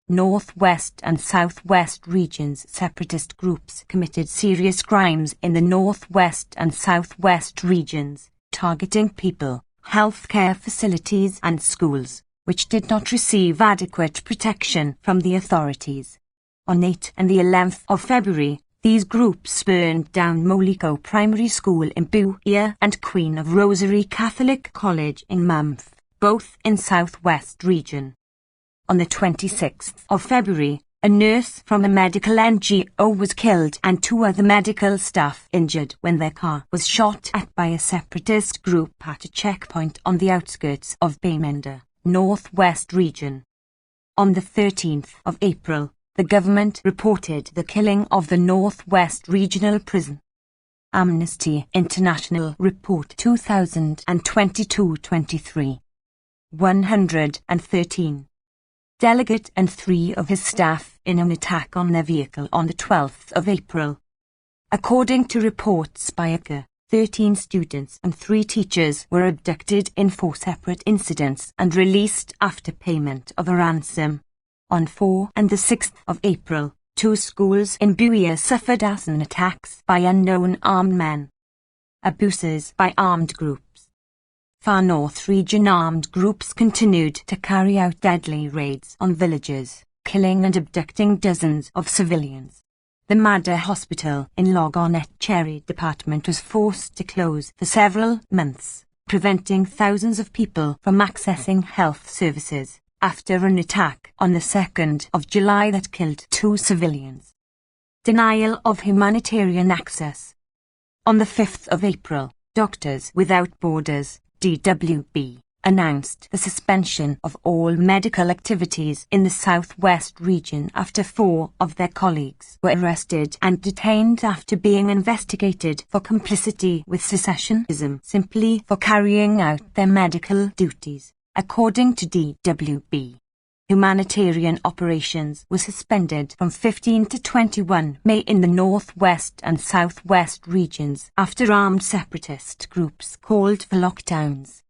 Northwest and Southwest regions separatist groups committed serious crimes in the Northwest and Southwest regions, targeting people, healthcare facilities and schools, which did not receive adequate protection from the authorities. On 8 and the 11th of February, these groups burned down Moliko Primary School in Buea and Queen of Rosary Catholic College in Mamf, both in Southwest Region. On the 26th of February, a nurse from a medical NGO was killed and 2 other medical staff injured when their car was shot at by a separatist group at a checkpoint on the outskirts of Bamenda, Northwest Region. On the 13th of April, the government reported the killing of the Northwest Regional Prison. Amnesty International Report 2022-23. 113. delegate and 3 of his staff in an attack on their vehicle on the 12th of April. According to reports by ACA, 13 students and 3 teachers were abducted in 4 separate incidents and released after payment of a ransom. On 4 and the 6th of April, 2 schools in Buea suffered arson attacks by unknown armed men. Abuses by armed groups. Far North region armed groups continued to carry out deadly raids on villages, killing and abducting dozens of civilians. The Mada Hospital in Logonet Cherry Department was forced to close for several months, preventing thousands of people from accessing health services after an attack on the 2nd of July that killed 2 civilians. Denial of humanitarian access. On the 5th of April, Doctors Without Borders, DWB, announced the suspension of all medical activities in the southwest region after 4 of their colleagues were arrested and detained after being investigated for complicity with secessionism simply for carrying out their medical duties, according to DWB. Humanitarian operations were suspended from 15 to 21 May in the northwest and southwest regions after armed separatist groups called for lockdowns.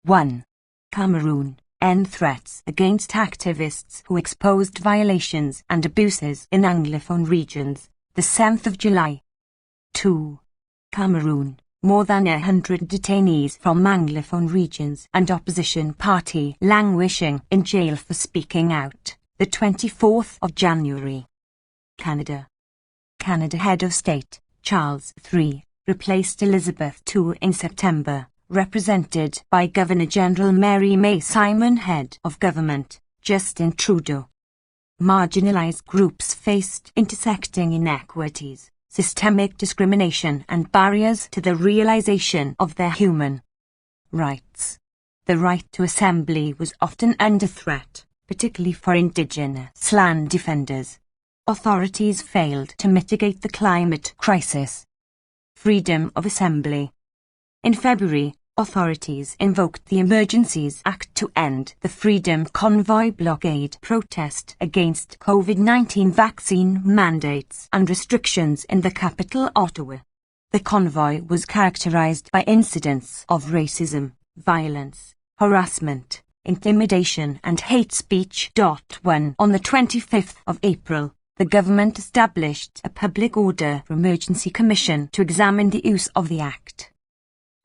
1. Cameroon. End threats against activists who exposed violations and abuses in Anglophone regions, the 7th of July. 2. Cameroon. More than 100 detainees from Anglophone regions and opposition party languishing in jail for speaking out, the 24th of January. Canada. Canada Head of State, Charles III, replaced Elizabeth II in September, represented by Governor-General Mary May Simon, Head of Government, Justin Trudeau. Marginalized groups faced intersecting inequities, systemic discrimination and barriers to the realization of their human rights. The right to assembly was often under threat, particularly for Indigenous land defenders. Authorities failed to mitigate the climate crisis. Freedom of assembly. In February, authorities invoked the Emergencies Act to end the Freedom Convoy blockade protest against COVID-19 vaccine mandates and restrictions in the capital, Ottawa. The convoy was characterized by incidents of racism, violence, harassment, intimidation and hate speech. On the 25th of April, the government established a Public Order Emergency Commission to examine the use of the Act.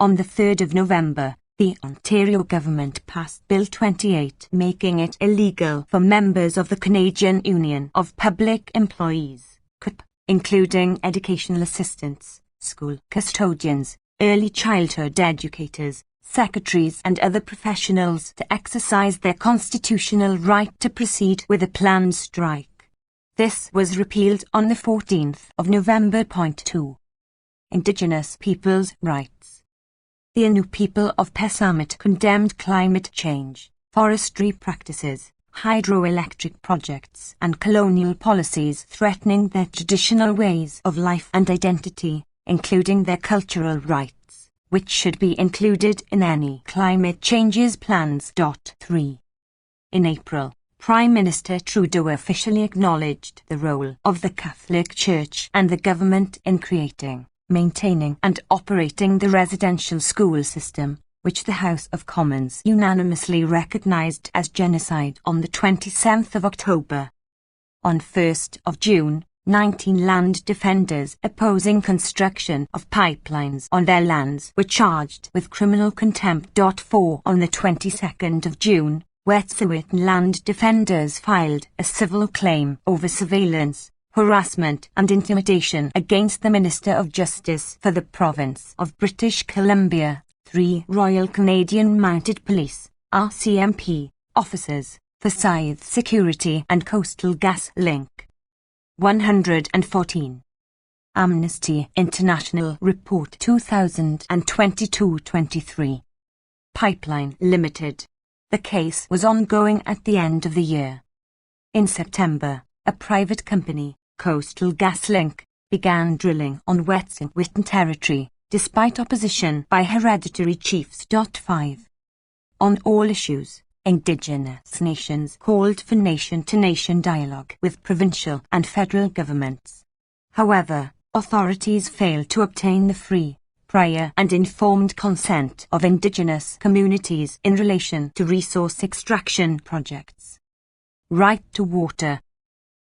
On the 3rd of November, the Ontario government passed Bill 28, making it illegal for members of the Canadian Union of Public Employees, CUP, including educational assistants, school custodians, early childhood educators, secretaries and other professionals to exercise their constitutional right to proceed with a planned strike. This was repealed on the 14th of November. 2. Indigenous peoples' rights. The Innu people of Pessamit condemned climate change, forestry practices, hydroelectric projects and colonial policies threatening their traditional ways of life and identity, including their cultural rights, which should be included in any climate changes plans. 3. In April, Prime Minister Trudeau officially acknowledged the role of the Catholic Church and the government in creating, maintaining and operating the residential school system, which the House of Commons unanimously recognised as genocide on the 27th of October. On 1st of June, 19 land defenders opposing construction of pipelines on their lands were charged with criminal contempt. 4 On the 22nd of June, Wet'suwet'en land defenders filed a civil claim over surveillance, harassment and intimidation against the Minister of Justice for the province of British Columbia, 3 Royal Canadian Mounted Police, RCMP, officers, Forsyth Security and Coastal Gas Link. 114. Amnesty International Report 2022-23. Pipeline Limited. The case was ongoing at the end of the year. In September, a private company, Coastal GasLink, began drilling on Wet'suwet'en territory, despite opposition by hereditary chiefs. 5. On all issues, Indigenous nations called for nation-to-nation dialogue with provincial and federal governments. However, authorities failed to obtain the free, prior and informed consent of Indigenous communities in relation to resource extraction projects. Right to water.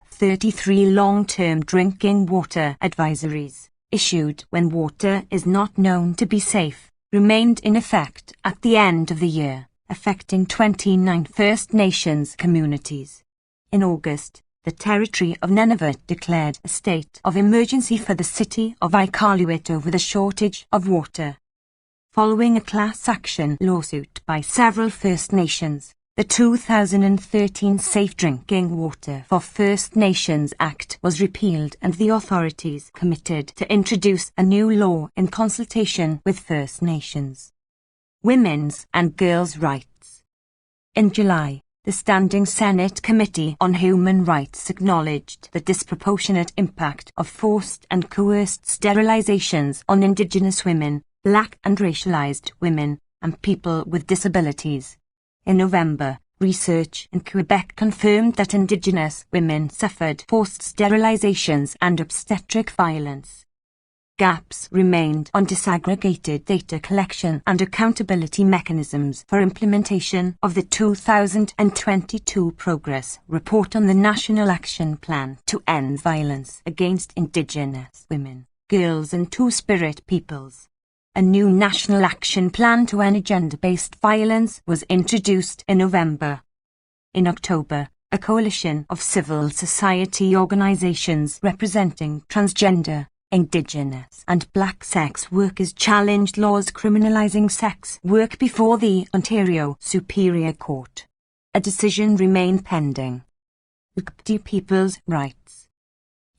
33 long-term drinking water advisories, issued when water is not known to be safe, remained in effect at the end of the year, affecting 29 First Nations communities. In August, the Territory of Nunavut declared a state of emergency for the city of Iqaluit over the shortage of water. Following a class action lawsuit by several First Nations, the 2013 Safe Drinking Water for First Nations Act was repealed and the authorities committed to introduce a new law in consultation with First Nations. Women's and girls' rights. In July, the Standing Senate Committee on Human Rights acknowledged the disproportionate impact of forced and coerced sterilizations on Indigenous women, Black and racialized women, and people with disabilities. In November, research in Quebec confirmed that Indigenous women suffered forced sterilizations and obstetric violence. Gaps remained on disaggregated data collection and accountability mechanisms for implementation of the 2022 Progress Report on the National Action Plan to End Violence Against Indigenous Women, Girls and Two-Spirit Peoples. A new National Action Plan to End Gender-Based Violence was introduced in November. In October, a coalition of civil society organizations representing transgender, Indigenous and Black sex workers challenged laws criminalizing sex work before the Ontario Superior Court. A decision remained pending. LGBT people's rights.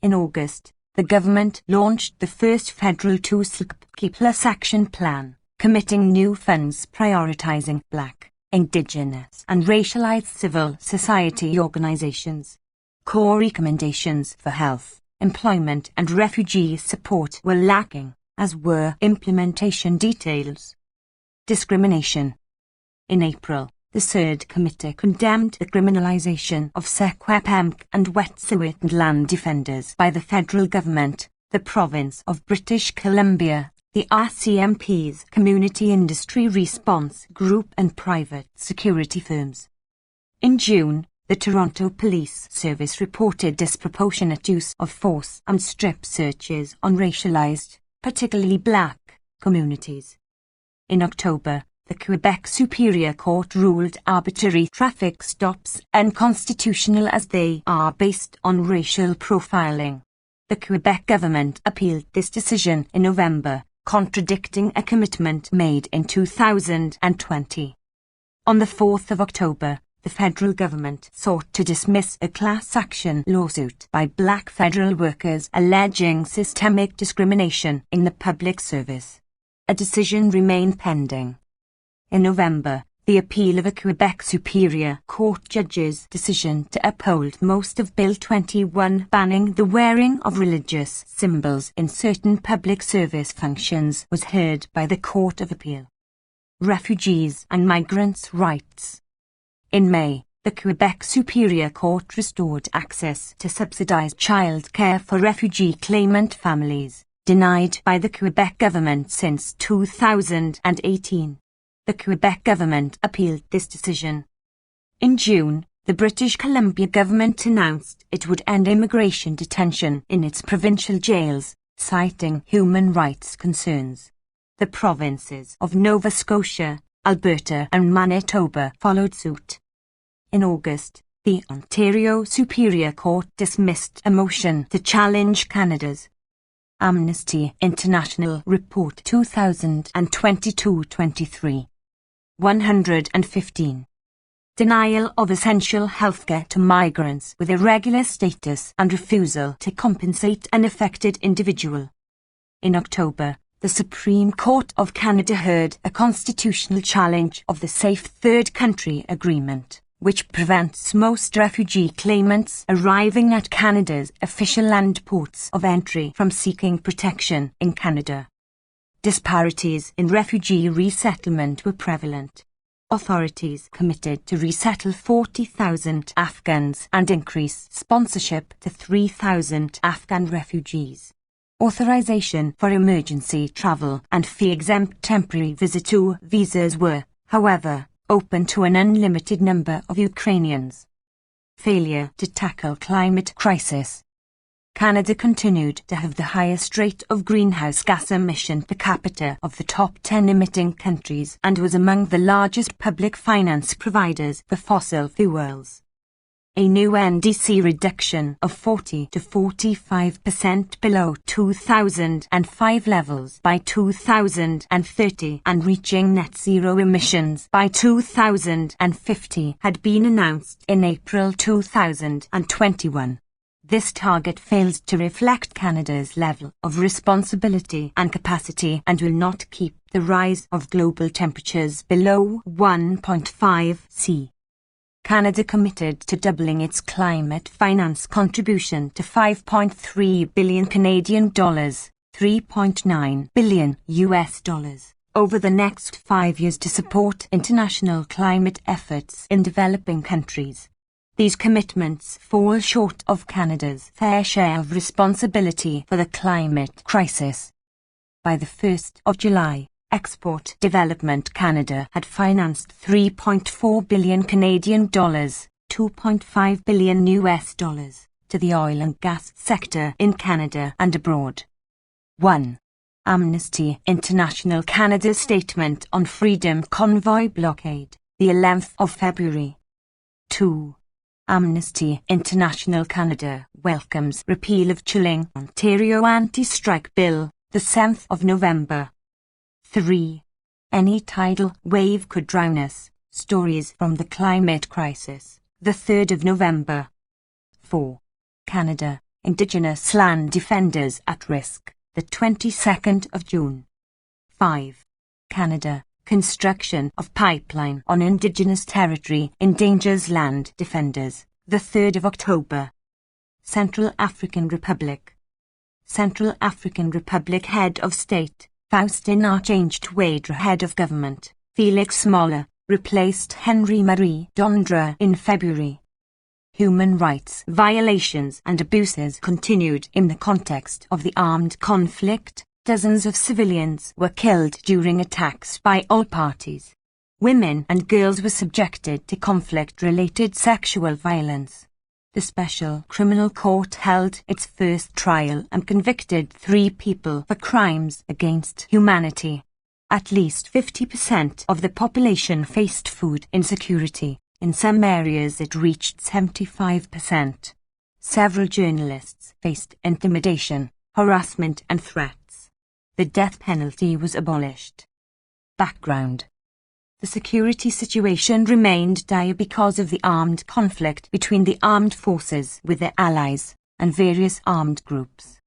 In August, the government launched the first federal Two-Plus Action Plan, committing new funds prioritizing Black, Indigenous and racialized civil society organizations. Core recommendations for health, employment and refugee support were lacking, as were implementation details. Discrimination. In April, the Third Committee condemned the criminalization of Secwepemc and Wet'suwet'en land defenders by the federal government, the province of British Columbia, the RCMP's Community Industry Response Group and private security firms. In June, the Toronto Police Service reported disproportionate use of force and strip searches on racialized, particularly Black, communities. In October, the Quebec Superior Court ruled arbitrary traffic stops unconstitutional as they are based on racial profiling. The Quebec government appealed this decision in November, contradicting a commitment made in 2020. On the 4th of October, the federal government sought to dismiss a class action lawsuit by Black federal workers alleging systemic discrimination in the public service. A decision remained pending. In November, the appeal of a Quebec Superior Court judge's decision to uphold most of Bill 21 banning the wearing of religious symbols in certain public service functions was heard by the Court of Appeal. Refugees and migrants' rights. In May, the Quebec Superior Court restored access to subsidized child care for refugee claimant families, denied by the Quebec government since 2018. The Quebec government appealed this decision. In June, the British Columbia government announced it would end immigration detention in its provincial jails, citing human rights concerns. The provinces of Nova Scotia, Alberta and Manitoba followed suit. In August, the Ontario Superior Court dismissed a motion to challenge Canada's Amnesty International Report 2022-23. 115. Denial of essential healthcare to migrants with irregular status and refusal to compensate an affected individual. In October, the Supreme Court of Canada heard a constitutional challenge of the Safe Third Country Agreement, which prevents most refugee claimants arriving at Canada's official land ports of entry from seeking protection in Canada. Disparities in refugee resettlement were prevalent. Authorities committed to resettle 40,000 Afghans and increase sponsorship to 3,000 Afghan refugees. Authorization for emergency travel and fee-exempt temporary visitor visas were, however, open to an unlimited number of Ukrainians. Failure to tackle climate crisis. Canada continued to have the highest rate of greenhouse gas emission per capita of the top 10 emitting countries and was among the largest public finance providers for fossil fuels. A new NDC reduction of 40 to 45% below 2005 levels by 2030 and reaching net zero emissions by 2050 had been announced in April 2021. This target fails to reflect Canada's level of responsibility and capacity and will not keep the rise of global temperatures below 1.5 C. Canada committed to doubling its climate finance contribution to $5.3 billion Canadian dollars, $3.9 billion US dollars, over the next 5 years to support international climate efforts in developing countries. These commitments fall short of Canada's fair share of responsibility for the climate crisis. By the 1st of July, Export Development Canada had financed $3.4 billion Canadian dollars, $2.5 billion US dollars, to the oil and gas sector in Canada and abroad. 1. Amnesty International Canada's statement on Freedom Convoy blockade, the 11th of February. 2. Amnesty International Canada welcomes repeal of chilling Ontario anti-strike bill, the 7th of November. 3. Any tidal wave could drown us. Stories from the climate crisis, the 3rd of November. 4. Canada, Indigenous land defenders at risk, the 22nd of June. 5. Canada, construction of pipeline on Indigenous territory endangers land defenders, the 3rd of October. Central African Republic. Central African Republic Head of State, Faustin Archange Touadera Head of Government, Felix Mola, replaced Henry Marie Dondra in February. Human rights violations and abuses continued in the context of the armed conflict. Dozens of civilians were killed during attacks by all parties. Women and girls were subjected to conflict-related sexual violence. The Special Criminal Court held its first trial and convicted 3 people for crimes against humanity. At least 50% of the population faced food insecurity. In some areas it reached 75%. Several journalists faced intimidation, harassment and threats. The death penalty was abolished. Background. The security situation remained dire because of the armed conflict between the armed forces with their allies and various armed groups.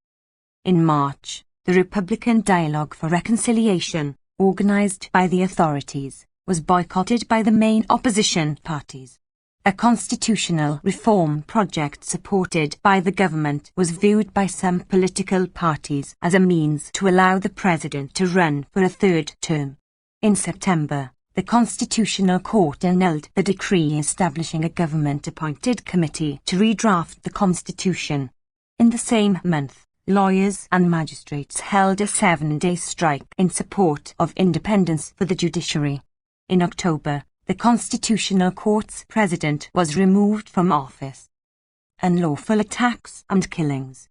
In March, the Republican Dialogue for Reconciliation, organized by the authorities, was boycotted by the main opposition parties. A constitutional reform project supported by the government was viewed by some political parties as a means to allow the president to run for a 3rd term. In September, the Constitutional Court annulled the decree establishing a government-appointed committee to redraft the Constitution. In the same month, lawyers and magistrates held a 7-day strike in support of independence for the judiciary. In October, the Constitutional Court's president was removed from office. Unlawful attacks and killings.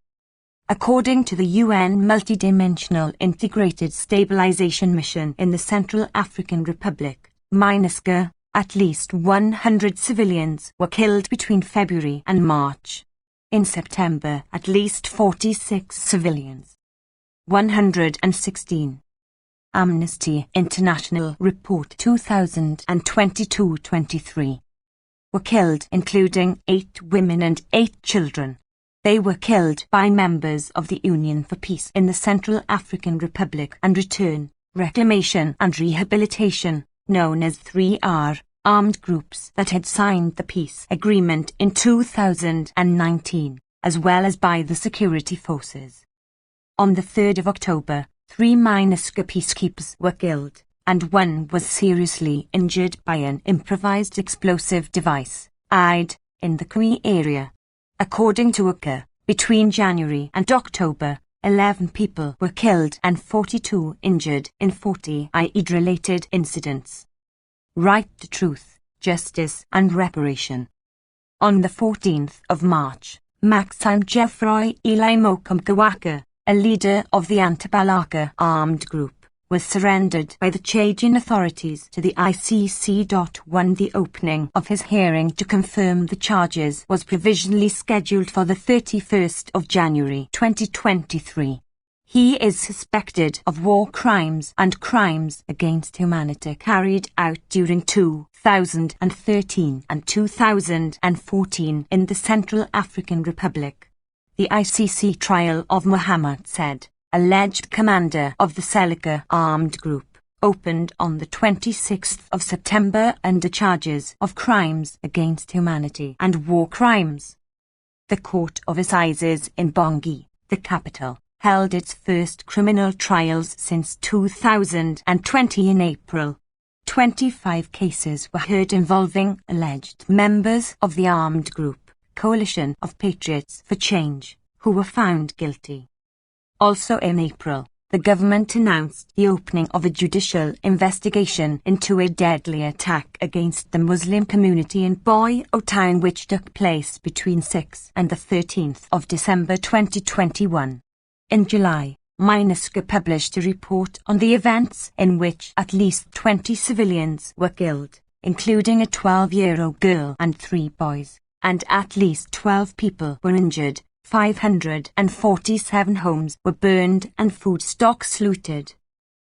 According to the UN Multidimensional Integrated Stabilization Mission in the Central African Republic, MINUSCA, at least 100 civilians were killed between February and March. In September, at least 46 civilians. 116. Amnesty International Report 2022-23 were killed, including 8 women and 8 children. They were killed by members of the Union for Peace in the Central African Republic and Return, Reclamation and Rehabilitation, known as 3R, armed groups that had signed the peace agreement in 2019, as well as by the security forces. On the 3rd of October, 3 MINUSCA peacekeepers were killed, and one was seriously injured by an improvised explosive device, IED, in the Kui area. According to UCA, between January and October, 11 people were killed and 42 injured in 40 IED-related incidents. Right to truth, justice and reparation. On the 14th of March, Maxime Geoffroy Eli Mokomkawaka, a leader of the Antabalaka armed group, was surrendered by the Chadian authorities to the ICC. The opening of his hearing to confirm the charges was provisionally scheduled for the 31st of January 2023. He is suspected of war crimes and crimes against humanity carried out during 2013 and 2014 in the Central African Republic. The ICC trial of Mohammed Said, alleged commander of the Seleka armed group, opened on the 26th of September under charges of crimes against humanity and war crimes. The Court of Assizes in Bangui, the capital, held its first criminal trials since 2020 in April. 25 cases were heard involving alleged members of the armed group, Coalition of Patriots for Change, who were found guilty. Also in April, the government announced the opening of a judicial investigation into a deadly attack against the Muslim community in Boyo town which took place between 6 and the 13th of December 2021. In July, MINUSCA published a report on the events in which at least 20 civilians were killed, including a 12-year-old girl and 3 boys, and at least 12 people were injured. 547 homes were burned and food stocks looted.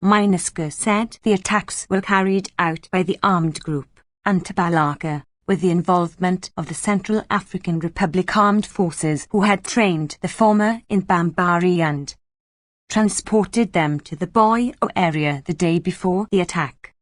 MINUSCA said the attacks were carried out by the armed group, Antabalaka, with the involvement of the Central African Republic Armed Forces who had trained the former in Bambari and transported them to the Boyo area the day before the attack.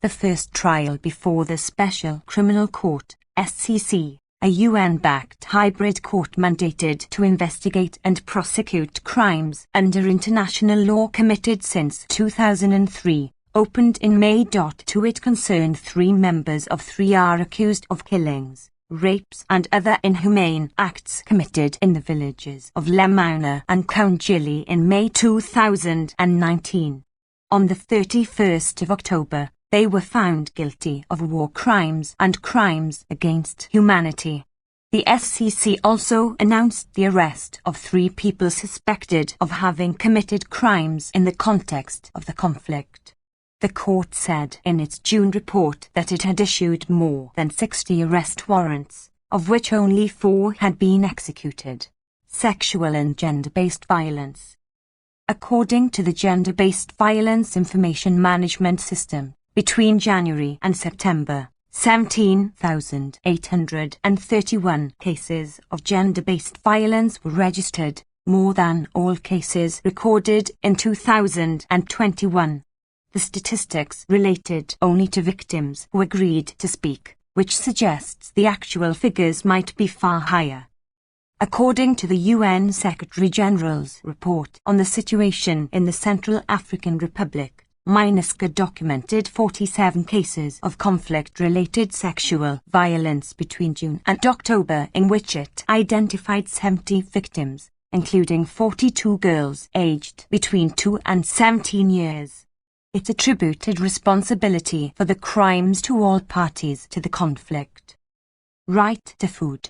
The first trial before the Special Criminal Court, SCC, a UN-backed hybrid court mandated to investigate and prosecute crimes under international law committed since 2003, opened in May. It concerned 3 members of 3 are accused of killings, rapes and other inhumane acts committed in the villages of Lemauna and Koungili in May 2019. On the 31st of October, they were found guilty of war crimes and crimes against humanity. The SCC also announced the arrest of 3 people suspected of having committed crimes in the context of the conflict. The court said in its June report that it had issued more than 60 arrest warrants, of which only 4 had been executed. Sexual and gender-based violence. According to the Gender-Based Violence Information Management System, between January and September, 17,831 cases of gender-based violence were registered, more than all cases recorded in 2021. The statistics related only to victims who agreed to speak, which suggests the actual figures might be far higher. According to the UN Secretary-General's report on the situation in the Central African Republic, MINUSCA documented 47 cases of conflict-related sexual violence between June and October in which it identified 70 victims, including 42 girls aged between 2 and 17 years. It attributed responsibility for the crimes to all parties to the conflict. Right to food.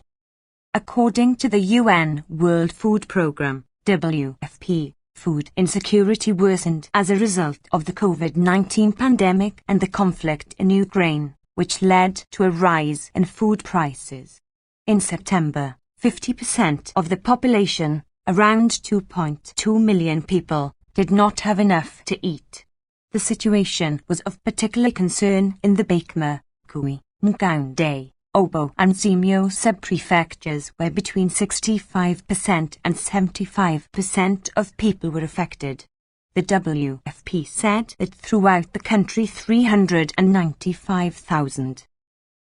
According to the UN World Food Programme, WFP, food insecurity worsened as a result of the COVID-19 pandemic and the conflict in Ukraine, which led to a rise in food prices. In September, 50% of the population, around 2.2 million people, did not have enough to eat. The situation was of particular concern in the Bekma, Kui, Ngaoundé, Obo and Zimio sub-prefectures where between 65% and 75% of people were affected. The WFP said that throughout the country 395,000.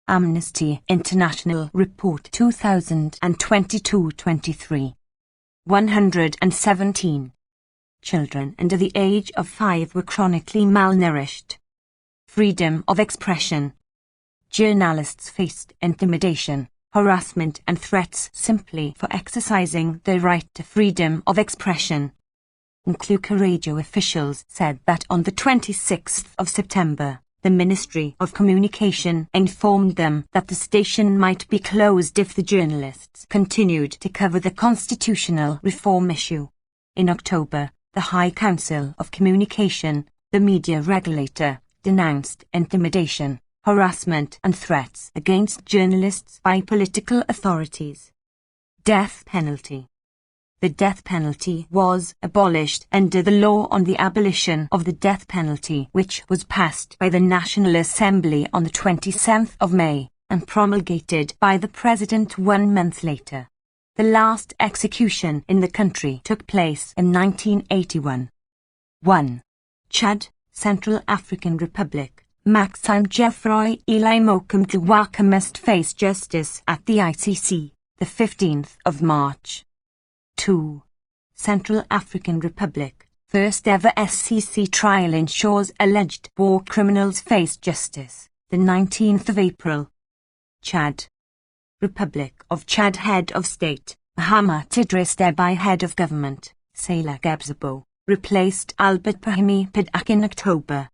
Amnesty International Report 2022-23. 117. Children under the age of 5 were chronically malnourished. freedom of expression. Journalists faced intimidation, harassment and threats simply for exercising their right to freedom of expression. Nkluka radio officials said that on the 26th of September, the Ministry of Communication informed them that the station might be closed if the journalists continued to cover the constitutional reform issue. In October, the High Council of Communication, the media regulator, denounced intimidation, harassment and threats against journalists by political authorities. Death penalty. The death penalty was abolished under the law on the abolition of the death penalty, which was passed by the National Assembly on the 27th of May and promulgated by the President 1 month later. The last execution in the country took place in 1981. 1. Chad, Central African Republic. Maxime Geoffroy Eli Mokum Dewaka must face justice at the ICC, the 15th of March. 2. Central African Republic. First ever SCC trial ensures alleged war criminals face justice, the 19th of April. Chad. Republic of Chad. Head of State, Mahamat Idris Deby. Head of Government, Salah Gebzabo, replaced Albert Pahimi Padak in October.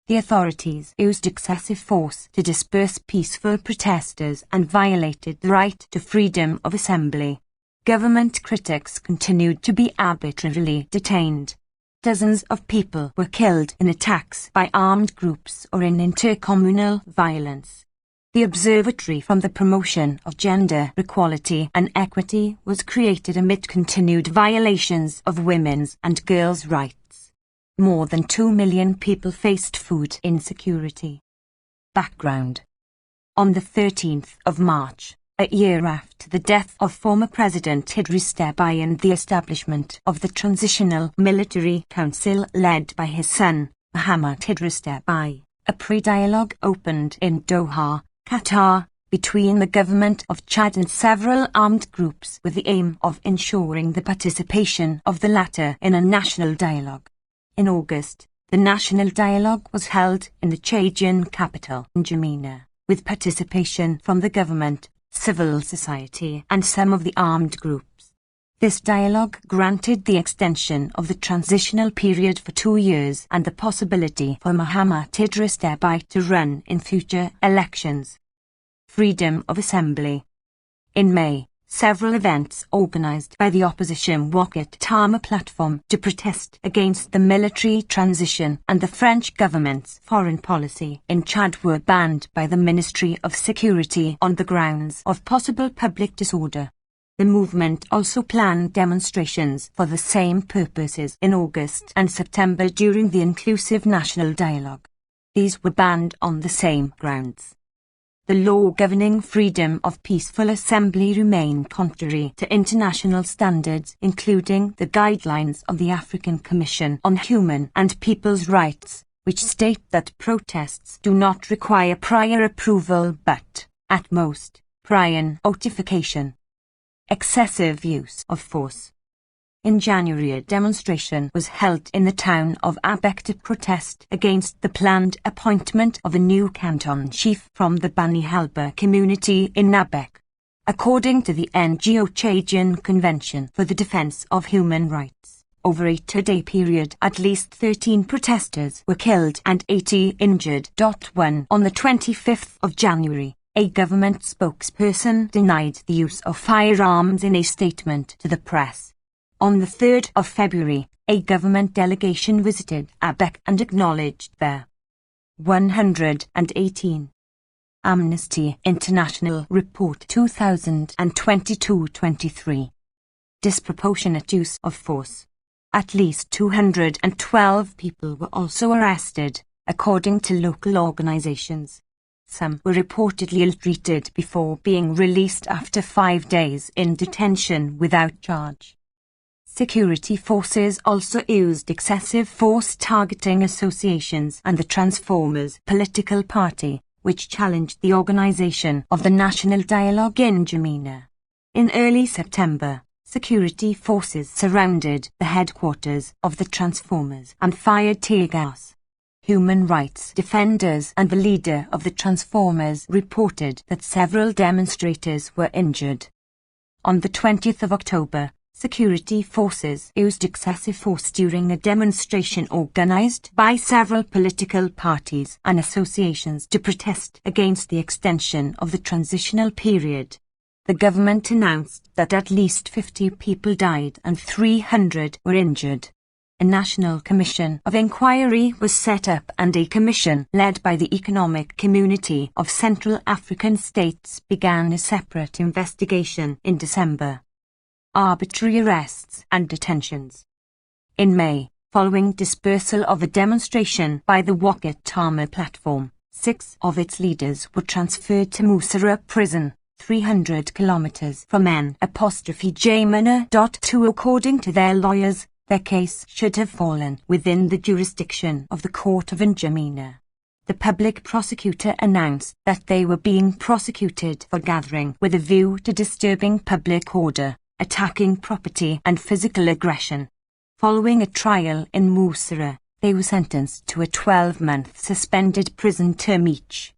The authorities used excessive force to disperse peaceful protesters and violated the right to freedom of assembly. Government critics continued to be arbitrarily detained. Dozens of people were killed in attacks by armed groups or in intercommunal violence. The Observatory for the Promotion of Gender Equality and Equity was created amid continued violations of women's and girls' rights. More than 2 million people faced food insecurity. Background. On the 13th of March, a year after the death of former President Idris Deby and the establishment of the Transitional Military Council led by his son, Mahamat Idris Deby, a pre-dialogue opened in Doha, Qatar, between the government of Chad and several armed groups with the aim of ensuring the participation of the latter in a national dialogue. In August, the national dialogue was held in the Chadian capital, N'Djamena, with participation from the government, civil society and some of the armed groups. This dialogue granted the extension of the transitional period for 2 years and the possibility for Mahamat Idris Deby to run in future elections. Freedom of assembly. In May, several events organized by the opposition Wakit Tama platform to protest against the military transition and the French government's foreign policy in Chad were banned by the Ministry of Security on the grounds of possible public disorder. The movement also planned demonstrations for the same purposes in August and September during the inclusive national dialogue. These were banned on the same grounds. The law governing freedom of peaceful assembly remained contrary to international standards, including the guidelines of the African Commission on Human and People's Rights, which state that protests do not require prior approval but, at most, prior notification. Excessive use of force. In January, a demonstration was held in the town of Abek to protest against the planned appointment of a new canton chief from the Bani Halba community in Abek. According to the NGO Chadian Convention for the Defense of Human Rights, over a 2-day period at least 13 protesters were killed and 80 injured. On the 25th of January, a government spokesperson denied the use of firearms in a statement to the press. On the 3rd of February, a government delegation visited Abek and acknowledged their 118. Amnesty International Report 2022-23. Disproportionate use of force. At least 212 people were also arrested, according to local organizations. Some were reportedly ill-treated before being released after 5 days in detention without charge. Security forces also used excessive force targeting associations and the Transformers political party, which challenged the organization of the National Dialogue in N'Djamena. In early September, security forces surrounded the headquarters of the Transformers and fired tear gas. human rights defenders and the leader of the Transformers reported that several demonstrators were injured. On the 20th of October, security forces used excessive force during a demonstration organized by several political parties and associations to protest against the extension of the transitional period. The government announced that at least 50 people died and 300 were injured. A national commission of inquiry was set up and a commission led by the Economic Community of Central African States began a separate investigation in December. Arbitrary arrests and detentions. In May, following dispersal of a demonstration by the Wakatama platform, 6 of its leaders were transferred to Musara prison, 300 kilometers from N'2 according to their lawyers. Their case should have fallen within the jurisdiction of the Court of N'Djamena. The public prosecutor announced that they were being prosecuted for gathering with a view to disturbing public order, attacking property and physical aggression. Following a trial in Musara, they were sentenced to a 12-month suspended prison term each.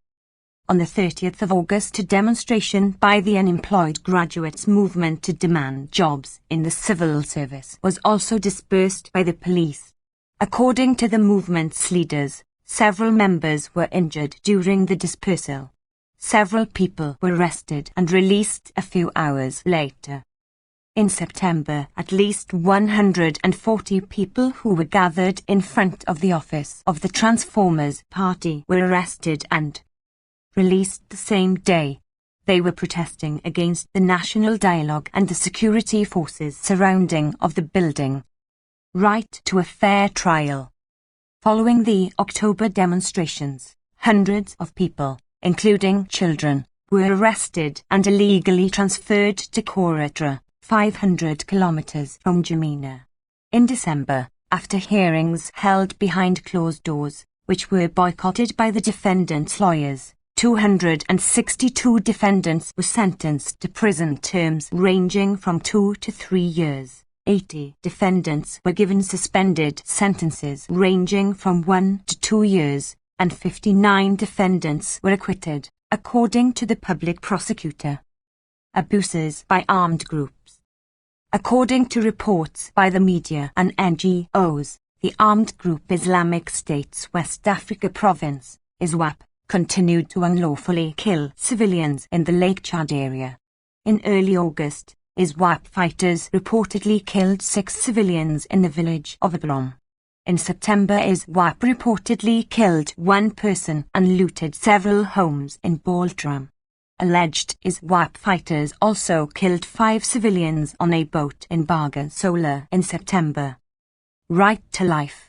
On the 30th of August, a demonstration by the unemployed graduates movement to demand jobs in the civil service was also dispersed by the police. According to the movement's leaders, several members were injured during the dispersal. Several people were arrested and released a few hours later. In September, at least 140 people who were gathered in front of the office of the Transformers Party were arrested and released the same day. They were protesting against the national dialogue and the security forces surrounding of the building. Right to a fair trial. Following the October demonstrations, hundreds of people, including children, were arrested and illegally transferred to Koratra, 500 kilometers from N'Djamena. In December, after hearings held behind closed doors, which were boycotted by the defendants' lawyers, 262 defendants were sentenced to prison terms ranging from 2 to 3 years. 80 defendants were given suspended sentences ranging from 1 to 2 years, and 59 defendants were acquitted, according to the public prosecutor. Abuses by armed groups. According to reports by the media and NGOs, the armed group Islamic State's West Africa province, ISWAP, continued to unlawfully kill civilians in the Lake Chad area. In early August, ISWAP fighters reportedly killed 6 civilians in the village of Abrom. In September, ISWAP reportedly killed 1 person and looted several homes in Baltram. Alleged ISWAP fighters also killed 5 civilians on a boat in Baga Sola in September. Right to life.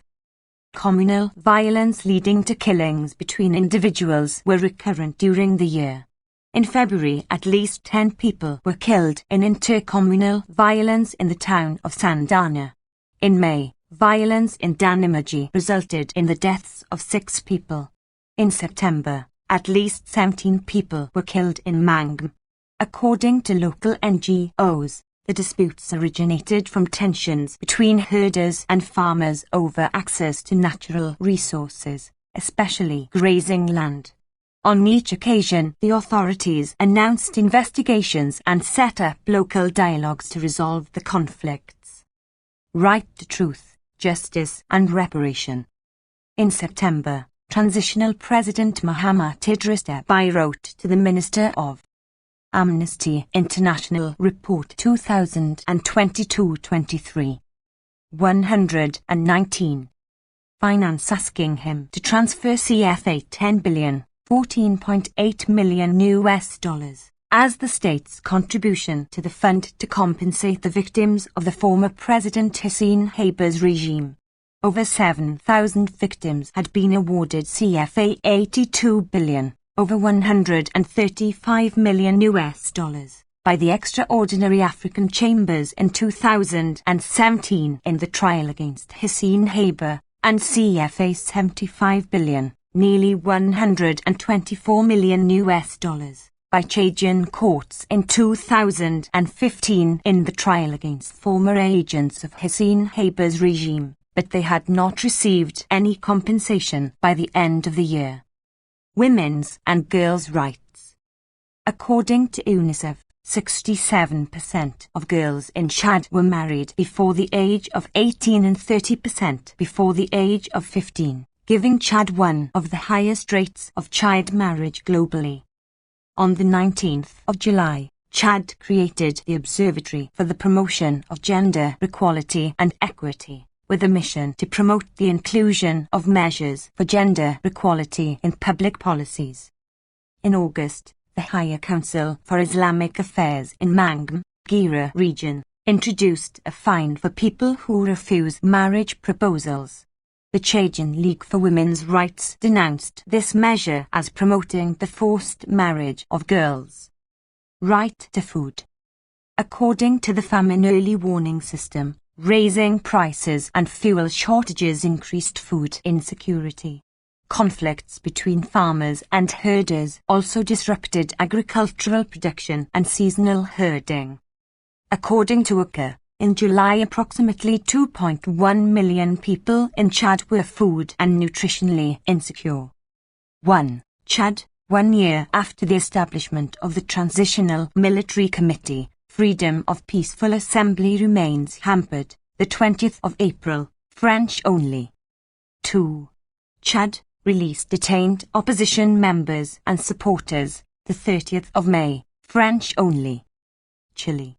Communal violence leading to killings between individuals were recurrent during the year. In February, at least 10 people were killed in intercommunal violence in the town of Sandana. In May, violence in Danamaji resulted in the deaths of 6 people. In September, at least 17 people were killed in Mangum. According to local NGOs, the disputes originated from tensions between herders and farmers over access to natural resources, especially grazing land. On each occasion, the authorities announced investigations and set up local dialogues to resolve the conflicts. Right to truth, justice and reparation. In September, Transitional President Mahamat Idris Deby wrote to the Minister of Amnesty International Report 2022-23. 119. Finance asking him to transfer CFA 10 billion, $14.8 million as the state's contribution to the fund to compensate the victims of the former President Hissène Habré's regime. Over 7,000 victims had been awarded CFA 82 billion. Over $135 million by the Extraordinary African Chambers in 2017 in the trial against Hissène Habré, and CFA 75 billion, nearly $124 million by Chadian courts in 2015 in the trial against former agents of Hissène Habré's regime. but they had not received any compensation by the end of the year. Women's and girls' rights. According to UNICEF, 67% of girls in Chad were married before the age of 18 and 30% before the age of 15, giving Chad one of the highest rates of child marriage globally. On the 19th of July, Chad created the Observatory for the Promotion of Gender Equality and Equity, with a mission to promote the inclusion of measures for gender equality in public policies. In August, the Higher Council for Islamic Affairs in Mangum, Gira region, introduced a fine for people who refuse marriage proposals. The Chadian League for Women's Rights denounced this measure as promoting the forced marriage of girls. Right to food. According to the famine early warning system, raising prices and fuel shortages increased food insecurity. Conflicts between farmers and herders also disrupted agricultural production and seasonal herding. According to UCA, in July approximately 2.1 million people in Chad were food and nutritionally insecure. 1. Chad, 1 year after the establishment of the Transitional Military Committee, freedom of peaceful assembly remains hampered. The 20th of April, French only. 2. Chad released detained opposition members and supporters. The 30th of May, French only. Chile.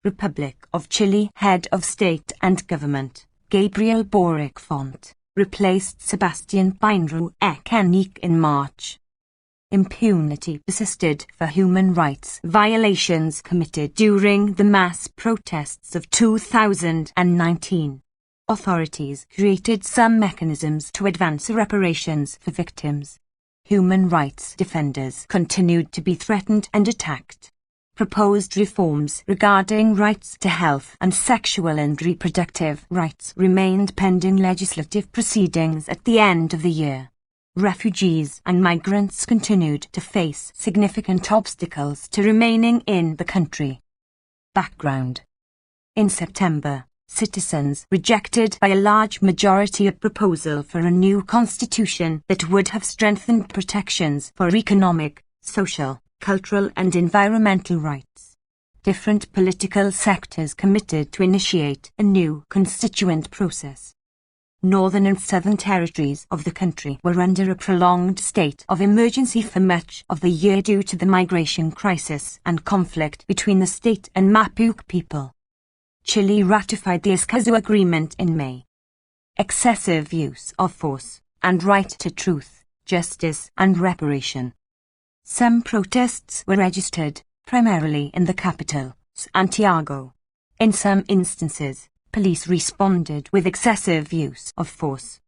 Republic of Chile Head of State and Government, Gabriel Boric Font, replaced Sebastian Pinheiro Ekenique in March. Impunity persisted for human rights violations committed during the mass protests of 2019. Authorities created some mechanisms to advance reparations for victims. Human rights defenders continued to be threatened and attacked. Proposed reforms regarding rights to health and sexual and reproductive rights remained pending legislative proceedings at the end of the year. Refugees and migrants continued to face significant obstacles to remaining in the country. Background. In September, citizens rejected by a large majority a proposal for a new constitution that would have strengthened protections for economic, social, cultural and environmental rights. Different political sectors committed to initiate a new constituent process. Northern and southern territories of the country were under a prolonged state of emergency for much of the year due to the migration crisis and conflict between the state and Mapuche people. Chile ratified the Escazú Agreement in May. Excessive use of force, and right to truth, justice and reparation. Some protests were registered, primarily in the capital, Santiago. In some instances, police responded with excessive use of force.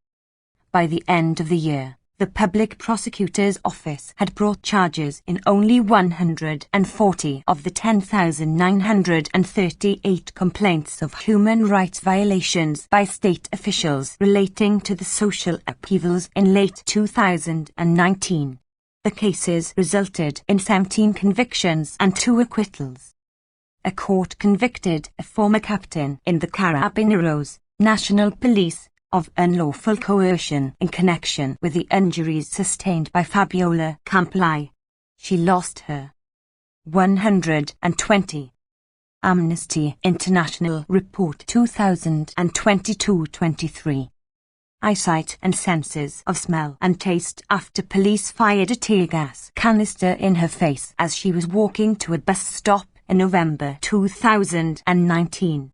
By the end of the year, the Public Prosecutor's Office had brought charges in only 140 of the 10,938 complaints of human rights violations by state officials relating to the social upheavals in late 2019. The cases resulted in 17 convictions and 2 acquittals. A court convicted a former captain in the Carabineros, National Police, of unlawful coercion in connection with the injuries sustained by Fabiola Camplai. She lost her 120. Amnesty International Report 2022-23. Eyesight and senses of smell and taste after police fired a tear gas canister in her face as she was walking to a bus stop in November 2019.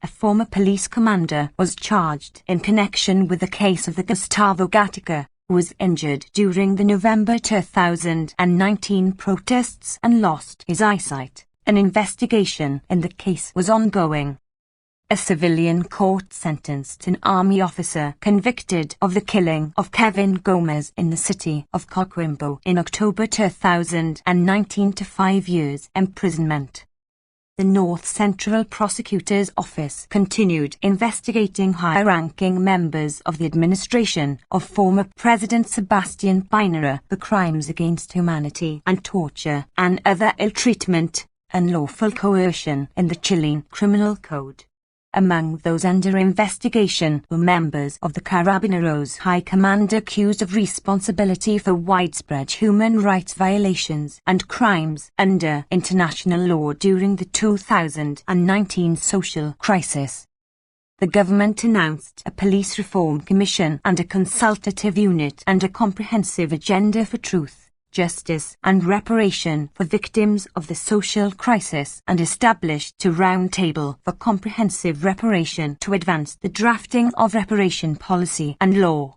A former police commander was charged in connection with the case of the Gustavo Gatica, who was injured during the November 2019 protests and lost his eyesight. An investigation in the case was ongoing. A civilian court sentenced an army officer convicted of the killing of Kevin Gomez in the city of Coquimbo in October 2019 to 5 years imprisonment. The North Central Prosecutor's Office continued investigating high-ranking members of the administration of former President Sebastian Pinheiro for crimes against humanity and torture and other ill-treatment, unlawful coercion in the Chilean Criminal Code. Among those under investigation were members of the Carabineros High Command accused of responsibility for widespread human rights violations and crimes under international law during the 2019 social crisis. The government announced a police reform commission and a consultative unit and a comprehensive agenda for truth, justice and reparation for victims of the social crisis, and established a roundtable for comprehensive reparation to advance the drafting of reparation policy and law.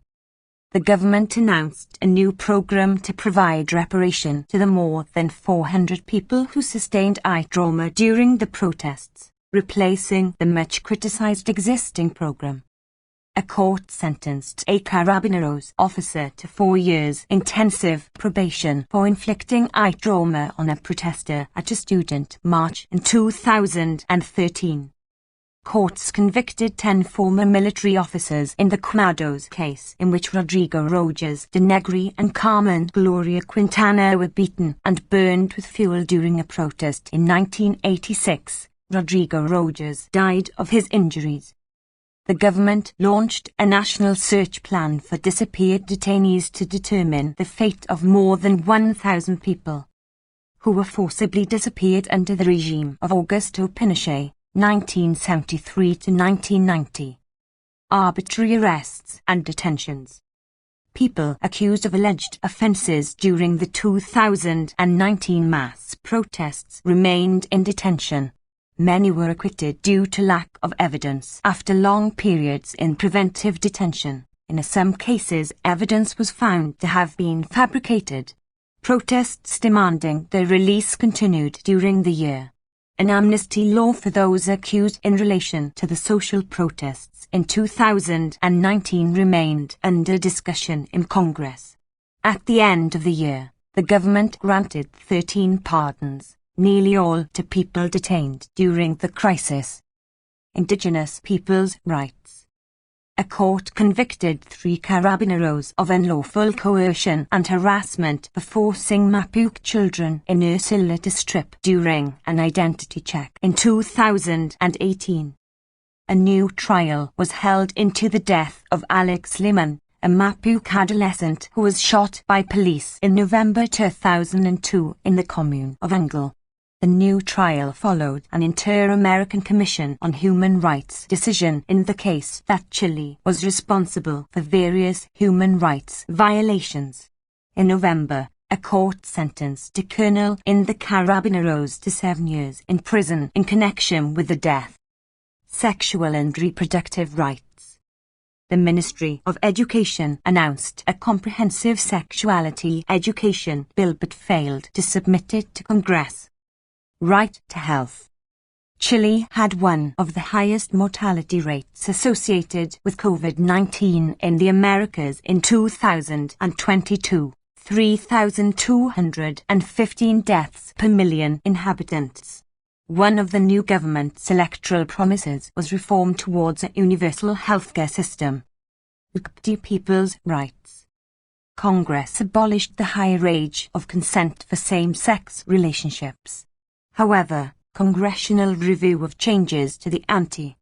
The government announced a new program to provide reparation to the more than 400 people who sustained eye trauma during the protests, replacing the much-criticized existing program. A court sentenced a Carabineros officer to 4 years intensive probation for inflicting eye trauma on a protester at a student march in 2013. Courts convicted 10 former military officers in the Quemados case, in which Rodrigo Rojas de Negri and Carmen Gloria Quintana were beaten and burned with fuel during a protest in 1986. Rodrigo Rojas died of his injuries. The government launched a national search plan for disappeared detainees to determine the fate of more than 1,000 people who were forcibly disappeared under the regime of Augusto Pinochet, 1973 to 1990. Arbitrary arrests and detentions. People accused of alleged offences during the 2019 mass protests remained in detention. Many were acquitted due to lack of evidence after long periods in preventive detention. In some cases, evidence was found to have been fabricated. Protests demanding their release continued during the year. An amnesty law for those accused in relation to the social protests in 2019 remained under discussion in Congress. At the end of the year, the government granted 13 pardons, nearly all to people detained during the crisis. Indigenous peoples' rights. A court convicted 3 Carabineros of unlawful coercion and harassment for forcing Mapuk children in Ursula to strip during an identity check in 2018. A new trial was held into the death of Alex Liman, a Mapuk adolescent who was shot by police in November 2002 in the commune of Angle. The new trial followed an Inter-American Commission on Human Rights decision in the case that Chile was responsible for various human rights violations. In November, a court sentenced a colonel in the Carabineros to 7 years in prison in connection with the death. Sexual and reproductive rights. The Ministry of Education announced a comprehensive sexuality education bill but failed to submit it to Congress. Right to health. Chile had one of the highest mortality rates associated with COVID-19 in the Americas in 2022, 3,215 deaths per million inhabitants. One of the new government's electoral promises was reform towards a universal healthcare system. People's rights. Congress abolished the higher age of consent for same-sex relationships. However, congressional review of changes to the Amnesty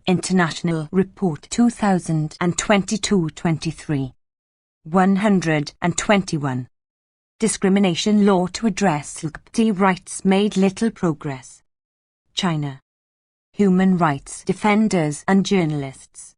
International Report 2022-23. 121. Discrimination law to address LGBT rights made little progress. China. Human rights defenders and journalists.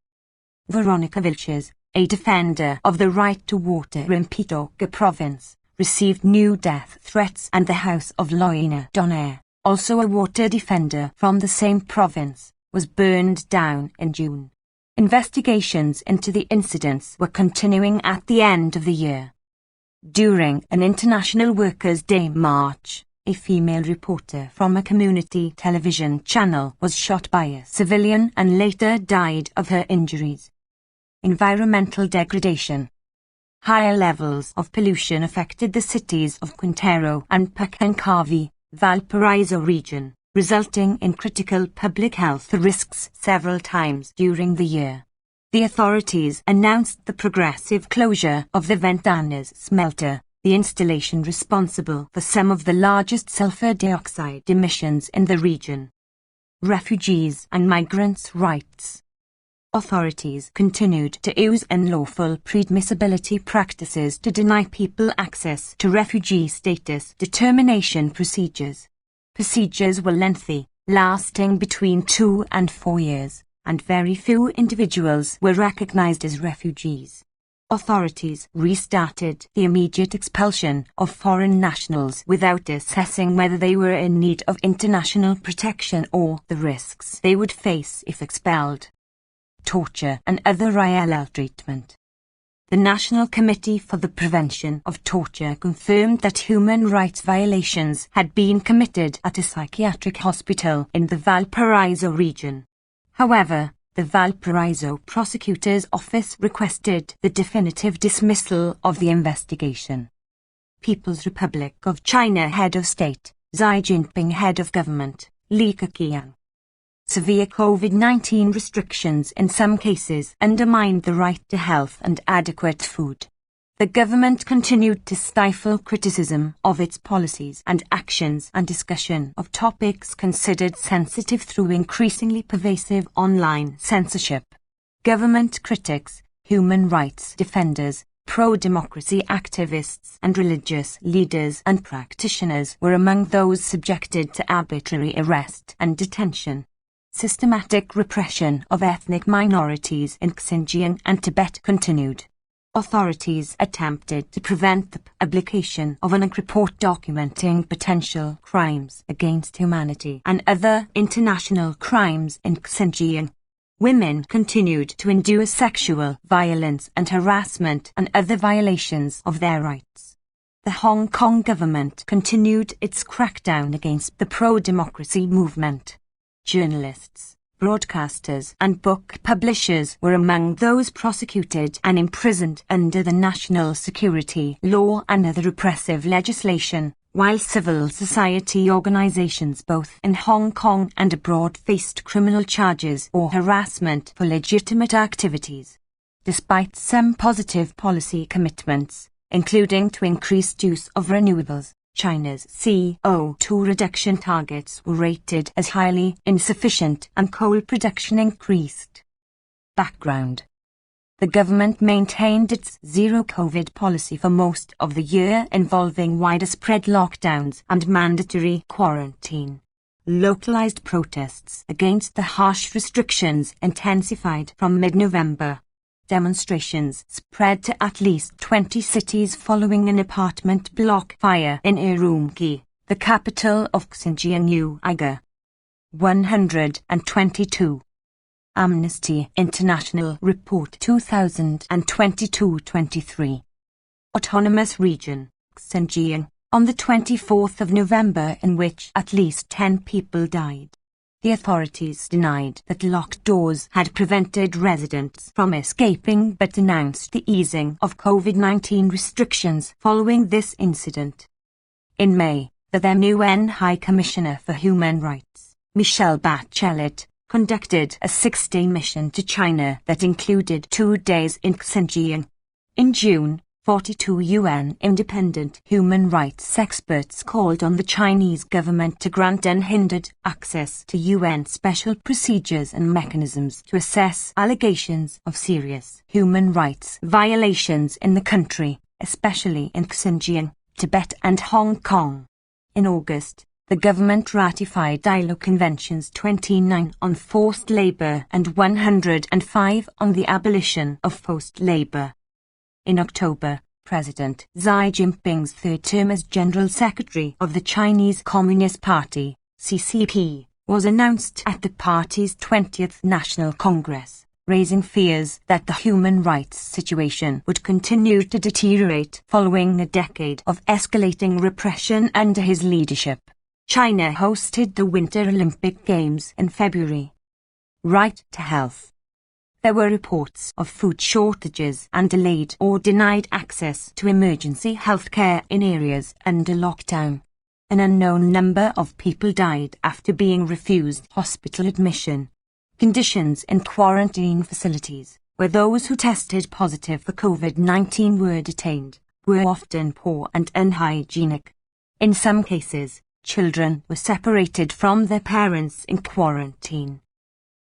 Veronica Vilches, a defender of the right to water in Pitoka province, received new death threats, and the house of Loina Donaire, also a water defender from the same province, was burned down in June. Investigations into the incidents were continuing at the end of the year. During an International Workers' Day march, a female reporter from a community television channel was shot by a civilian and later died of her injuries. Environmental degradation. Higher levels of pollution affected the cities of Quintero and Pacancave, Valparaiso region, resulting in critical public health risks several times during the year. The authorities announced the progressive closure of the Ventanas smelter, the installation responsible for some of the largest sulfur dioxide emissions in the region. refugees and migrants' rights. Authorities continued to use unlawful pre-admissibility practices to deny people access to refugee status determination procedures. Procedures were lengthy, lasting between 2 and 4 years, and very few individuals were recognized as refugees. Authorities restarted the immediate expulsion of foreign nationals without assessing whether they were in need of international protection or the risks they would face if expelled. Torture and other ill treatment. The National Committee for the Prevention of Torture confirmed that human rights violations had been committed at a psychiatric hospital in the Valparaiso region. However, the Valparaiso prosecutor's office requested the definitive dismissal of the investigation. People's Republic of China Head of State, Xi Jinping Head of Government, Li Keqiang. Severe COVID-19 restrictions in some cases undermined the right to health and adequate food. The government continued to stifle criticism of its policies and actions and discussion of topics considered sensitive through increasingly pervasive online censorship. Government critics, human rights defenders, pro-democracy activists and religious leaders and practitioners were among those subjected to arbitrary arrest and detention. Systematic repression of ethnic minorities in Xinjiang and Tibet continued. Authorities attempted to prevent the publication of an report documenting potential crimes against humanity and other international crimes in Xinjiang. Women continued to endure sexual violence and harassment and other violations of their rights. The Hong Kong government continued its crackdown against the pro-democracy movement. Journalists, broadcasters and book publishers were among those prosecuted and imprisoned under the national security law and other repressive legislation, while civil society organizations both in Hong Kong and abroad faced criminal charges or harassment for legitimate activities. Despite some positive policy commitments, including to increased use of renewables, China's CO2 reduction targets were rated as highly insufficient and coal production increased. Background. The government maintained its zero-COVID policy for most of the year, involving widespread lockdowns and mandatory quarantine. Localized protests against the harsh restrictions intensified from mid-November. Demonstrations spread to at least 20 cities following an apartment block fire in Urumqi, the capital of Xinjiang Uyghur. 122. Amnesty International Report 2022-23. Autonomous Region, Xinjiang, on the 24th of November, in which at least 10 people died. The authorities denied that locked doors had prevented residents from escaping but announced the easing of COVID-19 restrictions following this incident. In May, the then UN High Commissioner for Human Rights, Michelle Bachelet, conducted a 6-day mission to China that included 2 days in Xinjiang. In June, 42 UN independent human rights experts called on the Chinese government to grant unhindered access to UN special procedures and mechanisms to assess allegations of serious human rights violations in the country, especially in Xinjiang, Tibet and Hong Kong. In August, the government ratified ILO Conventions 29 on forced labor and 105 on the abolition of forced labor. In October, President Xi Jinping's third term as General Secretary of the Chinese Communist Party, CCP, was announced at the party's 20th National Congress, raising fears that the human rights situation would continue to deteriorate following a decade of escalating repression under his leadership. China hosted the Winter Olympic Games in February. Right to health. There were reports of food shortages and delayed or denied access to emergency health care in areas under lockdown. An unknown number of people died after being refused hospital admission. Conditions in quarantine facilities, where those who tested positive for COVID-19 were detained, were often poor and unhygienic. In some cases, Children were separated from their parents in quarantine.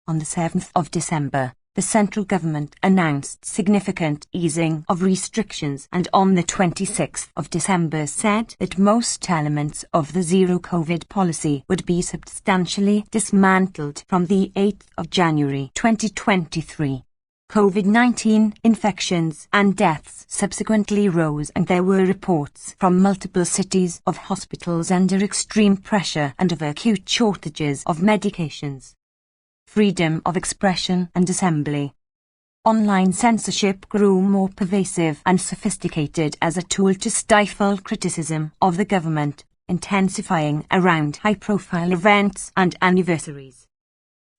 On the 7th of December, the central government announced significant easing of restrictions, and on the 26th of December said that most elements of the zero-COVID policy would be substantially dismantled from the 8th of January 2023. COVID-19 infections and deaths subsequently rose, and there were reports from multiple cities of hospitals under extreme pressure and of acute shortages of medications. Freedom of expression and assembly. Online censorship grew more pervasive and sophisticated as a tool to stifle criticism of the government, intensifying around high-profile events and anniversaries.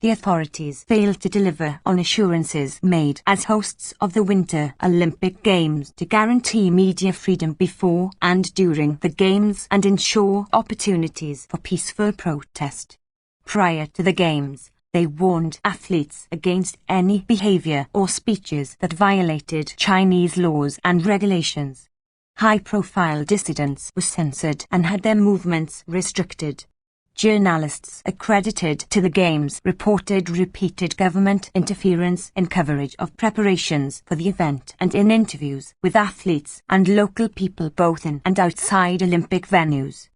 The authorities failed to deliver on assurances made as hosts of the Winter Olympic Games to guarantee media freedom before and during the Games and ensure opportunities for peaceful protest. Prior to the Games, they warned athletes against any behavior or speeches that violated Chinese laws and regulations. High-profile dissidents were censored and had their movements restricted. Journalists accredited to the Games reported repeated government interference in coverage of preparations for the event and in interviews with athletes and local people both in and outside Olympic venues.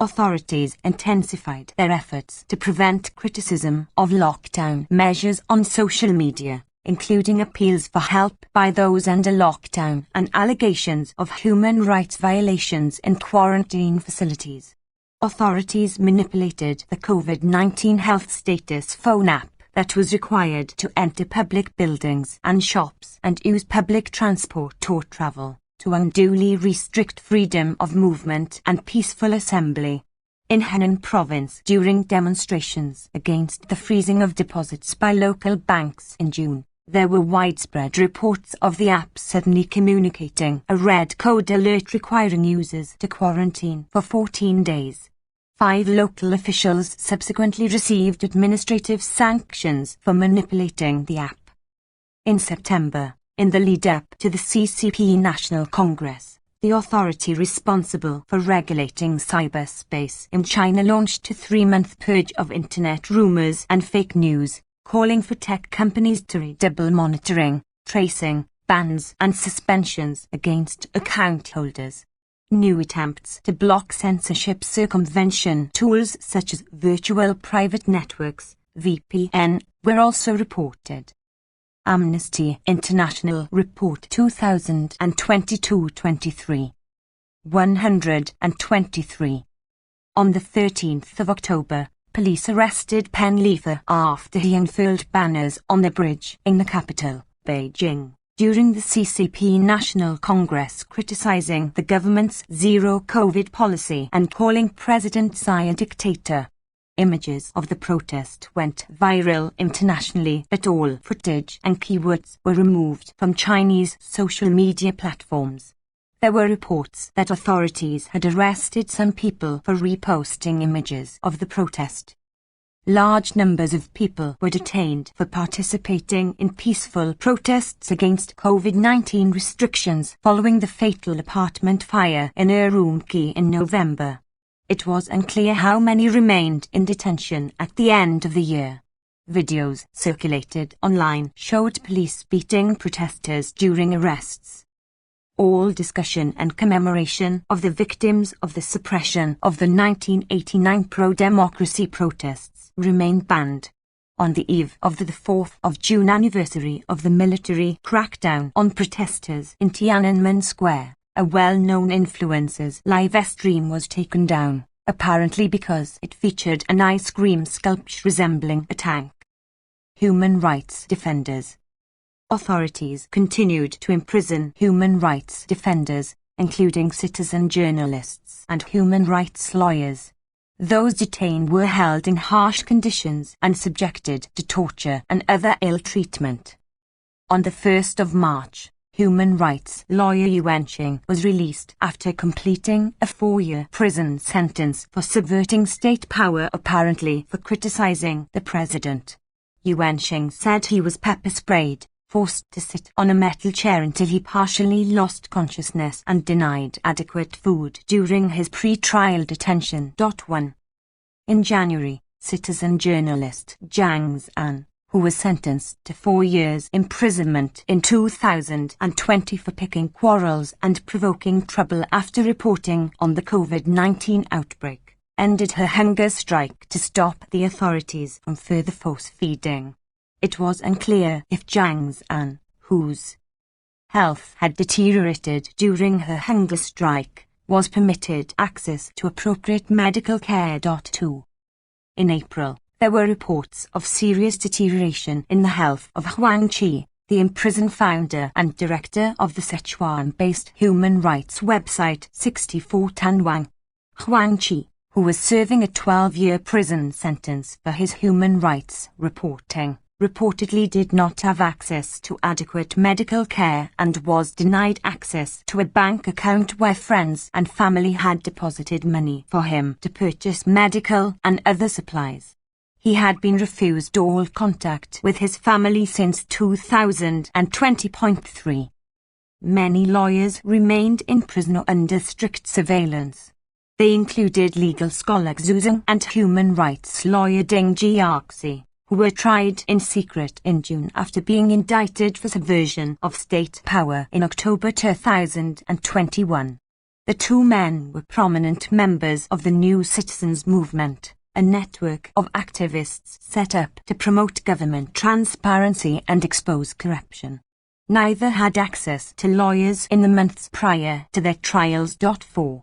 Authorities intensified their efforts to prevent criticism of lockdown measures on social media, including appeals for help by those under lockdown and allegations of human rights violations in quarantine facilities. Authorities manipulated the COVID-19 health status phone app that was required to enter public buildings and shops and use public transport or travel to unduly restrict freedom of movement and peaceful assembly. In Henan province, during demonstrations against the freezing of deposits by local banks in June, there were widespread reports of the app suddenly communicating a red code alert requiring users to quarantine for 14 days. 5 local officials subsequently received administrative sanctions for manipulating the app. In September, in the lead-up to the CCP National Congress, the authority responsible for regulating cyberspace in China launched a 3-month purge of internet rumors and fake news, calling for tech companies to redouble monitoring, tracing, bans and suspensions against account holders. New attempts to block censorship circumvention tools such as virtual private networks, VPN, were also reported. Amnesty International Report 2022-23. 123. On the 13th of October, police arrested Pen Lifa after he unfurled banners on the bridge in the capital, Beijing, during the CCP National Congress criticizing the government's zero-COVID policy and calling President Xi a dictator. Images of the protest went viral internationally, but all footage and keywords were removed from Chinese social media platforms. There were reports that authorities had arrested some people for reposting images of the protest. Large numbers of people were detained for participating in peaceful protests against COVID-19 restrictions following the fatal apartment fire in Urumqi in November. It was unclear how many remained in detention at the end of the year. Videos circulated online showed police beating protesters during arrests. All discussion and commemoration of the victims of the suppression of the 1989 pro-democracy protests remained banned. On the eve of the 4th of June anniversary of the military crackdown on protesters in Tiananmen Square, a well-known influencer's live stream was taken down, apparently because it featured an ice cream sculpture resembling a tank. Human rights defenders. Authorities continued to imprison human rights defenders, including citizen journalists and human rights lawyers. Those detained were held in harsh conditions and subjected to torture and other ill treatment. On the 1st of March, human rights lawyer Yuanqing was released after completing a 4-year prison sentence for subverting state power, apparently for criticizing the president. Yuanqing said he was pepper sprayed, forced to sit on a metal chair until he partially lost consciousness and denied adequate food during his pre-trial detention. 1. In January, citizen journalist Zhang An, who was sentenced to 4 years imprisonment in 2020 for picking quarrels and provoking trouble after reporting on the COVID-19 outbreak, ended her hunger strike to stop the authorities from further force feeding. It was unclear if Zhang An, whose health had deteriorated during her hunger strike, was permitted access to appropriate medical care. 2. In April, there were reports of serious deterioration in the health of Huang Qi, the imprisoned founder and director of the Sichuan-based human rights website 64 Tanwang. Huang Qi, who was serving a 12-year prison sentence for his human rights reporting, reportedly did not have access to adequate medical care and was denied access to a bank account where friends and family had deposited money for him to purchase medical and other supplies. He had been refused all contact with his family since 2020. Many lawyers remained in prison or under strict surveillance. They included legal scholar Xu Zheng and human rights lawyer Deng Jiaxi, who were tried in secret in June after being indicted for subversion of state power in October 2021. The two men were prominent members of the New Citizens Movement, a network of activists set up to promote government transparency and expose corruption. Neither had access to lawyers in the months prior to their trials. 4.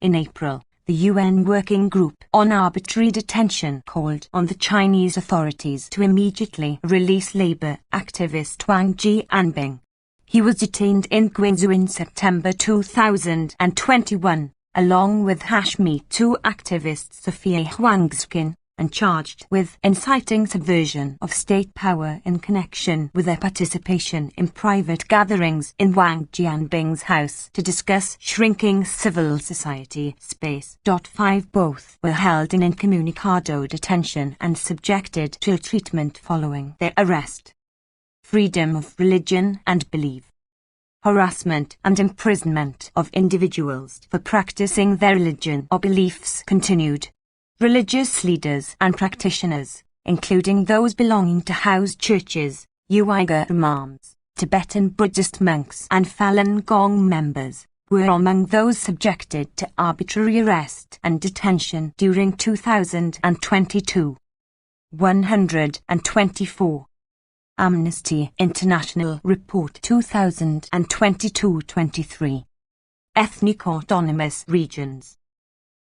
In April, the UN Working Group on Arbitrary Detention called on the Chinese authorities to immediately release labor activist Wang Jianbing. He was detained in Guangzhou in September 2021, along with Me Too activist Sophia Huangskin, and charged with inciting subversion of state power in connection with their participation in private gatherings in Wang Jianbing's house to discuss shrinking civil society space. 5. Both were held in incommunicado detention and subjected to ill treatment following their arrest. Freedom of religion and belief. Harassment and imprisonment of individuals for practicing their religion or beliefs continued. Religious leaders and practitioners, including those belonging to house churches, Uyghur imams, Tibetan Buddhist monks and Falun Gong members, were among those subjected to arbitrary arrest and detention during 2022. 124. Amnesty International Report 2022-23. Ethnic Autonomous Regions.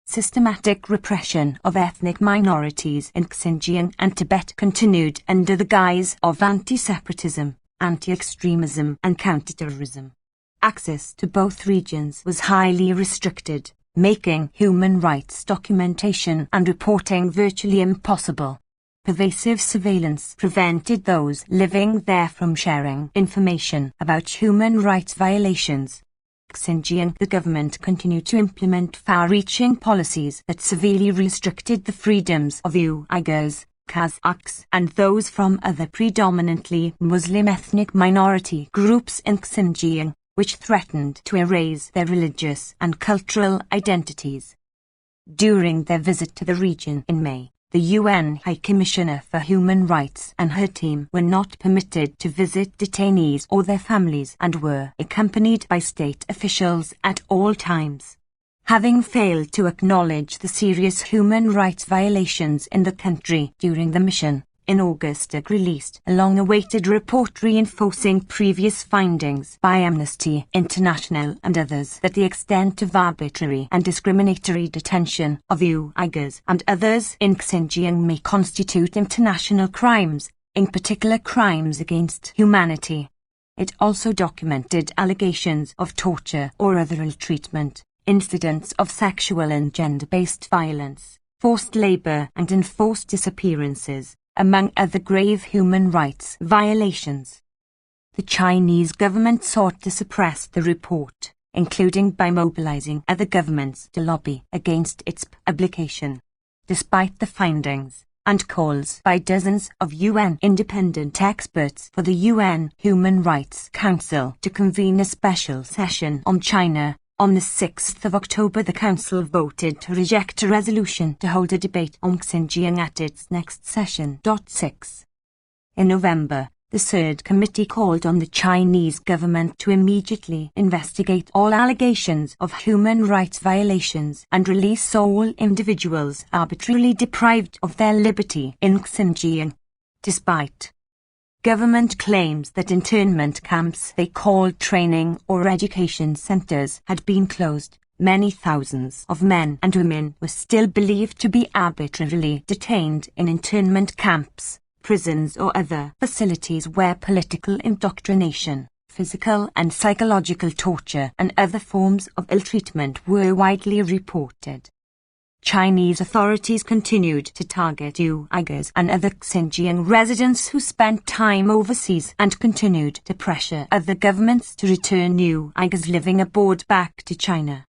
Systematic repression of ethnic minorities in Xinjiang and Tibet continued under the guise of anti-separatism, anti-extremism and counterterrorism. Access to both regions was highly restricted, making human rights documentation and reporting virtually impossible. Pervasive surveillance prevented those living there from sharing information about human rights violations. Xinjiang, the government continued to implement far-reaching policies that severely restricted the freedoms of Uyghurs, Kazakhs, and those from other predominantly Muslim ethnic minority groups in Xinjiang, which threatened to erase their religious and cultural identities. During their visit to the region in May, the UN High Commissioner for Human Rights and her team were not permitted to visit detainees or their families and were accompanied by state officials at all times. Having failed to acknowledge the serious human rights violations in the country during the mission, in August it released a long-awaited report reinforcing previous findings by Amnesty International and others that the extent of arbitrary and discriminatory detention of Uyghurs and others in Xinjiang may constitute international crimes, in particular crimes against humanity. It also documented allegations of torture or other ill treatment, incidents of sexual and gender-based violence, forced labor and enforced disappearances, among other grave human rights violations. The Chinese government sought to suppress the report, including by mobilizing other governments to lobby against its publication. Despite the findings, and calls by dozens of UN independent experts for the UN Human Rights Council to convene a special session on China. On the 6th of October, the Council voted to reject a resolution to hold a debate on Xinjiang at its next session. 6. In November, the Third Committee called on the Chinese government to immediately investigate all allegations of human rights violations and release all individuals arbitrarily deprived of their liberty in Xinjiang. Despite government claims that internment camps they called training or education centers had been closed, many thousands of men and women were still believed to be arbitrarily detained in internment camps, prisons or other facilities where political indoctrination, physical and psychological torture and other forms of ill treatment were widely reported. Chinese authorities continued to target Uyghurs and other Xinjiang residents who spent time overseas and continued to pressure other governments to return Uyghurs living abroad back to China.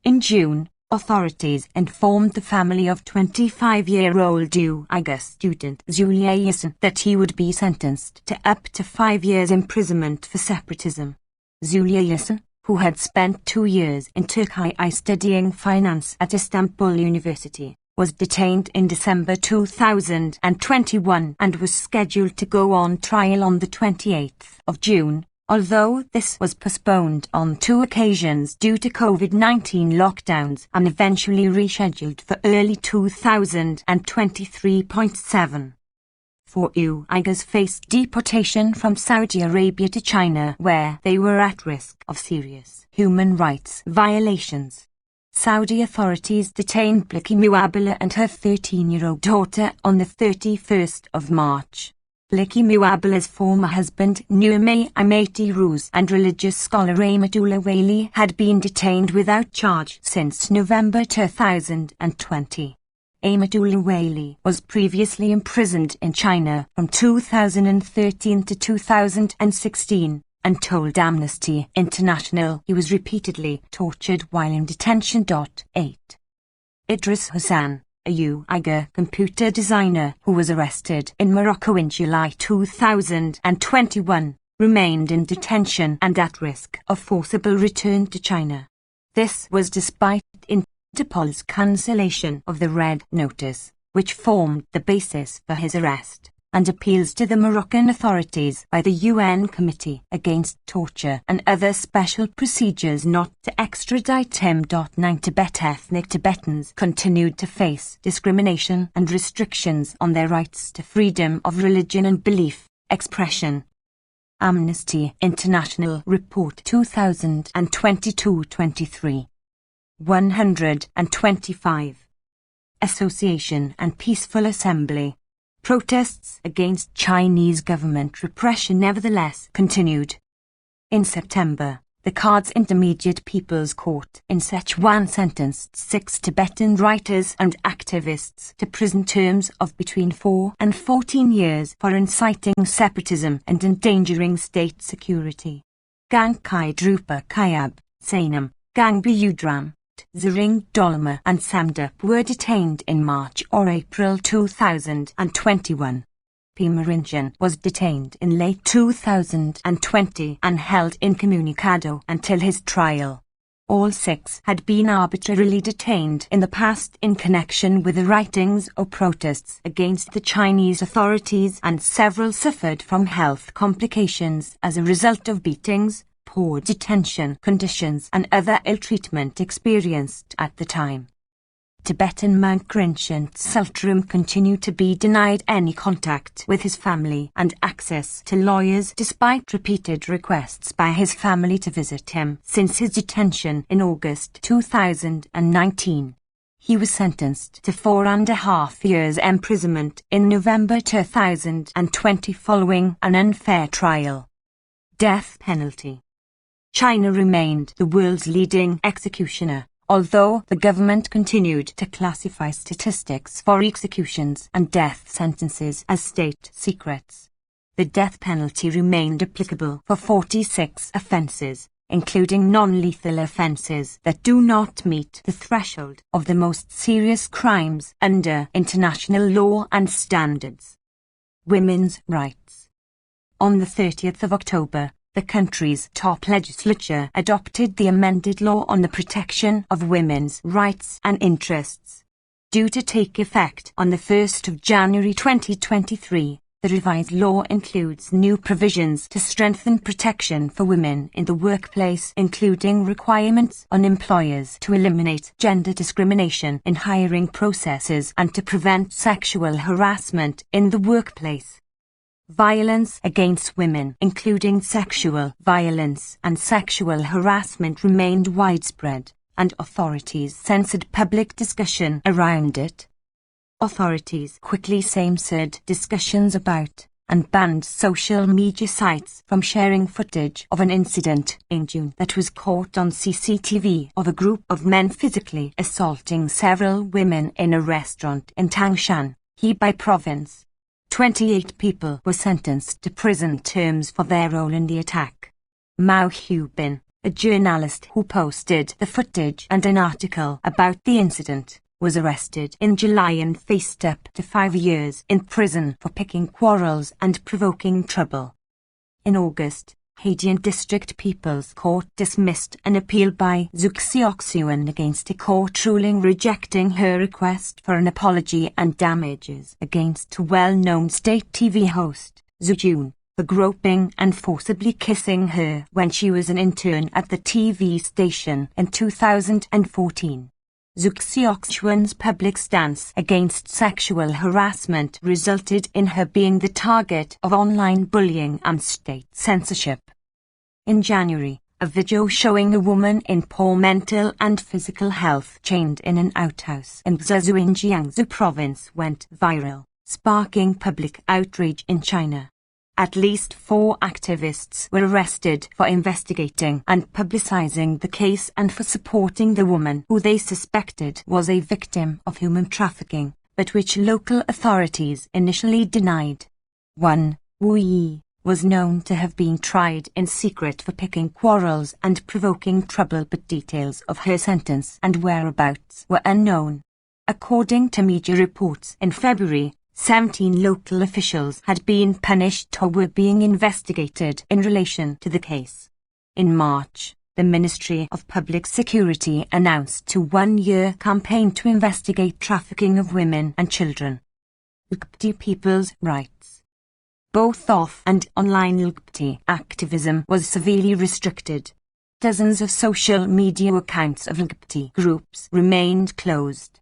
In June, authorities informed the family of 25-year-old Uyghur student Zhu Liaoyuan that he would be sentenced to up to 5 years imprisonment for separatism. Zhu Liaoyuan, who had spent 2 years in Turkey studying finance at Istanbul University, was detained in December 2021 and was scheduled to go on trial on the 28th of June. Although this was postponed on 2 occasions due to COVID-19 lockdowns and eventually rescheduled for early 2023. 4 Uyghurs faced deportation from Saudi Arabia to China, where they were at risk of serious human rights violations. Saudi authorities detained Bliki Muabala and her 13-year-old daughter on the 31st of March. Bliki Muabala's former husband Nume Imati Rose and religious scholar Ahmadullah Wali had been detained without charge since November 2020. Ahmadullah Wali was previously imprisoned in China from 2013 to 2016 and told Amnesty International he was repeatedly tortured while in detention. 8. Idris Hassan, a Uyghur computer designer who was arrested in Morocco in July 2021, remained in detention and at risk of forcible return to China. This was despite Interpol's cancellation of the Red Notice, which formed the basis for his arrest, and appeals to the Moroccan authorities by the UN Committee Against Torture and Other Special Procedures not to extradite him. 9 ethnic Tibetans continued to face discrimination and restrictions on their rights to freedom of religion and belief, expression. Amnesty International Report 2022-23. 125. Association and Peaceful Assembly. Protests against Chinese government repression nevertheless continued. In September, the Khar's Intermediate People's Court in Sichuan sentenced 6 Tibetan writers and activists to prison terms of between 4 and 14 years for inciting separatism and endangering state security. Gangkai Drupa Kayab, Sainam, Gangbi Udram, Zering Dolma and Samdup were detained in March or April 2021. Pimarinjan was detained in late 2020 and held incommunicado until his trial. All 6 had been arbitrarily detained in the past in connection with the writings or protests against the Chinese authorities, and several suffered from health complications as a result of beatings, poor detention conditions and other ill treatment experienced at the time. Tibetan monk Rinchen Tsultrim continued to be denied any contact with his family and access to lawyers despite repeated requests by his family to visit him since his detention in August 2019. He was sentenced to 4.5 years imprisonment in November 2020 following an unfair trial. Death penalty. China remained the world's leading executioner, although the government continued to classify statistics for executions and death sentences as state secrets. The death penalty remained applicable for 46 offences, including non-lethal offences that do not meet the threshold of the most serious crimes under international law and standards. Women's rights. On the 30th of October, the country's top legislature adopted the amended law on the protection of women's rights and interests. Due to take effect on the 1st of January 2023, the revised law includes new provisions to strengthen protection for women in the workplace, including requirements on employers to eliminate gender discrimination in hiring processes and to prevent sexual harassment in the workplace. Violence against women, including sexual violence and sexual harassment, remained widespread, and authorities censored public discussion around it. Authorities quickly censored discussions about and banned social media sites from sharing footage of an incident in June that was caught on CCTV of a group of men physically assaulting several women in a restaurant in Tangshan, Hebei province. 28 people were sentenced to prison terms for their role in the attack. Mao Hubin, a journalist who posted the footage and an article about the incident, was arrested in July and faced up to 5 years in prison for picking quarrels and provoking trouble. In August, Haidian District People's Court dismissed an appeal by Zhu Xiaoxuan against a court ruling rejecting her request for an apology and damages against a well-known state TV host, Zhu Jun, for groping and forcibly kissing her when she was an intern at the TV station in 2014. Zhu Xiaoxuan's public stance against sexual harassment resulted in her being the target of online bullying and state censorship. In January, a video showing a woman in poor mental and physical health chained in an outhouse in Zhezhou in Jiangsu province went viral, sparking public outrage in China. At least 4 activists were arrested for investigating and publicizing the case and for supporting the woman who they suspected was a victim of human trafficking, but which local authorities initially denied. 1. Wu Yi was known to have been tried in secret for picking quarrels and provoking trouble, but details of her sentence and whereabouts were unknown. According to media reports, in February, 17 local officials had been punished or were being investigated in relation to the case. In March, the Ministry of Public Security announced a 1-year campaign to investigate trafficking of women and children. LGBT people's rights. Both off and online LGBT activism was severely restricted. Dozens of social media accounts of LGBT groups remained closed.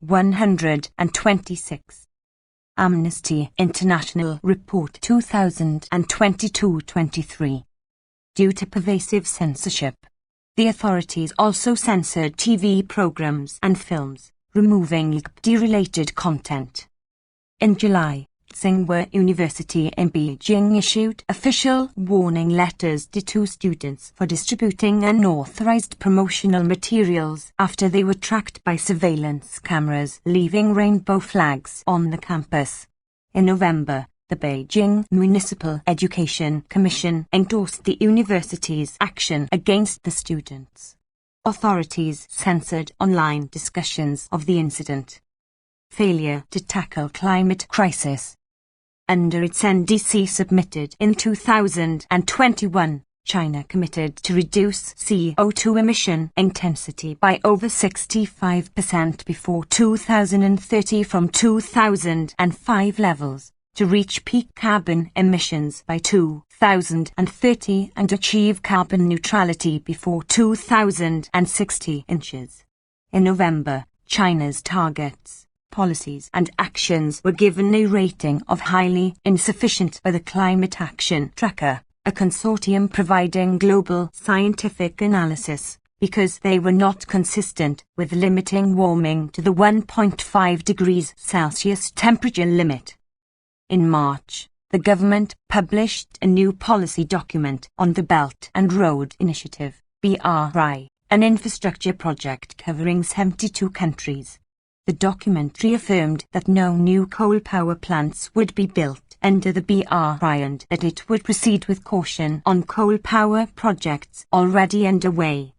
126. Amnesty International Report 2022-23. Due to pervasive censorship, the authorities also censored TV programs and films, removing LGBT-related content. In July, Tsinghua University in Beijing issued official warning letters to 2 students for distributing unauthorized promotional materials after they were tracked by surveillance cameras leaving rainbow flags on the campus. In November, the Beijing Municipal Education Commission endorsed the university's action against the students. Authorities censored online discussions of the incident. Failure to tackle climate crisis. Under its NDC submitted in 2021, China committed to reduce CO2 emission intensity by over 65% before 2030 from 2005 levels, to reach peak carbon emissions by 2030 and achieve carbon neutrality before 2060. In November, China's targets, policies and actions were given a rating of highly insufficient by the Climate Action Tracker, a consortium providing global scientific analysis, because they were not consistent with limiting warming to the 1.5 degrees Celsius temperature limit. In March, the government published a new policy document on the Belt and Road Initiative, BRI, an infrastructure project covering 72 countries. The document reaffirmed that no new coal power plants would be built, under the BRI and that it would proceed with caution on coal power projects already underway.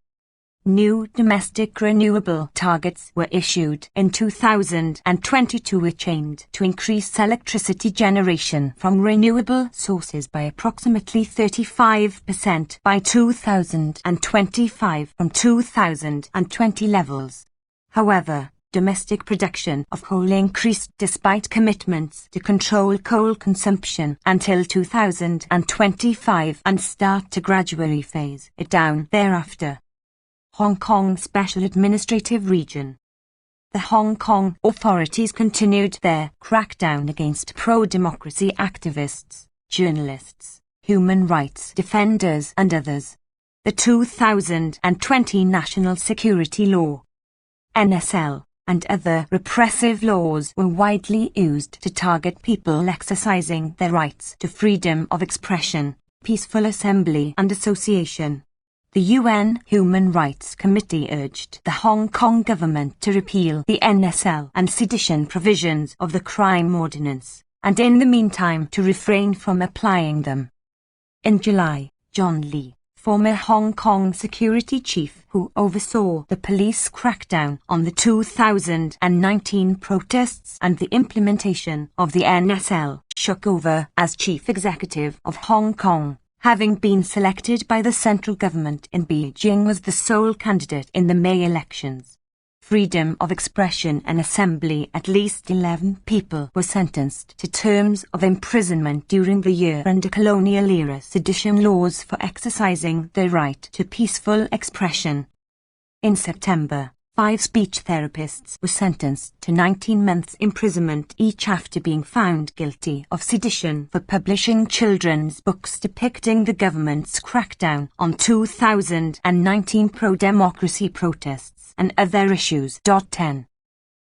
New domestic renewable targets were issued in 2022 which aimed to increase electricity generation from renewable sources by approximately 35% by 2025 from 2020 levels. However, domestic production of coal increased despite commitments to control coal consumption until 2025 and start to gradually phase it down thereafter. Hong Kong Special Administrative Region. The Hong Kong authorities continued their crackdown against pro-democracy activists, journalists, human rights defenders and others. The 2020 National Security Law, NSL, and other repressive laws were widely used to target people exercising their rights to freedom of expression, peaceful assembly and association. The UN Human Rights Committee urged the Hong Kong government to repeal the NSL and sedition provisions of the crime ordinance, and in the meantime to refrain from applying them. In July, John Lee, former Hong Kong security chief who oversaw the police crackdown on the 2019 protests and the implementation of the NSL, took over as chief executive of Hong Kong. Having been selected by the central government in Beijing was the sole candidate in the May elections. Freedom of expression and assembly. At least 11 people were sentenced to terms of imprisonment during the year under colonial-era sedition laws for exercising their right to peaceful expression. In September, 5 speech therapists were sentenced to 19 months imprisonment each after being found guilty of sedition for publishing children's books depicting the government's crackdown on 2019 pro-democracy protests and other issues. 10.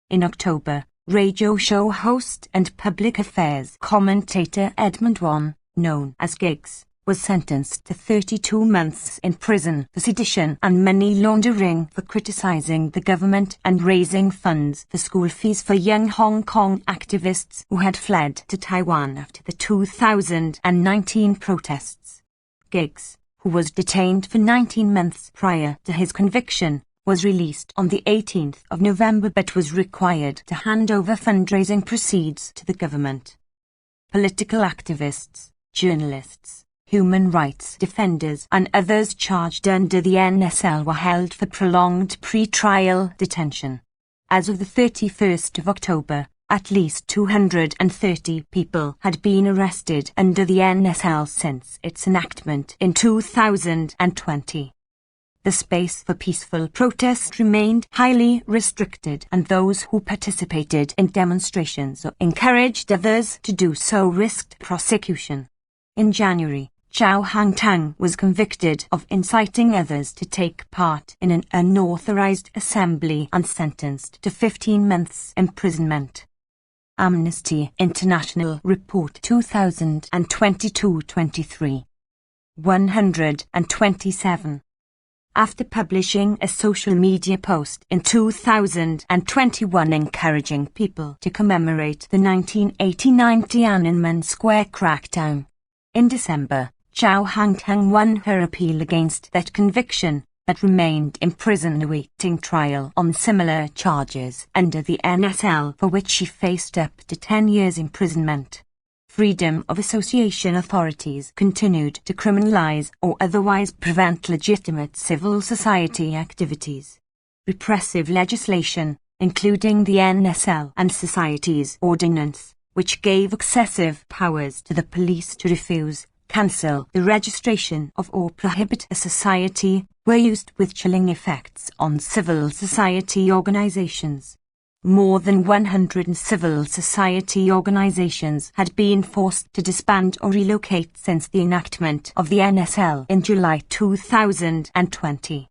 In October, radio show host and public affairs commentator Edmund Wan, known as Giggs, was sentenced to 32 months in prison for sedition and money laundering for criticizing the government and raising funds for school fees for young Hong Kong activists who had fled to Taiwan after the 2019 protests. Giggs, who was detained for 19 months prior to his conviction, was released on the 18th of November but was required to hand over fundraising proceeds to the government. Political activists, journalists, human rights defenders and others charged under the NSL were held for prolonged pre-trial detention. As of the 31st of October, at least 230 people had been arrested under the NSL since its enactment in 2020. The space for peaceful protest remained highly restricted and those who participated in demonstrations or encouraged others to do so risked prosecution. In January, Chow Hang Tang was convicted of inciting others to take part in an unauthorized assembly and sentenced to 15 months imprisonment. Amnesty International Report 2022-23. 127. After publishing a social media post in 2021 encouraging people to commemorate the 1989 Tiananmen Square crackdown. In December, Chow Hang Tang won her appeal against that conviction, but remained in prison awaiting trial on similar charges under the NSL for which she faced up to 10 years imprisonment. Freedom of association authorities continued to criminalize or otherwise prevent legitimate civil society activities. Repressive legislation, including the NSL and Society's Ordinance, which gave excessive powers to the police to refuse, cancel the registration of or prohibit a society, were used with chilling effects on civil society organizations. More than 100 civil society organizations had been forced to disband or relocate since the enactment of the NSL in July 2020.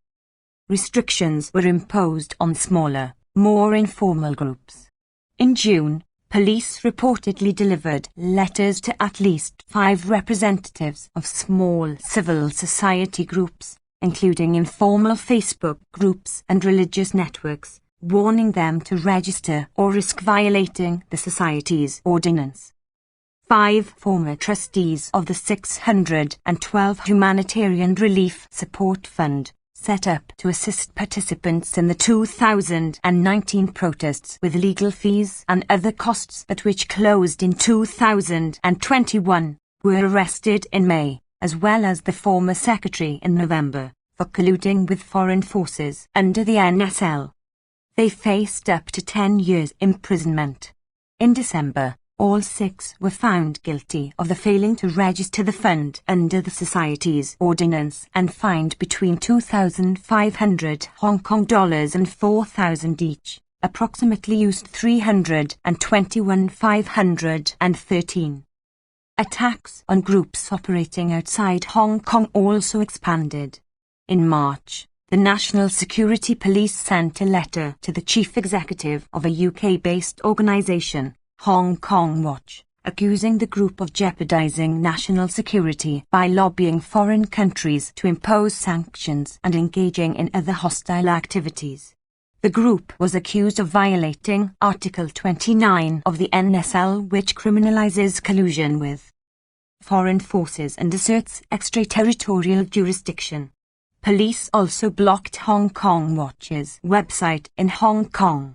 Restrictions were imposed on smaller, more informal groups. In June, police reportedly delivered letters to at least 5 representatives of small civil society groups, including informal Facebook groups and religious networks, warning them to register or risk violating the Society's Ordinance. 5 former trustees of the 612 Humanitarian Relief Support Fund, set up to assist participants in the 2019 protests with legal fees and other costs but which closed in 2021, were arrested in May, as well as the former secretary in November, for colluding with foreign forces under the NSL. They faced up to 10 years imprisonment. In December, all 6 were found guilty of the failing to register the fund under the Society's ordinance and fined between 2,500 Hong Kong dollars and 4,000 each, approximately used 321,513. Attacks on groups operating outside Hong Kong also expanded. In March, the National Security Police sent a letter to the chief executive of a UK-based organisation, Hong Kong Watch, accusing the group of jeopardizing national security by lobbying foreign countries to impose sanctions and engaging in other hostile activities. The group was accused of violating Article 29 of the NSL, which criminalizes collusion with foreign forces and asserts extraterritorial jurisdiction. Police also blocked Hong Kong Watch's website in Hong Kong.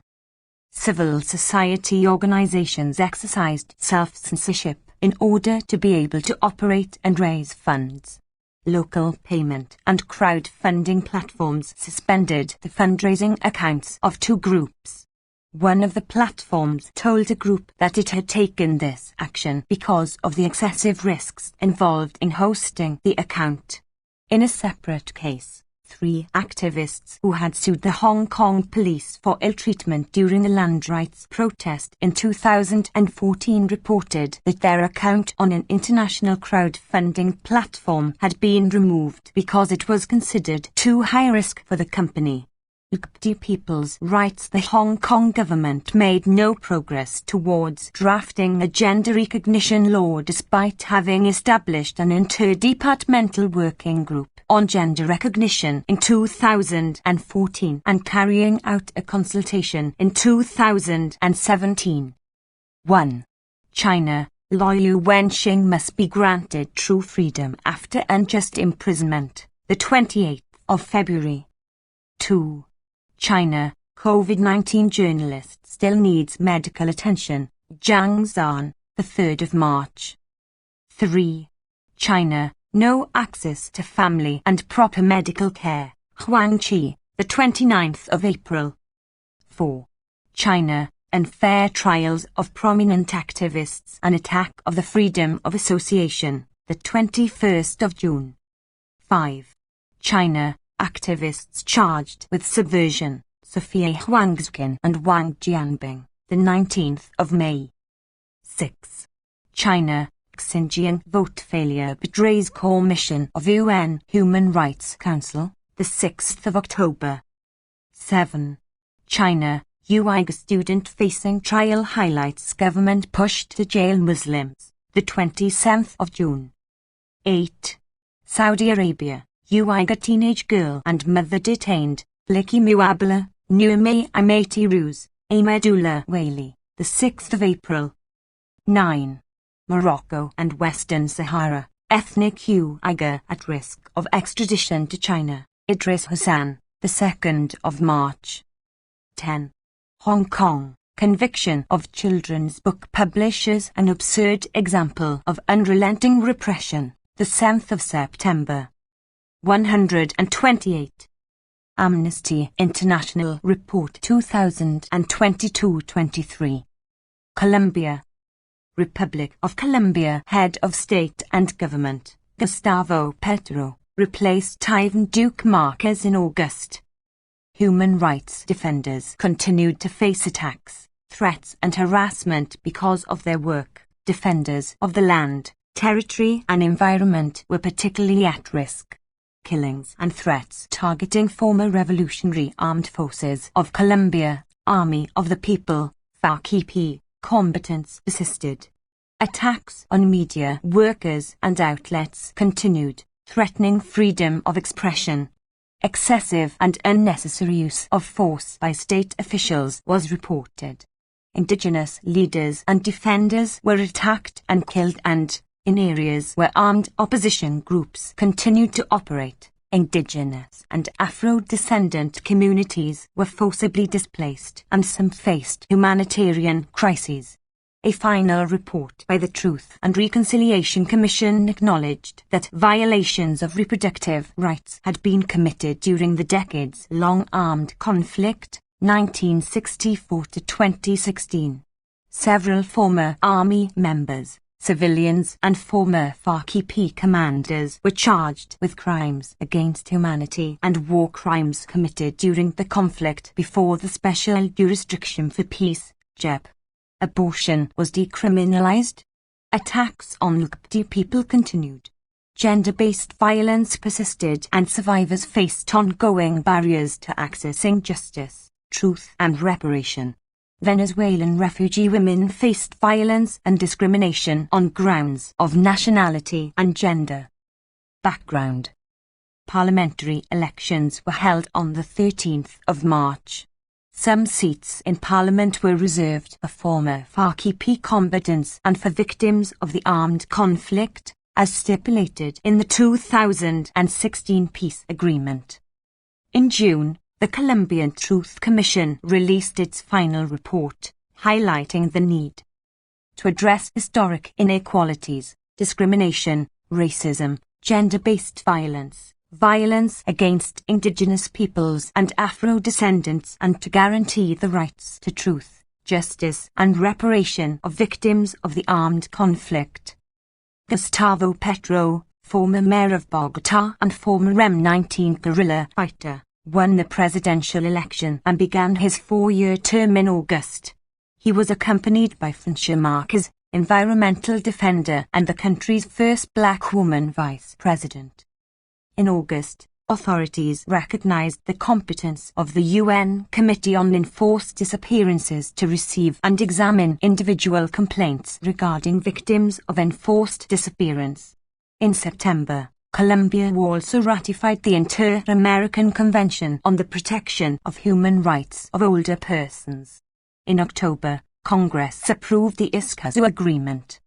Civil society organizations exercised self-censorship in order to be able to operate and raise funds. Local payment and crowdfunding platforms suspended the fundraising accounts of 2 groups. One of the platforms told a group that it had taken this action because of the excessive risks involved in hosting the account. In a separate case, 3 activists who had sued the Hong Kong police for ill treatment during the land rights protest in 2014 reported that their account on an international crowdfunding platform had been removed because it was considered too high risk for the company. LGBT people's rights. The Hong Kong government made no progress towards drafting a gender recognition law despite having established an interdepartmental working group on gender recognition in 2014 and carrying out a consultation in 2017. 1. China. Liu Wenxing must be granted true freedom after unjust imprisonment, the 28th of February. 2. China. COVID-19 journalist still needs medical attention, Jiang Zhan, the 3rd of March. 3. China. No access to family and proper medical care, Huang Qi, the 29th of April. 4. China. Unfair trials of prominent activists, an attack of the freedom of association, the 21st of June. 5. China. Activists charged with subversion, Sophia Huangzhou and Wang Jianbing, the 19th of May. 6. China. Xinjiang vote failure betrays core mission of UN Human Rights Council, the 6th of October. 7. China. Uyghur student facing trial highlights government push to jail Muslims, the 27th of June. 8. Saudi Arabia. Uyghur teenage girl and mother detained, Bliki Muabala, Nume Imati Ruz, Ahmedullah Wali, the 6th of April. 9. Morocco and Western Sahara, ethnic Uyghur at risk of extradition to China, Idris Hassan, the 2nd of March. 10. Hong Kong, conviction of children's book publishers an absurd example of unrelenting repression, the 7th of September. 128. Amnesty International Report 2022-23. Colombia. Republic of Colombia Head of State and Government, Gustavo Petro, replaced Ivan Duque Marquez in August. Human rights defenders continued to face attacks, threats and harassment because of their work. Defenders of the land, territory and environment were particularly at risk. Killings and threats targeting former Revolutionary Armed Forces of Colombia, Army of the People, FARC-EP, combatants persisted. Attacks on media workers and outlets continued, threatening freedom of expression. Excessive and unnecessary use of force by state officials was reported. indigenous leaders and defenders were attacked and killed, and, in areas where armed opposition groups continued to operate, indigenous and Afro-descendant communities were forcibly displaced, and some faced humanitarian crises. A final report by the Truth and Reconciliation Commission acknowledged that violations of reproductive rights had been committed during the decades-long armed conflict, 1964 to 2016. Several former army members, civilians and former FARC-EP commanders were charged with crimes against humanity and war crimes committed during the conflict before the Special Jurisdiction for Peace, JEP. Abortion was decriminalized. Attacks on LGBT people continued. Gender-based violence persisted, and survivors faced ongoing barriers to accessing justice, truth and reparation. Venezuelan refugee women faced violence and discrimination on grounds of nationality and gender. Background: parliamentary elections were held on the 13th of March. Some seats in Parliament were reserved for former FARC-EP combatants and for victims of the armed conflict, as stipulated in the 2016 peace agreement. In June, the Colombian Truth Commission released its final report, highlighting the need to address historic inequalities, discrimination, racism, gender-based violence, violence against indigenous peoples and Afro-descendants, and to guarantee the rights to truth, justice and reparation of victims of the armed conflict. Gustavo Petro, former mayor of Bogotá and former M-19 guerrilla fighter, won the presidential election and began his 4-year term in August. He was accompanied by Francia Marquez, environmental defender and the country's first black woman vice president. In August, authorities recognized the competence of the UN Committee on Enforced Disappearances to receive and examine individual complaints regarding victims of enforced disappearance. In September, Colombia also ratified the Inter-American Convention on the Protection of Human Rights of Older Persons. In October, Congress approved the Escazú Agreement.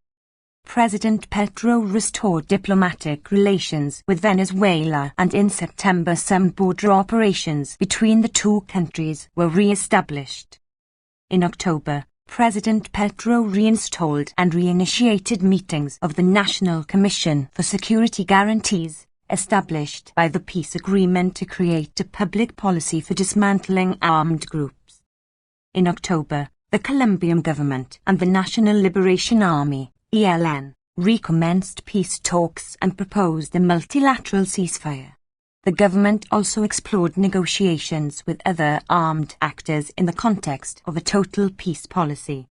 President Petro restored diplomatic relations with Venezuela, and in September some border operations between the two countries were re-established. In October, President Petro reinstalled and reinitiated meetings of the National Commission for Security Guarantees, established by the peace agreement to create a public policy for dismantling armed groups. In October, the Colombian government and the National Liberation Army, ELN, recommenced peace talks and proposed a multilateral ceasefire. The government also explored negotiations with other armed actors in the context of a total peace policy.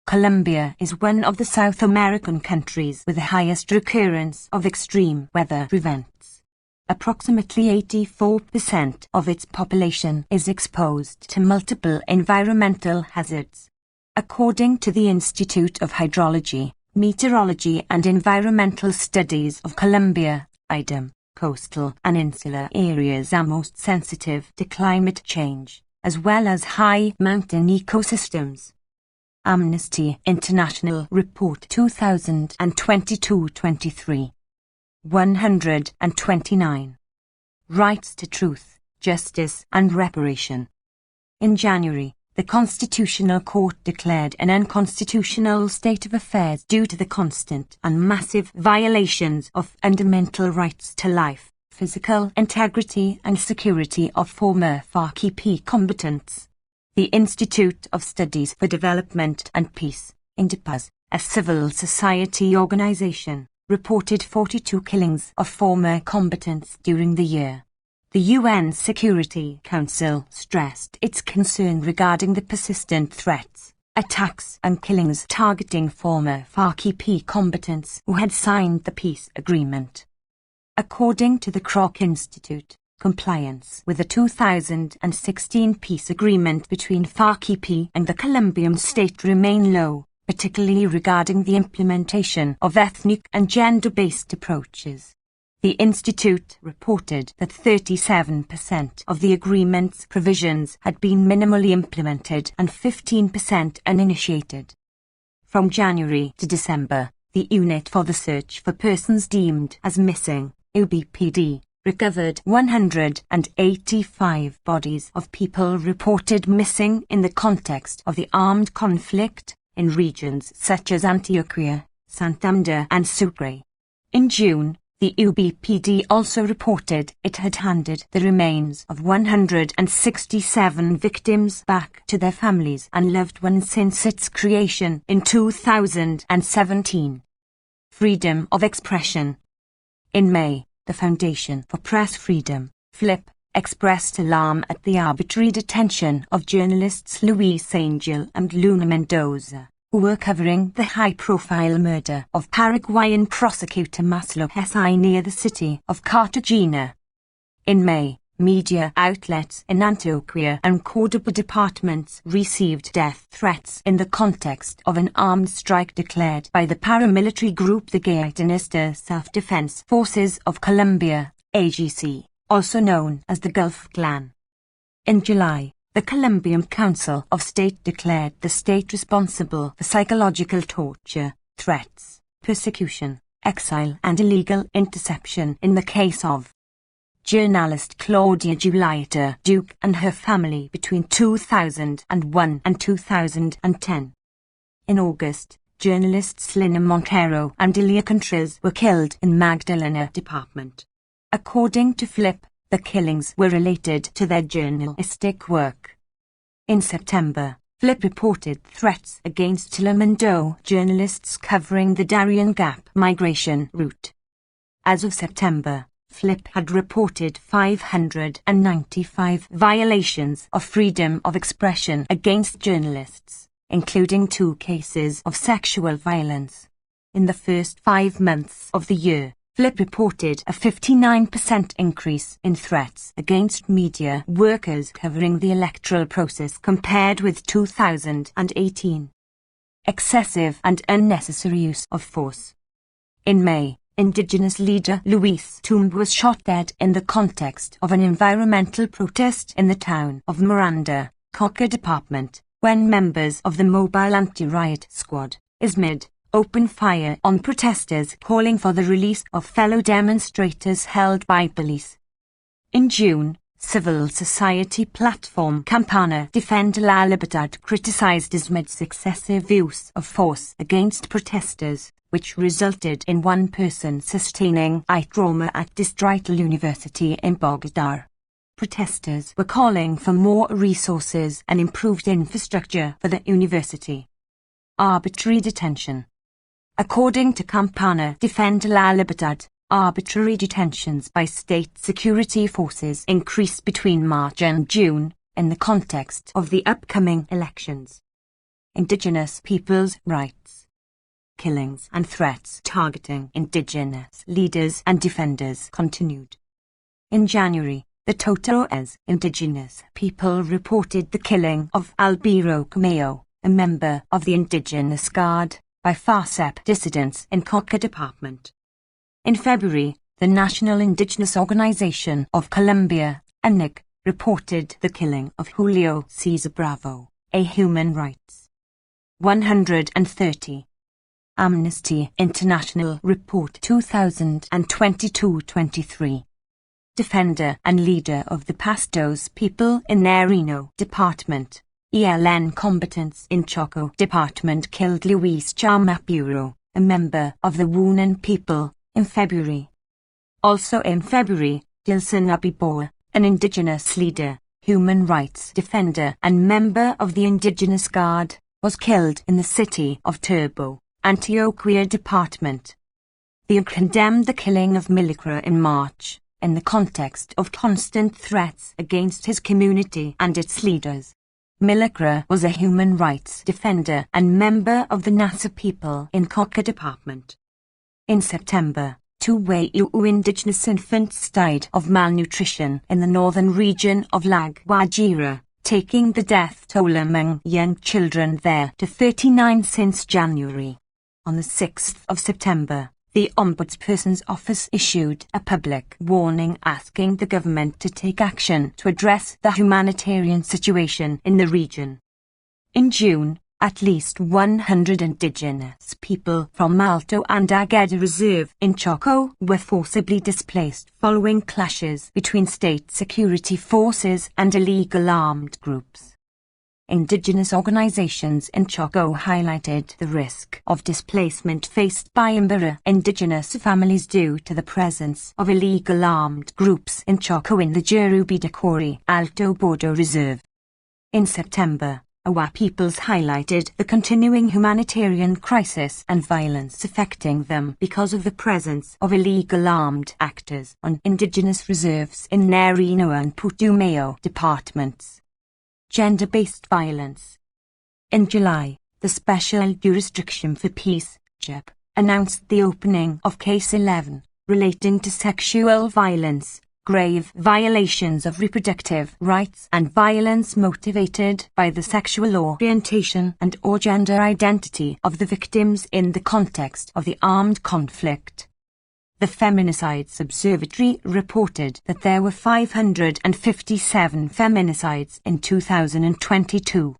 Colombia is one of the South American countries with the highest recurrence of extreme weather events. Approximately 84% of its population is exposed to multiple environmental hazards. According to the Institute of Hydrology, Meteorology and Environmental Studies of Colombia, IDEM, coastal and insular areas are most sensitive to climate change, as well as high mountain ecosystems. Amnesty International Report 2022-23. 129. Rights to Truth, Justice and Reparation. In January, the Constitutional Court declared an unconstitutional state of affairs due to the constant and massive violations of fundamental rights to life, physical integrity and security of former FARC-EP combatants. The Institute of Studies for Development and Peace, INDEPAZ, a civil society organization, reported 42 killings of former combatants during the year. The UN Security Council stressed its concern regarding the persistent threats, attacks and killings targeting former FARC-EP combatants who had signed the peace agreement. According to the Kroc Institute, compliance with the 2016 peace agreement between FARC-EP and the Colombian state remain low, particularly regarding the implementation of ethnic and gender-based approaches. The Institute reported that 37% of the agreement's provisions had been minimally implemented and 15% uninitiated. From January to December, the Unit for the Search for Persons Deemed as Missing, UBPD, recovered 185 bodies of people reported missing in the context of the armed conflict in regions such as Antioquia, Santander and Sucre. In June, the UBPD also reported it had handed the remains of 167 victims back to their families and loved ones since its creation in 2017. Freedom of expression. In May, the Foundation for Press Freedom, FLIP, expressed alarm at the arbitrary detention of journalists Luis Angel and Luna Mendoza, who were covering the high-profile murder of Paraguayan prosecutor Maslow Hesai near the city of Cartagena. In May, media outlets in Antioquia and Córdoba departments received death threats in the context of an armed strike declared by the paramilitary group the Gaetanista Self-Defense Forces of Colombia, AGC, also known as the Gulf Clan. In July, the Colombian Council of State declared the state responsible for psychological torture, threats, persecution, exile and illegal interception in the case of journalist Claudia Julieta Duque and her family between 2001 and 2010. In August, journalists Lina Montero and Ilia Contreras were killed in Magdalena department. According to FLIP, the killings were related to their journalistic work. In September, FLIP reported threats against Telemundo journalists covering the Darien Gap migration route. As of September, FLIP had reported 595 violations of freedom of expression against journalists, including 2 cases of sexual violence. In the first 5 months of the year, FLIP reported a 59% increase in threats against media workers covering the electoral process compared with 2018. Excessive and unnecessary use of force. In May, indigenous leader Luis Tomb was shot dead in the context of an environmental protest in the town of Miranda, Cauca Department, when members of the Mobile Anti-Riot Squad, ISMID, opened fire on protesters calling for the release of fellow demonstrators held by police. In June, civil society platform Campana Defend la Libertad criticized ISMID's excessive use of force against protesters, which resulted in one person sustaining eye trauma at Distrital University in Bogotá. Protesters were calling for more resources and improved infrastructure for the university. Arbitrary detention. According to Campana Defend la Libertad, arbitrary detentions by state security forces increased between March and June, in the context of the upcoming elections. Indigenous peoples' rights. Killings and threats targeting indigenous leaders and defenders continued. In January, the Totoras indigenous people reported the killing of Albiro Cameo, a member of the Indigenous Guard, by FARCEP dissidents in Cauca Department. In February, the National Indigenous Organization of Colombia, ANIC, reported the killing of Julio Cesar Bravo, a human rights. 130. Amnesty International Report 2022-23. Defender and leader of the Pastos people in Nariño Department, ELN combatants in Choco Department killed Luis Chamapuro, a member of the Wunan people, in February. Also in February, Dilson Abiboa, an indigenous leader, human rights defender and member of the Indigenous Guard, was killed in the city of Turbo, Antioquia Department. They condemned the killing of Milicra in March, in the context of constant threats against his community and its leaders. Milicra was a human rights defender and member of the Nasa people in Cauca Department. In September, 2 Wayuu indigenous infants died of malnutrition in the northern region of La Guajira, taking the death toll among young children there to 39 since January. On the 6th of September, the Ombudsperson's office issued a public warning asking the government to take action to address the humanitarian situation in the region. In June, at least 100 indigenous people from Malto and Ageda Reserve in Choco were forcibly displaced following clashes between state security forces and illegal armed groups. Indigenous organizations in Choco highlighted the risk of displacement faced by Imbira indigenous families due to the presence of illegal armed groups in Choco in the Jerubidakori Alto Border Reserve. In September, Awa peoples highlighted the continuing humanitarian crisis and violence affecting them because of the presence of illegal armed actors on indigenous reserves in Nerino and Putumayo departments. Gender-based violence. In July, the Special Jurisdiction for Peace, JEP, announced the opening of Case 11, relating to sexual violence, grave violations of reproductive rights and violence motivated by the sexual orientation and/or gender identity of the victims in the context of the armed conflict. The Feminicides Observatory reported that there were 557 feminicides in 2022.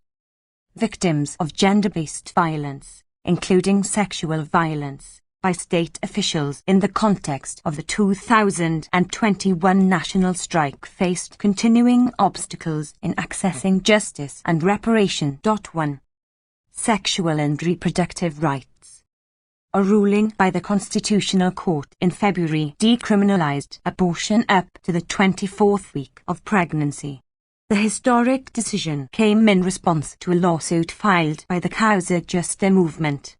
Victims of gender-based violence, including sexual violence, by state officials in the context of the 2021 national strike faced continuing obstacles in accessing justice and reparation. 1. Sexual and reproductive rights. A ruling by the Constitutional Court in February decriminalized abortion up to the 24th week of pregnancy. The historic decision came in response to a lawsuit filed by the Causa Justa movement.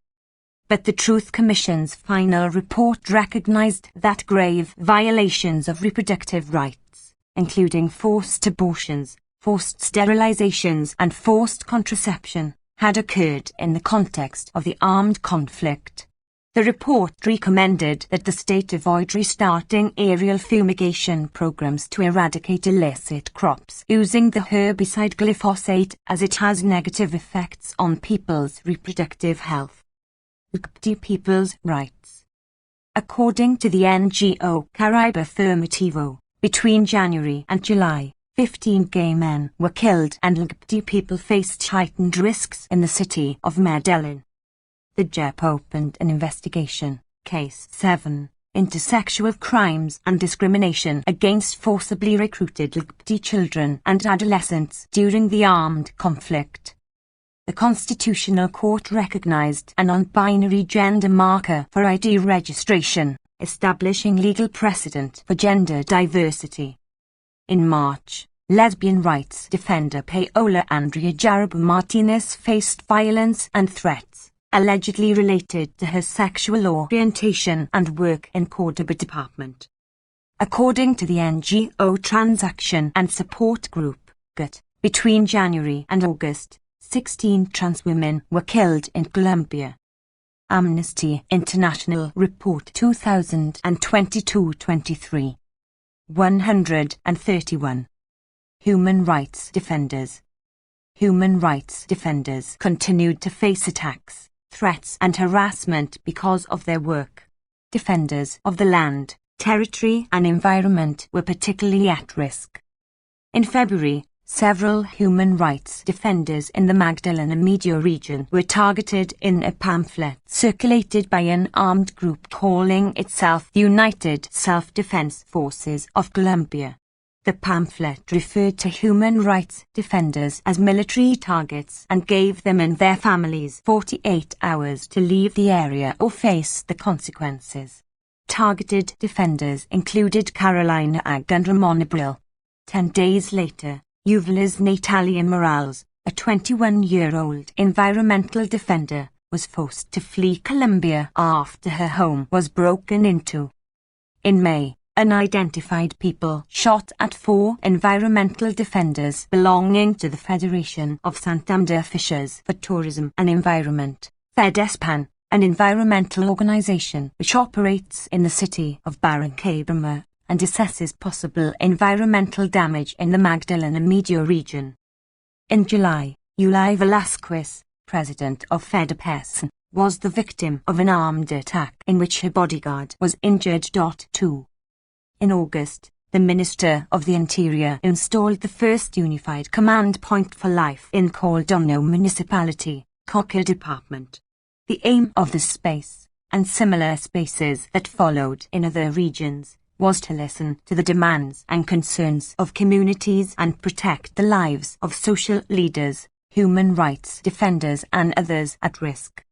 But the Truth Commission's final report recognized that grave violations of reproductive rights, including forced abortions, forced sterilizations and forced contraception, had occurred in the context of the armed conflict. The report recommended that the state avoid restarting aerial fumigation programs to eradicate illicit crops using the herbicide glyphosate as it has negative effects on people's reproductive health. LGBT people's rights. According to the NGO Caribe Affirmativo, between January and July, 15 gay men were killed and LGBT people faced heightened risks in the city of Medellin. The JEP opened an investigation, Case 7, into sexual crimes and discrimination against forcibly recruited LGBT children and adolescents during the armed conflict. The Constitutional Court recognized a non-binary gender marker for ID registration, establishing legal precedent for gender diversity. In March, lesbian rights defender Paola Andrea Jarabo Martinez faced violence and threats, allegedly related to her sexual orientation and work in Cordoba department. According to the NGO Transaction and Support Group, GUT, between January and August, 16 trans women were killed in Colombia. Amnesty International Report 2022-23. 131. Human rights defenders. Human rights defenders continued to face attacks, threats and harassment because of their work. Defenders of the land, territory and environment were particularly at risk. In February, several human rights defenders in the Magdalena Medio region were targeted in a pamphlet circulated by an armed group calling itself the United Self-Defense Forces of Colombia. The pamphlet referred to human rights defenders as military targets and gave them and their families 48 hours to leave the area or face the consequences. Targeted defenders included Carolina Ag and Ramon Abril. 10 days later, Uvala's Natalia Morales, a 21-year-old environmental defender, was forced to flee Colombia after her home was broken into. In May, unidentified people shot at 4 environmental defenders belonging to the Federation of Santander Fishers for Tourism and Environment, FEDESPAN, an environmental organization which operates in the city of Barranquilla and assesses possible environmental damage in the Magdalena Medio region. In July, Ulay Velasquez, president of FEDEPES, was the victim of an armed attack in which her bodyguard was injured. 2. In August, the Minister of the Interior installed the first unified command point for life in Caldono Municipality, Coca Department. The aim of this space, and similar spaces that followed in other regions, was to listen to the demands and concerns of communities and protect the lives of social leaders, human rights defenders and others at risk.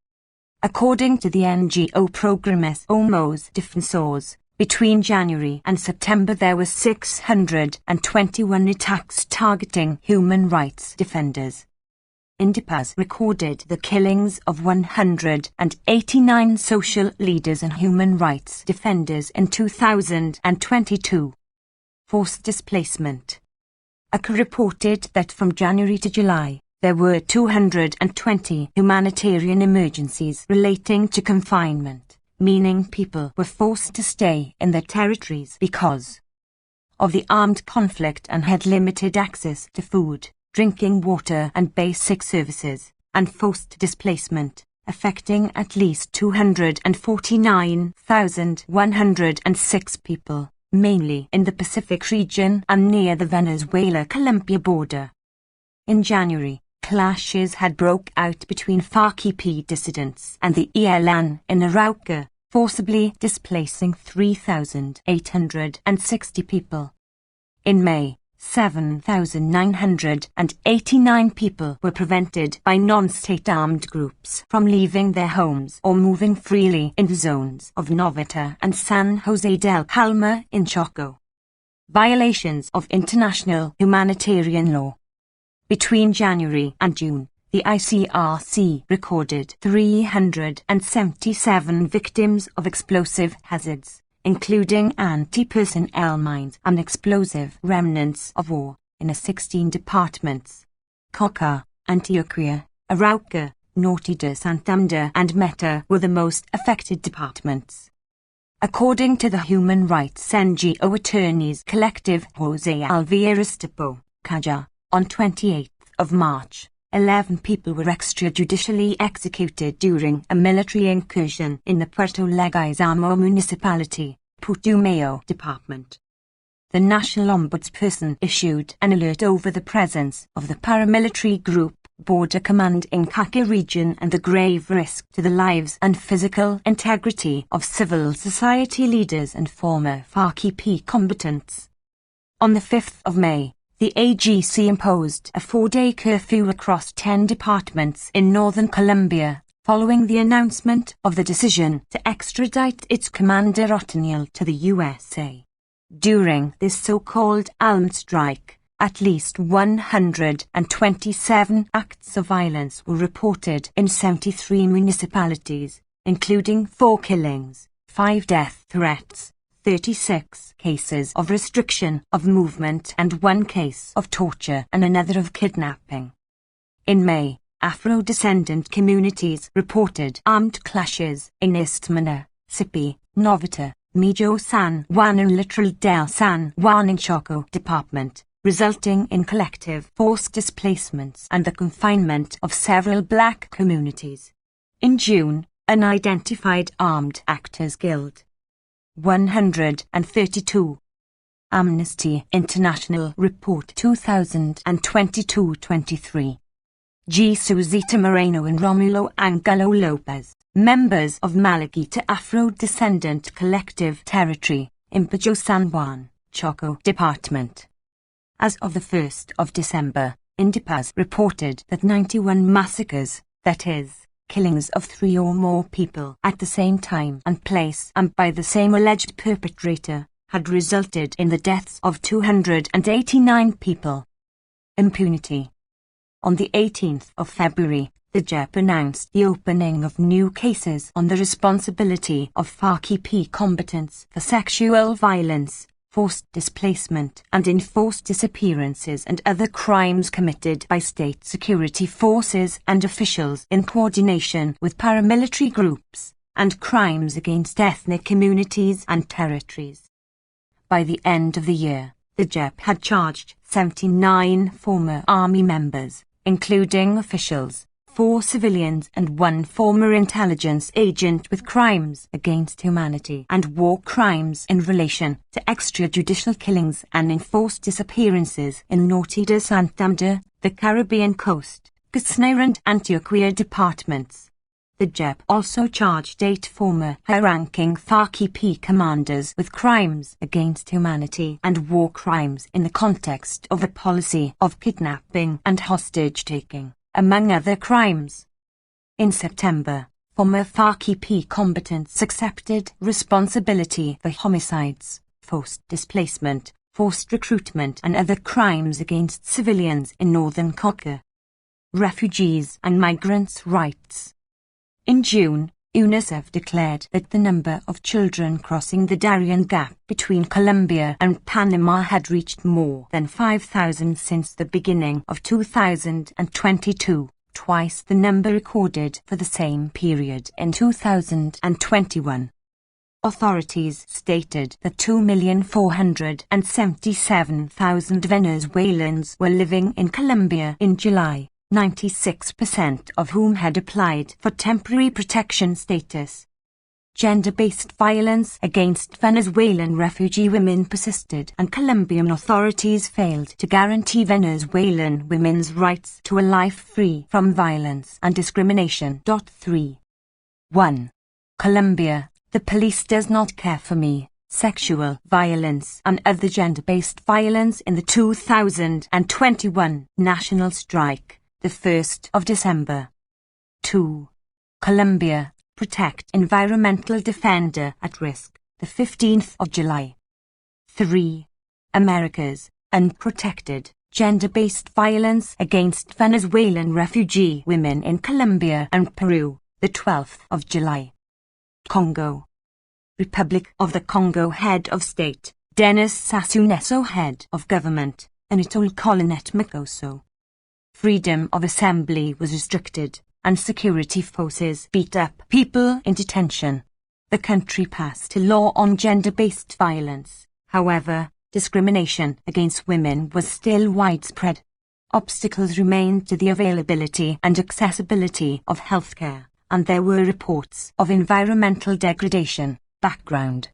According to the NGO Programas Homos Defensores, between January and September there were 621 attacks targeting human rights defenders. Indepaz recorded the killings of 189 social leaders and human rights defenders in 2022. Forced displacement. ACA reported that from January to July, there were 220 humanitarian emergencies relating to confinement, meaning people were forced to stay in their territories because of the armed conflict and had limited access to food, drinking water and basic services, and forced displacement, affecting at least 249,106 people, mainly in the Pacific region and near the Venezuela-Colombia border. In January, clashes had broke out between FARC-EP dissidents and the ELN in Arauca, forcibly displacing 3,860 people. In May, 7,989 people were prevented by non-state armed groups from leaving their homes or moving freely in the zones of Novita and San Jose del Palma in Choco. Violations of international humanitarian law. Between January and June, the ICRC recorded 377 victims of explosive hazards, including anti-personnel mines and explosive remnants of war, in 16 departments. Coca, Antioquia, Arauca, Norte de Santander and Meta were the most affected departments. According to the Human Rights NGO Attorneys Collective Jose Alvarez-Tipo, Caja, on 28th of March, 11 people were extrajudicially executed during a military incursion in the Puerto Leguizamo municipality, Putumayo department. The National Ombudsperson issued an alert over the presence of the paramilitary group Border Command in Caca region and the grave risk to the lives and physical integrity of civil society leaders and former FARC-EP combatants. On the 5th of May, the AGC imposed a 4-day curfew across 10 departments in northern Colombia, following the announcement of the decision to extradite its commander Otoniel to the USA. During this so-called Alm strike, at least 127 acts of violence were reported in 73 municipalities, including 4 killings, 5 death threats, 36 cases of restriction of movement and 1 case of torture and another of kidnapping. In May, Afro-descendant communities reported armed clashes in Istmana, Sipi, Novita, Mijo San Juan and Litoral del San Juan in Choco department, resulting in collective forced displacements and the confinement of several black communities. In June, an Identified Armed Actors Guild 132. Amnesty International Report 2022-23. G. Susita Moreno and Romulo Angelo Lopez, members of Malaguita Afro-Descendant Collective Territory, Impejo San Juan, Choco Department. As of the 1st of December, Indepaz reported that 91 massacres, that is, killings of 3 or more people at the same time and place and by the same alleged perpetrator, had resulted in the deaths of 289 people. Impunity. On the 18th of February, the JEP announced the opening of new cases on the responsibility of FARC-EP combatants for sexual violence, forced displacement and enforced disappearances and other crimes committed by state security forces and officials in coordination with paramilitary groups, and crimes against ethnic communities and territories. By the end of the year, the JEP had charged 79 former army members, including officials, 4 civilians and 1 former intelligence agent with crimes against humanity and war crimes in relation to extrajudicial killings and enforced disappearances in Norte de Santander, the Caribbean coast, Quezon and Antioquia departments. The JEP also charged 8 former high-ranking FARC-EP commanders with crimes against humanity and war crimes in the context of a policy of kidnapping and hostage-taking, among other crimes. In September, former FARC-EP combatants accepted responsibility for homicides, forced displacement, forced recruitment and other crimes against civilians in northern Cauca. Refugees and migrants' rights. In June, UNICEF declared that the number of children crossing the Darien Gap between Colombia and Panama had reached more than 5,000 since the beginning of 2022, twice the number recorded for the same period in 2021. Authorities stated that 2,477,000 Venezuelans were living in Colombia in July, 96% of whom had applied for temporary protection status. Gender-based violence against Venezuelan refugee women persisted and Colombian authorities failed to guarantee Venezuelan women's rights to a life free from violence and discrimination. 3. 1. Colombia, the police does not care for me. Sexual violence and other gender-based violence in the 2021 national strike, the 1st of December. 2. Colombia, protect environmental defender at risk, the 15th of July. 3. Americas, unprotected, gender-based violence against Venezuelan refugee women in Colombia and Peru, the 12th of July. Congo. Republic of the Congo Head of State, Denis Sassou Nguesso Head of Government, Anatole Colinet Makosso. Freedom of assembly was restricted, and security forces beat up people in detention. The country passed a law on gender-based violence. However, discrimination against women was still widespread. Obstacles remained to the availability and accessibility of healthcare, and there were reports of environmental degradation. Background.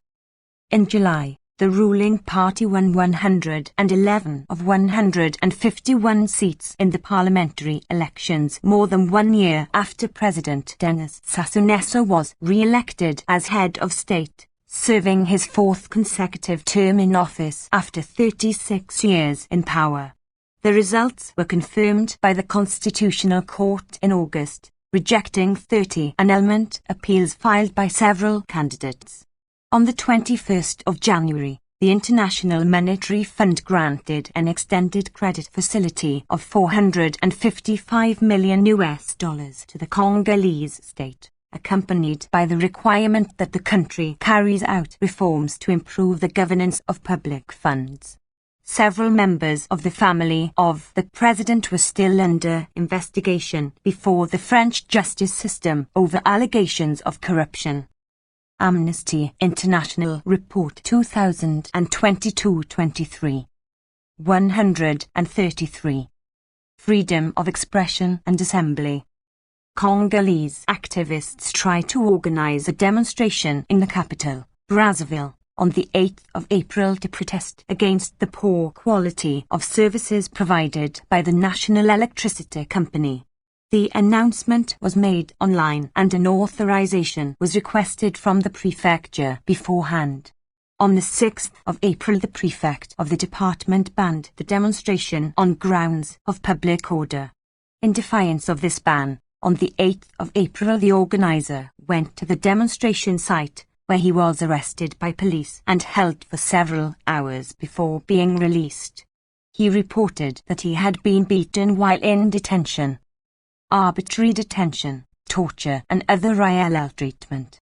In July, the ruling party won 111 of 151 seats in the parliamentary elections more than 1 year after President Denis Sassou Nguesso was re-elected as head of state, serving his 4th consecutive term in office after 36 years in power. The results were confirmed by the Constitutional Court in August, rejecting 30 annulment appeals filed by several candidates. On the 21st of January, the International Monetary Fund granted an extended credit facility of $455 million to the Congolese state, accompanied by the requirement that the country carries out reforms to improve the governance of public funds. Several members of the family of the president were still under investigation before the French justice system over allegations of corruption. Amnesty International Report 2022-23. 133. Freedom of expression and assembly. Congolese activists try to organize a demonstration in the capital, Brazzaville, on the 8th of April to protest against the poor quality of services provided by the National Electricity Company. The announcement was made online and an authorization was requested from the prefecture beforehand. On the 6th of April, the prefect of the department banned the demonstration on grounds of public order. In defiance of this ban, on the 8th of April the organizer went to the demonstration site, where he was arrested by police and held for several hours before being released. He reported that he had been beaten while in detention. Arbitrary detention, torture and other ILL treatment.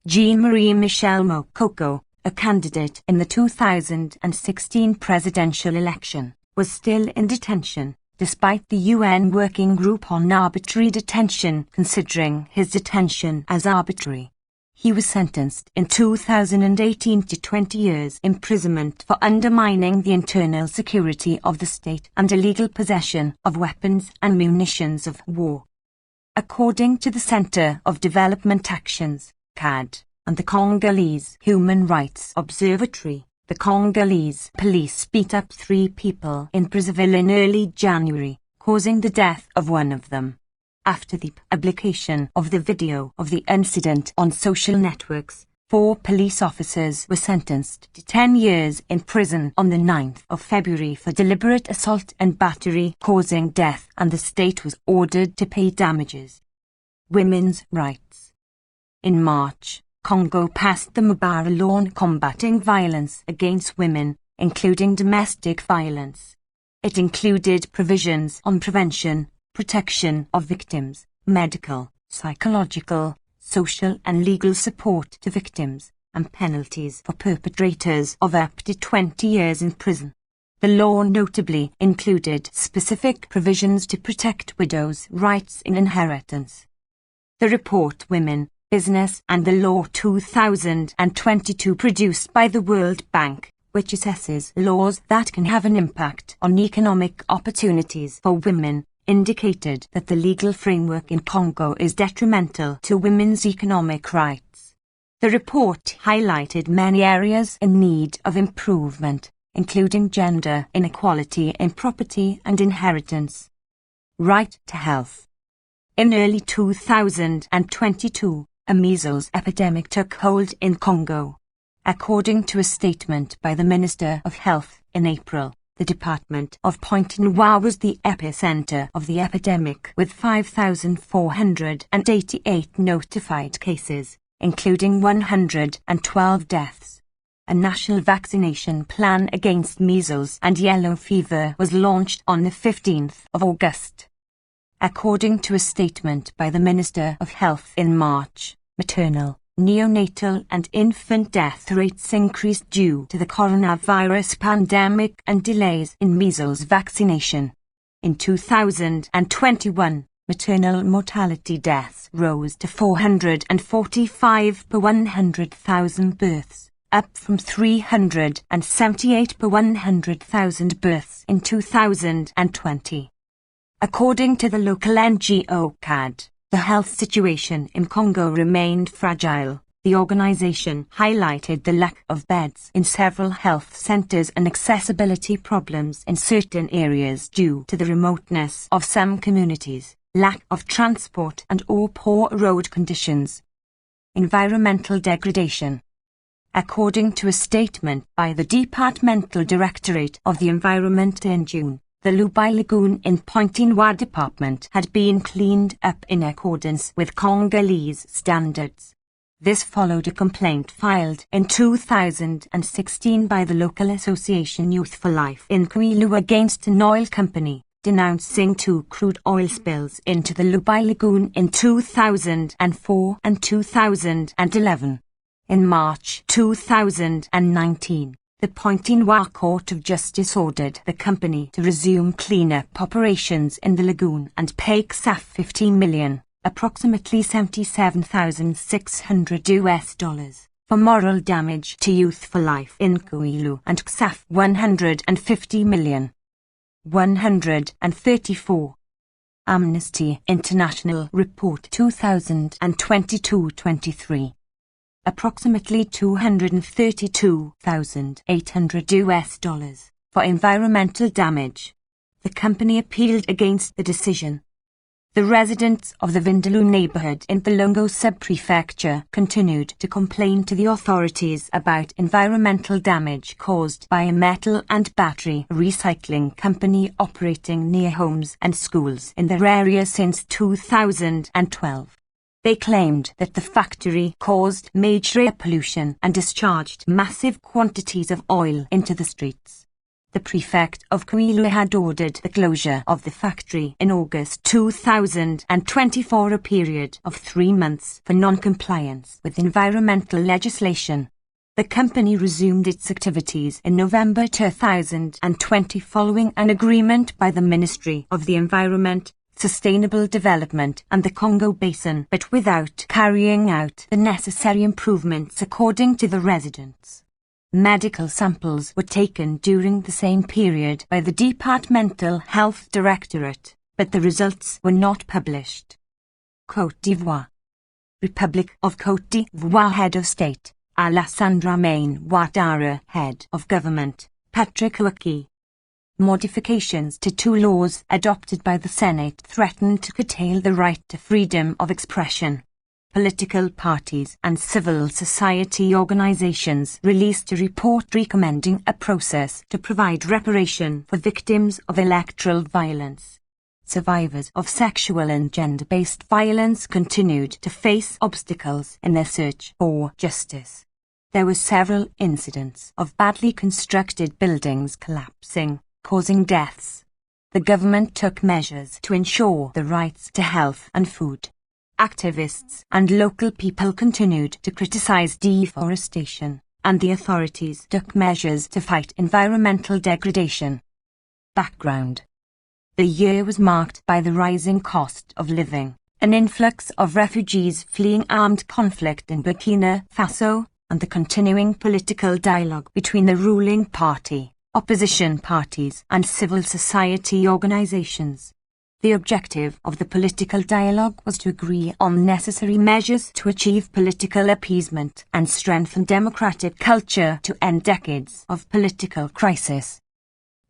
Jean-Marie Michel Moukoko, a candidate in the 2016 presidential election, was still in detention, despite the UN Working Group on Arbitrary Detention considering his detention as arbitrary. He was sentenced in 2018 to 20 years imprisonment for undermining the internal security of the state and illegal possession of weapons and munitions of war. According to the Centre of Development Actions, CAD, and the Congolese Human Rights Observatory, the Congolese police beat up 3 people in Brazzaville in early January, causing the death of one of them. After the publication of the video of the incident on social networks, 4 police officers were sentenced to 10 years in prison on the 9th of February for deliberate assault and battery causing death, and the state was ordered to pay damages. Women's rights. In March, Congo passed the Mubara law combating violence against women, including domestic violence. It included provisions on prevention, protection of victims, medical, psychological, social and legal support to victims, and penalties for perpetrators of up to 20 years in prison. The law notably included specific provisions to protect widows' rights in inheritance. The report Women, Business and the Law 2022 produced by the World Bank, which assesses laws that can have an impact on economic opportunities for women, indicated that the legal framework in Congo is detrimental to women's economic rights. The report highlighted many areas in need of improvement, including gender inequality in property and inheritance. Right to health. In early 2022, a measles epidemic took hold in Congo. According to a statement by the Minister of Health in April, the department of Pointe-Noire was the epicenter of the epidemic, with 5,488 notified cases, including 112 deaths. A national vaccination plan against measles and yellow fever was launched on the 15th of August. According to a statement by the Minister of Health in March, maternal, neonatal and infant death rates increased due to the coronavirus pandemic and delays in measles vaccination. In 2021, maternal mortality deaths rose to 445 per 100,000 births, up from 378 per 100,000 births in 2020. According to the local NGO CAD, the health situation in Congo remained fragile. The organization highlighted the lack of beds in several health centers and accessibility problems in certain areas due to the remoteness of some communities, lack of transport and/or poor road conditions. Environmental degradation. According to a statement by the Departmental Directorate of the Environment in June, the Lubai Lagoon in Pointe-Noire Department had been cleaned up in accordance with Congolese standards. This followed a complaint filed in 2016 by the local association Youth for Life in Kwilu against an oil company, denouncing 2 crude oil spills into the Lubai Lagoon in 2004 and 2011. In March 2019, the Pointe-Noire Court of Justice ordered the company to resume cleanup operations in the lagoon and pay XAF 15 million, approximately $77,600 for moral damage to Youth for Life in Kwilu, and XAF 150 million. 134. Amnesty International Report 2022-23. Approximately $232,800 for environmental damage. The company appealed against the decision. The residents of the Vindaloo neighborhood in the Longo sub-prefecture continued to complain to the authorities about environmental damage caused by a metal and battery recycling company operating near homes and schools in their area since 2012. They claimed that the factory caused major air pollution and discharged massive quantities of oil into the streets. The prefect of Kwilu had ordered the closure of the factory in August 2024, a period of 3 months for non-compliance with environmental legislation. The company resumed its activities in November 2020 following an agreement by the Ministry of the Environment, Sustainable Development and the Congo Basin, but without carrying out the necessary improvements according to the residents. Medical samples were taken during the same period by the Departmental Health Directorate, but the results were not published. Côte d'Ivoire. Republic of Côte d'Ivoire Head of State, Alassane Dramane Ouattara Head of Government, Patrick Ouaki. Modifications to 2 laws adopted by the Senate threaten to curtail the right to freedom of expression. Political parties and civil society organizations released a report recommending a process to provide reparation for victims of electoral violence. Survivors of sexual and gender-based violence continued to face obstacles in their search for justice. There were several incidents of badly constructed buildings collapsing, causing deaths. The government took measures to ensure the rights to health and food. Activists and local people continued to criticize deforestation, and the authorities took measures to fight environmental degradation. Background: the year was marked by the rising cost of living, an influx of refugees fleeing armed conflict in Burkina Faso, and the continuing political dialogue between the ruling party, opposition parties and civil society organizations. The objective of the political dialogue was to agree on necessary measures to achieve political appeasement and strengthen democratic culture to end decades of political crisis.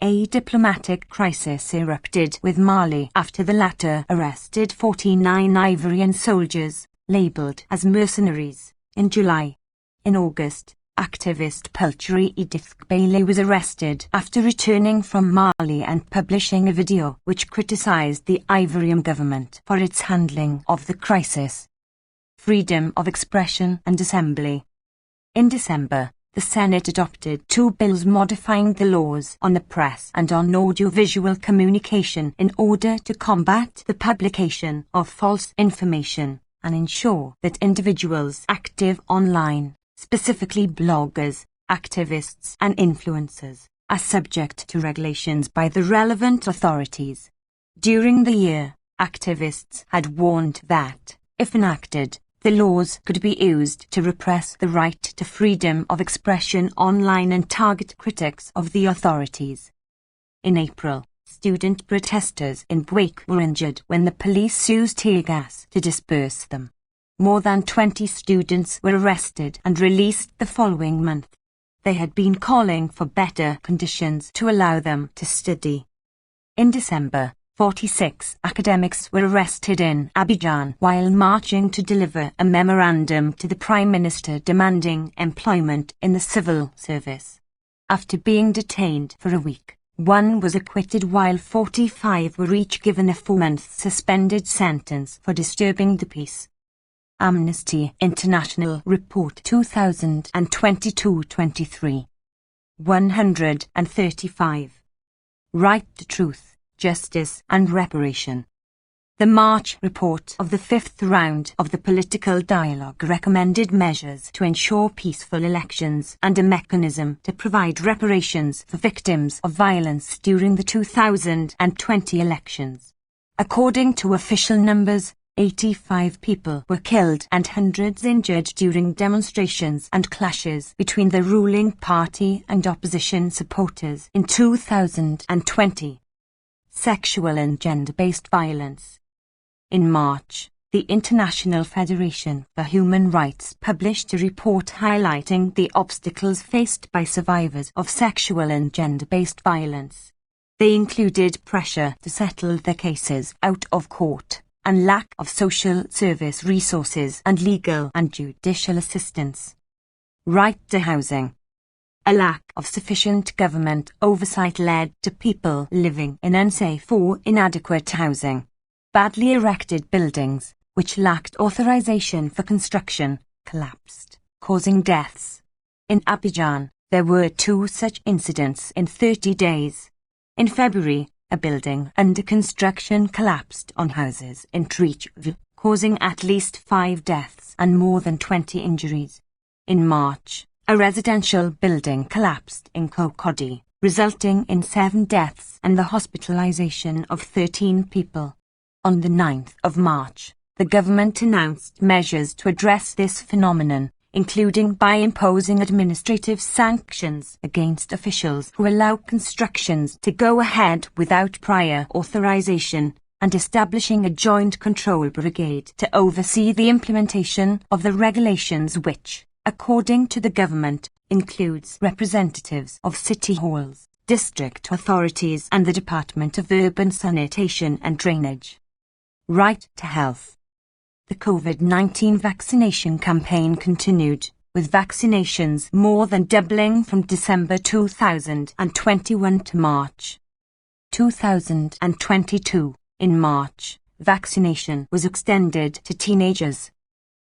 A diplomatic crisis erupted with Mali after the latter arrested 49 Ivorian soldiers, labelled as mercenaries, in July. In August, activist Pulchery Edith Bailey was arrested after returning from Mali and publishing a video which criticised the Ivorian government for its handling of the crisis. Freedom of expression and assembly. In December, the Senate adopted 2 bills modifying the laws on the press and on audiovisual communication in order to combat the publication of false information and ensure that individuals active online, specifically bloggers, activists and influencers, are subject to regulations by the relevant authorities. During the year, activists had warned that, if enacted, the laws could be used to repress the right to freedom of expression online and target critics of the authorities. In April, student protesters in Bouake were injured when the police used tear gas to disperse them. More than 20 students were arrested and released the following month. They had been calling for better conditions to allow them to study. In December, 46 academics were arrested in Abidjan while marching to deliver a memorandum to the Prime Minister demanding employment in the civil service. After being detained for a week, 1 was acquitted while 45 were each given a 4-month suspended sentence for disturbing the peace. Amnesty International Report 2022-23. 135. Right to truth, justice and reparation. The March report of the 5th round of the political dialogue recommended measures to ensure peaceful elections and a mechanism to provide reparations for victims of violence during the 2020 elections. According to official numbers, 85 people were killed and hundreds injured during demonstrations and clashes between the ruling party and opposition supporters in 2020. Sexual and gender-based violence. In March, the International Federation for Human Rights published a report highlighting the obstacles faced by survivors of sexual and gender-based violence. They included pressure to settle their cases out of court, and lack of social service resources and legal and judicial assistance. Right to housing. A lack of sufficient government oversight led to people living in unsafe or inadequate housing. Badly erected buildings, which lacked authorization for construction, collapsed, causing deaths. In Abidjan, there were 2 such incidents in 30 days. In February, a building under construction collapsed on houses in Tricheville, causing at least 5 deaths and more than 20 injuries. In March, a residential building collapsed in Cocody, resulting in 7 deaths and the hospitalization of 13 people. On the 9th of March, the government announced measures to address this phenomenon, including by imposing administrative sanctions against officials who allow constructions to go ahead without prior authorization, and establishing a joint control brigade to oversee the implementation of the regulations which, according to the government, includes representatives of city halls, district authorities and the Department of Urban Sanitation and Drainage. Right to health. The COVID-19 vaccination campaign continued, with vaccinations more than doubling from December 2021 to March 2022. In March, vaccination was extended to teenagers.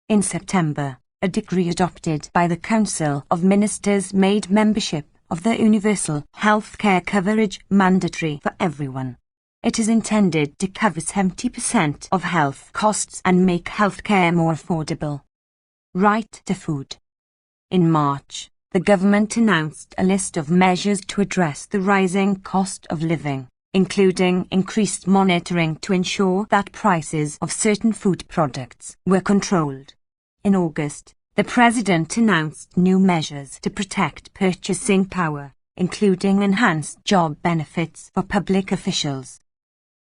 In September, a decree adopted by the Council of Ministers made membership of the universal healthcare coverage mandatory for everyone. It is intended to cover 70% of health costs and make healthcare more affordable. Right to food. In March, the government announced a list of measures to address the rising cost of living, including increased monitoring to ensure that prices of certain food products were controlled. In August, the President announced new measures to protect purchasing power, including enhanced job benefits for public officials.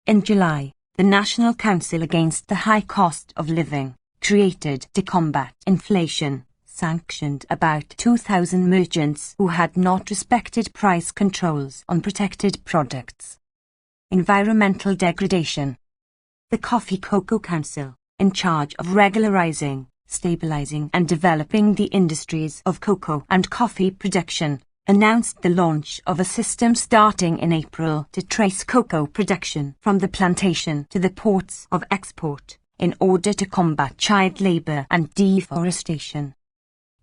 In July, the National Council Against the High Cost of Living, created to combat inflation, sanctioned about 2,000 merchants who had not respected price controls on protected products. Environmental degradation. The Coffee-Cocoa Council, in charge of regularizing, stabilizing and developing the industries of cocoa and coffee production, announced the launch of a system starting in April to trace cocoa production from the plantation to the ports of export, in order to combat child labour and deforestation.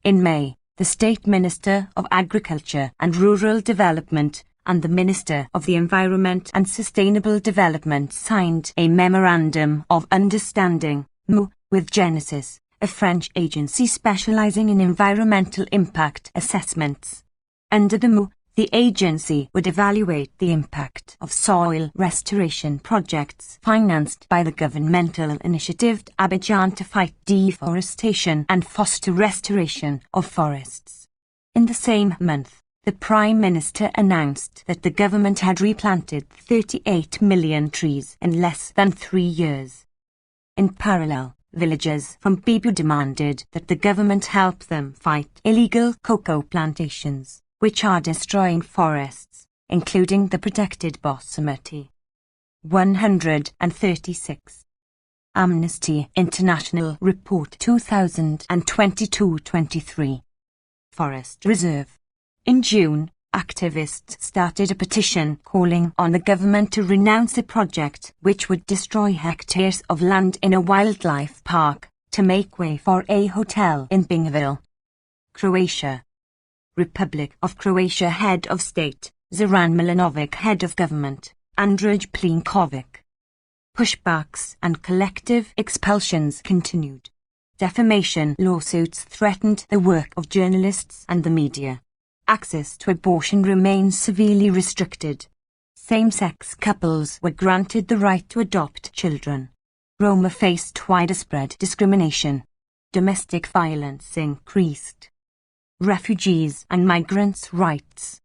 In May, the State Minister of Agriculture and Rural Development and the Minister of the Environment and Sustainable Development signed a Memorandum of Understanding, MOU, with Genesis, a French agency specializing in environmental impact assessments. Under the MOU, the agency would evaluate the impact of soil restoration projects financed by the governmental initiative Abidjan to fight deforestation and foster restoration of forests. In the same month, the Prime Minister announced that the government had replanted 38 million trees in less than 3 years. In parallel, villagers from Bibu demanded that the government help them fight illegal cocoa plantations, which are destroying forests, including the protected Bossamati. 136. Amnesty International Report 2022-23. Forest Reserve. In June, activists started a petition calling on the government to renounce a project which would destroy hectares of land in a wildlife park to make way for a hotel in Bingaville. Croatia. Republic of Croatia Head of State, Zoran Milanovic Head of Government, Andrej Plenković. Pushbacks and collective expulsions continued. Defamation lawsuits threatened the work of journalists and the media. Access to abortion remains severely restricted. Same-sex couples were granted the right to adopt children. Roma faced widespread discrimination. Domestic violence increased. Refugees and migrants' rights.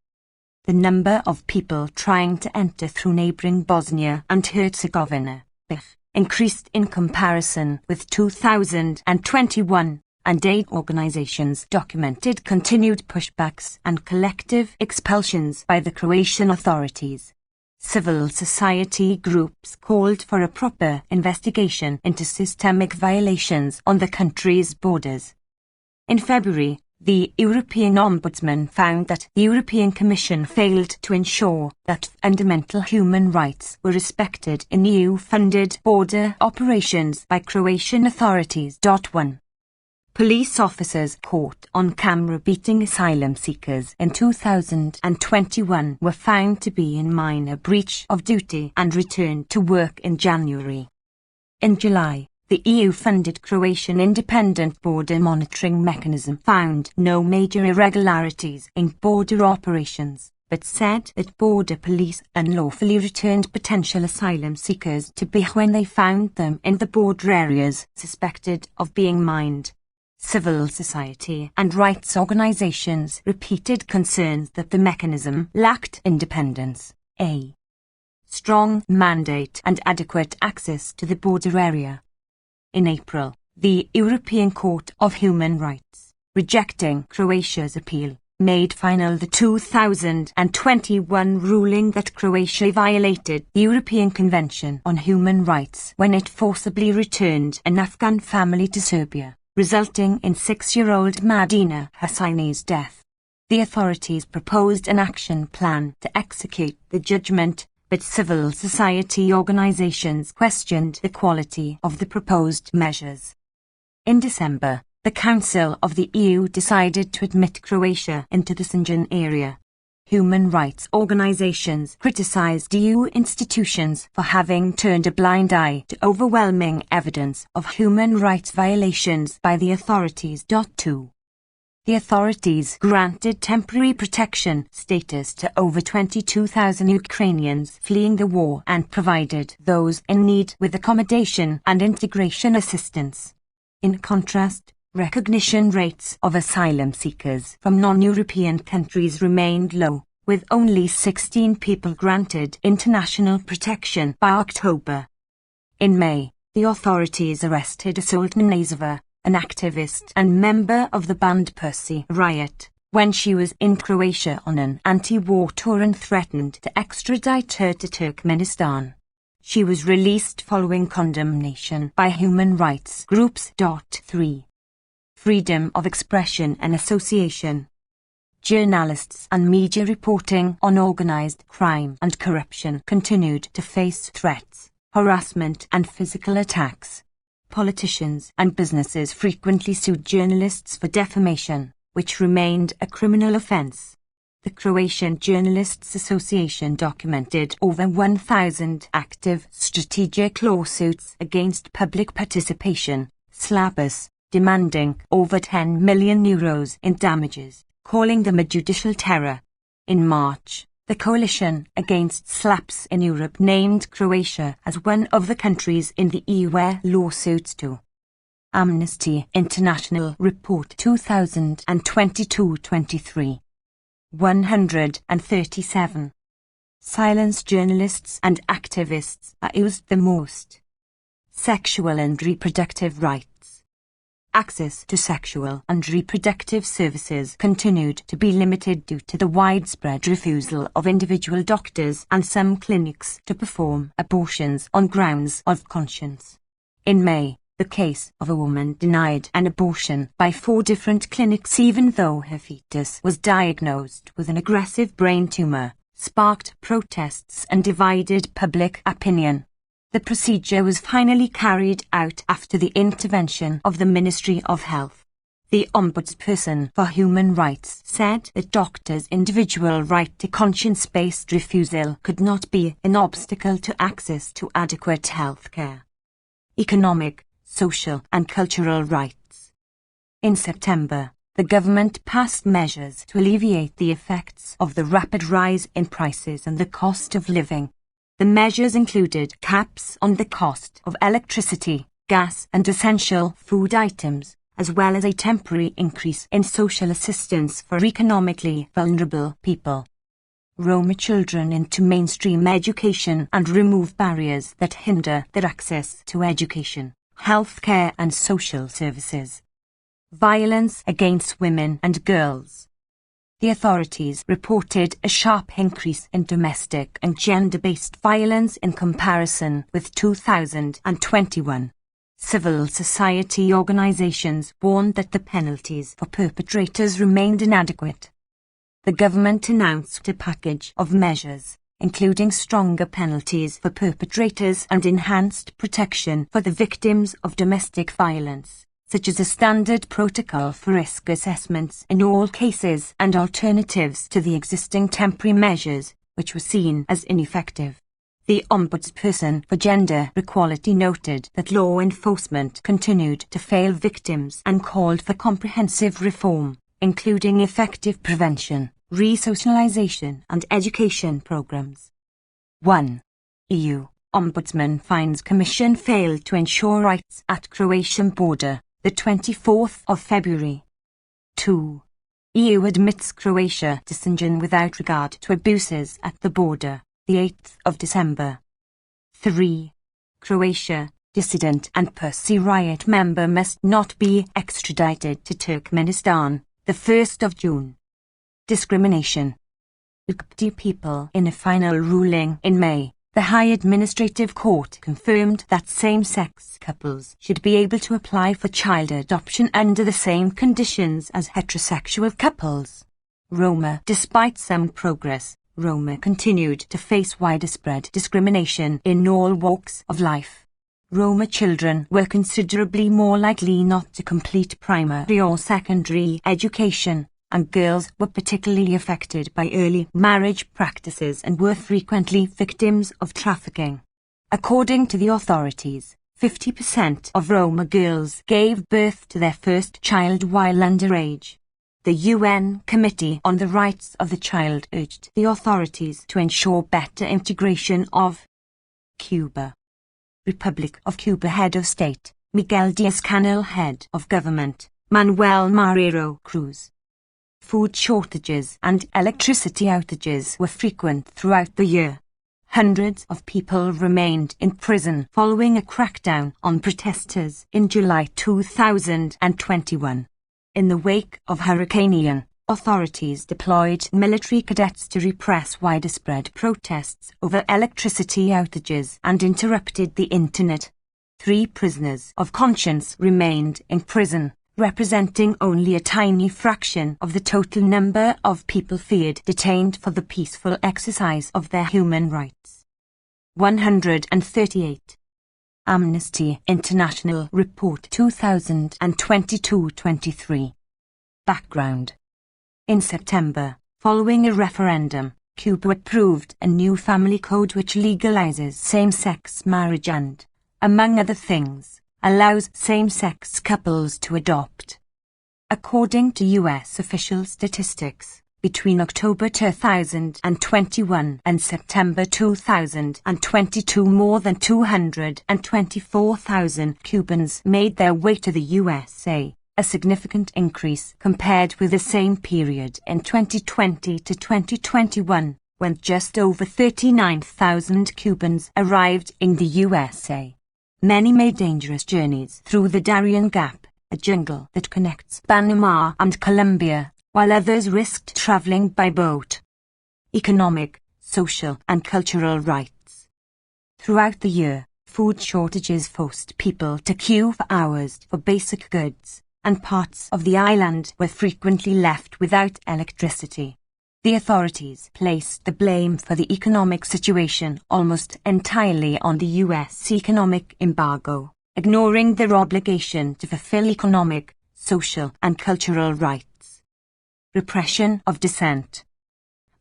The number of people trying to enter through neighbouring Bosnia and Herzegovina, BiH, increased in comparison with 2021. And aid organizations documented continued pushbacks and collective expulsions by the Croatian authorities. Civil society groups called for a proper investigation into systemic violations on the country's borders. In February, the European Ombudsman found that the European Commission failed to ensure that fundamental human rights were respected in EU-funded border operations by Croatian authorities. 1. Police officers caught on camera beating asylum seekers in 2021 were found to be in minor breach of duty and returned to work in January. In July, the EU-funded Croatian Independent Border Monitoring Mechanism found no major irregularities in border operations, but said that border police unlawfully returned potential asylum seekers to BiH when they found them in the border areas suspected of being mined. Civil society and rights organizations repeated concerns that the mechanism lacked independence. A. strong mandate and adequate access to the border area. In April, the European Court of Human Rights, rejecting Croatia's appeal, made final the 2021 ruling that Croatia violated the European Convention on Human Rights when it forcibly returned an Afghan family to Serbia, resulting in 6-year-old Madina Hassani's death. The authorities proposed an action plan to execute the judgment, but civil society organizations questioned the quality of the proposed measures. In December, the Council of the EU decided to admit Croatia into the Schengen area. Human rights organizations criticized EU institutions for having turned a blind eye to overwhelming evidence of human rights violations by the authorities. 2. The authorities granted temporary protection status to over 22,000 Ukrainians fleeing the war and provided those in need with accommodation and integration assistance. In contrast, recognition rates of asylum seekers from non-European countries remained low, with only 16 people granted international protection by October. In May, the authorities arrested Sultan Nazova, an activist and member of the banned Pussy Riot, when she was in Croatia on an anti-war tour and threatened to extradite her to Turkmenistan. She was released following condemnation by human rights groups. 3. Freedom of expression and association. Journalists and media reporting on organized crime and corruption continued to face threats, harassment and physical attacks. Politicians and businesses frequently sued journalists for defamation, which remained a criminal offense. The Croatian Journalists Association documented over 1,000 active strategic lawsuits against public participation, Slabus, demanding over €10 million in damages, calling them a judicial terror. In March, the Coalition Against Slaps in Europe named Croatia as one of the countries in the EU where lawsuits to. Amnesty International Report 2022-23. 137. Silence journalists and activists are used the most. Sexual and reproductive rights. Access to sexual and reproductive services continued to be limited due to the widespread refusal of individual doctors and some clinics to perform abortions on grounds of conscience. In May, the case of a woman denied an abortion by 4 different clinics even though her fetus was diagnosed with an aggressive brain tumor, sparked protests and divided public opinion. The procedure was finally carried out after the intervention of the Ministry of Health. The Ombudsperson for Human Rights said that doctors' individual right to conscience-based refusal could not be an obstacle to access to adequate health care. Economic, social and cultural rights. In September, the government passed measures to alleviate the effects of the rapid rise in prices and the cost of living. The measures included caps on the cost of electricity, gas and essential food items, as well as a temporary increase in social assistance for economically vulnerable people. Roma children into mainstream education and remove barriers that hinder their access to education, healthcare and social services. Violence against women and girls. The authorities reported a sharp increase in domestic and gender-based violence in comparison with 2021. Civil society organizations warned that the penalties for perpetrators remained inadequate. The government announced a package of measures, including stronger penalties for perpetrators and enhanced protection for the victims of domestic violence, such as a standard protocol for risk assessments in all cases and alternatives to the existing temporary measures, which were seen as ineffective. The Ombudsperson for Gender Equality noted that law enforcement continued to fail victims and called for comprehensive reform, including effective prevention, resocialization and education programs. 1. EU Ombudsman finds Commission failed to ensure rights at Croatian border. The 24th of February. 2. EU admits Croatia to Schengen without regard to abuses at the border. the 8th of December. 3. Croatia, dissident and Pussy Riot member must not be extradited to Turkmenistan, the 1st of June. Discrimination. Ukti people. In a final ruling in May, the High Administrative Court confirmed that same-sex couples should be able to apply for child adoption under the same conditions as heterosexual couples. Roma. Despite some progress, Roma continued to face widespread discrimination in all walks of life. Roma children were considerably more likely not to complete primary or secondary education, and girls were particularly affected by early marriage practices and were frequently victims of trafficking. According to the authorities, 50% of Roma girls gave birth to their first child while underage. The UN Committee on the Rights of the Child urged the authorities to ensure better integration of Cuba. Republic of Cuba. Head of State, Miguel Diaz-Canel. Head of Government, Manuel Marrero Cruz. Food shortages and electricity outages were frequent throughout the year. Hundreds of people remained in prison following a crackdown on protesters in July 2021. In the wake of Hurricane Ian, authorities deployed military cadets to repress widespread protests over electricity outages and interrupted the internet. 3 prisoners of conscience remained in prison, representing only a tiny fraction of the total number of people feared detained for the peaceful exercise of their human rights. 138. Amnesty International Report 2022-23. Background. In September, following a referendum, Cuba approved a new family code which legalizes same-sex marriage and, among other things, allows same-sex couples to adopt. According to U.S. official statistics, between October 2021 and September 2022, more than 224,000 Cubans made their way to the USA, a significant increase compared with the same period in 2020 to 2021, when just over 39,000 Cubans arrived in the USA. Many made dangerous journeys through the Darien Gap, a jungle that connects Panama and Colombia, while others risked traveling by boat. Economic, social and cultural rights. Throughout the year, food shortages forced people to queue for hours for basic goods, and parts of the island were frequently left without electricity. The authorities placed the blame for the economic situation almost entirely on the U.S. economic embargo, ignoring their obligation to fulfill economic, social and cultural rights. Repression of dissent.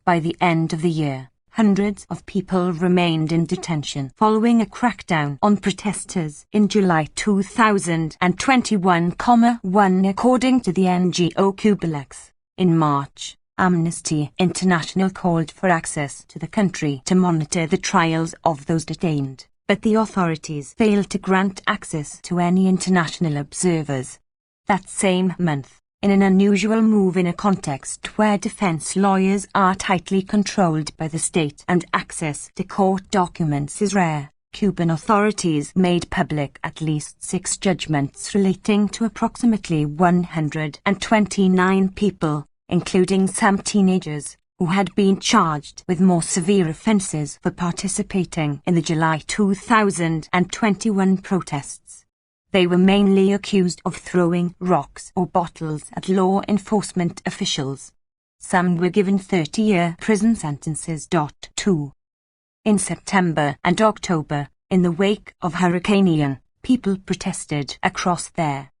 By the end of the year, hundreds of people remained in detention following a crackdown on protesters in July 2021, according to the NGO Cubalex. In March, Amnesty International called for access to the country to monitor the trials of those detained, but the authorities failed to grant access to any international observers. That same month, in an unusual move in a context where defense lawyers are tightly controlled by the state and access to court documents is rare, Cuban authorities made public at least 6 judgments relating to approximately 129 people, including some teenagers, who had been charged with more severe offences for participating in the July 2021 protests. They were mainly accused of throwing rocks or bottles at law enforcement officials. Some were given 30-year prison sentences. 2. In September and October, in the wake of Hurricane Ian, people protested across their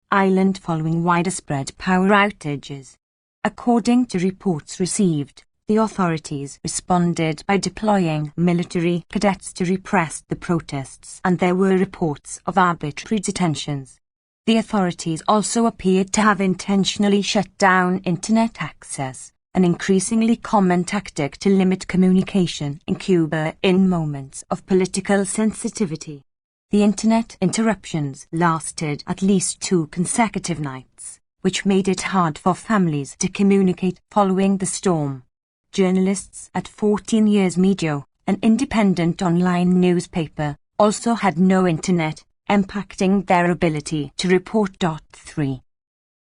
island following widespread power outages. According to reports received, the authorities responded by deploying military cadets to repress the protests, and there were reports of arbitrary detentions. The authorities also appeared to have intentionally shut down internet access, an increasingly common tactic to limit communication in Cuba in moments of political sensitivity. The internet interruptions lasted at least 2 consecutive nights, which made it hard for families to communicate following the storm. Journalists at 14 Years Media, an independent online newspaper, also had no internet, impacting their ability to report. 3.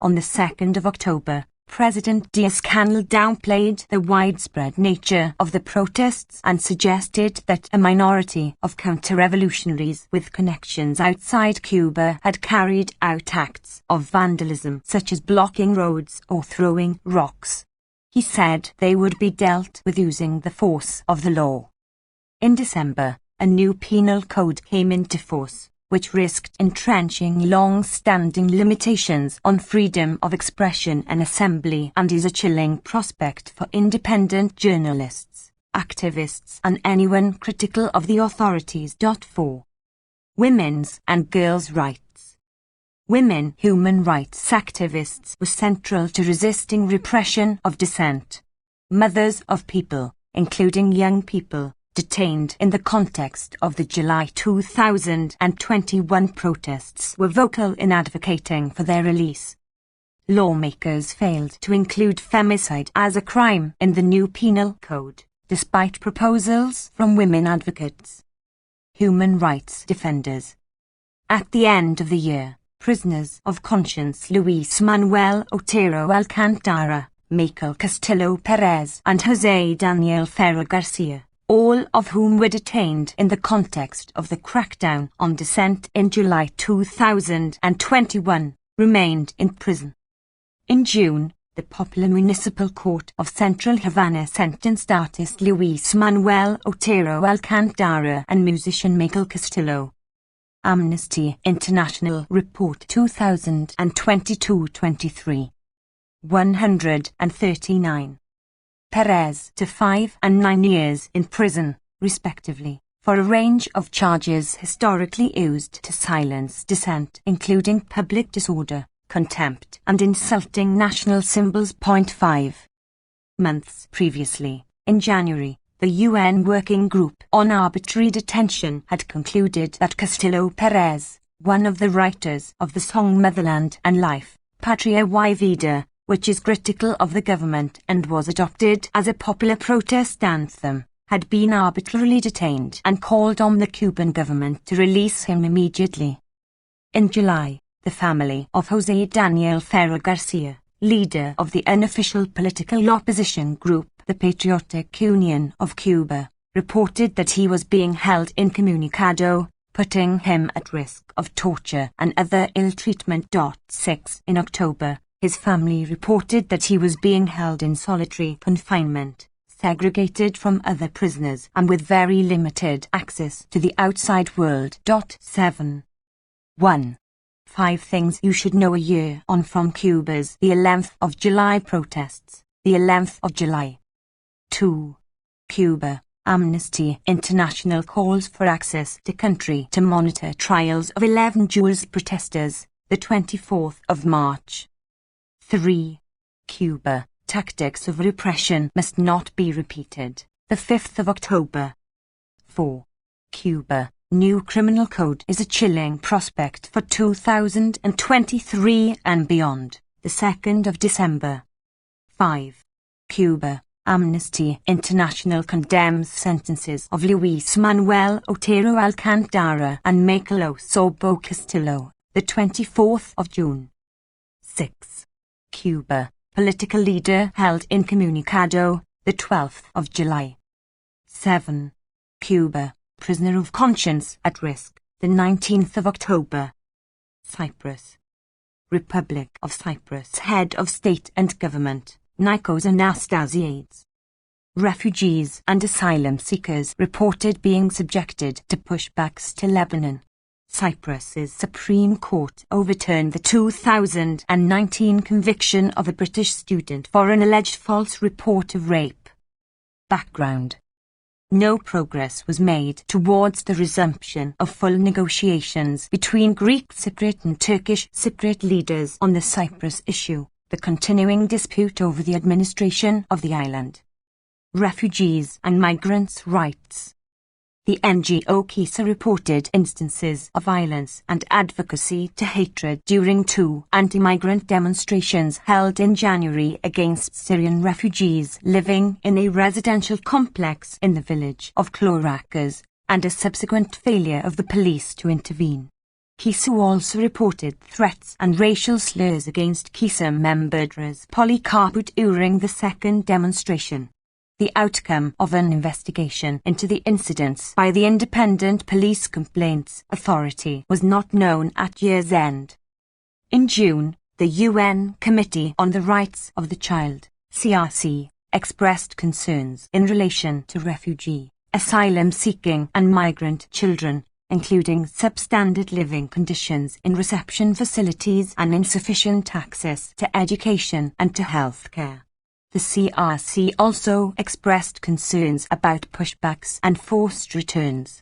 On the 2nd of October, President Diaz-Canel downplayed the widespread nature of the protests and suggested that a minority of counter-revolutionaries with connections outside Cuba had carried out acts of vandalism such as blocking roads or throwing rocks. He said they would be dealt with using the force of the law. In December, a new penal code came into force, which risked entrenching long-standing limitations on freedom of expression and assembly and is a chilling prospect for independent journalists, activists and anyone critical of the authorities. 4. Women's and girls' rights. Women human rights activists were central to resisting repression of dissent. Mothers of people, including young people, detained in the context of the July 2021 protests were vocal in advocating for their release. Lawmakers failed to include femicide as a crime in the new penal code, despite proposals from women advocates. Human rights defenders. At the end of the year, prisoners of conscience Luis Manuel Otero Alcantara, Michael Castillo Perez and Jose Daniel Ferrer Garcia, all of whom were detained in the context of the crackdown on dissent in July 2021, remained in prison. In June, the Popular Municipal Court of Central Havana sentenced artist Luis Manuel Otero Alcantara and musician Michael Castillo. Amnesty International Report 2022-23. 139. Perez to 5 and 9 years in prison, respectively, for a range of charges historically used to silence dissent, including public disorder, contempt, and insulting national symbols. 5 months previously, in January, the UN Working Group on Arbitrary Detention had concluded that Castillo Perez, one of the writers of the song Motherland and Life, Patria y Vida, which is critical of the government and was adopted as a popular protest anthem, had been arbitrarily detained and called on the Cuban government to release him immediately. In July, the family of Jose Daniel Ferrer Garcia, leader of the unofficial political opposition group the Patriotic Union of Cuba, reported that he was being held incommunicado, putting him at risk of torture and other ill treatment. 6 In October, his family reported that he was being held in solitary confinement, segregated from other prisoners and with very limited access to the outside world. 7. 1. 5 things you should know a year on from Cuba's the 11th of July protests, the 11th of July. 2. Cuba, Amnesty International calls for access to country to monitor trials of 11 Jules protesters, the 24th of March. 3. Cuba, tactics of repression must not be repeated, the 5th of October. 4. Cuba, new criminal code is a chilling prospect for 2023 and beyond, the 2nd of December. 5. Cuba, Amnesty International condemns sentences of Luis Manuel Otero Alcantara and Michael Osobo Castillo, the 24th of June. 6. Cuba, political leader held incommunicado, the 12th of July. 7. Cuba, prisoner of conscience at risk, the 19th of October. Cyprus. Republic of Cyprus, head of state and government, Nikos Anastasiades. Refugees and asylum seekers reported being subjected to pushbacks to Lebanon. Cyprus's Supreme Court overturned the 2019 conviction of a British student for an alleged false report of rape. Background. No progress was made towards the resumption of full negotiations between Greek Cypriot and Turkish Cypriot leaders on the Cyprus issue, the continuing dispute over the administration of the island. Refugees and migrants' rights. The NGO KISA reported instances of violence and advocacy to hatred during 2 anti-migrant demonstrations held in January against Syrian refugees living in a residential complex in the village of Clorakas, and a subsequent failure of the police to intervene. KISA also reported threats and racial slurs against KISA member Dras Polycarpou during the second demonstration. The outcome of an investigation into the incidents by the Independent Police Complaints Authority was not known at year's end. In June, the UN Committee on the Rights of the Child, CRC, expressed concerns in relation to refugee, asylum-seeking and migrant children, including substandard living conditions in reception facilities and insufficient access to education and to health care. The CRC also expressed concerns about pushbacks and forced returns.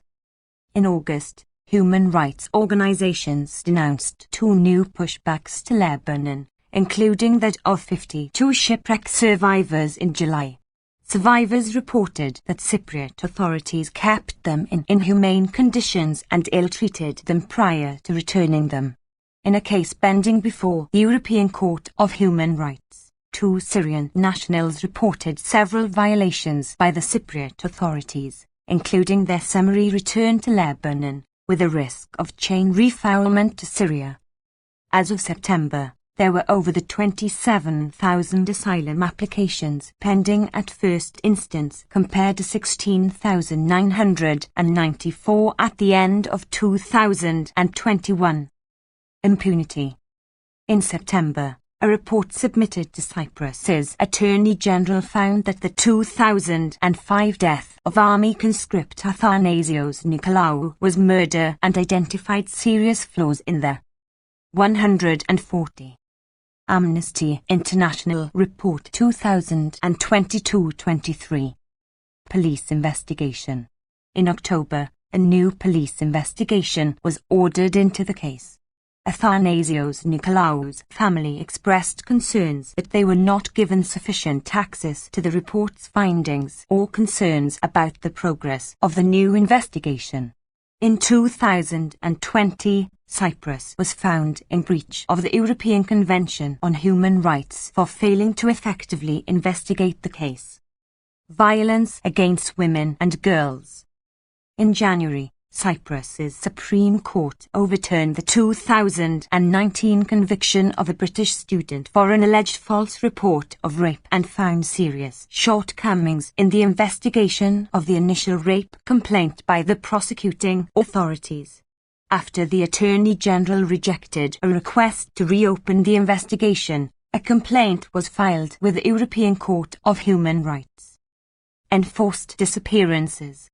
In August, human rights organizations denounced 2 new pushbacks to Lebanon, including that of 52 shipwreck survivors in July. Survivors reported that Cypriot authorities kept them in inhumane conditions and ill-treated them prior to returning them. In a case pending before the European Court of Human Rights, 2 Syrian nationals reported several violations by the Cypriot authorities, including their summary return to Lebanon, with a risk of chain refoulement to Syria. As of September, there were over 27,000 asylum applications pending at first instance compared to 16,994 at the end of 2021. Impunity. In September, a report submitted to Cyprus's Attorney General found that the 2005 death of Army conscript Athanasios Nicolaou was murder and identified serious flaws in the 140. Amnesty International Report 2022-23. Police investigation. In October, a new police investigation was ordered into the case. Athanasios Nicolaou's family expressed concerns that they were not given sufficient access to the report's findings or concerns about the progress of the new investigation. In 2020, Cyprus was found in breach of the European Convention on Human Rights for failing to effectively investigate the case. Violence against women and girls. In January, Cyprus's Supreme Court overturned the 2019 conviction of a British student for an alleged false report of rape and found serious shortcomings in the investigation of the initial rape complaint by the prosecuting authorities. After the Attorney General rejected a request to reopen the investigation, a complaint was filed with the European Court of Human Rights. Enforced disappearances.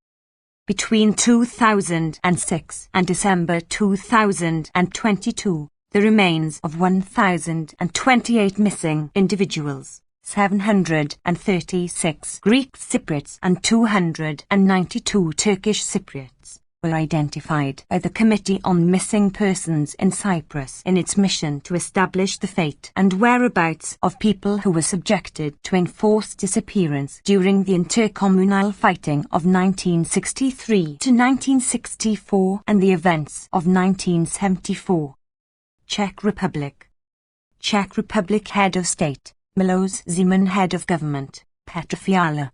Between 2006 and December 2022, the remains of 1,028 missing individuals, 736 Greek Cypriots and 292 Turkish Cypriots, were identified by the Committee on Missing Persons in Cyprus in its mission to establish the fate and whereabouts of people who were subjected to enforced disappearance during the intercommunal fighting of 1963 to 1964 and the events of 1974. Czech Republic. Czech Republic Head of State, Miloš Zeman. Head of Government, Petr Fiala.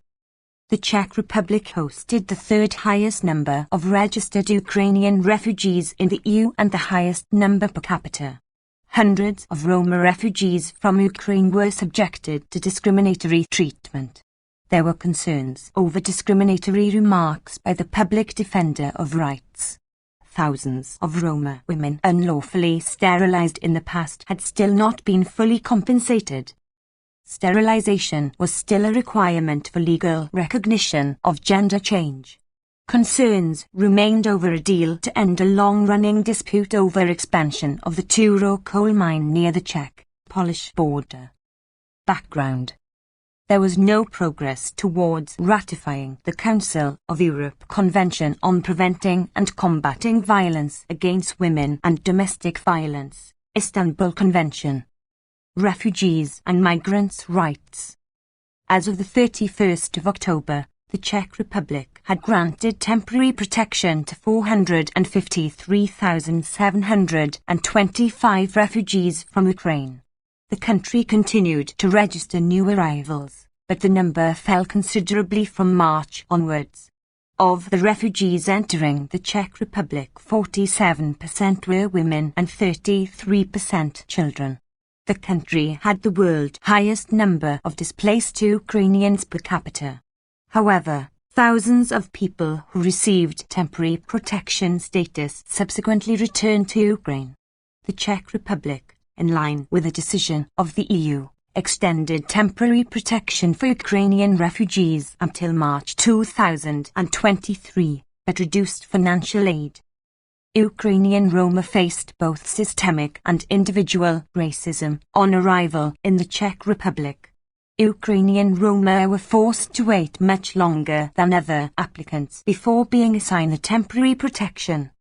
The Czech Republic hosted the third highest number of registered Ukrainian refugees in the EU and the highest number per capita. Hundreds of Roma refugees from Ukraine were subjected to discriminatory treatment. There were concerns over discriminatory remarks by the public defender of rights. Thousands of Roma women unlawfully sterilized in the past had still not been fully compensated. Sterilization was still a requirement for legal recognition of gender change. Concerns remained over a deal to end a long-running dispute over expansion of the Turo coal mine near the Czech-Polish border. Background. There was no progress towards ratifying the Council of Europe Convention on Preventing and Combating Violence Against Women and Domestic Violence, Istanbul Convention. Refugees and migrants' rights. As of the 31st of October, The Czech Republic had granted temporary protection to 453,725 refugees from Ukraine. The country continued to register new arrivals, but the number fell considerably from March onwards. Of the refugees entering the Czech Republic, 47% were women and 33% children. The country had the world's highest number of displaced Ukrainians per capita. However, thousands of people who received temporary protection status subsequently returned to Ukraine. The Czech Republic, in line with a decision of the EU, extended temporary protection for Ukrainian refugees until March 2023, but reduced financial aid. Ukrainian Roma faced both systemic and individual racism on arrival in the Czech Republic. Ukrainian Roma were forced to wait much longer than other applicants before being assigned the temporary protection.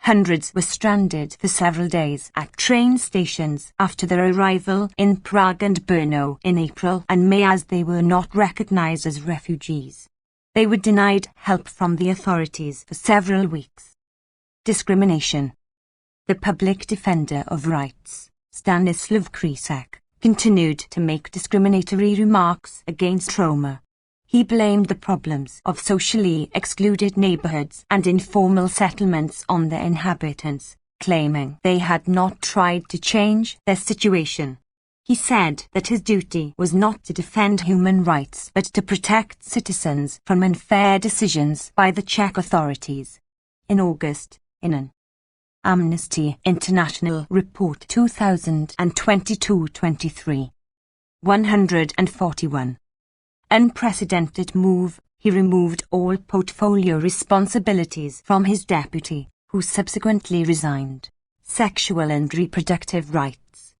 Hundreds were stranded for several days at train stations after their arrival in Prague and Brno in April and May, as they were not recognized as refugees. They were denied help from the authorities for several weeks. Discrimination. The public defender of rights, Stanislav Krysak, continued to make discriminatory remarks against Roma. He blamed the problems of socially excluded neighborhoods and informal settlements on their inhabitants, claiming they had not tried to change their situation. He said that his duty was not to defend human rights but to protect citizens from unfair decisions by the Czech authorities. In August, in an Amnesty International Report 2022-23, 141. Unprecedented move, he removed all portfolio responsibilities from his deputy, who subsequently resigned. Sexual and reproductive rights.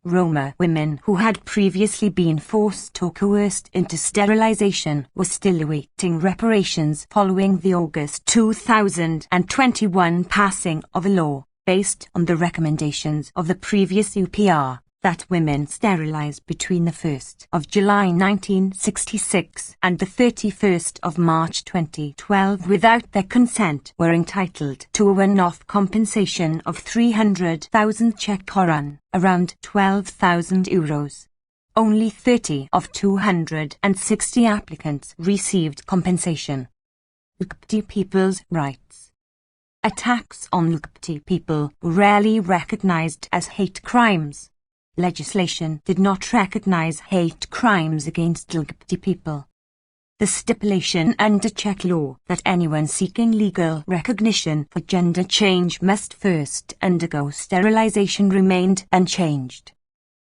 Roma women who had previously been forced or coerced into sterilization were still awaiting reparations following the August 2021 passing of a law, based on the recommendations of the previous UPR, that women sterilized between the 1st of July 1966 and the 31st of March 2012 without their consent were entitled to a one-off compensation of 300,000 Czech korun, around €12,000. Only 30 of 260 applicants received compensation. LGBT people's rights. Attacks on LGBT people were rarely recognized as hate crimes. Legislation did not recognize hate crimes against LGBT people. The stipulation under Czech law that anyone seeking legal recognition for gender change must first undergo sterilization remained unchanged.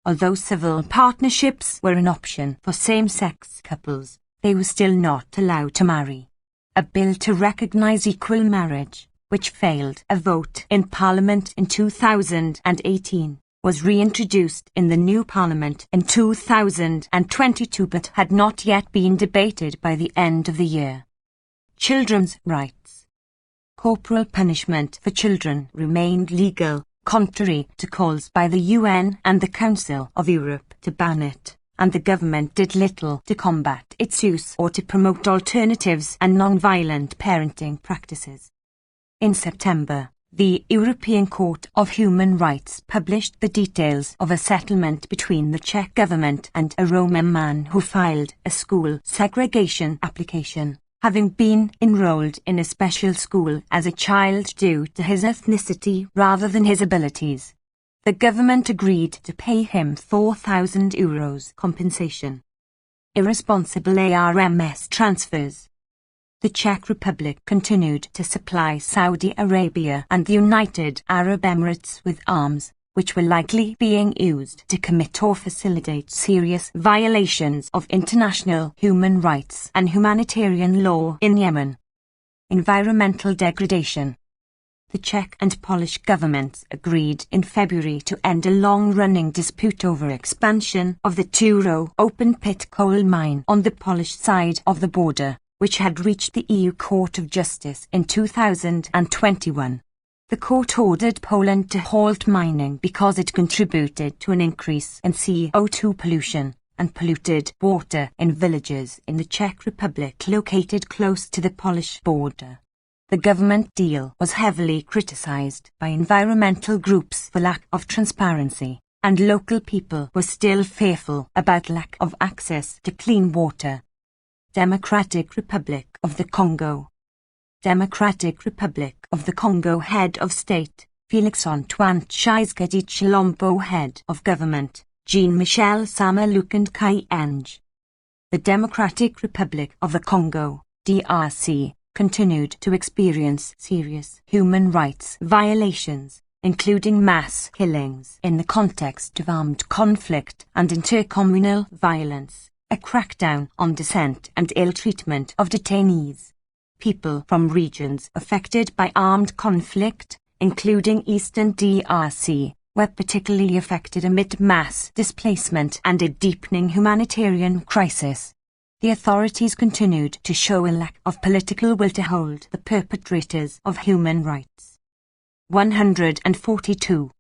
Although civil partnerships were an option for same-sex couples, they were still not allowed to marry. A bill to recognize equal marriage, which failed a vote in Parliament in 2018, was reintroduced in the new Parliament in 2022 but had not yet been debated by the end of the year. Children's rights. Corporal punishment for children remained legal, contrary to calls by the UN and the Council of Europe to ban it, and the government did little to combat its use or to promote alternatives and non-violent parenting practices. In September, the European Court of Human Rights published the details of a settlement between the Czech government and a Roma man who filed a school segregation application, having been enrolled in a special school as a child due to his ethnicity rather than his abilities. The government agreed to pay him €4,000 compensation. Irresponsible ARMS transfers. The Czech Republic continued to supply Saudi Arabia and the United Arab Emirates with arms, which were likely being used to commit or facilitate serious violations of international human rights and humanitarian law in Yemen. Environmental degradation. The Czech and Polish governments agreed in February to end a long-running dispute over expansion of the Turów open-pit coal mine on the Polish side of the border, which had reached the EU Court of Justice in 2021. The court ordered Poland to halt mining because it contributed to an increase in CO2 pollution, and polluted water in villages in the Czech Republic located close to the Polish border. The government deal was heavily criticized by environmental groups for lack of transparency, and local people were still fearful about lack of access to clean water. Democratic Republic of the Congo. Democratic Republic of the Congo Head of State, Félix-Antoine Tshisekedi Tshilombo Head of Government, Jean-Michel Sama Lukand Kayenge. The Democratic Republic of the Congo, DRC, continued to experience serious human rights violations, including mass killings in the context of armed conflict and intercommunal violence, a crackdown on dissent and ill treatment of detainees. People from regions affected by armed conflict, including Eastern DRC, were particularly affected amid mass displacement and a deepening humanitarian crisis. The authorities continued to show a lack of political will to hold the perpetrators of human rights. 142.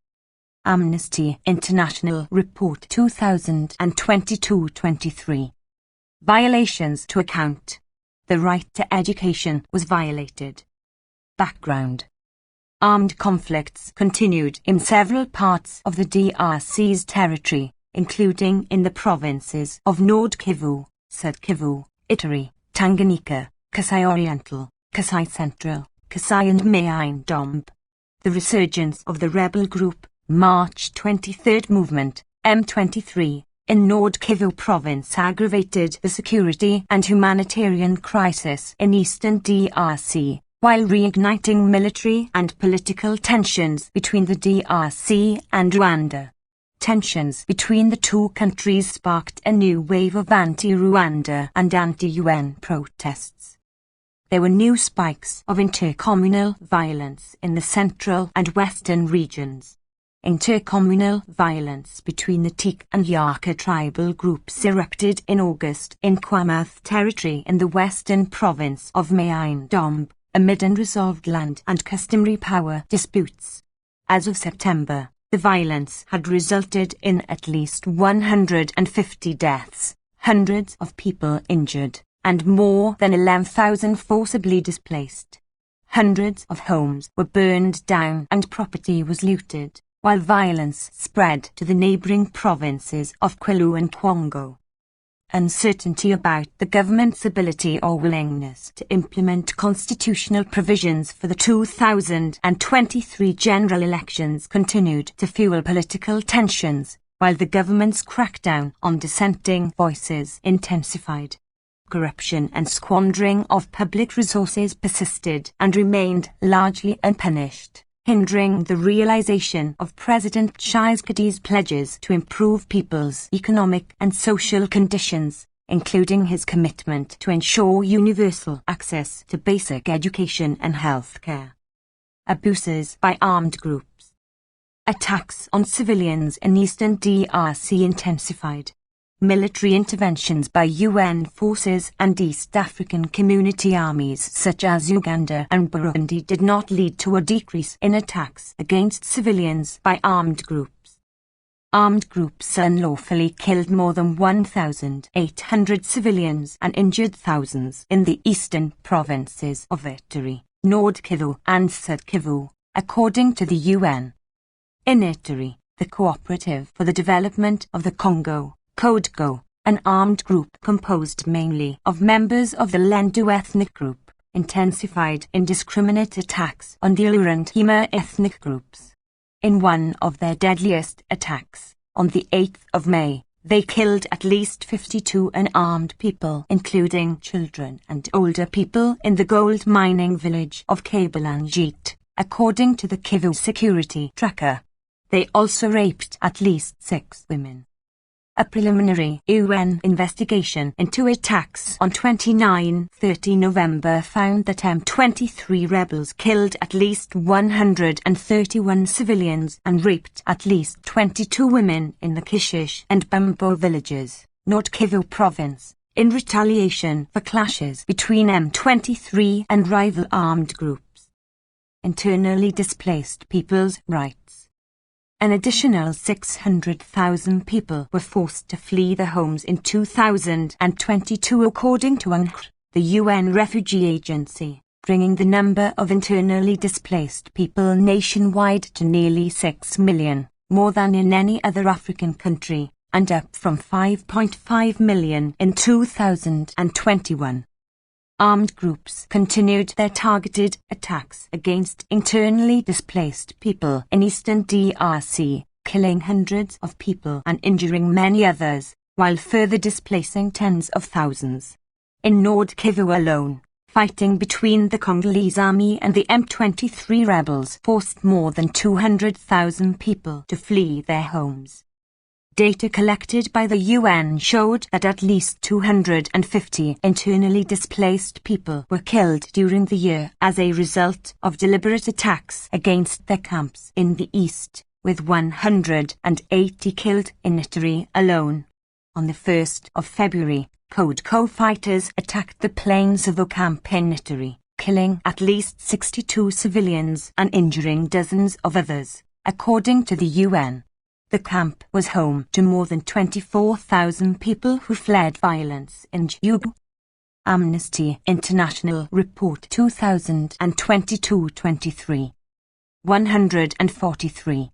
Amnesty International Report 2022-23. Violations to account. The right to education was violated. Background. Armed conflicts continued in several parts of the DRC's territory, including in the provinces of Nord Kivu, Sud Kivu, Ituri, Tanganyika, Kasai Oriental, Kasai Central, Kasai and Mayin-Dombe. The resurgence of the rebel group, March 23rd Movement, M23, in Nord Kivu province aggravated the security and humanitarian crisis in eastern DRC, while reigniting military and political tensions between the DRC and Rwanda. Tensions between the two countries sparked a new wave of anti-Rwanda and anti-UN protests. There were new spikes of intercommunal violence in the central and western regions. Intercommunal violence between the Tik and Yaka tribal groups erupted in August in Kwamath territory in the western province of Mayin-Dombe, amid unresolved land and customary power disputes. As of September, the violence had resulted in at least 150 deaths, hundreds of people injured, and more than 11,000 forcibly displaced. Hundreds of homes were burned down and property was looted, while violence spread to the neighbouring provinces of Kwilu and Congo. Uncertainty about the government's ability or willingness to implement constitutional provisions for the 2023 general elections continued to fuel political tensions, while the government's crackdown on dissenting voices intensified. Corruption and squandering of public resources persisted and remained largely unpunished, hindering the realization of President Tshisekedi's pledges to improve people's economic and social conditions, including his commitment to ensure universal access to basic education and health care. Abuses by armed groups. Attacks on civilians in eastern DRC intensified. Military interventions by UN forces and East African community armies such as Uganda and Burundi did not lead to a decrease in attacks against civilians by armed groups. Armed groups unlawfully killed more than 1,800 civilians and injured thousands in the eastern provinces of Ituri, Nord Kivu and Sud Kivu, according to the UN. In Ituri, the Cooperative for the Development of the Congo, CODECO, an armed group composed mainly of members of the Lendu ethnic group, intensified indiscriminate attacks on the Uruntima ethnic groups. In one of their deadliest attacks, on the 8th of May, they killed at least 52 unarmed people, including children and older people in the gold mining village of Kabalanjit, according to the Kivu security tracker. They also raped at least 6 women. A preliminary UN investigation into attacks on 29-30 November found that M23 rebels killed at least 131 civilians and raped at least 22 women in the Kishish and Bambo villages, Nord Kivu province, in retaliation for clashes between M23 and rival armed groups. Internally displaced people's rights. An additional 600,000 people were forced to flee their homes in 2022 according to UNHCR, the UN Refugee Agency, bringing the number of internally displaced people nationwide to nearly 6 million, more than in any other African country, and up from 5.5 million in 2021. Armed groups continued their targeted attacks against internally displaced people in eastern DRC, killing hundreds of people and injuring many others, while further displacing tens of thousands. In Nord Kivu alone, fighting between the Congolese army and the M23 rebels forced more than 200,000 people to flee their homes. Data collected by the UN showed that at least 250 internally displaced people were killed during the year as a result of deliberate attacks against their camps in the east, with 180 killed in Ituri alone. On the 1st of February, Codeco fighters attacked the plains of Okamp in Ituri, killing at least 62 civilians and injuring dozens of others, according to the UN. The camp was home to more than 24,000 people who fled violence in Djubu. Amnesty International Report 2022-23. 143.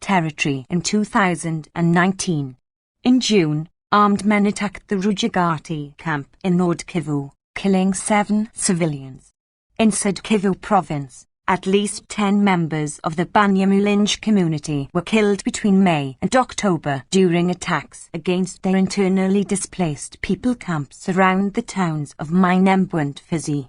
Territory in 2019. In June, armed men attacked the Rujagati camp in Nord Kivu, killing 7 civilians. In Sud Kivu province, at least 10 members of the Banyamulenge community were killed between May and October during attacks against their internally displaced people camps around the towns of Minembwe and Fizi.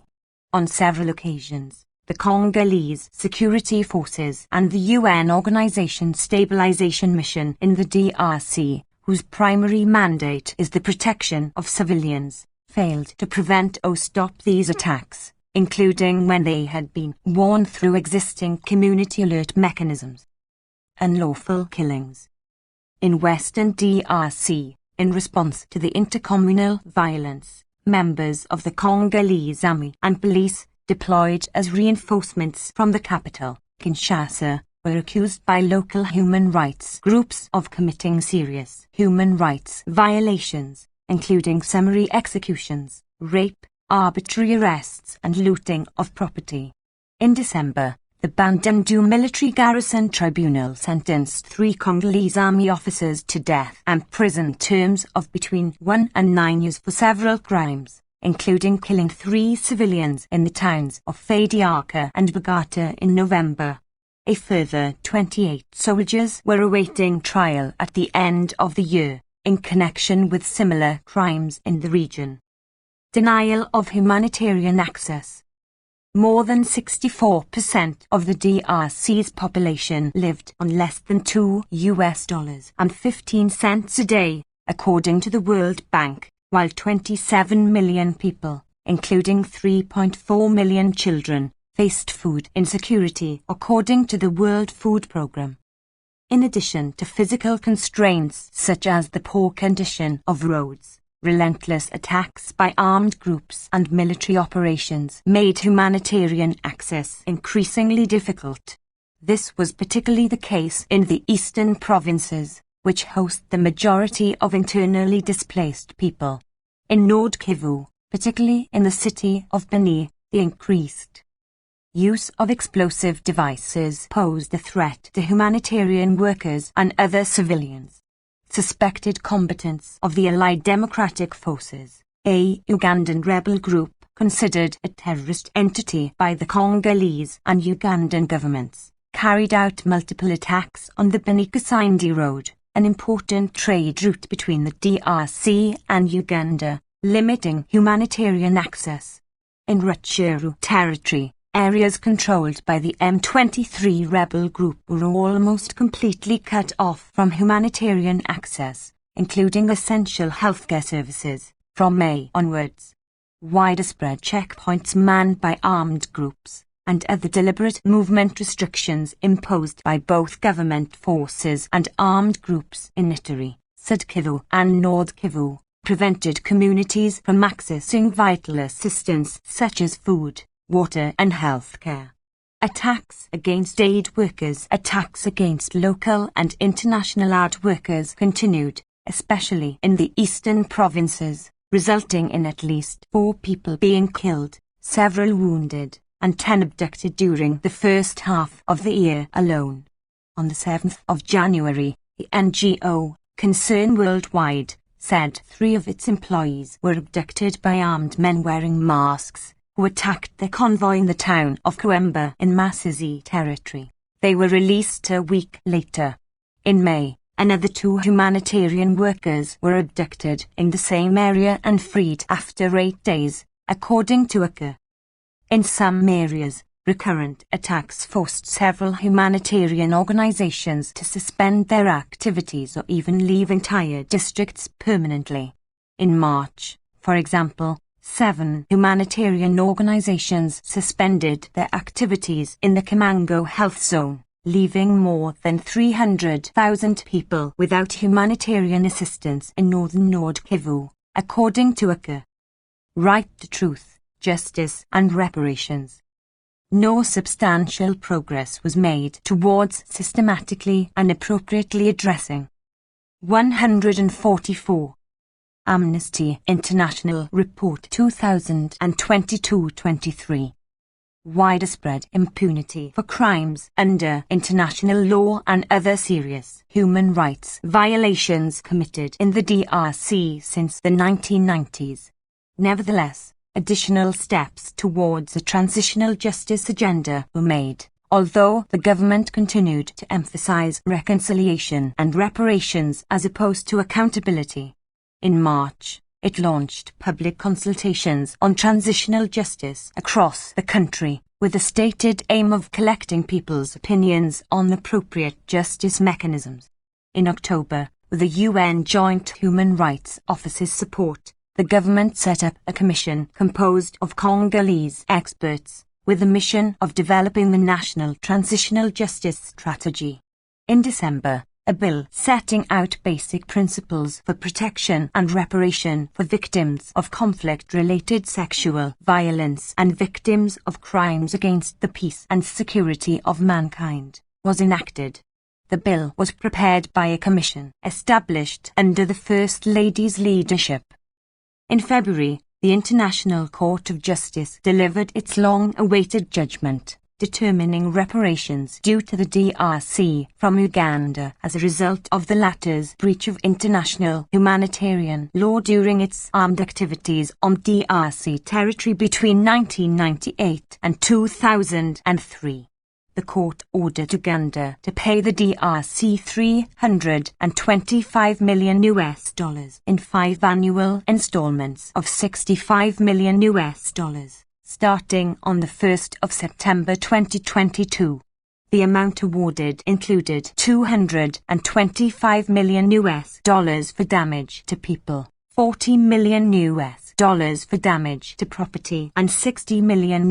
On several occasions, the Congolese security forces and the UN Organization Stabilization Mission in the DRC, whose primary mandate is the protection of civilians, failed to prevent or stop these attacks, including when they had been warned through existing community alert mechanisms. Unlawful killings. In Western DRC, in response to the intercommunal violence, members of the Congolese army and police, deployed as reinforcements from the capital, Kinshasa, were accused by local human rights groups of committing serious human rights violations, including summary executions, rape, arbitrary arrests and looting of property. In December, the Bandundu Military Garrison Tribunal sentenced 3 Congolese army officers to death and prison terms of between 1 and 9 years for several crimes, including killing 3 civilians in the towns of Fadiaka and Bagata in November. A further 28 soldiers were awaiting trial at the end of the year, in connection with similar crimes in the region. Denial of humanitarian access. More than 64% of the DRC's population lived on less than $2.15 a day, according to the World Bank, while 27 million people, including 3.4 million children, faced food insecurity, according to the World Food Programme. In addition to physical constraints such as the poor condition of roads, relentless attacks by armed groups and military operations made humanitarian access increasingly difficult. This was particularly the case in the eastern provinces, which host the majority of internally displaced people. In Nord Kivu, particularly in the city of Beni, the increased use of explosive devices posed a threat to humanitarian workers and other civilians. Suspected combatants of the Allied Democratic Forces, a Ugandan rebel group considered a terrorist entity by the Congolese and Ugandan governments, carried out multiple attacks on the Beni-Kasindi Road, an important trade route between the DRC and Uganda, limiting humanitarian access. In Rutshuru territory, areas controlled by the M23 rebel group were almost completely cut off from humanitarian access, including essential healthcare services, from May onwards. Widespread checkpoints manned by armed groups, and other deliberate movement restrictions imposed by both government forces and armed groups in Ituri, Sud Kivu and Nord Kivu, prevented communities from accessing vital assistance such as food, water and health care. Attacks against aid workers, attacks against local and international art workers continued, especially in the eastern provinces, resulting in at least 4 people being killed, several wounded, and 10 abducted during the first half of the year alone. On the 7th of January, the NGO, Concern Worldwide, said 3 of its employees were abducted by armed men wearing masks, who attacked the convoy in the town of Coimba in Masisi territory. They were released a week later. In May, another 2 humanitarian workers were abducted in the same area and freed after 8 days, according to ACA. In some areas, recurrent attacks forced several humanitarian organizations to suspend their activities or even leave entire districts permanently. In March, for example, 7 humanitarian organizations suspended their activities in the Kamango Health Zone, leaving more than 300,000 people without humanitarian assistance in northern Nord Kivu, according to ACA. Right to truth, justice and reparations. No substantial progress was made towards systematically and appropriately addressing. 144. Amnesty International Report 2022-23. Widespread impunity for crimes under international law and other serious human rights violations committed in the DRC since the 1990s. Nevertheless, additional steps towards a transitional justice agenda were made, although the government continued to emphasize reconciliation and reparations as opposed to accountability. In March, it launched public consultations on transitional justice across the country, with the stated aim of collecting people's opinions on appropriate justice mechanisms. In October, with the UN Joint Human Rights Office's support, the government set up a commission composed of Congolese experts, with the mission of developing the National Transitional Justice Strategy. In December, a bill setting out basic principles for protection and reparation for victims of conflict-related sexual violence and victims of crimes against the peace and security of mankind was enacted. The bill was prepared by a commission established under the First Lady's leadership. In February, the International Court of Justice delivered its long-awaited judgment, determining reparations due to the DRC from Uganda as a result of the latter's breach of international humanitarian law during its armed activities on DRC territory between 1998 and 2003. The court ordered Uganda to pay the DRC $325 million in 5 annual installments of $65 million, starting on the 1st of September 2022. The amount awarded included $225 million for damage to people, $40 million for damage to property, and $60 million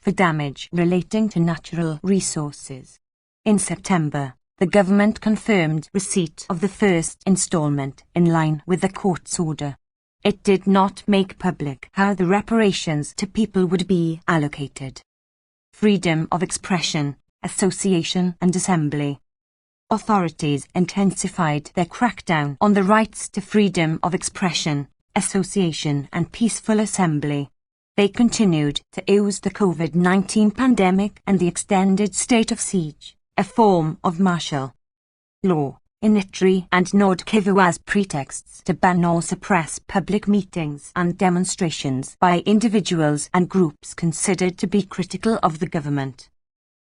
for damage relating to natural resources. In September, the government confirmed receipt of the first installment in line with the court's order. It did not make public how the reparations to people would be allocated. Freedom of expression, association and assembly. Authorities intensified their crackdown on the rights to freedom of expression, association and peaceful assembly. They continued to use the COVID-19 pandemic and the extended state of siege, a form of martial law, in Ituri and Nord Kivu as pretexts to ban or suppress public meetings and demonstrations by individuals and groups considered to be critical of the government.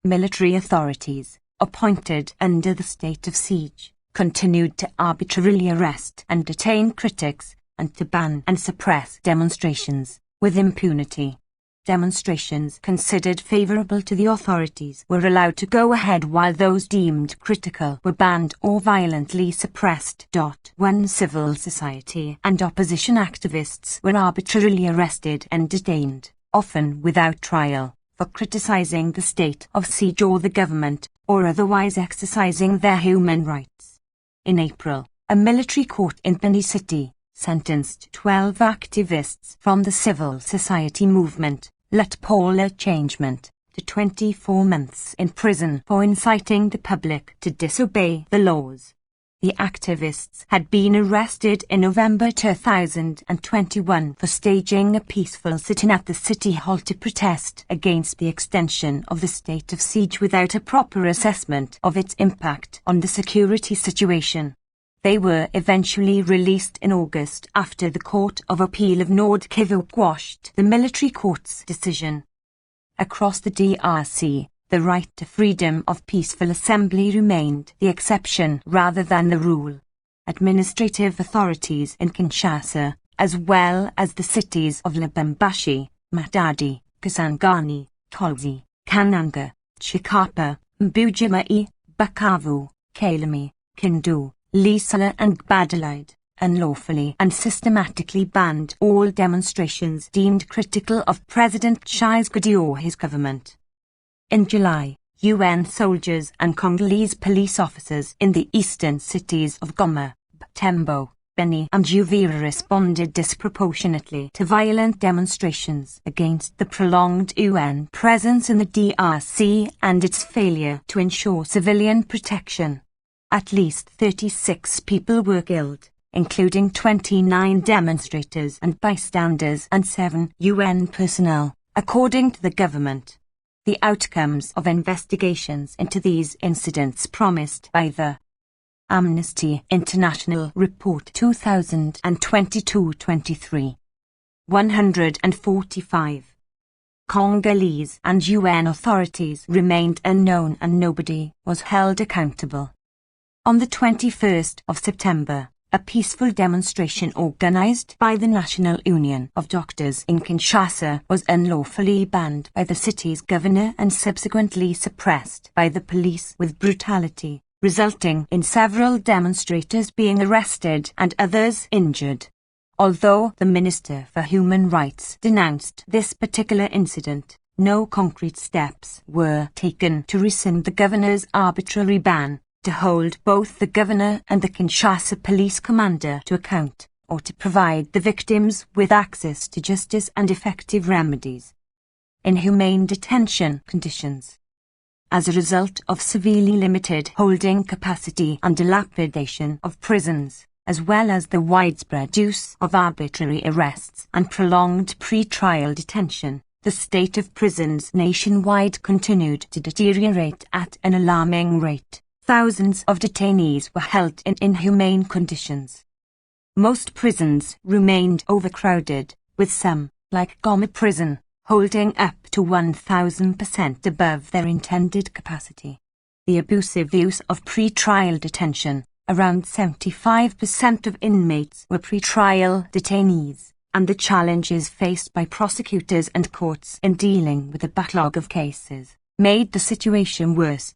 Military authorities, appointed under the state of siege, continued to arbitrarily arrest and detain critics and to ban and suppress demonstrations with impunity. Demonstrations considered favorable to the authorities were allowed to go ahead while those deemed critical were banned or violently suppressed. When civil society and opposition activists were arbitrarily arrested and detained, often without trial, for criticizing the state of siege or the government, or otherwise exercising their human rights. In April, a military court in Benin City sentenced 12 activists from the civil society movement, Let Paula Changement, to 24 months in prison for inciting the public to disobey the laws. The activists had been arrested in November 2021 for staging a peaceful sit-in at the City Hall to protest against the extension of the state of siege without a proper assessment of its impact on the security situation. They were eventually released in August after the Court of Appeal of Nord Kivu quashed the military court's decision. Across the DRC, the right to freedom of peaceful assembly remained the exception rather than the rule. Administrative authorities in Kinshasa, as well as the cities of Lubumbashi, Matadi, Kisangani, Kolwezi, Kananga, Chikapa, Mbuji-Mayi, Bukavu, Kalemi, Kindu, Lisala and Gbadolite, unlawfully and systematically banned all demonstrations deemed critical of President Tshisekedi or his government. In July, UN soldiers and Congolese police officers in the eastern cities of Goma, Butembo, Beni and Uvira responded disproportionately to violent demonstrations against the prolonged UN presence in the DRC and its failure to ensure civilian protection. At least 36 people were killed, including 29 demonstrators and bystanders and 7 UN personnel, according to the government. The outcomes of investigations into these incidents promised by the Amnesty International Report 2022-23. 145 Congolese and UN authorities remained unknown and nobody was held accountable. On the 21st of September, a peaceful demonstration organized by the National Union of Doctors in Kinshasa was unlawfully banned by the city's governor and subsequently suppressed by the police with brutality, resulting in several demonstrators being arrested and others injured. Although the Minister for Human Rights denounced this particular incident, no concrete steps were taken to rescind the governor's arbitrary ban, to hold both the governor and the Kinshasa police commander to account, or to provide the victims with access to justice and effective remedies. Inhumane detention conditions. As a result of severely limited holding capacity and dilapidation of prisons, as well as the widespread use of arbitrary arrests and prolonged pre-trial detention, the state of prisons nationwide continued to deteriorate at an alarming rate. Thousands of detainees were held in inhumane conditions. Most prisons remained overcrowded, with some, like Goma Prison, holding up to 1,000% above their intended capacity. The abusive use of pre-trial detention. Around 75% of inmates were pre-trial detainees, and the challenges faced by prosecutors and courts in dealing with a backlog of cases made the situation worse.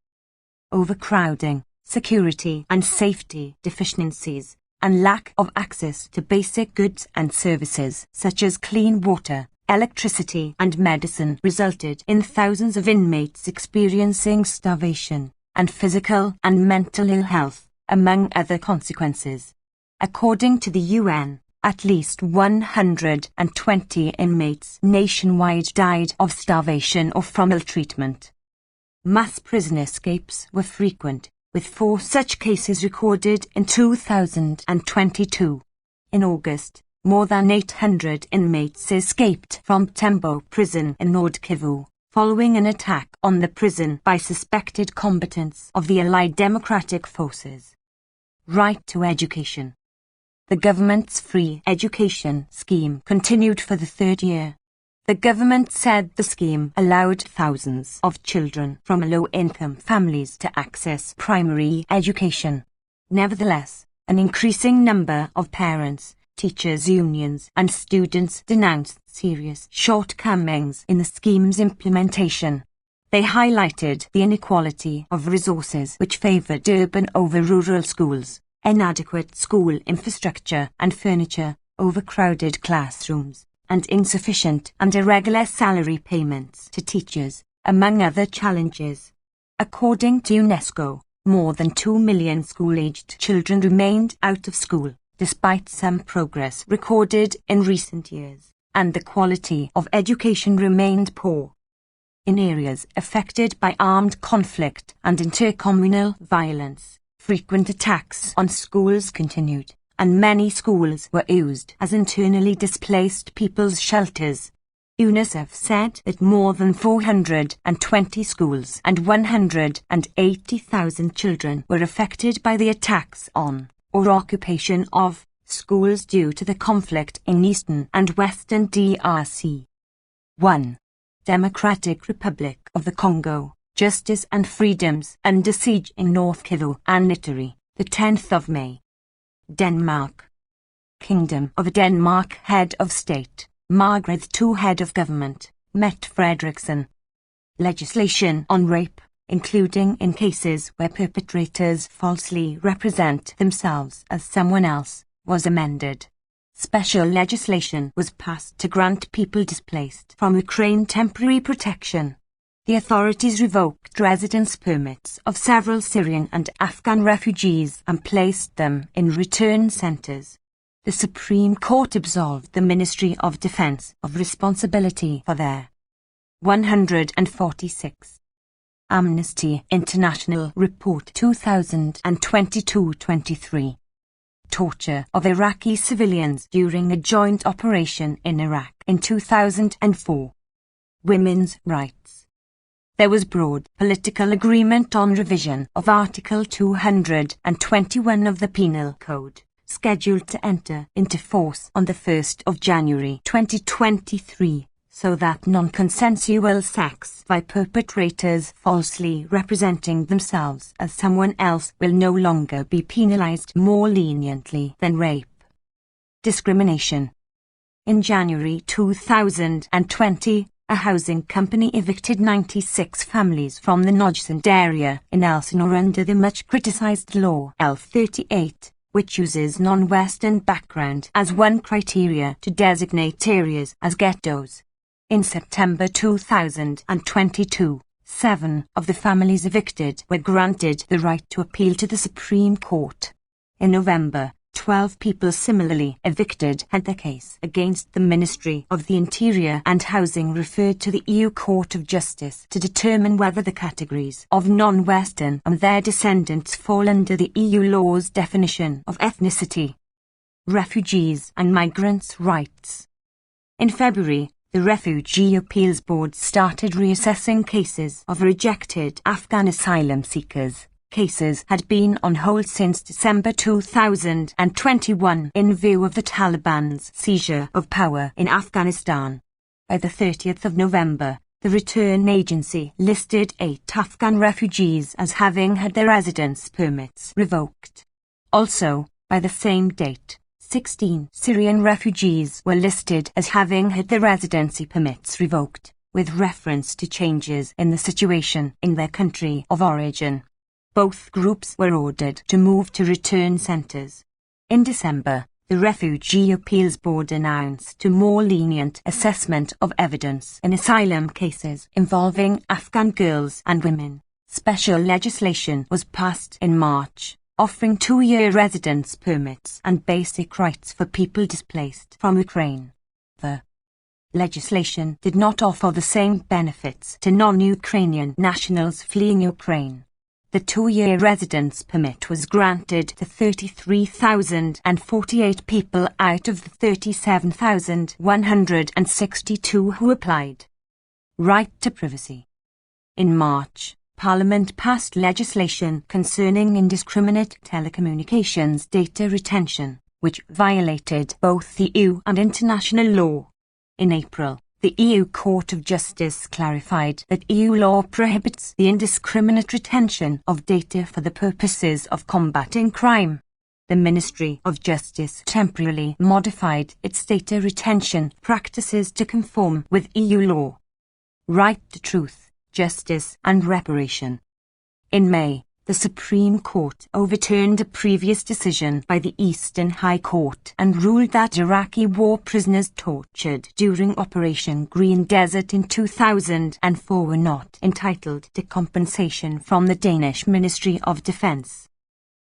Overcrowding, security and safety deficiencies, and lack of access to basic goods and services such as clean water, electricity and medicine resulted in thousands of inmates experiencing starvation and physical and mental ill health, among other consequences. According to the UN, at least 120 inmates nationwide died of starvation or from ill-treatment. Mass prison escapes were frequent, with 4 such cases recorded in 2022. In August, more than 800 inmates escaped from Butembo prison in Nord Kivu, following an attack on the prison by suspected combatants of the Allied Democratic Forces. Right to education. The government's free education scheme continued for the 3rd year. The government said the scheme allowed thousands of children from low-income families to access primary education. Nevertheless, an increasing number of parents, teachers' unions and students denounced serious shortcomings in the scheme's implementation. They highlighted the inequality of resources which favored urban over rural schools, inadequate school infrastructure and furniture, overcrowded classrooms, and insufficient and irregular salary payments to teachers, among other challenges. According to UNESCO, more than 2 million school-aged children remained out of school, despite some progress recorded in recent years, and the quality of education remained poor. In areas affected by armed conflict and intercommunal violence, frequent attacks on schools continued, and many schools were used as internally displaced people's shelters. UNICEF said that more than 420 schools and 180,000 children were affected by the attacks on, or occupation of, schools due to the conflict in eastern and western DRC. 1. Democratic Republic of the Congo, Justice and Freedoms under siege in North Kivu and Ituri, the 10th of May. Denmark. Kingdom of Denmark Head of State, Margrethe II Head of Government, Mette Frederiksen. Legislation on rape, including in cases where perpetrators falsely represent themselves as someone else, was amended. Special legislation was passed to grant people displaced from Ukraine temporary protection. The authorities revoked residence permits of several Syrian and Afghan refugees and placed them in return centres. The Supreme Court absolved the Ministry of Defence of responsibility for their 146. Amnesty International Report 2022-23. Torture of Iraqi civilians during a joint operation in Iraq in 2004. Women's rights. There was broad political agreement on revision of Article 221 of the Penal Code, scheduled to enter into force on the 1st of January 2023, so that non-consensual sex by perpetrators falsely representing themselves as someone else will no longer be penalized more leniently than rape. Discrimination. In January 2020, a housing company evicted 96 families from the Nojsand area in Elsinore under the much-criticized Law L38, which uses non-Western background as one criteria to designate areas as ghettos. In September 2022, 7 of the families evicted were granted the right to appeal to the Supreme Court. In November, 12 people similarly evicted had their case against the Ministry of the Interior and Housing referred to the EU Court of Justice to determine whether the categories of non-Western and their descendants fall under the EU law's definition of ethnicity. Refugees and migrants' rights. In February, the Refugee Appeals Board started reassessing cases of rejected Afghan asylum seekers. Cases had been on hold since December 2021 in view of the Taliban's seizure of power in Afghanistan. By the 30th of November, the return agency listed 8 Afghan refugees as having had their residence permits revoked. Also, by the same date, 16 Syrian refugees were listed as having had their residency permits revoked, with reference to changes in the situation in their country of origin. Both groups were ordered to move to return centres. In December, the Refugee Appeals Board announced a more lenient assessment of evidence in asylum cases involving Afghan girls and women. Special legislation was passed in March, offering 2-year residence permits and basic rights for people displaced from Ukraine. The legislation did not offer the same benefits to non-Ukrainian nationals fleeing Ukraine. The 2-year residence permit was granted to 33,048 people out of the 37,162 who applied. Right to privacy. In March, Parliament passed legislation concerning indiscriminate telecommunications data retention, which violated both the EU and international law. In April, the EU Court of Justice clarified that EU law prohibits the indiscriminate retention of data for the purposes of combating crime. The Ministry of Justice temporarily modified its data retention practices to conform with EU law. Right to truth, justice and reparation. In May, the Supreme Court overturned a previous decision by the Eastern High Court and ruled that Iraqi war prisoners tortured during Operation Green Desert in 2004 were not entitled to compensation from the Danish Ministry of Defence.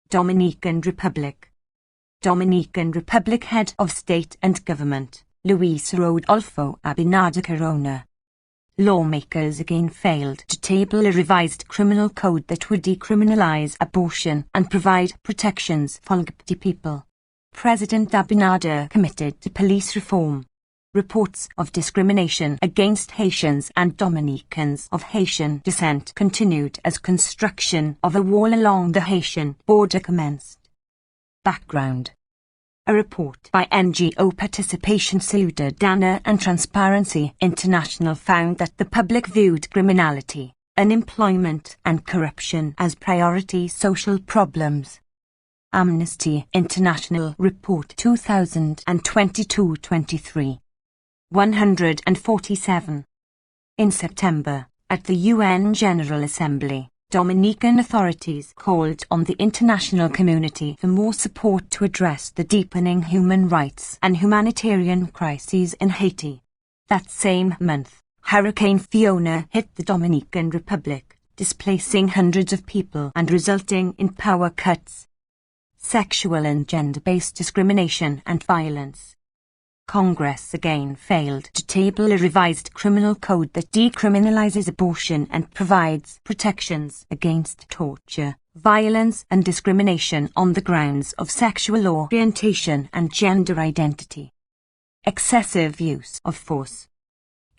Dominican Republic. Dominican Republic Head of State and Government, Luis Rodolfo Abinader Corona. lawmakers again failed to table a revised criminal code that would decriminalize abortion and provide protections for LGBT people. President Abinader committed to police reform. Reports of discrimination against Haitians and Dominicans of Haitian descent continued as construction of a wall along the Haitian border commenced. Background. A report by NGO Participation Ciudadana and Transparency International found that the public viewed criminality, unemployment and corruption as priority social problems. Amnesty International Report 2022-23. 147. In September, at the UN General Assembly, Dominican authorities called on the international community for more support to address the deepening human rights and humanitarian crises in Haiti. That same month, Hurricane Fiona hit the Dominican Republic, displacing hundreds of people and resulting in power cuts. Sexual and gender-based discrimination and violence. Congress again failed to table a revised criminal code that decriminalizes abortion and provides protections against torture, violence and discrimination on the grounds of sexual orientation and gender identity. Excessive use of force.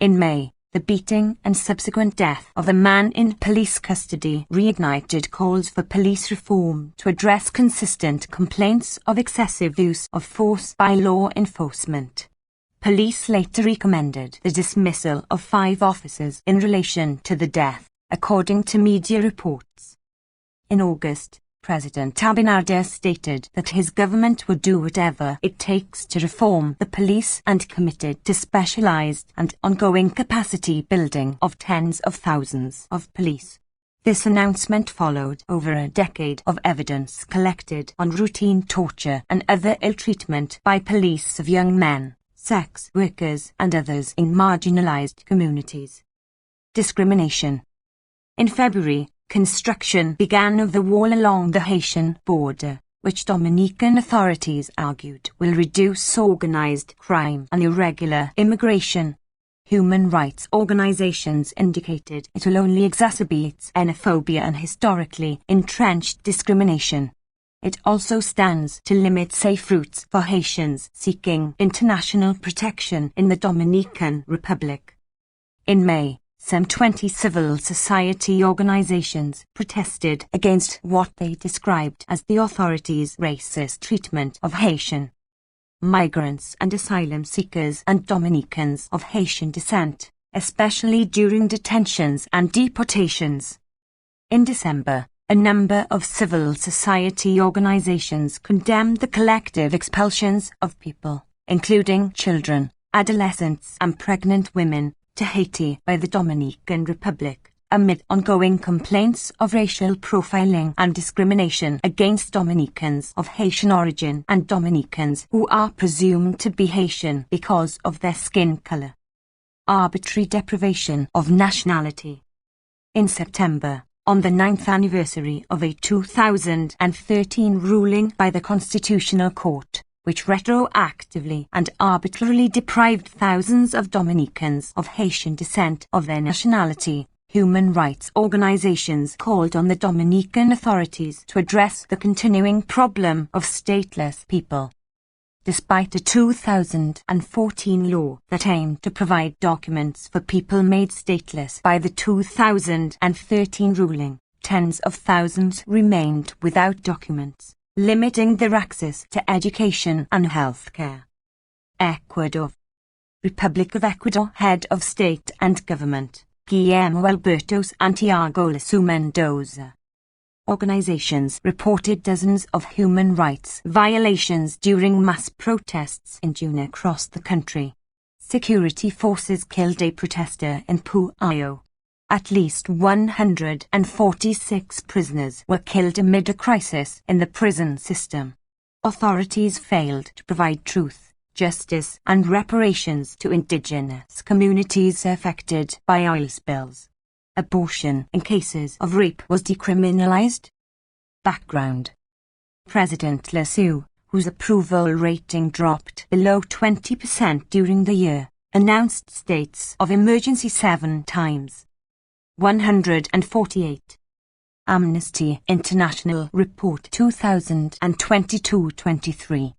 In May, the beating and subsequent death of a man in police custody reignited calls for police reform to address consistent complaints of excessive use of force by law enforcement. Police later recommended the dismissal of 5 officers in relation to the death, according to media reports. In August, President Abinader stated that his government would do whatever it takes to reform the police and committed to specialized and ongoing capacity building of tens of thousands of police. This announcement followed over a decade of evidence collected on routine torture and other ill treatment by police of young men, sex workers and others in marginalized communities. Discrimination. In February, construction began of the wall along the Haitian border, which Dominican authorities argued will reduce organized crime and irregular immigration. Human rights organizations indicated it will only exacerbate xenophobia and historically entrenched discrimination. It also stands to limit safe routes for Haitians seeking international protection in the Dominican Republic. In May, some 20 civil society organizations protested against what they described as the authorities' racist treatment of Haitian migrants and asylum seekers and Dominicans of Haitian descent, especially during detentions and deportations. In December, a number of civil society organizations condemned the collective expulsions of people, including children, adolescents and pregnant women, to Haiti by the Dominican Republic, amid ongoing complaints of racial profiling and discrimination against Dominicans of Haitian origin and Dominicans who are presumed to be Haitian because of their skin color. Arbitrary deprivation of nationality. In September, on the 9th anniversary of a 2013 ruling by the Constitutional Court, which retroactively and arbitrarily deprived thousands of Dominicans of Haitian descent of their nationality, human rights organizations called on the Dominican authorities to address the continuing problem of stateless people. Despite a 2014 law that aimed to provide documents for people made stateless by the 2013 ruling, tens of thousands remained without documents, limiting their access to education and health care. Ecuador. Republic of Ecuador Head of State and Government, Guillermo Alberto Santiago Lasso Mendoza. Organizations reported dozens of human rights violations during mass protests in June across the country. Security forces killed a protester in Puyo. At least 146 prisoners were killed amid a crisis in the prison system. Authorities failed to provide truth, justice and reparations to indigenous communities affected by oil spills. Abortion in cases of rape was decriminalized. Background. President Lasso, whose approval rating dropped below 20% during the year, announced states of emergency 7 times. 148. Amnesty International Report 2022-23.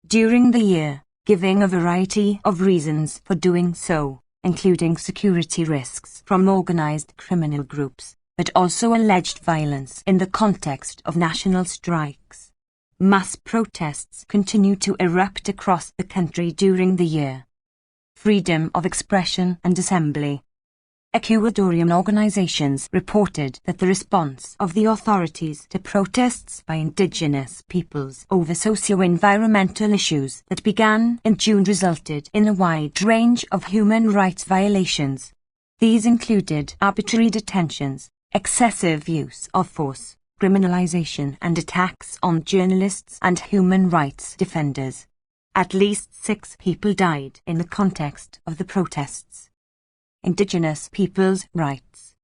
During the year, giving a variety of reasons for doing so, including security risks from organized criminal groups, but also alleged violence in the context of national strikes. Mass protests continue to erupt across the country during the year. Freedom of expression and assembly. Ecuadorian organizations reported that the response of the authorities to protests by indigenous peoples over socio-environmental issues that began in June resulted in a wide range of human rights violations. These included arbitrary detentions, excessive use of force, criminalization and attacks on journalists and human rights defenders. At least 6 people died in the context of the protests. Indigenous peoples' rights.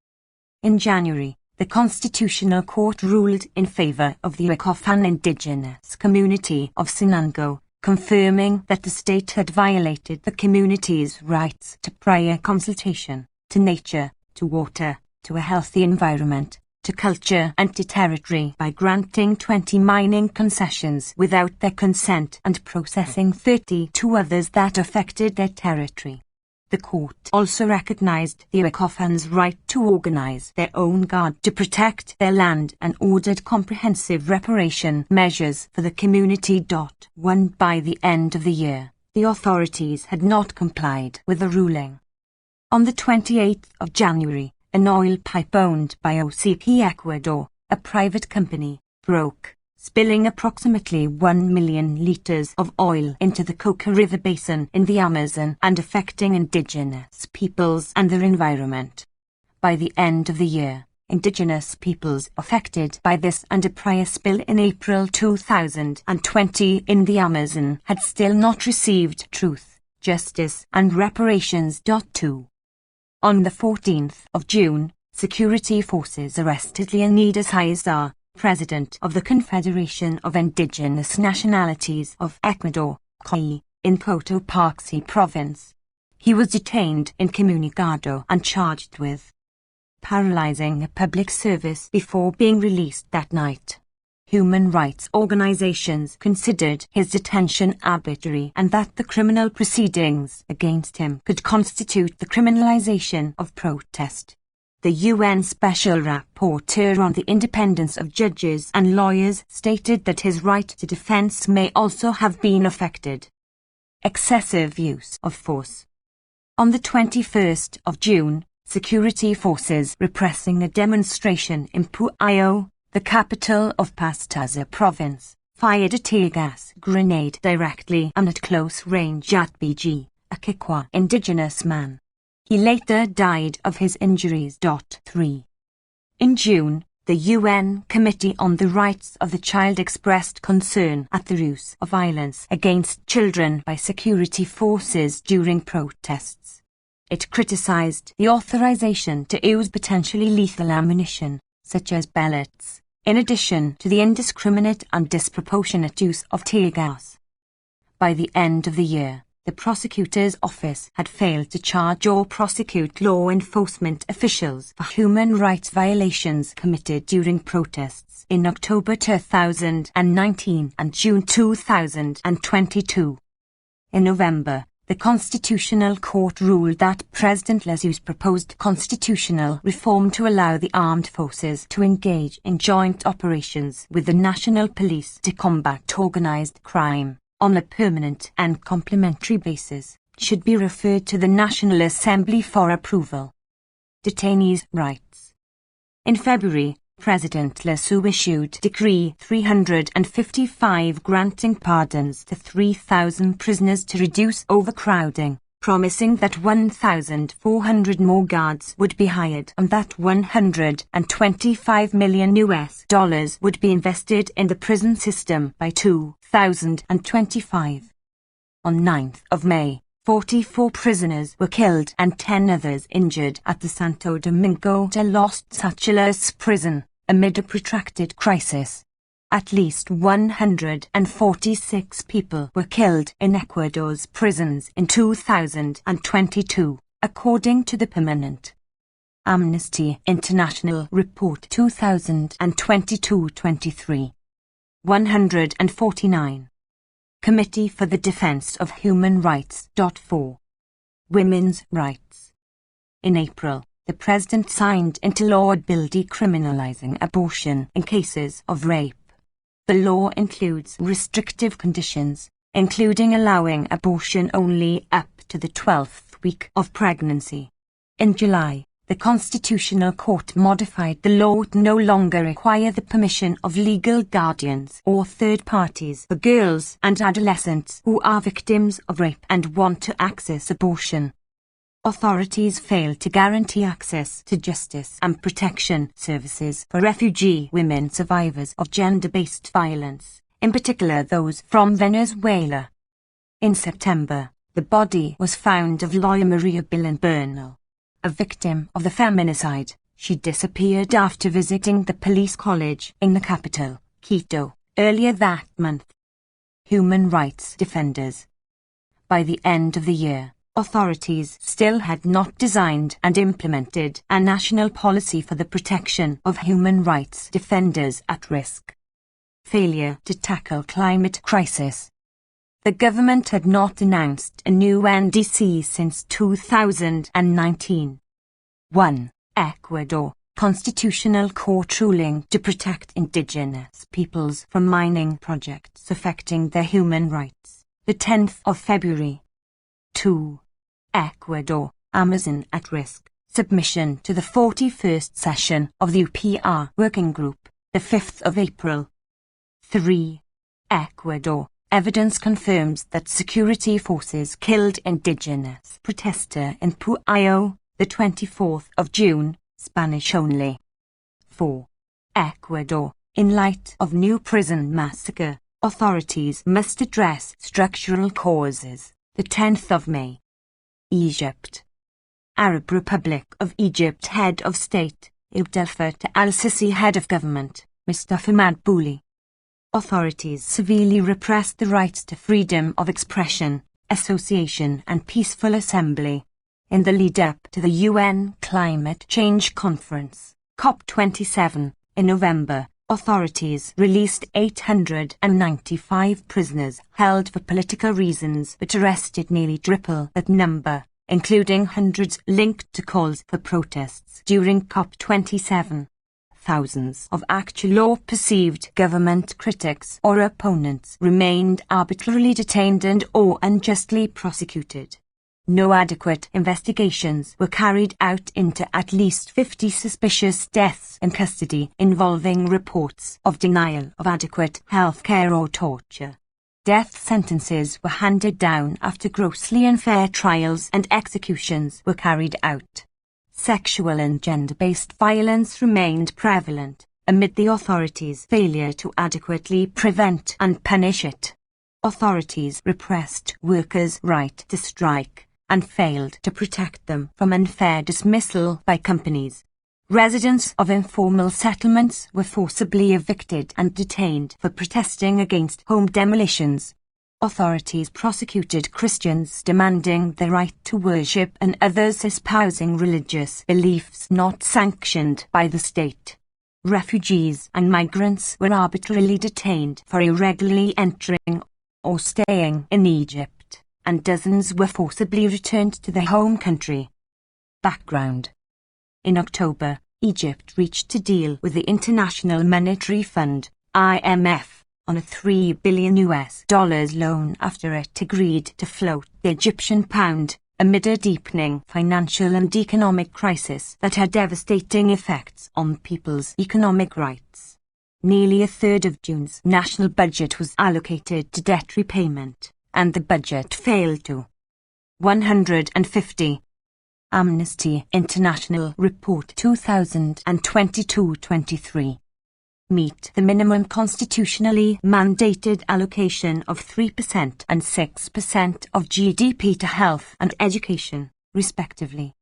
In January, the Constitutional Court ruled in favor of the Wikofan indigenous community of Sinango, confirming that the state had violated the community's rights to prior consultation, to nature, to water, to a healthy environment, to culture and to territory by granting 20 mining concessions without their consent and processing 32 others that affected their territory. The court also recognized the Wikofans' right to organize their own guard to protect their land and ordered comprehensive reparation measures for the community. 1. By the end of the year, the authorities had not complied with the ruling. On the 28th of January, an oil pipe owned by OCP Ecuador, a private company, broke, spilling approximately 1 million liters of oil into the Coca River basin in the Amazon and affecting indigenous peoples and their environment. By the end of the year, indigenous peoples affected by this and a prior spill in April 2020 in the Amazon had still not received truth, justice and reparations. 2. On the 14th of June, security forces arrested Leonidas Haizar, President of the Confederation of Indigenous Nationalities of Ecuador, COI, in Cotopaxi province. He was detained in Comunicado and charged with paralyzing a public service before being released that night. Human rights organizations considered his detention arbitrary and that the criminal proceedings against him could constitute the criminalization of protest. The UN Special Rapporteur on the independence of judges and lawyers stated that his right to defense may also have been affected. Excessive use of force. On the 21st of June, security forces repressing a demonstration in Puayo, the capital of Pastaza province, fired a tear gas grenade directly and at close range at BG, a Kikwa indigenous man. He later died of his injuries. 3. In June, the UN Committee on the Rights of the Child expressed concern at the use of violence against children by security forces during protests. It criticized the authorization to use potentially lethal ammunition, such as pellets, in addition to the indiscriminate and disproportionate use of tear gas. By the end of the year, the prosecutor's office had failed to charge or prosecute law enforcement officials for human rights violations committed during protests in October 2019 and June 2022. In November, the Constitutional Court ruled that President Lesu's proposed constitutional reform to allow the armed forces to engage in joint operations with the national police to combat organized crime on a permanent and complementary basis should be referred to the National Assembly for approval. Detainees' rights. In February, President Lesu issued Decree 355 granting pardons to 3,000 prisoners to reduce overcrowding, promising that 1,400 more guards would be hired and that $125 million would be invested in the prison system by 2025. On 9th of May, 44 prisoners were killed and 10 others injured at the Santo Domingo de los Sachelas prison, amid a protracted crisis. At least 146 people were killed in Ecuador's prisons in 2022, according to the Permanent Amnesty International Report 2022-23. 149. Committee for the Defense of Human Rights. 4. Women's Rights. In April, the President signed into law a bill decriminalizing abortion in cases of rape. The law includes restrictive conditions, including allowing abortion only up to the 12th week of pregnancy. In July, the Constitutional Court modified the law to no longer require the permission of legal guardians or third parties for girls and adolescents who are victims of rape and want to access abortion. Authorities failed to guarantee access to justice and protection services for refugee women survivors of gender-based violence, in particular those from Venezuela. In September, the body was found of lawyer Maria Belén Bernal. A victim of the feminicide, she disappeared after visiting the police college in the capital, Quito, earlier that month. Human rights defenders. By the end of the year, authorities still had not designed and implemented a national policy for the protection of human rights defenders at risk. Failure to tackle climate crisis. The government had not announced a new NDC since 2019. 1. Ecuador Constitutional Court ruling to protect indigenous peoples from mining projects affecting their human rights. The 10th of February. 2. Ecuador Amazon at risk. Submission to the 41st session of the UPR Working Group, the 5th of April. 3. Ecuador. Evidence confirms that security forces killed indigenous protester in Puayo, the 24th of June, Spanish only. 4. Ecuador. In light of new prison massacre, authorities must address structural causes, the 10th of May. Egypt. Arab Republic of Egypt Head of State, Abdel Fattah al-Sisi Head of Government, Mustafa Madbouli. Authorities severely repressed the rights to freedom of expression, association and peaceful assembly. In the lead-up to the UN Climate Change Conference, COP27, in November, authorities released 895 prisoners held for political reasons but arrested nearly triple that number, including hundreds linked to calls for protests during COP27. Thousands of actual or perceived government critics or opponents remained arbitrarily detained and or unjustly prosecuted. No adequate investigations were carried out into at least 50 suspicious deaths in custody involving reports of denial of adequate health care or torture. Death sentences were handed down after grossly unfair trials and executions were carried out. Sexual and gender-based violence remained prevalent, amid the authorities' failure to adequately prevent and punish it. Authorities repressed workers' right to strike, and failed to protect them from unfair dismissal by companies. Residents of informal settlements were forcibly evicted and detained for protesting against home demolitions. Authorities prosecuted Christians demanding the right to worship and others espousing religious beliefs not sanctioned by the state. Refugees and migrants were arbitrarily detained for irregularly entering or staying in Egypt, and dozens were forcibly returned to their home country. Background. In October, Egypt reached a deal with the International Monetary Fund, IMF, on a $3 billion loan after it agreed to float the Egyptian pound amid a deepening financial and economic crisis that had devastating effects on people's economic rights. Nearly a third of June's national budget was allocated to debt repayment, and the budget failed to. 150. Amnesty International Report 2022-23. Meet the minimum constitutionally mandated allocation of 3% and 6% of GDP to health and education, respectively.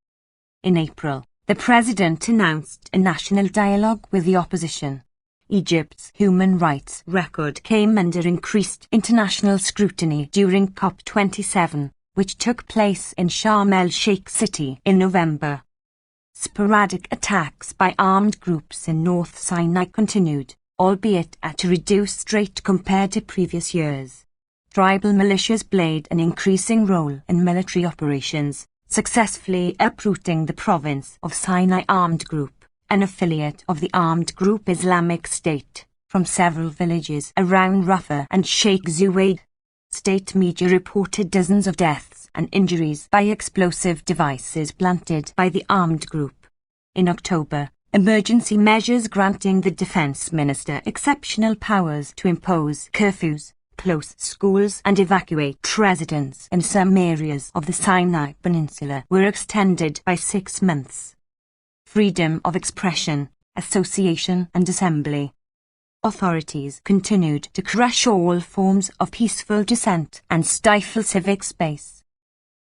In April, the President announced a national dialogue with the opposition. Egypt's human rights record came under increased international scrutiny during COP27, which took place in Sharm el-Sheikh city in November. Sporadic attacks by armed groups in North Sinai continued, albeit at a reduced rate compared to previous years. Tribal militias played an increasing role in military operations, successfully uprooting the province of Sinai armed group, an affiliate of the armed group Islamic State, from several villages around Rafah and Sheikh Zayed. State media reported dozens of deaths and injuries by explosive devices planted by the armed group. In October, emergency measures granting the defense minister exceptional powers to impose curfews, close schools and evacuate residents in some areas of the Sinai Peninsula were extended by 6 months. Freedom of expression, association and assembly. Authorities continued to crush all forms of peaceful dissent and stifle civic space.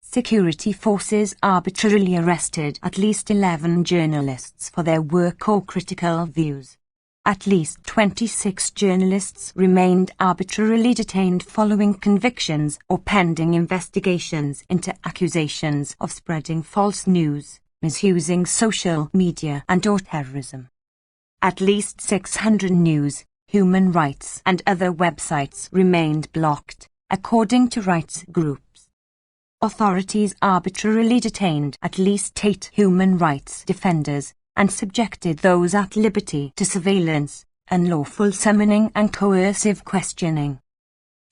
Security forces arbitrarily arrested at least 11 journalists for their work or critical views. At least 26 journalists remained arbitrarily detained following convictions or pending investigations into accusations of spreading false news, misusing social media and/or terrorism. At least 600 news, human rights and other websites remained blocked, according to rights groups. Authorities arbitrarily detained at least 8 human rights defenders and subjected those at liberty to surveillance, unlawful summoning and coercive questioning.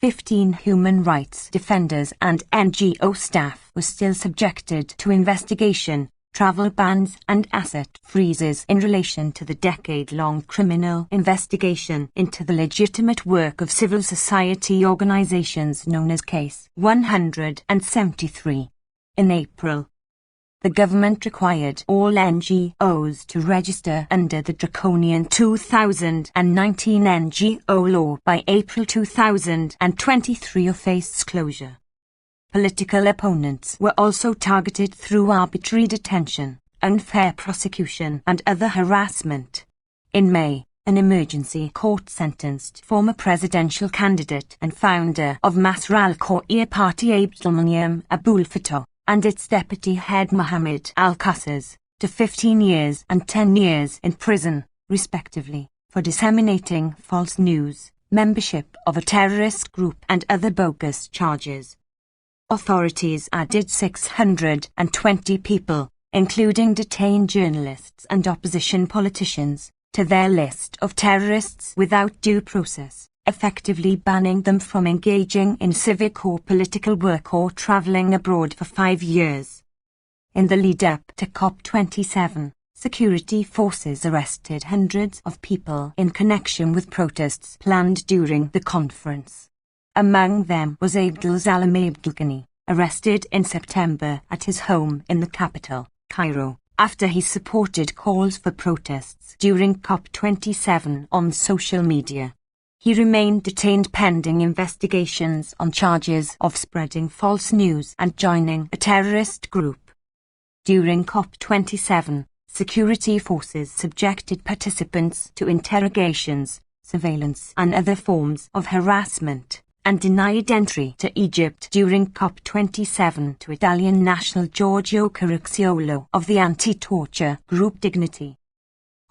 15 human rights defenders and NGO staff were still subjected to investigation, travel bans and asset freezes in relation to the decade-long criminal investigation into the legitimate work of civil society organizations known as Case 173. In April, the government required all NGOs to register under the draconian 2019 NGO law by April 2023 or face closure. Political opponents were also targeted through arbitrary detention, unfair prosecution and other harassment. In May, an emergency court sentenced former presidential candidate and founder of Masr al-Qawiyya Party Abdulmuniam Abul Fattah and its deputy head Mohammed Al-Qassas to 15 years and 10 years in prison, respectively, for disseminating false news, membership of a terrorist group and other bogus charges. Authorities added 620 people, including detained journalists and opposition politicians, to their list of terrorists without due process, effectively banning them from engaging in civic or political work or travelling abroad for 5 years. In the lead-up to COP27, security forces arrested hundreds of people in connection with protests planned during the conference. Among them was Abdul Salam Abdulghani, arrested in September at his home in the capital, Cairo, after he supported calls for protests during COP27 on social media. He remained detained pending investigations on charges of spreading false news and joining a terrorist group. During COP27, security forces subjected participants to interrogations, surveillance and other forms of harassment, and denied entry to Egypt during COP27 to Italian national Giorgio Caracciolo of the anti-torture group Dignity.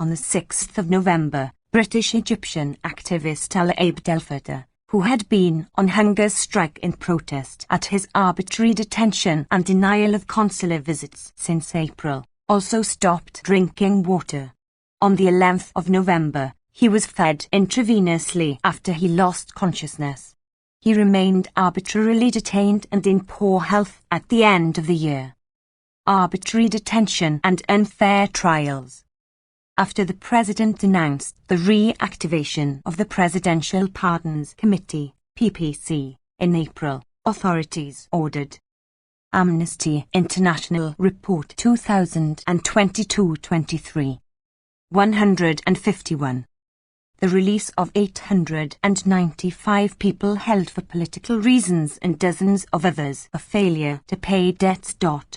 On the 6th of November, British-Egyptian activist Alaa Abdel Fattah, who had been on hunger strike in protest at his arbitrary detention and denial of consular visits since April, also stopped drinking water. On the 11th of November, he was fed intravenously after he lost consciousness. He remained arbitrarily detained and in poor health at the end of the year. Arbitrary detention and unfair trials. After the President announced the reactivation of the Presidential Pardons Committee, PPC, in April, authorities ordered Amnesty International Report 2022-23. 151. The release of 895 people held for political reasons and dozens of others for failure to pay debts.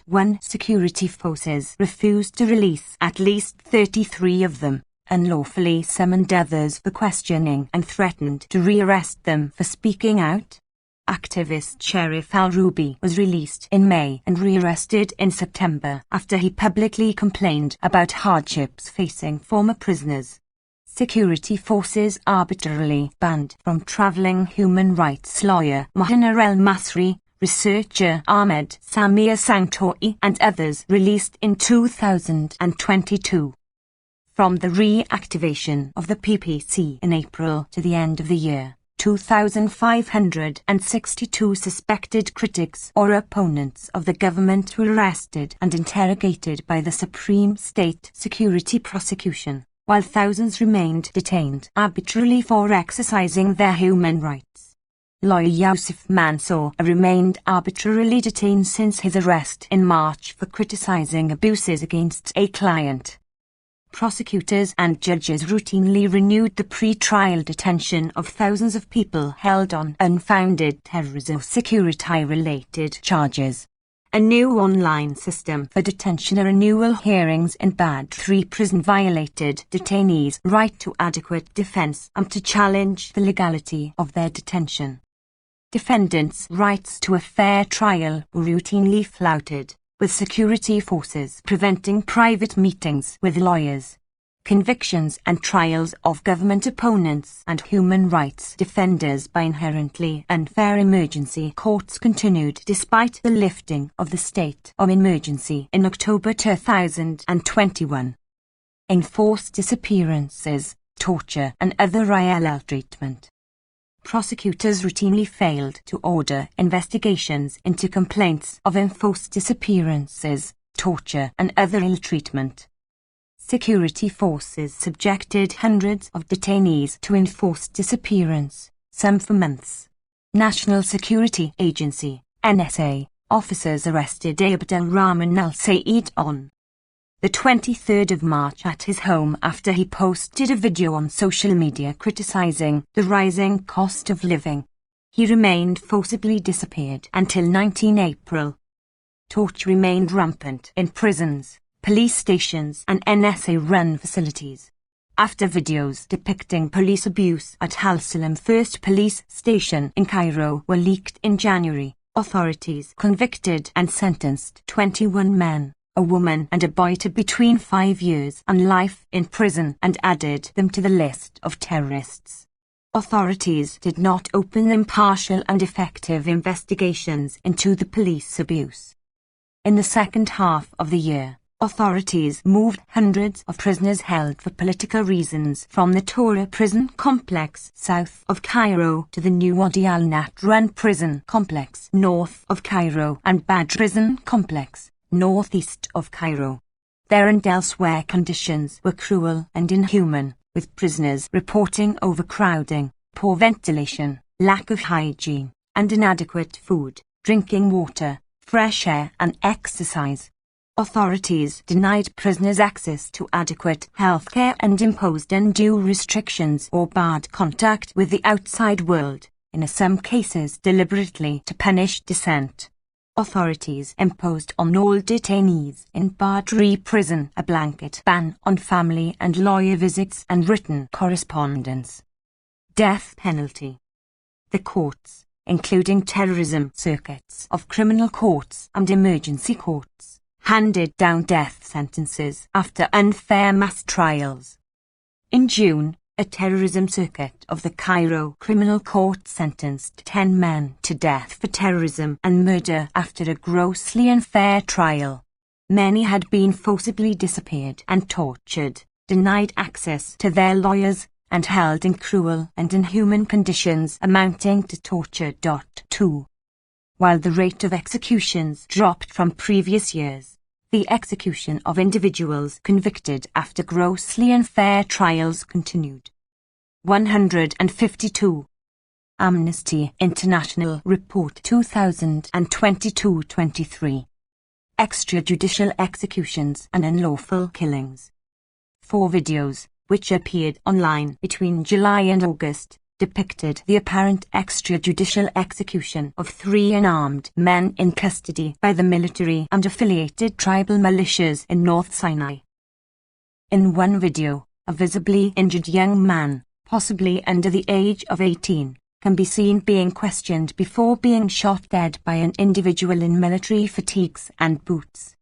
1. Security forces refused to release at least 33 of them, unlawfully summoned others for questioning and threatened to re-arrest them for speaking out. Activist Sheriff Al-Ruby was released in May and re-arrested in September after he publicly complained about hardships facing former prisoners. Security forces arbitrarily banned from traveling human rights lawyer Mohana El-Masri, researcher Ahmed Samir Sangtori and others released in 2022. From the reactivation of the PPC in April to the end of the year, 2,562 suspected critics or opponents of the government were arrested and interrogated by the Supreme State Security Prosecution, while thousands remained detained arbitrarily for exercising their human rights. Lawyer Yousef Mansour remained arbitrarily detained since his arrest in March for criticizing abuses against a client. Prosecutors and judges routinely renewed the pre-trial detention of thousands of people held on unfounded terrorism or security-related charges. A new online system for detention renewal hearings in Bad 3 prison violated detainees' right to adequate defense and to challenge the legality of their detention. Defendants' rights to a fair trial were routinely flouted, with security forces preventing private meetings with lawyers. Convictions and trials of government opponents and human rights defenders by inherently unfair emergency courts continued despite the lifting of the state of emergency in October 2021. Enforced disappearances, torture and other ill treatment. Prosecutors routinely failed to order investigations into complaints of enforced disappearances, torture and other ill treatment. Security forces subjected hundreds of detainees to enforced disappearance, some for months. National Security Agency, NSA, officers arrested Abdel-Rahman Al-Saeed on the 23rd of March at his home after he posted a video on social media criticizing the rising cost of living. He remained forcibly disappeared until 19 April. Torture remained rampant in prisons, police stations and NSA-run facilities. After videos depicting police abuse at Al Salam First Police Station in Cairo were leaked in January, authorities convicted and sentenced 21 men, a woman and a boy to between 5 years and life in prison and added them to the list of terrorists. Authorities did not open impartial and effective investigations into the police abuse. In the second half of the year, authorities moved hundreds of prisoners held for political reasons from the Tora prison complex south of Cairo to the new Wadi al-Nat-run prison complex north of Cairo and Badr prison complex northeast of Cairo. There and elsewhere conditions were cruel and inhuman, with prisoners reporting overcrowding, poor ventilation, lack of hygiene, and inadequate food, drinking water, fresh air and exercise. Authorities denied prisoners access to adequate health care and imposed undue restrictions or barred contact with the outside world, in some cases deliberately to punish dissent. Authorities imposed on all detainees in Badr prison a blanket ban on family and lawyer visits and written correspondence. Death penalty. The courts, including terrorism circuits of criminal courts and emergency courts, handed down death sentences after unfair mass trials. In June, a terrorism circuit of the Cairo Criminal Court sentenced 10 men to death for terrorism and murder after a grossly unfair trial. Many had been forcibly disappeared and tortured, denied access to their lawyers, and held in cruel and inhuman conditions amounting to torture. 2. While the rate of executions dropped from previous years, the execution of individuals convicted after grossly unfair trials continued. 152. Amnesty International Report 2022-23. Extrajudicial executions and unlawful killings. 4 videos, which appeared online between July and August, depicted the apparent extrajudicial execution of 3 unarmed men in custody by the military and affiliated tribal militias in North Sinai. In one video, a visibly injured young man, possibly under the age of 18, can be seen being questioned before being shot dead by an individual in military fatigues and boots.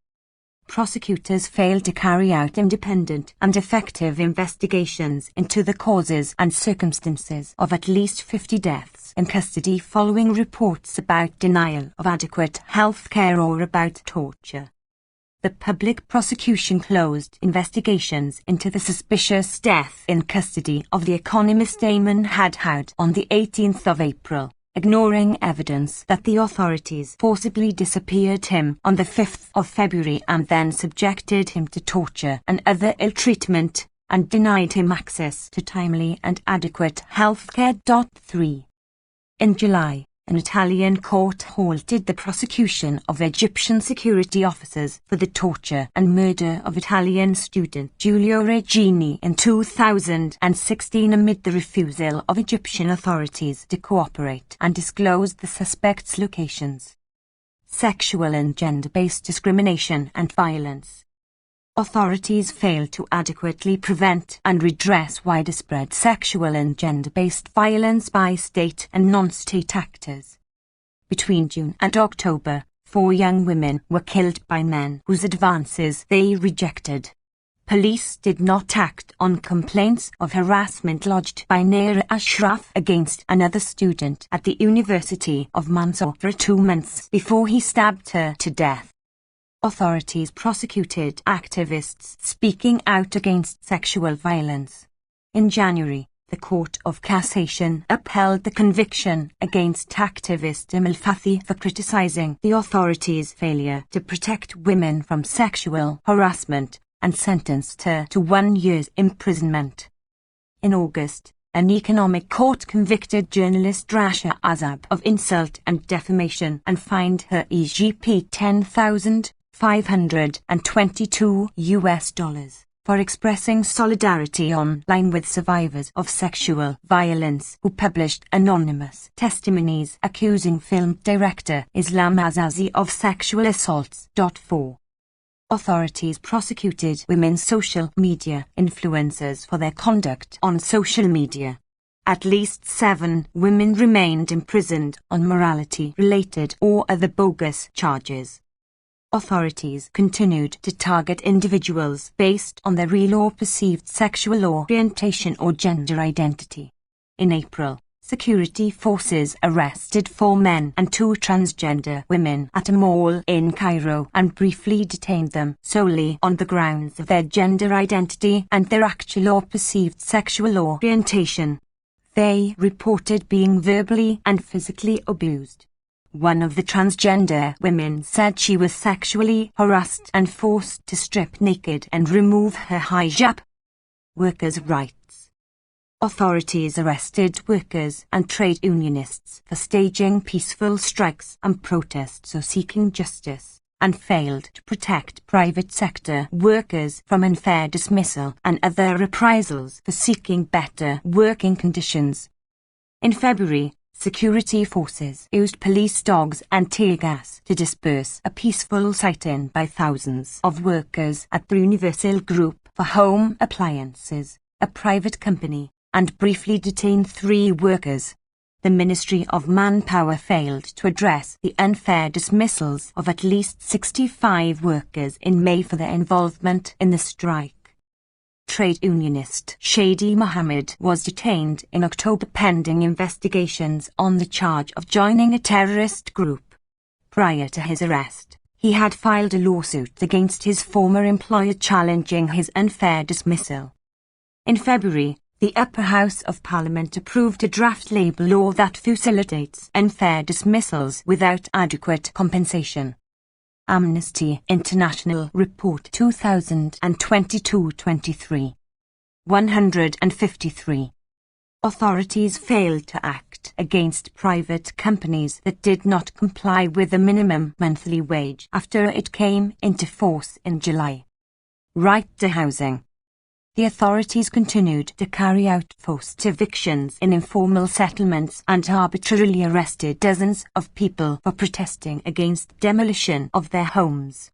Prosecutors failed to carry out independent and effective investigations into the causes and circumstances of at least 50 deaths in custody following reports about denial of adequate health care or about torture. The public prosecution closed investigations into the suspicious death in custody of the economist Damon Hadhoud on the 18th of April, ignoring evidence that the authorities forcibly disappeared him on the 5th of February and then subjected him to torture and other ill treatment, and denied him access to timely and adequate health care. 3. In July, an Italian court halted the prosecution of Egyptian security officers for the torture and murder of Italian student Giulio Regini in 2016 amid the refusal of Egyptian authorities to cooperate and disclose the suspects' locations. Sexual and gender-based discrimination and violence. Authorities failed to adequately prevent and redress widespread sexual and gender-based violence by state and non-state actors. Between June and October, 4 young women were killed by men whose advances they rejected. Police did not act on complaints of harassment lodged by Naira Ashraf against another student at the University of Mansoura 2 months before he stabbed her to death. Authorities prosecuted activists speaking out against sexual violence. In January, the Court of Cassation upheld the conviction against activist Emil Fathi for criticizing the authorities' failure to protect women from sexual harassment and sentenced her to 1 year's imprisonment. In August, an economic court convicted journalist Rasha Azab of insult and defamation and fined her EGP $10,522 for expressing solidarity online with survivors of sexual violence who published anonymous testimonies accusing film director Islam Azazi of sexual assaults. 4. Authorities prosecuted women social media influencers for their conduct on social media. At least 7 women remained imprisoned on morality-related or other bogus charges. Authorities continued to target individuals based on their real or perceived sexual orientation or gender identity. In April, security forces arrested 4 men and 2 transgender women at a mall in Cairo and briefly detained them solely on the grounds of their gender identity and their actual or perceived sexual orientation. They reported being verbally and physically abused. One of the transgender women said she was sexually harassed and forced to strip naked and remove her hijab. Workers' rights. Authorities arrested workers and trade unionists for staging peaceful strikes and protests or seeking justice, and failed to protect private sector workers from unfair dismissal and other reprisals for seeking better working conditions. In February, security forces used police dogs and tear gas to disperse a peaceful sit-in by thousands of workers at the Universal Group for Home Appliances, a private company, and briefly detained 3 workers. The Ministry of Manpower failed to address the unfair dismissals of at least 65 workers in May for their involvement in the strike. Trade unionist Shadi Mohammed was detained in October pending investigations on the charge of joining a terrorist group. Prior to his arrest, he had filed a lawsuit against his former employer challenging his unfair dismissal. In February, the Upper House of Parliament approved a draft labour law that facilitates unfair dismissals without adequate compensation. Amnesty International Report 2022-23. 153. Authorities failed to act against private companies that did not comply with the minimum monthly wage after it came into force in July. Right to housing. The authorities continued to carry out forced evictions in informal settlements and arbitrarily arrested dozens of people for protesting against demolition of their homes.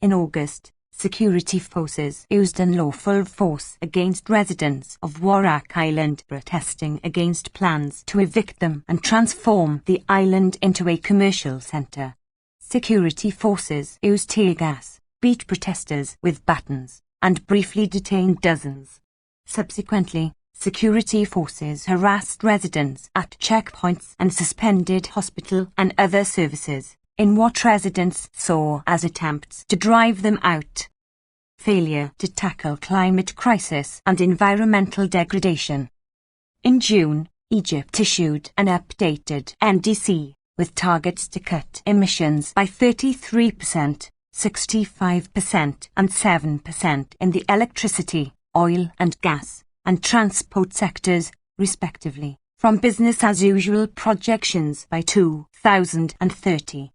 In August, security forces used unlawful force against residents of Warraq Island protesting against plans to evict them and transform the island into a commercial centre. Security forces used tear gas, beat protesters with batons, and briefly detained dozens. Subsequently, security forces harassed residents at checkpoints and suspended hospital and other services, in what residents saw as attempts to drive them out. Failure to tackle climate crisis and environmental degradation. In June, Egypt issued an updated NDC, with targets to cut emissions by 33%, 65% and 7% in the electricity, oil and gas, and transport sectors, respectively, from business-as-usual projections by 2030.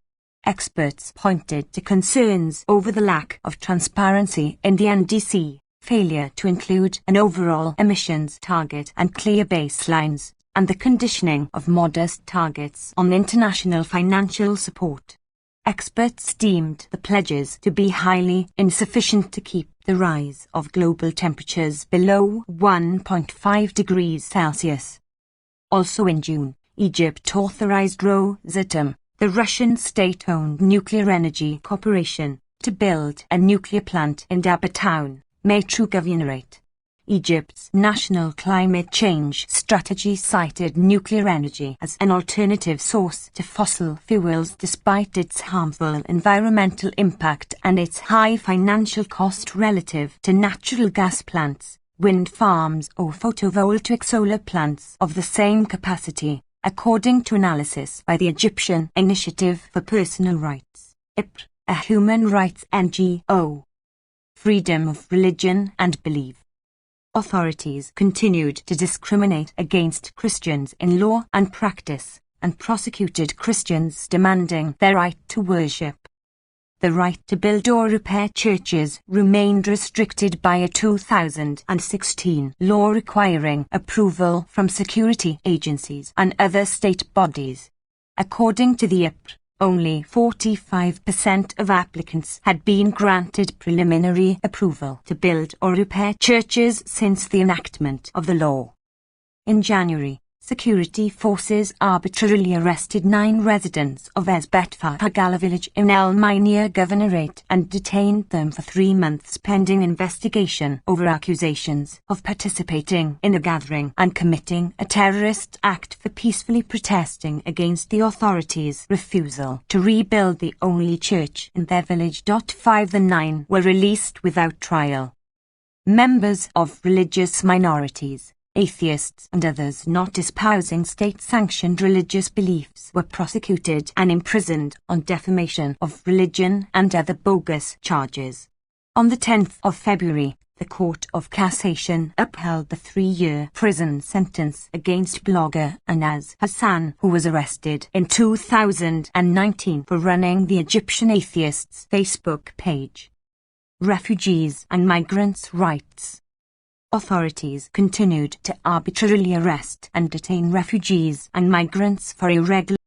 Experts pointed to concerns over the lack of transparency in the NDC, failure to include an overall emissions target and clear baselines, and the conditioning of modest targets on international financial support. Experts deemed the pledges to be highly insufficient to keep the rise of global temperatures below 1.5 degrees Celsius. Also in June, Egypt authorized Rosatom, the Russian state-owned nuclear energy corporation, to build a nuclear plant in Dabba town, Metro Governorate. Egypt's national climate change strategy cited nuclear energy as an alternative source to fossil fuels despite its harmful environmental impact and its high financial cost relative to natural gas plants, wind farms or photovoltaic solar plants of the same capacity, according to analysis by the Egyptian Initiative for Personal Rights, IPR, a human rights NGO. Freedom of religion and belief. Authorities continued to discriminate against Christians in law and practice, and prosecuted Christians demanding their right to worship. The right to build or repair churches remained restricted by a 2016 law requiring approval from security agencies and other state bodies. According to the IPR, only 45% of applicants had been granted preliminary approval to build or repair churches since the enactment of the law. In January, security forces arbitrarily arrested 9 residents of Esbetfa Hagala village in El Minia Governorate and detained them for 3 months pending investigation over accusations of participating in a gathering and committing a terrorist act for peacefully protesting against the authorities' refusal to rebuild the only church in their village. 5 The 9 were released without trial. Members of religious minorities, atheists and others not espousing state-sanctioned religious beliefs were prosecuted and imprisoned on defamation of religion and other bogus charges. On the 10th of February, the Court of Cassation upheld the 3-year prison sentence against blogger Anas Hassan, who was arrested in 2019 for running the Egyptian Atheists Facebook page. Refugees and migrants' rights. Authorities continued to arbitrarily arrest and detain refugees and migrants for irregular